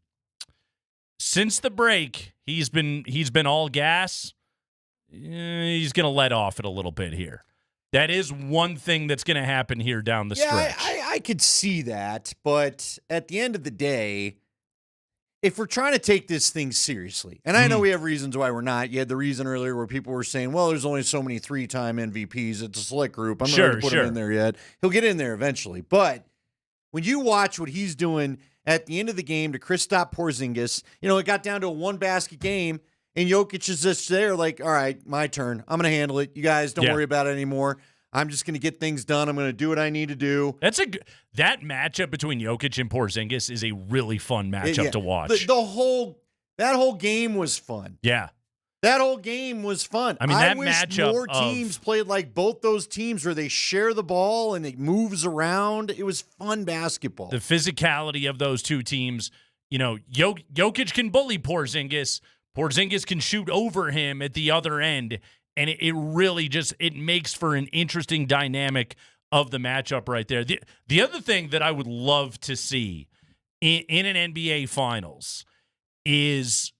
Since the break, he's been all gas. He's going to let off it a little bit here. That is one thing that's going to happen here down the stretch. I could see that, but at the end of the day, if we're trying to take this thing seriously, and I know we have reasons why we're not. You had the reason earlier where people were saying, well, there's only so many 3-time MVPs. It's a select group. I'm not going to put him in there yet. He'll get in there eventually. But when you watch what he's doing at the end of the game to Kristaps Porzingis, it got down to a 1-basket game, and Jokic is just there like, all right, my turn. I'm going to handle it. You guys don't worry about it anymore. I'm just going to get things done. I'm going to do what I need to do. That matchup between Jokic and Porzingis is a really fun matchup to watch. That whole game was fun. Yeah. That whole game was fun. I mean, that wish matchup more teams played like both those teams where they share the ball and it moves around. It was fun basketball. The physicality of those two teams, Jokic can bully Porzingis. Porzingis can shoot over him at the other end. And it really it makes for an interesting dynamic of the matchup right there. The other thing that I would love to see in an NBA Finals is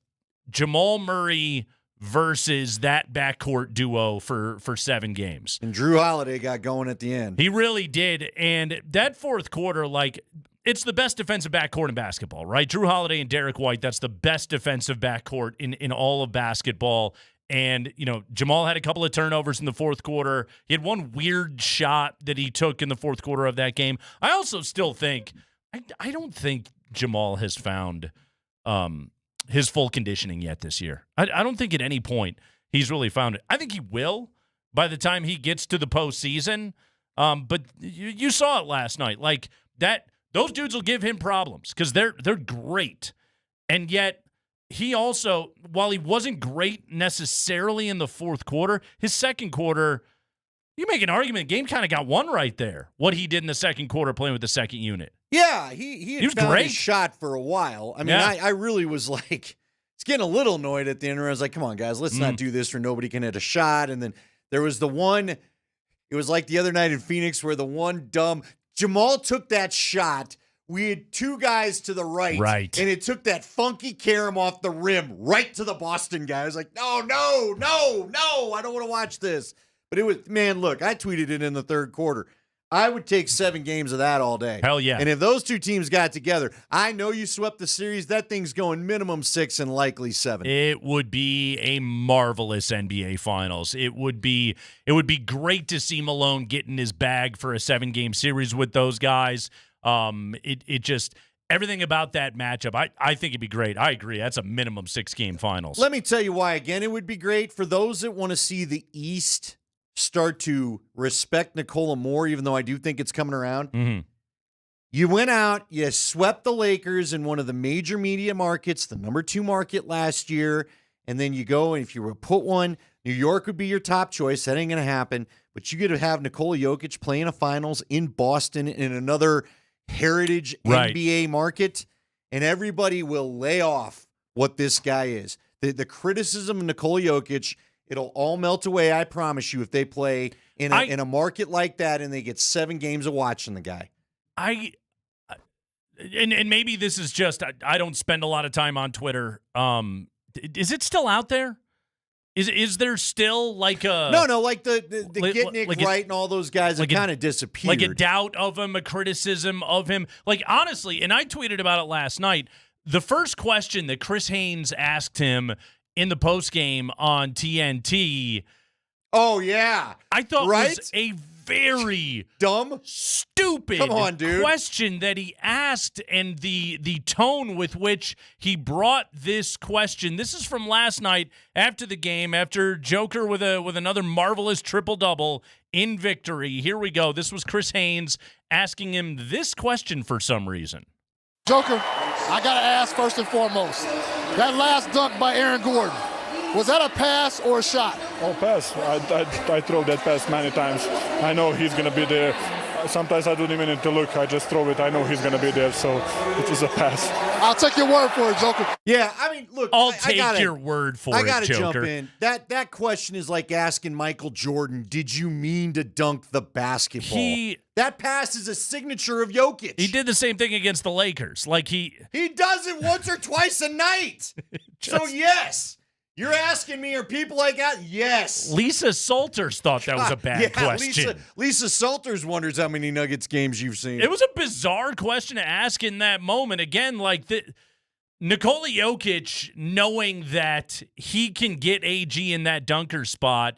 Jamal Murray versus that backcourt duo for 7 games. And Drew Holiday got going at the end. He really did. And that fourth quarter, it's the best defensive backcourt in basketball, right? Drew Holiday and Derek White, that's the best defensive backcourt in all of basketball. And, Jamal had a couple of turnovers in the fourth quarter. He had one weird shot that he took in the fourth quarter of that game. I also still think, I don't think Jamal has found his full conditioning yet this year. I don't think at any point he's really found it. I think he will by the time he gets to the postseason. But you saw it last night. Those dudes will give him problems because they're great. And yet, he also, while he wasn't great necessarily in the fourth quarter, his second quarter You make an argument. Game kind of got one right there. What he did in the second quarter playing with the second unit. Yeah, he was found great. his shot for a while. I mean, Yeah. I really was like, it's getting a little annoyed at the end. I was like, come on, guys, let's not do this where nobody can hit a shot. And then there was the one, it was like the other night in Phoenix where the one dumb, Jamal took that shot. We had two guys to the right. And it took that funky carom off the rim right to the Boston guy. I was like, no, I don't want to watch this. But it was, man, look, I tweeted it in the third quarter. I would take 7 games of that all day. Hell yeah. And if those two teams got together, I know you swept the series. That thing's going minimum 6 and likely 7. It would be a marvelous NBA Finals. It would be great to see Malone get in his bag for a 7-game series with those guys. It just everything about that matchup. I think it'd be great. I agree. That's a minimum 6-game Finals. Let me tell you why. Again, it would be great for those that want to see the East start to respect Nikola more, even though I do think it's coming around. Mm-hmm. You went out, you swept the Lakers in one of the major media markets, the number 2 market last year, and then you go, and if you were to put one, New York would be your top choice. That ain't going to happen. But you get to have Nikola Jokic playing a finals in Boston in another heritage NBA market, and everybody will lay off what this guy is. The criticism of Nikola Jokic, it'll all melt away, I promise you, if they play in a market like that and they get 7 games of watching the guy. And maybe this is just I don't spend a lot of time on Twitter. Is it still out there? Is there still like a no like the Gitnick Wright and all those guys have kind of disappeared, like a doubt of him, a criticism of him? Like honestly, and I tweeted about it last night. The first question that Chris Haynes asked him in the postgame on TNT. Oh yeah, I thought was a very dumb, stupid question that he asked, and the tone with which he brought this question. This is from last night after the game, after Joker with another marvelous triple-double in victory. Here we go. This was Chris Haynes asking him this question for some reason. Joker, I got to ask first and foremost, that last dunk by Aaron Gordon, was that a pass or a shot? Oh, pass. I throw that pass many times. I know he's going to be there. Sometimes I don't even need to look. I just throw it. I know he's going to be there, so it was a pass. I'll take your word for it, Joker. Yeah, I mean, look. I'll take your word for it, Joker. I got to jump in. That question is like asking Michael Jordan, did you mean to dunk the basketball? That pass is a signature of Jokic. He did the same thing against the Lakers. Like he does it once or twice a night. So, yes. You're asking me, are people like that? Yes. Lisa Salters thought that was a bad question. Lisa Salters wonders how many Nuggets games you've seen. It was a bizarre question to ask in that moment. Again, like Nikola Jokic, knowing that he can get AG in that dunker spot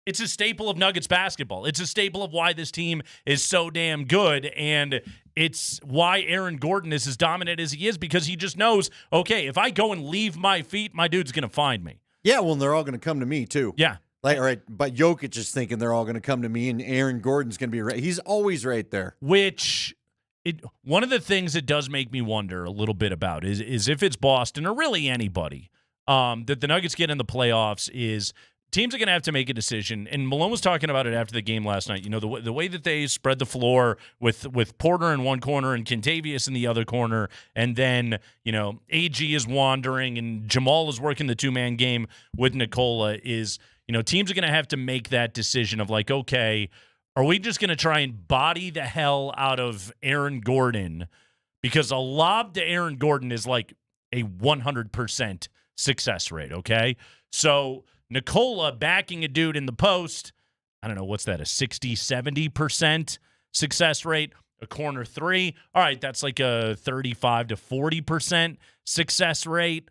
it's a staple of Nuggets basketball. It's a staple of why this team is so damn good, and it's why Aaron Gordon is as dominant as he is, because he just knows, okay, if I go and leave my feet, my dude's going to find me. Yeah, well, they're all going to come to me, too. Yeah. Like, all right, but Jokic is thinking they're all going to come to me, and Aaron Gordon's going to be right. He's always right there. One of the things that does make me wonder a little bit about is if it's Boston or really anybody that the Nuggets get in the playoffs is teams are going to have to make a decision, and Malone was talking about it after the game last night. You know, the way that they spread the floor with Porter in one corner and Kentavious in the other corner, and then, you know, AG is wandering and Jamal is working the 2-man game with Nikola is, you know, teams are going to have to make that decision of like, okay, are we just going to try and body the hell out of Aaron Gordon? Because a lob to Aaron Gordon is like a 100% success rate, okay? So Nikola backing a dude in the post, I don't know, what's that, a 60, 70% success rate? A corner 3, all right, that's like a 35 to 40% success rate.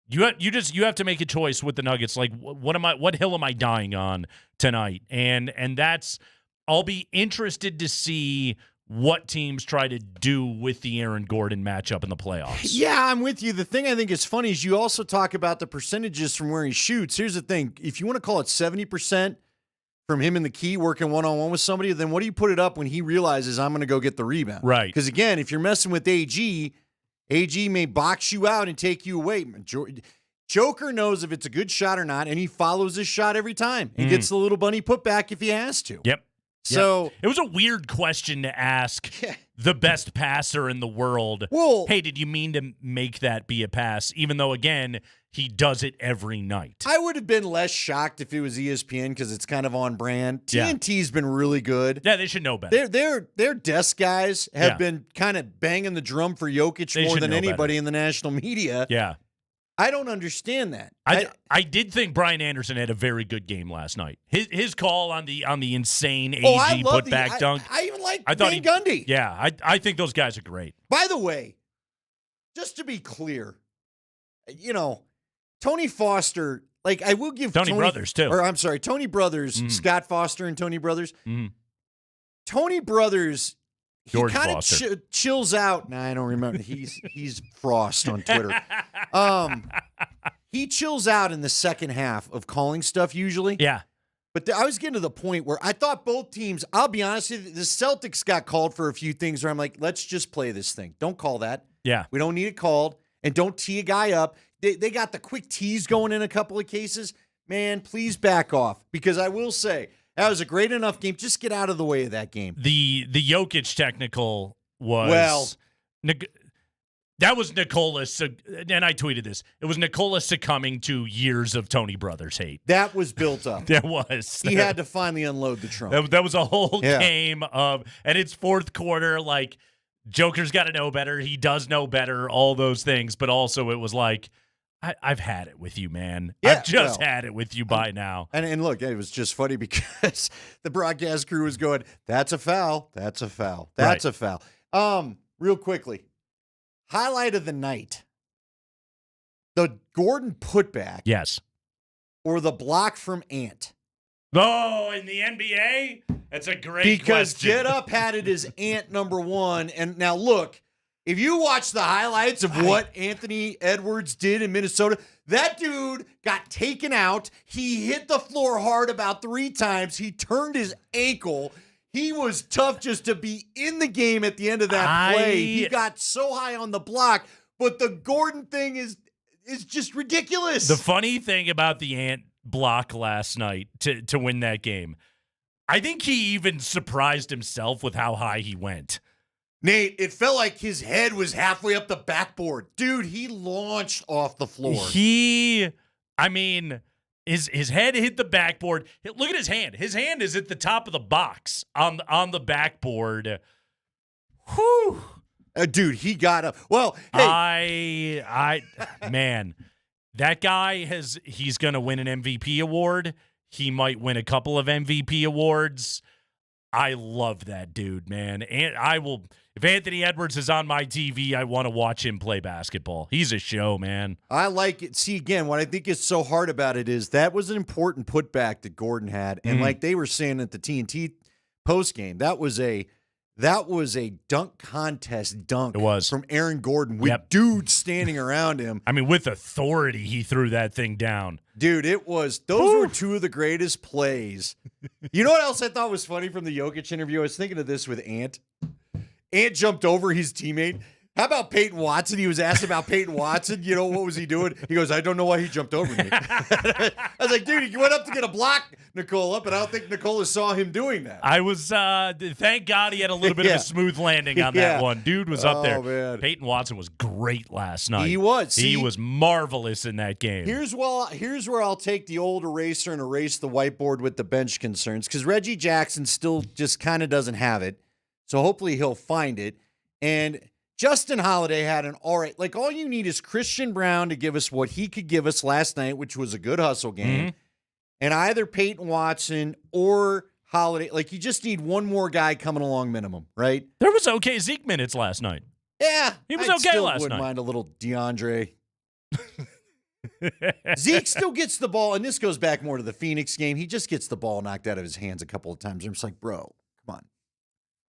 You have to make a choice with the Nuggets. Like, what hill am I dying on tonight? And that's, I'll be interested to see what teams try to do with the Aaron Gordon matchup in the playoffs. Yeah, I'm with you. The thing I think is funny is you also talk about the percentages from where he shoots. Here's the thing. If you want to call it 70% from him in the key working one-on-one with somebody, then what do you put it up when he realizes I'm going to go get the rebound? Right. Because, again, if you're messing with AG may box you out and take you away. Joker knows if it's a good shot or not, and he follows his shot every time. He gets the little bunny put back if he has to. Yep. So it was a weird question to ask the best passer in the world. Well, hey, did you mean to make that be a pass? Even though, again, he does it every night. I would have been less shocked if it was ESPN because it's kind of on brand. TNT's been really good. Yeah, they should know better. Their desk guys have been kind of banging the drum for Jokic more than anybody in the national media. Yeah. I don't understand that. I did think Brian Anderson had a very good game last night. His call on the insane AG putback dunk. I even like Van Gundy. Yeah, I think those guys are great. By the way, just to be clear, Tony Foster, I will give Tony Brothers too. Or I'm sorry, Tony Brothers, Scott Foster and Tony Brothers. Tony Brothers, he kind of chills out. Nah, I don't remember. He's Frost on Twitter. He chills out in the second half of calling stuff usually. Yeah. But I was getting to the point where I thought both teams, I'll be honest with you, the Celtics got called for a few things where I'm like, let's just play this thing. Don't call that. Yeah. We don't need it called. And don't tee a guy up. They got the quick tees going in a couple of cases. Man, please back off. Because I will say, that was a great enough game. Just get out of the way of that game. The Jokic technical was that was Nikola, and I tweeted this. It was Nikola succumbing to years of Tony Brothers hate. That was built up. That was. He had to finally unload the trunk. That was a whole game of, and it's fourth quarter. Joker's got to know better. He does know better. All those things, but also it was like, I've had it with you, man. Yeah, I've just had it with you by now. And look, it was just funny because the broadcast crew was going, that's a foul. That's a foul. That's a foul. Real quickly, highlight of the night. The Gordon putback. Yes. Or the block from Ant. Oh, in the NBA? That's a great because question. Get Up had it as Ant number one. And now look, if you watch the highlights of what Anthony Edwards did in Minnesota, that dude got taken out. He hit the floor hard about 3 times. He turned his ankle. He was tough just to be in the game at the end of that play. He got so high on the block. But the Gordon thing is just ridiculous. The funny thing about the Ant block last night to win that game, I think he even surprised himself with how high he went. Nate, it felt like his head was halfway up the backboard. Dude, he launched off the floor. His head hit the backboard. Look at his hand. His hand is at the top of the box on the backboard. Whew. Dude, he got up. Well, hey. Man, that guy he's going to win an MVP award. He might win a couple of MVP awards. I love that dude, man. And if Anthony Edwards is on my TV, I want to watch him play basketball. He's a show, man. I like it. See, again, what I think is so hard about it is that was an important putback that Gordon had. And like they were saying at the TNT postgame, that was a dunk contest dunk. It was. From Aaron Gordon with dudes standing around him. With authority, he threw that thing down. Dude, those were two of the greatest plays. You know what else I thought was funny from the Jokic interview? I was thinking of this with Ant. Ant jumped over his teammate. How about Payton Watson? He was asked about Payton Watson. What was he doing? He goes, I don't know why he jumped over me. I was like, dude, he went up to get a block, Nikola, but I don't think Nikola saw him doing that. I was, thank God he had a little bit of a smooth landing on that one. Dude was up there. Man. Payton Watson was great last night. He was. He was marvelous in that game. Here's where I'll take the old eraser and erase the whiteboard with the bench concerns, because Reggie Jackson still just kind of doesn't have it. So hopefully he'll find it. And Justin Holiday had an all right. All you need is Christian Brown to give us what he could give us last night, which was a good hustle game. Mm-hmm. And either Payton Watson or Holiday. You just need one more guy coming along minimum, right? There was okay Zeke minutes last night. Yeah. He was okay last wouldn't night. Mind a little DeAndre. Zeke still gets the ball, and this goes back more to the Phoenix game. He just gets the ball knocked out of his hands a couple of times. I'm just like, bro, come on.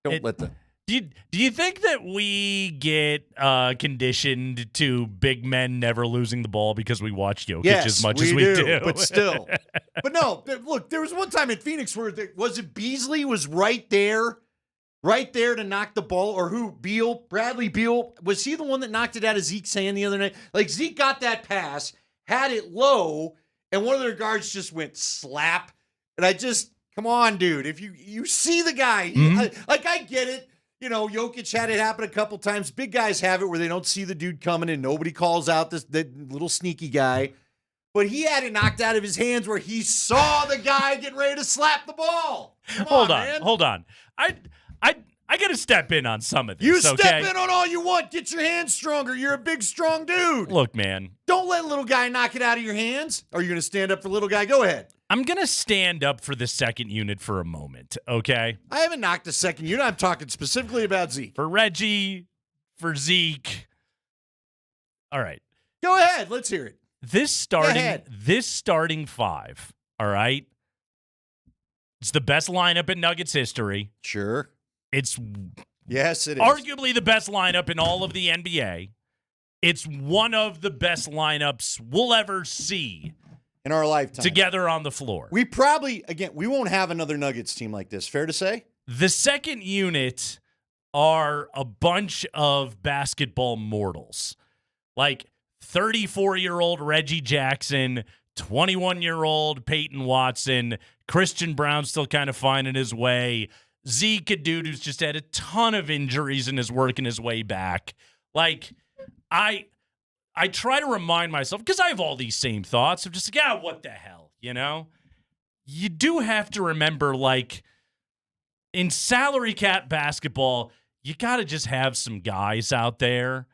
Don't let the... Do you think that we get conditioned to big men never losing the ball because we watch Jokic as much as we do? But still. But no, look, there was one time in Phoenix where was it Beasley was right there to knock the ball, or who? Bradley Beal. Was he the one that knocked it out of Zeke's hand the other night? Zeke got that pass, had it low, and one of their guards just went slap. And I just, come on, dude. If you see the guy, I get it. You know, Jokic had it happen a couple times. Big guys have it where they don't see the dude coming and nobody calls out that little sneaky guy. But he had it knocked out of his hands where he saw the guy getting ready to slap the ball. Hold on. I got to step in on some of this. You step in on all you want. Get your hands stronger. You're a big, strong dude. Look, man. Don't let little guy knock it out of your hands. Are you going to stand up for little guy? Go ahead. I'm going to stand up for the second unit for a moment, okay? I haven't knocked the second unit. I'm talking specifically about Zeke. For Reggie, for Zeke. All right. Go ahead. Let's hear it. This starting five, all right? It's the best lineup in Nuggets history. Sure. Yes, it is. Arguably the best lineup in all of the NBA. It's one of the best lineups we'll ever see in our lifetime together on the floor. We probably, again, we won't have another Nuggets team like this. Fair to say? The second unit are a bunch of basketball mortals. Like 34-year-old Reggie Jackson, 21-year-old Payton Watson, Christian Brown still kind of finding his way, Zeke, a dude who's just had a ton of injuries and is working his way back. Like, I try to remind myself, because I have all these same thoughts of just like, what the hell, you know? You do have to remember, like, in salary cap basketball, you got to just have some guys out there,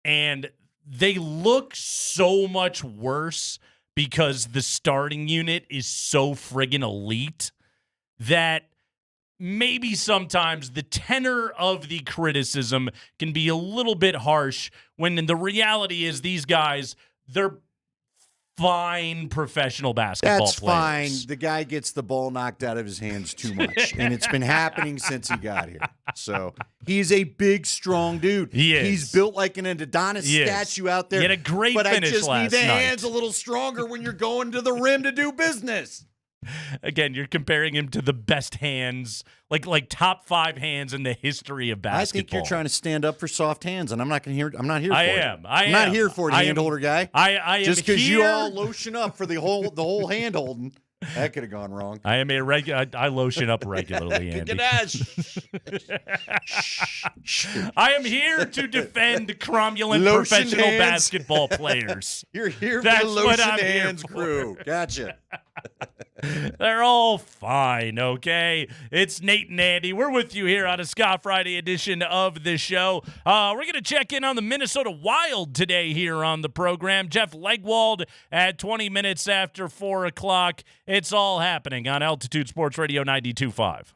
and they look so much worse because the starting unit is so friggin' elite that maybe sometimes the tenor of the criticism can be a little bit harsh when the reality is these guys, they're fine professional basketball That's players. fine. The guy gets the ball knocked out of his hands too much, and it's been happening since he got here. So he's a big, strong dude. He is. He's built like an Adonis statue out there. He had a great but finish I just last need the night. hands a little stronger when you're going to the rim to do business. Again, you're comparing him to the best hands, like top 5 hands in the history of basketball. I think you're trying to stand up for soft hands, and I'm not here for it. I'm am. not here for it, hand holder guy. I am just because you here- all lotion up for the whole hand holding. That could have gone wrong. I am I lotion up regularly, Andy. I am here to defend cromulent Lotion professional hands. basketball players. You're here That's for the what lotion I'm here hands for. crew. Gotcha. They're all fine, okay? It's Nate and Andy. We're with you here on a Scott Friday edition of the show. We're going to check in on the Minnesota Wild today here on the program. Jeff Legwald at 20 minutes after 4 o'clock. It's all happening on Altitude Sports Radio 92.5.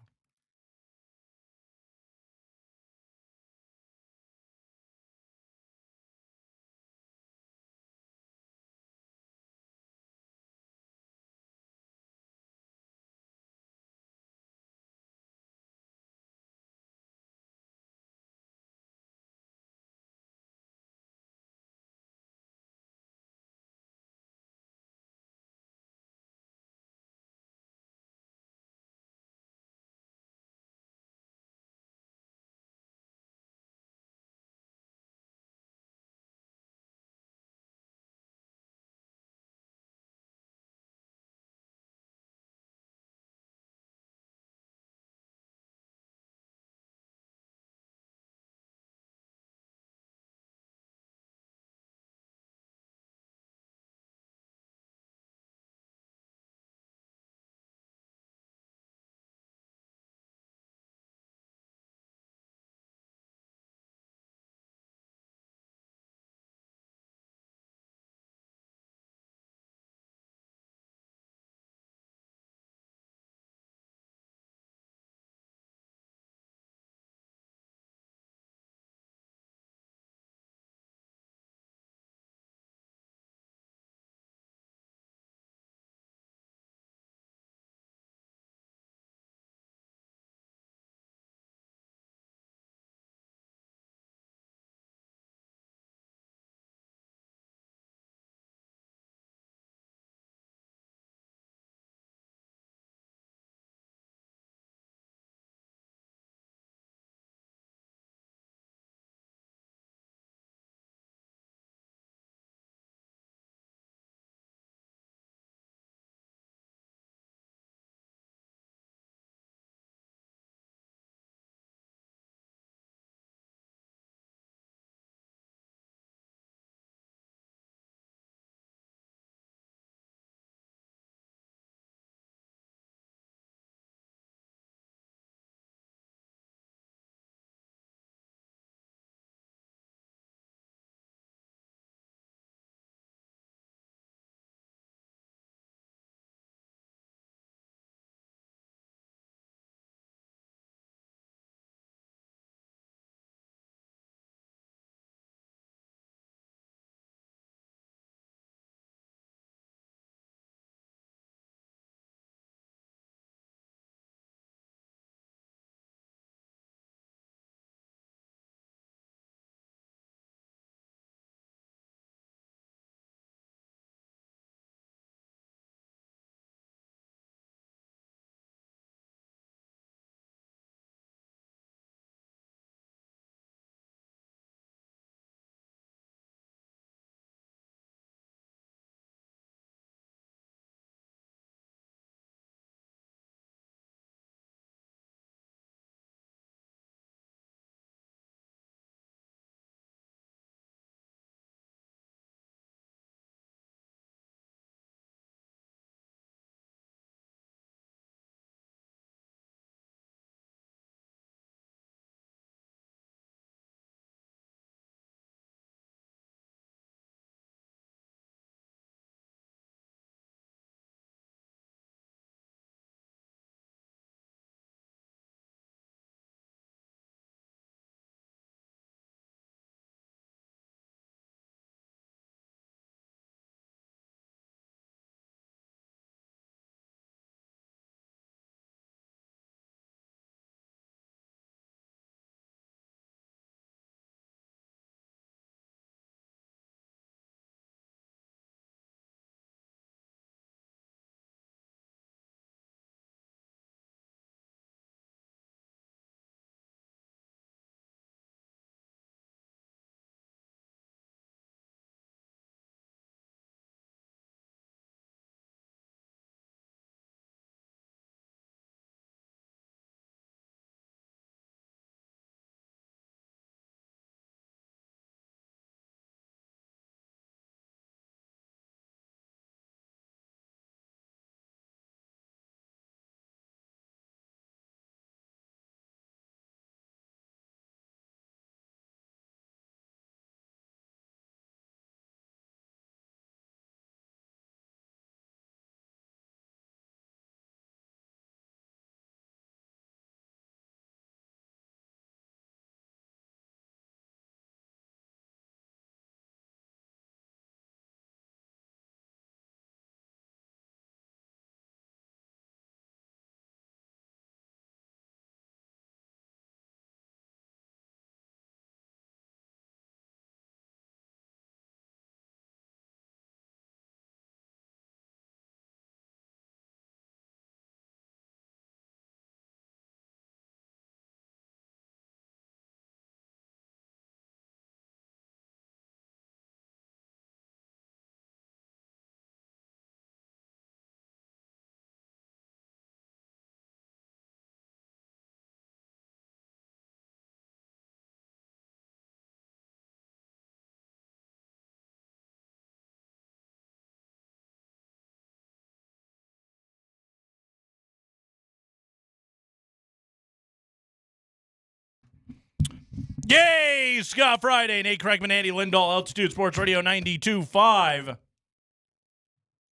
Yay! Scott Friday, Nate Kreckman, Andy Lindahl, Altitude Sports Radio 92.5.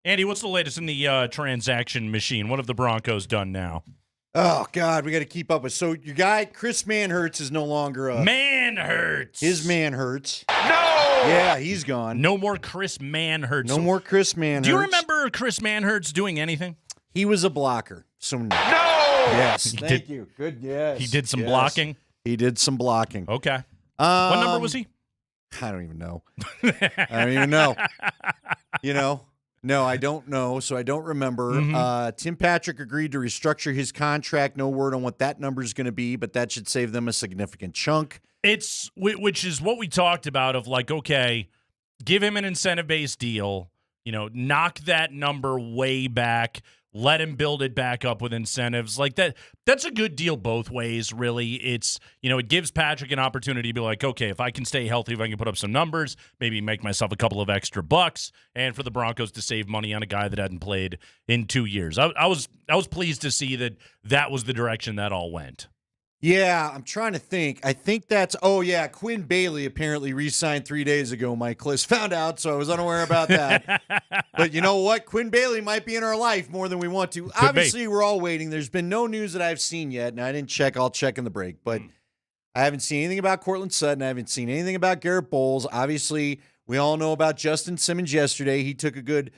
Andy, what's the latest in the transaction machine? What have the Broncos done now? Oh, God, we got to keep up with. So your guy, Chris Manhertz, is no longer a... Manhertz! His Manhertz. No! Yeah, he's gone. No more Chris Manhertz. No more Chris Manhertz. Do you remember Chris Manhertz doing anything? He was a blocker. So no. Yes, thank you. Good, yes. He did some yes. blocking? He did some blocking. Okay. What number was he? I don't even know. I don't even know. You know? No, I don't know, so I don't remember. Mm-hmm. Tim Patrick agreed to restructure his contract. No word on what that number is going to be, but that should save them a significant chunk. Which is what we talked about of like, okay, give him an incentive-based deal, knock that number way back, let him build it back up with incentives like that. That's a good deal both ways, really. It's, it gives Patrick an opportunity to be like, okay, if I can stay healthy, if I can put up some numbers, maybe make myself a couple of extra bucks, and for the Broncos to save money on a guy that hadn't played in 2 years. I was pleased to see that was the direction that all went. Yeah, I'm trying to think. I think that's, Quinn Bailey apparently re-signed 3 days ago, Mike Kliss. Found out, so I was unaware about that. But you know what? Quinn Bailey might be in our life more than we want to. Obviously, we're all waiting. There's been no news that I've seen yet, and I didn't check. I'll check in the break. But I haven't seen anything about Cortland Sutton. I haven't seen anything about Garrett Bowles. Obviously, we all know about Justin Simmons yesterday. He took a good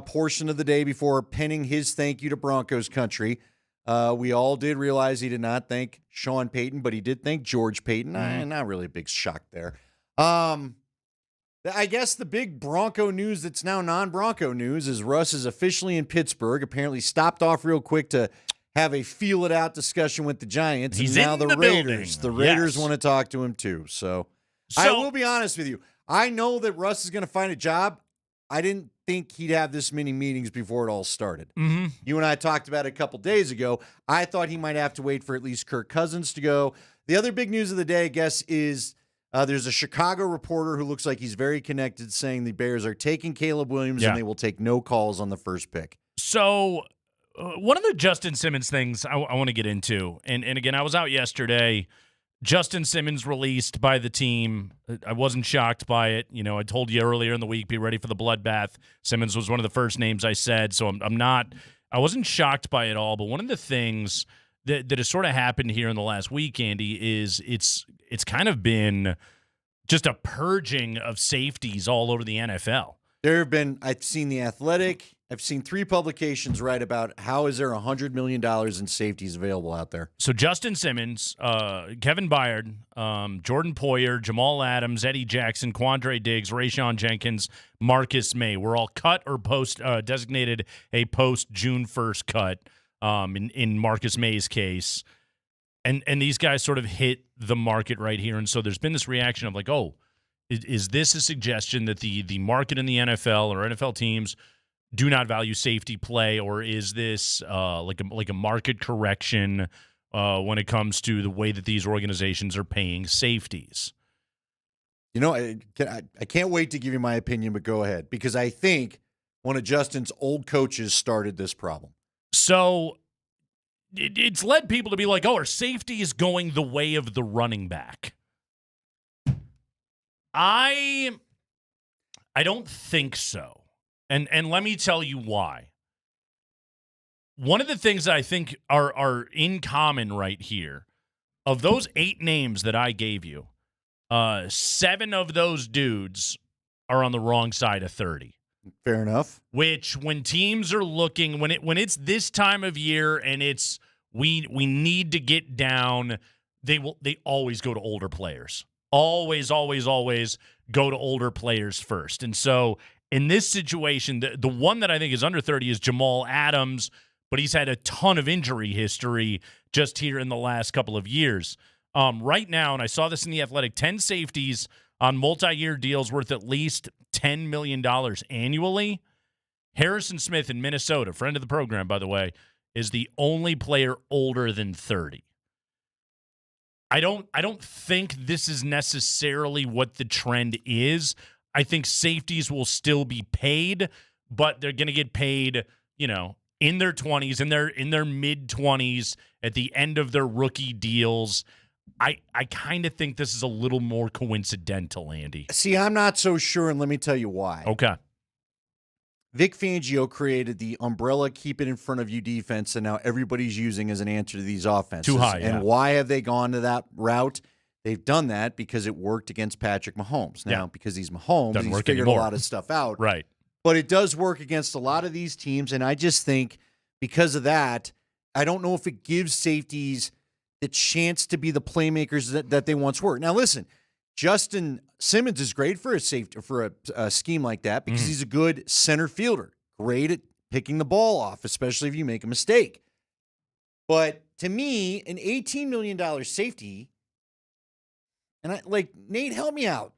portion of the day before penning his thank you to Broncos country. We all did realize he did not thank Sean Payton, but he did thank George Payton. Not really a big shock there. I guess the big Bronco news that's now non-Bronco news is Russ is officially in Pittsburgh. Apparently stopped off real quick to have a feel-it-out discussion with the Giants. He's and now in the building. Raiders. The Raiders Yes. want to talk to him too. So I will be honest with you. I know that Russ is going to find a job. I didn't think he'd have this many meetings before it all started. Mm-hmm. You and I talked about it a couple days ago. I thought he might have to wait for at least Kirk Cousins to go. The other big news of the day, I guess, is there's a Chicago reporter who looks like he's very connected saying the Bears are taking Caleb Williams and they will take no calls on the first pick. So one of the Justin Simmons things I want to get into, and again, I was out yesterday. Justin Simmons released by the team. I wasn't shocked by it. I told you earlier in the week, be ready for the bloodbath. Simmons was one of the first names I said, so I wasn't shocked by it all. But one of the things that has sort of happened here in the last week, Andy, is it's kind of been just a purging of safeties all over the NFL. There have been, I've seen The Athletic, I've seen 3 publications write about how is there $100 million in safeties available out there. So Justin Simmons, Kevin Byard, Jordan Poyer, Jamal Adams, Eddie Jackson, Quandre Diggs, Rayshon Jenkins, Marcus May were all cut or designated a post-June 1st cut in Marcus May's case. And these guys sort of hit the market right here. And so there's been this reaction of like, oh, is this a suggestion that the market in the NFL or NFL teams do not value safety play, or is this like a market correction when it comes to the way that these organizations are paying safeties? I can't wait to give you my opinion, but go ahead, because I think one of Justin's old coaches started this problem. So it's led people to be like, oh, are safeties going the way of the running back? I don't think so. And let me tell you why. One of the things that I think are in common right here, of those 8 names that I gave you, 7 of those dudes are on the wrong side of 30. Fair enough. Which, when teams are looking, when it's this time of year and it's we need to get down, they always go to older players. Always go to older players first. And so in this situation, the one that I think is under 30 is Jamal Adams, but he's had a ton of injury history just here in the last couple of years. Right now, and I saw this in The Athletic, 10 safeties on multi-year deals worth at least $10 million annually. Harrison Smith in Minnesota, friend of the program, by the way, is the only player older than 30. I don't think this is necessarily what the trend is. I think safeties will still be paid, but they're going to get paid, in their 20s, in their mid-20s, at the end of their rookie deals. I kind of think this is a little more coincidental, Andy. See, I'm not so sure, and let me tell you why. Okay. Vic Fangio created the umbrella, keep it in front of you defense, and now everybody's using as an answer to these offenses. Too high, And yeah. why have they gone to that route? They've done that because it worked against Patrick Mahomes. Now, because he's Mahomes, Doesn't he's work figured anymore. a lot of stuff out. Right. But it does work against a lot of these teams, and I just think because of that, I don't know if it gives safeties the chance to be the playmakers that they once were. Now, listen, Justin Simmons is great for a safety for a scheme like that because he's a good center fielder, great at picking the ball off, especially if you make a mistake. But to me, an $18 million safety, and Nate, help me out,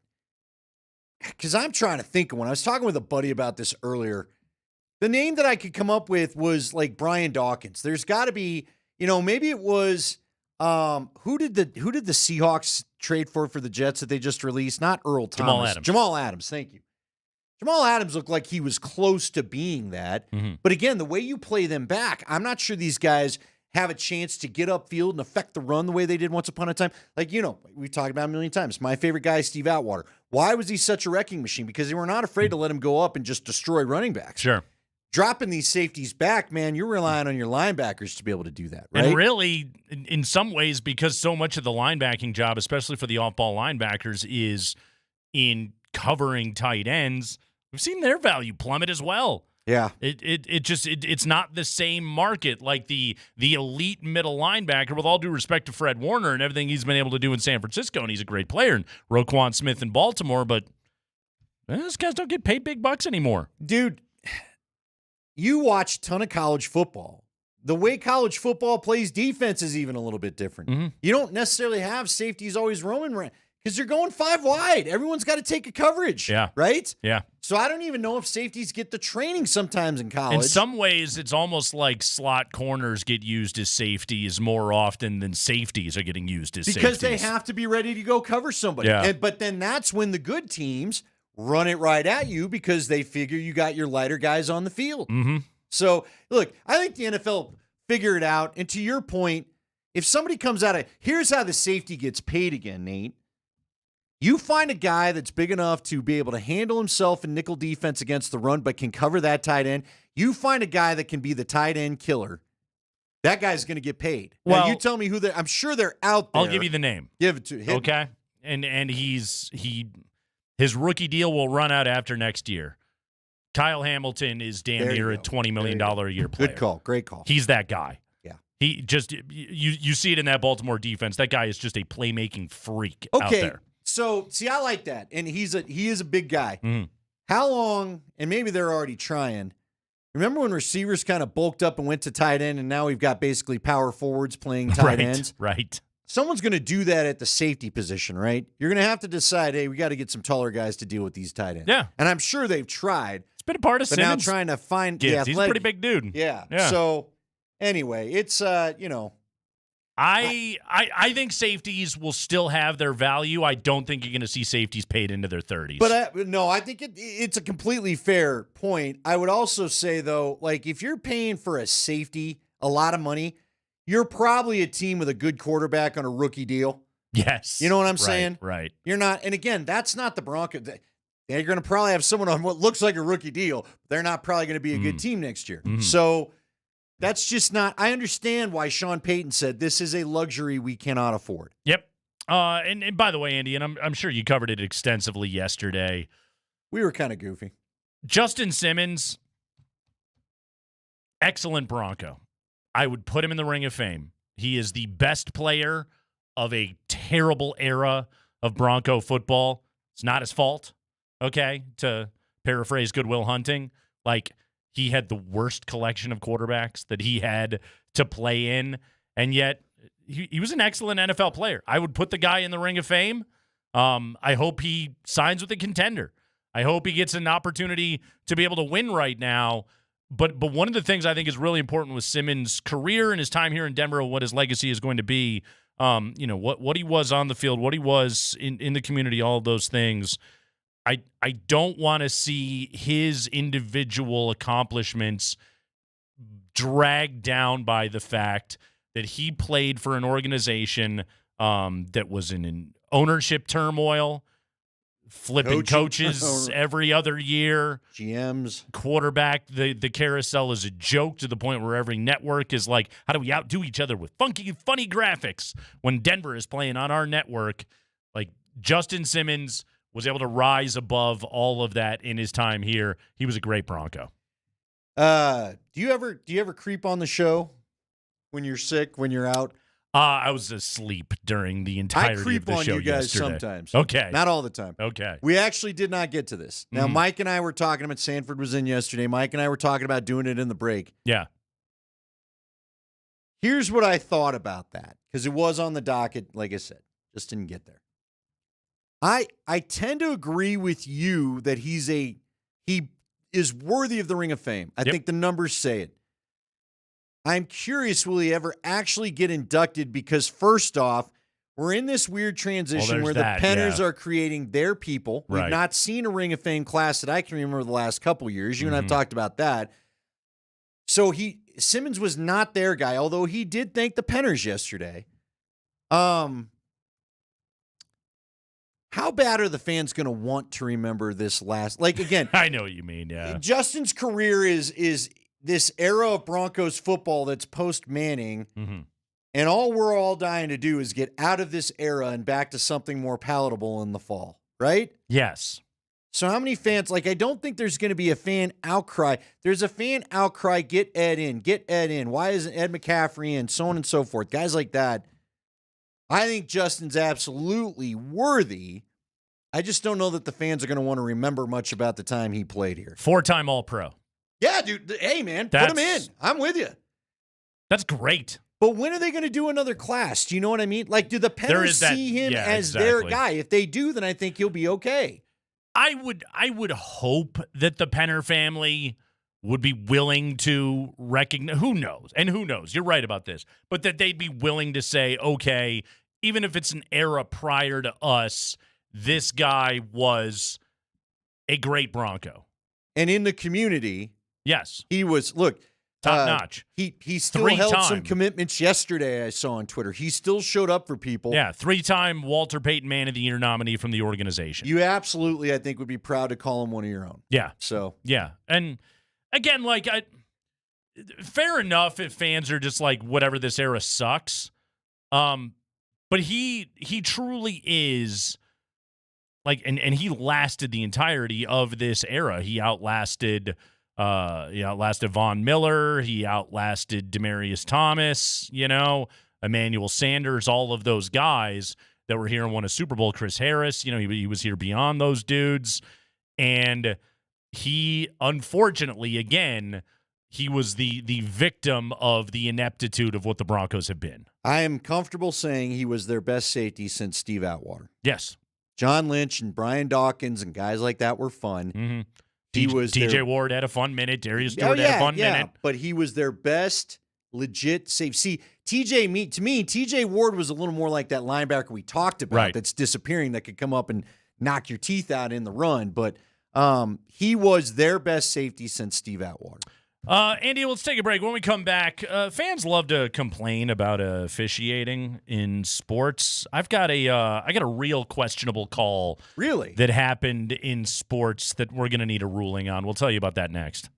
because I'm trying to think. When I was talking with a buddy about this earlier, the name that I could come up with was like Brian Dawkins. There's got to be, maybe it was. Who did the Seahawks trade for the Jets that they just released? Not Earl Thomas. Jamal Adams. Jamal Adams, thank you. Jamal Adams looked like he was close to being that. Mm-hmm. But again, the way you play them back, I'm not sure these guys have a chance to get upfield and affect the run the way they did once upon a time. We've talked about it a million times. My favorite guy is Steve Atwater. Why was he such a wrecking machine? Because they were not afraid to let him go up and just destroy running backs. Sure. Dropping these safeties back, man, you're relying on your linebackers to be able to do that, right? And really, in some ways, because so much of the linebacking job, especially for the off-ball linebackers, is in covering tight ends, we've seen their value plummet as well. Yeah. It's not the same market like the elite middle linebacker, with all due respect to Fred Warner and everything he's been able to do in San Francisco, and he's a great player, and Roquan Smith in Baltimore, but those guys don't get paid big bucks anymore. Dude, you watch a ton of college football. The way college football plays defense is even a little bit different. Mm-hmm. You don't necessarily have safeties always roaming around because you're going 5 wide. Everyone's got to take a coverage. Yeah. Right? Yeah. So I don't even know if safeties get the training sometimes in college. In some ways, it's almost like slot corners get used as safeties more often than safeties are getting used as because safeties. they have to be ready to go cover somebody. Yeah. But then that's when the good teams run it right at you because they figure you got your lighter guys on the field. Mm-hmm. So, look, I think the NFL figure it out. And to your point, if somebody comes out of here's how the safety gets paid again, Nate. You find a guy that's big enough to be able to handle himself in nickel defense against the run, but can cover that tight end. You find a guy that can be the tight end killer. That guy's going to get paid. Now, you tell me who they. I'm sure they're out there. I'll give you the name. Give it to him. Okay, and his rookie deal will run out after next year. Kyle Hamilton is damn near a $20 million a year player. Good call. Great call. He's that guy. Yeah. He just you see it in that Baltimore defense. That guy is just a playmaking freak out there. So, see, I like that. And he is a big guy. Mm-hmm. How long, and maybe they're already trying, remember when receivers kind of bulked up and went to tight end, and now we've got basically power forwards playing tight ends? Right. Someone's going to do that at the safety position, right? You're going to have to decide, hey, we got to get some taller guys to deal with these tight ends. Yeah. And I'm sure they've tried. It's been a part of but Simmons. now trying to find the He's athletic. a pretty big dude. Yeah. Yeah. So, anyway, it's, I think safeties will still have their value. I don't think you're going to see safeties paid into their 30s. But no, I think it's a completely fair point. I would also say, though, like if you're paying for a safety a lot of money, you're probably a team with a good quarterback on a rookie deal. Yes. You know what I'm saying? Right. You're not, and again, that's not the Broncos. They're going to probably have someone on what looks like a rookie deal. They're not probably going to be a good team next year. Mm-hmm. So that's just not, I understand why Sean Payton said this is a luxury we cannot afford. Yep. And by the way, Andy, and I'm sure you covered it extensively yesterday. We were kind of goofy. Justin Simmons, excellent Bronco. I would put him in the Ring of Fame. He is the best player of a terrible era of Bronco football. It's not his fault, okay, to paraphrase Good Will Hunting. Like, he had the worst collection of quarterbacks that he had to play in, and yet he was an excellent NFL player. I would put the guy in the Ring of Fame. I hope he signs with a contender. I hope he gets an opportunity to be able to win right now. But one of the things I think is really important with Simmons' career and his time here in Denver, what his legacy is going to be, what he was on the field, what he was in the community, all of those things. I don't want to see his individual accomplishments dragged down by the fact that he played for an organization that was in an ownership turmoil, flipping coaches every other year. GMs. Quarterback, the carousel is a joke to the point where every network is like, how do we outdo each other with funny graphics when Denver is playing on our network? Like, Justin Simmons was able to rise above all of that in his time here. He was a great Bronco. Do you ever creep on the show when you're sick, when you're out? I was asleep during the entirety of the show yesterday. I creep on you guys sometimes. Okay. Not all the time. Okay. We actually did not get to this. Now, Mike and I were talking about, Sanford was in yesterday. Mike and I were talking about doing it in the break. Yeah. Here's what I thought about that, because it was on the docket, like I said. Just didn't get there. I tend to agree with you that he is worthy of the Ring of Fame. I think the numbers say it. I'm curious, will he ever actually get inducted? Because first off, we're in this weird transition where the Penners are creating their people. We've not seen a Ring of Fame class that I can remember the last couple of years. You and I have talked about that. So Simmons was not their guy, although he did thank the Penners yesterday. How bad are the fans going to want to remember this last? Like, again, I know what you mean. Yeah, Justin's career is this era of Broncos football that's post-Manning, and all we're all dying to do is get out of this era and back to something more palatable in the fall, right? Yes. So how many fans, I don't think there's going to be a fan outcry. There's a fan outcry, get Ed in. Why isn't Ed McCaffrey in? So on and so forth. Guys like that. I think Justin's absolutely worthy. I just don't know that the fans are going to want to remember much about the time he played here. 4-time All-Pro. Yeah, dude. Hey, man, put him in. I'm with you. That's great. But when are they going to do another class? Do you know what I mean? Like, do the Penners see him as their guy? If they do, then I think he'll be okay. I would hope that the Penner family would be willing to recognize. Who knows? And who knows? You're right about this. But that they'd be willing to say, okay, even if it's an era prior to us, this guy was a great Bronco. And in the community, yes, he was, top notch. He still held some commitments yesterday, I saw on Twitter. He still showed up for people. Yeah, 3-time Walter Payton Man of the Year nominee from the organization. You absolutely, I think, would be proud to call him one of your own. Yeah. So. Yeah. And again, fair enough if fans are just like, whatever, this era sucks. But he truly is and he lasted the entirety of this era. He outlasted Von Miller. He outlasted Demaryius Thomas, Emmanuel Sanders, all of those guys that were here and won a Super Bowl. Chris Harris, he was here beyond those dudes. And he, unfortunately, again, he was the victim of the ineptitude of what the Broncos have been. I am comfortable saying he was their best safety since Steve Atwater. Yes. John Lynch and Brian Dawkins and guys like that were fun. Mm-hmm. He was TJ Ward had a fun minute. Darius Stewart had a fun minute. But he was their best legit safe. See, TJ Ward was a little more like that linebacker we talked about that's disappearing, that could come up and knock your teeth out in the run. But he was their best safety since Steve Atwater. Andy, let's take a break. When we come back, fans love to complain about officiating in sports. I got a real questionable call that happened in sports that we're going to need a ruling on. We'll tell you about that next.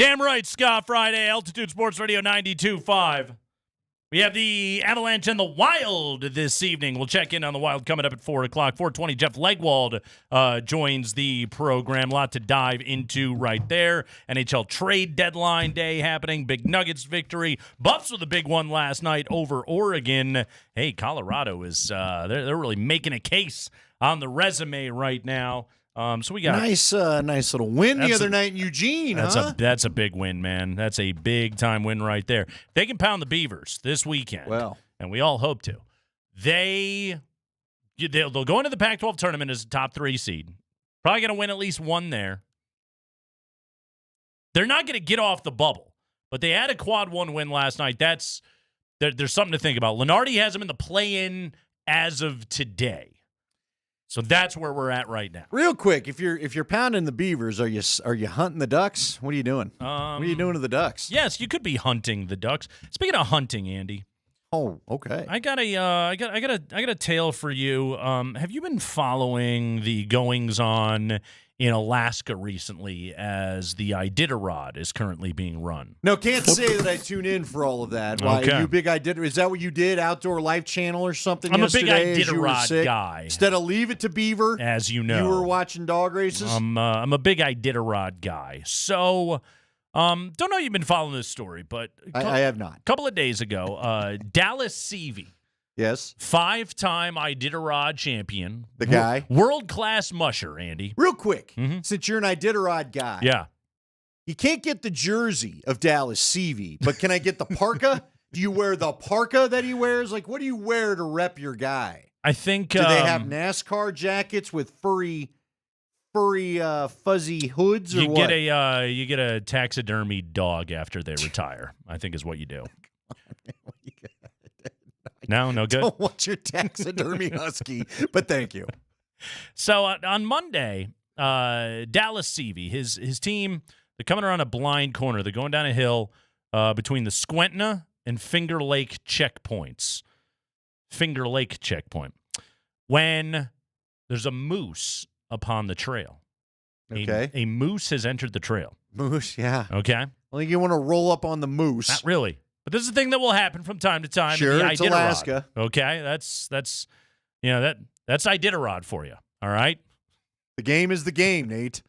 Damn right, Scott Friday, Altitude Sports Radio 92.5. We have the Avalanche and the Wild this evening. We'll check in on the Wild coming up at 4 o'clock. 4:20, Jeff Legwald joins the program. A lot to dive into right there. NHL trade deadline day happening. Big Nuggets victory. Buffs with a big one last night over Oregon. Hey, Colorado is they're really making a case on the resume right now. So we got nice little win the other night in Eugene. That's a big win, man. That's a big time win right there. They can pound the Beavers this weekend. Well, and we all hope to. They'll go into the Pac-12 tournament as a top 3 seed. Probably going to win at least one there. They're not going to get off the bubble, but they had a quad 1 win last night. There's something to think about. Lenardi has them in the play-in as of today. So that's where we're at right now. Real quick, if you're pounding the Beavers, are you hunting the Ducks? What are you doing? What are you doing to the Ducks? Yes, you could be hunting the Ducks. Speaking of hunting, Andy. Oh, okay. I got a tale for you. Have you been following the goings on in Alaska recently as the Iditarod is currently being run? No, can't say that I tune in for all of that. Why, Okay. you big Iditarod? Is that what you did? Outdoor Life Channel or something? I'm a big yesterday as you were Iditarod sick? guy. Instead of Leave It to Beaver, As you know. you were watching dog races. I'm a big Iditarod guy. So, don't know you've been following this story, but I have not. A couple of days ago, Dallas Seavey. Yes. 5-time Iditarod champion. The guy. World-class musher, Andy. Real quick, since you're an Iditarod guy. Yeah. You can't get the jersey of Dallas Seavey, but can I get the parka? Do you wear the parka that he wears? Like, what do you wear to rep your guy? I think. Do they have NASCAR jackets with furry, fuzzy hoods, or you what? You get a taxidermied dog after they retire, I think is what you do. No good. Don't want your taxidermy husky, but thank you. So on Monday, Dallas Seavey, his team, they're coming around a blind corner. They're going down a hill between the Squentna and Finger Lake checkpoints. Finger Lake checkpoint. When there's a moose upon the trail. Okay. A moose has entered the trail. Moose, yeah. Okay. I think you want to roll up on the moose. Not really. But this is a thing that will happen from time to time. Sure, in the it's Iditarod. Alaska. Okay, that's that's Iditarod for you. All right. The game is the game, Nate.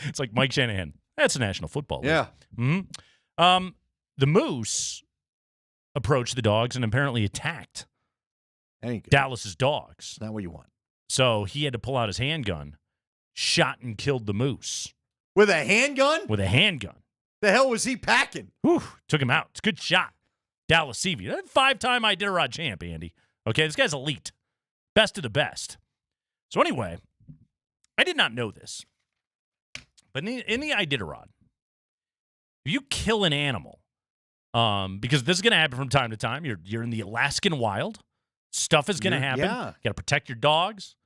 It's like Mike Shanahan. That's a National Football League. Yeah. Mm-hmm. The moose approached the dogs and apparently attacked Dallas's dogs. Not what you want. So he had to pull out his handgun, shot and killed the moose With a handgun? with a handgun. The hell was he packing? Whew, took him out. It's a good shot. Dallas Seavey, 5-time Iditarod champ, Andy. Okay, this guy's elite. Best of the best. So anyway, I did not know this. But in the Iditarod, if you kill an animal, because this is going to happen from time to time, you're in the Alaskan wild, stuff is going to happen. Yeah. You got to protect your dogs.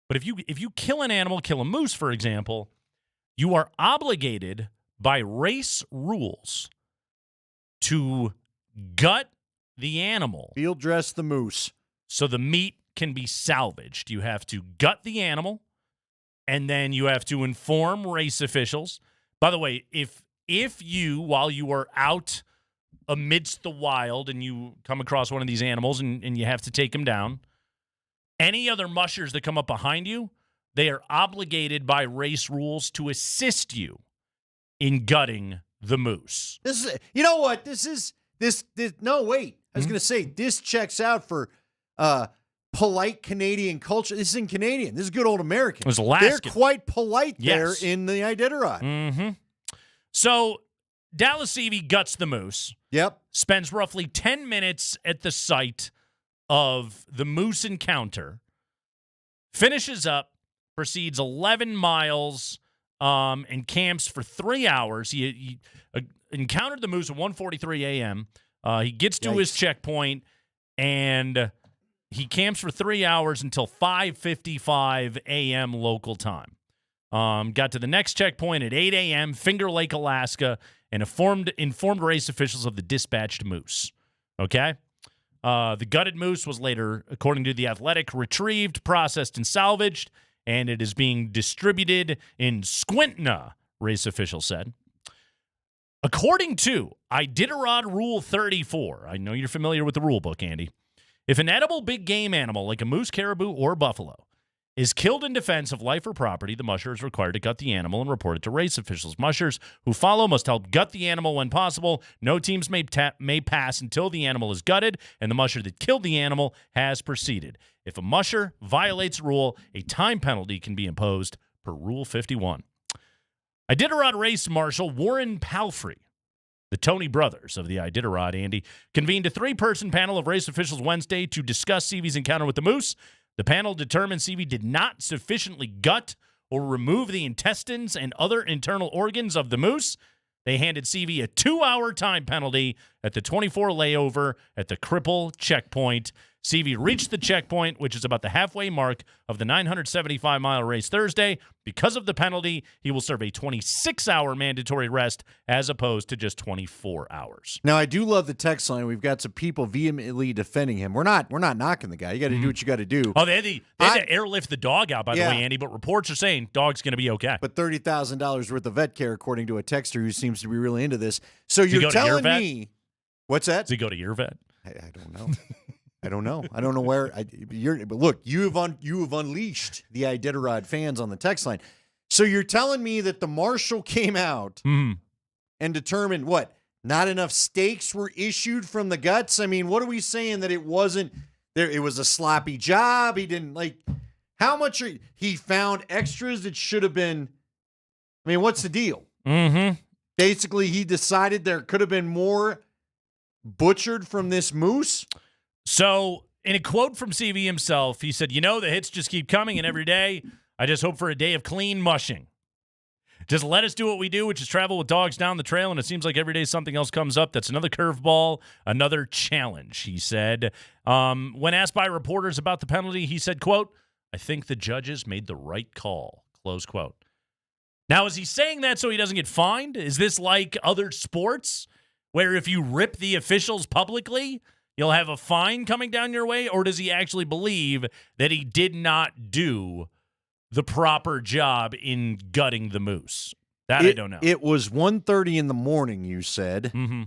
But if you kill an animal, kill a moose, for example, you are obligated by race rules to gut the animal. Field dress the moose. So the meat can be salvaged. You have to gut the animal, and then you have to inform race officials. By the way, if you, while you are out amidst the wild and you come across one of these animals and you have to take them down, any other mushers that come up behind you, they are obligated by race rules to assist you in gutting the moose. This is, you know what? This no, wait. I was going to say, this checks out for polite Canadian culture. This isn't Canadian. This is good old American. It was Alaskan. They're quite polite Yes. there in the Iditarod. Mm-hmm. So Dallas Seavey guts the moose. Yep. Spends roughly 10 minutes at the site of the moose encounter. Finishes up, proceeds 11 miles, and camps for 3 hours. He encountered the moose at 1:43 a.m. He gets to his checkpoint, and he camps for 3 hours until 5:55 a.m. local time. Got to the next checkpoint at 8 a.m., Finger Lake, Alaska, and informed race officials of the dispatched moose. Okay? The gutted moose was later, according to The Athletic, retrieved, processed, and salvaged, and it is being distributed in Squentna, race officials said. According to Iditarod Rule 34, I know you're familiar with the rule book, Andy. If an edible big game animal like a moose, caribou, or buffalo is killed in defense of life or property, the musher is required to gut the animal and report it to race officials. Mushers who follow must help gut the animal when possible. No teams may pass until the animal is gutted and the musher that killed the animal has proceeded. If a musher violates a rule, a time penalty can be imposed per Rule 51. Iditarod race marshal Warren Palfrey, the Tony brothers of the Iditarod, Andy, convened a 3-person panel of race officials Wednesday to discuss CV's encounter with the moose. The panel determined CV did not sufficiently gut or remove the intestines and other internal organs of the moose. They handed CV a 2-hour time penalty at the 24 layover at the Cripple checkpoint. CV reached the checkpoint, which is about the halfway mark of the 975-mile race Thursday. Because of the penalty, he will serve a 26-hour mandatory rest as opposed to just 24 hours. Now, I do love the text line. We've got some people vehemently defending him. We're not knocking the guy. You got to do what you got to do. Oh, they had to airlift the dog out, by the way, Andy, but reports are saying dog's going to be okay. But $30,000 worth of vet care, according to a texter who seems to be really into this. So you're telling me... What's that? Does he go to your vet? I don't know. I don't know where. But look, you have unleashed the Iditarod fans on the text line. So you're telling me that the marshal came out and determined what? Not enough stakes were issued from the guts? I mean, what are we saying, that it wasn't there? It was a sloppy job. He didn't how much he found extras that should have been. I mean, what's the deal? Basically, he decided there could have been more butchered from this moose. So, in a quote from CV himself, he said, the hits just keep coming, and every day, I just hope for a day of clean mushing. Just let us do what we do, which is travel with dogs down the trail, and it seems like every day something else comes up. That's another curveball, another challenge, he said. When asked by reporters about the penalty, he said, quote, I think the judges made the right call, close quote. Now, is he saying that so he doesn't get fined? Is this like other sports where if you rip the officials publicly, you'll have a fine coming down your way? Or does he actually believe that he did not do the proper job in gutting the moose? I don't know. It was 1:30 in the morning, you said. Mm-hmm.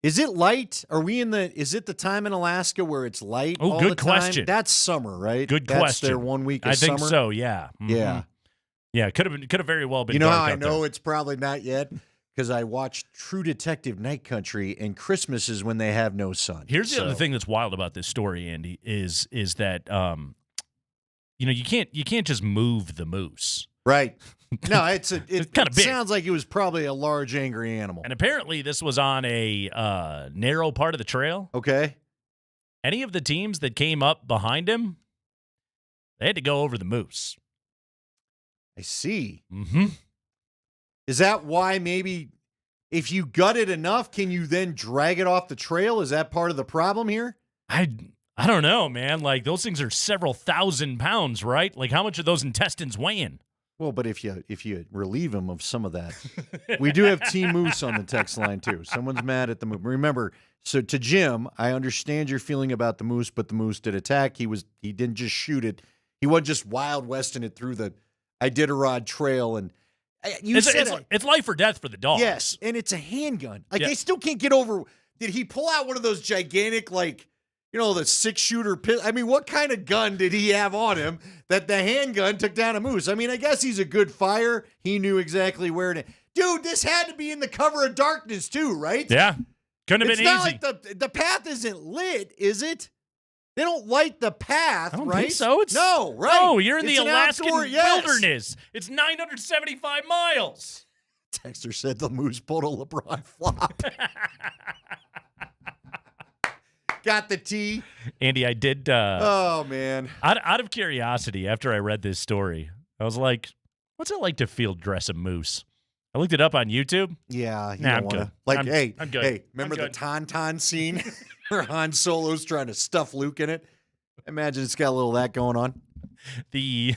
Is it light? Is it the time in Alaska where it's light all good the time? question. That's summer, right? Good That's question. their 1 week of I summer? think so, yeah. Mm-hmm. Yeah. Yeah, it could have very well been. You know dark how I out know there. it's probably not yet? Because I watched True Detective Night Country, and Christmas is when they have no sun. Here's the other thing that's wild about this story, Andy, is that you can't just move the moose. Right. No, it kind of big. Sounds like it was probably a large, angry animal. And apparently this was on a narrow part of the trail. Okay. Any of the teams that came up behind him, they had to go over the moose. I see. Mm-hmm. Is that why maybe if you gut it enough, can you then drag it off the trail? Is that part of the problem here? I don't know, man. Like, those things are several thousand pounds, right? Like, how much are those intestines weighing? Well, but if you relieve them of some of that. We do have Team Moose on the text line, too. Someone's mad at the moose. Remember, so to Jim, I understand your feeling about the moose, but the moose did attack. He didn't just shoot it. He wasn't just Wild Westing it through the Iditarod Trail. And it's life or death for the dog. Yes, and it's a handgun. Like, Yeah. they still can't get over. Did he pull out one of those gigantic, the 6-shooter pistol? I mean, what kind of gun did he have on him that the handgun took down a moose? I mean, I guess he's a good fire. He knew exactly where to. Dude, this had to be in the cover of darkness too, right? Yeah. Couldn't have been easy. It's not like the path isn't lit, is it? They don't light the path, I don't right? think so. No, right? Oh, you're in It's the an Alaskan outdoor- yes. wilderness. It's 975 miles. Texter said the moose pulled a LeBron flop. Got the T. Andy, I did. Oh, man. Out of curiosity, after I read this story, I was like, what's it like to field dress a moose? I looked it up on YouTube. Yeah, you Nah, don't I'm wanna. good. Like, I'm good. hey, remember I'm the good. Tauntaun scene where Han Solo's trying to stuff Luke in it? Imagine it's got a little of that going on. The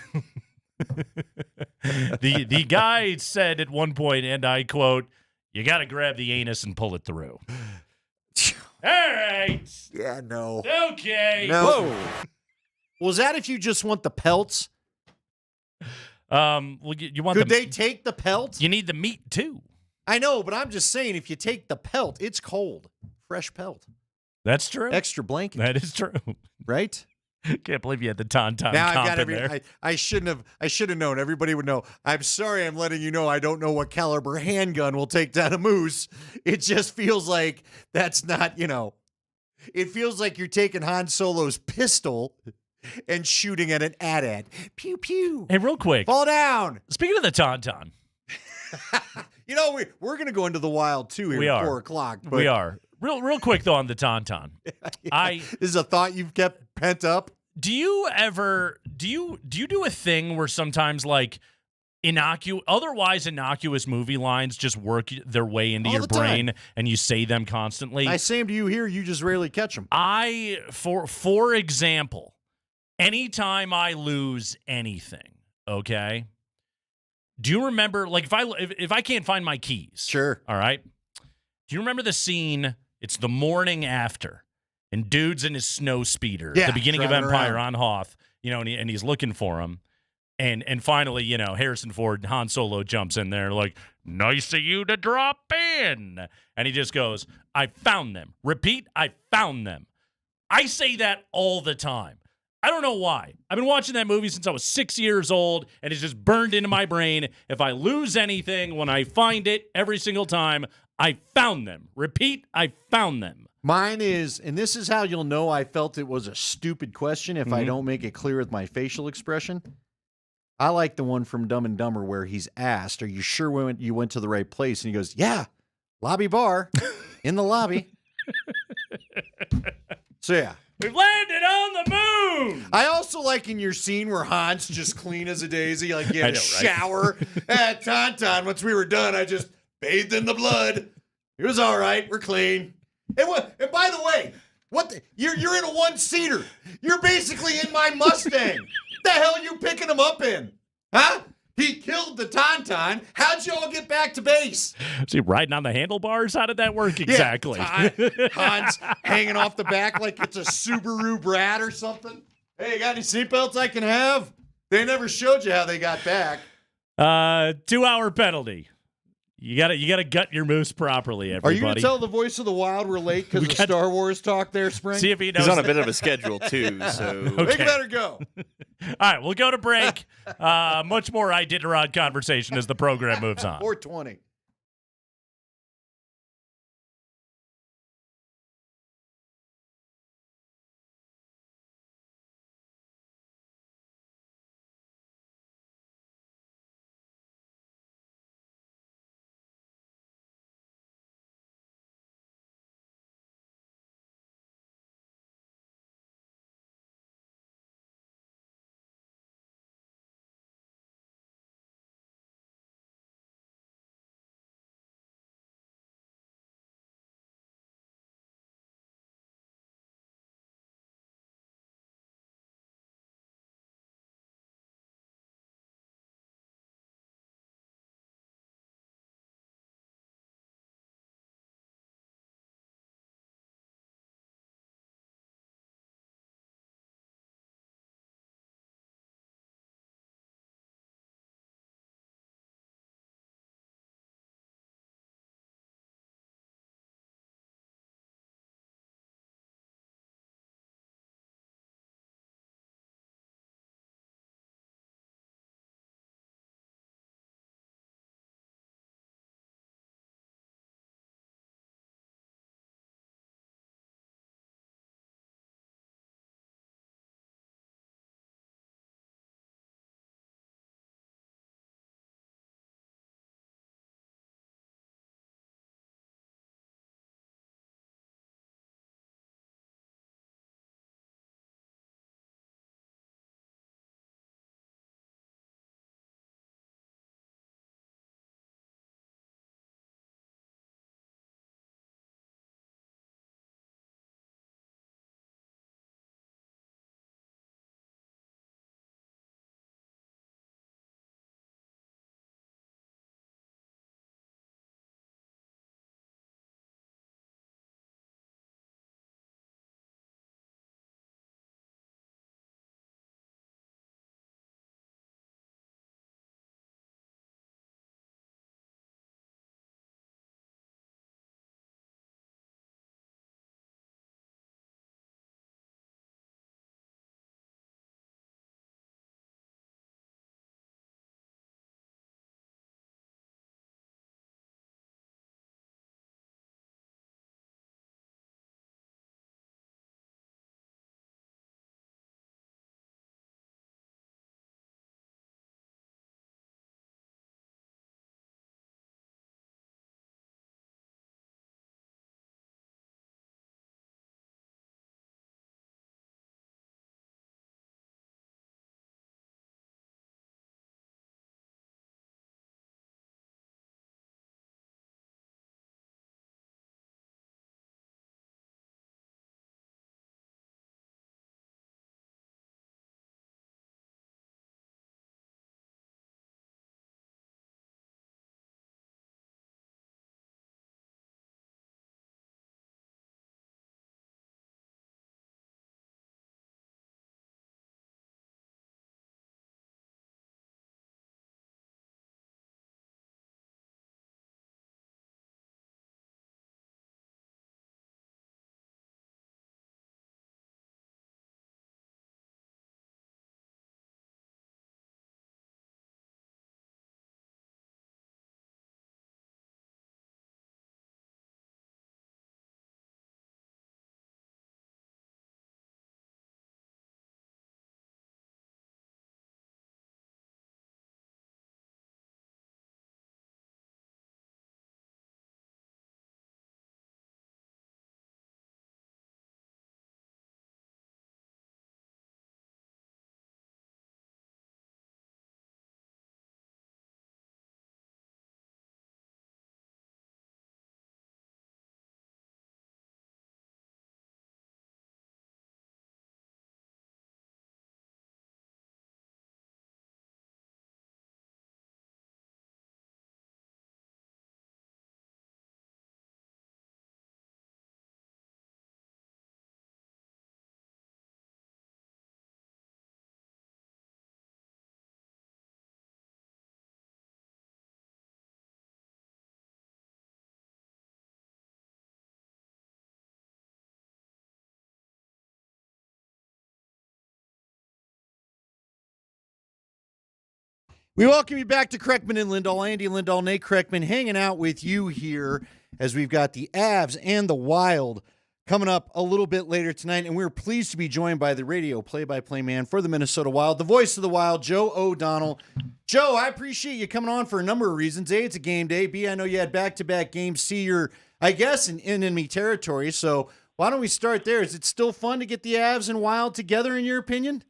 guy said at one point, and I quote, "You got to grab the anus and pull it through." All right. Yeah, no. Okay. No. Whoa. Was that if you just want the pelts? Well, you want Could they take the pelts? You need the meat too. I know, but I'm just saying, if you take the pelt, it's cold. Fresh pelt. That's true. Extra blanket. That is true. Right? Can't believe you had the tauntaun Now I've comp got in there. I should have known. Everybody would know. I'm sorry I'm letting you know I don't know what caliber handgun will take down a moose. It just feels like that's not, it feels like you're taking Han Solo's pistol and shooting at an AT-AT. Pew, pew. Hey, real quick. Fall down. Speaking of the tauntaun. We're going to go into the wild, too, here We at are. 4 o'clock. But We are. Real quick, though, on the tauntaun. This is a thought you've kept pent up? Do you ever do you do a thing where sometimes like otherwise innocuous movie lines just work their way into All your the time. brain and you say them constantly? I say them to you here, you just rarely catch them. For example, anytime I lose anything, okay? Do you remember, like, if I can't find my keys? Sure. All right. Do you remember the scene? It's the morning after, and dude's in his snow speeder at the beginning of Empire on Hoth, and he's looking for him. And finally, Harrison Ford, Han Solo jumps in there like, nice of you to drop in. And he just goes, I found them. Repeat, I found them. I say that all the time. I don't know why. I've been watching that movie since I was 6 years old, and it's just burned into my brain. If I lose anything, when I find it every single time, I found them. Repeat, I found them. Mine is, and this is how you'll know I felt it was a stupid question if I don't make it clear with my facial expression. I like the one from Dumb and Dumber where he's asked, are you sure you went to the right place? And he goes, yeah, lobby bar, in the lobby. So, yeah. We've landed on the moon! I also like in your scene where Han's just clean as a daisy, like he had a shower at Tauntaun. Once we were done, I just bathed in the blood. It was all right. We're clean. And by the way, you're in a one-seater. You're basically in my Mustang. The hell are you picking him up in? Huh? He killed the Tauntaun. How'd you all get back to base? Is he riding on the handlebars? How did that work exactly? Yeah, Han's hanging off the back like it's a Subaru Brat or something. Hey, got any seatbelts I can have? They never showed you how they got back. 2-hour penalty. You gotta gut your moose properly, everybody. Are you going to tell the voice of the wild we're late because of Star Wars talk there, Spring? See if he knows. He's on a bit of a schedule, too. So Okay. They better go. All right, we'll go to break. Much more Iditarod conversation as the program moves on. 420. We welcome you back to Kreckman and Lindahl. Andy Lindahl, Nate Kreckman, hanging out with you here as we've got the Avs and the Wild coming up a little bit later tonight. And we're pleased to be joined by the radio play-by-play man for the Minnesota Wild, the voice of the Wild, Joe O'Donnell. Joe, I appreciate you coming on for a number of reasons. A, it's a game day. B, I know you had back-to-back games. C, you're, I guess, in enemy territory. So why don't we start there? Is it still fun to get the Avs and Wild together, in your opinion?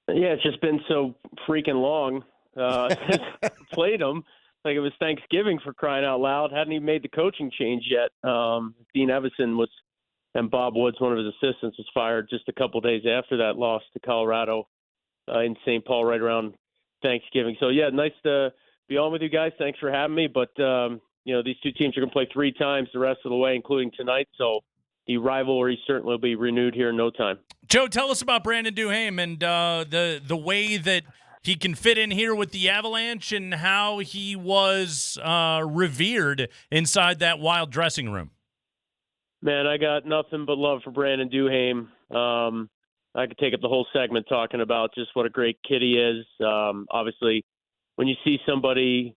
Yeah, it's just been so freaking long. Since I played them, like it was Thanksgiving for crying out loud. Hadn't even made the coaching change yet. Dean Evison and Bob Woods, one of his assistants, was fired just a couple days after that loss to Colorado in St. Paul right around Thanksgiving. So yeah, nice to be on with you guys. Thanks for having me. But these two teams are going to play 3 times the rest of the way, including tonight. So the rivalry certainly will be renewed here in no time. Joe, tell us about Brandon Duhaime and the way that he can fit in here with the Avalanche and how he was revered inside that Wild dressing room. Man, I got nothing but love for Brandon Duhaime. I could take up the whole segment talking about just what a great kid he is. Obviously, when you see somebody,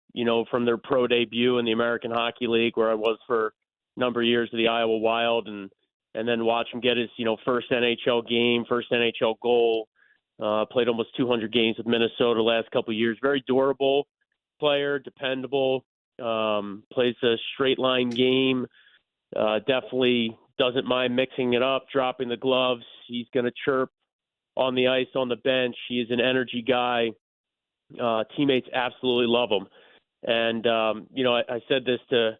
from their pro debut in the American Hockey League, where I was for a number of years of the Iowa Wild, and then watch him get his, first NHL game, first NHL goal. Played almost 200 games with Minnesota the last couple of years. Very durable player, dependable, plays a straight line game, definitely doesn't mind mixing it up, dropping the gloves. He's going to chirp on the ice, on the bench. He is an energy guy. Teammates absolutely love him. And, I said this to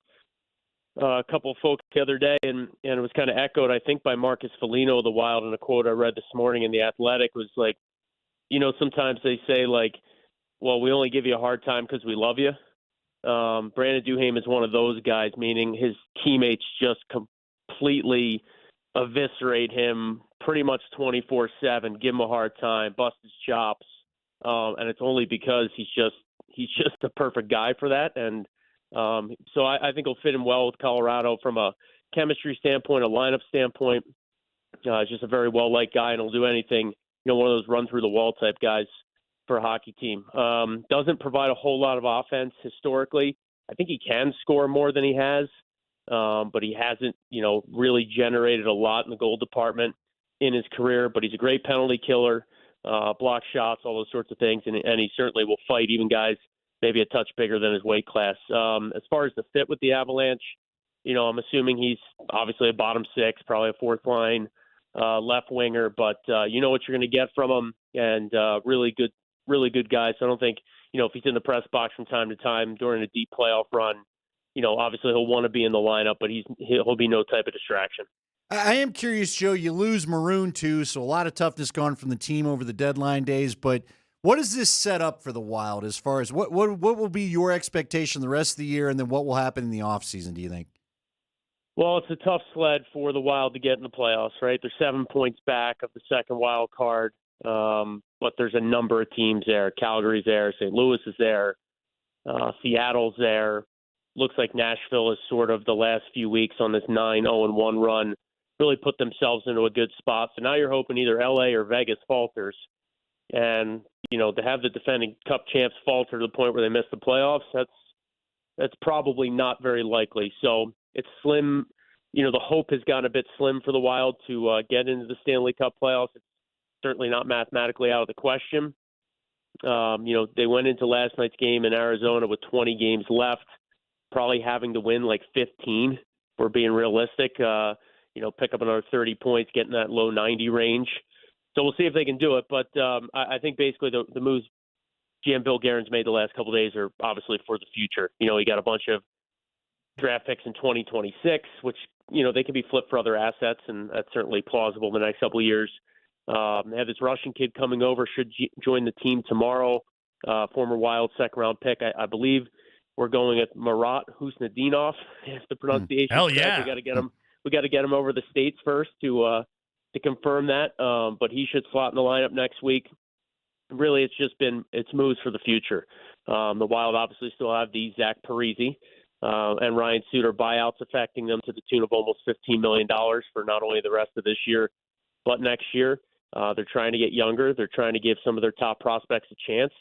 a couple of folks the other day, and it was kind of echoed, I think, by Marcus Foligno of the Wild in a quote I read this morning in The Athletic. Was like, sometimes they say, like, well, we only give you a hard time because we love you. Brandon Duhaime is one of those guys, meaning his teammates just completely eviscerate him pretty much 24/7, give him a hard time, bust his chops. And it's only because he's just the perfect guy for that. And so I think he'll fit in well with Colorado from a chemistry standpoint, a lineup standpoint. Just a very well-liked guy, and he'll do anything, one of those run-through-the-wall type guys for a hockey team. Doesn't provide a whole lot of offense historically. I think he can score more than he has, but he hasn't, really generated a lot in the goal department in his career. But he's a great penalty killer, block shots, all those sorts of things, and he certainly will fight even guys maybe a touch bigger than his weight class. As far as the fit with the Avalanche, I'm assuming he's obviously a bottom 6, probably a 4th line left winger, but you know what you're going to get from him, and really good guy. So I don't think, if he's in the press box from time to time during a deep playoff run, obviously he'll want to be in the lineup, but he'll be no type of distraction. I am curious, Joe, you lose Maroon too, so a lot of toughness gone from the team over the deadline days, but what does this set up for the Wild as far as what will be your expectation the rest of the year, and then what will happen in the offseason, do you think? Well, it's a tough sled for the Wild to get in the playoffs, right? They're 7 points back of the second wild card, but there's a number of teams there. Calgary's there, St. Louis is there, Seattle's there. Looks like Nashville is sort of the last few weeks on this 9-0-1 run, really put themselves into a good spot. So now you're hoping either LA or Vegas falters. And, to have the defending Cup champs falter to the point where they miss the playoffs, that's probably not very likely. So it's slim. The hope has gotten a bit slim for the Wild to get into the Stanley Cup playoffs. It's certainly not mathematically out of the question. They went into last night's game in Arizona with 20 games left, probably having to win like 15, if we're being realistic. Pick up another 30 points, get in that low 90 range. So we'll see if they can do it. But I think basically the moves GM Bill Guerin's made the last couple of days are obviously for the future. He got a bunch of draft picks in 2026, which, they can be flipped for other assets, and that's certainly plausible in the next couple of years. They have this Russian kid coming over, should join the team tomorrow, former Wild second-round pick. I believe we're going at Marat Husnadinov, if the pronunciation is correct. We got to get him over the States first to confirm that, but he should slot in the lineup next week. Really, it's moves for the future. The Wild obviously still have the Zach Parise and Ryan Suter buyouts affecting them to the tune of almost $15 million for not only the rest of this year, but next year. They're trying to get younger. They're trying to give some of their top prospects a chance.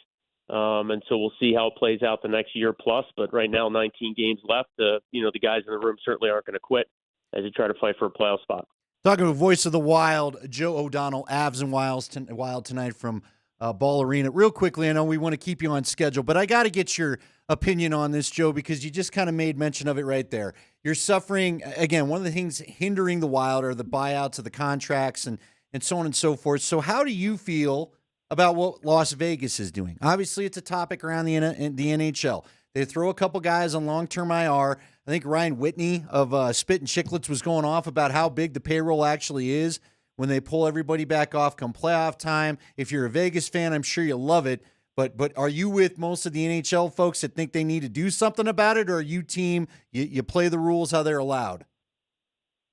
And so we'll see how it plays out the next year plus. But right now, 19 games left. The guys in the room certainly aren't going to quit as they try to fight for a playoff spot. Talking to voice of the Wild, Joe O'Donnell, Avs and Wild tonight from Ball Arena. Real quickly, I know we want to keep you on schedule, but I got to get your opinion on this, Joe, because you just kind of made mention of it right there. You're suffering, again, one of the things hindering the Wild are the buyouts of the contracts and so on and so forth. So how do you feel about what Las Vegas is doing? Obviously, it's a topic around the NHL. They throw a couple guys on long-term IR. I think Ryan Whitney of Spit and Chicklets was going off about how big the payroll actually is when they pull everybody back off come playoff time. If you're a Vegas fan, I'm sure you love it. But are you with most of the NHL folks that think they need to do something about it, or are you team, you play the rules how they're allowed?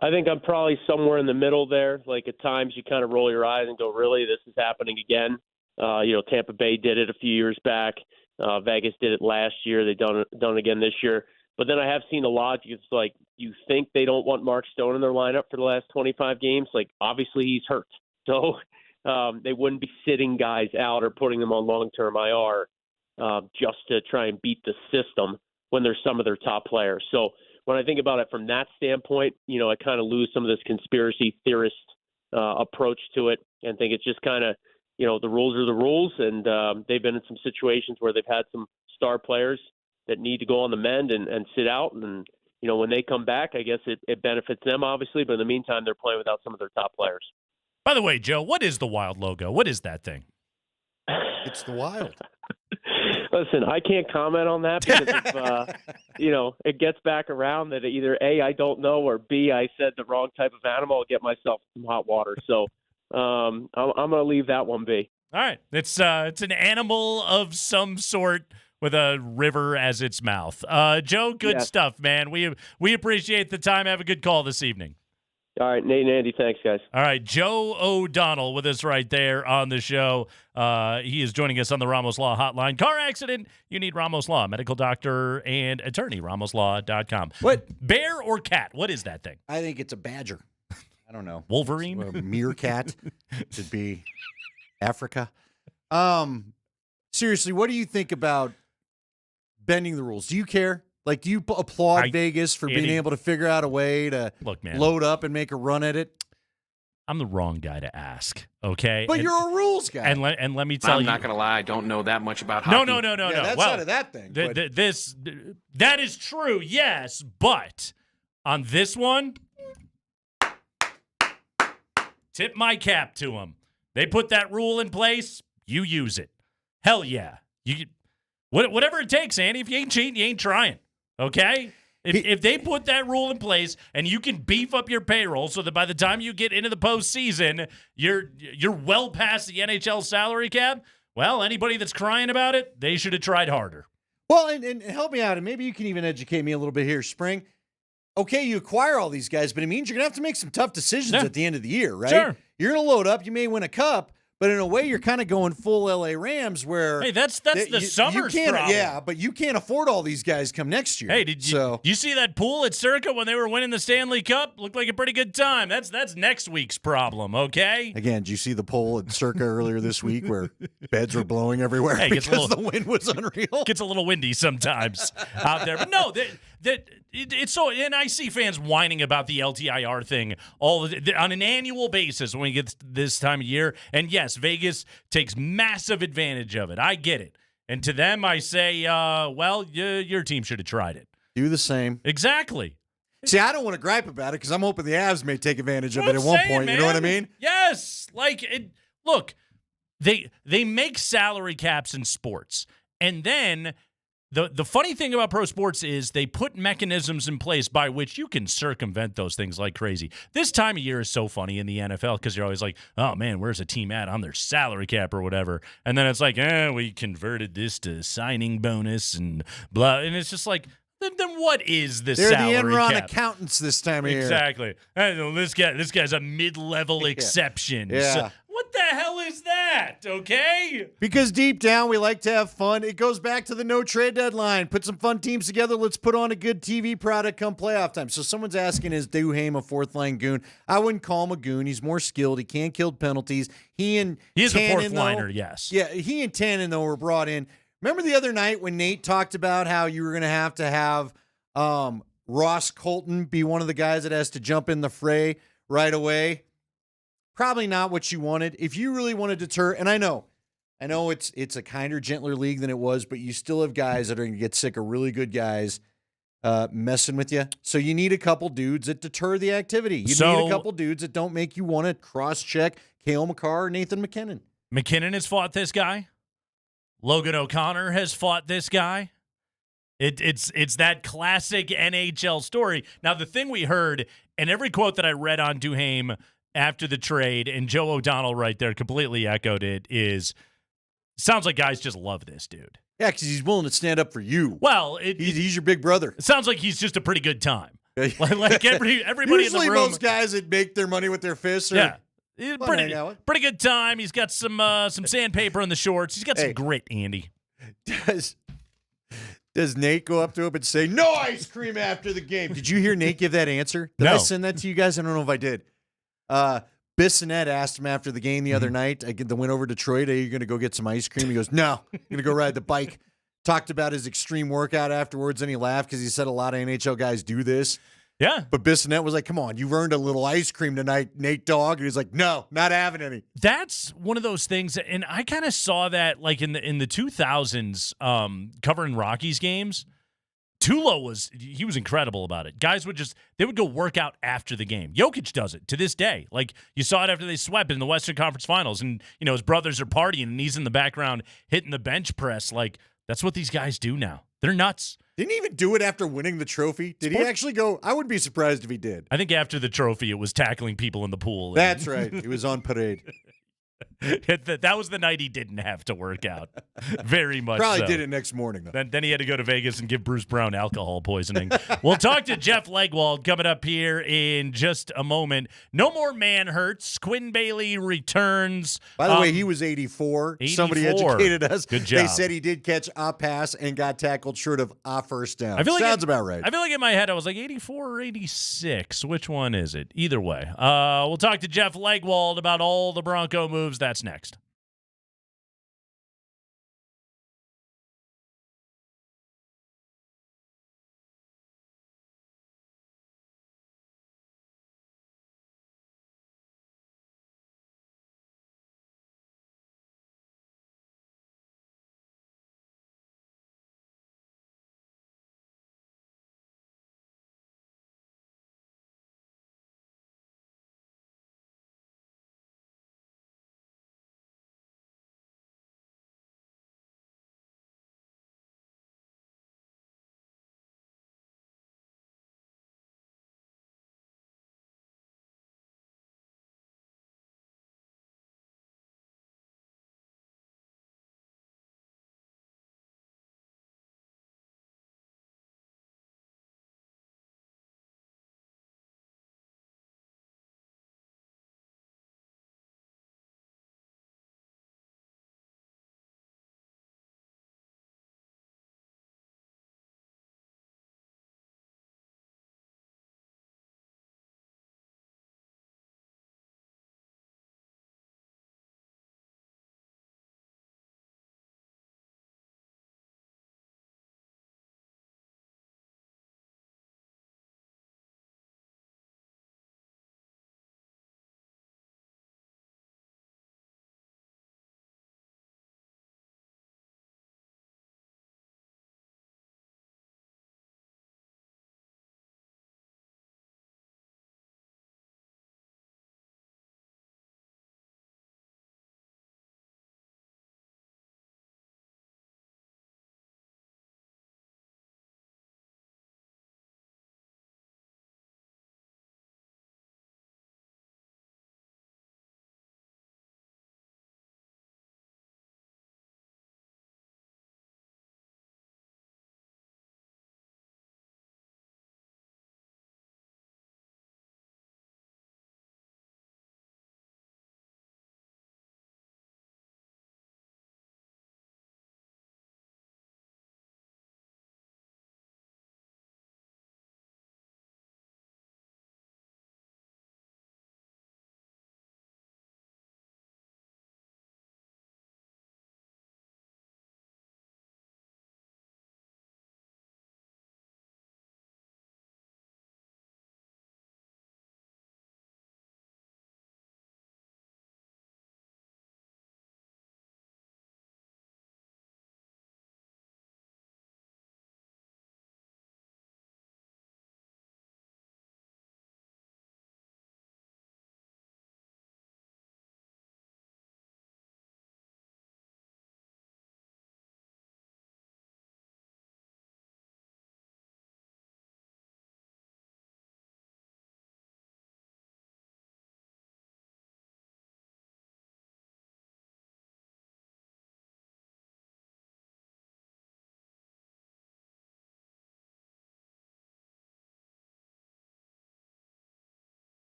I think I'm probably somewhere in the middle there. Like at times you kind of roll your eyes and go, really, this is happening again? Tampa Bay did it a few years back. Vegas did it last year. They've done it again this year. But then I have seen a lot. It's like you think they don't want Mark Stone in their lineup for the last 25 games. Like obviously he's hurt, so they wouldn't be sitting guys out or putting them on long-term IR just to try and beat the system when they're some of their top players. So when I think about it from that standpoint, I kind of lose some of this conspiracy theorist approach to it and think it's just kind of, the rules are the rules. And they've been in some situations where they've had some star players that need to go on the mend and sit out. And, when they come back, I guess it benefits them, obviously. But in the meantime, they're playing without some of their top players. By the way, Joe, what is the Wild logo? What is that thing? It's the Wild. Listen, I can't comment on that because if, it gets back around that either A, I don't know, or B, I said the wrong type of animal, I'll get myself some hot water. So I'm going to leave that one be. All right. It's an animal of some sort with a river as its mouth. Joe, good stuff, man. We appreciate the time. Have a good call this evening. All right, Nate and Andy, thanks, guys. All right, Joe O'Donnell with us right there on the show. He is joining us on the Ramos Law Hotline. Car accident, you need Ramos Law, medical doctor and attorney, ramoslaw.com. What? Bear or cat? What is that thing? I think it's a badger. I don't know. Wolverine? A meerkat. Should be Africa. Seriously, what do you think about bending the rules? Do you care? Like, do you applaud Vegas for being able to figure out a way to load up and make a run at it? I'm the wrong guy to ask, okay? But you're a rules guy. And let me tell you. I'm not going to lie. I don't know that much about hockey. No. Yeah, that's out of that thing. That is true, yes. But on this one, tip my cap to them. They put that rule in place, you use it. Hell yeah. Whatever it takes, Andy. If you ain't cheating, you ain't trying. Okay? If they put that rule in place and you can beef up your payroll so that by the time you get into the postseason, you're well past the NHL salary cap, well, anybody that's crying about it, they should have tried harder. Well, and help me out, and maybe you can even educate me a little bit here, Spring. Okay, you acquire all these guys, but it means you're going to have to make some tough decisions at the end of the year, right? Sure. You're going to load up. You may win a cup. But in a way, you're kind of going full LA Rams where... Hey, that's the summer's problem. Yeah, but you can't afford all these guys come next year. Hey, did you see that pool at Circa when they were winning the Stanley Cup? Looked like a pretty good time. That's next week's problem, okay? Again, did you see the poll at Circa earlier this week where beds were blowing everywhere because the wind was unreal? Gets a little windy sometimes out there. But no, it's so... And I see fans whining about the LTIR thing on an annual basis when we get this time of year. And yes, Vegas takes massive advantage of it. I get it. And to them, I say, your team should have tried it. Do the same. Exactly. See, I don't want to gripe about it because I'm hoping the Avs may take advantage of it at one point. Man. You know what I mean? Yes. Look, they make salary caps in sports. And then the funny thing about pro sports is they put mechanisms in place by which you can circumvent those things like crazy. This time of year is so funny in the NFL because you're always like, oh, man, where's a team at on their salary cap or whatever? And then it's like, we converted this to signing bonus and blah. And it's just like, then what is this salary cap? They're the Enron accountants this time of year. Exactly. This guy's a mid-level exception. Yeah. So, What the hell is that? Okay. Because deep down, we like to have fun. It goes back to the no trade deadline. Put some fun teams together. Let's put on a good TV product come playoff time. So someone's asking, is Duhaime a fourth line goon? I wouldn't call him a goon. He's more skilled. He can't kill penalties. He is a fourth liner, yes. Yeah, he and Tannen, though, were brought in. Remember the other night when Nate talked about how you were going to have Ross Colton be one of the guys that has to jump in the fray right away? Probably not what you wanted. If you really want to deter, and I know it's a kinder, gentler league than it was, but you still have guys that are going to get sick of really good guys messing with you. So you need a couple dudes that deter the activity. You need a couple dudes that don't make you want to cross-check Cale Makar or Nathan McKinnon. McKinnon has fought this guy. Logan O'Connor has fought this guy. It's that classic NHL story. Now, the thing we heard, and every quote that I read on Duhaime after the trade, and Joe O'Donnell right there completely echoed it, sounds like guys just love this dude. Yeah, because he's willing to stand up for you. Well, he's your big brother. It sounds like he's just a pretty good time. like everybody Usually in the room. Most guys that make their money with their fists are pretty good time. He's got some sandpaper on the shorts. He's got some grit, Andy. Does Nate go up to him and say, no ice cream after the game? Did you hear Nate give that answer? Did I send that to you guys? I don't know if I did. Bissonnette asked him after the game the other night, the win over Detroit, are you going to go get some ice cream? He goes, no, I'm going to go ride the bike. Talked about his extreme workout afterwards, and he laughed because he said a lot of NHL guys do this. Yeah. But Bissonnette was like, come on, you've earned a little ice cream tonight, Nate Dogg. And he's like, no, not having any. That's one of those things, and I kind of saw that like in the 2000s covering Rockies games. Tulo was incredible about it. Guys would go work out after the game. Jokic does it to this day. Like you saw it after they swept in the Western Conference Finals, and his brothers are partying and he's in the background hitting the bench press. Like that's what these guys do now. They're nuts. Didn't he even do it after winning the trophy? Did he actually go? I wouldn't be surprised if he did. I think after the trophy, it was tackling people in the pool. That's right. He was on parade. That was the night he didn't have to work out. Very much Probably so. did it next morning, though. Then he had to go to Vegas and give Bruce Brown alcohol poisoning. We'll talk to Jeff Legwold coming up here in just a moment. No more man hurts. Quinn Bailey returns. By the way, he was 84. Somebody educated us. Good job. They said he did catch a pass and got tackled short of a first down. Sounds about right. I feel like in my head I was like 84 or 86. Which one is it? Either way. We'll talk to Jeff Legwold about all the Bronco moves. That's next.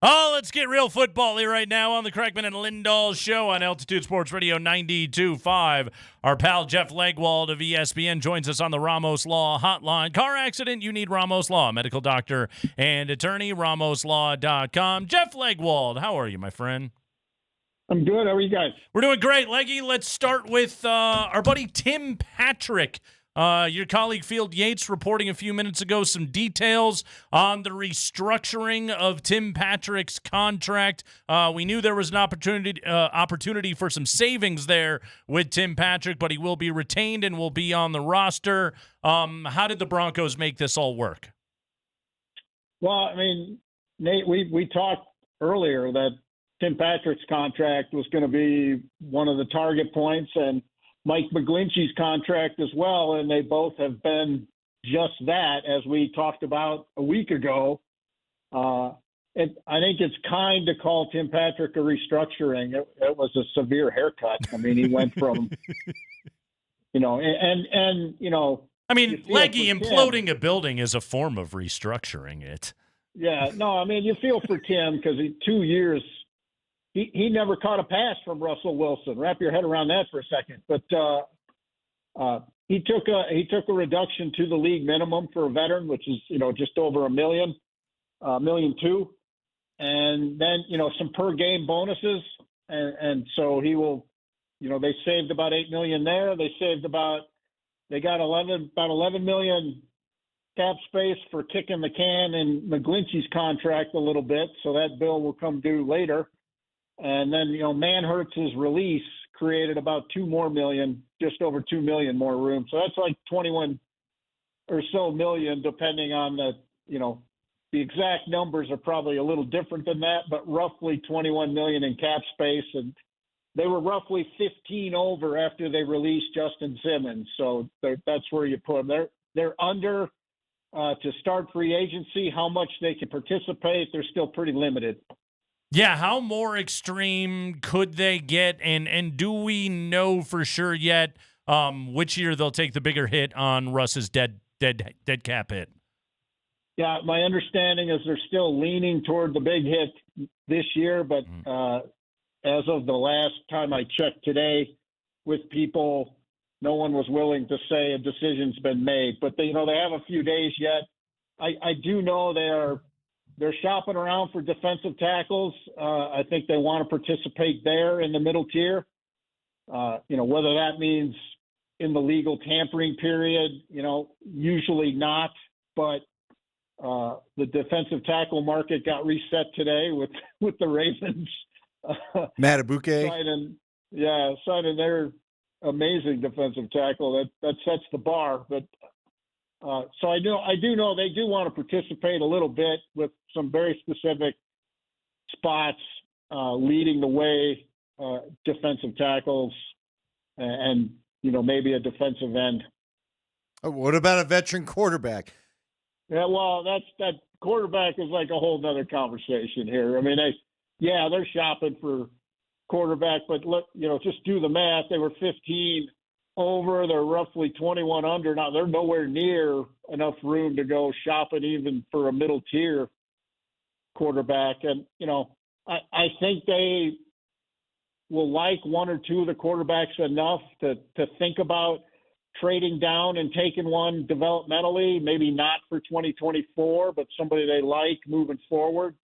Oh, let's get real football-y right now on the Crackman and Lindahl Show on Altitude Sports Radio 92.5. Our pal Jeff Legwald of ESPN joins us on the Ramos Law Hotline. Car accident, you need Ramos Law. Medical doctor and attorney, ramoslaw.com. Jeff Legwald, how are you, my friend? I'm good. How are you guys? We're doing great, Leggy. Let's start with our buddy Tim Patrick. Your colleague Field Yates reporting a few minutes ago some details on the restructuring of Tim Patrick's contract. We knew there was an opportunity for some savings there with Tim Patrick, but he will be retained and will be on the roster. How did the Broncos make this all work? Well, I mean, Nate, we talked earlier that Tim Patrick's contract was going to be one of the target points, and Mike McGlinchey's contract as well, and they both have been just that, as we talked about a week ago. I think it's kind to call Tim Patrick a restructuring. It was a severe haircut. I mean, he went from, I mean, Leggy, imploding a building is a form of restructuring it. Yeah, no, I mean, you feel for Tim because 2 years – He never caught a pass from Russell Wilson. Wrap your head around that for a second. But he took a reduction to the league minimum for a veteran, which is just over $1 million, $1.2 million, and then some per game bonuses, and so he will. They saved about $8 million there. They got about $11 million cap space for kicking the can in McGlinchey's contract a little bit, so that bill will come due later. And then, Manhurts' release created about $2 more million, just over $2 million more room. So that's like 21 or so million, depending on the exact numbers are probably a little different than that, but roughly 21 million in cap space. And they were roughly 15 over after they released Justin Simmons. So that's where you put them. They're under to start free agency. How much they can participate, they're still pretty limited. Yeah, how more extreme could they get, and do we know for sure yet which year they'll take the bigger hit on Russ's dead cap hit? Yeah, my understanding is they're still leaning toward the big hit this year, but as of the last time I checked today with people, no one was willing to say a decision's been made. But they have a few days yet. I do know they're shopping around for defensive tackles. I think they want to participate there in the middle tier. Whether that means in the legal tampering period, usually not. But the defensive tackle market got reset today with the Ravens. Matabuke. Signing their amazing defensive tackle. That sets the bar. But so I do know they do want to participate a little bit with some very specific spots leading the way, defensive tackles, and maybe a defensive end. What about a veteran quarterback? Yeah, well, that quarterback is like a whole nother conversation here. I mean, they're shopping for quarterback, but look, just do the math. They were 15 over. They're roughly 21 under. Now they're nowhere near enough room to go shopping even for a middle tier quarterback. And, I think they will like one or two of the quarterbacks enough to think about trading down and taking one developmentally, maybe not for 2024, but somebody they like moving forward.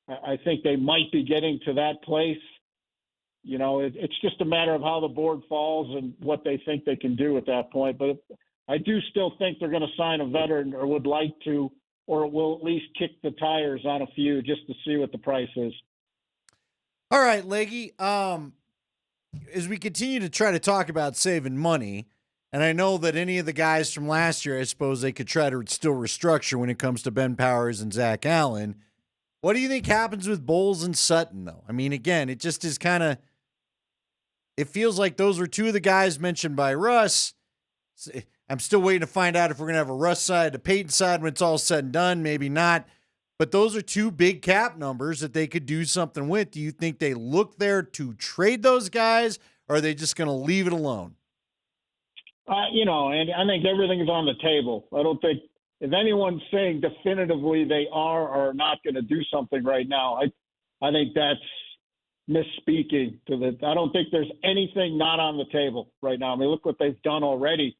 I think they might be getting to that place. It's just a matter of how the board falls and what they think they can do at that point. But I do still think they're going to sign a veteran, or would like to, or will at least kick the tires on a few just to see what the price is. All right, Leggy. As we continue to try to talk about saving money, and I know that any of the guys from last year, I suppose they could try to still restructure when it comes to Ben Powers and Zach Allen. What do you think happens with Bowles and Sutton, though? I mean, again, it just is kind of, it feels like those were two of the guys mentioned by Russ. I'm still waiting to find out if we're going to have a Russ side, a Payton side when it's all said and done. Maybe not. But those are two big cap numbers that they could do something with. Do you think they look there to trade those guys, or are they just going to leave it alone? And I think everything is on the table. I don't think if anyone's saying definitively they are or are not going to do something right now, I think that's misspeaking. I don't think there's anything not on the table right now. I mean, look what they've done already.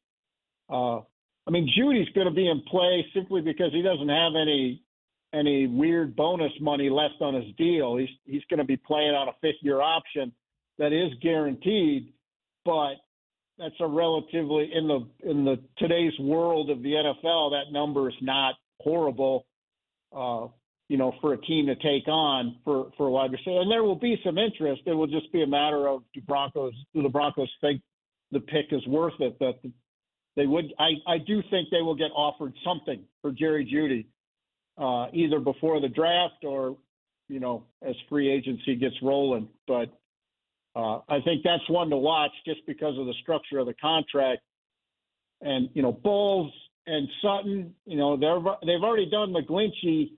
I mean, Judy's going to be in play simply because he doesn't have any weird bonus money left on his deal. He's going to be playing on a fifth-year option that is guaranteed, but that's a relatively in the today's world of the NFL, that number is not horrible, for a team to take on for a wide receiver. And there will be some interest. It will just be a matter of do the Broncos think the pick is worth it? That they would. I do think they will get offered something for Jerry Jeudy, either before the draft or as free agency gets rolling. But I think that's one to watch just because of the structure of the contract. And, Bowles and Sutton, they've already done McGlinchey,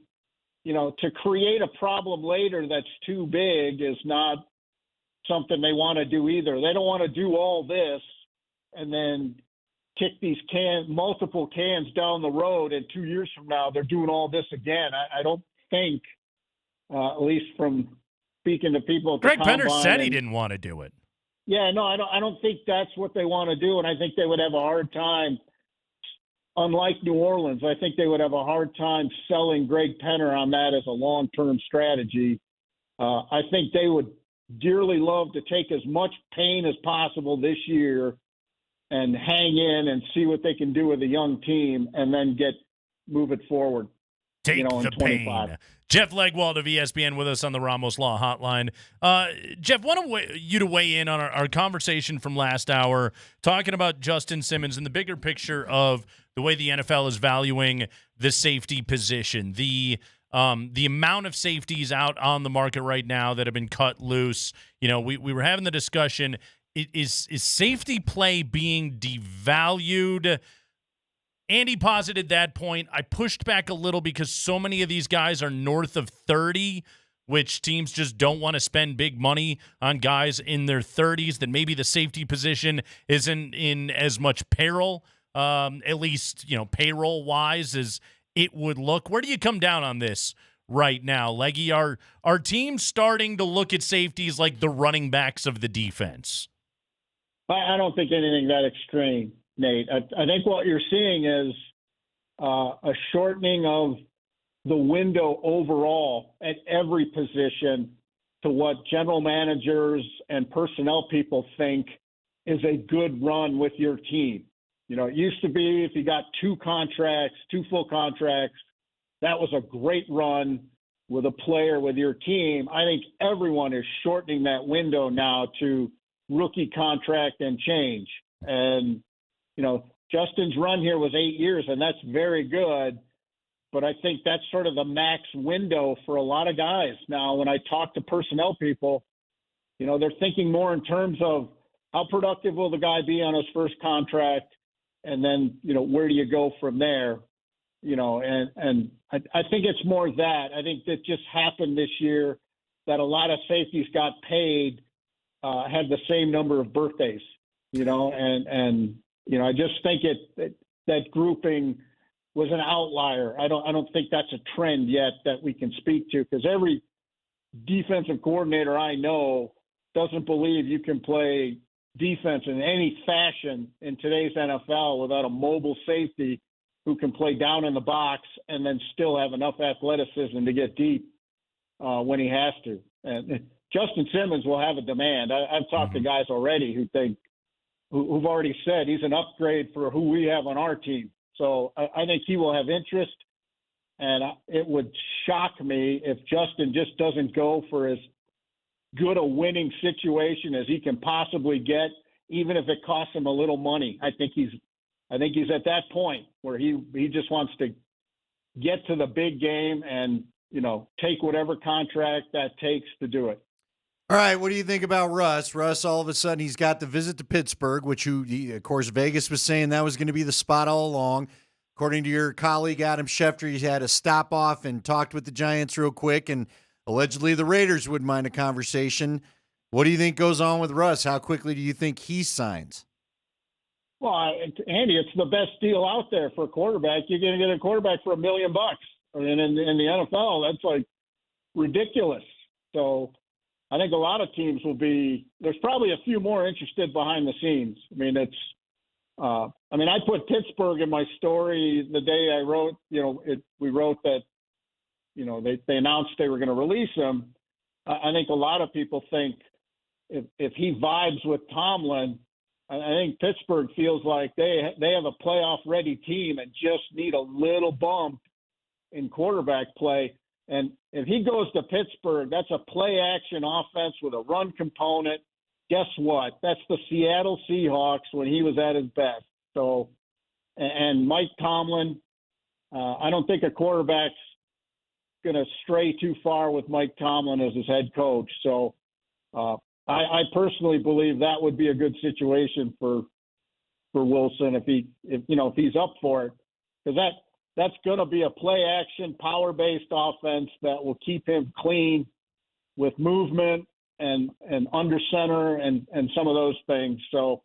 to create a problem later that's too big is not something they want to do either. They don't want to do all this and then kick these multiple cans down the road, and 2 years from now they're doing all this again. I don't think, at least from speaking to people at the Greg Penner combine, said he didn't want to do it. Yeah, no, I don't think that's what they want to do, and I think they would have a hard time. Unlike New Orleans, I think they would have a hard time selling Greg Penner on that as a long-term strategy. I think they would dearly love to take as much pain as possible this year and hang in and see what they can do with a young team and then move it forward. Take in the 25. pain. Jeff Legwald of ESPN with us on the Ramos Law Hotline. Jeff, want you to weigh in on our conversation from last hour, talking about Justin Simmons and the bigger picture of the way the NFL is valuing the safety position, the amount of safeties out on the market right now that have been cut loose. We were having the discussion. Is safety play being devalued? Andy posited that point. I pushed back a little because so many of these guys are north of 30, which teams just don't want to spend big money on guys in their 30s, that maybe the safety position isn't in as much peril, at least, payroll-wise, as it would look. Where do you come down on this right now? Leggy, are teams starting to look at safeties like the running backs of the defense? I don't think anything that extreme, Nate. I think what you're seeing is a shortening of the window overall at every position to what general managers and personnel people think is a good run with your team. It used to be if you got two full contracts, that was a great run with a player with your team. I think everyone is shortening that window now to rookie contract and change. And, Justin's run here was 8 years, and that's very good. But I think that's sort of the max window for a lot of guys. Now, when I talk to personnel people, they're thinking more in terms of how productive will the guy be on his first contract, and then, where do you go from there? And I think it's more that. I think that just happened this year that a lot of safeties got paid, had the same number of birthdays, and I just think that grouping was an outlier. I don't think that's a trend yet that we can speak to, because every defensive coordinator I know doesn't believe you can play defense in any fashion in today's NFL without a mobile safety who can play down in the box and then still have enough athleticism to get deep when he has to. And Justin Simmons will have a demand. I've talked to guys already who've already said he's an upgrade for who we have on our team. So I think he will have interest, and it would shock me if Justin just doesn't go for as good a winning situation as he can possibly get, even if it costs him a little money. I think he's at that point where he just wants to get to the big game and, take whatever contract that takes to do it. All right, what do you think about Russ? Russ, all of a sudden, he's got the visit to Pittsburgh, which, of course, Vegas was saying that was going to be the spot all along. According to your colleague, Adam Schefter, he had a stop off and talked with the Giants real quick, and allegedly the Raiders wouldn't mind a conversation. What do you think goes on with Russ? How quickly do you think he signs? Well, Andy, it's the best deal out there for a quarterback. You're going to get a quarterback for $1 million. I mean, in the NFL, that's like ridiculous. So I think a lot of teams will be. There's probably a few more interested behind the scenes. I mean, I put Pittsburgh in my story the day I wrote. We wrote that. They announced they were going to release him. I think a lot of people think if he vibes with Tomlin, I think Pittsburgh feels like they have a playoff-ready team and just need a little bump in quarterback play. And if he goes to Pittsburgh, that's a play-action offense with a run component. Guess what? That's the Seattle Seahawks when he was at his best. So, and Mike Tomlin, I don't think a quarterback's going to stray too far with Mike Tomlin as his head coach. So, I personally believe that would be a good situation for Wilson if he's up for it, because that's going to be a play action power based offense that will keep him clean with movement and under center and some of those things. So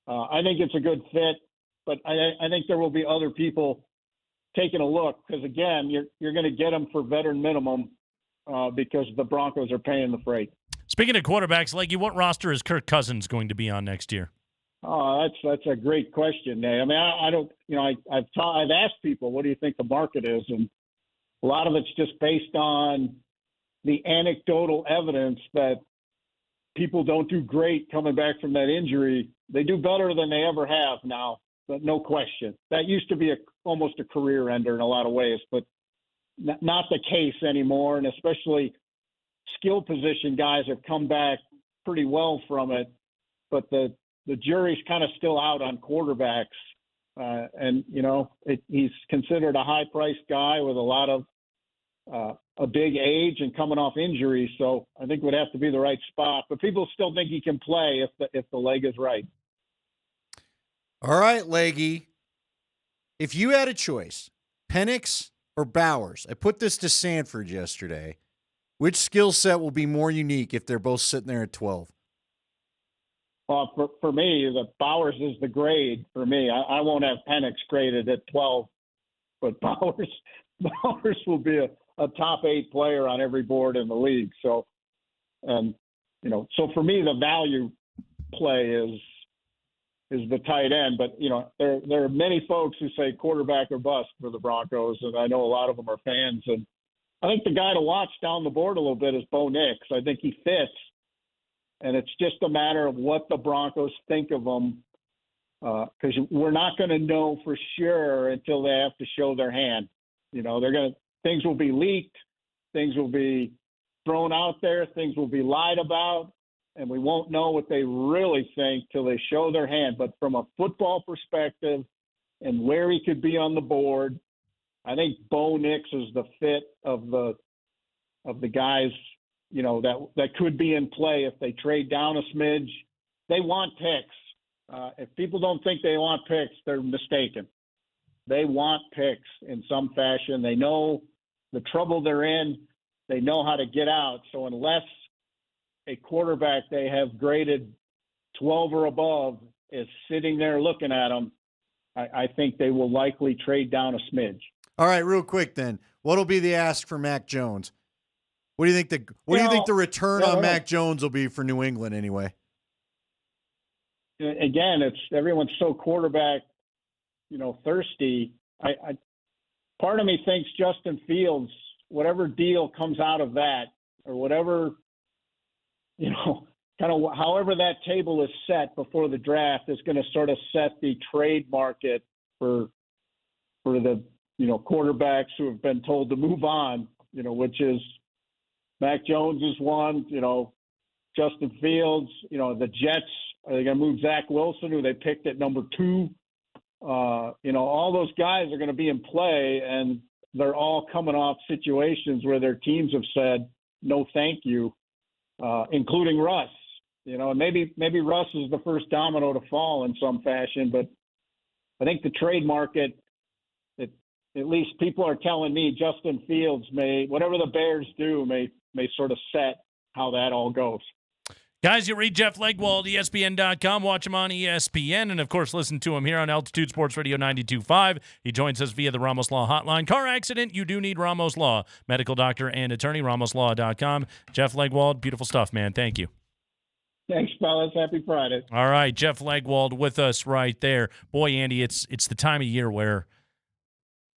I think it's a good fit, but I think there will be other people taking a look, because again, you're going to get him for veteran minimum because the Broncos are paying the freight. Speaking of quarterbacks, Leggy, what roster is Kirk Cousins going to be on next year? Oh, that's a great question, Nate. I mean, I don't, I've asked people, what do you think the market is? And a lot of it's just based on the anecdotal evidence that people don't do great coming back from that injury. They do better than they ever have now, but no question. That used to be almost a career ender in a lot of ways, but not the case anymore, and especially skill position guys have come back pretty well from it, but the jury's kind of still out on quarterbacks. He's considered a high-priced guy with a lot of a big age and coming off injury, so I think it would have to be the right spot. But people still think he can play if the leg is right. All right, Leggy. If you had a choice, Penix or Bowers, I put this to Sanford yesterday. Which skill set will be more unique if they're both sitting there at 12? For me, the Bowers is the grade for me. I won't have Penix graded at 12, but Bowers will be a top 8 player on every board in the league. So, so for me, the value play is the tight end. But there are many folks who say quarterback or bust for the Broncos, and I know a lot of them are fans. And I think the guy to watch down the board a little bit is Bo Nix. I think he fits, and it's just a matter of what the Broncos think of him, because we're not going to know for sure until they have to show their hand. Things will be leaked, things will be thrown out there, things will be lied about, and we won't know what they really think till they show their hand. But from a football perspective and where he could be on the board, I think Bo Nix is the fit of the guys, that could be in play if they trade down a smidge. They want picks. If people don't think they want picks, they're mistaken. They want picks in some fashion. They know the trouble they're in. They know how to get out. So unless a quarterback they have graded 12 or above is sitting there looking at them, I think they will likely trade down a smidge. All right, real quick then. What'll be the ask for Mac Jones? What do you think the return on Mac Jones will be for New England anyway? Again, everyone's so quarterback, thirsty. Part of me thinks Justin Fields, whatever deal comes out of that, or whatever, kind of however that table is set before the draft, is going to sort of set the trade market for the quarterbacks who have been told to move on, which is Mac Jones is one, Justin Fields, the Jets, are they going to move Zach Wilson, who they picked at number 2? All those guys are going to be in play, and they're all coming off situations where their teams have said, no, thank you, including Russ, and maybe Russ is the first domino to fall in some fashion, but I think the trade market, at least people are telling me Justin Fields whatever the Bears do, may sort of set how that all goes. Guys, you read Jeff Legwold, ESPN.com. Watch him on ESPN. And, of course, listen to him here on Altitude Sports Radio 92.5. He joins us via the Ramos Law Hotline. Car accident, you do need Ramos Law. Medical doctor and attorney, ramoslaw.com. Jeff Legwold, beautiful stuff, man. Thank you. Thanks, fellas. Happy Friday. All right, Jeff Legwold with us right there. Boy, Andy, it's the time of year where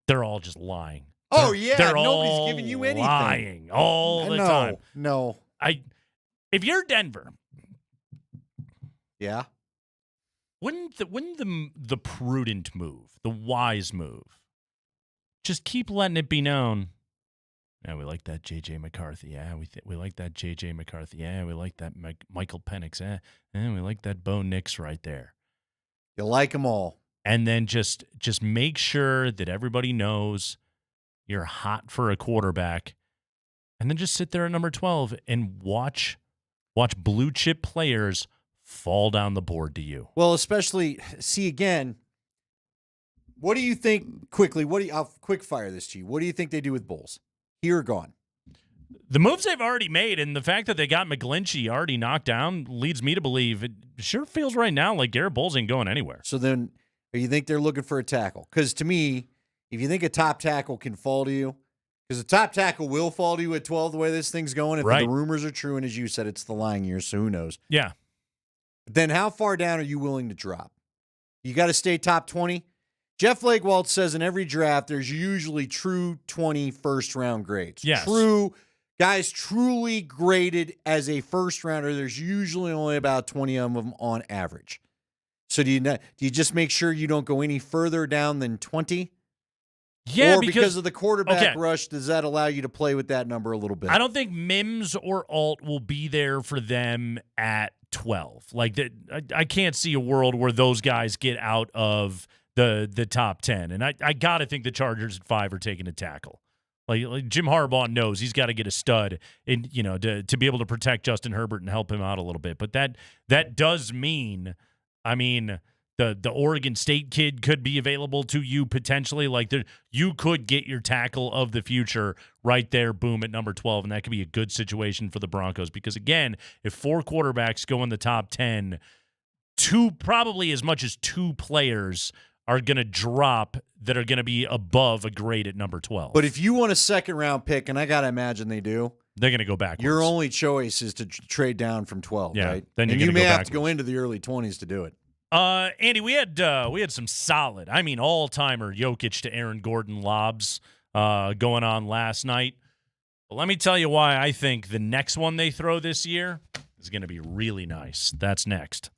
they're all just lying. Oh, yeah. They're Nobody's all giving you anything. lying all the time. No. If you're Denver, yeah, wouldn't the prudent move, the wise move, just keep letting it be known? Yeah, we like that J.J. McCarthy. Yeah, we like that J.J. McCarthy. Yeah, we like that Michael Penix. Yeah, we like that Bo Nix right there. You like them all. And then just make sure that everybody knows you're hot for a quarterback, and then just sit there at number 12 and watch blue chip players fall down the board to you. Well, especially, see, again, what do you think, quickly, I'll quick fire this to you. What do you think they do with Bulls? Here or gone? The moves they've already made and the fact that they got McGlinchey already knocked down leads me to believe it sure feels right now like Garrett Bowles ain't going anywhere. So then, you think they're looking for a tackle? Because to me, if you think a top tackle can fall to you, because the top tackle will fall to you at 12 the way this thing's going, if the rumors are true, and as you said, it's the lying year, so who knows? Yeah. Then how far down are you willing to drop? You got to stay top 20? Jeff Legwold says in every draft, there's usually true 20 first-round grades. Yes. True. Guys truly graded as a first-rounder, there's usually only about 20 of them on average. So do you just make sure you don't go any further down than 20? Yeah, or because of the quarterback rush, does that allow you to play with that number a little bit? I don't think Mims or Alt will be there for them at 12. Like I can't see a world where those guys get out of the top 10. And I got to think the Chargers at 5 are taking a tackle. Like Jim Harbaugh knows he's got to get a stud in, to be able to protect Justin Herbert and help him out a little bit. But that does mean, the Oregon State kid could be available to you potentially. Like you could get your tackle of the future right there, boom, at number 12, and that could be a good situation for the Broncos. Because, again, if 4 quarterbacks go in the top 10, probably as much as 2 players are going to drop that are going to be above a grade at number 12. But if you want a second-round pick, and I got to imagine they do, they're going to go backwards. Your only choice is to trade down from 12, right? Then and you may have to go into the early 20s to do it. Andy, we had some solid, all-timer Jokic to Aaron Gordon lobs going on last night. But let me tell you why I think the next one they throw this year is going to be really nice. That's next.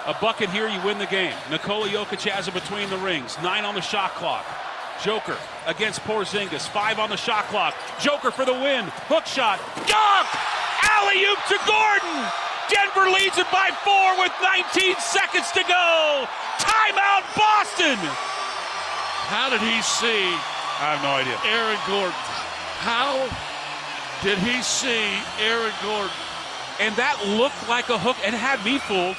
A bucket here, you win the game. Nikola Jokic has it between the rings. 9 on the shot clock. Joker against Porzingis. 5 on the shot clock. Joker for the win. Hook shot. Dunk! Alley-oop to Gordon! Denver leads it by 4 with 19 seconds to go. Timeout, Boston! How did he see I have no idea. Aaron Gordon? How did he see Aaron Gordon? And that looked like a hook and had me fooled.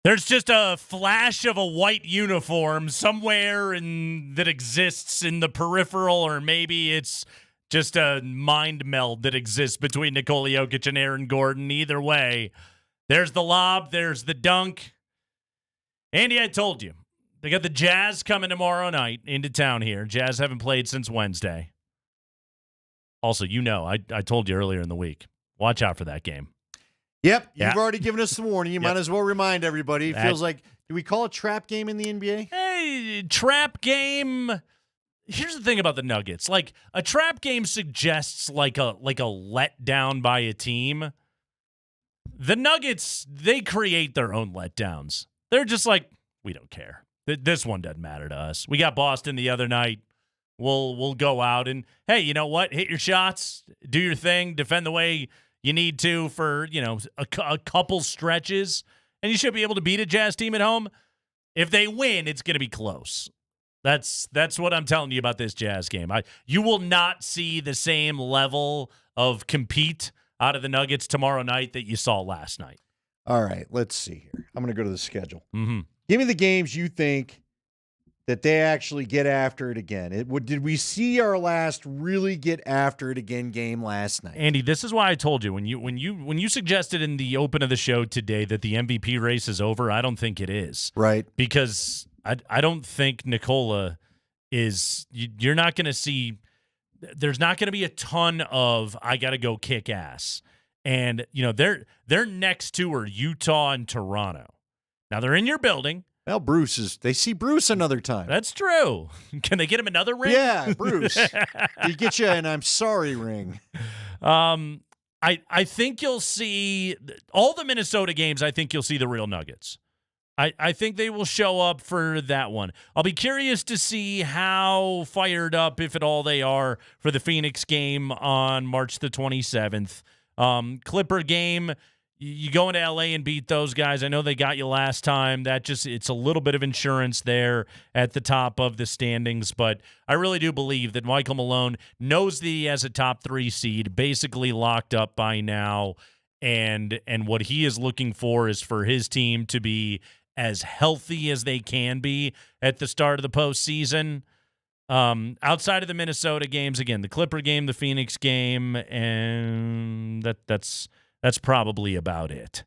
There's just a flash of a white uniform somewhere that exists in the peripheral, or maybe it's just a mind meld that exists between Nikola Jokic and Aaron Gordon. Either way, there's the lob, there's the dunk. Andy, I told you, they got the Jazz coming tomorrow night into town here. Jazz haven't played since Wednesday. Also, I told you earlier in the week, watch out for that game. Yep, you've already given us the warning. You might as well remind everybody. It That- feels like, do we call it trap game in the NBA? Hey, trap game. Here's the thing about the Nuggets. Like, a trap game suggests like a letdown by a team. The Nuggets, they create their own letdowns. They're just like, we don't care. This one doesn't matter to us. We got Boston the other night. We'll go out and, hey, you know what? Hit your shots, do your thing, defend the way you need to for, a couple stretches, and you should be able to beat a Jazz team at home. If they win, it's going to be close. That's what I'm telling you about this Jazz game. You will not see the same level of compete out of the Nuggets tomorrow night that you saw last night. All right, let's see here. I'm going to go to the schedule. Mm-hmm. Give me the games you think that they actually get after it again. Did we see our last really get after it again game last night? Andy, this is why I told you when you suggested in the open of the show today that the MVP race is over. I don't think it is. Right. Because I don't think Nikola is. You're not going to see. There's not going to be a ton of I got to go kick ass. And their next two are Utah and Toronto. Now they're in your building. Well, they see Bruce another time. That's true. Can they get him another ring? Yeah, Bruce. He get you an I'm sorry ring. I think you'll see all the Minnesota games. I think you'll see the real Nuggets. I think they will show up for that one. I'll be curious to see how fired up, if at all, they are for the Phoenix game on March the 27th. Clipper game. You go into LA and beat those guys. I know they got you last time. It's a little bit of insurance there at the top of the standings, but I really do believe that Michael Malone knows that he has a top 3 seed, basically locked up by now, and what he is looking for is for his team to be as healthy as they can be at the start of the postseason. Outside of the Minnesota games, again, the Clipper game, the Phoenix game, and that's probably about it.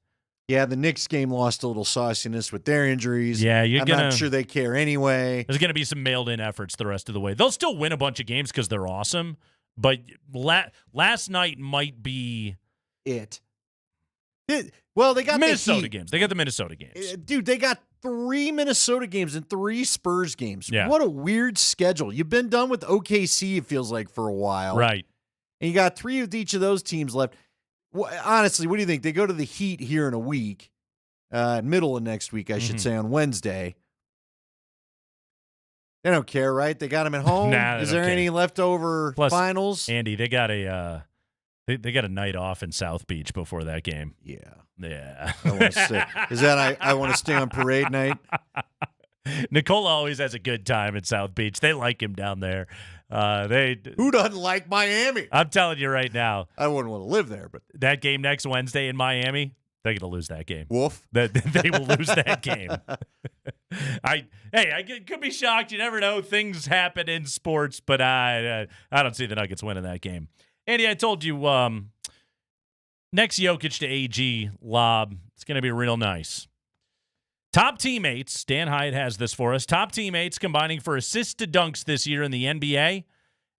Yeah, the Knicks game lost a little sauciness with their injuries. Yeah, I'm not sure they care anyway. There's going to be some mailed-in efforts the rest of the way. They'll still win a bunch of games because they're awesome, but last night might be it. Well, they got Minnesota games. They got the Minnesota games. Dude, they got 3 Minnesota games and 3 Spurs games. Yeah. What a weird schedule. You've been done with OKC, it feels like, for a while. Right. And you got 3 of each of those teams left. Honestly, what do you think? They go to the Heat here in a week, middle of next week, I should say, on Wednesday. They don't care, right? They got them at home. Is there any leftover finals? Andy, they got a they got a night off in South Beach before that game. Yeah. I want to stay. Is that I want to stay on parade night? Nicola always has a good time in South Beach. They like him down there. Who doesn't like Miami? I'm telling you right now. I wouldn't want to live there, but that game next Wednesday in Miami, they're gonna lose that game. Woof. They will lose that game. I could be shocked. You never know. Things happen in sports, but I don't see the Nuggets winning that game. Andy, I told you next Jokic to AG lob. It's gonna be real nice. Top teammates, Dan Hyatt has this for us. Top teammates combining for assists to dunks this year in the NBA.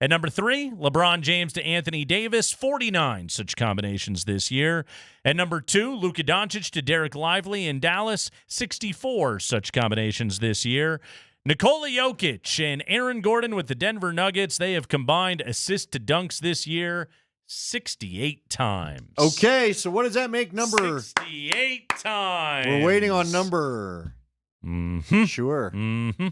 At number 3, LeBron James to Anthony Davis, 49 such combinations this year. At number 2, Luka Doncic to Derek Lively in Dallas, 64 such combinations this year. Nikola Jokic and Aaron Gordon with the Denver Nuggets, they have combined assists to dunks this year, 68 times. Okay, so what does that make number? 68 times. We're waiting on number. Mm-hmm. Sure. Mm-hmm.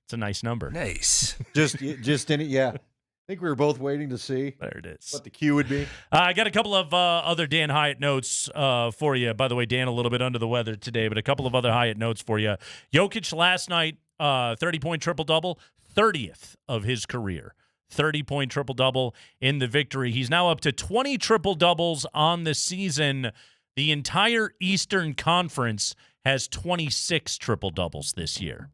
It's a nice number. Nice. Just in it, yeah. I think we were both waiting to see There it is. what the cue would be. I got a couple of other Dan Hyatt notes for you. By the way, Dan, a little bit under the weather today, but a couple of other Hyatt notes for you. Jokic last night, 30-point triple-double, 30th of his career. 30-point triple-double in the victory. He's now up to 20 triple-doubles on the season. The entire Eastern Conference has 26 triple-doubles this year.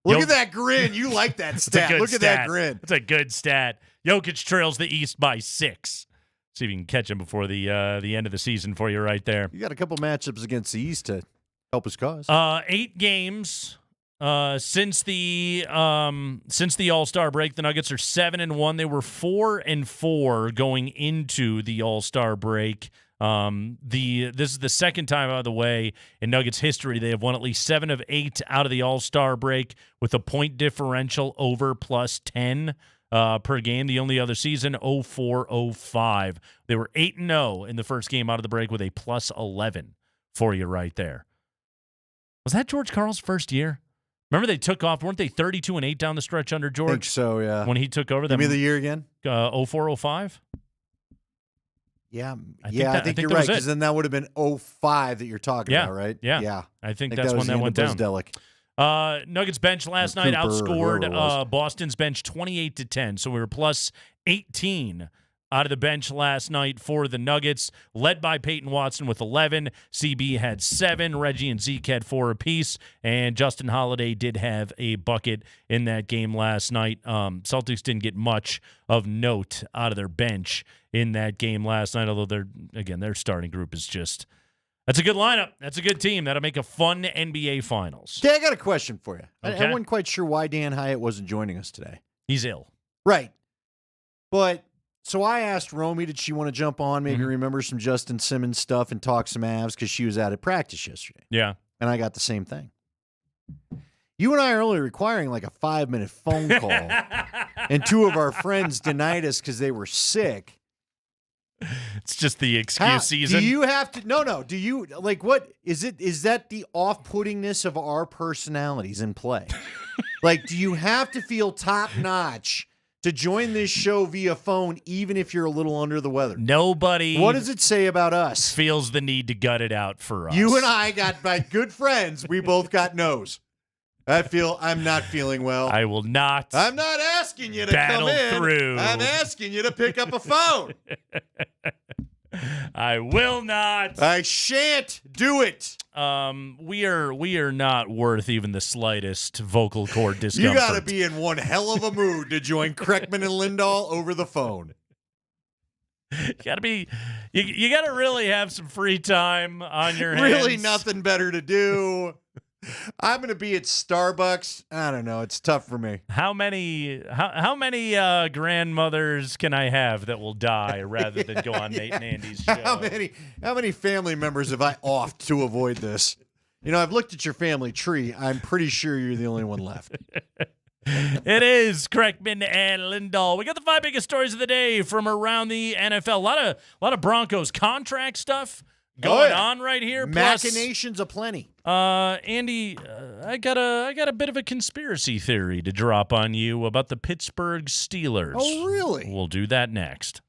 Look at that grin. You like that stat. Look at that grin. It's a good stat. Jokic trails the East by 6. See if you can catch him before the end of the season for you right there. You got a couple matchups against the East to help his cause. 8 games since the All-Star break. The Nuggets are 7-1. They were 4-4 going into the All-Star break. This is the second time, by the way, in Nuggets history they have won at least 7 of 8 out of the All-Star break with a point differential over +10 per game. The only other season, 04-05. They were 8-0 in the first game out of the break with a +11 for you right there. Was that George Karl's first year? Remember they took off, weren't they 32-8 down the stretch under George? I think so, yeah. When he took over. Give me the year again. 04-05? Yeah, I think you're right, because then that would have been 05 that you're talking about, right? Yeah. I think that's when that went down. Nuggets bench last night outscored Boston's bench 28-10, so we were +18 out of the bench last night for the Nuggets, led by Payton Watson with 11. CB had 7. Reggie and Zeke had 4 apiece, and Justin Holiday did have a bucket in that game last night. Celtics didn't get much of note out of their bench in that game last night, although their starting group is just – that's a good lineup. That's a good team. That'll make a fun NBA Finals. Okay, I got a question for you. Okay. I wasn't quite sure why Dan Hyatt wasn't joining us today. He's ill. Right. But – so I asked Romy, did she want to jump on, maybe remember some Justin Simmons stuff and talk some Avs because she was out at practice yesterday. Yeah. And I got the same thing. You and I are only requiring like a 5-minute phone call. And 2 of our friends denied us because they were sick. It's just the excuse season. Do you have to? No. Do you like what is it? Is that the off-puttingness of our personalities in play? Like, do you have to feel top-notch to join this show via phone, even if you're a little under the weather? Nobody. What does it say about us? Feels the need to gut it out for us. You and I got by good friends. We both got no's. I'm not feeling well. I will not. I'm not asking you to battle come in. Through. I'm asking you to pick up a phone. I will not. I shan't do it. We are not worth even the slightest vocal cord discomfort. You got to be in one hell of a mood to join Kreckman and Lindahl over the phone. You got to really have some free time on your hands. Really nothing better to do. I'm going to be at Starbucks. I don't know. It's tough for me. How many grandmothers can I have that will die rather than go on Nate and Andy's show? How many family members have I offed to avoid this? You know, I've looked at your family tree. I'm pretty sure you're the only one left. It is Kreckman and Lindahl. We got the 5 biggest stories of the day from around the NFL. A lot of Broncos contract stuff going on right here. Machinations aplenty. Andy, I got a bit of a conspiracy theory to drop on you about the Pittsburgh Steelers. Oh, really? We'll do that next.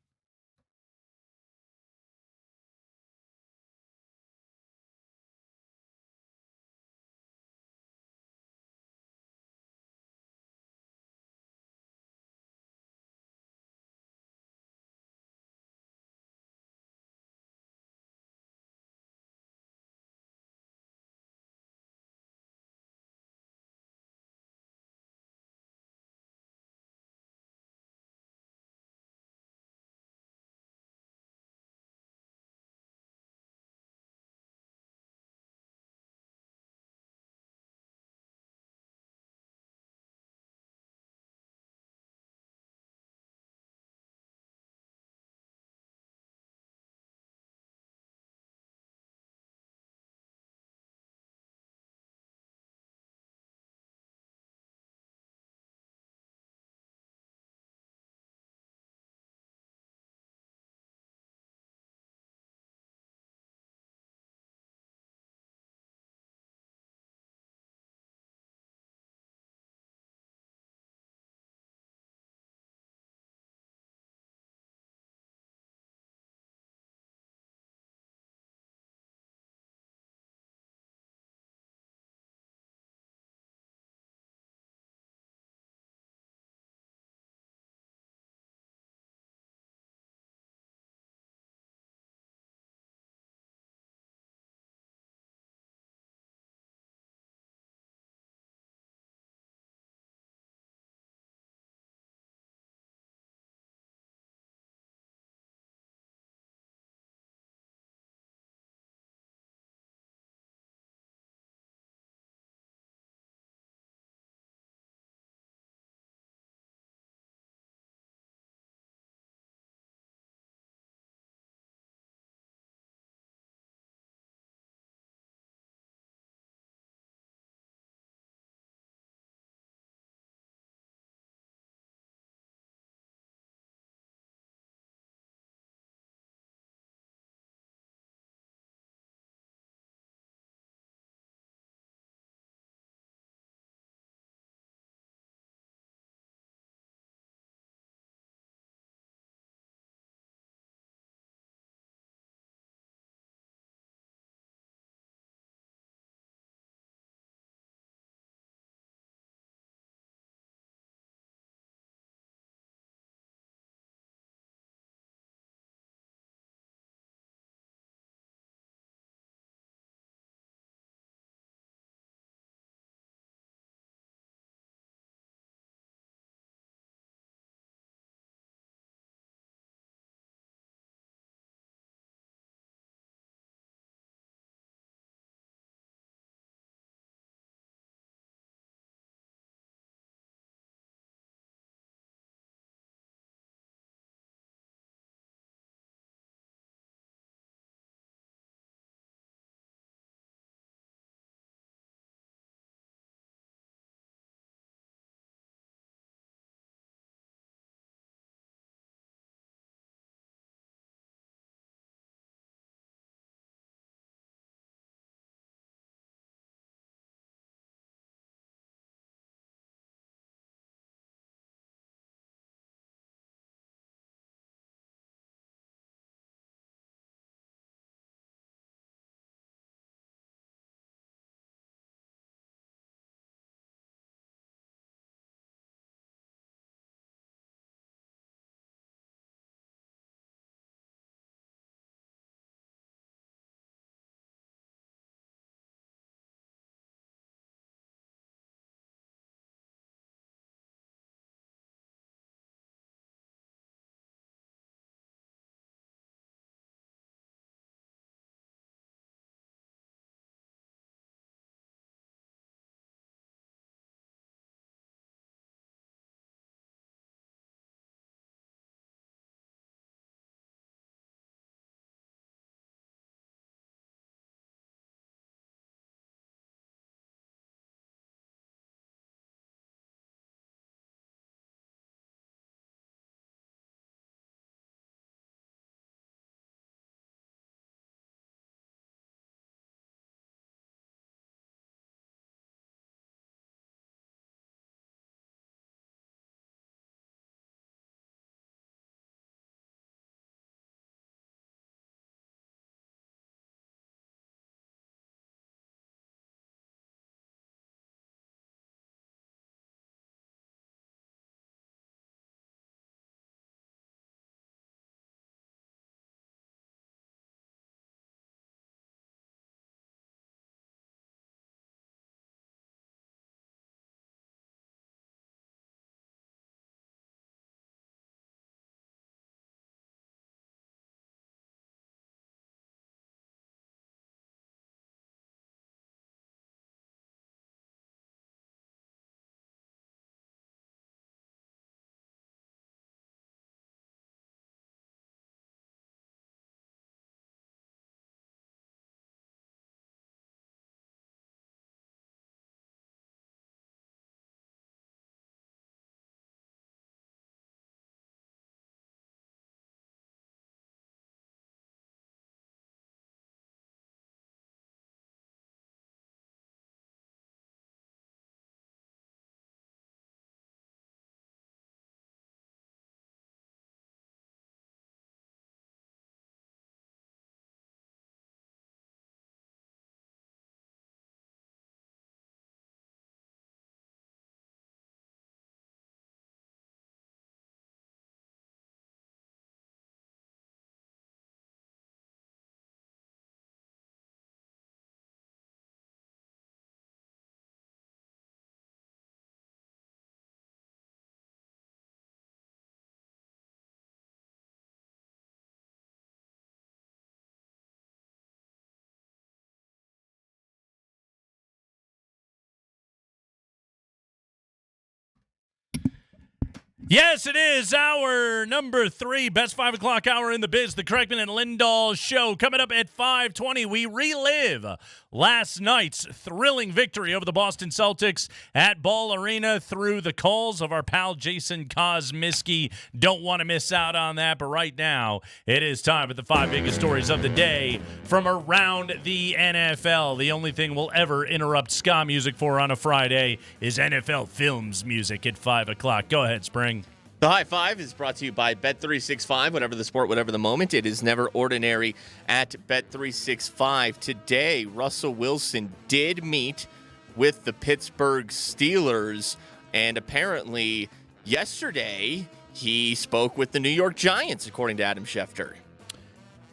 Yes, it is our number 3 best 5 o'clock hour in the biz, the Kreckman and Lindahl show. Coming up at 5:20, we relive last night's thrilling victory over the Boston Celtics at Ball Arena through the calls of our pal Jason Kosmiski. Don't want to miss out on that, but right now it is time for the 5 biggest stories of the day from around the NFL. The only thing we'll ever interrupt ska music for on a Friday is NFL Films music at 5 o'clock. Go ahead, Spring. The High Five is brought to you by Bet365. Whatever the sport, whatever the moment, it is never ordinary at Bet365. Today, Russell Wilson did meet with the Pittsburgh Steelers, and apparently yesterday he spoke with the New York Giants, according to Adam Schefter.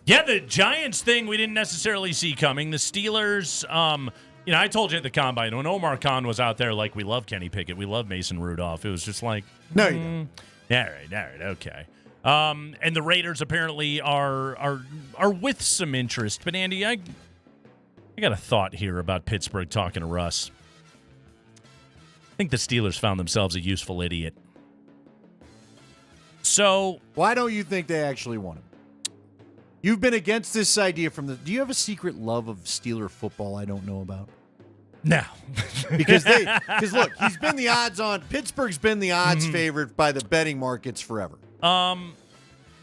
Yeah, the Giants thing we didn't necessarily see coming. The Steelers, I told you at the Combine, when Omar Khan was out there, like, we love Kenny Pickett, we love Mason Rudolph, it was just like, no, you don't. All right, okay. And the Raiders apparently are with some interest. But Andy, I got a thought here about Pittsburgh talking to Russ. I think the Steelers found themselves a useful idiot. So why don't you think they actually want him? You've been against this idea from the. Do you have a secret love of Steeler football I don't know about? No. because look, he's been the odds on. Pittsburgh's been the odds favorite by the betting markets forever.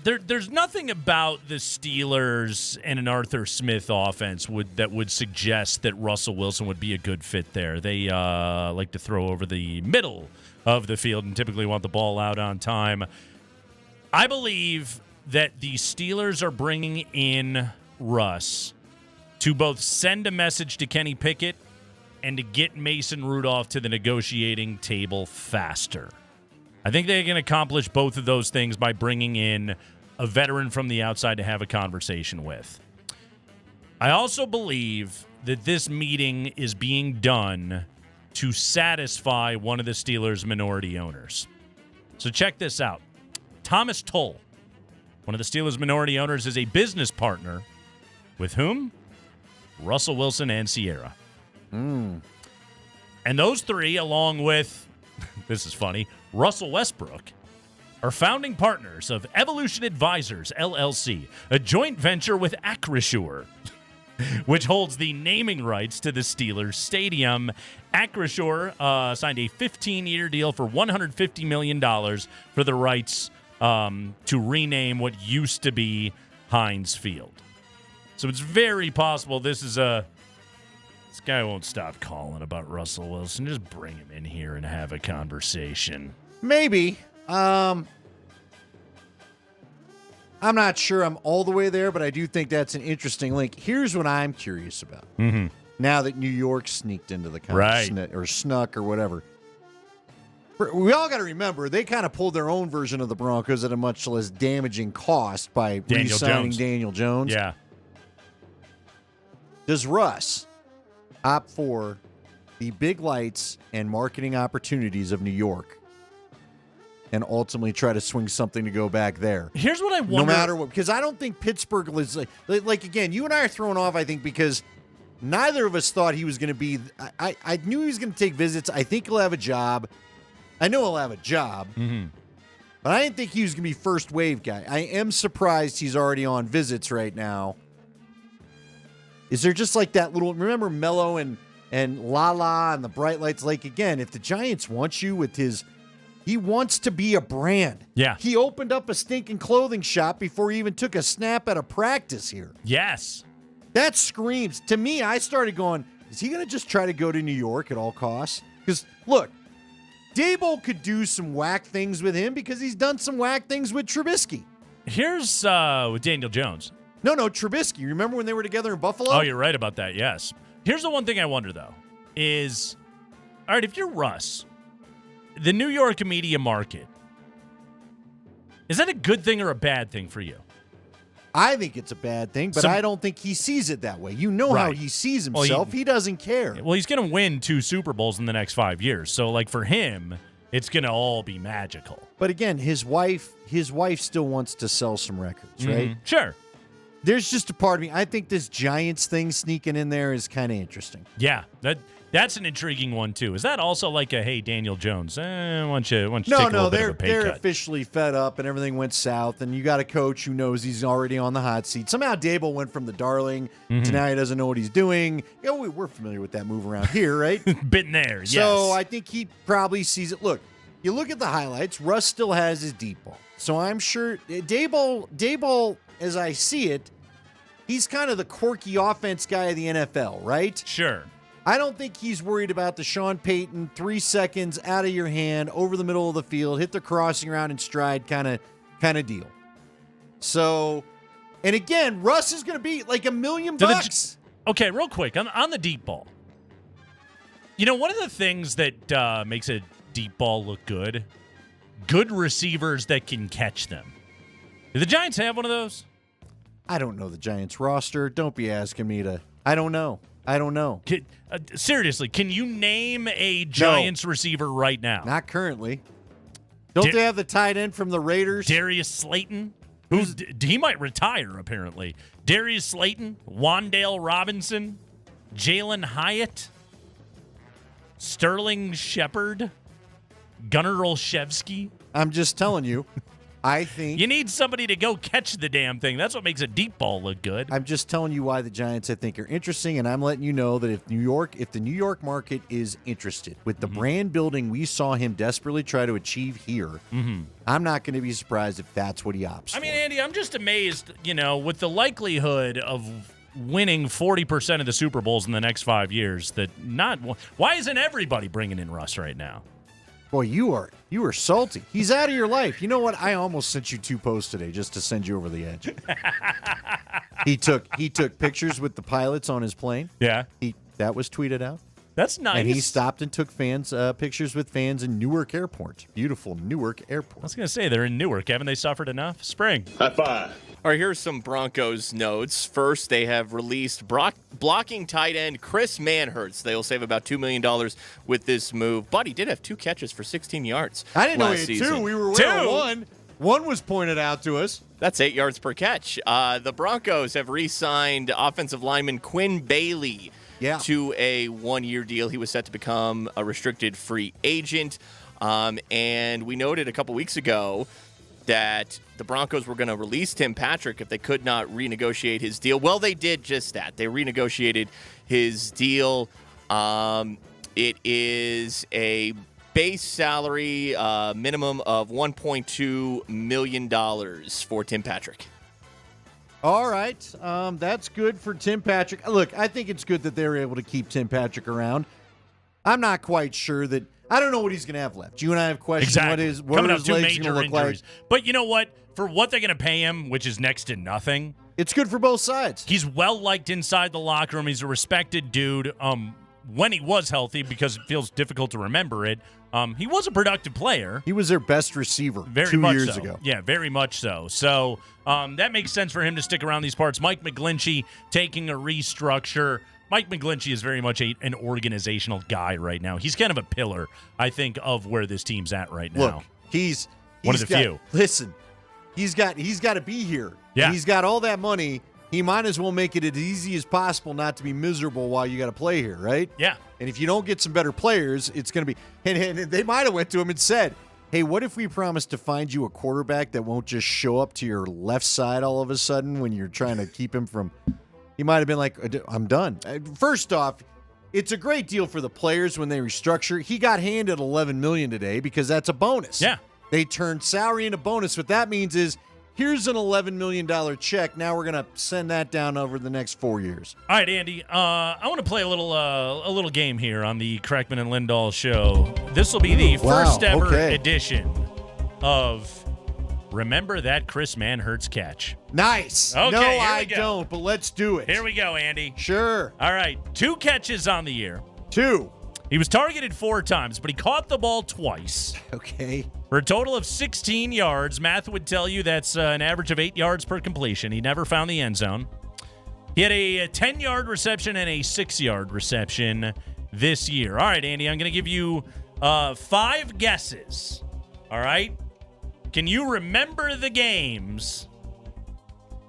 There's nothing about the Steelers and an Arthur Smith offense that would suggest that Russell Wilson would be a good fit there. They like to throw over the middle of the field and typically want the ball out on time. I believe that the Steelers are bringing in Russ to both send a message to Kenny Pickett and to get Mason Rudolph to the negotiating table faster. I think they can accomplish both of those things by bringing in a veteran from the outside to have a conversation with. I also believe that this meeting is being done to satisfy one of the Steelers' minority owners. So check this out. Thomas Tull, one of the Steelers' minority owners, is a business partner with whom? Russell Wilson and Sierra. And those three, along with, this is funny, Russell Westbrook, are founding partners of Evolution Advisors, LLC, a joint venture with Acrisure, which holds the naming rights to the Steelers Stadium. Acrisure signed a 15-year deal for $150 million for the rights to rename what used to be Heinz Field. So it's very possible this guy won't stop calling about Russell Wilson. Just bring him in here and have a conversation. Maybe. I'm not sure I'm all the way there, but I do think that's an interesting link. Here's what I'm curious about. Now that New York sneaked into the conversation, or snuck or whatever. We all got to remember, they kind of pulled their own version of the Broncos at a much less damaging cost by re-signing Daniel Jones. Yeah. Does Russ opt for the big lights and marketing opportunities of New York and ultimately try to swing something to go back there? Here's what I wonder. No matter what, because I don't think Pittsburgh was like again, you and I are thrown off, I think, because neither of us thought he was going to be. I knew he was going to take visits. I think he'll have a job. I know he'll have a job. But I didn't think he was going to be first wave guy. I am surprised he's already on visits right now. Is there just like that little, remember Mello and Lala and the Bright Lights Lake again? If the Giants want you with he wants to be a brand. Yeah. He opened up a stinking clothing shop before he even took a snap at a practice here. Yes. That screams. To me, I started going, is he going to just try to go to New York at all costs? Because, look, Daboll could do some whack things with him because he's done some whack things with Trubisky. Here's with Daniel Jones. No, Trubisky. Remember when they were together in Buffalo? Oh, you're right about that, yes. Here's the one thing I wonder, though, is, all right, if you're Russ, the New York media market, is that a good thing or a bad thing for you? I think it's a bad thing, but I don't think he sees it that way. You know how he sees himself. He doesn't care. Well, he's going to win 2 Super Bowls in the next 5 years. So, like, for him, it's going to all be magical. But again, his wife still wants to sell some records, right? Sure. there's just a part of me. I think this Giants thing sneaking in there is kind of interesting. Yeah, that's an intriguing one too. Is that also like a hey Daniel Jones? Why don't you take a little bit of a pay they're cut? officially fed up and everything went south, and you got a coach who knows he's already on the hot seat. Somehow Dable went from the darling to now he doesn't know what he's doing. You know, we're familiar with that move around here, right? Been there, yes. So I think he probably sees it. Look, you look at the highlights. Russ still has his deep ball, so I'm sure Dable, as I see it, he's kind of the quirky offense guy of the NFL, right? Sure. I don't think he's worried about the Sean Payton 3 seconds out of your hand over the middle of the field, hit the crossing route in stride kind of deal. So, and again, Russ is going to be like $1 million. Okay, real quick on the deep ball. You know, one of the things that makes a deep ball look good receivers that can catch them. Do the Giants have one of those? I don't know the Giants roster. Don't be asking me to. I don't know. Seriously, can you name a Giants receiver right now? Not currently. Don't they have the tight end from the Raiders? Darius Slayton? He might retire, apparently. Darius Slayton, Wan'Dale Robinson, Jalen Hyatt, Sterling Shepard, Gunnar Olszewski. I'm just telling you. I think you need somebody to go catch the damn thing. That's what makes a deep ball look good. I'm just telling you why the Giants I think are interesting, and I'm letting you know that if the New York market is interested with the brand building we saw him desperately try to achieve here, I'm not going to be surprised if that's what he opts for. I mean, Andy, I'm just amazed, with the likelihood of winning 40% of the Super Bowls in the next 5 years, why isn't everybody bringing in Russ right now? Boy, you are salty. He's out of your life. You know what? I almost sent you 2 posts today just to send you over the edge. He took pictures with the pilots on his plane. Yeah. That was tweeted out. That's nice. And he stopped and took pictures with fans in Newark Airport. Beautiful Newark Airport. I was going to say, they're in Newark. Haven't they suffered enough? Spring. High five. All right, here's some Broncos notes. First, they have released blocking tight end Chris Manhertz. They will save about $2 million with this move. But he did have 2 catches for 16 yards. I didn't know he had season. 2. We were aware of 1. 1 was pointed out to us. That's 8 yards per catch. The Broncos have re-signed offensive lineman Quinn Bailey to a 1-year deal. He was set to become a restricted free agent. And we noted a couple weeks ago that the Broncos were going to release Tim Patrick if they could not renegotiate his deal. Well, they did just that. They renegotiated his deal. It is a base salary minimum of $1.2 million for Tim Patrick. All right. That's good for Tim Patrick. Look, I think it's good that they were able to keep Tim Patrick around. I'm not quite sure that I don't know what he's going to have left. You and I have questions. Exactly. What Coming are up, his 2 legs going to major look injuries. like? But you know what? For what they're going to pay him, which is next to nothing, it's good for both sides. He's well liked inside the locker room. He's a respected dude. When he was healthy, because it feels difficult to remember it, he was a productive player. He was their best receiver very 2 much years so. ago. Yeah, very much so. So that makes sense for him to stick around these parts. Mike McGlinchey taking a restructure. Mike McGlinchey is very much an organizational guy right now. He's kind of a pillar, I think, of where this team's at right now. Look, he's one of the few. Listen, he's got to be here. Yeah. He's got all that money. He might as well make it as easy as possible not to be miserable while you got to play here, right? Yeah. And if you don't get some better players, it's going to be. And they might have went to him and said, "Hey, what if we promise to find you a quarterback that won't just show up to your left side all of a sudden when you're trying to keep him from?" He might have been like, "I'm done." First off, it's a great deal for the players when they restructure. He got handed $11 million today because that's a bonus. Yeah. They turned salary into bonus. What that means is, here's an $11 million check. Now we're going to send that down over the next 4 years. All right, Andy. I want to play a little game here on the Crackman and Lindahl show. This will be the first ever edition of Remember That Chris Manhertz Catch. Nice. Okay, no, here we I go. don't, but let's do it. Here we go, Andy. Sure. All right, 2 catches on the year. 2. He was targeted 4 times, but he caught the ball twice. Okay. For a total of 16 yards. Math would tell you that's an average of 8 yards per completion. He never found the end zone. He had a 10-yard reception and a 6-yard reception this year. All right, Andy, I'm going to give you 5 guesses. All right? Can you remember the games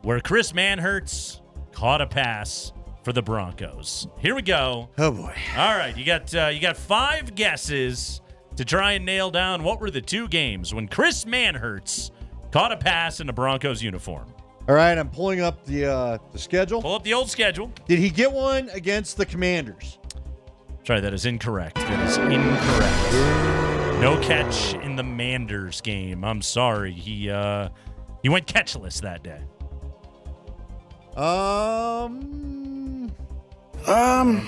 where Chris Manhertz caught a pass for the Broncos. Here we go. Oh boy. All right, you got 5 guesses to try and nail down what were the 2 games when Chris Manhertz caught a pass in a Broncos uniform. All right, I'm pulling up the schedule. Pull up the old schedule. Did he get one against the Commanders? Sorry, that is incorrect. That is incorrect. No catch in the Manders game. I'm sorry. He went catchless that day. I'm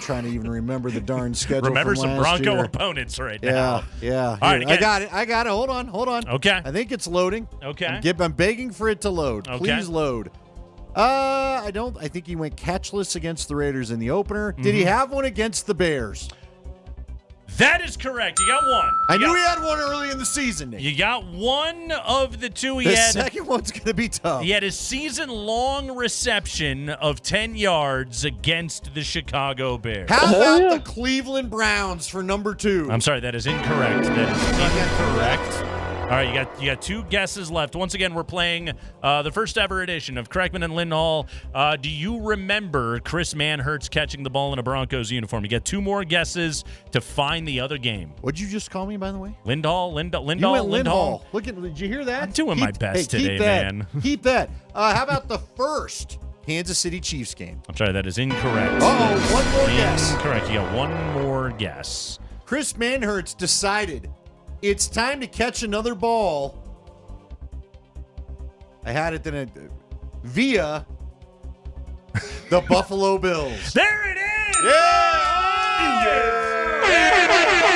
trying to even remember the darn schedule. Remember from some last Bronco year. opponents right now. Yeah. All right, I got it. Hold on. Okay. I think it's loading. Okay. I'm begging for it to load. Okay. Please load. I think he went catchless against the Raiders in the opener. Did he have one against the Bears? That is correct. You got one. I knew he had one early in the season, Nick. You got one of the 2 he The had. second one's going to be tough. He had a season-long reception of 10 yards against the Chicago Bears. How about the Cleveland Browns for number 2? I'm sorry, that is incorrect. That is incorrect. All right, you got 2 guesses left. Once again, we're playing the first ever edition of Kreckman and Lindall. Do you remember Chris Manhertz catching the ball in a Broncos uniform? You got 2 more guesses to find the other game. What'd you just call me, by the way? Lindall. You went Lindall. Did you hear that? I'm doing my best today, man. Keep that. How about the first Kansas City Chiefs game? I'm sorry, that is incorrect. One more guess. Incorrect. You got one more guess. Chris Manhertz decided it's time to catch another ball. I had it via the Buffalo Bills. There it is!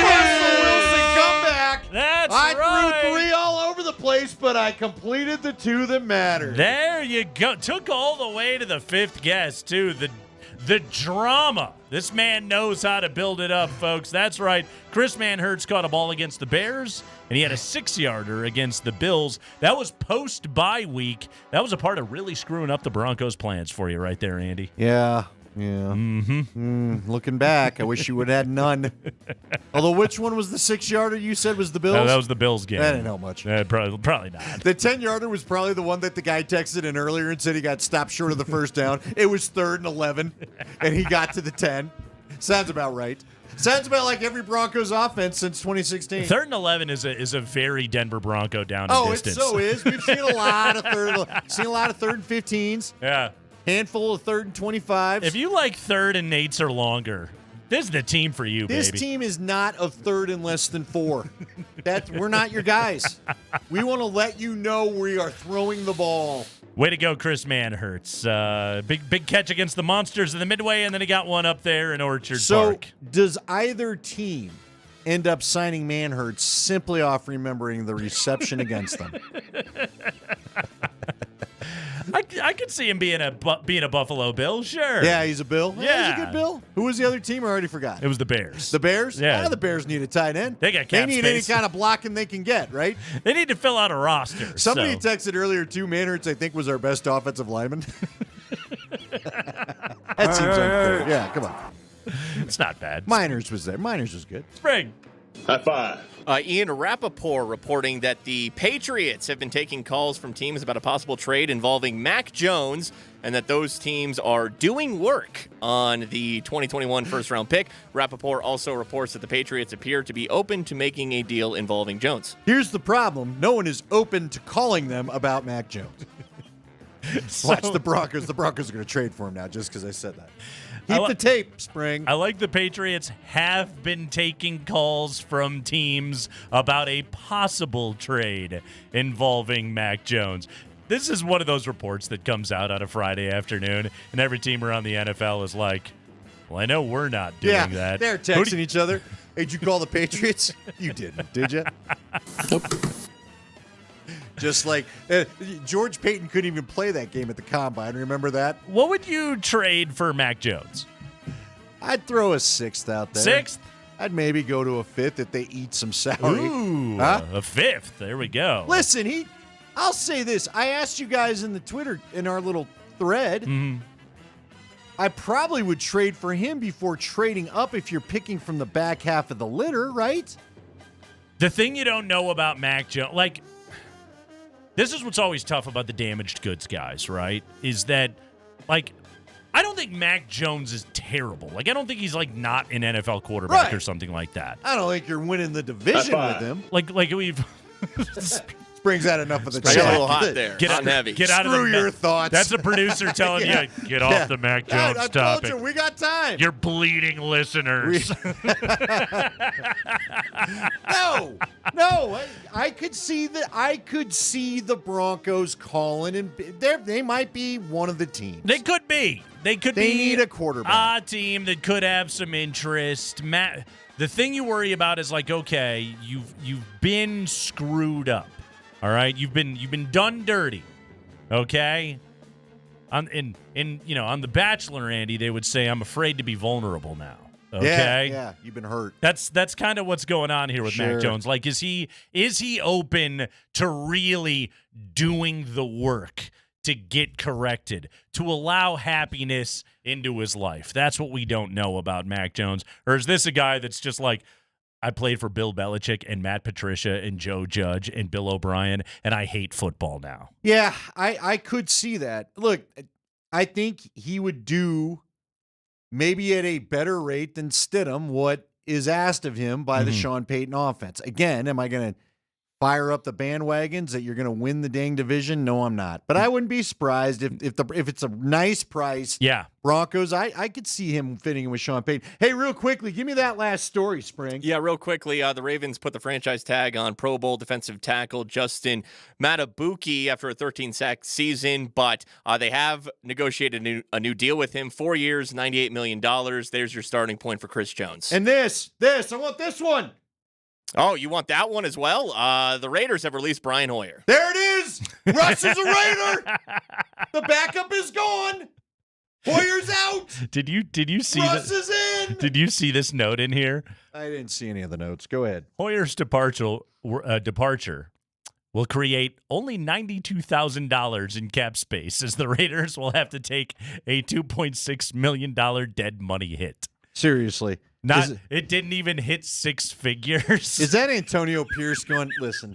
Russell Wilson comeback. That's I right. threw 3 all over the place, but I completed the 2 that mattered. There you go. Took all the way to the 5th guess, too. The drama. This man knows how to build it up, folks. That's right. Chris Manhertz caught a ball against the Bears, and he had a 6-yarder against the Bills. That was post-bye week. That was a part of really screwing up the Broncos' plans for you right there, Andy. Yeah. Looking back, I wish you would have had none. Although, which one was the 6-yarder you said was the Bills? No, that was the Bills game. That didn't help much. Probably not. The 10-yarder was probably the one that the guy texted in earlier and said he got stopped short of the first down. It was 3rd and 11, and he got to the 10. Sounds about right. Sounds about like every Broncos offense since 2016. 3rd and 11 is a very Denver Bronco down in distance. It so is. We've seen a lot of 3rd and 15s. Yeah. Handful of 3rd and 25s. If you like 3rd and 8s or longer, this is the team for you, this baby. team is not of 3rd and less than 4. We're not your guys. We want to let you know we are throwing the ball. Way to go, Chris Manhertz. Big catch against the Monsters in the Midway, and then he got one up there in Orchard Park. So, does either team end up signing Manhertz simply off remembering the reception against them? I could see him being a Buffalo Bill, sure. Yeah, he's a Bill. Yeah. He's a good Bill. Who was the other team? I already forgot. It was the Bears. The Bears? Yeah. The Bears need a tight end. They got cap They need space. any kind of blocking they can get, right? They need to fill out a roster. Somebody so. texted earlier, too, Manhertz, I think, was our best offensive lineman. That seems unfair. Yeah, come on. It's not bad. Miners was there. Miners was good. Spring. High five. Ian Rappaport reporting that the Patriots have been taking calls from teams about a possible trade involving Mac Jones, and that those teams are doing work on the 2021 first-round pick. Rappaport also reports that the Patriots appear to be open to making a deal involving Jones. Here's the problem. No one is open to calling them about Mac Jones. Watch the Broncos. The Broncos are going to trade for him now just because I said that. Keep the tape, Spring. I like the Patriots have been taking calls from teams about a possible trade involving Mac Jones. This is one of those reports that comes out on a Friday afternoon, and every team around the NFL is like, well, I know we're not doing that. They're texting each other. Hey, did you call the Patriots? You didn't, did you? Nope. Just like George Payton couldn't even play that game at the Combine. Remember that? What would you trade for Mac Jones? I'd throw a 6th out there. 6th? I'd maybe go to a 5th if they eat some salary. Ooh, huh? A 5th. There we go. Listen, I'll say this. I asked you guys in the Twitter, in our little thread, I probably would trade for him before trading up if you're picking from the back half of the litter, right? The thing you don't know about Mac Jones, like, This is what's always tough about the damaged goods guys, right? Is that, like, I don't think Mac Jones is terrible. Like, I don't think he's, like, not an NFL quarterback or something like that. I don't think you're winning the division with him. Like we've... Brings out enough of the chat. A little hot there. Get hot and heavy. Get out of your thoughts. That's a producer telling you, get off the Mac Jones I topic. told you, we got time. You're bleeding listeners. No. I could see the Broncos calling, and they might be one of the teams. They could be. They need a quarterback. A team that could have some interest. Matt, the thing you worry about is like, okay, you've been screwed up. All right, you've been done dirty. Okay? On The Bachelor, Andy, they would say, I'm afraid to be vulnerable now. Okay? Yeah, you've been hurt. That's kind of what's going on here with Mac Jones. Like, is he open to really doing the work to get corrected, to allow happiness into his life? That's what we don't know about Mac Jones. Or is this a guy that's just like, I played for Bill Belichick and Matt Patricia and Joe Judge and Bill O'Brien, and I hate football now? Yeah, I could see that. Look, I think he would do maybe at a better rate than Stidham what is asked of him by the Sean Payton offense. Again, am I going to fire up the bandwagons that you're going to win the dang division? No, I'm not. But I wouldn't be surprised if it's a nice price. Yeah. Broncos, I could see him fitting in with Sean Payton. Hey, real quickly, give me that last story, Spring. Yeah, real quickly, the Ravens put the franchise tag on Pro Bowl defensive tackle Justin Matabuki after a 13-sack season, but they have negotiated a new deal with him, 4 years, $98 million. There's your starting point for Chris Jones. And this, I want this one. Oh, you want that one as well? The Raiders have released Brian Hoyer. There it is. Russ is a Raider. The backup is gone. Hoyer's out. Did you see Russ is in? Did you see this note in here? I didn't see any of the notes. Go ahead. Hoyer's departure will create only $92,000 in cap space, as the Raiders will have to take a $2.6 million dead money hit. Seriously. It didn't even hit six figures. Is that Antonio Pierce going, listen,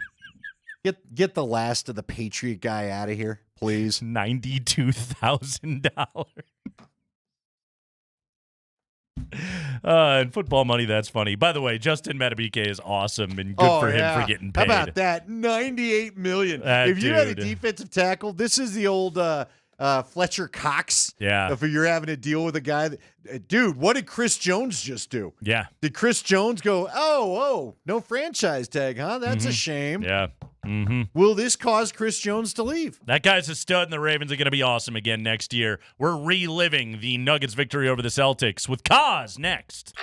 get the last of the Patriot guy out of here, please? $92,000. And football money, that's funny. By the way, Justin Matabike is awesome, and good for him for getting paid. How about that? $98 million. If you had a defensive tackle, this is the old Fletcher Cox. Yeah. If you're having to deal with a guy dude, what did Chris Jones just do? Yeah. Did Chris Jones go, oh, no franchise tag, huh? That's a shame. Yeah. Will this cause Chris Jones to leave? That guy's a stud, and the Ravens are going to be awesome again next year. We're reliving the Nuggets' victory over the Celtics with Kaz next.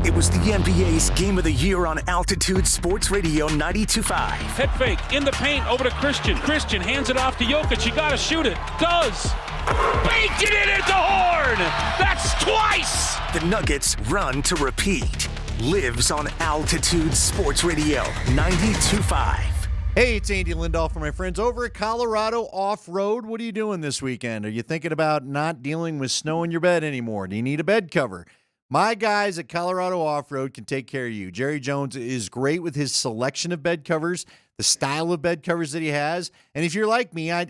It was the NBA's Game of the Year on Altitude Sports Radio 92.5. Head fake in the paint over to Christian. Christian hands it off to Jokic. You got to shoot it. Does. Baked it in at the horn. That's twice. The Nuggets' run to repeat lives on Altitude Sports Radio 92.5. Hey, it's Andy Lindahl for my friends over at Colorado Off-Road. What are you doing this weekend? Are you thinking about not dealing with snow in your bed anymore? Do you need a bed cover? My guys at Colorado Off-Road can take care of you. Jerry Jones is great with his selection of bed covers, the style of bed covers that he has. And if you're like me, I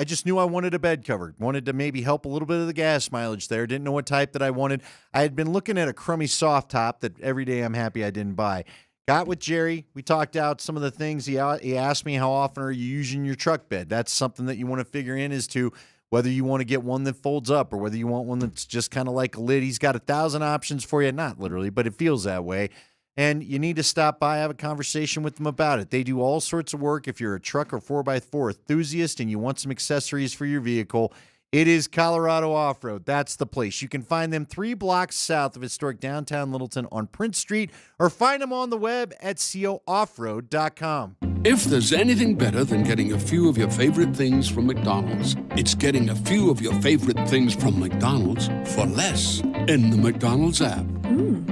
just knew I wanted a bed cover. Wanted to maybe help a little bit of the gas mileage there. Didn't know what type that I wanted. I had been looking at a crummy soft top that every day I'm happy I didn't buy. Got with Jerry. We talked out some of the things. He asked me, how often are you using your truck bed? That's something that you want to figure in as to whether you want to get one that folds up or whether you want one that's just kind of like a lid. He's got 1,000 options for you. Not literally, but it feels that way. And you need to stop by, have a conversation with them about it. They do all sorts of work. If you're a truck or 4x4 enthusiast and you want some accessories for your vehicle, it is Colorado Off-Road. That's the place. You can find them 3 blocks south of historic downtown Littleton on Prince Street, or find them on the web at cooffroad.com. If there's anything better than getting a few of your favorite things from McDonald's, it's getting a few of your favorite things from McDonald's for less in the McDonald's app.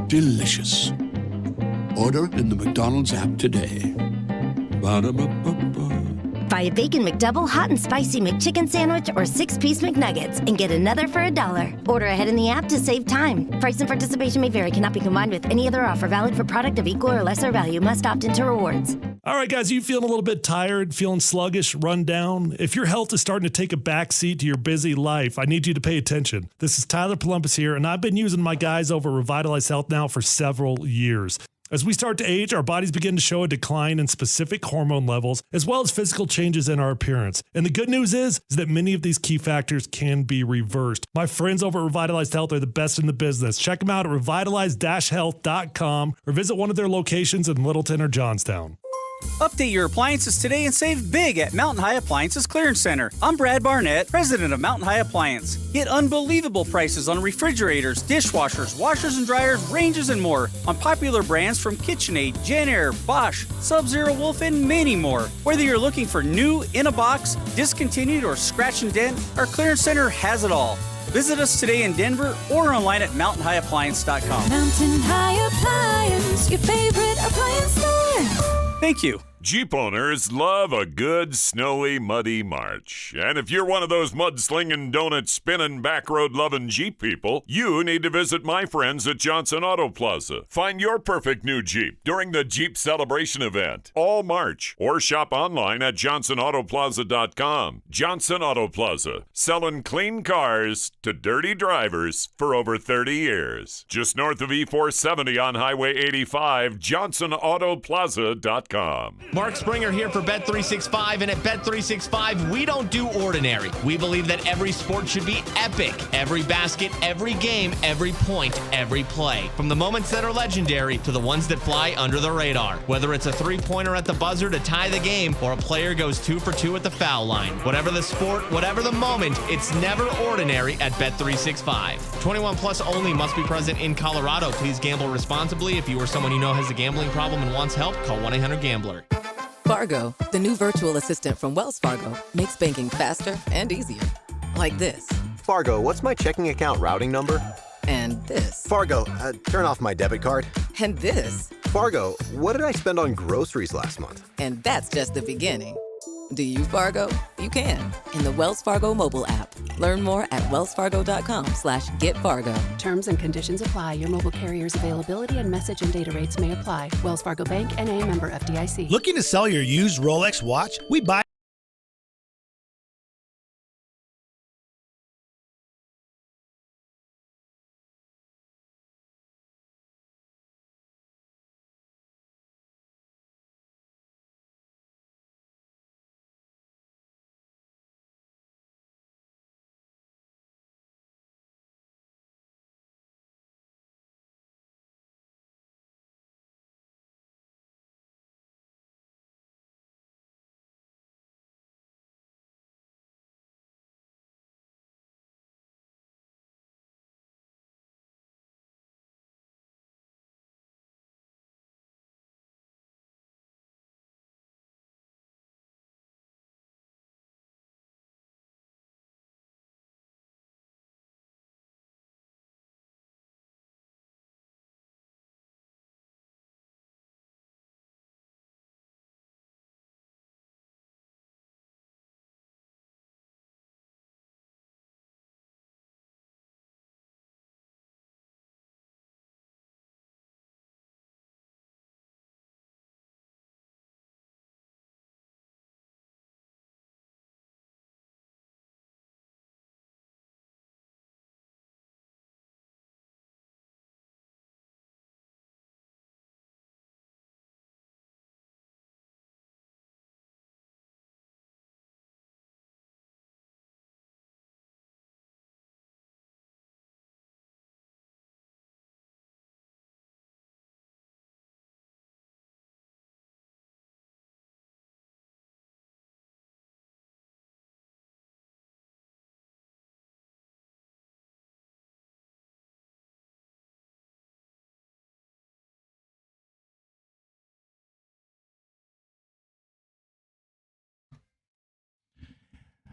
Delicious. Order in the McDonald's app today. Ba-da-ba-ba-ba. Buy a Bacon McDouble, Hot and Spicy McChicken Sandwich, or 6-piece McNuggets, and get another for $1. Order ahead in the app to save time. Price and participation may vary. Cannot be combined with any other offer. Valid for product of equal or lesser value. Must opt into rewards. All right, guys, you feeling a little bit tired, feeling sluggish, run down? If your health is starting to take a backseat to your busy life, I need you to pay attention. This is Tyler Polumbus here, and I've been using my guys over at Revitalize Health now for several years. As we start to age, our bodies begin to show a decline in specific hormone levels, as well as physical changes in our appearance. And the good news is that many of these key factors can be reversed. My friends over at Revitalized Health are the best in the business. Check them out at revitalize-health.com or visit one of their locations in Littleton or Johnstown. Update your appliances today and save big at Mountain High Appliances Clearance Center. I'm Brad Barnett, president of Mountain High Appliance. Get unbelievable prices on refrigerators, dishwashers, washers and dryers, ranges, and more on popular brands from KitchenAid, JennAir, Bosch, Sub-Zero Wolf, and many more. Whether you're looking for new, in a box, discontinued, or scratch and dent, our Clearance Center has it all. Visit us today in Denver or online at mountainhighappliance.com. Mountain High Appliance, your favorite appliance store. Thank you. Jeep owners love a good, snowy, muddy March. And if you're one of those mud-slinging, donut-spinning, back-road-loving Jeep people, you need to visit my friends at Johnson Auto Plaza. Find your perfect new Jeep during the Jeep Celebration event all March, or shop online at johnsonautoplaza.com. Johnson Auto Plaza, selling clean cars to dirty drivers for over 30 years. Just north of E470 on Highway 85, johnsonautoplaza.com. Mark Springer here for Bet365, and at Bet365, we don't do ordinary. We believe that every sport should be epic. Every basket, every game, every point, every play. From the moments that are legendary to the ones that fly under the radar. Whether it's a three-pointer at the buzzer to tie the game, or a player goes 2 for 2 at the foul line. Whatever the sport, whatever the moment, it's never ordinary at Bet365. 21 plus only, must be present in Colorado. Please gamble responsibly. If you or someone you know has a gambling problem and wants help, call 1-800-GAMBLER. Fargo, the new virtual assistant from Wells Fargo, makes banking faster and easier. Like this. Fargo, what's my checking account routing number? And this. Fargo, turn off my debit card. And this. Fargo, what did I spend on groceries last month? And that's just the beginning. Do you Fargo? You can in the Wells Fargo mobile app. Learn more at wellsfargo.com/getfargo. Terms and conditions apply. Your mobile carrier's availability and message and data rates may apply. Wells Fargo Bank, N.A., member FDIC. Looking to sell your used Rolex watch? We buy.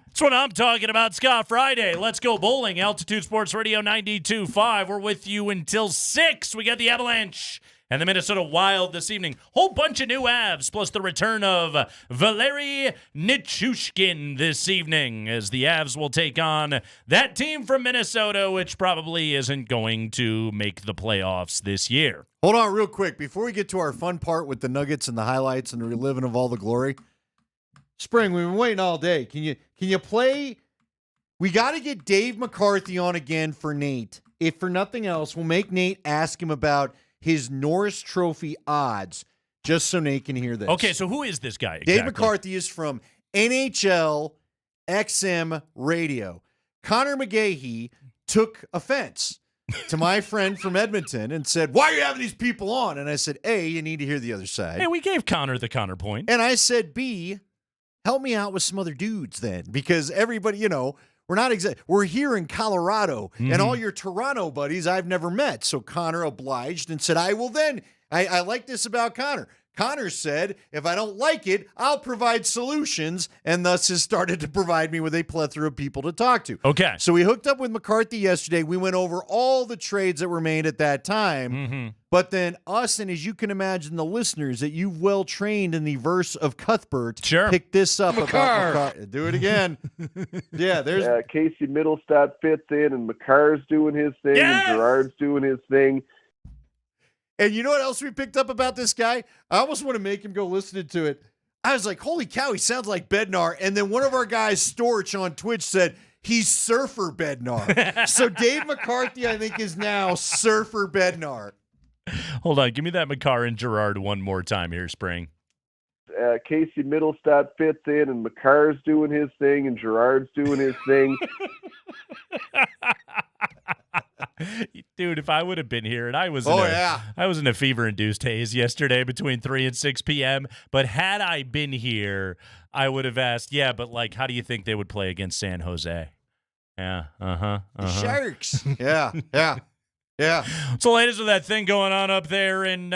That's what I'm talking about, Scott Friday. Let's go bowling. Altitude Sports Radio 92.5. We're with you until 6. We got the Avalanche and the Minnesota Wild this evening. Whole bunch of new Avs, plus the return of Valeri Nichushkin this evening, as the Avs will take on that team from Minnesota, which probably isn't going to make the playoffs this year. Hold on real quick. Before we get to our fun part with the Nuggets and the highlights and the reliving of all the glory, Spring, we've been waiting all day. Can you play? We got to get Dave McCarthy on again for Nate. If for nothing else, we'll make Nate ask him about his Norris Trophy odds, just so Nate can hear this. Okay, so who is this guy exactly? Dave McCarthy is from NHL XM Radio. Connor McGahey took offense to my friend from Edmonton and said, "Why are you having these people on?" And I said, A, you need to hear the other side. Hey, we gave Connor the Connor point. And I said, B, help me out with some other dudes then, because everybody, we're not we're here in Colorado, and all your Toronto buddies I've never met. So Connor obliged and said, I will then. I like this about Connor. Connor said, if I don't like it, I'll provide solutions, and thus has started to provide me with a plethora of people to talk to. Okay. So we hooked up with McCarthy yesterday. We went over all the trades that were made at that time. But then us, and as you can imagine, the listeners that you've well trained in the verse of Cuthbert, picked this up about McCarr. Do it again. Yeah, there's Casey Middlestat fits in, and McCarr's doing his thing, and Gerard's doing his thing. And you know what else we picked up about this guy? I almost want to make him go listen to it. I was like, holy cow, he sounds like Bednar. And then one of our guys, Storch, on Twitch said, he's Surfer Bednar. So Dave McCarthy, I think, is now Surfer Bednar. Hold on. Give me that McCarr and Gerard one more time here, Spring. Casey Middlestat fits in, and McCarr's doing his thing, and Gerard's doing his thing. Dude, if I would have been here, and I was in a fever-induced haze yesterday between 3 and 6 p.m., but had I been here, I would have asked, but how do you think they would play against San Jose? Yeah, The Sharks. Yeah. What's the latest with that thing going on up there in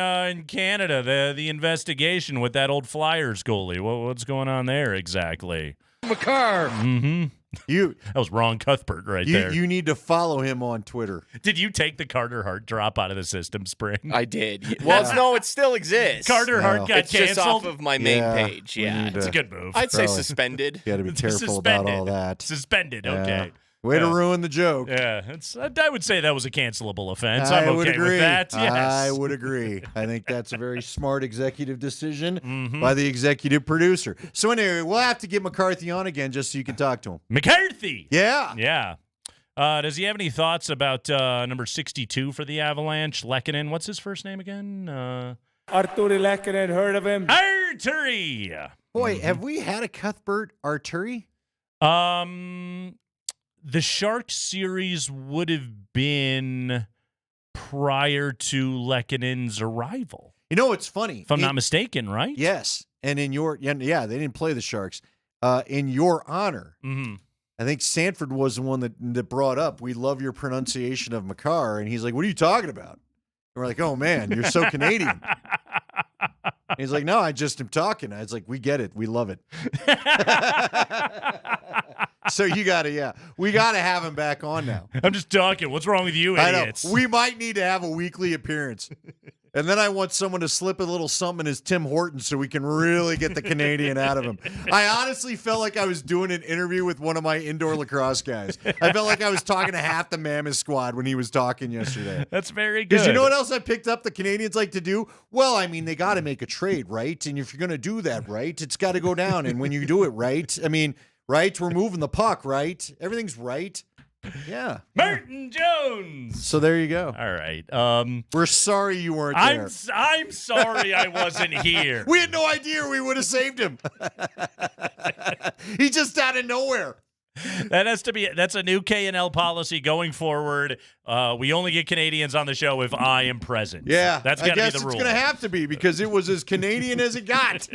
Canada? The investigation with that old Flyers goalie. What's going on there exactly? McCarr. That was Ron Cuthbert there. You need to follow him on Twitter. Did you take the Carter Hart drop out of the system, Spring? I did. Well, it still exists. Carter Hart got it's canceled. Just off of my main page. Yeah, it's a good move. I'd say suspended. You got to be careful about all that. Suspended. Okay. Way to ruin the joke. Yeah, I would say that was a cancelable offense. I'm okay with that. Yes. I would agree. I think that's a very smart executive decision by the executive producer. So anyway, we'll have to get McCarthy on again just so you can talk to him. McCarthy! Yeah. Yeah. Does he have any thoughts about number 62 for the Avalanche, Lehkonen? What's his first name again? Artturi Lehkonen, heard of him? Artturi! Boy, have we had a Cuthbert Artturi? The Sharks series would have been prior to Lehkonen's arrival. You know, it's funny. If I'm not mistaken, right? Yes. And in your, they didn't play the Sharks. In your honor, I think Sanford was the one that brought up, we love your pronunciation of McCarr. And he's like, what are you talking about? And we're like, oh, man, you're so Canadian. And he's like, no, I just am talking. I was like, we get it. We love it. So we got to have him back on now. I'm just talking. What's wrong with you idiots? I know. We might need to have a weekly appearance. And then I want someone to slip a little something as Tim Hortons so we can really get the Canadian out of him. I honestly felt like I was doing an interview with one of my indoor lacrosse guys. I felt like I was talking to half the Mammoth squad when he was talking yesterday. That's very good. Because you know what else I picked up the Canadians like to do? Well, I mean, they got to make a trade, right? And if you're going to do that, right, it's got to go down. And when you do it right, I mean, right, we're moving the puck, right? Everything's right. Yeah. Martin Jones. So there you go. All right. We're sorry you weren't there. I'm sorry I wasn't here. We had no idea we would have saved him. He just out of nowhere. That's a new K&L policy going forward. We only get Canadians on the show if I am present. Yeah. That's got to be the rule. I guess it's going to have to be because it was as Canadian as it got.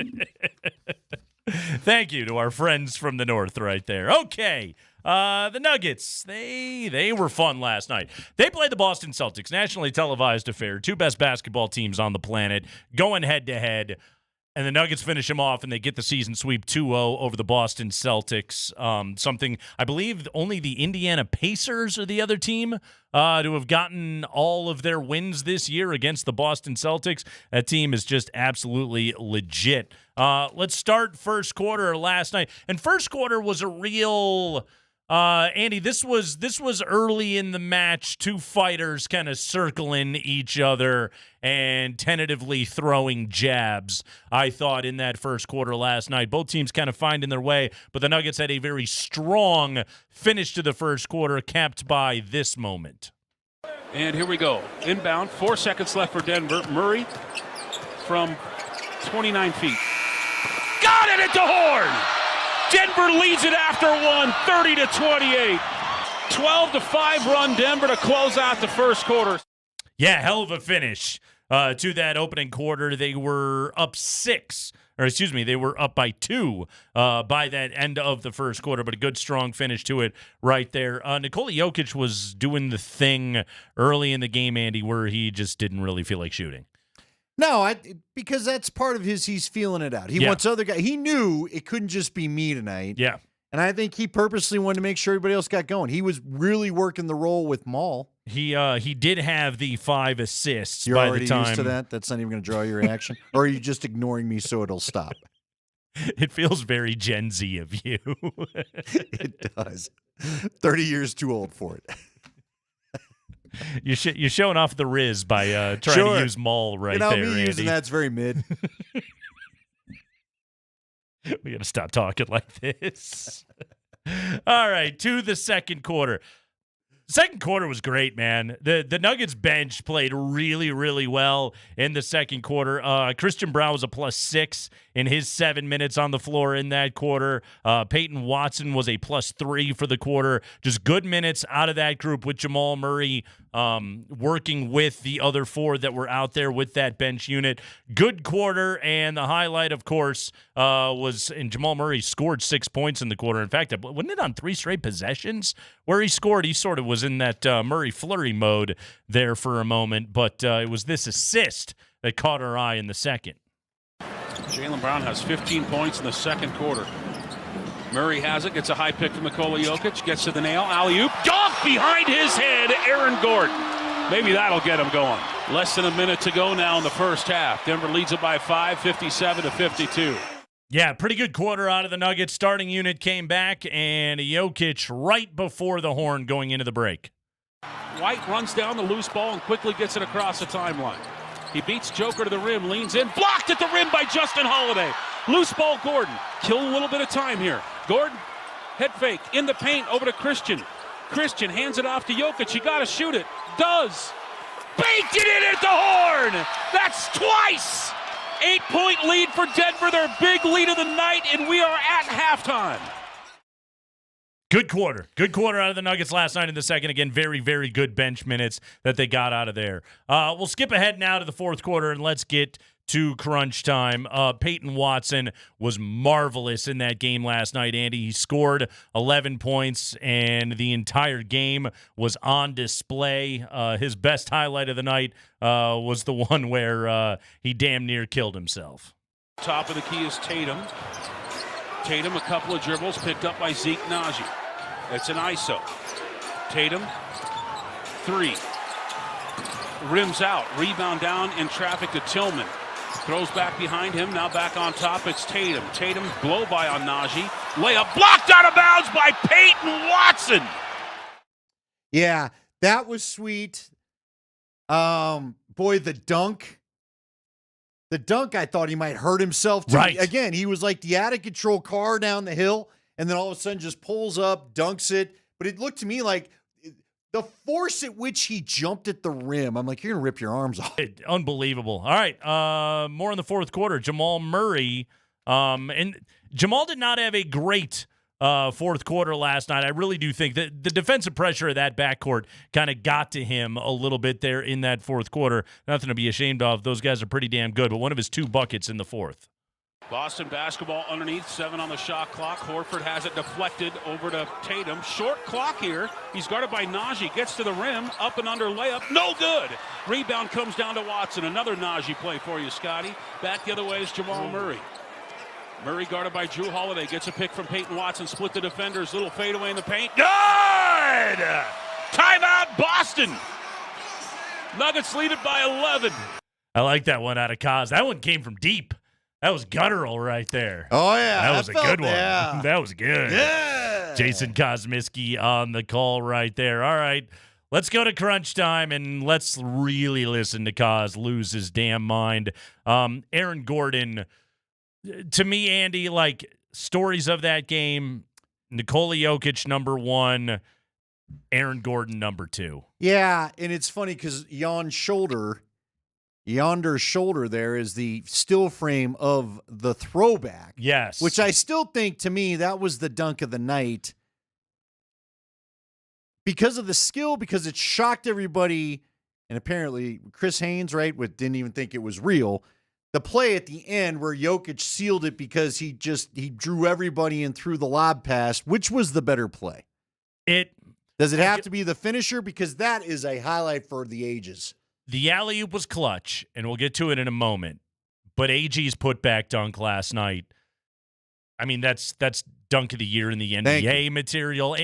Thank you to our friends from the north right there. Okay. The Nuggets, they were fun last night. They played the Boston Celtics, nationally televised affair, two best basketball teams on the planet, going head-to-head. And the Nuggets finish them off, and they get the season sweep 2-0 over the Boston Celtics. Something I believe only the Indiana Pacers are the other team to have gotten all of their wins this year against the Boston Celtics. That team is just absolutely legit. Let's start first quarter last night. And first quarter was a real... Andy, this was early in the match, two fighters kind of circling each other and tentatively throwing jabs, I thought, in that first quarter last night. Both teams kind of finding their way, but the Nuggets had a very strong finish to the first quarter, capped by this moment. And here we go. Inbound, 4 seconds left for Denver. Murray from 29 feet. Got it at the horn! Denver leads it after one, 30-28. 12-5 run Denver to close out the first quarter. Yeah, hell of a finish to that opening quarter. They were up 6, or excuse me, they were up by 2 by that end of the first quarter, but a good, strong finish to it right there. Nikola Jokic was doing the thing early in the game, Andy, where he just didn't really feel like shooting. No, because that's part of he's feeling it out. He wants other guys. He knew it couldn't just be me tonight. Yeah. And I think he purposely wanted to make sure everybody else got going. He was really working the role with Maul. He did have the 5 assists You're by already the time. used to that? That's not even going to draw your reaction? Or are you just ignoring me so it'll stop? It feels very Gen Z of you. It does. 30 years too old for it. You're showing off the Riz by trying to use Maul right there, me Andy. using that's very mid. We got to stop talking like this. All right, to the second quarter. Second quarter was great, man. The Nuggets bench played really, really well in the second quarter. Christian Brown was a +6 in his 7 minutes on the floor in that quarter. Payton Watson was a +3 for the quarter. Just good minutes out of that group with Jamal Murray working with the other 4 that were out there with that bench unit. Good quarter, and the highlight, of course, was and Jamal Murray scored 6 points in the quarter. In fact, wasn't it on 3 straight possessions where he scored? He sort of was in that Murray flurry mode there for a moment, but it was this assist that caught our eye in the second. Jaylen Brown has 15 points in the second quarter. Murray has it, gets a high pick from Nikola Jokic, gets to the nail, alley-oop, dunk behind his head, Aaron Gordon. Maybe that'll get him going. Less than a minute to go now in the first half. Denver leads it by 5, 57-52. Yeah, pretty good quarter out of the Nuggets. Starting unit came back, and Jokic right before the horn going into the break. White runs down the loose ball and quickly gets it across the timeline. He beats Joker to the rim, leans in, blocked at the rim by Justin Holiday. Loose ball Gordon. Kill a little bit of time here. Gordon, head fake, in the paint, over to Christian. Christian hands it off to Jokic. You got to shoot it. Does. Baked it in at the horn. That's twice. 8-point lead for Denver, their big lead of the night, and we are at halftime. Good quarter. Good quarter out of the Nuggets last night in the second. Again, very, very good bench minutes that they got out of there. We'll skip ahead now to the fourth quarter, and let's get to crunch time. Payton Watson was marvelous in that game last night, Andy. He scored 11 points, and the entire game was on display. His best highlight of the night was the one where he damn near killed himself. Top of the key is Tatum. Tatum, a couple of dribbles picked up by Zeke Naji. It's an ISO. Tatum, 3. Rims out. Rebound down in traffic to Tillman. Throws back behind him. Now back on top. It's Tatum. Tatum blow by on Naji. Layup blocked out of bounds by Payton Watson. Yeah, that was sweet. Boy, the dunk. The dunk, I thought he might hurt himself. Right. Again, he was like the out-of-control car down the hill, and then all of a sudden just pulls up, dunks it. But it looked to me like the force at which he jumped at the rim, I'm like, you're going to rip your arms off. Unbelievable. All right, more in the fourth quarter. Jamal Murray. And Jamal did not have a great fourth quarter last night. I really do think that the defensive pressure of that backcourt kind of got to him a little bit there in that fourth quarter. Nothing to be ashamed of. Those guys are pretty damn good, but one of his 2 buckets in the fourth. Boston basketball underneath, 7 on the shot clock. Horford has it deflected over to Tatum. Short clock here. He's guarded by Najee. Gets to the rim, up and under layup. No good. Rebound comes down to Watson. Another Najee play for you, Scotty. Back the other way is Jamal Murray. Murray guarded by Drew Holiday. Gets a pick from Payton Watson. Split the defenders. Little fadeaway in the paint. Good! Timeout, Boston. Nuggets lead it by 11. I like that one out of Kaz. That one came from deep. That was guttural right there. Oh, yeah. That was a good one. Yeah. That was good. Yeah. Jason Kosmiski on the call right there. All right. Let's go to crunch time, and let's really listen to Kaz lose his damn mind. Aaron Gordon, to me, Andy, like stories of that game, Nikola Jokic, number 1, Aaron Gordon, number 2. Yeah, and it's funny because yonder shoulder there is the still frame of the throwback. Yes. Which I still think, to me, that was the dunk of the night. Because of the skill, because it shocked everybody, and apparently Chris Haynes, right, didn't even think it was real. The play at the end where Jokic sealed it because he drew everybody and threw the lob pass, which was the better play? Does it have to be the finisher? Because that is a highlight for the ages. The alley-oop was clutch, and we'll get to it in a moment. But AG's putback dunk last night, I mean, that's dunk of the year in the NBA material.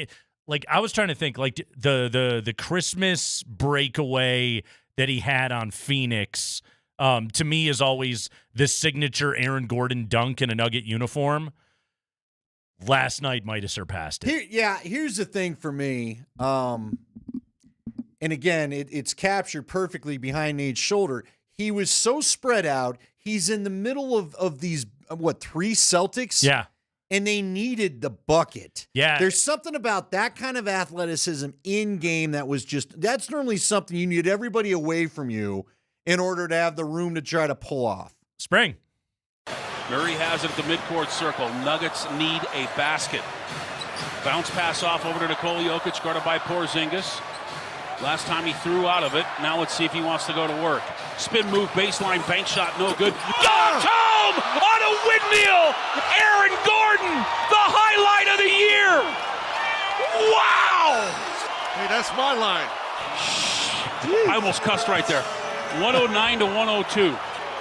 Like, I was trying to think, like, the Christmas breakaway that he had on Phoenix, to me, is always the signature Aaron Gordon dunk in a Nugget uniform. Last night might have surpassed it. Here's the thing for me. And again, it's captured perfectly behind Nate's shoulder. He was so spread out. He's in the middle of these, 3 Celtics? Yeah. And they needed the bucket. Yeah. There's something about that kind of athleticism in game that's normally something you need everybody away from you in order to have the room to try to pull off. Spring. Murray has it at the midcourt circle. Nuggets need a basket. Bounce pass off over to Nikola Jokic, guarded by Porzingis. Last time he threw out of it. Now let's see if he wants to go to work. Spin move, baseline, bank shot, no good. Dunked home on a windmill! Aaron Gordon, the highlight of the year! Wow! Hey, that's my line. I almost cussed right there. 109 to 102.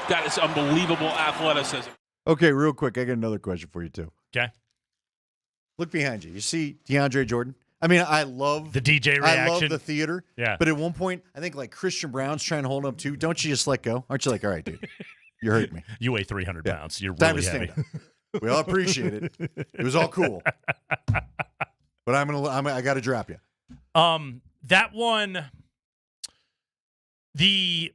That is unbelievable athleticism. Okay, real quick, I got another question for you, too. Okay. Look behind you. You see DeAndre Jordan? I mean, I love the DJ reaction. I love the theater. Yeah. But at one point, I think like Christian Brown's trying to hold him up too. Don't you just let go? Aren't you like, all right, dude, you hurt me. You weigh 300 pounds. You're Time really to heavy. stand up. We all appreciate it. It was all cool. But I got to drop you. That one, there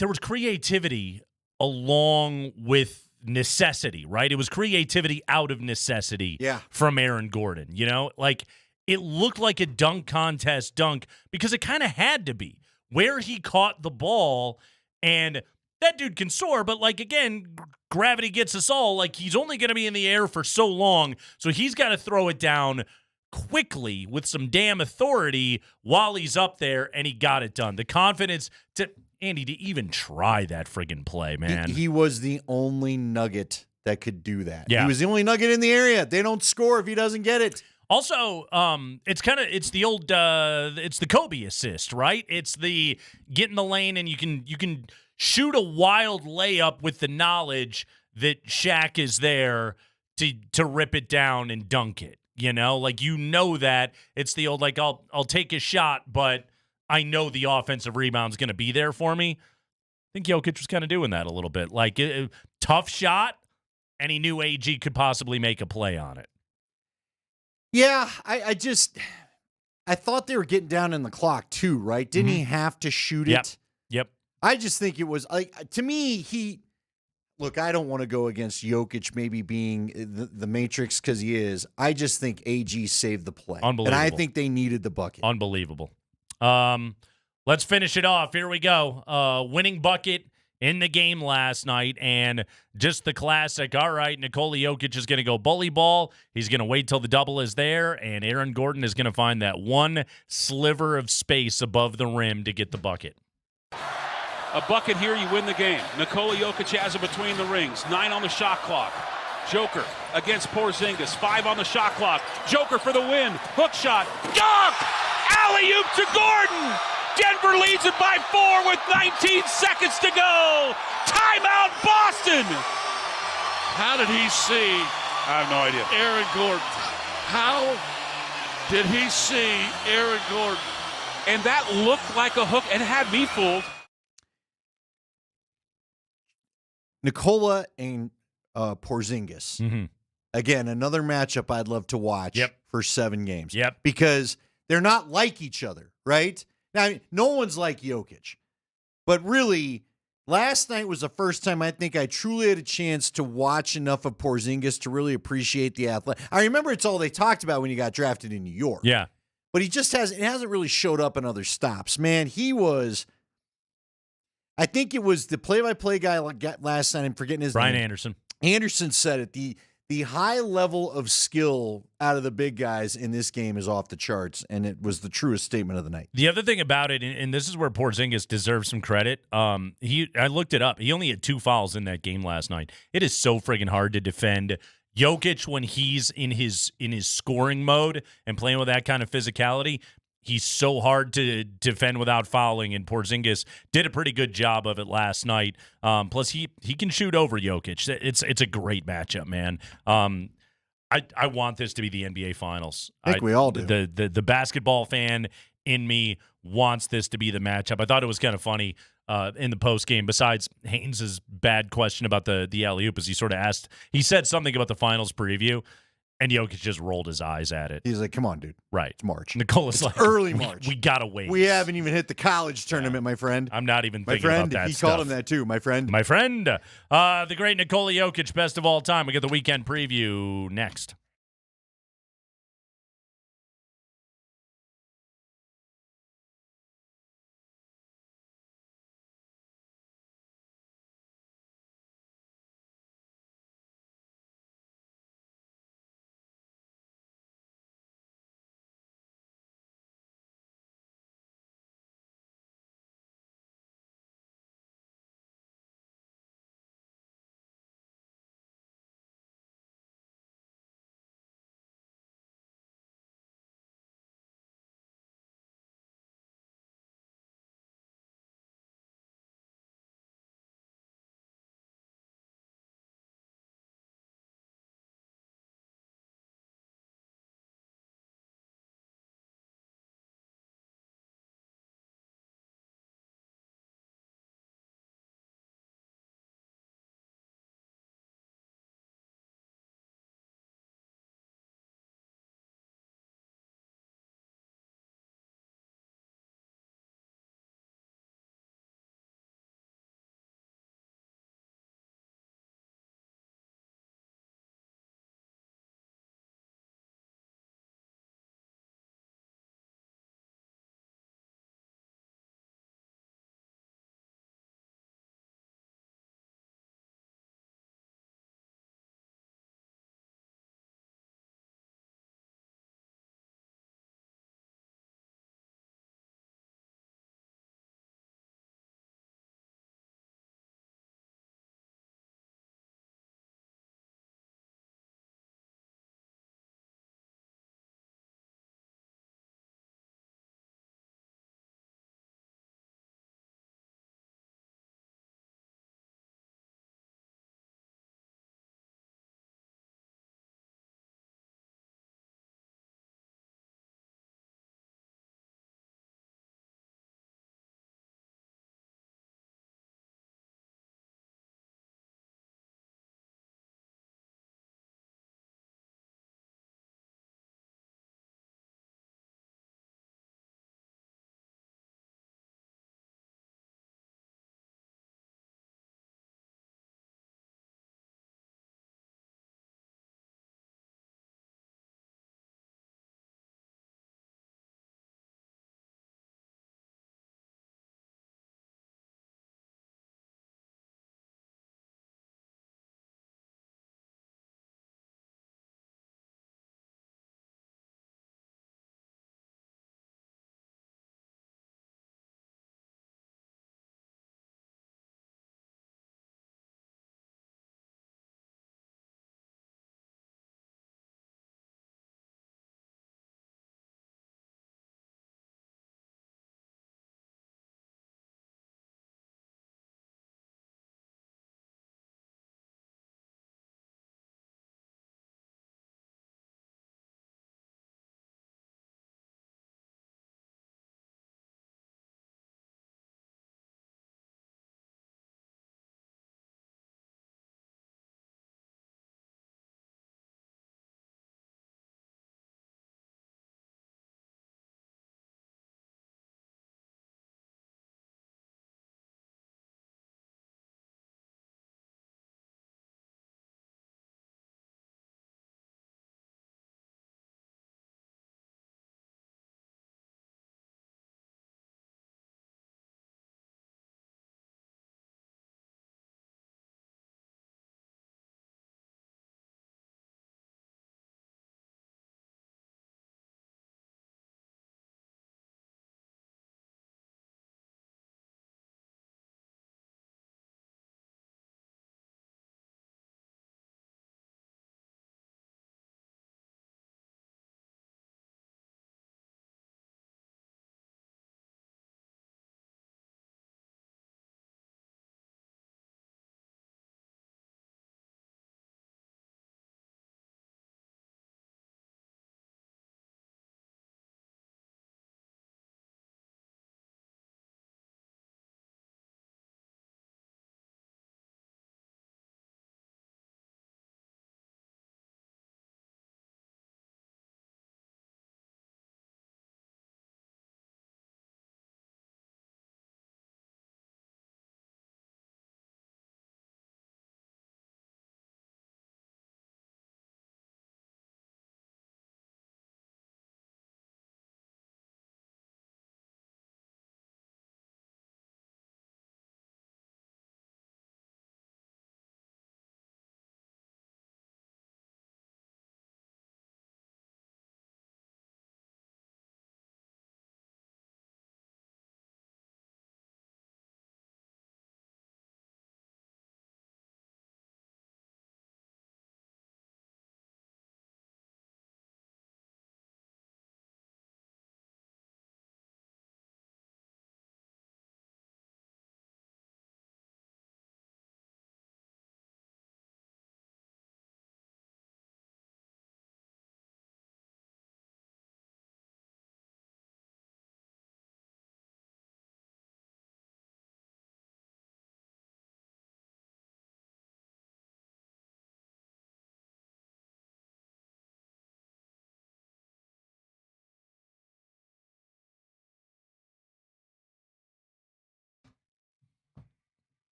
was creativity along with necessity, right? It was creativity out of necessity from Aaron Gordon. You know, like it looked like a dunk contest dunk because it kind of had to be where he caught the ball. And that dude can soar, but like, again, gravity gets us all. Like, he's only going to be in the air for so long. So he's got to throw it down quickly with some damn authority while he's up there, and he got it done. The confidence to Andy to even try that friggin' play, man. He was the only Nugget that could do that. Yeah. He was the only Nugget in the area. They don't score if he doesn't get it. Also, it's the Kobe assist, right? It's the get in the lane and you can shoot a wild layup with the knowledge that Shaq is there to rip it down and dunk it. You know, like, you know that it's the old, like, I'll take a shot, but I know the offensive rebound's going to be there for me. I think Jokic was kind of doing that a little bit. Like, tough shot, and he knew AG could possibly make a play on it. Yeah, I thought they were getting down in the clock too, right? Didn't he have to shoot it? Yep. I just think it was, like, to me, look, I don't want to go against Jokic maybe being the Matrix because he is. I just think AG saved the play. Unbelievable. And I think they needed the bucket. Unbelievable. Let's finish it off. Here we go. Winning bucket in the game last night, and just the classic. All right, Nikola Jokic is going to go bully ball. He's going to wait till the double is there, and Aaron Gordon is going to find that one sliver of space above the rim to get the bucket. A bucket here, you win the game. Nikola Jokic has it between the rings. 9 on the shot clock. Joker against Porzingis. 5 on the shot clock. Joker for the win. Hook shot. Dunk! Alley-oop to Gordon! Denver leads it by 4 with 19 seconds to go. Timeout, Boston! How did he see I have no idea. Aaron Gordon? How did he see Aaron Gordon? And that looked like a hook and had me fooled. Nikola and Porzingis. Mm-hmm. Again, another matchup I'd love to watch for 7 games. Yep. Because they're not like each other, right? Now, I mean, no one's like Jokic. But really, last night was the first time I think I truly had a chance to watch enough of Porzingis to really appreciate the athlete. I remember it's all they talked about when he got drafted in New York. Yeah. But he just hasn't really showed up in other stops. Man, he was, I think it was the play-by-play guy last night. I'm forgetting his Brian name. Anderson. Anderson said it. The high level of skill out of the big guys in this game is off the charts, and it was the truest statement of the night. The other thing about it, and this is where Porzingis deserves some credit, I looked it up. He only had 2 fouls in that game last night. It is so friggin' hard to defend Jokic when he's in his scoring mode and playing with that kind of physicality. He's so hard to defend without fouling, and Porzingis did a pretty good job of it last night. Plus, he can shoot over Jokic. It's a great matchup, man. I want this to be the NBA Finals. I think we all do. The basketball fan in me wants this to be the matchup. I thought it was kind of funny in the post game. Besides Haynes' bad question about the alley-oop, as he sort of asked, he said something about the Finals preview. And Jokic just rolled his eyes at it. He's like, come on, dude. Right. It's March. It's like, early March. We got to wait. We haven't even hit the college tournament, my friend. I'm not even my thinking friend, about that he stuff. called him that too, my friend. My friend. The great Nikola Jokic, best of all time. We get the weekend preview next.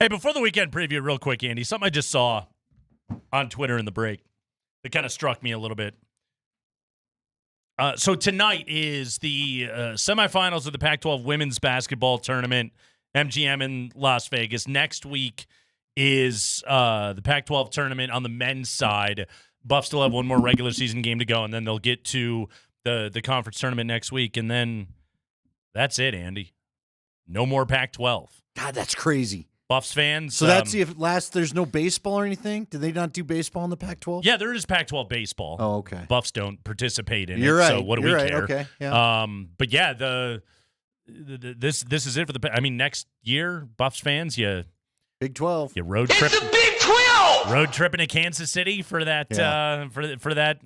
Hey, before the weekend preview, real quick, Andy, something I just saw on Twitter in the break that kind of struck me a little bit. So tonight is the semifinals of the Pac-12 women's basketball tournament, MGM in Las Vegas. Next week is the Pac-12 tournament on the men's side. Buffs still have one more regular season game to go, and then they'll get to the conference tournament next week, and then that's it, Andy. No more Pac-12. God, that's crazy. Buffs fans. So that's if there's no baseball or anything? Do they not do baseball in the Pac-12? Yeah, there is Pac-12 baseball. Oh, okay. Buffs don't participate in You're it, right. so what do we care? Okay, yeah. But yeah, this is it for next year, Buffs fans, Big 12. You road trip. It's the Big 12! Road tripping to Kansas City for that for that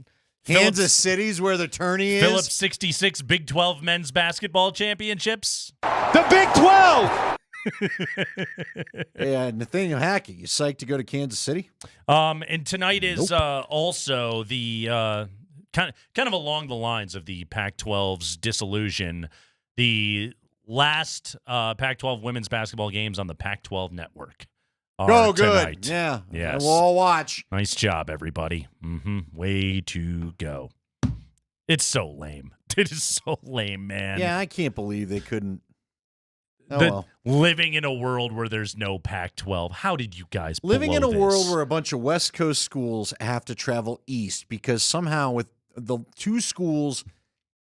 Kansas City's where the tourney is. Phillips 66 Big 12 men's basketball championships. The Big 12! Yeah, Nathaniel Hackett, you psyched to go to Kansas City? And tonight is also the kind of along the lines of the Pac-12's disillusion. The last Pac-12 women's basketball games on the Pac-12 network. Oh, good. Tonight. Yeah. Yes. We'll all watch. Nice job, everybody. Way to go. It's so lame. It is so lame, man. Yeah, I can't believe they couldn't. Well. Living in a world where there's no Pac-12. How did you guys Living in a this? world where a bunch of West Coast schools have to travel east because somehow with the two schools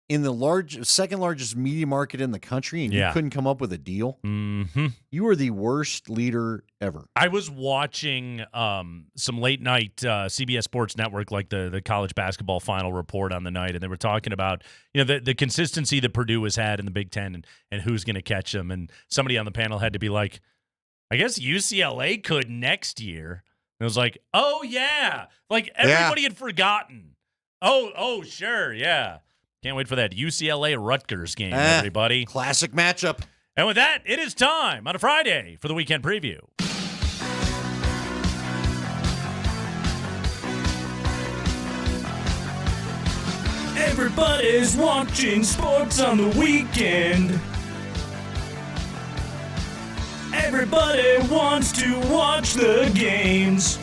in the second largest media market in the country and you couldn't come up with a deal. Mm-hmm. You are the worst leader ever. I was watching some late night CBS Sports Network, like the college basketball final report on the night, and they were talking about the consistency that Purdue has had in the Big Ten and who's going to catch them. And somebody on the panel had to be like, I guess UCLA could next year. And it was like, oh yeah, like everybody had forgotten. Oh sure, yeah. Can't wait for that UCLA Rutgers game, everybody. Classic matchup. And with that, it is time on a Friday for the weekend preview. Everybody's watching sports on the weekend. Everybody wants to watch the games.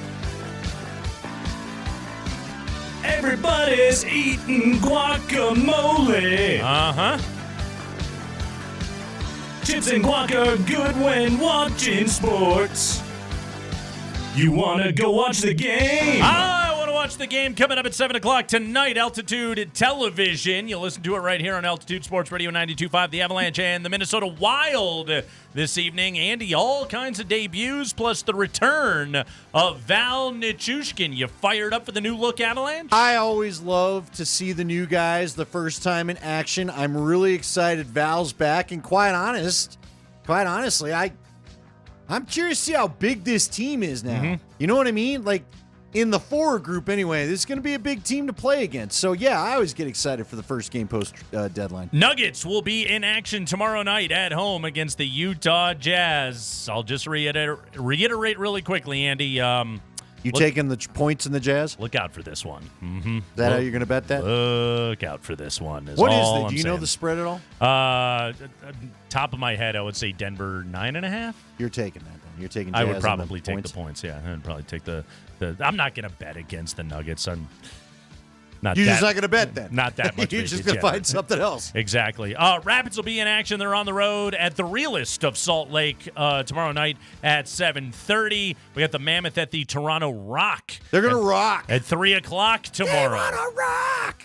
Everybody's eating guacamole. Uh-huh. Chips and guac are good when watching sports. You want to go watch the game? I want to watch the game coming up at 7 o'clock tonight. Altitude Television. You'll listen to it right here on Altitude Sports Radio 92.5. The Avalanche and the Minnesota Wild this evening. Andy, all kinds of debuts, plus the return of Val Nichushkin. You fired up for the new look Avalanche? I always love to see the new guys the first time in action. I'm really excited Val's back, and quite honestly, I'm curious to see how big this team is now. Mm-hmm. You know what I mean? Like, in the forward group anyway, this is going to be a big team to play against. So, yeah, I always get excited for the first game post-deadline. Nuggets will be in action tomorrow night at home against the Utah Jazz. I'll just reiterate really quickly, Andy. Taking the points in the Jazz? Look out for this one. Mm-hmm. Is that how you're going to bet that? Look out for this one. What is it? Do you know the spread at all? Top of my head, I would say Denver 9.5. You're taking that then. You're taking Jazz. I would probably take points? the points. Yeah, I would probably take the. I'm not going to bet against the Nuggets. I'm not. You're just not going to bet then. Not that much. You're just going to find something else. Exactly. Rapids will be in action. They're on the road at the Realist of Salt Lake tomorrow night at 7:30. We got the Mammoth at the Toronto Rock. They're going to rock at 3 o'clock tomorrow. They're going to rock.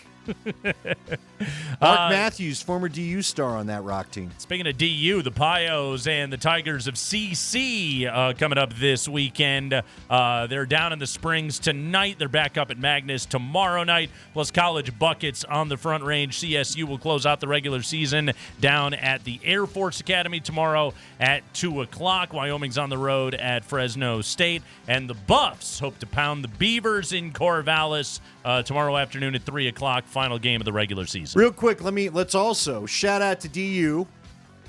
Mark Matthews, former DU star on that rock team. Speaking of DU, the Pios and the Tigers of CC coming up this weekend. They're down in the Springs tonight. They're back up at Magnus tomorrow night. Plus college buckets on the Front Range. CSU will close out the regular season down at the Air Force Academy tomorrow at 2 o'clock. Wyoming's on the road at Fresno State. And the Buffs hope to pound the Beavers in Corvallis tomorrow afternoon at 3 o'clock. Final game of the regular season. Real quick, let's also shout out to DU,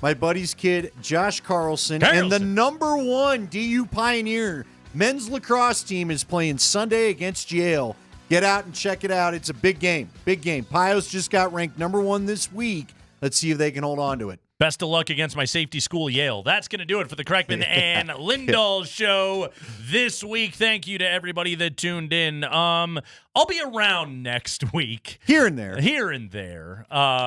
my buddy's kid, Josh Carlson, and the number one DU Pioneer men's lacrosse team is playing Sunday against Yale. Get out and check it out. It's a big game. Big game. Pios just got ranked number one this week. Let's see if they can hold on to it. Best of luck against my safety school, Yale. That's going to do it for the Kreckman and Lindahl show this week. Thank you to everybody that tuned in. I'll be around next week. Here and there.